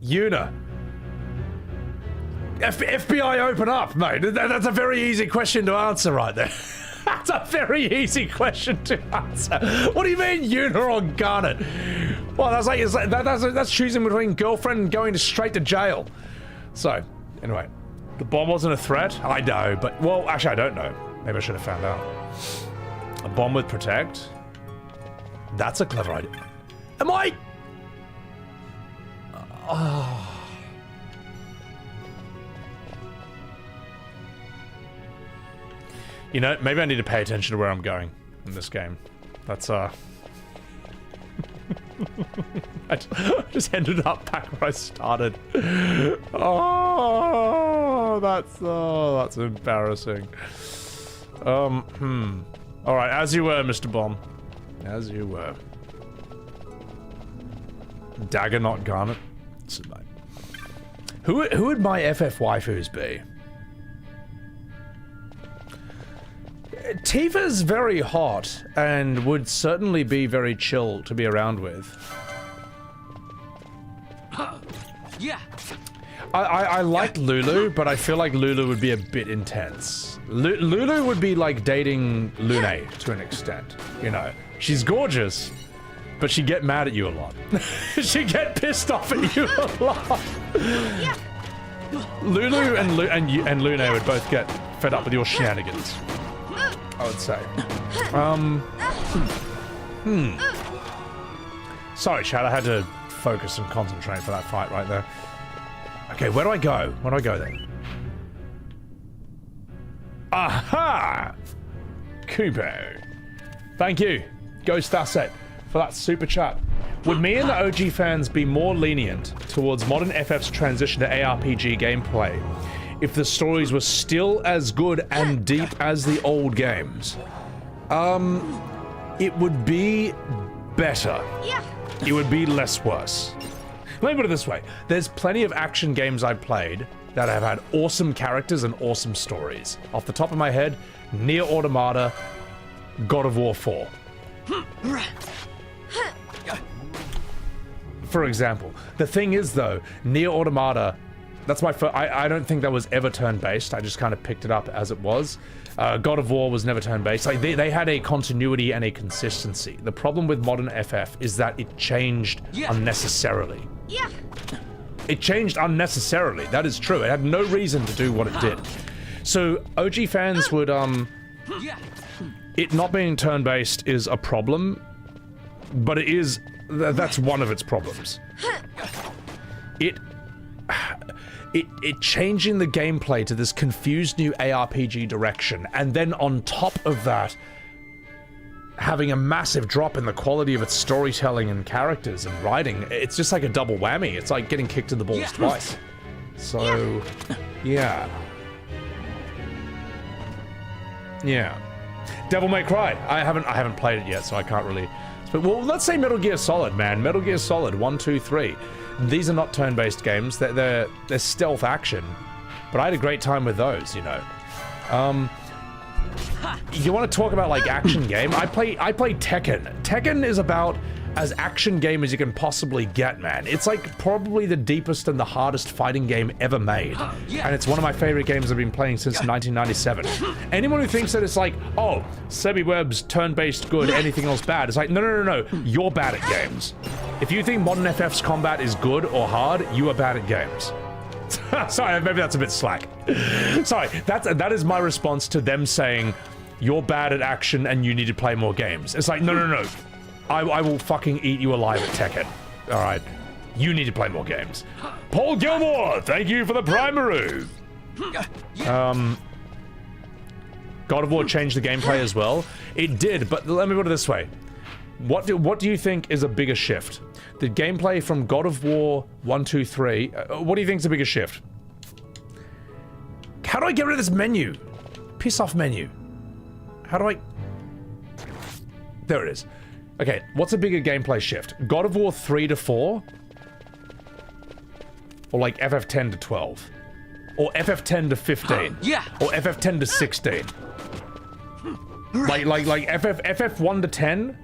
Yuna. FBI open up, mate. That's a very easy question to answer right there. That's a very easy question to answer. What do you mean, Yuna or Garnet? Well, that's choosing between girlfriend and going straight to jail. So, anyway, the bomb wasn't a threat. I know, but well, actually, I don't know. Maybe I should have found out. A bomb with protect. That's a clever idea. Am I? Oh. You know, maybe I need to pay attention to where I'm going in this game. That's, I just ended up back where I started. Oh, that's embarrassing. Alright, as you were, Mr. Bomb. As you were. Dagger, not Garnet. Who would my FF waifus be? Tifa's very hot and would certainly be very chill to be around with. Yeah. I like Lulu, but I feel like Lulu would be a bit intense. Lulu would be like dating Lune to an extent, you know. She's gorgeous, but she'd get mad at you a lot. She'd get pissed off at you a lot. Lulu and Lune would both get fed up with your shenanigans, I would say. Sorry, Chad, I had to focus and concentrate for that fight right there. Okay, where do I go? Where do I go then? Aha! Kubo. Thank you, Ghost Asset, for that super chat. Would me and the OG fans be more lenient towards modern FF's transition to ARPG gameplay if the stories were still as good and deep as the old games? It would be better. It would be less worse. Let me put it this way. There's plenty of action games I've played that have had awesome characters and awesome stories. Off the top of my head, Nier Automata, God of War 4. For example. The thing is, though, Nier Automata, that's my first... I don't think that was ever turn-based. I just kind of picked it up as it was. God of War was never turn-based. Like, they had a continuity and a consistency. The problem with modern FF is that it changed unnecessarily. It changed unnecessarily. That is true. It had no reason to do what it did. So, OG fans would, it not being turn-based is a problem, but it is... That's one of its problems. It changing the gameplay to this confused new ARPG direction, and then on top of that, having a massive drop in the quality of its storytelling and characters and writing. It's just like a double whammy. It's like getting kicked in the balls twice. So, yeah. Devil May Cry. I haven't played it yet, so I can't really... But, well, let's say Metal Gear Solid, man. Metal Gear Solid 1, 2, 3. These are not turn-based games. They're stealth action. But I had a great time with those, you know. You want to talk about, like, action game? I play Tekken. Tekken is about as action game as you can possibly get, man. It's, like, probably the deepest and the hardest fighting game ever made. And it's one of my favorite games I've been playing since 1997. Anyone who thinks that it's like, oh, Sebi Webb's turn-based good, anything else bad, it's like, no. You're bad at games. If you think modern FF's combat is good or hard, you are bad at games. Sorry, maybe that's a bit slack. Sorry, that is my response to them saying you're bad at action and you need to play more games. It's like, no. I will fucking eat you alive at Tekken. Alright. You need to play more games. Paul Gilmore, thank you for the primaroo. God of War changed the gameplay as well. It did, but let me put it this way. What do you think is a bigger shift? The gameplay from God of War 1, 2, 3. What do you think is the biggest shift? How do I get rid of this menu? Piss off menu. How do I... There it is. Okay, what's a bigger gameplay shift? God of War 3 to 4? Or like FF10 to 12? Or FF10 to 15? Yeah. Or FF10 to 16? Like FF1 to 10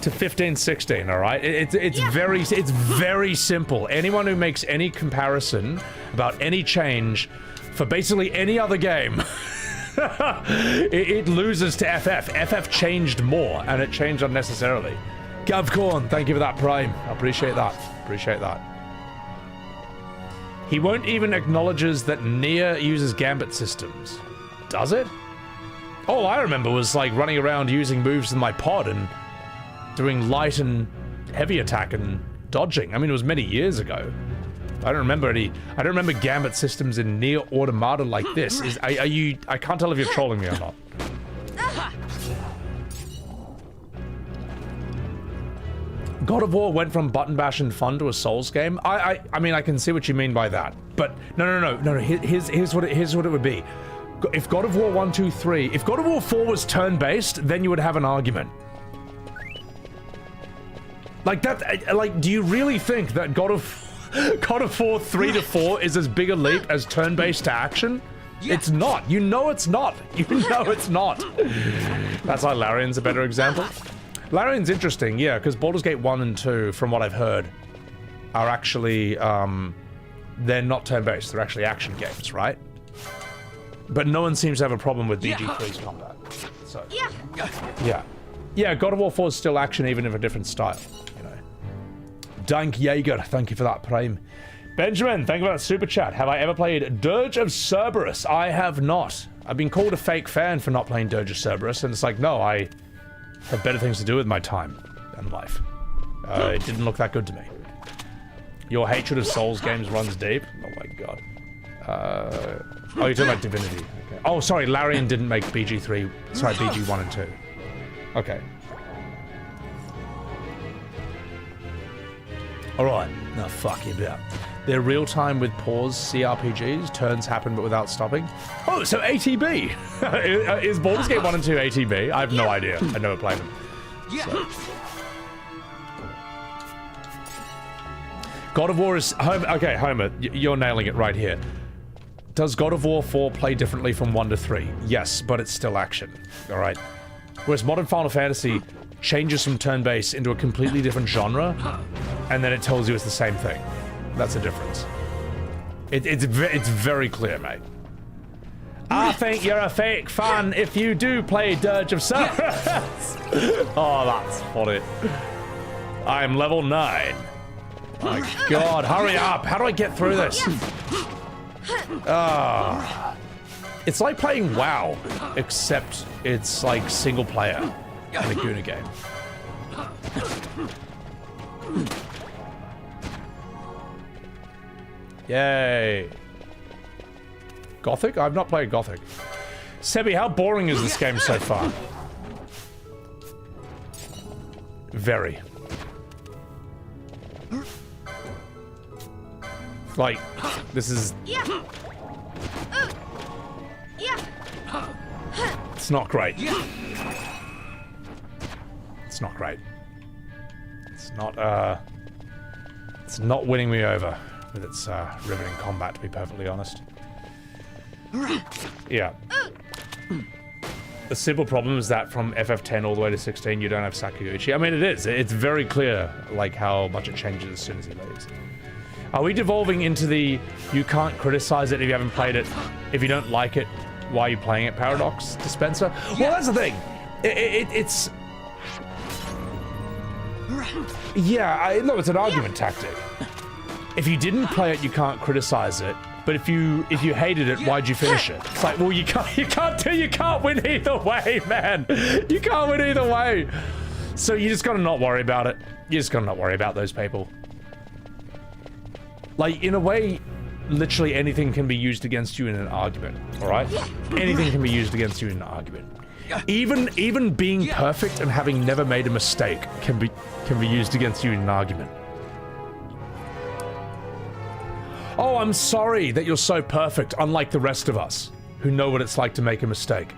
to 15, 16, alright? It's very simple. Anyone who makes any comparison about any change for basically any other game, it loses to FF. FF changed more, and it changed unnecessarily. Gavcorn, thank you for that prime. I appreciate that. Appreciate that. He won't even acknowledges that Nier uses gambit systems. Does it? All I remember was like running around using moves in my pod and doing light and heavy attack and dodging. I mean, it was many years ago. I don't remember gambit systems in Nier Automata like this. Are you... I can't tell if you're trolling me or not. God of War went from button bash and fun to a Souls game. I mean, I can see what you mean by that. But no. Here's what it would be. If God of War 1, 2, 3... If God of War 4 was turn-based, then you would have an argument. Like that... Like, do you really think that God of War 3 to 4 is as big a leap as turn-based to action? Yeah. It's not. You know it's not. You know it's not. That's why Larian's a better example. Larian's interesting, yeah, because Baldur's Gate 1 and 2, from what I've heard, are actually, they're not turn-based, they're actually action games, right? But no one seems to have a problem with BG3's combat, so... Yeah, God of War 4 is still action, even if a different style, you know. Dank Jaeger, thank you for that prime. Benjamin, thank you for that super chat. Have I ever played Dirge of Cerberus? I have not. I've been called a fake fan for not playing Dirge of Cerberus, and it's like, no, I have better things to do with my time and life. It didn't look that good to me. Your hatred of Souls games runs deep? Oh my god. Oh, you're talking about Divinity. Okay. Oh, sorry, Larian didn't make BG3. Sorry, BG1 and 2. Okay. Alright. No, fuck you, yeah. They're real-time with pause CRPGs. Turns happen but without stopping. Oh, so ATB! Is Baldur's Gate 1 and 2 ATB? I have no idea. I never played them. So. God of War is... Okay, Homer, you're nailing it right here. Does God of War 4 play differently from 1 to 3? Yes, but it's still action. Alright? Whereas modern Final Fantasy changes from turn-based into a completely different genre, and then it tells you it's the same thing. That's the difference. It's very clear, mate. I think you're a fake fan if you do play Dirge of Cerberus. Oh, that's funny. I'm level 9. My god, hurry up! How do I get through this? It's like playing WoW, except it's like single player in a Guna game. Yay. Gothic? I've not played Gothic. Sebi, how boring is this game so far? Very. Like, this is... It's not great. It's not great. It's not winning me over with its riveting combat, to be perfectly honest. Yeah. The simple problem is that from FF10 all the way to 16, you don't have Sakaguchi. I mean, it is. It's very clear, like, how much it changes as soon as he leaves. Are we devolving into the you can't criticize it if you haven't played it, if you don't like it, why are you playing it paradox, Dispenser? Well, that's the thing. It's... Yeah, no, it's an argument tactic. If you didn't play it, you can't criticize it. But if you hated it, why'd you finish it? It's like, well, you can't win either way, man. You can't win either way. So you just gotta not worry about it. You just gotta not worry about those people. Like, in a way, literally anything can be used against you in an argument, all right? Anything can be used against you in an argument. Even being perfect and having never made a mistake can be used against you in an argument. Oh, I'm sorry that you're so perfect, unlike the rest of us, who know what it's like to make a mistake.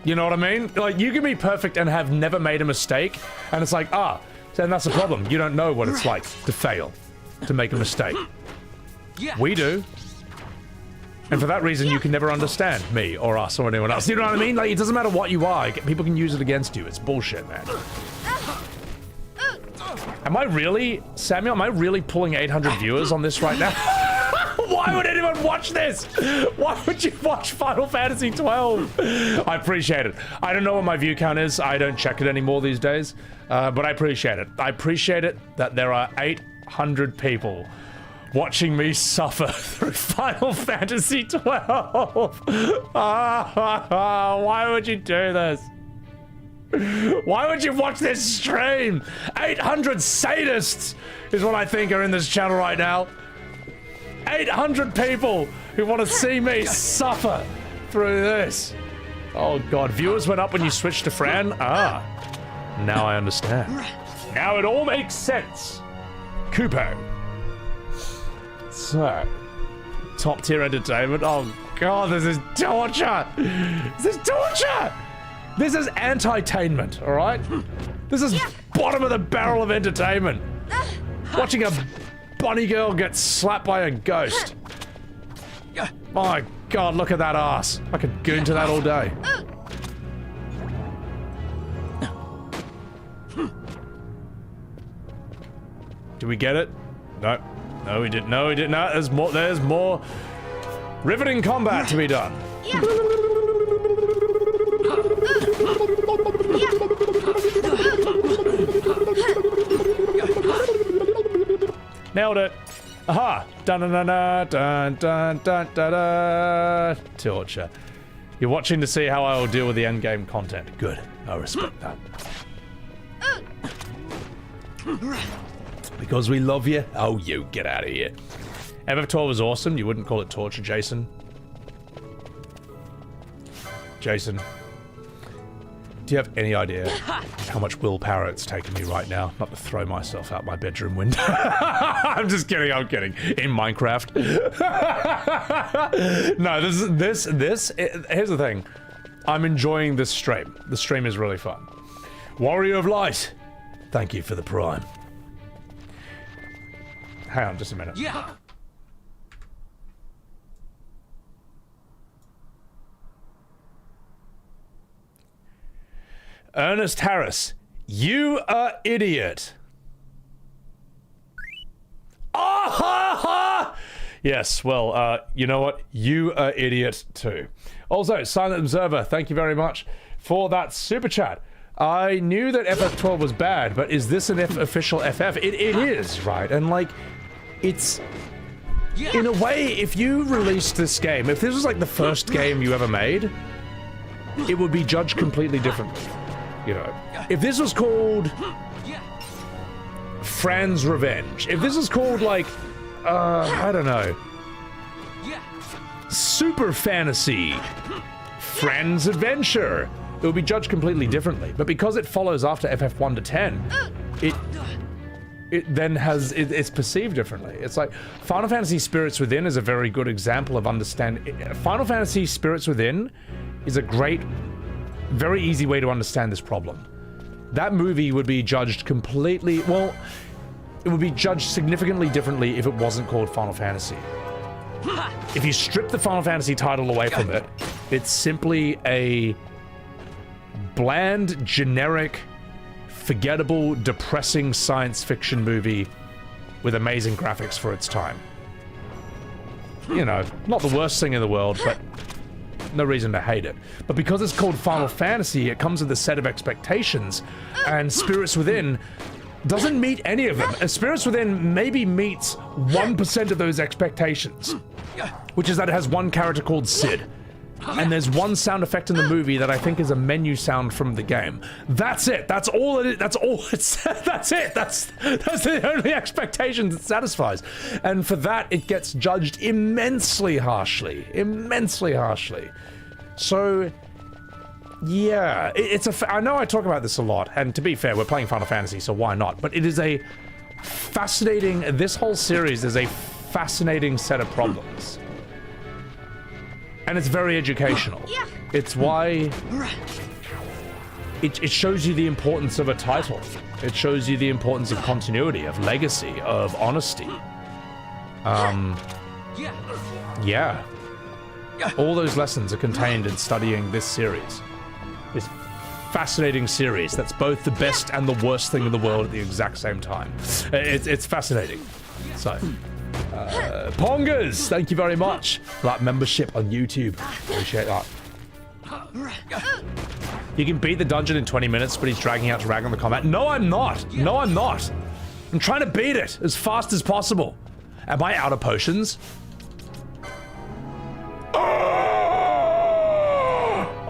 You know what I mean? Like, you can be perfect and have never made a mistake, and it's like, then that's a problem. You don't know what it's like to fail, to make a mistake. We do. And for that reason, you can never understand me or us or anyone else. You know what I mean? Like, it doesn't matter what you are. People can use it against you. It's bullshit, man. Am I really, Samuel, am I really pulling 800 viewers on this right now? Why would anyone watch this? Why would you watch Final Fantasy XII? I appreciate it. I don't know what my view count is. I don't check it anymore these days. But I appreciate it. I appreciate it that there are 800 people watching me suffer through Final Fantasy XII. Why would you do this? Why would you watch this stream? 800 sadists is what I think are in this channel right now. 800 people who want to see me suffer through this. Oh god, viewers went up when you switched to Fran? Now I understand. Now it all makes sense. Kupo. So, top tier entertainment. Oh god, this is torture. This is torture. This is anti-tainment, all right? This is bottom of the barrel of entertainment. Watching a bunny girl get slapped by a ghost. My god, look at that ass. I could goon to that all day. Do we get it? No. No, we didn't. No, we didn't. No, there's more riveting combat to be done. Nailed it. Aha. Dun dun dun dun dun dun dun dun. Torture. You're watching to see how I will deal with the endgame content. Good. I respect that. Because we love you? Oh, you get out of here. FF12 was awesome. You wouldn't call it torture, Jason. Jason, do you have any idea how much willpower it's taken me right now not to throw myself out my bedroom window? I'm just kidding, I'm kidding. In Minecraft. No, here's the thing. I'm enjoying this stream. The stream is really fun. Warrior of Light, thank you for the prime. Hang on just a minute. Yeah. Ernest Harris, you are idiot. Ah ha ha! Yes, well, you know what? You are idiot too. Also, Silent Observer, thank you very much for that super chat. I knew that FF12 was bad, but is this an official FF? It is, right? And like, it's... In a way, if you released this game, if this was like the first game you ever made, it would be judged completely differently. You know, if this was called Fran's Revenge, if this was called like, I don't know, Super Fantasy, Fran's Adventure, it would be judged completely differently. But because it follows after FF1 to 10, it then has, it's perceived differently. It's like, Final Fantasy Spirits Within is a very good example of understanding. Final Fantasy Spirits Within is a great, very easy way to understand this problem. That movie would be judged completely, well, it would be judged significantly differently if it wasn't called Final Fantasy. If you strip the Final Fantasy title away from it, it's simply a bland, generic, forgettable, depressing science fiction movie with amazing graphics for its time. You know, not the worst thing in the world, but no reason to hate it. But because it's called Final Fantasy, it comes with a set of expectations, and Spirits Within doesn't meet any of them. Spirits Within maybe meets 1% of those expectations, which is that it has one character called Sid. And there's one sound effect in the movie that I think is a menu sound from the game. That's it. That's all it is. That's all it's. That's it. That's the only expectations it satisfies. And for that, it gets judged immensely harshly. Immensely harshly. So, yeah, I know I talk about this a lot, and to be fair, we're playing Final Fantasy, so why not? But it is a fascinating. This whole series is a fascinating set of problems. And it's very educational. It's why it shows you the importance of a title. It shows you the importance of continuity, of legacy, of honesty. Yeah. All those lessons are contained in studying this series. This fascinating series that's both the best and the worst thing in the world at the exact same time. It's fascinating. So... Pongers, thank you very much for that membership on YouTube. Appreciate that. You can beat the dungeon in 20 minutes, but he's dragging out to rag on the combat. No, I'm not. No, I'm not. I'm trying to beat it as fast as possible. Am I out of potions?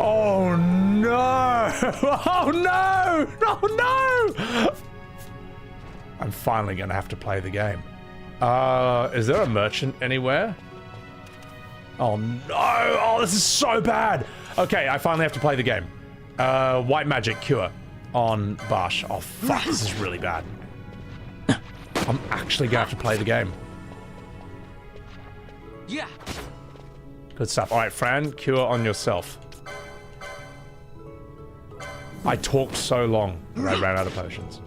Oh no! Oh no! Oh no! I'm finally gonna have to play the game. Is there a merchant anywhere? Oh no! Oh, this is so bad! Okay, I finally have to play the game. White magic cure on Barsh. Oh fuck, this is really bad. I'm actually gonna have to play the game. Yeah. Good stuff. Alright, Fran, cure on yourself. I talked so long that I ran out of potions.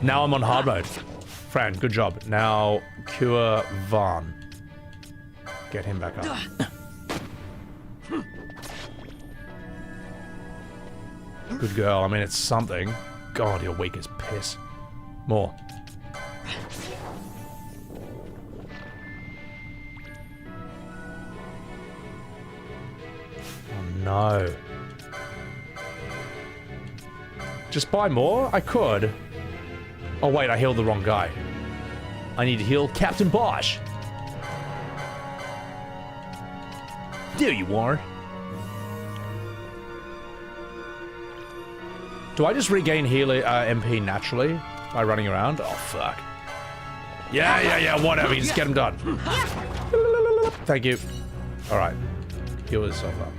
Now I'm on hard mode. Fran, good job. Now, cure Vaughn. Get him back up. Good girl. I mean, it's something. God, you're weak as piss. More. Oh, no. Just buy more? I could. Oh wait, I healed the wrong guy. I need to heal Captain Bosch. There you are. Do I just regain heal MP naturally by running around? Oh fuck. Yeah, whatever, you just get him done. Thank you. Alright. Heal yourself up.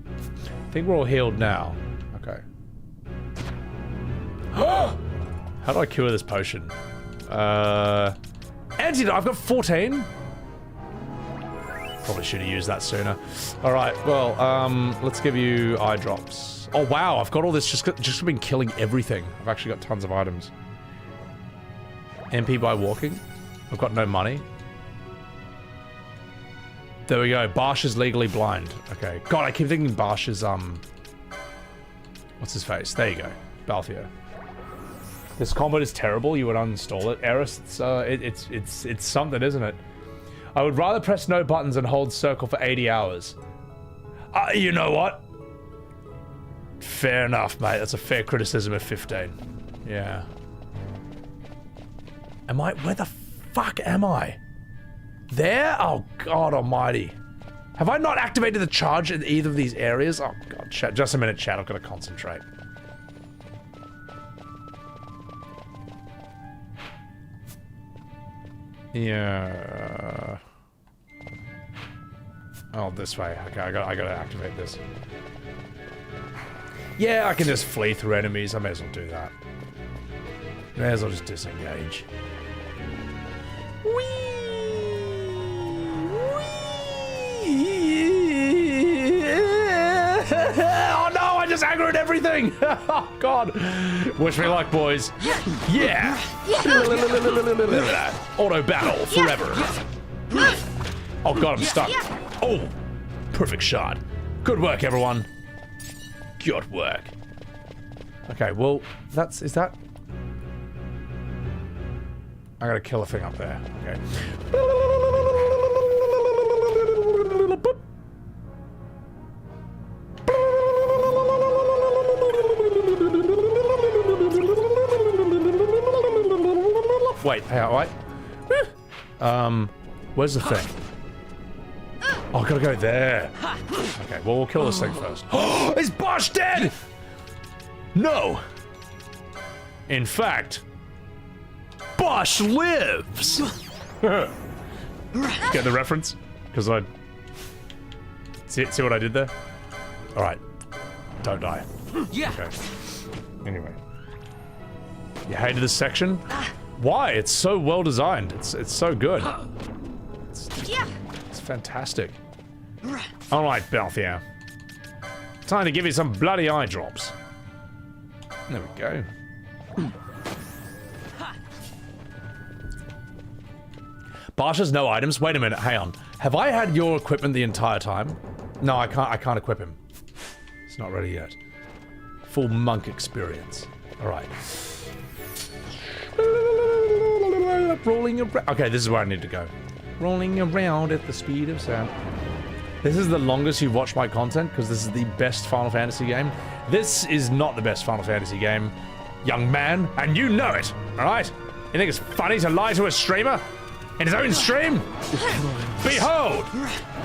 I think we're all healed now. Okay. How do I cure this potion? Antidote, I've got 14. Probably should have used that sooner. Alright, well, let's give you eye drops. Oh wow, I've got all this just been killing everything. I've actually got tons of items. MP by walking. I've got no money. There we go. Barsh is legally blind. Okay. God, I keep thinking Barsh is, what's his face? There you go. Balthier. This combat is terrible. You would uninstall it. Eris, it's something, isn't it? I would rather press no buttons and hold circle for 80 hours. You know what? Fair enough, mate. That's a fair criticism of 15. Yeah. Am I? Where the fuck am I? There? Oh, God almighty. Have I not activated the charge in either of these areas? Oh, God, chat. Just a minute, chat. I've got to concentrate. Yeah. Oh, this way. Okay, I gotta activate this. Yeah, I can just flee through enemies. I may as well do that. May as well just disengage. Whee! Oh no, I just aggroed everything! Oh god. Wish me luck, boys. Yeah! Auto battle forever. Oh god, I'm stuck. Oh! Perfect shot. Good work, everyone. Good work. Okay, well, is that... I gotta kill a thing up there. Okay. wait. Where's the thing? Oh, I gotta go there. Okay, well, we'll kill this thing first. Oh, is Bosch dead? No. In fact, Bosch lives. Get the reference? Because I... See what I did there? Alright. Don't die. Yeah. Okay. Anyway. You hated this section? Why? It's so well designed. It's so good. It's fantastic. Alright, Belthia. Time to give you some bloody eye drops. There we go. Bosch has no items. Wait a minute, hang on. Have I had your equipment the entire time? No, I can't equip him. It's not ready yet. Full monk experience. Alright. Rolling around. Okay, this is where I need to go. Rolling around at the speed of sound. This is the longest you've watched my content, because this is the best Final Fantasy game. This is not the best Final Fantasy game, young man, and you know it, alright? You think it's funny to lie to a streamer? In his own stream? Behold!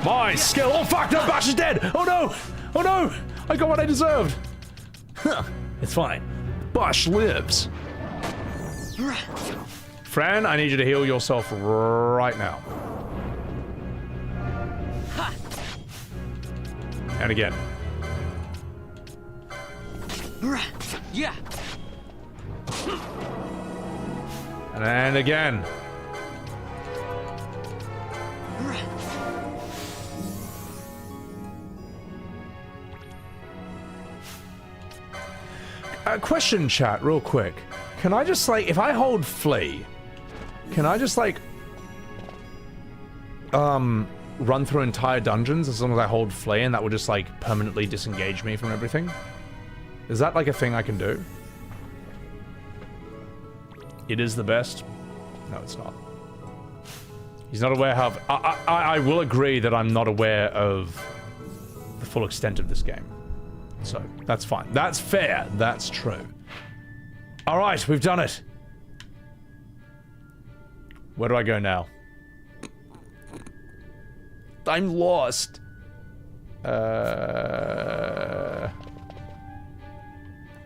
My skill! Oh fuck, no, Bosch is dead! Oh no! Oh no! I got what I deserved! Huh, it's fine. Bosch lives. Fran, I need you to heal yourself right now. And again. Yeah. And again. Question, chat, real quick. Can I just, like, if I hold flee, can I just, like, run through entire dungeons as long as I hold flee, and that will just, like, permanently disengage me from everything? Is that, like, a thing I can do? It is the best? No, it's not. He's not aware how... I will agree that I'm not aware of the full extent of this game. So, that's fine. That's fair. That's true. Alright, we've done it. Where do I go now? I'm lost. Do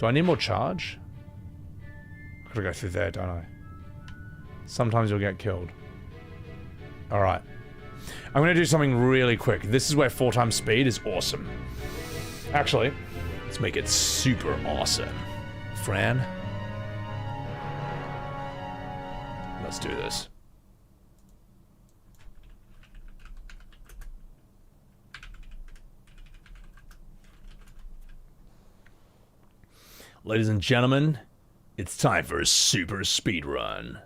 I need more charge? I've gotta go through there, don't I? Sometimes you'll get killed. Alright. I'm gonna do something really quick. This is where 4 times speed is awesome. Actually, let's make it super awesome. Fran? Let's do this. Ladies and gentlemen, it's time for a super speed run.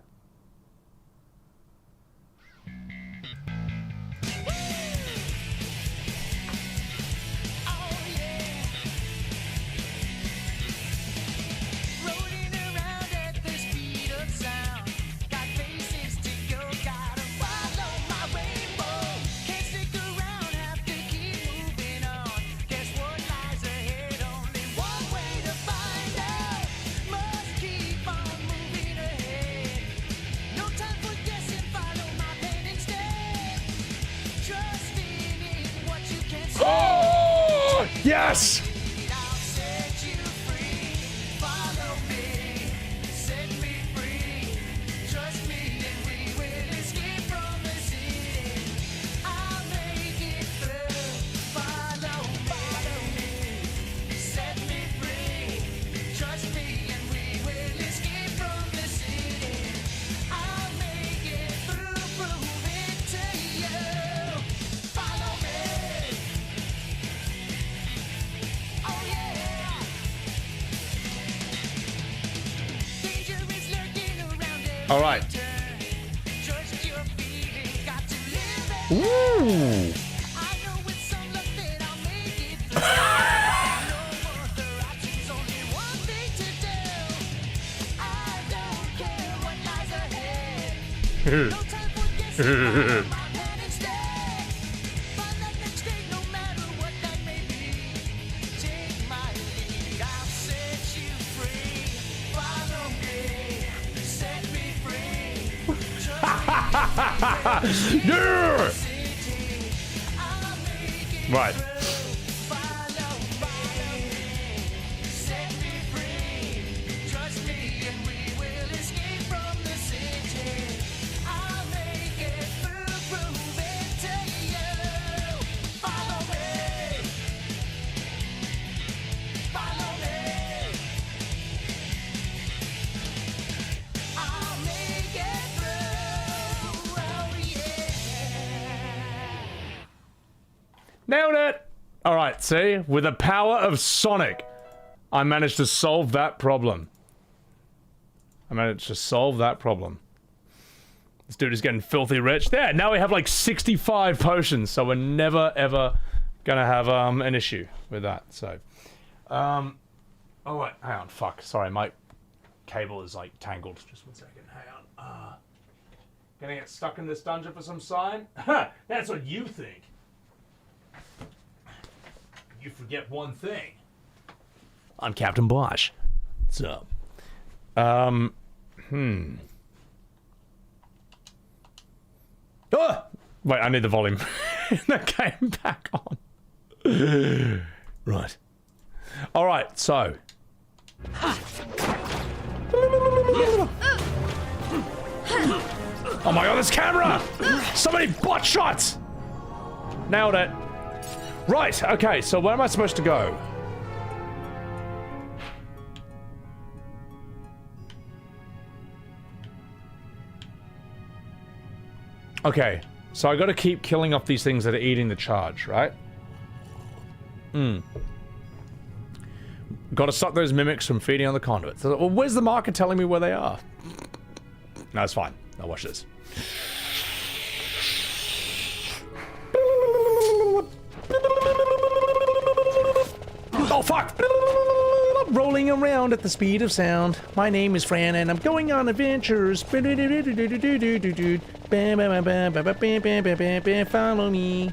Yes! All right. Ooh. Yeah! Right. Nailed it! Alright, see? With the power of Sonic, I managed to solve that problem. This dude is getting filthy rich. There, now we have like 65 potions, so we're never ever gonna have an issue with that, so. Oh wait, hang on, fuck. Sorry, my cable is like tangled. Just 1 second, hang on. Gonna get stuck in this dungeon for some sign? That's what you think. You forget one thing. I'm Captain Bosch. What's up? Oh! Wait, I need the volume. That came back on. Right. Alright, so. Oh my god, this camera! So many butt shots! Nailed it. Right, okay, so where am I supposed to go? Okay, so I gotta keep killing off these things that are eating the charge, right? Gotta stop those mimics from feeding on the conduit. So, well, where's the marker telling me where they are? No, it's fine. I'll watch this. Oh, fuck! Rolling around at the speed of sound. My name is Fran and I'm going on adventures. Follow me.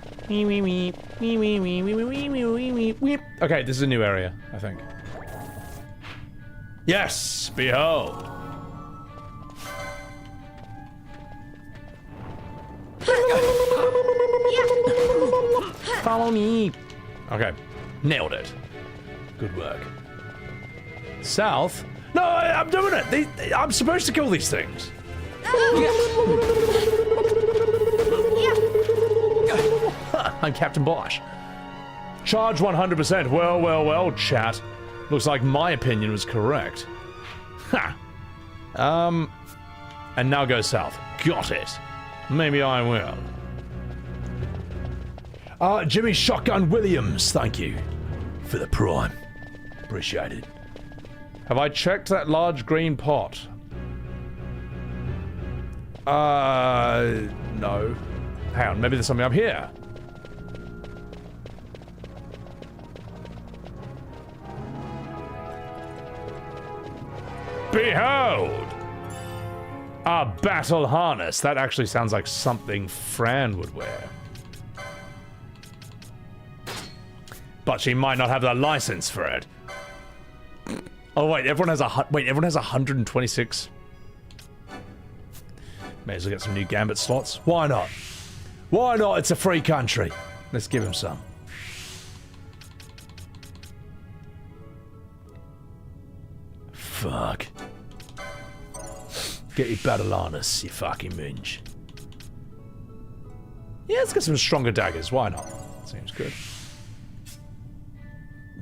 Okay, this is a new area, I think. Yes! Behold! Follow me! Okay, nailed it. Good work. South? No, I'm doing it! I'm supposed to kill these things. I'm Captain Bosch. Charge 100%. Well, well, well, chat. Looks like my opinion was correct. Ha! And now go south. Got it. Maybe I will. Jimmy Shotgun Williams, thank you for the prime. Appreciate it. Have I checked that large green pot? No. Hang on, maybe there's something up here. Behold! A battle harness. That actually sounds like something Fran would wear. But she might not have the license for it. Oh wait, everyone has 126. May as well get some new Gambit slots. Why not? Why not? It's a free country. Let's give him some. Fuck. Get your battle harness, you fucking minge. Yeah, let's get some stronger daggers. Why not? Seems good.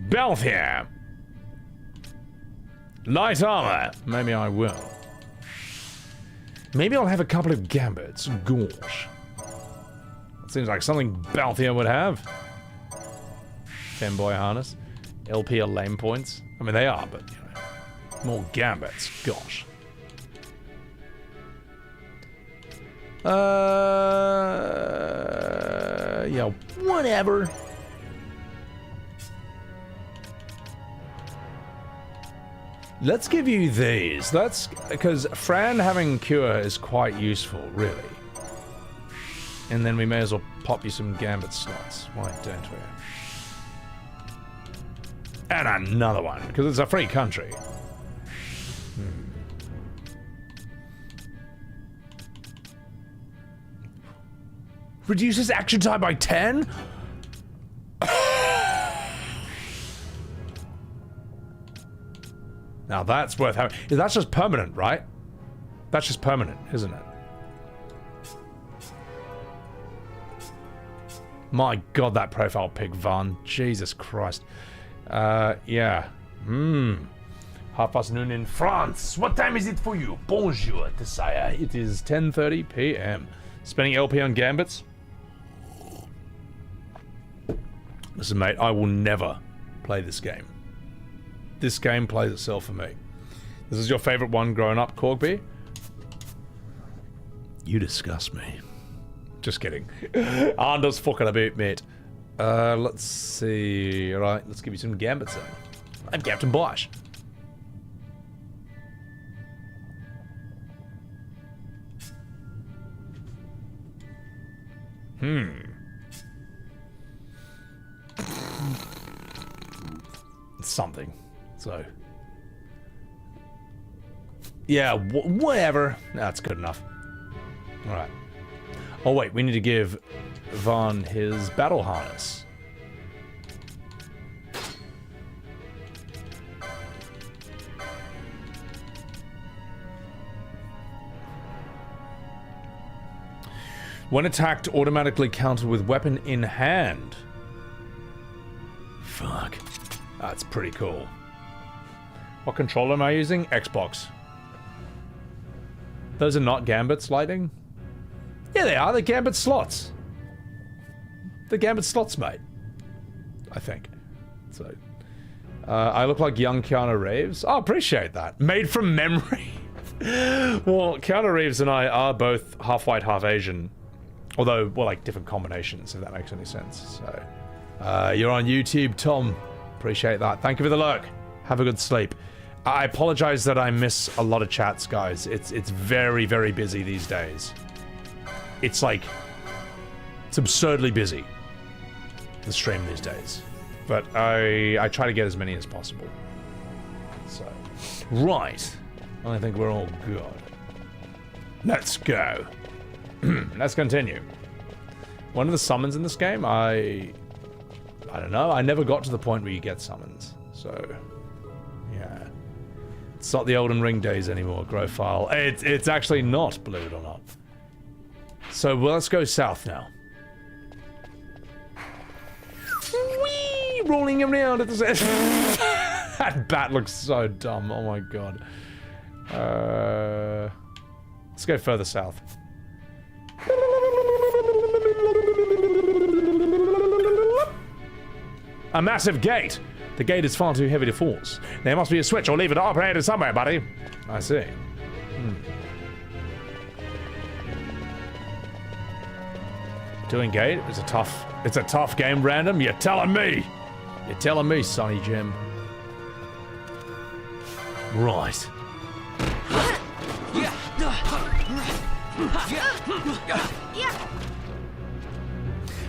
Belt here. Light armor. Maybe I will. Maybe I'll have a couple of gambits. Gosh. Seems like something Balthier would have. Femboy harness. LP are lame points. I mean, they are, but, you know. More gambits. Gosh. Yeah, whatever. Let's give you these. That's because Fran having cure is quite useful, really. And then we may as well pop you some gambit slots. Why don't we? And another one, because it's a free country. Reduces action time by 10? Now that's worth having. That's just permanent, right? That's just permanent, isn't it? My god, that profile pic, Vaughn. Jesus Christ. Yeah. Half past noon in France. What time is it for you? Bonjour, Desire. It is 10:30 p.m. Spending LP on gambits? Listen, mate, I will never play this game. This game plays itself for me. This is your favorite one growing up, Corgby? You disgust me. Just kidding. Anders fucking about, mate. Let's see. Alright, let's give you some gambits then. I'm Captain Bosch. Something. So. Yeah, whatever. That's good enough. Alright. Oh wait, we need to give Vaughn his battle harness. When attacked, automatically countered with weapon in hand. Fuck. That's pretty cool. What controller am I using? Xbox. Those are not Gambit's lighting? Yeah, they are. They're Gambit slots. They're Gambit slots, mate. I think. So. I look like young Keanu Reeves. Oh, appreciate that. Made from memory. Well, Keanu Reeves and I are both half white, half Asian. Although, well, like different combinations, if that makes any sense. So, you're on YouTube, Tom. Appreciate that. Thank you for the lurk. Have a good sleep. I apologize that I miss a lot of chats, guys. It's very, very busy these days. It's like, it's absurdly busy, the stream these days. But I try to get as many as possible. So, right. I think we're all good. Let's go. Let's continue. One of the summons in this game, I don't know. I never got to the point where you get summons. So, yeah. It's not the Elden Ring days anymore, Growfile. It's actually not, believe it or not. So, well, let's go south now. Whee! Rolling around at the That bat looks so dumb. Oh my god. Let's go further south. A massive gate! The gate is far too heavy to force. There must be a switch or lever to operate it somewhere, buddy. I see. Doing gate? It's a tough game, random. You're telling me! You're telling me, Sonny Jim. Right.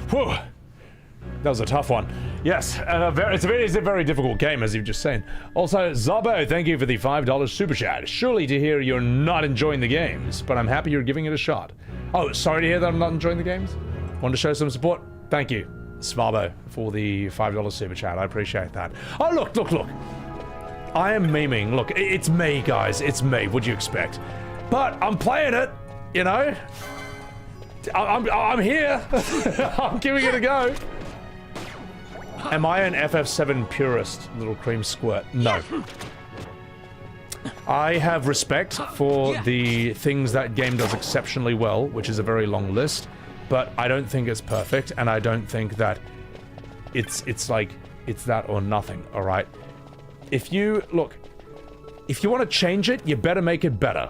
Whew. That was a tough one. Yes, it's a very difficult game, as you've just seen. Also, Zobo, thank you for the $5 super chat. Surely to hear you're not enjoying the games, but I'm happy you're giving it a shot. Oh, sorry to hear that I'm not enjoying the games. Want to show some support? Thank you, Svabo, for the $5 super chat. I appreciate that. Oh, look. I am memeing. Look, it's me, guys. It's me. What'd you expect? But I'm playing it, you know? I'm here. I'm giving it a go. Am I an FF7 purist, little cream squirt? No. I have respect for the things that game does exceptionally well, which is a very long list, but I don't think it's perfect, and I don't think that it's like, it's that or nothing, alright? If you want to change it, you better make it better.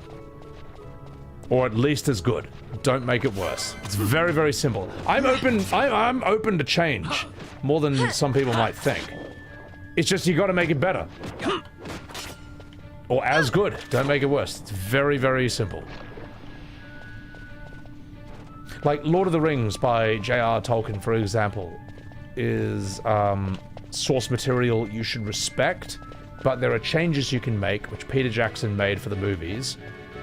Or at least as good. Don't make it worse. It's very, very simple. I'm open to change. More than some people might think. It's just you gotta make it better. Or as good. Don't make it worse. It's very, very simple. Like, Lord of the Rings by J.R. Tolkien, for example, is source material you should respect, but there are changes you can make, which Peter Jackson made for the movies,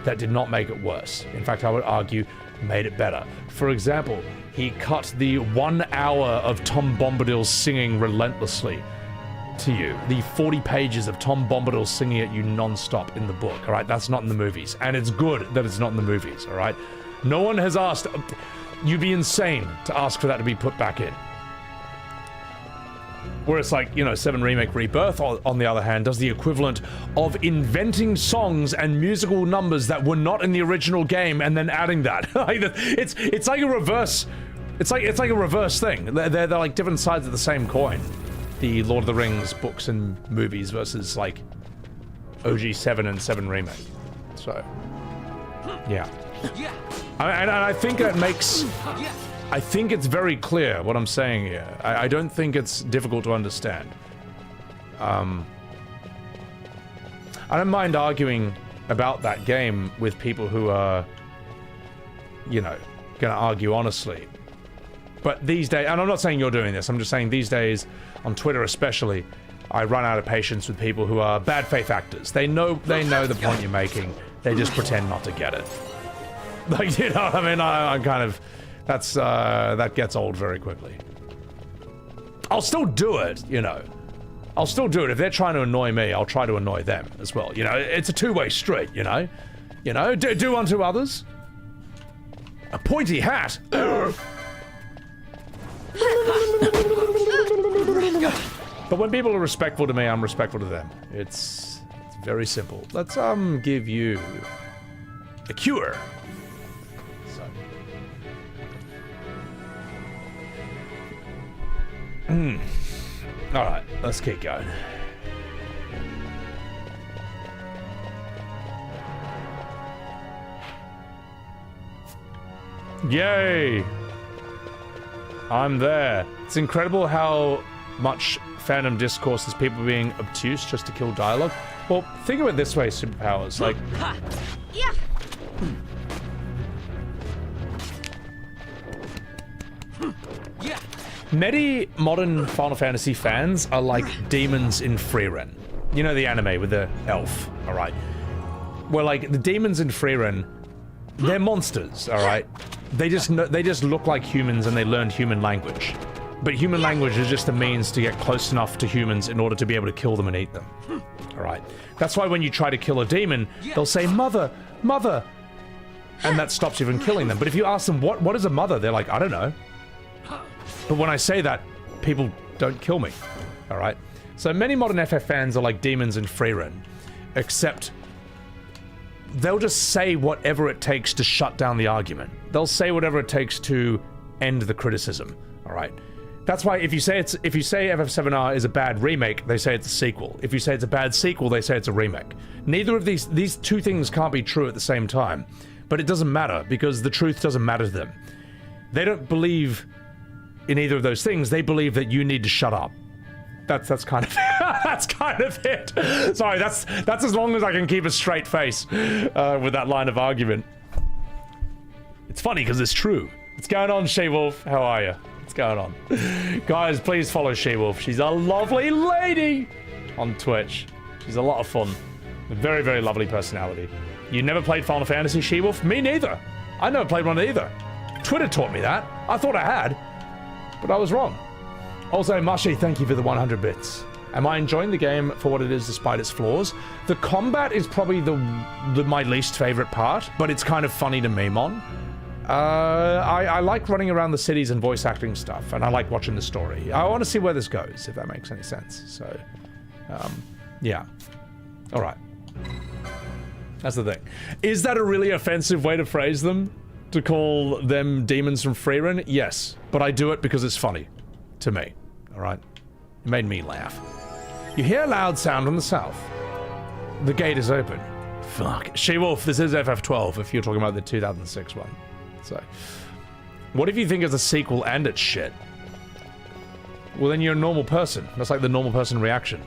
that did not make it worse. In fact, I would argue made it better. For example, he cut the 1 hour of Tom Bombadil singing relentlessly to you. The 40 pages of Tom Bombadil singing at you non-stop in the book, all right? That's not in the movies. And it's good that it's not in the movies, all right? No one has asked... You'd be insane to ask for that to be put back in. Whereas, like, you know, 7 Remake Rebirth, on the other hand, does the equivalent of inventing songs and musical numbers that were not in the original game and then adding that. It's like a reverse... It's like a reverse thing. They're like different sides of the same coin. The Lord of the Rings books and movies versus, like, OG 7 and 7 Remake. So, yeah. And I think that makes... I think it's very clear what I'm saying here. I don't think it's difficult to understand. I don't mind arguing about that game with people who are, you know, gonna argue honestly. But these days, and I'm not saying you're doing this, I'm just saying these days, on Twitter especially, I run out of patience with people who are bad faith actors. They know the point you're making, they just pretend not to get it. Like, you know what I mean? I'm kind of... that gets old very quickly. I'll still do it, you know. I'll still do it. If they're trying to annoy me, I'll try to annoy them as well. You know, it's a two-way street, you know? You know, do unto others. A pointy hat! But when people are respectful to me, I'm respectful to them. It's very simple. Let's, give you a cure. Alright, let's keep going. Yay! I'm there. It's incredible how much fandom discourse is people being obtuse just to kill dialogue. Well, think of it this way, superpowers. Like... Yeah. Yeah. Many modern Final Fantasy fans are like demons in Frieren. You know the anime with the elf, alright? Well, like, the demons in Frieren, they're monsters, alright? They just look like humans and they learned human language. But human language is just a means to get close enough to humans in order to be able to kill them and eat them. Alright? That's why when you try to kill a demon, they'll say, "Mother! Mother!" And that stops you from killing them. But if you ask them, what is a mother? They're like, "I don't know." But when I say that, people don't kill me, alright? So many modern FF fans are like demons in Frieren, except they'll just say whatever it takes to shut down the argument. They'll say whatever it takes to end the criticism, alright? That's why if you say FF7R is a bad remake, they say it's a sequel. If you say it's a bad sequel, they say it's a remake. Neither of these two things can't be true at the same time. But it doesn't matter, because the truth doesn't matter to them. They don't believe in either of those things. They believe that you need to shut up. That's kind of that's kind of it. Sorry, that's as long as I can keep a straight face with that line of argument. It's funny because it's true. What's going on, She-Wolf? How are you? What's going on? Guys, please follow She-Wolf. She's a lovely lady on Twitch. She's a lot of fun. A very, very lovely personality. You never played Final Fantasy, She-Wolf? Me neither. I never played one either. Twitter taught me that. I thought I had. But I was wrong. Also, Mashi, thank you for the 100 bits. Am I enjoying the game for what it is despite its flaws? The combat is probably my least favorite part, but it's kind of funny to meme on. I like running around the cities and voice acting stuff, and I like watching the story. I want to see where this goes, if that makes any sense. So, yeah. Alright. That's the thing. Is that a really offensive way to phrase them? To call them demons from Frieren? Yes. But I do it because it's funny. To me. Alright? It made me laugh. You hear a loud sound from the south. The gate is open. Fuck. She-Wolf, this is FF12 if you're talking about the 2006 one. So. What if you think it's a sequel and it's shit? Well, then you're a normal person. That's like the normal person reaction.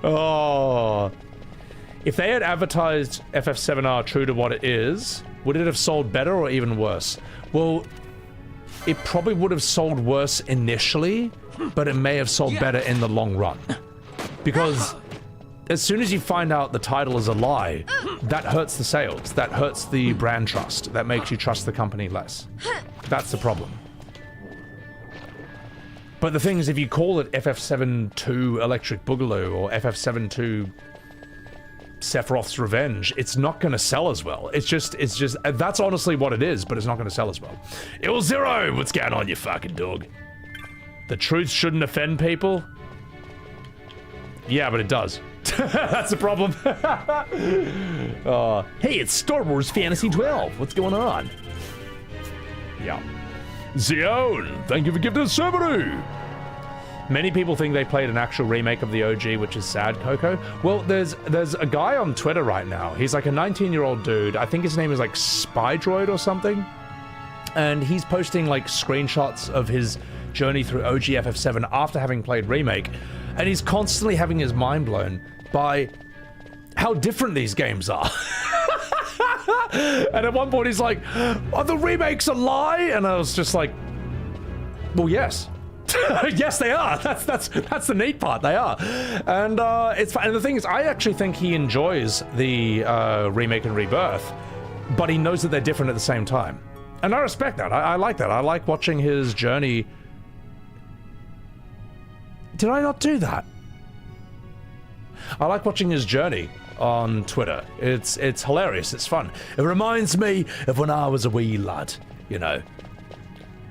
Oh. If they had advertised FF7R true to what it is, would it have sold better or even worse? Well, it probably would have sold worse initially, but it may have sold better in the long run. Because as soon as you find out the title is a lie, that hurts the sales, that hurts the brand trust, that makes you trust the company less. That's the problem. But the thing is, if you call it FF7-2 Electric Boogaloo or FF7-2 Sephiroth's Revenge, it's not going to sell as well. It's just, that's honestly what it is, but it's not going to sell as well. Il Zero, what's going on, you fucking dog? The truth shouldn't offend people? Yeah, but it does. That's the problem. Hey, it's Star Wars Fantasy XII. What's going on? Yeah. Zion, thank you for giving us Subaru. Many people think they played an actual remake of the OG, which is sad, Coco. Well, there's a guy on Twitter right now. He's like a 19-year-old dude. I think his name is like Spydroid or something. And he's posting like screenshots of his journey through OG FF7 after having played Remake. And he's constantly having his mind blown by how different these games are. And at one point he's like, "Are the remakes a lie?" And I was just like, well, yes. Yes, they are. That's the neat part. They are. And it's fun. And the thing is, I actually think he enjoys the Remake and Rebirth, but he knows that they're different at the same time. And I respect that. I like that. I like watching his journey. Did I not do that? I like watching his journey on Twitter. It's hilarious. It's fun. It reminds me of when I was a wee lad, you know.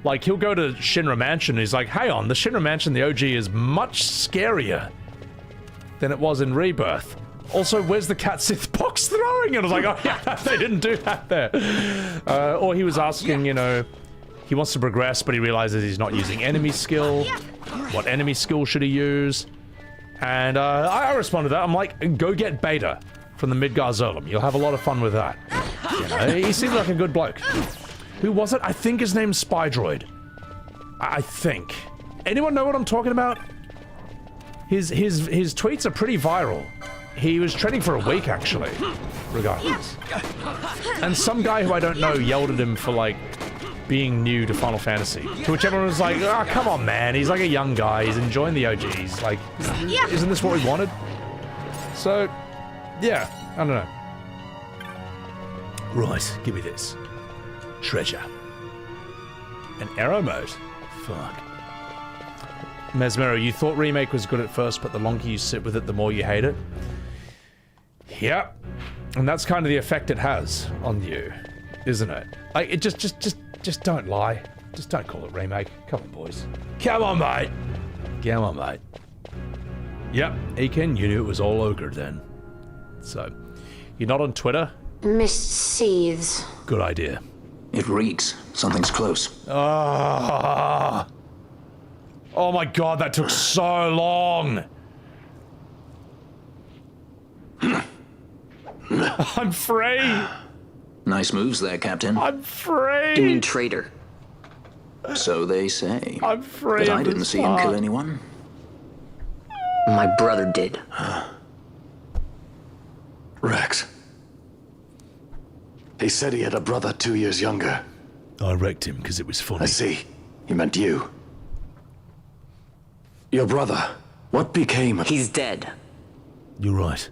Like, he'll go to Shinra Mansion and he's like, "Hey on, the Shinra Mansion, the OG is much scarier than it was in Rebirth. Also, where's the cat Sith box throwing?" And I was like, "Oh yeah, they didn't do that there." Or he was asking, you know, he wants to progress, but he realizes he's not using enemy skill. What enemy skill should he use? And I responded to that. I'm like, go get Beta from the Midgar Zolom. You'll have a lot of fun with that. You know, he seems like a good bloke. Who was it? I think his name's Spydroid. I think. Anyone know what I'm talking about? His tweets are pretty viral. He was trending for a week, actually. Regardless. And some guy who I don't know yelled at him for, like, being new to Final Fantasy. To which everyone was like, "Oh, come on, man. He's like a young guy. He's enjoying the OGs. Like, isn't this what we wanted?" So, yeah. I don't know. Right. Give me this. Treasure. An arrow mode? Fuck. Mesmero, you thought Remake was good at first, but the longer you sit with it, the more you hate it? Yep. And that's kind of the effect it has on you, isn't it? Like, it just don't lie. Just don't call it Remake. Come on, boys. Come on, mate. Come on, mate. Yep. Ekin, you knew it was all ogre then. So, you're not on Twitter? Mist seethes. Good idea. It reeks. Something's close. Oh my god, that took so long. I'm free. Nice moves there, Captain. I'm free. You mean traitor? So they say. I'm free. But I didn't see him kill anyone. My brother did. Rex. He said he had a brother 2 years younger. I wrecked him because it was funny. I see. He meant you. Your brother. What became of... He's dead. You're right.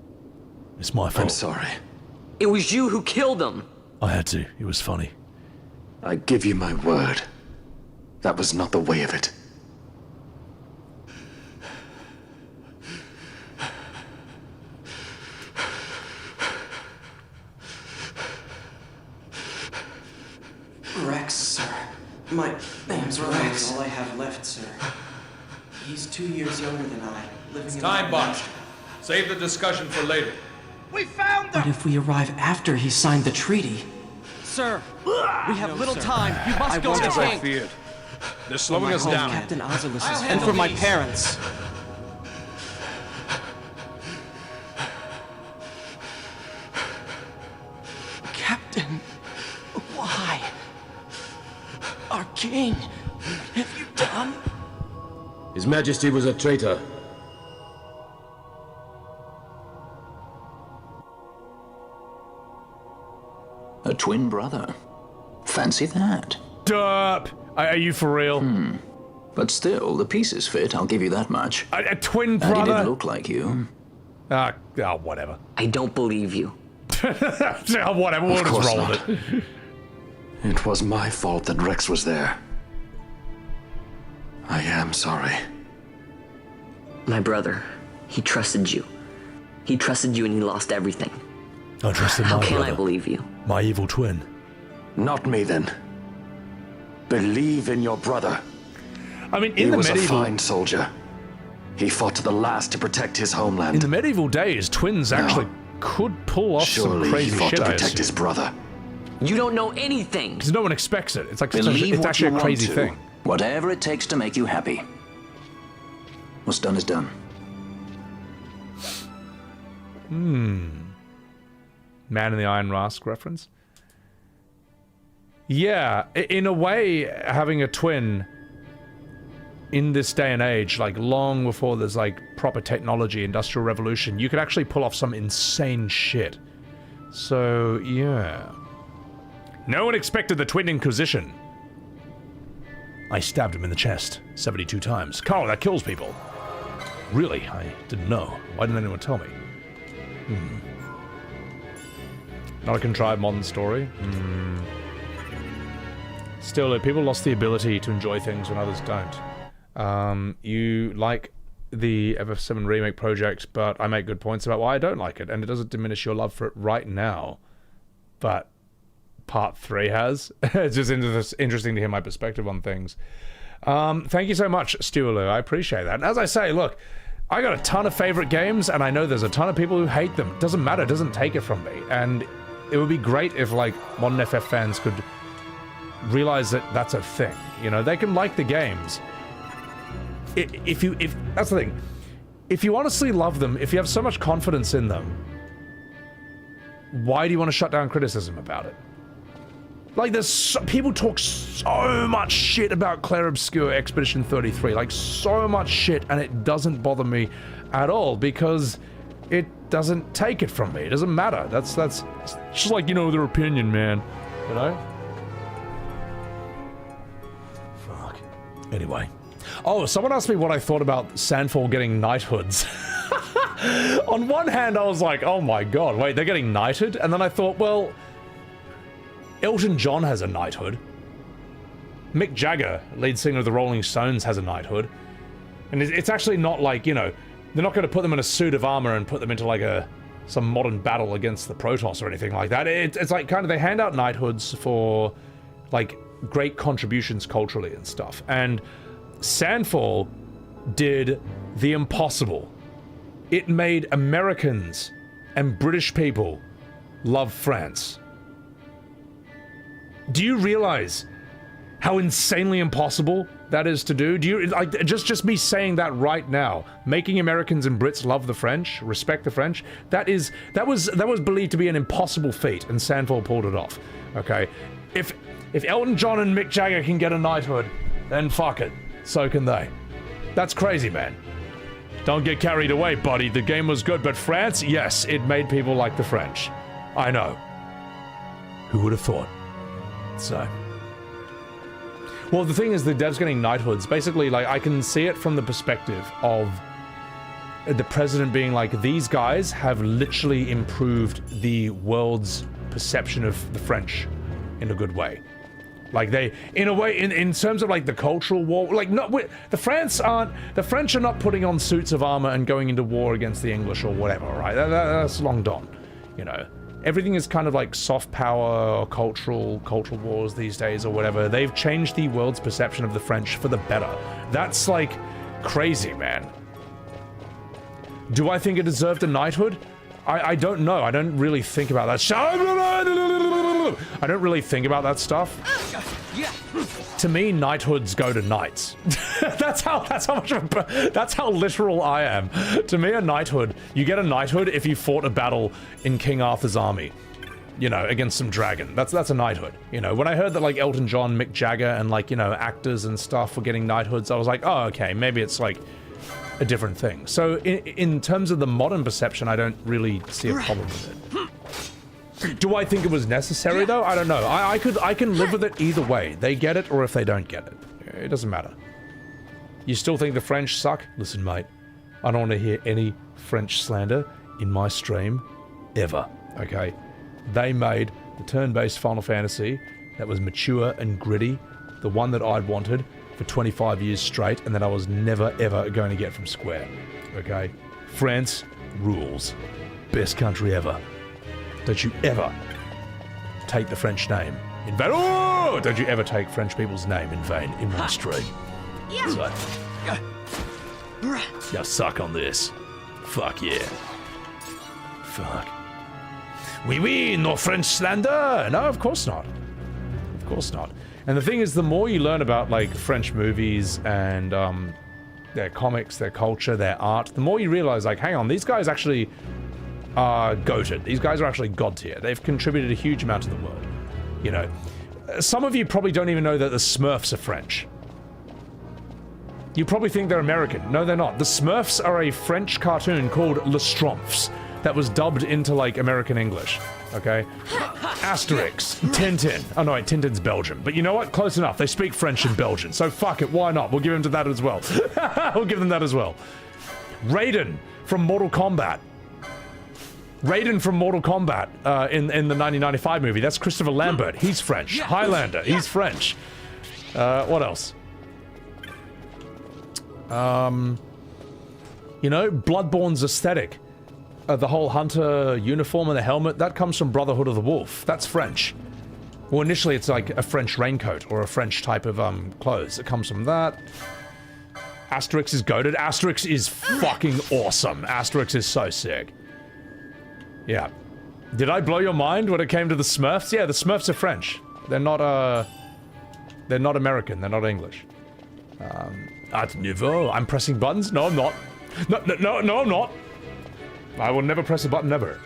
It's my fault. I'm sorry. It was you who killed him. I had to. It was funny. I give you my word. That was not the way of it. Rex, sir. My name's Rex. All I have left, sir. He's 2 years younger than I. Living in Time boxed. Save the discussion for later. We found them! But if we arrive after he signed the treaty... Sir, we have little time. You must go to the I king. feared. They're slowing us down. Captain Ozilus's and for my parents. Captain, why? Our king, what have you done? His Majesty was a traitor. A twin brother. Fancy that. Derp! Are you for real? But still, the pieces fit, I'll give you that much. A twin And brother? he did look like you. Whatever. I don't believe you. Whatever, we'll just roll with it. It was my fault that Rex was there. I am sorry. My brother, he trusted you. He trusted you and he lost everything. I trusted my How brother. can I believe you? My evil twin. Not me, then. Believe in your brother. I mean, he was a fine soldier. He fought to the last to protect his homeland. In the medieval days, twins actually could pull off some crazy he fought shit. to protect his brother. You don't know anything. Because no one expects it. It's like Believe it's actually a crazy thing. Whatever it takes to make you happy. What's done is done. Man in the Iron Mask reference. Yeah, in a way, having a twin in this day and age, like long before there's like proper technology, industrial revolution, you could actually pull off some insane shit. So, yeah. No one expected the Twin Inquisition. I stabbed him in the chest 72 times. Carl, that kills people. Really? I didn't know. Why didn't anyone tell me? Not a contrived modern story? Still, people lost the ability to enjoy things when others don't. You like the FF7 Remake project, but I make good points about why I don't like it, and it doesn't diminish your love for it right now. But Part 3 has. It's just interesting to hear my perspective on things. Thank you so much, Stuarlu. I appreciate that. And as I say, look, I got a ton of favorite games, and I know there's a ton of people who hate them. It doesn't matter. It doesn't take it from me. And it would be great if, like, modern FF fans could realize that that's a thing. You know, they can like the games. If that's the thing. If you honestly love them, if you have so much confidence in them, why do you want to shut down criticism about it? Like, people talk so much shit about Clair Obscur Expedition 33, like so much shit, and it doesn't bother me at all because it doesn't take it from me. It doesn't matter. That's just like, you know, their opinion, man. You know? Fuck. Anyway. Oh, someone asked me what I thought about Sandfall getting knighthoods. On one hand, I was like, oh my god, wait, they're getting knighted? And then I thought, well, Elton John has a knighthood. Mick Jagger, lead singer of the Rolling Stones, has a knighthood. And it's actually not like, you know, they're not going to put them in a suit of armor and put them into like some modern battle against the Protoss or anything like that. It's like kind of, they hand out knighthoods for like great contributions culturally and stuff. And Sandfall did the impossible. It made Americans and British people love France. Do you realize how insanely impossible that is to do? Do you, like, just me saying that right now, making Americans and Brits love the French, respect the French, that was believed to be an impossible feat, and Sandfall pulled it off. Okay? If Elton John and Mick Jagger can get a knighthood, then fuck it. So can they. That's crazy, man. Don't get carried away, buddy. The game was good, but France, yes, it made people like the French. I know. Who would have thought? So. Well, the thing is, the devs getting knighthoods, basically, like, I can see it from the perspective of the president being like, these guys have literally improved the world's perception of the French in a good way. Like, they, in a way, in terms of, like, the cultural war, like, the French are not putting on suits of armor and going into war against the English or whatever, right? That's long gone, you know. Everything is kind of like soft power or cultural wars these days or whatever. They've changed the world's perception of the French for the better. That's, like, crazy, man. Do I think it deserved a knighthood? I don't know. I don't really think about that. I don't really think about that stuff. To me, knighthoods go to knights. that's how literal I am. To me, a knighthood, you get a knighthood if you fought a battle in King Arthur's army, you know, against some dragon. That's a knighthood. You know, when I heard that, like, Elton John, Mick Jagger, and, like, you know, actors and stuff were getting knighthoods, I was like, oh, okay, maybe it's like a different thing. So in terms of the modern perception, I don't really see a problem with it. Do I think it was necessary, though? I don't know. I can live with it either way. They get it, or if they don't get it. It doesn't matter. You still think the French suck? Listen, mate, I don't want to hear any French slander in my stream ever, okay? They made the turn-based Final Fantasy that was mature and gritty, the one that I'd wanted for 25 years straight, and that I was never ever going to get from Square, okay? France rules. Best country ever. Don't you ever take the French name in vain. Oh! Don't you ever take French people's name in vain in my stream. So, yeah, suck on this. Fuck yeah. Fuck. Oui, no French slander! No, of course not. Of course not. And the thing is, the more you learn about, like, French movies and, their comics, their culture, their art, the more you realize, like, hang on, these guys actually are goated. These guys are actually god tier. They've contributed a huge amount to the world. You know, some of you probably don't even know that the Smurfs are French. You probably think they're American. No, they're not. The Smurfs are a French cartoon called Le Schtroumpfs that was dubbed into, like, American English. Okay? Asterix, Tintin. Oh no, wait, Tintin's Belgian. But you know what? Close enough. They speak French and Belgian. So fuck it, why not? We'll give them to that as well. We'll give them that as well. Raiden from Mortal Kombat. Raiden from Mortal Kombat in the 1995 movie. That's Christopher Lambert. He's French. Highlander. He's French. What else? You know, Bloodborne's aesthetic. The whole hunter uniform and the helmet, that comes from Brotherhood of the Wolf. That's French. Well, initially it's like a French raincoat or a French type of clothes. It comes from that. Asterix is goated. Asterix is fucking awesome. Asterix is so sick. Yeah. Did I blow your mind when it came to the Smurfs? Yeah, the Smurfs are French. They're not American. They're not English. At niveau. I'm pressing buttons? No, I'm not. No, I'm not. I will never press a button, never.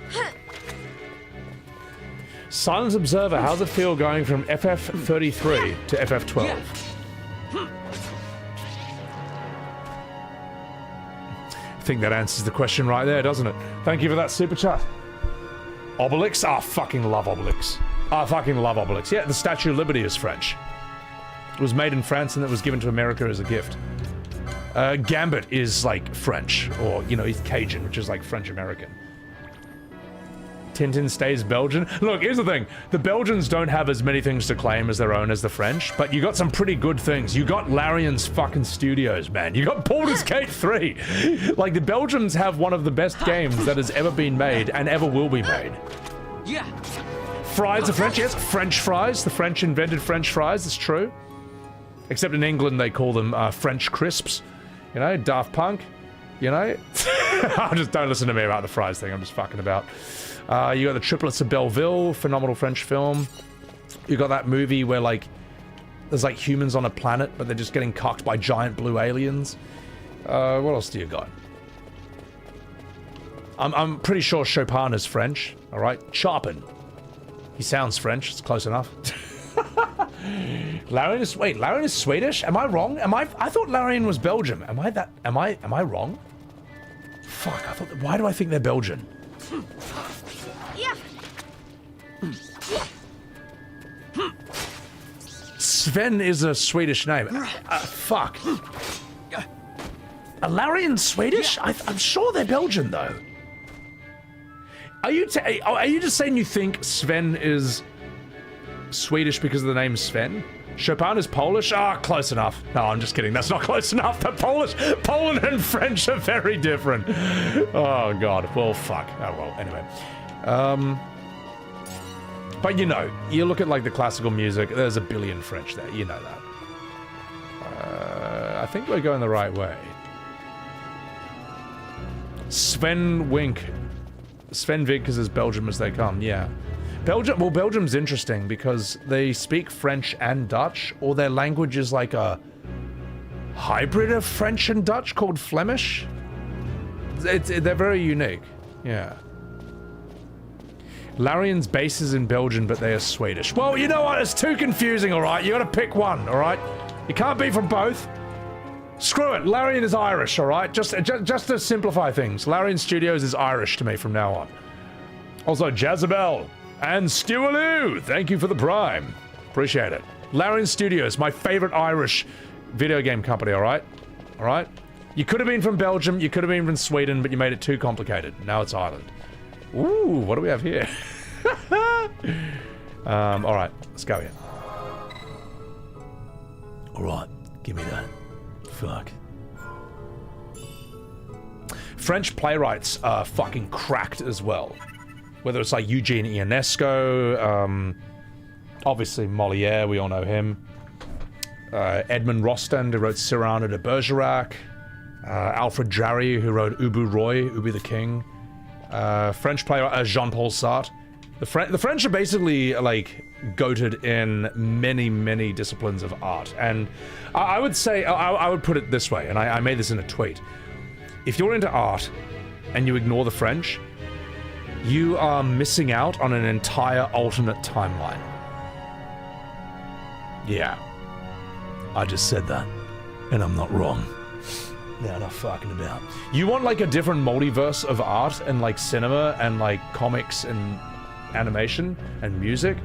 Silent Observer, how's it feel going from FF33 to FF12? I think that answers the question right there, doesn't it? Thank you for that super chat. Obelix? I fucking love Obelix. I fucking love Obelix. Yeah, the Statue of Liberty is French. It was made in France and it was given to America as a gift. Gambit is like French, or, you know, he's Cajun, which is like French-American. Tintin stays Belgian. Look, here's the thing. The Belgians don't have as many things to claim as their own as the French, but you got some pretty good things. You got Larian's fucking studios, man. You got Baldur's Gate 3. Like, the Belgians have one of the best games that has ever been made and ever will be made. Yeah. Fries are French, yes. French fries. The French invented French fries, it's true. Except in England, they call them French crisps. You know, Daft Punk, you know? Just don't listen to me about the fries thing, I'm just fucking about. You got the Triplets of Belleville, phenomenal French film. You got that movie where, like, there's, like, humans on a planet, but they're just getting cocked by giant blue aliens. What else do you got? I'm pretty sure Chopin is French, alright? Chopin. He sounds French, it's close enough. Larian is Swedish? Am I wrong? I thought Larian was Belgium. Am I wrong? Fuck, why do I think they're Belgian? Yeah. Sven is a Swedish name. Fuck. Are Larian Swedish? I'm sure they're Belgian, though. Are you just saying you think Sven is Swedish because of the name Sven? Chopin is Polish? Ah, close enough. No, I'm just kidding. That's not close enough. The Poland and French are very different. Oh, God. Well, fuck. Oh, well, anyway. But, you know, you look at, like, the classical music, there's a billion French there. You know that. I think we're going the right way. Sven Wink. Sven Vink is as Belgium as they come, yeah. Belgium's interesting because they speak French and Dutch, or their language is like a hybrid of French and Dutch called Flemish. They're very unique, yeah. Larian's base is in Belgium, but they are Swedish. Well, you know what? It's too confusing, alright? You gotta pick one, alright? You can't be from both. Screw it, Larian is Irish, alright? Just to simplify things, Larian Studios is Irish to me from now on. Also, Jezebel and Stewaloo, thank you for the Prime. Appreciate it. Larian Studios, my favorite Irish video game company, alright? Alright? You could have been from Belgium, you could have been from Sweden, but you made it too complicated. Now it's Ireland. Ooh, what do we have here? Alright, let's go here. Alright, give me that. Fuck. French playwrights are fucking cracked as well. Whether it's like Eugene Ionesco, obviously Molière, we all know him. Edmond Rostand, who wrote Cyrano de Bergerac. Alfred Jarry, who wrote Ubu Roy, Ubu the King. French playwright Jean-Paul Sartre. The French are basically like goated in many, many disciplines of art. And I would say, I would put it this way, and I made this in a tweet. If you're into art and you ignore the French, you are missing out on an entire alternate timeline. Yeah. I just said that, and I'm not wrong. Yeah, not fucking about. You want like a different multiverse of art and like cinema and like comics and animation and music?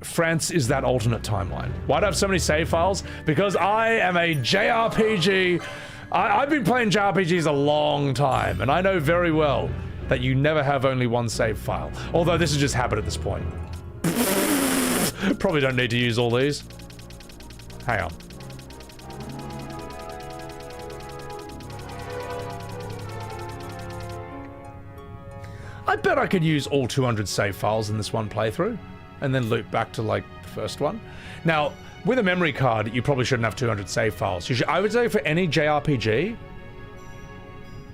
France is that alternate timeline. Why do I have so many save files? Because I am a JRPG. I've been playing JRPGs a long time, and I know very well that you never have only one save file. Although this is just habit at this point. Probably don't need to use all these. Hang on. I bet I could use all 200 save files in this one playthrough, and then loop back to like the first one. Now, with a memory card, you probably shouldn't have 200 save files. You should, I would say for any JRPG,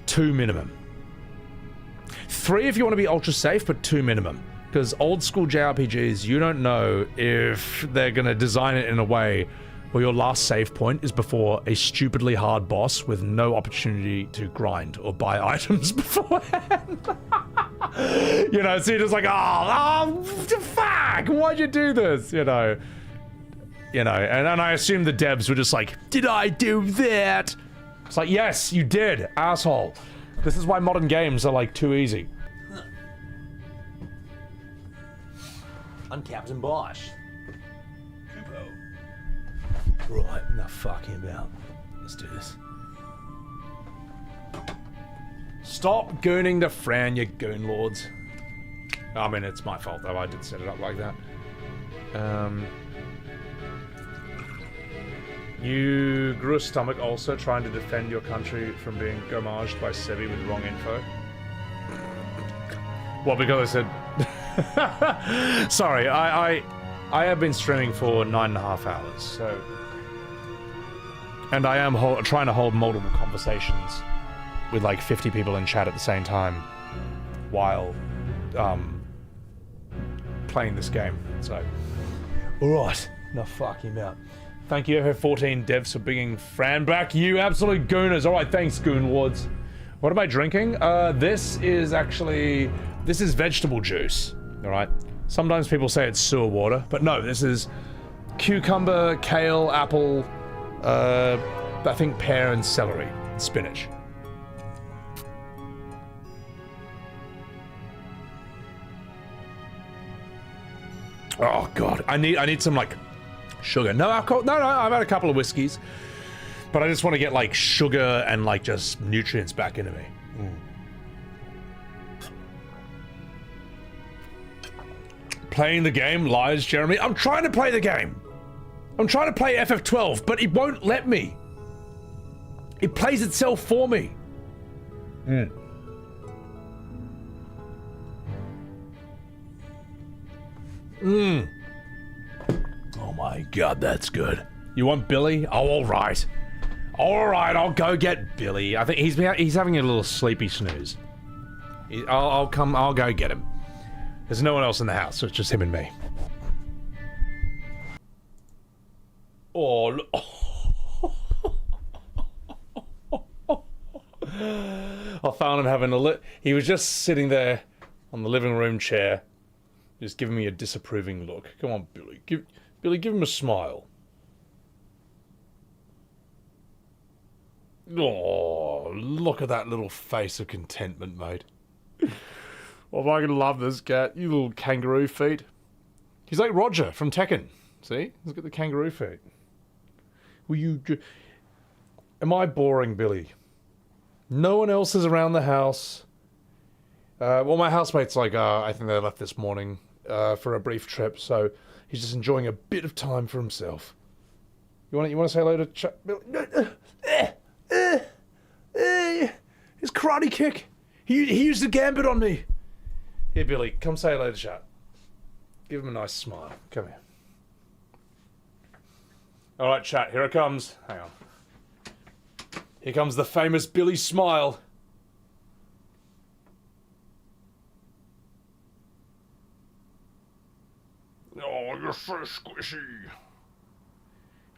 2 minimum. 3 if you want to be ultra safe, but 2 minimum. Because old school JRPGs, you don't know if they're going to design it in a way where your last save point is before a stupidly hard boss with no opportunity to grind or buy items beforehand. You know, so you're just like, oh, fuck, why'd you do this? You know, and I assume the devs were just like, did I do that? It's like, yes, you did, asshole. This is why modern games are like too easy. I'm Captain Bosch. Right, enough fucking about. Let's do this. Stop gooning the Fran, you goon lords. I mean, it's my fault though, I did set it up like that. You grew a stomach ulcer trying to defend your country from being gommaged by Sebi with wrong info. Well, because I said... Sorry, I have been streaming for 9.5 hours, so... And I am trying to hold multiple conversations with like 50 people in chat at the same time while playing this game, so... Alright, enough fucking about. Thank you, FF14 devs, for bringing Fran back, you absolute gooners. Alright, thanks, goon lords. What am I drinking? This is vegetable juice, alright? Sometimes people say it's sewer water, but no, this is cucumber, kale, apple, I think pear and celery, spinach. Oh god, I need some like sugar. No alcohol. No, I've had a couple of whiskeys, but I just want to get like sugar and like just nutrients back into me. Playing the game, lies, Jeremy. I'm trying to play the game. I'm trying to play FF12, but it won't let me. It plays itself for me. Oh my god, that's good. You want Billy? Oh, all right. All right, I'll go get Billy. I think he's having a little sleepy snooze. I'll go get him. There's no one else in the house, so it's just him and me. Oh, I found him having he was just sitting there on the living room chair, just giving me a disapproving look. Come on, Billy. Give him a smile. Oh, look at that little face of contentment, mate. Oh, I can love this cat. You little kangaroo feet. He's like Roger from Tekken. See? He's got the kangaroo feet. Will you... Am I boring, Billy? No one else is around the house. Well, my housemate's like, I think they left this morning for a brief trip, so he's just enjoying a bit of time for himself. You want to say hello to his karate kick. He used a gambit on me. Here, Billy, come say hello to chat. Give him a nice smile. Come here. All right, chat. Here it comes. Hang on. Here comes the famous Billy smile. Oh, you're so squishy.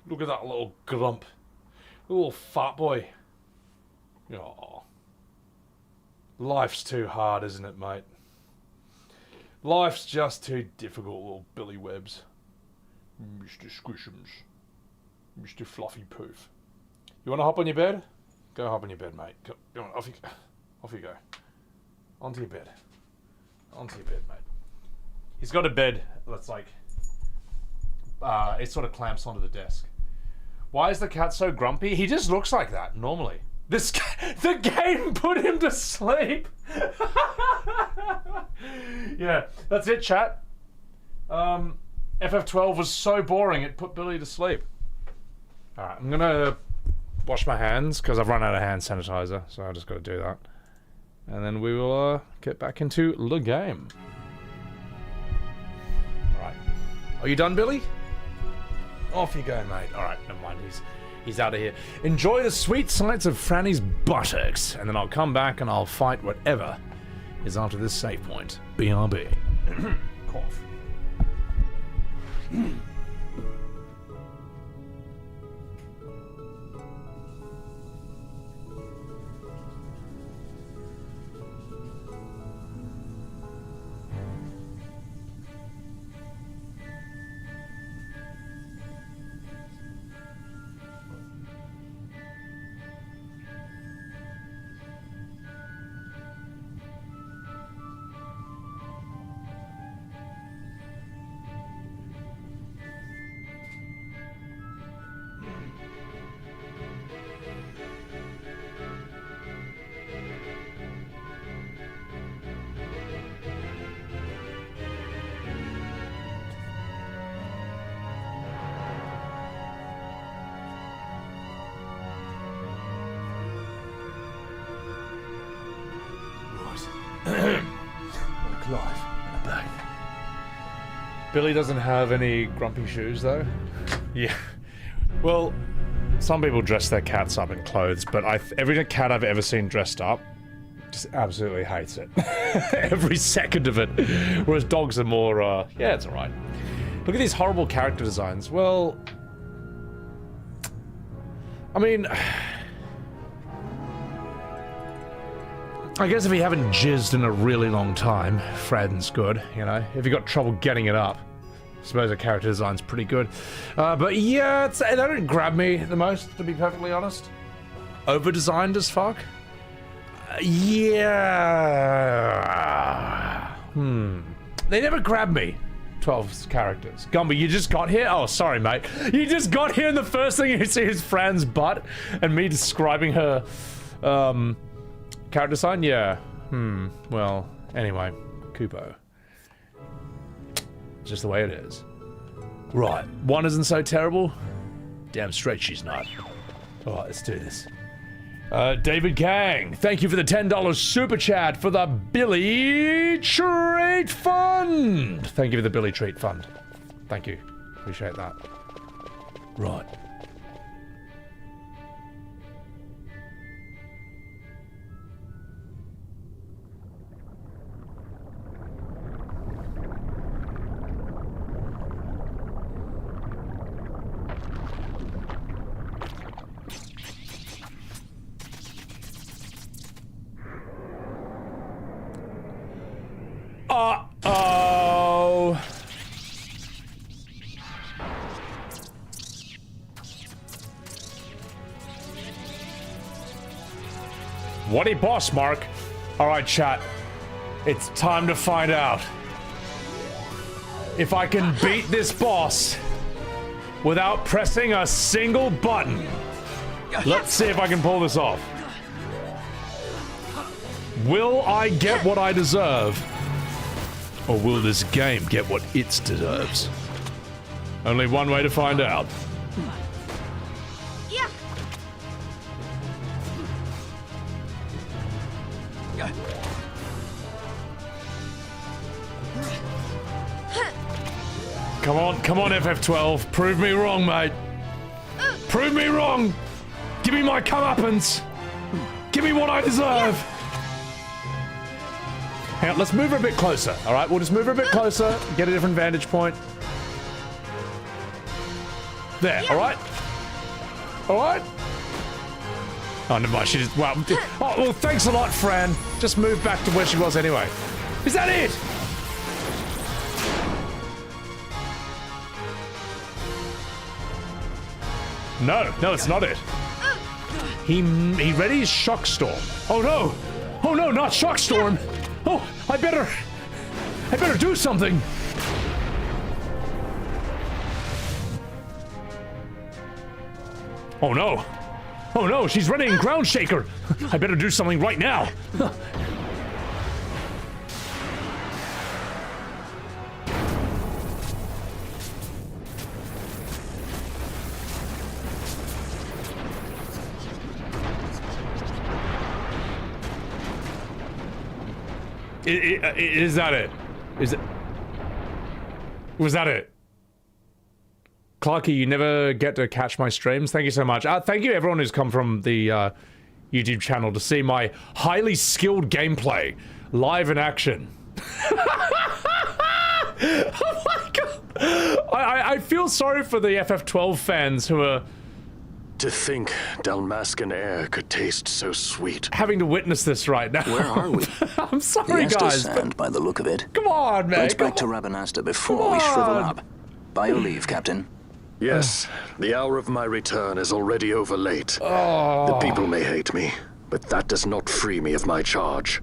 Look at that little grump. Little fat boy. Oh. Life's too hard, isn't it, mate? Life's just too difficult, little Billy Webbs. Mr. Squishums. Mr. Fluffy Poof. You want to hop on your bed? Go hop on your bed, mate. Go on, off you go. Onto your bed. Onto your bed, mate. He's got a bed that's like... it sort of clamps onto the desk. Why is the cat so grumpy? He just looks like that, normally. The game put him to sleep! Yeah, that's it, chat. FF12 was so boring, it put Billy to sleep. Alright, I'm gonna wash my hands, because I've run out of hand sanitizer, so I just gotta do that. And then we will get back into the game. Alright. Are you done, Billy? Off you go, mate. Alright, never mind, he's out of here. Enjoy the sweet sights of Franny's buttocks, and then I'll come back and I'll fight whatever is after this save point. BRB. Cough. Billy doesn't have any grumpy shoes, though. Yeah. Well, some people dress their cats up in clothes, but every cat I've ever seen dressed up just absolutely hates it. Every second of it. Whereas dogs are more, yeah, it's alright. Look at these horrible character designs. Well, I mean, I guess if you haven't jizzed in a really long time, Fred's good, you know? If you got trouble getting it up, I suppose the character design's pretty good. But yeah, they don't grab me the most, to be perfectly honest. Over-designed as fuck? Yeah... They never grab me. 12 characters. Gumby, you just got here? Oh, sorry, mate. You just got here and the first thing you see is Fran's butt and me describing her, character design? Yeah. Well, anyway. Kupo. Just the way it is. Right. One isn't so terrible. Damn straight she's not. Alright, let's do this. David Kang, thank you for the $10 super chat for the Billy Treat Fund. Thank you for the Billy Treat Fund. Thank you. Appreciate that. Right. Uh-oh. Whatty boss, Mark? Alright, chat. It's time to find out if I can beat this boss without pressing a single button. Let's see if I can pull this off. Will I get what I deserve? Or will this game get what it deserves? Only one way to find out. Yeah. Come on, FF12. Prove me wrong, mate. Prove me wrong. Give me my comeuppance. Give me what I deserve. Hang on, let's move her a bit closer, all right? We'll just move her a bit closer, get a different vantage point. There, all right? All right? Oh, never mind, she just, well, oh, well, thanks a lot, Fran. Just move back to where she was anyway. Is that it? No, it's not it. He readies shock storm. Oh no, not shock storm. Oh, I better do something. Oh no, she's readying ground shaker. I better do something right now. Is that it? Was that it? Clarky, you never get to catch my streams. Thank you so much. Thank you everyone who's come from the YouTube channel to see my highly skilled gameplay live in action. Oh my god! I feel sorry for the FF12 fans who are... To think Dalmascan air could taste so sweet. Having to witness this right now. Where are we? I'm sorry, the guys. Sand, by the look of it. Come on, man. Let's back to Rabidanastra before we shrivel up. By your leave, Captain. Yes, the hour of my return is already over late. Oh. The people may hate me, but that does not free me of my charge.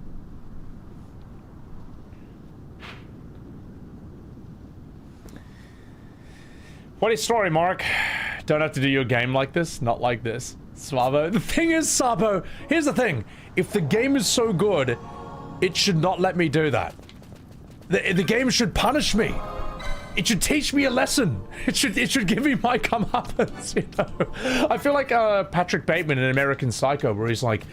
What is story, Mark? Don't have to do your game like this, not like this. Swabo. The thing is, Sabo, here's the thing. If the game is so good, it should not let me do that. The game should punish me. It should teach me a lesson. It should give me my comeuppance, you know? I feel like Patrick Bateman in American Psycho, where he's like,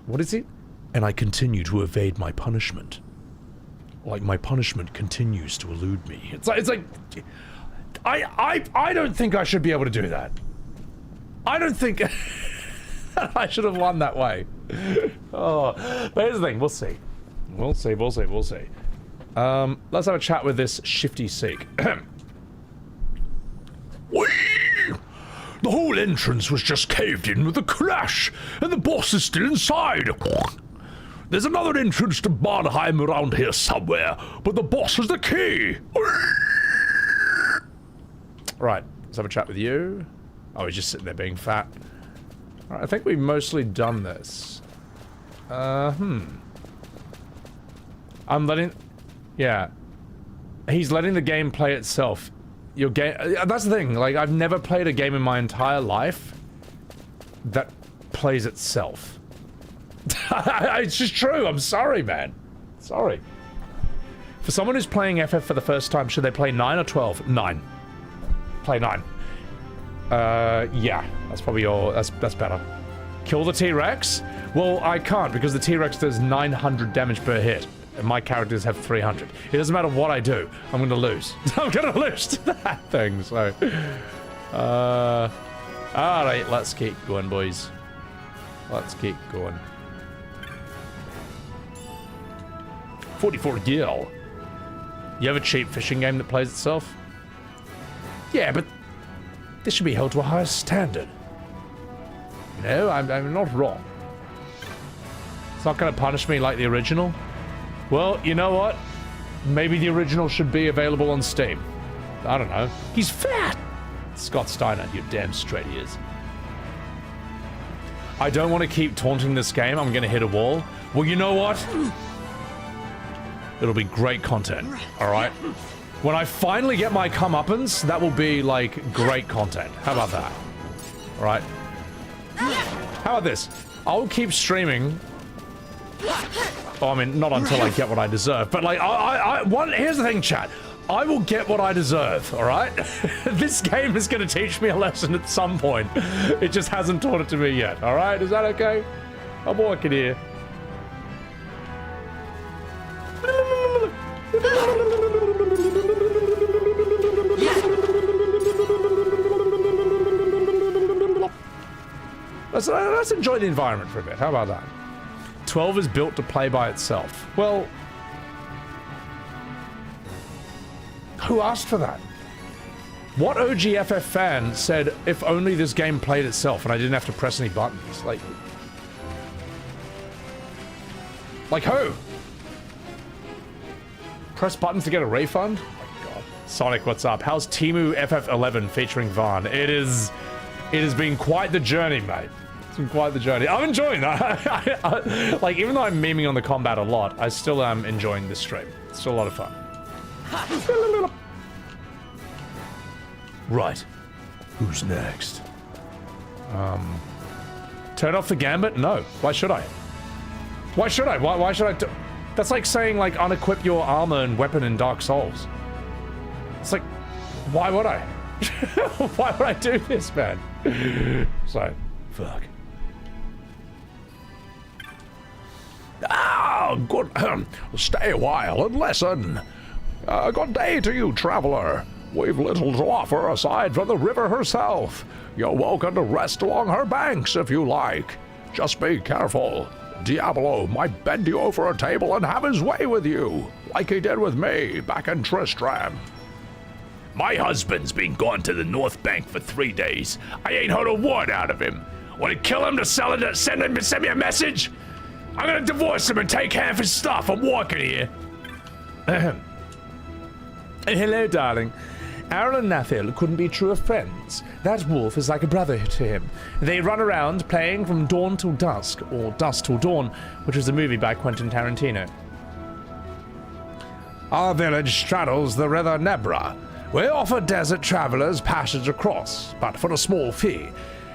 what is it? And I continue to evade my punishment. Like, my punishment continues to elude me. It's like... I don't think I should be able to do that. I don't think I should have won that way. Oh, but here's the thing. We'll see. We'll see. Let's have a chat with this shifty Sikh. The whole entrance was just caved in with a crash, and the boss is still inside. There's another entrance to Barnheim around here somewhere, but the boss has the key. Right, let's have a chat with you. Oh, he's just sitting there being fat. Alright, I think we've mostly done this. I'm letting... Yeah. He's letting the game play itself. Your game... That's the thing, like, I've never played a game in my entire life that plays itself. It's just true, I'm sorry, man. Sorry. For someone who's playing FF for the first time, should they play 9 or 12? 9. Play 9. Yeah, that's probably your... That's better. Kill the T-Rex? Well, I can't, because the T-Rex does 900 damage per hit, and my characters have 300. It doesn't matter what I do, I'm gonna lose. I'm gonna lose to that thing, so... Alright, let's keep going, boys. Let's keep going. 44 gil. You have a cheap fishing game that plays itself? Yeah, but this should be held to a higher standard. No, I'm not wrong. It's not going to punish me like the original. Well, you know what? Maybe the original should be available on Steam. I don't know. He's fat! Scott Steiner, you're damn straight he is. I don't want to keep taunting this game. I'm going to hit a wall. Well, you know what? It'll be great content, alright? When I finally get my comeuppance, that will be, like, great content. How about that? Alright? How about this? I'll keep streaming Well, I mean, not until I get what I deserve. But like, here's the thing, chat. I will get what I deserve, all right? This game is going to teach me a lesson at some point. It just hasn't taught it to me yet, all right? Is that okay? I'm walking here. Let's enjoy the environment for a bit. How about that? 12 is built to play by itself. Well, who asked for that? What OGFF fan said if only this game played itself and I didn't have to press any buttons? Like who? Press buttons to get a refund? Oh my god. Sonic, what's up? How's Temu FF11 featuring Vaughn? It has been quite the journey, mate. It's been quite the journey. I'm enjoying that. Like, even though I'm memeing on the combat a lot, I still am enjoying this stream. It's still a lot of fun. Right. Who's next? Turn off the gambit? No. Why should I? Why should I? Why should I do... That's like saying, like, unequip your armor and weapon in Dark Souls. It's like, why would I? Why would I do this, man? So, fuck. Ah, good. Stay a while and listen. Good day to you, traveler. We've little to offer aside from the river herself. You're welcome to rest along her banks if you like. Just be careful. Diablo might bend you over a table and have his way with you, like he did with me back in Tristram. My husband's been gone to the North Bank for 3 days. I ain't heard a word out of him. Want to kill him to send me a message? I'm gonna divorce him and take half his stuff. I'm walking here. Hello, darling. Aaron and Nathil couldn't be truer friends. That wolf is like a brother to him. They run around playing from dawn till dusk, or dusk till dawn, which is a movie by Quentin Tarantino. Our village straddles the river Nebra. We offer desert travelers passage across, but for a small fee.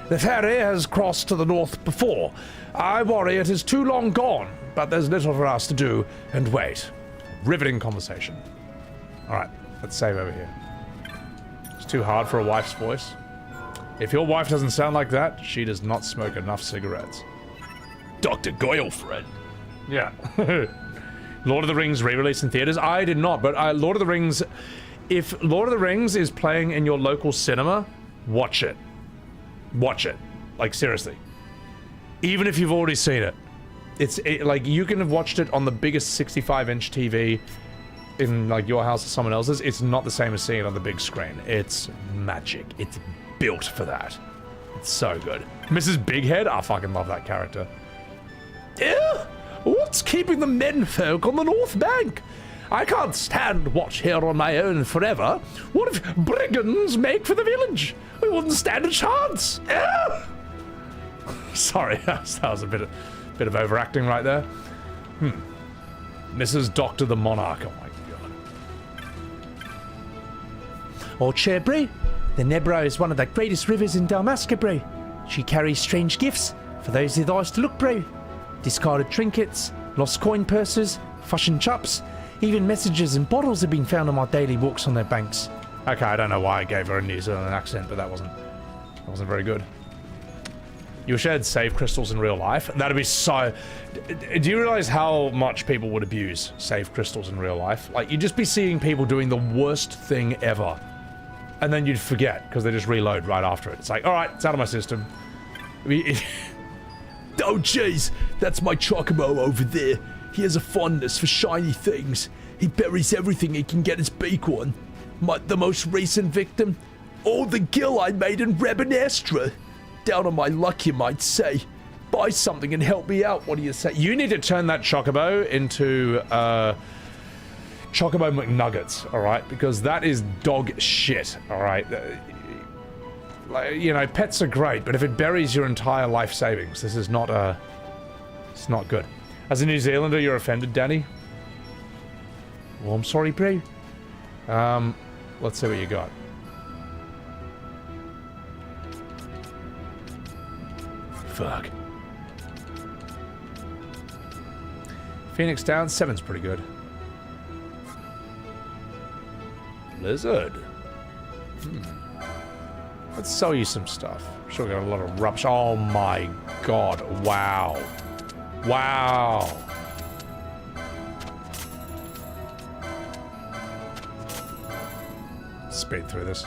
The ferry has crossed to the north before. I worry it is too long gone, but there's little for us to do and wait. Riveting conversation. Alright, let's save over here. It's too hard for a wife's voice. If your wife doesn't sound like that, she does not smoke enough cigarettes. Dr. Goilfred. Yeah. Lord of the Rings re-release in theaters? I did not, but Lord of the Rings... If Lord of the Rings is playing in your local cinema, watch it. Watch it. Like, seriously. Even if you've already seen it. Like, you can have watched it on the biggest 65-inch TV in, like, your house or someone else's. It's not the same as seeing it on the big screen. It's magic. It's built for that. It's so good. Mrs. Bighead? I fucking love that character. Yeah? What's keeping the menfolk on the North Bank? I can't stand watch here on my own forever. What if brigands make for the village? We wouldn't stand a chance. Yeah? Sorry, that was a bit of overacting right there. Mrs. Doctor the Monarch. Oh my god. Old Cherbury, the Nebra is one of the greatest rivers in Dalmasca. She carries strange gifts for those with eyes to look, bro. Discarded trinkets, lost coin purses, fashion chops. Even messages and bottles have been found on my daily walks on their banks. Okay, I don't know why I gave her a New Zealand accent, but that wasn't very good. You shared save crystals in real life? That'd be so... Do you realize how much people would abuse save crystals in real life? Like, you'd just be seeing people doing the worst thing ever. And then you'd forget, because they just reload right after it. It's like, alright, it's out of my system. Oh jeez, that's my Chocobo over there. He has a fondness for shiny things. He buries everything he can get his beak on. The most recent victim? Oh, the gill I made in Rabidanastra. Down on my luck, you might say. Buy something and help me out, what do you say? You need to turn that Chocobo into, Chocobo McNuggets, alright? Because that is dog shit, alright? You know, pets are great, but if it buries your entire life savings, this is not, it's not good. As a New Zealander, you're offended, Danny? Well, I'm sorry, bro. Let's see what you got. Fuck. Phoenix down. 7's pretty good. Blizzard. Let's sell you some stuff. Sure, got a lot of rubbish. Oh my god! Wow, wow. Speed through this.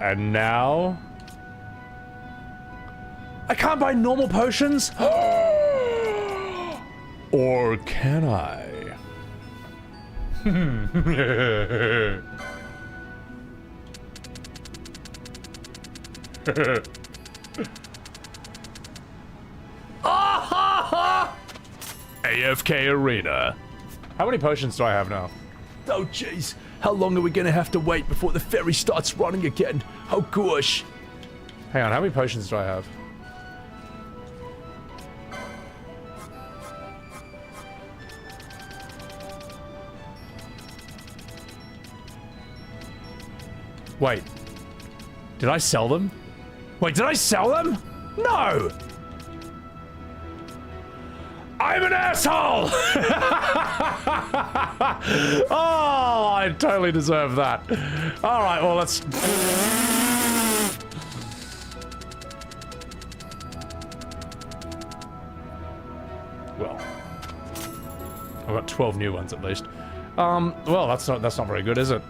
And now... I can't buy normal potions? Or can I? AFK Arena. How many potions do I have now? Oh jeez, how long are we gonna have to wait before the ferry starts running again? Oh gosh. Hang on, how many potions do I have? Wait. Did I sell them? Wait, did I sell them? No! I'm an asshole! Oh, I totally deserve that. Alright, well, let's... Well. I've got 12 new ones at least. Well, that's not very good, is it?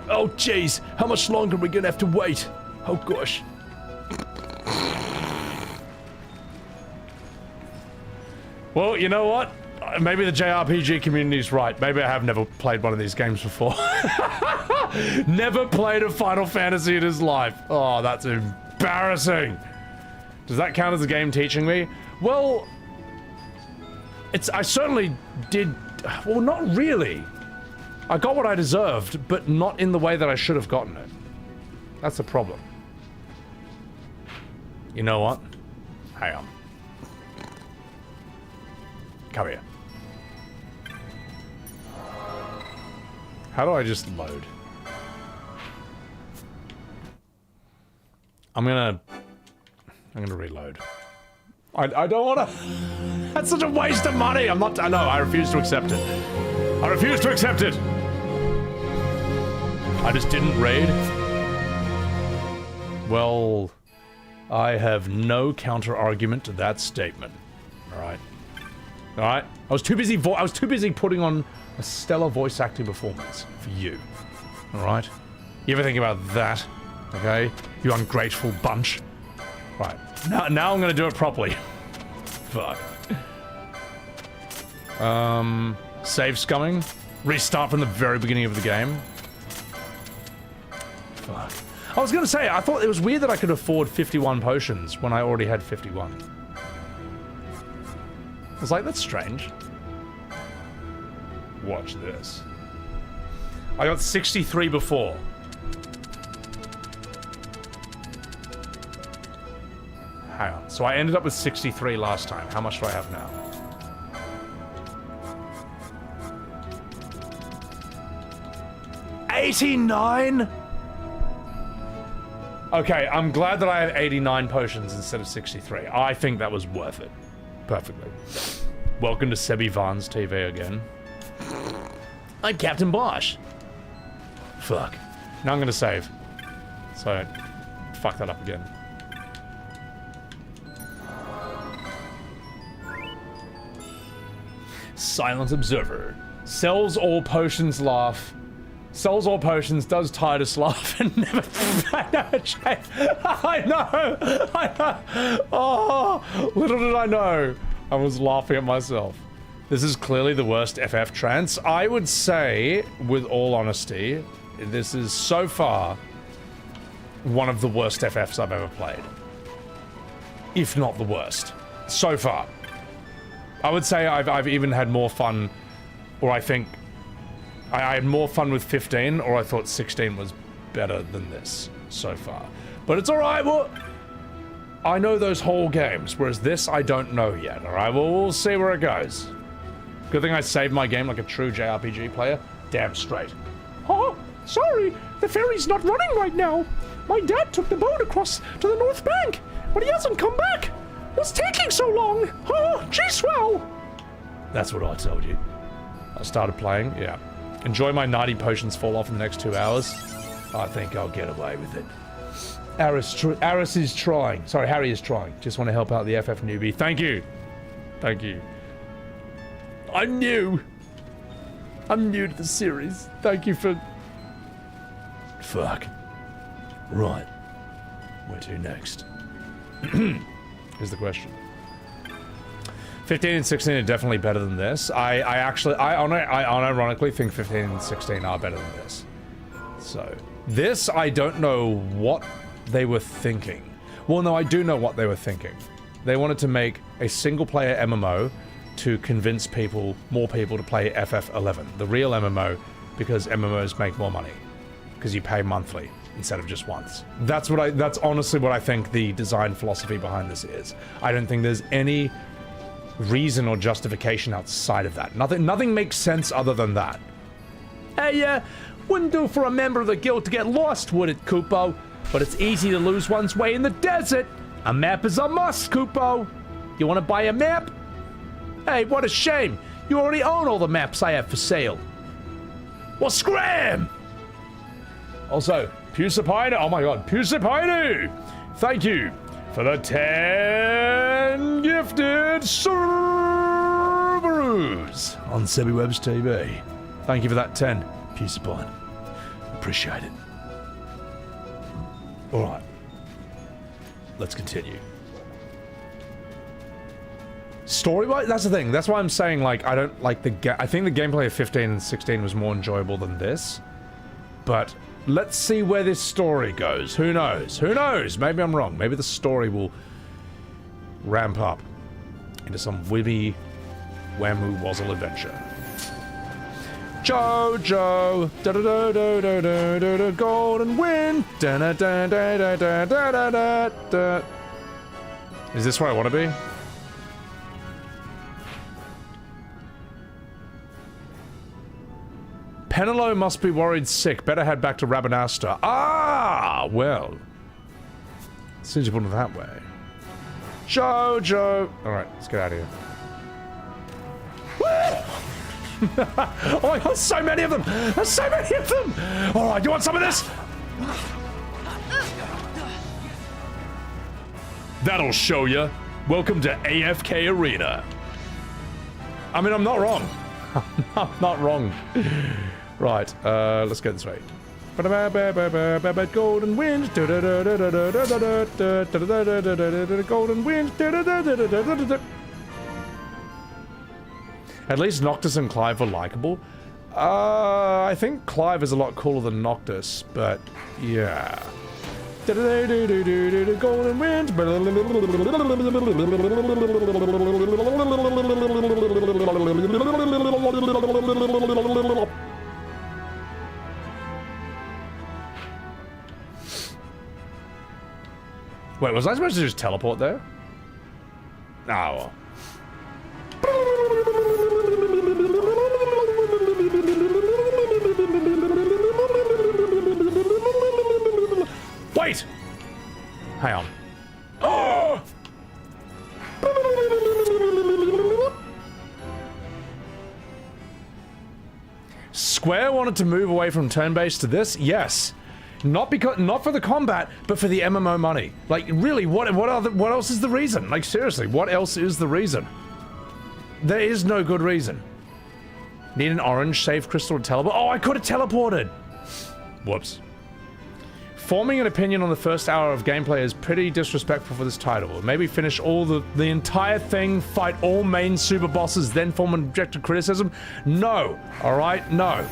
Oh jeez, how much longer are we gonna have to wait? Oh gosh. Well, you know what? Maybe the JRPG community's right. Maybe I have never played one of these games before. Never played a Final Fantasy in his life. Oh, that's embarrassing. Does that count as a game teaching me? Well, I certainly did. Well, not really. I got what I deserved, but not in the way that I should have gotten it. That's the problem. You know what? Hang on. Come here. How do I just load? I'm gonna reload. I don't wanna... That's such a waste of money! I'm not... No, I refuse to accept it. I refuse to accept it! I just didn't raid? Well... I have no counter-argument to that statement. Alright. Alright? I was too busy putting on a stellar voice acting performance for you. Alright? You ever think about that? Okay? You ungrateful bunch. Right. Now I'm gonna do it properly. Fuck. Save scumming. Restart from the very beginning of the game. Fuck. I was gonna say, I thought it was weird that I could afford 51 potions when I already had 51. I was like, that's strange. Watch this. I got 63 before. Hang on. So I ended up with 63 last time. How much do I have now? $89? Okay, I'm glad that I had 89 potions instead of 63. I think that was worth it. Perfectly. Welcome to Sebi Vaughn's TV again. I'm Captain Bosch. Fuck. Now I'm gonna save. So, fuck that up again. Silent Observer. Sells all potions, laugh. Sells all potions, does Titus laugh, and never... I know! Oh, little did I know. I was laughing at myself. This is clearly the worst FF trance. I would say, with all honesty, this is so far one of the worst FFs I've ever played. If not the worst. So far. I would say I've even had more fun, or I think I had more fun with 15, or I thought 16 was better than this so far. But it's alright, well, I know those whole games, whereas this I don't know yet, alright? Well, we'll see where it goes. Good thing I saved my game like a true JRPG player. Damn straight. Oh, Sorry, the ferry's not running right now. My dad took the boat across to the North Bank, but he hasn't come back. What's taking so long? Oh, gee swell. That's what I told you. I started playing, yeah. Enjoy my 90 potions fall off in the next 2 hours. I think I'll get away with it. Aris is trying. Sorry, Harry is trying. Just want to help out the FF newbie. Thank you. Thank you. I'm new. I'm new to the series. Thank you for... Fuck. Right. Where to next? Is the question. 15 and 16 are definitely better than this. I unironically think 15 and 16 are better than this. So, this, I don't know what they were thinking. Well, no, I do know what they were thinking. They wanted to make a single-player MMO to convince people, more people, to play FF11, the real MMO, because MMOs make more money. Because you pay monthly instead of just once. That's honestly what I think the design philosophy behind this is. I don't think there's any reason or justification outside of that. Nothing makes sense other than that. Hey, wouldn't do for a member of the guild to get lost, would it, Kupo? But it's easy to lose one's way in the desert. A map is a must, Kupo. You want to buy a map? Hey, what a shame. You already own all the maps I have for sale. Well, scram! Also, Pusipine, oh my god, Pusipine! Thank you for the 10 gifted Cerberus on SebiWebs TV. Thank you for that 10, Pusipine. Appreciate it. Alright. Let's continue. Story-wise, that's the thing. That's why I'm saying, like, I don't like the I think the gameplay of 15 and 16 was more enjoyable than this. But let's see where this story goes. Who knows? Who knows? Maybe I'm wrong. Maybe the story will ramp up into some wibby whammoo wazzle adventure. Jojo, da da da da da da da da, golden wind, da da da da da da da da da. Is this where I want to be? Penelo must be worried sick. Better head back to Rabidanastra. Ah, well. Since you put it that way. Jojo. All right, let's get out of here. Oh my god, so many of them! There's so many of them! Alright, you want some of this? That'll show ya. Welcome to AFK Arena. I mean, I'm not wrong. I'm not wrong. Right, let's go this way. Golden wind. Golden wind. At least Noctis and Clive were likable. I think Clive is a lot cooler than Noctis, but yeah. Golden wind. Wait, was I supposed to just teleport there? Oh, well. Wait! Hang on. Oh! Square wanted to move away from turn-based to this? Yes. Not for the combat, but for the MMO money. Like, really, what else is the reason? Like, seriously, what else is the reason? There is no good reason. Need an orange save crystal to teleport? Oh, I could have teleported! Whoops. Forming an opinion on the first hour of gameplay is pretty disrespectful for this title. Maybe finish all the entire thing, fight all main super bosses, then form an objective criticism? No. Alright? No.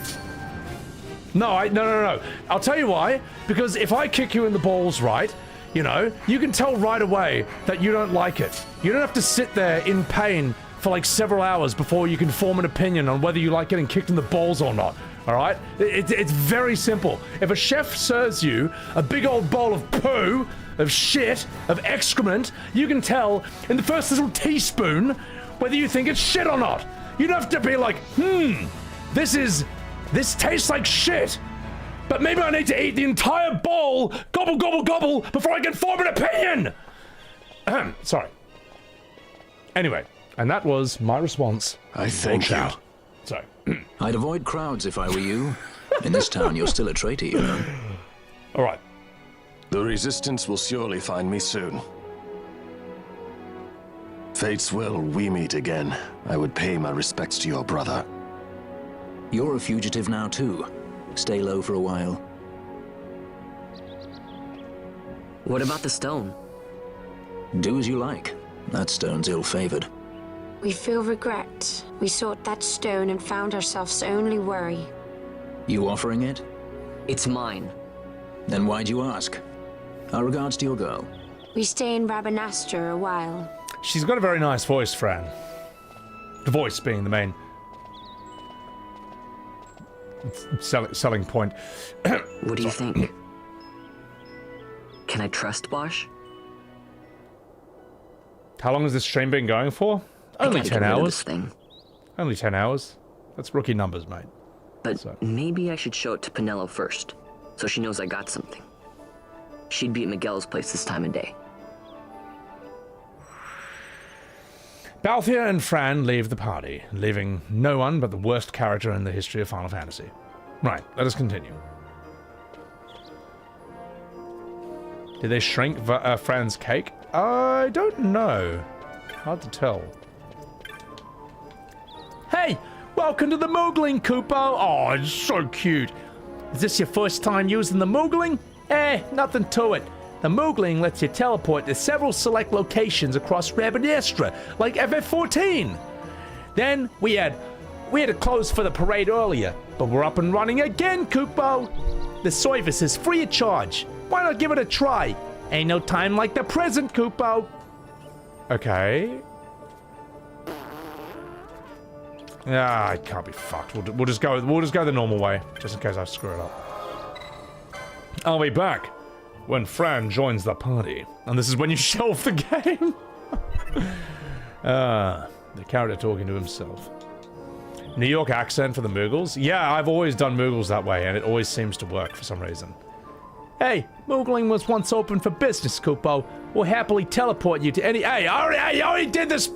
No. I'll tell you why. Because if I kick you in the balls, right, you know, you can tell right away that you don't like it. You don't have to sit there in pain for like several hours before you can form an opinion on whether you like getting kicked in the balls or not. Alright? It's very simple. If a chef serves you a big old bowl of poo, of shit, of excrement, you can tell in the first little teaspoon whether you think it's shit or not. You don't have to be like, this tastes like shit. But maybe I need to eat the entire bowl, gobble, gobble, gobble, before I can form an opinion! Sorry. Anyway, and that was my response. I thank you. Sorry. I'd avoid crowds if I were you. In this town, you're still a traitor, you know. All right. The Resistance will surely find me soon. Fate's will, we meet again. I would pay my respects to your brother. You're a fugitive now, too. Stay low for a while. What about the stone? Do as you like. That stone's ill-favored. We feel regret. We sought that stone and found ourselves only worry. You offering it? It's mine. Then why'd you ask? Our regards to your girl. We stay in Rabidanastra a while. She's got a very nice voice, Fran. The voice being the main selling point. What do you think? Can I trust Bosch? How long has this stream been going for? Only 10 hours. Only 10 hours. That's rookie numbers, mate. But maybe I should show it to Penelo first, so she knows I got something. She'd be at Miguel's place this time of day. Balthier and Fran leave the party, leaving no one but the worst character in the history of Final Fantasy. Right, let us continue. Did they shrink Fran's cake? I don't know. Hard to tell. Hey, welcome to the Moogling, Kupo. Oh, it's so cute. Is this your first time using the Moogling? Nothing to it. The Moogling lets you teleport to several select locations across Rabidanastra, like FF14. Then we had to close for the parade earlier, but we're up and running again, Kupo. The service is free of charge. Why not give it a try? Ain't no time like the present, Kupo. Okay. Ah, I can't be fucked. We'll just go the normal way, just in case I screw it up. I'll be back when Fran joins the party, and this is when you shelve the game. The character talking to himself. New York accent for the Moogles? Yeah, I've always done Moogles that way, and it always seems to work for some reason. Hey, Moogling was once open for business, Kupo. We'll happily teleport you to any— Hey, I already did this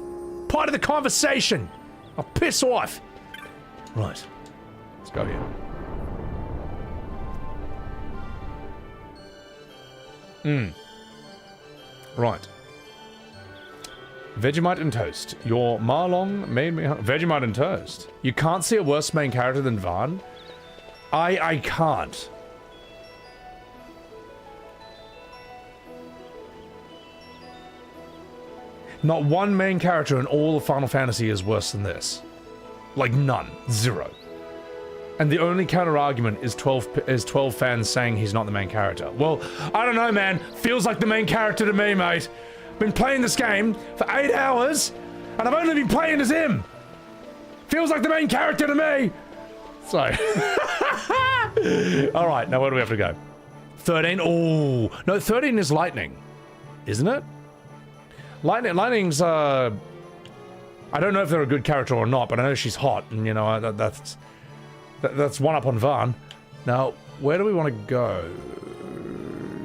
part of the conversation! I'll piss off! Right. Let's go here. Right. Vegemite and toast. Your Marlong made me— Vegemite and toast. You can't see a worse main character than Vaughn? I can't. Not one main character in all of Final Fantasy is worse than this. Like none. Zero. And the only counter-argument is 12 fans saying he's not the main character. Well, I don't know, man. Feels like the main character to me, mate. Been playing this game for 8 hours, and I've only been playing as him. Feels like the main character to me. So. Alright, now where do we have to go? 13? Oh. No, 13 is Lightning. Isn't it? Lightning's, I don't know if they're a good character or not, but I know she's hot, and you know, that's one up on Vaughn. Now, where do we want to go?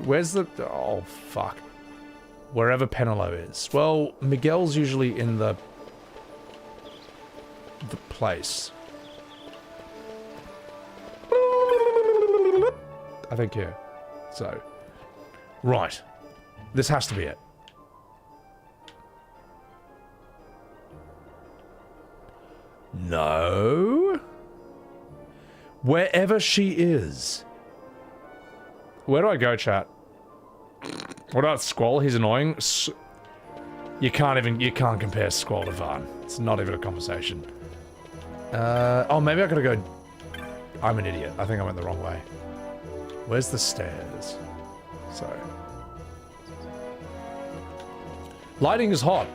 Where's the— oh, fuck. Wherever Penelo is. Well, Miguel's usually in the place. I think here. So. Right. This has to be it. No. Wherever she is. Where do I go, chat? What about Squall? He's annoying. You can't compare Squall to Vaughn. It's not even a conversation. Oh, maybe I gotta go— I'm an idiot. I think I went the wrong way. Where's the stairs? Sorry. Lighting is hot.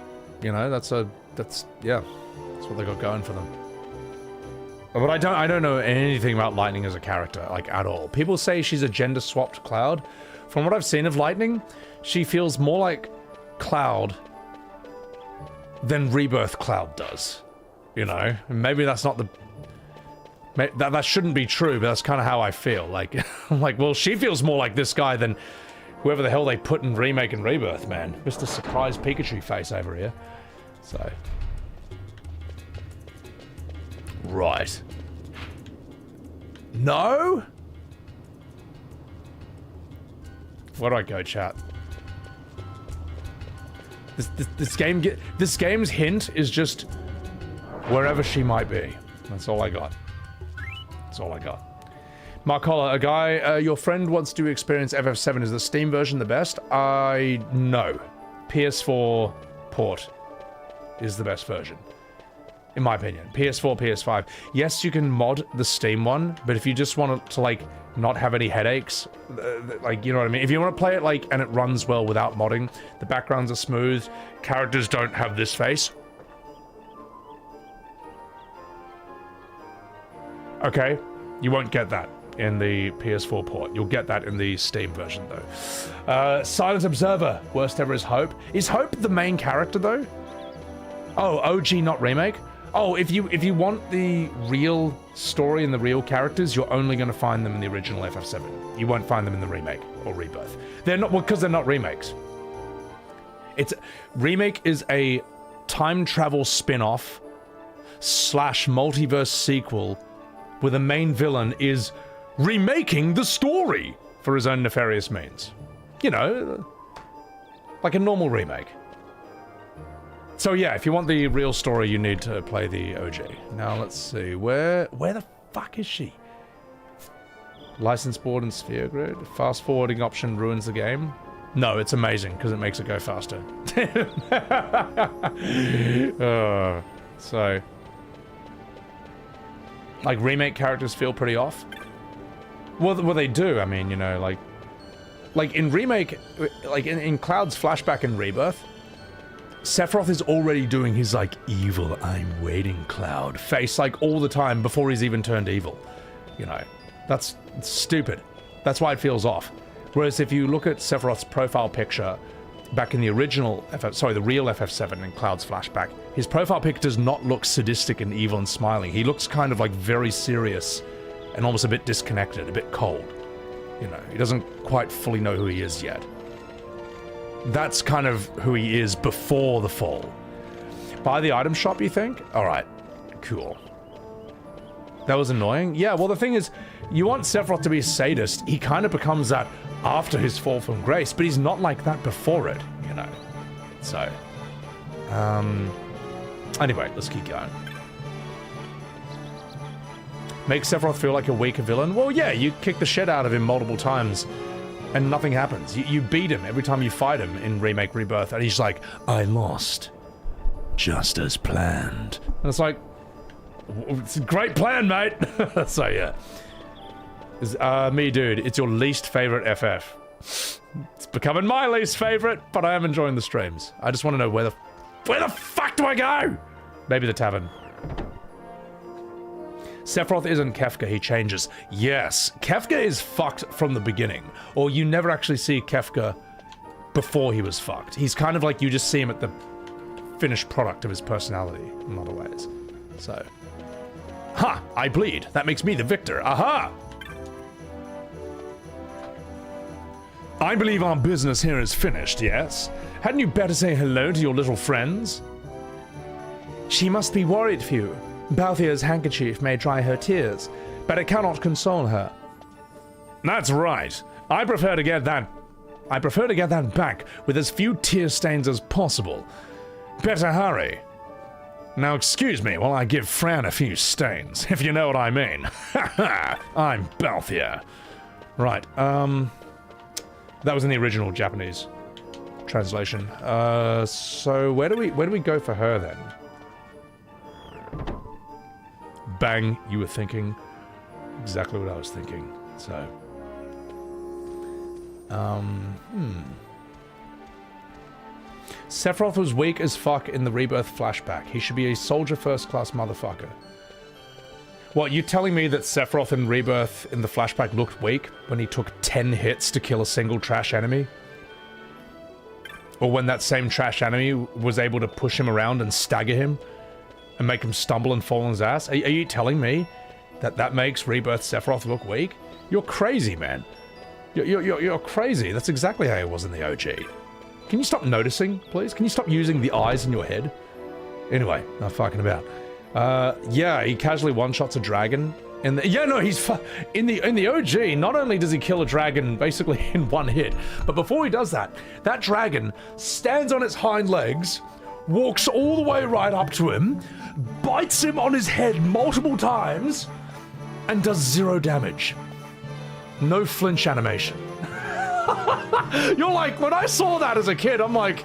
You know, yeah. That's what they got going for them. But I don't know anything about Lightning as a character, like, at all. People say she's a gender-swapped Cloud. From what I've seen of Lightning, she feels more like Cloud than Rebirth Cloud does. You know? And maybe that's not the That shouldn't be true, but that's kind of how I feel. Like, I'm like, well, she feels more like this guy than whoever the hell they put in Remake and Rebirth, man. Mr. Surprise Pikachu face over here. So. Right. No? Where do I go, chat? This game's hint is just wherever she might be. That's all I got. That's all I got. Mark Holler, a guy, your friend wants to experience FF7. Is the Steam version the best? No. PS4 port is the best version. In my opinion. PS4, PS5. Yes, you can mod the Steam one, but if you just want to, like, not have any headaches, like, you know what I mean? If you want to play it, like, and it runs well without modding, the backgrounds are smooth, characters don't have this face. Okay, you won't get that in the PS4 port. You'll get that in the Steam version, though. Silent Observer. Worst ever is Hope. Is Hope the main character, though? Oh, OG, not Remake? Oh, if you want the real story and the real characters, you're only going to find them in the original FF7. You won't find them in the Remake or Rebirth. They're not, well, because they're not remakes. Remake is a time travel spin-off / multiverse sequel where the main villain is remaking the story for his own nefarious means. You know, like a normal remake. So yeah, if you want the real story, you need to play the OG. Now let's see, where the fuck is she? License board and sphere grid. Fast forwarding option ruins the game. No, it's amazing because it makes it go faster. So, like remake characters feel pretty off. Well, they do. I mean, you know, like in remake, like in Cloud's flashback and Rebirth. Sephiroth is already doing his, like, evil, I'm waiting, Cloud face, like, all the time before he's even turned evil. You know, that's stupid. That's why it feels off. Whereas if you look at Sephiroth's profile picture back in the original, the real FF7 in Cloud's flashback, his profile picture does not look sadistic and evil and smiling. He looks kind of, like, very serious and almost a bit disconnected, a bit cold. You know, he doesn't quite fully know who he is yet. That's kind of who he is before the fall. Buy the item shop, you think? Alright, cool. That was annoying? Yeah, well the thing is, you want Sephiroth to be a sadist, he kind of becomes that after his fall from grace, but he's not like that before it, you know. So, anyway, let's keep going. Make Sephiroth feel like a weaker villain? Well, yeah, you kick the shit out of him multiple times, and nothing happens. You beat him every time you fight him in Remake Rebirth, and he's like, I lost. Just as planned. And it's like, it's a great plan, mate! So, yeah. Me, dude, it's your least favorite FF. It's becoming my least favorite, but I am enjoying the streams. I just want to know where the fuck do I go? Maybe the tavern. Sephiroth isn't Kefka, he changes. Yes, Kefka is fucked from the beginning. Or you never actually see Kefka before he was fucked. He's kind of like you just see him at the finished product of his personality in a lot of ways. So. Ha! I bleed. That makes me the victor. Aha! I believe our business here is finished, yes? Hadn't you better say hello to your little friends? She must be worried for you. Balthier's handkerchief may dry her tears, but it cannot console her. That's right. I prefer to get that back with as few tear stains as possible. Better hurry. Now excuse me while I give Fran a few stains, if you know what I mean. I'm Balthier. Right, that was in the original Japanese translation. So where do we go for her then? Bang, you were thinking exactly what I was thinking. So, Sephiroth was weak as fuck in the Rebirth flashback. He should be a soldier first-class motherfucker. What, you telling me that Sephiroth in Rebirth in the flashback looked weak when he took 10 hits to kill a single trash enemy? Or when that same trash enemy was able to push him around and stagger him? And make him stumble and fall on his ass? Are you telling me That makes Rebirth Sephiroth look weak? You're crazy, man. You're crazy. That's exactly how it was in the OG. Can you stop noticing, please? Can you stop using the eyes in your head? Anyway, not fucking about. Yeah, he casually one-shots a dragon. In the OG, not only does he kill a dragon basically in one hit, but before he does that, that dragon stands on its hind legs, walks all the way right up to him, bites him on his head multiple times, and does 0 damage. No flinch animation. You're like, when I saw that as a kid, I'm like,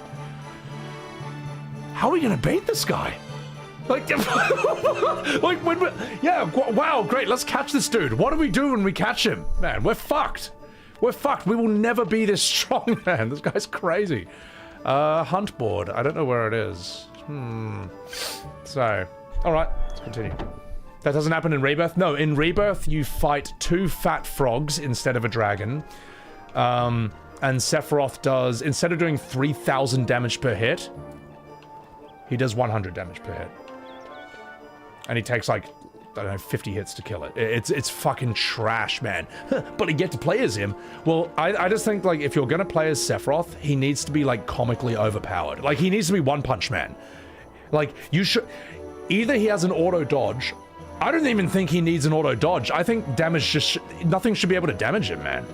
how are we gonna beat this guy? Like, like wow, great, let's catch this dude. What do we do when we catch him? Man, we're fucked. We're fucked. We will never be this strong, man. This guy's crazy. Hunt board. I don't know where it is. So, alright, let's continue. That doesn't happen in Rebirth? No, in Rebirth, you fight 2 fat frogs instead of a dragon. And Sephiroth does, instead of doing 3,000 damage per hit, he does 100 damage per hit. And he takes like, I don't know, 50 hits to kill it. It's fucking trash, man. But to get to play as him, well, I just think, like, if you're gonna play as Sephiroth, he needs to be, like, comically overpowered. Like, he needs to be One Punch Man. Like, you should... Either he has an auto-dodge. I don't even think he needs an auto-dodge. I think damage just... Nothing should be able to damage him, man.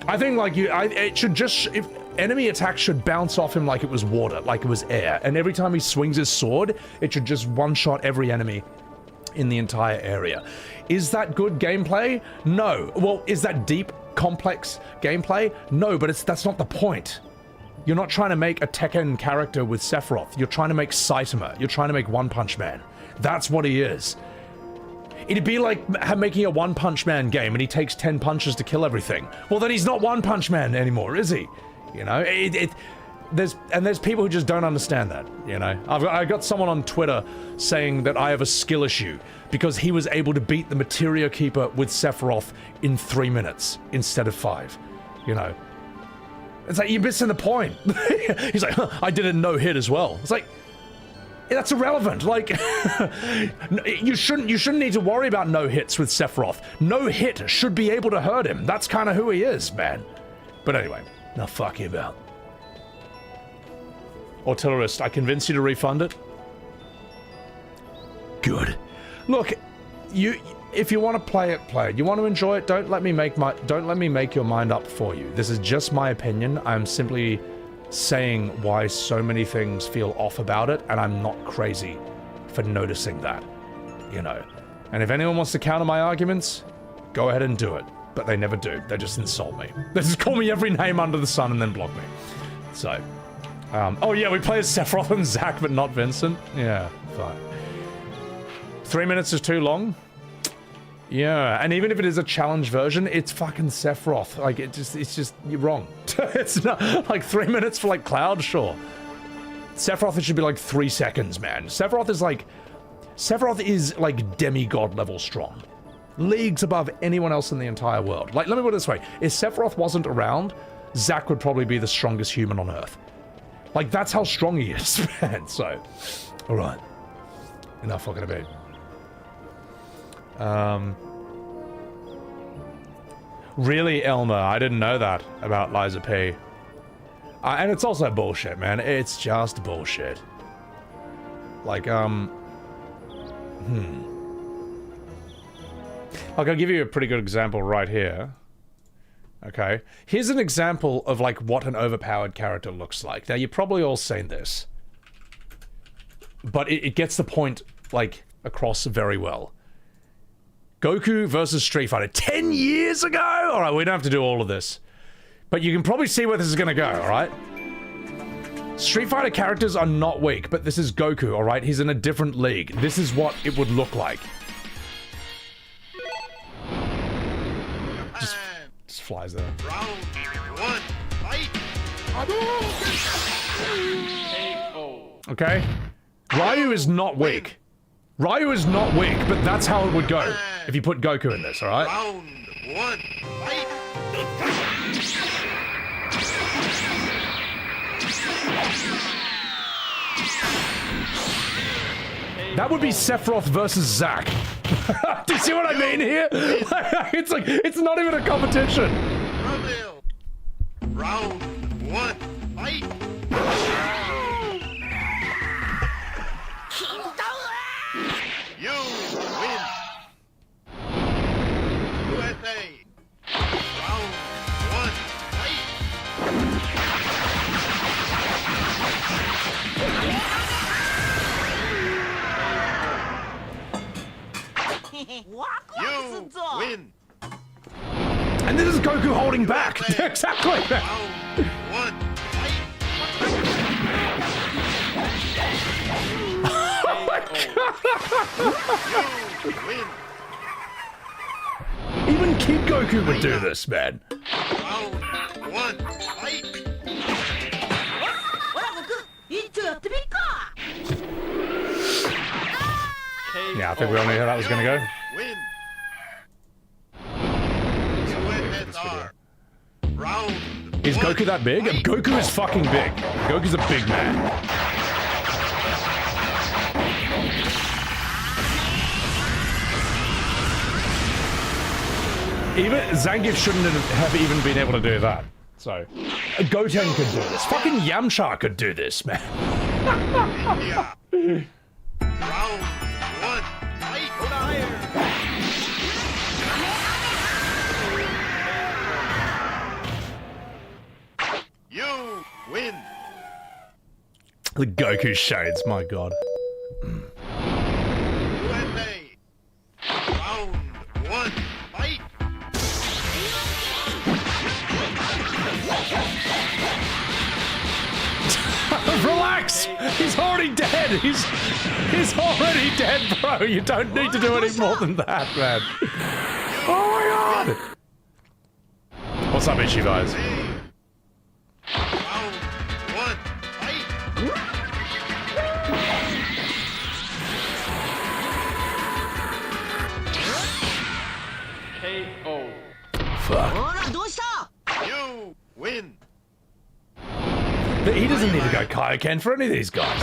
I think, like, it should just... If enemy attacks should bounce off him like it was water, like it was air. And every time he swings his sword, it should just one-shot every enemy in the entire area. Is that good gameplay? No. Well, is that deep, complex gameplay? No, but that's not the point. You're not trying to make a Tekken character with Sephiroth. You're trying to make Saitama. You're trying to make One Punch Man. That's what he is. It'd be like making a One Punch Man game and he takes 10 punches to kill everything. Well, then he's not One Punch Man anymore, is he? You know, there's people who just don't understand that, you know? I got someone on Twitter saying that I have a skill issue because he was able to beat the Materia Keeper with Sephiroth in 3 minutes instead of 5, you know? It's like, you're missing the point. He's like, huh, I did a no-hit as well. It's like, that's irrelevant. Like, you shouldn't need to worry about no-hits with Sephiroth. No hit should be able to hurt him. That's kind of who he is, man. But anyway, now fuck you about. Artillerist, I convinced you to refund it? Good. Look, if you want to play it, play it. You want to enjoy it, don't let me make your mind up for you. This is just my opinion. I'm simply saying why so many things feel off about it, and I'm not crazy for noticing that, you know. And if anyone wants to counter my arguments, go ahead and do it. But they never do. They just insult me. They just call me every name under the sun and then block me. So, oh yeah, we play as Sephiroth and Zack, but not Vincent. Yeah, fine. 3 minutes is too long. Yeah, and even if it is a challenge version, it's fucking Sephiroth. Like, it's just, you're wrong. It's not, like, 3 minutes for, like, Cloud? Sure. Sephiroth, it should be, like, 3 seconds, man. Sephiroth is, like, demigod level strong. Leagues above anyone else in the entire world. Like, let me put it this way. If Sephiroth wasn't around, Zack would probably be the strongest human on Earth. Like, that's how strong he is, man. So, alright. Enough fucking about. Really, Elmer? I didn't know that about Liza P. And it's also bullshit, man. It's just bullshit. Like, Like, I'll give you a pretty good example right here. Okay. Here's an example of, like, what an overpowered character looks like. Now, you've probably all seen this. But it gets the point, like, across very well. Goku versus Street Fighter. 10 years ago? Alright, we don't have to do all of this. But you can probably see where this is gonna go, alright? Street Fighter characters are not weak, but this is Goku, alright? He's in a different league. This is what it would look like. Just flies there. Round 1, fight! Okay? Ryu is not weak. Ryu is not weak, but that's how it would go if you put Goku in this, alright? Round 1, fight! That would be Sephiroth versus Zack. Do you see what I mean here? It's like, it's not even a competition. Round 1, fight! You win! USA! Round 1, fight! You win! And this is Goku holding back. Exactly. One, Oh my God. Even Kid Goku would do this, man. One, fight! Yeah, I think we all knew how that was going to go. Win! Is Goku that big? Goku is fucking big. Goku's a big man. Even Zangief shouldn't have even been able to do that. So, Goten could do this. Fucking Yamcha could do this, man. You win! The Goku shades, my God. USA! Round 1, fight! Relax! He's already dead! He's already dead, bro! You don't need to do any more than that, man. Oh my God! What's up, Ichi guys? KO. Fuck. You win! But he doesn't need to go Kaioken for any of these guys.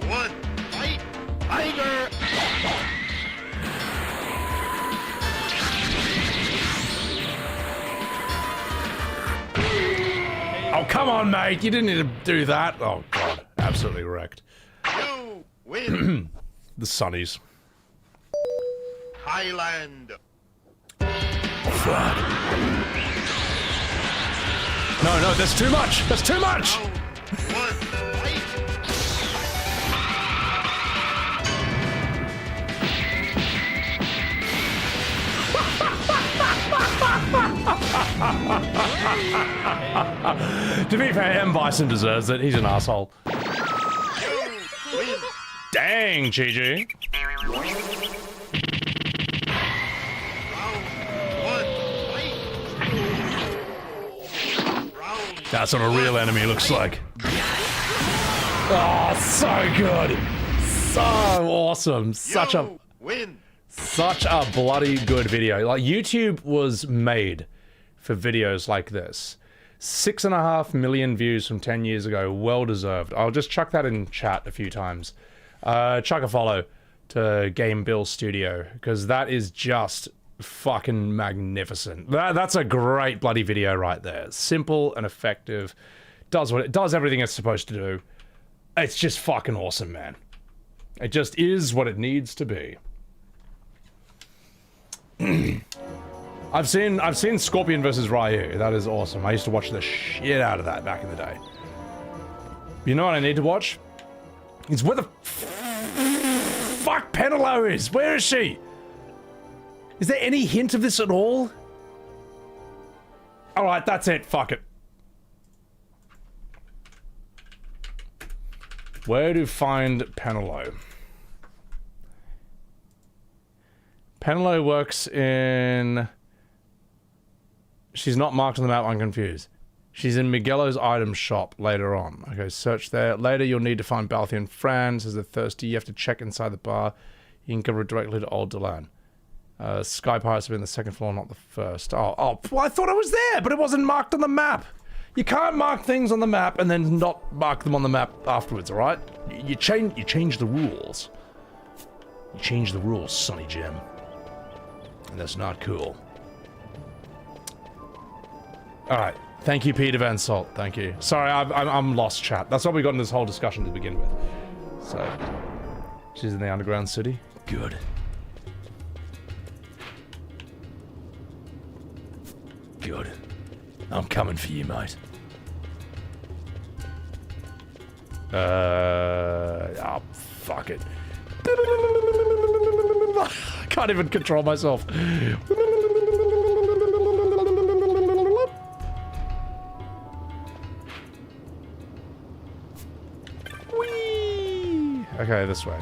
One, fight! Tiger! Oh, come on, mate. You didn't need to do that. Oh, God. Absolutely wrecked. You win! The Sunnies. Highland! Fuck. No, there's too much. There's too much. To be fair, M. Bison deserves it. He's an asshole. Dang, GG. That's what a real enemy looks like. Oh, so good. So awesome. Such a bloody good video. Like, YouTube was made for videos like this. 6.5 million views from 10 years ago. Well deserved. I'll just chuck that in chat a few times. Chuck a follow to Game Bill Studio, because that is just fucking magnificent. That's a great bloody video right there. Simple and effective. Does everything it's supposed to do. It's just fucking awesome, man. It just is what it needs to be. I've seen Scorpion versus Ryu. That is awesome. I used to watch the shit out of that back in the day. You know what I need to watch? It's where the fuck Penelo is. Where is she? Is there any hint of this at all? Alright, that's it. Fuck it. Where to find Penelo? Penelo works in... She's not marked on the map, I'm confused. She's in Miguelo's item shop later on. Okay, search there. Later, you'll need to find Balthian Fran. Says they're thirsty. You have to check inside the bar. You can go directly to Old Delan. Sky Pirates have been the second floor, not the first. Oh, well, I thought I was there, but it wasn't marked on the map. You can't mark things on the map and then not mark them on the map afterwards, alright? You change the rules. You changed the rules, Sonny Jim. And that's not cool. Alright. Thank you, Peter Van Salt. Thank you. Sorry, I'm lost, chat. That's what we got in this whole discussion to begin with. So, she's in the underground city. Good. Good. I'm coming for you, mate. Oh, fuck it. I can't even control myself. Whee! Okay, this way.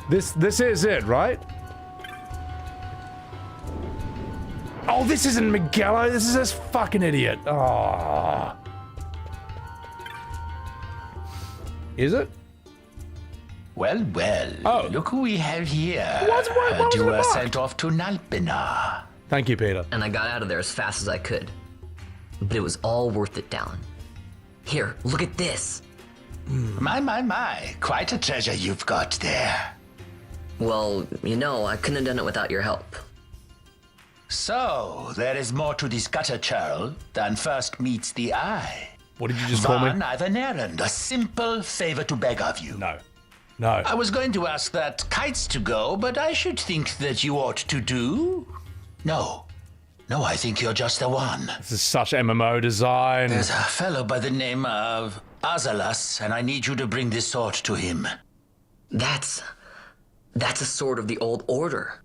This is it, right? Oh, this isn't Miguelo. This is this fucking idiot. Oh. Is it? Well, oh. Look who we have here. What You were sent off to Nalpina. Thank you, Peter. And I got out of there as fast as I could. But it was all worth it, Dallin. Here, look at this. My. Quite a treasure you've got there. Well, you know, I couldn't have done it without your help. So, there is more to this gutter churl than first meets the eye. What did you just call me? Vaughn, I've an errand, a simple favor to beg of you. No. No. I was going to ask that kites to go, but I should think that you ought to do. No, I think you're just the one. This is such MMO design. There's a fellow by the name of Azalas, and I need you to bring this sword to him. That's a sword of the old order.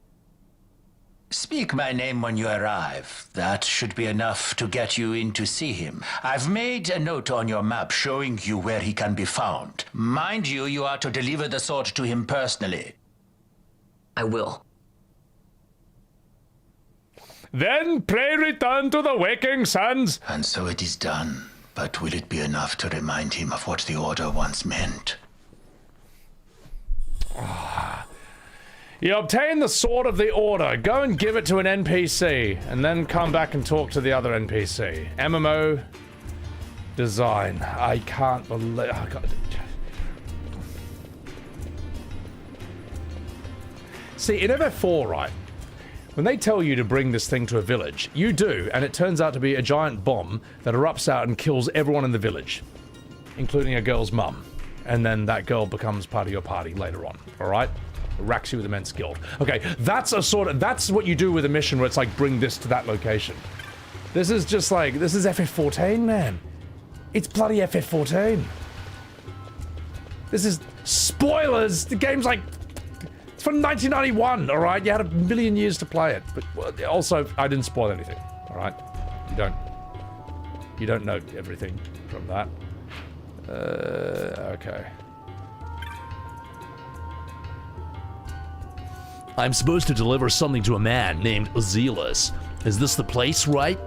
Speak my name when you arrive. That should be enough to get you in to see him. I've made a note on your map showing you where he can be found. Mind you, you are to deliver the sword to him personally. I will. Then pray return to the waking sons. And so it is done. But will it be enough to remind him of what the order once meant? You obtain the Sword of the Order. Go and give it to an NPC, and then come back and talk to the other NPC. MMO design. I can't believe... Oh, God. See, in FF4, right, when they tell you to bring this thing to a village, you do, and it turns out to be a giant bomb that erupts out and kills everyone in the village, including a girl's mum. And then that girl becomes part of your party later on, alright? Racks you with immense guilt. Okay, that's what you do with a mission where it's like, bring this to that location. This is just like, this is FF14, man. It's bloody FF14. This is, spoilers, the game's like, it's from 1991, alright? You had a million years to play it. But also, I didn't spoil anything, alright? You don't know everything from that. Okay. I'm supposed to deliver something to a man named Zealous. Is this the place, right?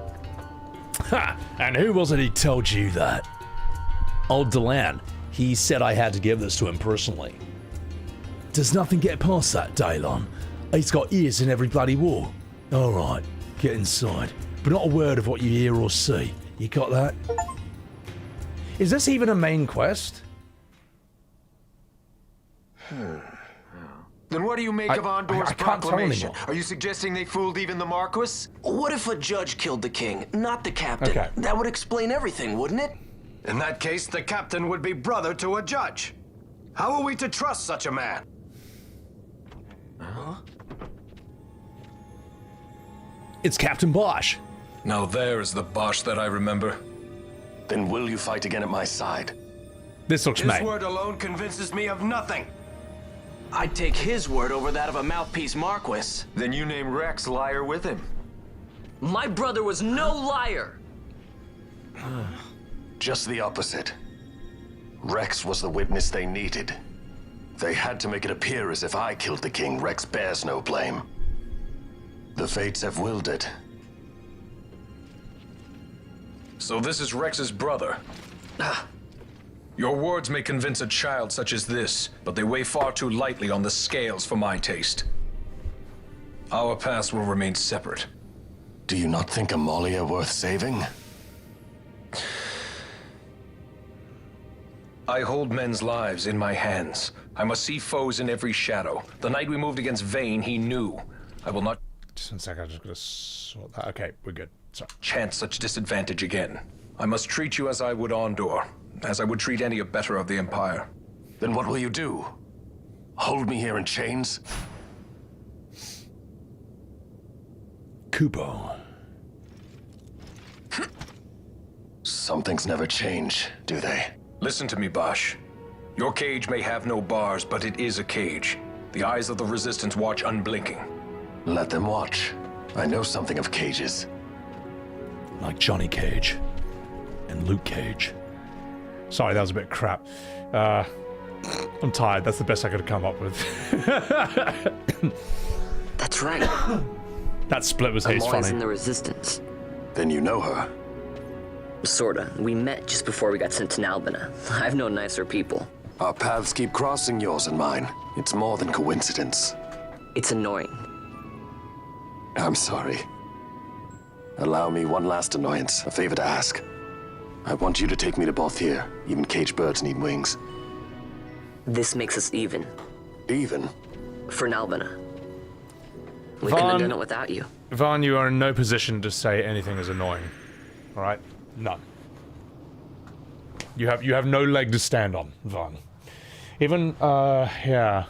Ha! And who was it he told you that? Old Delan. He said I had to give this to him personally. Does nothing get past that, Dalon? He's got ears in every bloody wall. Alright, get inside. But not a word of what you hear or see. You got that? Is this even a main quest? Then what do you make of Andor's I can't tell proclamation? anymore. Are you suggesting they fooled even the Marquis? What if a judge killed the king, not the captain? Okay. That would explain everything, wouldn't it? In that case, the captain would be brother to a judge. How are we to trust such a man? It's Captain Bosch. Now there is the Bosch that I remember. Then will you fight again at my side? This looks His mate. word alone convinces me of nothing. I'd take his word over that of a mouthpiece Marquis. Then you name Rex liar with him. My brother was no liar! Just the opposite. Rex was the witness they needed. They had to make it appear as if I killed the king. Rex bears no blame. The fates have willed it. So this is Rex's brother. Your words may convince a child such as this, but they weigh far too lightly on the scales for my taste. Our paths will remain separate. Do you not think Amalia worth saving? I hold men's lives in my hands. I must see foes in every shadow. The night we moved against Vaughn, he knew. I will not... Just one second, I'm just gonna sort that. Okay, we're good. Sorry. Chance such disadvantage again. I must treat you as I would Ondor, as I would treat any abettor of the Empire. Then what will you do? Hold me here in chains? Kubo. Some things never change, do they? Listen to me, Bosch. Your cage may have no bars, but it is a cage. The eyes of the Resistance watch unblinking. Let them watch. I know something of cages. Like Johnny Cage. And Luke Cage. Sorry, that was a bit crap. I'm tired. That's the best I could have come up with. That's right. That split was haze funny. in the Resistance. Then you know her. Sorta. We met just before we got sent to Nalbina. I've known nicer people. Our paths keep crossing, yours and mine. It's more than coincidence. It's annoying. I'm sorry. Allow me one last annoyance, a favor to ask. I want you to take me to Balthier. Even caged birds need wings. This makes us even. Even? For Nalbina. We couldn't have done it without you. Vaughn, you are in no position to say anything is annoying. Alright? None. You have no leg to stand on, Vaughn. Even, yeah.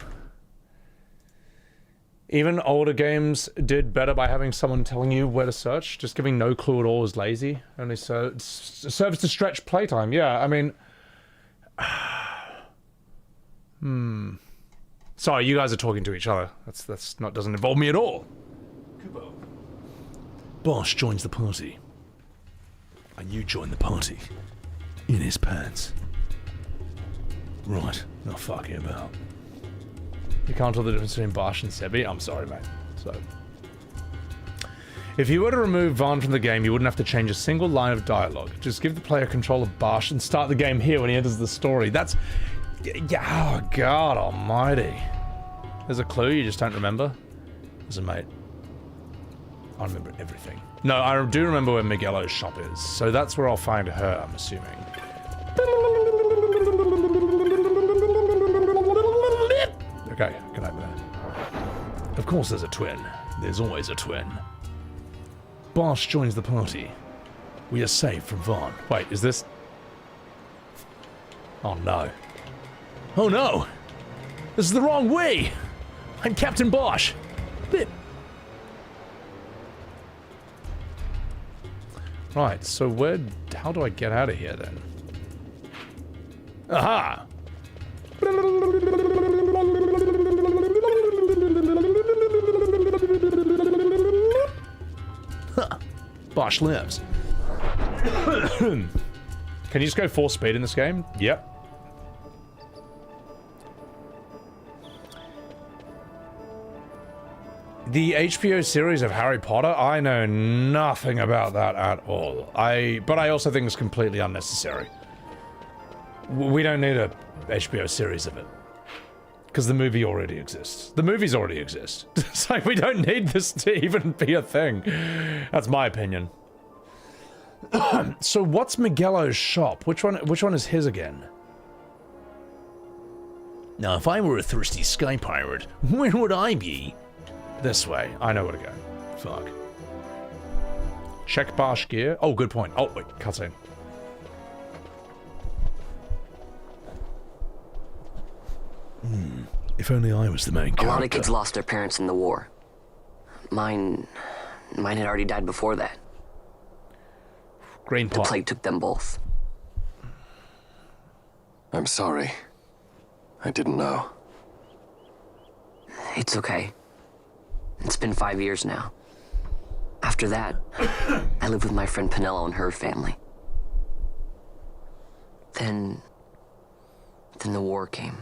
Even older games did better by having someone telling you where to search. Just giving no clue at all is lazy. Only serves to stretch playtime. Yeah, I mean... Sorry, you guys are talking to each other. That's not doesn't involve me at all. Bosch joins the party. And you join the party. In his pants. Right, now fucking about. You can't tell the difference between Bosch and Sebi? I'm sorry, mate. So... If you were to remove Vaughn from the game, you wouldn't have to change a single line of dialogue. Just give the player control of Bosch and start the game here when he enters the story. That's... Yeah, oh god almighty. There's a clue you just don't remember? Listen, mate. I remember everything. No, I do remember where Miguelo's shop is, so that's where I'll find her, I'm assuming. Okay, good night there. Of course there's a twin. There's always a twin. Bosch joins the party. We are safe from Vaughn. Wait, is this... Oh no. Oh no! This is the wrong way! I'm Captain Bosch! Bit. Right, so how do I get out of here then? Aha! Huh. Bosch lives. Can you just go 4 speed in this game? Yep. The HBO series of Harry Potter, I know nothing about that at all. But I also think it's completely unnecessary. We don't need a HBO series of it. Because the movie already exists. The movies already exist. It's like, we don't need this to even be a thing. That's my opinion. So what's Miguelo's shop? Which one is his again? Now, if I were a thirsty sky pirate, where would I be? This way. I know where to go. Fuck. Check Bosch gear. Oh, good point. Oh, wait. Cutscene. If only I was the main character. A lot of kids lost their parents in the war. Mine had already died before that. Green pot. The plague took them both. I'm sorry. I didn't know. It's okay. It's been 5 years now. After that, I lived with my friend Pinello and her family. Then the war came.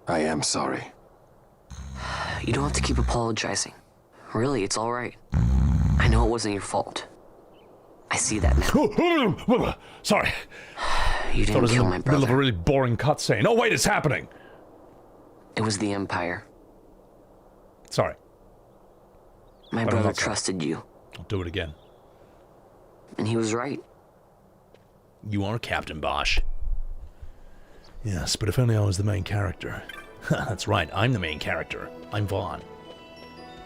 I am sorry. You don't have to keep apologizing. Really, it's all right. I know it wasn't your fault. I see that now. Sorry. You didn't kill my brother. Middle of a really boring cutscene. Oh wait, it's happening. It was the Empire. Sorry. My brother trusted you. I'll do it again. And he was right. You are Captain Bosch. Yes, but if only I was the main character. That's right, I'm the main character. I'm Vaughn.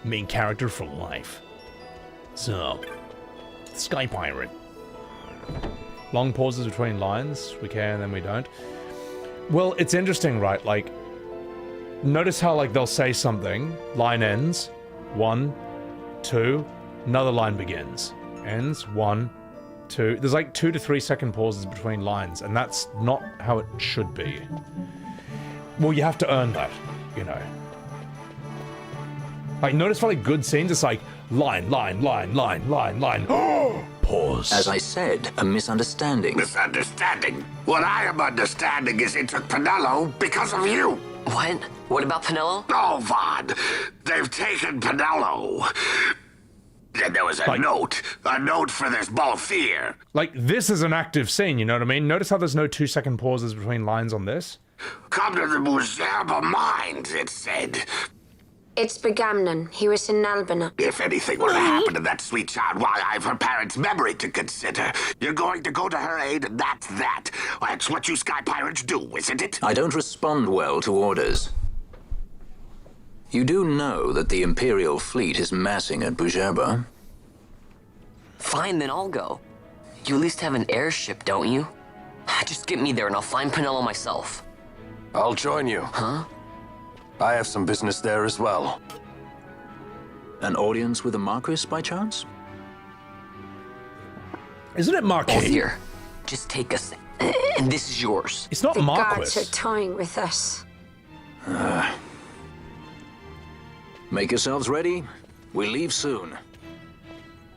Main character for life. So, Sky Pirate. Long pauses between lines. We can, then we don't. Well, it's interesting, right? Like, notice how, like, they'll say something, line ends, 1, 2, another line begins. Ends, 1, 2. There's like 2 to 3 second pauses between lines, and that's not how it should be. Well, you have to earn that, you know. Like, notice for like good scenes, it's like line, line, line, line, line, line. Pause. As I said, a misunderstanding. Misunderstanding? What I am understanding is it took Pinello because of you. What? What about Pinello? Oh, Vaughn. They've taken Pinello. And there was a note for this Balthier. Like, this is an active scene, you know what I mean? Notice how there's no 2 second pauses between lines on this? Come to the Bjerba mines, it said. It's Brigamnon. He was in Albina. If anything were to happen to that sweet child, why, I've her parents' memory to consider. You're going to go to her aid, and that's that. That's what you Sky Pirates do, isn't it? I don't respond well to orders. You do know that the Imperial fleet is massing at Bjerba? Fine, then I'll go. You at least have an airship, don't you? Just get me there and I'll find Pinello myself. I'll join you. Huh? I have some business there as well. An audience with the Marquis, by chance? Isn't it Marquis? Oh, here. Just take us, and this is yours. It's not The Marquis. guards are toying with us. Make yourselves ready. We leave soon.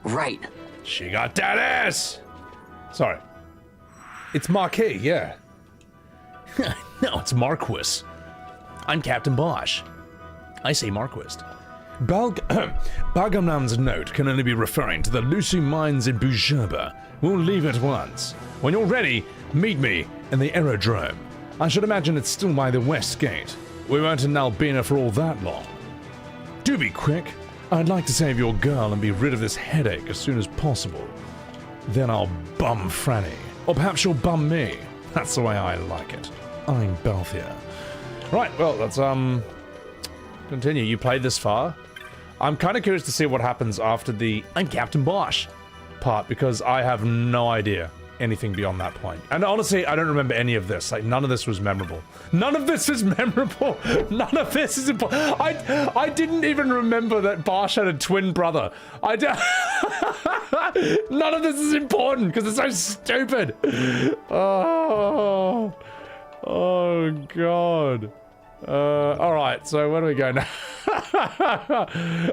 Right. She got that ass! Sorry. It's Marquis, yeah. No, it's Marquis. I'm Captain Bosch. I say Marquis. Bagamnan's note can only be referring to the Lucy mines in Bjerba. We'll leave at once. When you're ready, meet me in the aerodrome. I should imagine it's still by the west gate. We weren't in Albina for all that long. Do be quick. I'd like to save your girl and be rid of this headache as soon as possible. Then I'll bum Franny. Or perhaps she'll bum me. That's the way I like it. I'm Balthier. Right, well, let's, continue. You played this far? I'm kind of curious to see what happens after the I'm Captain Bosch part, because I have no idea anything beyond that point. And honestly, I don't remember any of this. Like, none of this was memorable. None of this is memorable. None of this is important. I didn't even remember that Bosch had a twin brother. None of this is important because it's so stupid. Oh God. Alright, so where do we go now?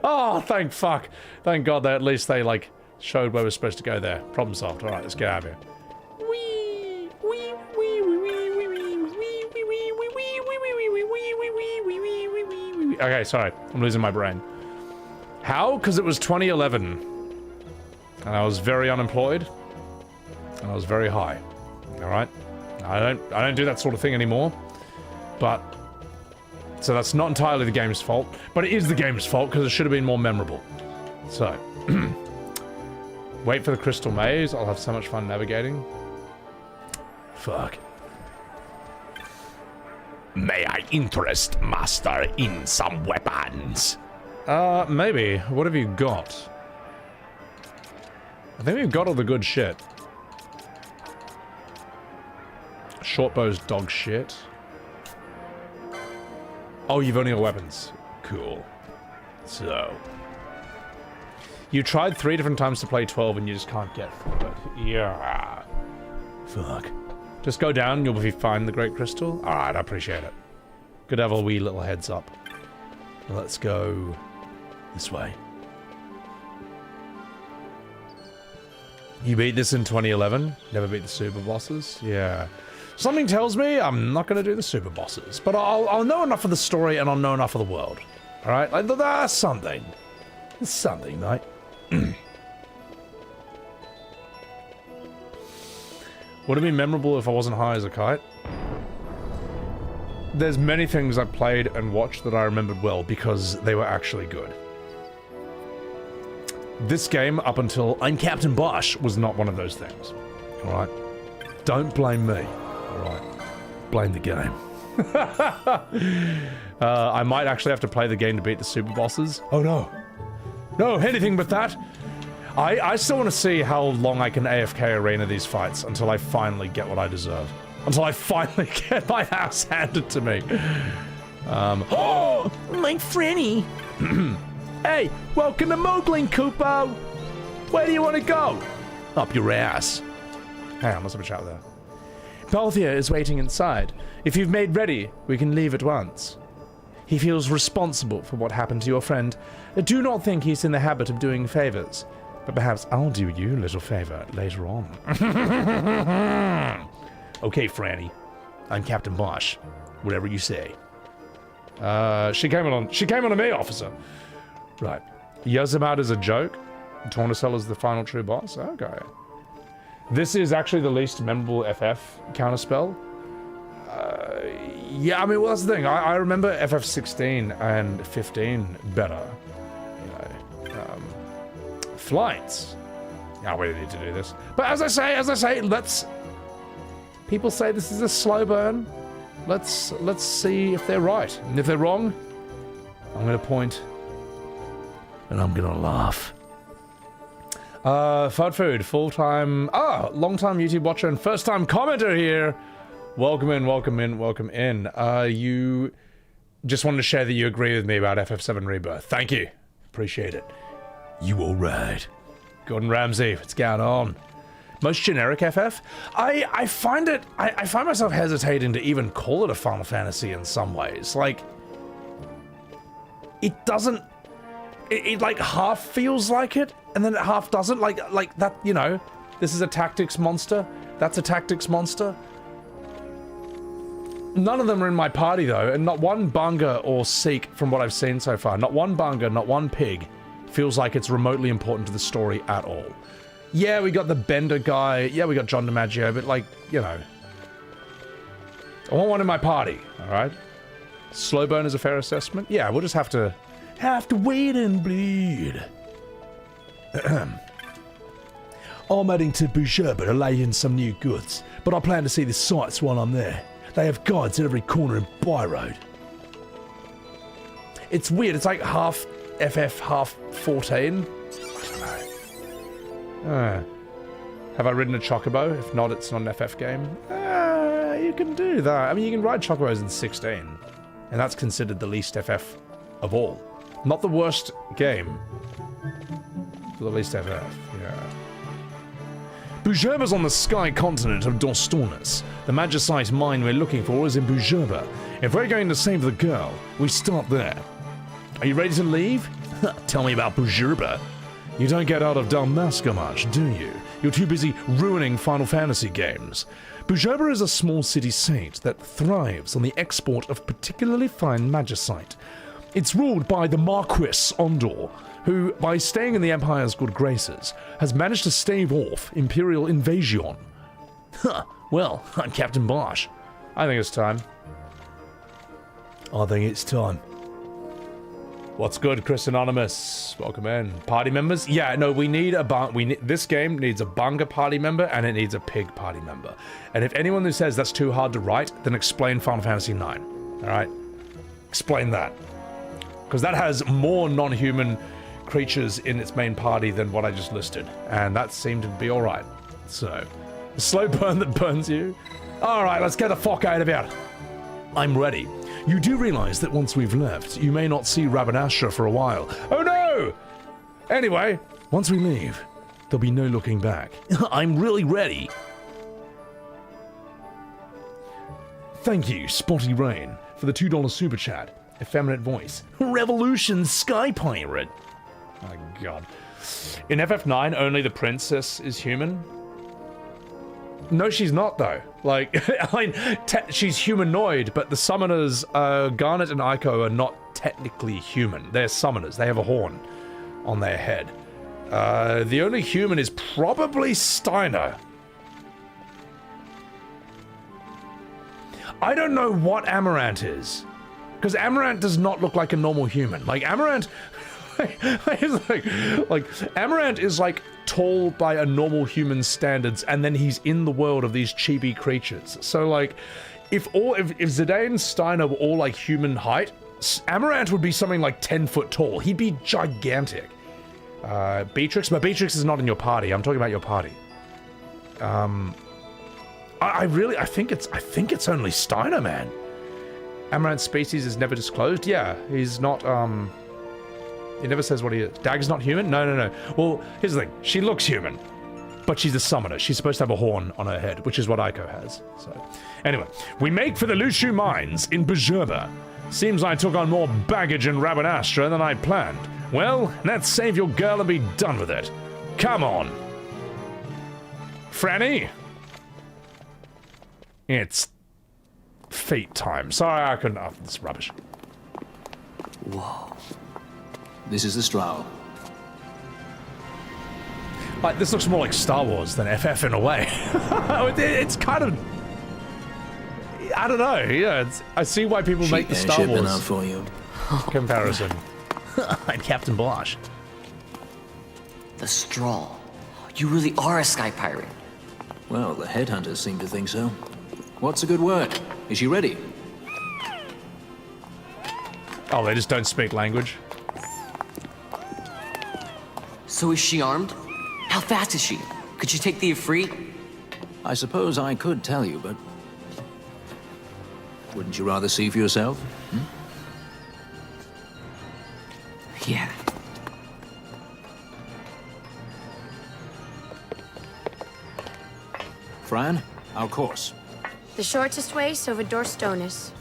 Oh, thank fuck. Thank God that at least they, like, showed where we're supposed to go there. Problem solved. Alright, let's get out of here. Okay, sorry. I'm losing my brain. How? Because it was 2011. And I was very unemployed. And I was very high. Alright? I don't do that sort of thing anymore. But so that's not entirely the game's fault, but it is the game's fault because it should have been more memorable. So wait for the crystal maze. I'll have so much fun navigating. Fuck. May I interest master in some weapons? Maybe. What have you got? I think we've got all the good shit. Shortbow's dog shit. Oh, you've only got weapons. Cool. So. You tried 3 different times to play 12 and you just can't get through it. Yeah. Fuck. Just go down, you'll be fine, the Great Crystal. Alright, I appreciate it. Good to have a wee little heads up. Let's go this way. You beat this in 2011? Never beat the super bosses? Yeah. Something tells me I'm not going to do the super bosses, but I'll know enough of the story and I'll know enough of the world. Alright? Like, that's something. It's something, right? Would it be memorable if I wasn't high as a kite? There's many things I played and watched that I remembered well because they were actually good. This game, up until I'm Captain Bosch, was not one of those things. Alright? Don't blame me. Alright. blame the game. I might actually have to play the game to beat the super bosses. Oh no. No, anything but that. I still want to see how long I can AFK arena these fights until I finally get what I deserve. Until I finally get my ass handed to me. Oh, my Franny. Hey, welcome to Mogling, Kupo. Where do you want to go? Up your ass. Hang on, let's have a chat there. Balthier is waiting inside. If you've made ready, we can leave at once. He feels responsible for what happened to your friend. I do not think he's in the habit of doing favors, but perhaps I'll do you a little favor later on. Okay, Franny. I'm Captain Bosch. Whatever you say. She came on to me, officer. Right. Yazamat is a joke. Tornacell is the final true boss. Okay. This is actually the least memorable FF counterspell. Yeah, I mean, well, that's the thing. I remember FF 16 and 15 better. You know, flights. Yeah, we don't need to do this. But as I say, let's. People say this is a slow burn. Let's see if they're right. And if they're wrong, I'm gonna point. And I'm gonna laugh. Fud Food, full-time, long-time YouTube watcher and first-time commenter here. Welcome in, welcome in, welcome in. You just wanted to share that you agree with me about FF7 Rebirth. Thank you. Appreciate it. You alright? Gordon Ramsay, what's going on? Most generic FF? I find it, I find myself hesitating to even call it a Final Fantasy in some ways. Like, it doesn't, it like half feels like it, and then it half doesn't. Like that, you know, this is a tactics monster, that's a tactics monster. None of them are in my party though, and not one Bunga or Seek from what I've seen so far. Not one Bunga, not one Pig feels like it's remotely important to the story at all. Yeah, we got the Bender guy, yeah, we got John DiMaggio, but like, you know. I want one in my party, alright? Slow burn is a fair assessment? Yeah, we'll just have to wait and bleed. I'm heading to Bjerba to lay in some new goods, but I plan to see the sights while I'm there. They have guides at every corner in Byroad. It's weird, it's like half FF, half 14. Have I ridden a Chocobo? If not, it's not an FF game. You can do that. I mean, you can ride Chocobos in 16, and that's considered the least FF of all. Not the worst game, but the least FF, yeah. Bjerba's on the sky continent of Dostornus. The Magicite mine we're looking for is in Bjerba. If we're going to save the girl, we start there. Are you ready to leave? Tell me about Bjerba. You don't get out of Dalmasca much, do you? You're too busy ruining Final Fantasy games. Bjerba is a small city saint that thrives on the export of particularly fine magicite. It's ruled by the Marquis Ondor, who, by staying in the Empire's good graces, has managed to stave off Imperial invasion. Huh, well, I'm Captain Bosch. I think it's time. I think it's time. What's good, Chris Anonymous? Welcome in. Party members? Yeah, no, we need a this game needs a Bunga party member and it needs a Pig party member. And if anyone who says that's too hard to write, then explain Final Fantasy IX. Alright? Explain that. Because that has more non-human creatures in its main party than what I just listed. And that seemed to be alright. So, a slow burn that burns you? Alright, let's get the fuck out of here. I'm ready. You do realize that once we've left, you may not see Rabidanastra for a while. Oh no! Anyway, once we leave, there'll be no looking back. I'm really ready. Thank you, Spotty Rain, for the $2 super chat. Effeminate voice. Revolution Sky Pirate. Oh my god. In FF9, only the princess is human? No, she's not, though. Like, I mean, she's humanoid, but the summoners, Garnet and Aiko, are not technically human. They're summoners. They have a horn on their head. The only human is probably Steiner. I don't know what Amaranth is. Because Amaranth does not look like a normal human. Like, Amaranth... like, Amaranth is, like, tall by a normal human standards, and then he's in the world of these chibi creatures. So, like, if Zidane Steiner were all like human height, Amaranth would be something like 10 foot tall. He'd be gigantic. Beatrix, but Beatrix is not in your party. I'm talking about your party. I think it's only Steiner, man. Amaranth's species is never disclosed. Yeah, he's not. He never says what he is. Dag's not human. No. Well, here's the thing. She looks human, but she's a summoner. She's supposed to have a horn on her head, which is what Aiko has. So, anyway, we make for the Lushu Mines in Bjerba. Seems I took on more baggage in Rabidanastra than I planned. Well, let's save your girl and be done with it. Come on. Franny? It's feet time. Sorry, I couldn't. Oh, this is rubbish. Whoa. This is the Strow. Like, this looks more like Star Wars than FF in a way. It's kind of... I don't know. Yeah, I see why people make the Star Wars enough for you. comparison. I'm Captain Blanche. The Straw. You really are a sky pirate. Well, the headhunters seem to think so. What's a good word? Is she ready? Oh, they just don't speak language? So is she armed? How fast is she? Could she take the Ifrit? I suppose I could tell you, but... wouldn't you rather see for yourself? Yeah. Fran, our course. The shortest way, over Dorstonis.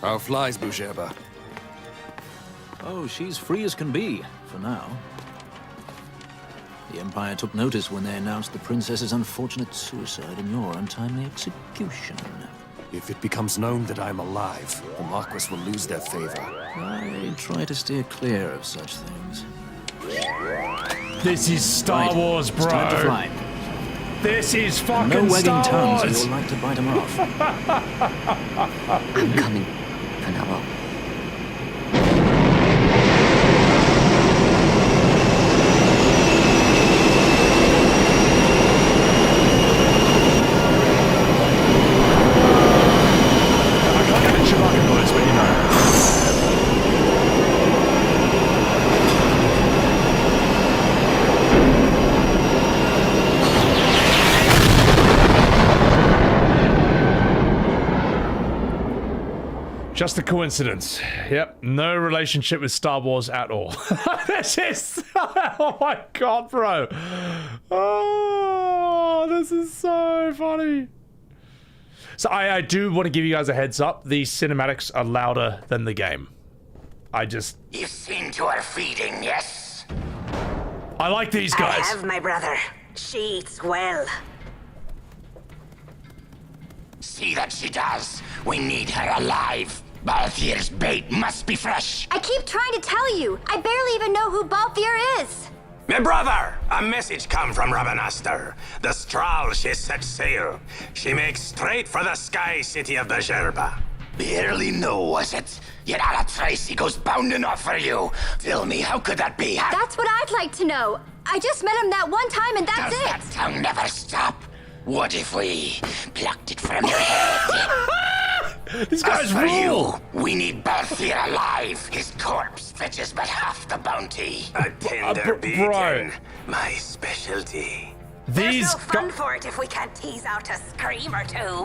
How flies Bjerba? Oh, she's free as can be, for now. The Empire took notice when they announced the princess's unfortunate suicide and your untimely execution. If it becomes known that I'm alive, the Marquis will lose their favor. I try to steer clear of such things. This is Star Wars, bro. It's time to fly. This is And fucking no wagging Star tongues, Wars. or you'll like to bite 'em off. I'm coming, Penelope. Just a coincidence. Yep, no relationship with Star Wars at all. This is... oh my god, bro. Oh, this is so funny. So I do want to give you guys a heads up. The cinematics are louder than the game. You've seen to her feeding, yes? I like these guys. I have, my brother. She eats well. See that she does. We need her alive. Balthier's bait must be fresh. I keep trying to tell you. I barely even know who Balthier is. My brother, a message come from Rabidanastra. The Strahl, she set sail. She makes straight for the sky city of Bjerba. Barely know, was it? Yet Ala Tracy goes bounding off for you. Tell me, how could that be? That's what I'd like to know. I just met him that one time and that's Does it. that tongue never stop? What if we plucked it from your head? This guy's As for rule. you, we need Balthier alive. His corpse fetches but half the bounty. A tender beacon, my specialty. There's no fun for it if we can't tease out a scream or two.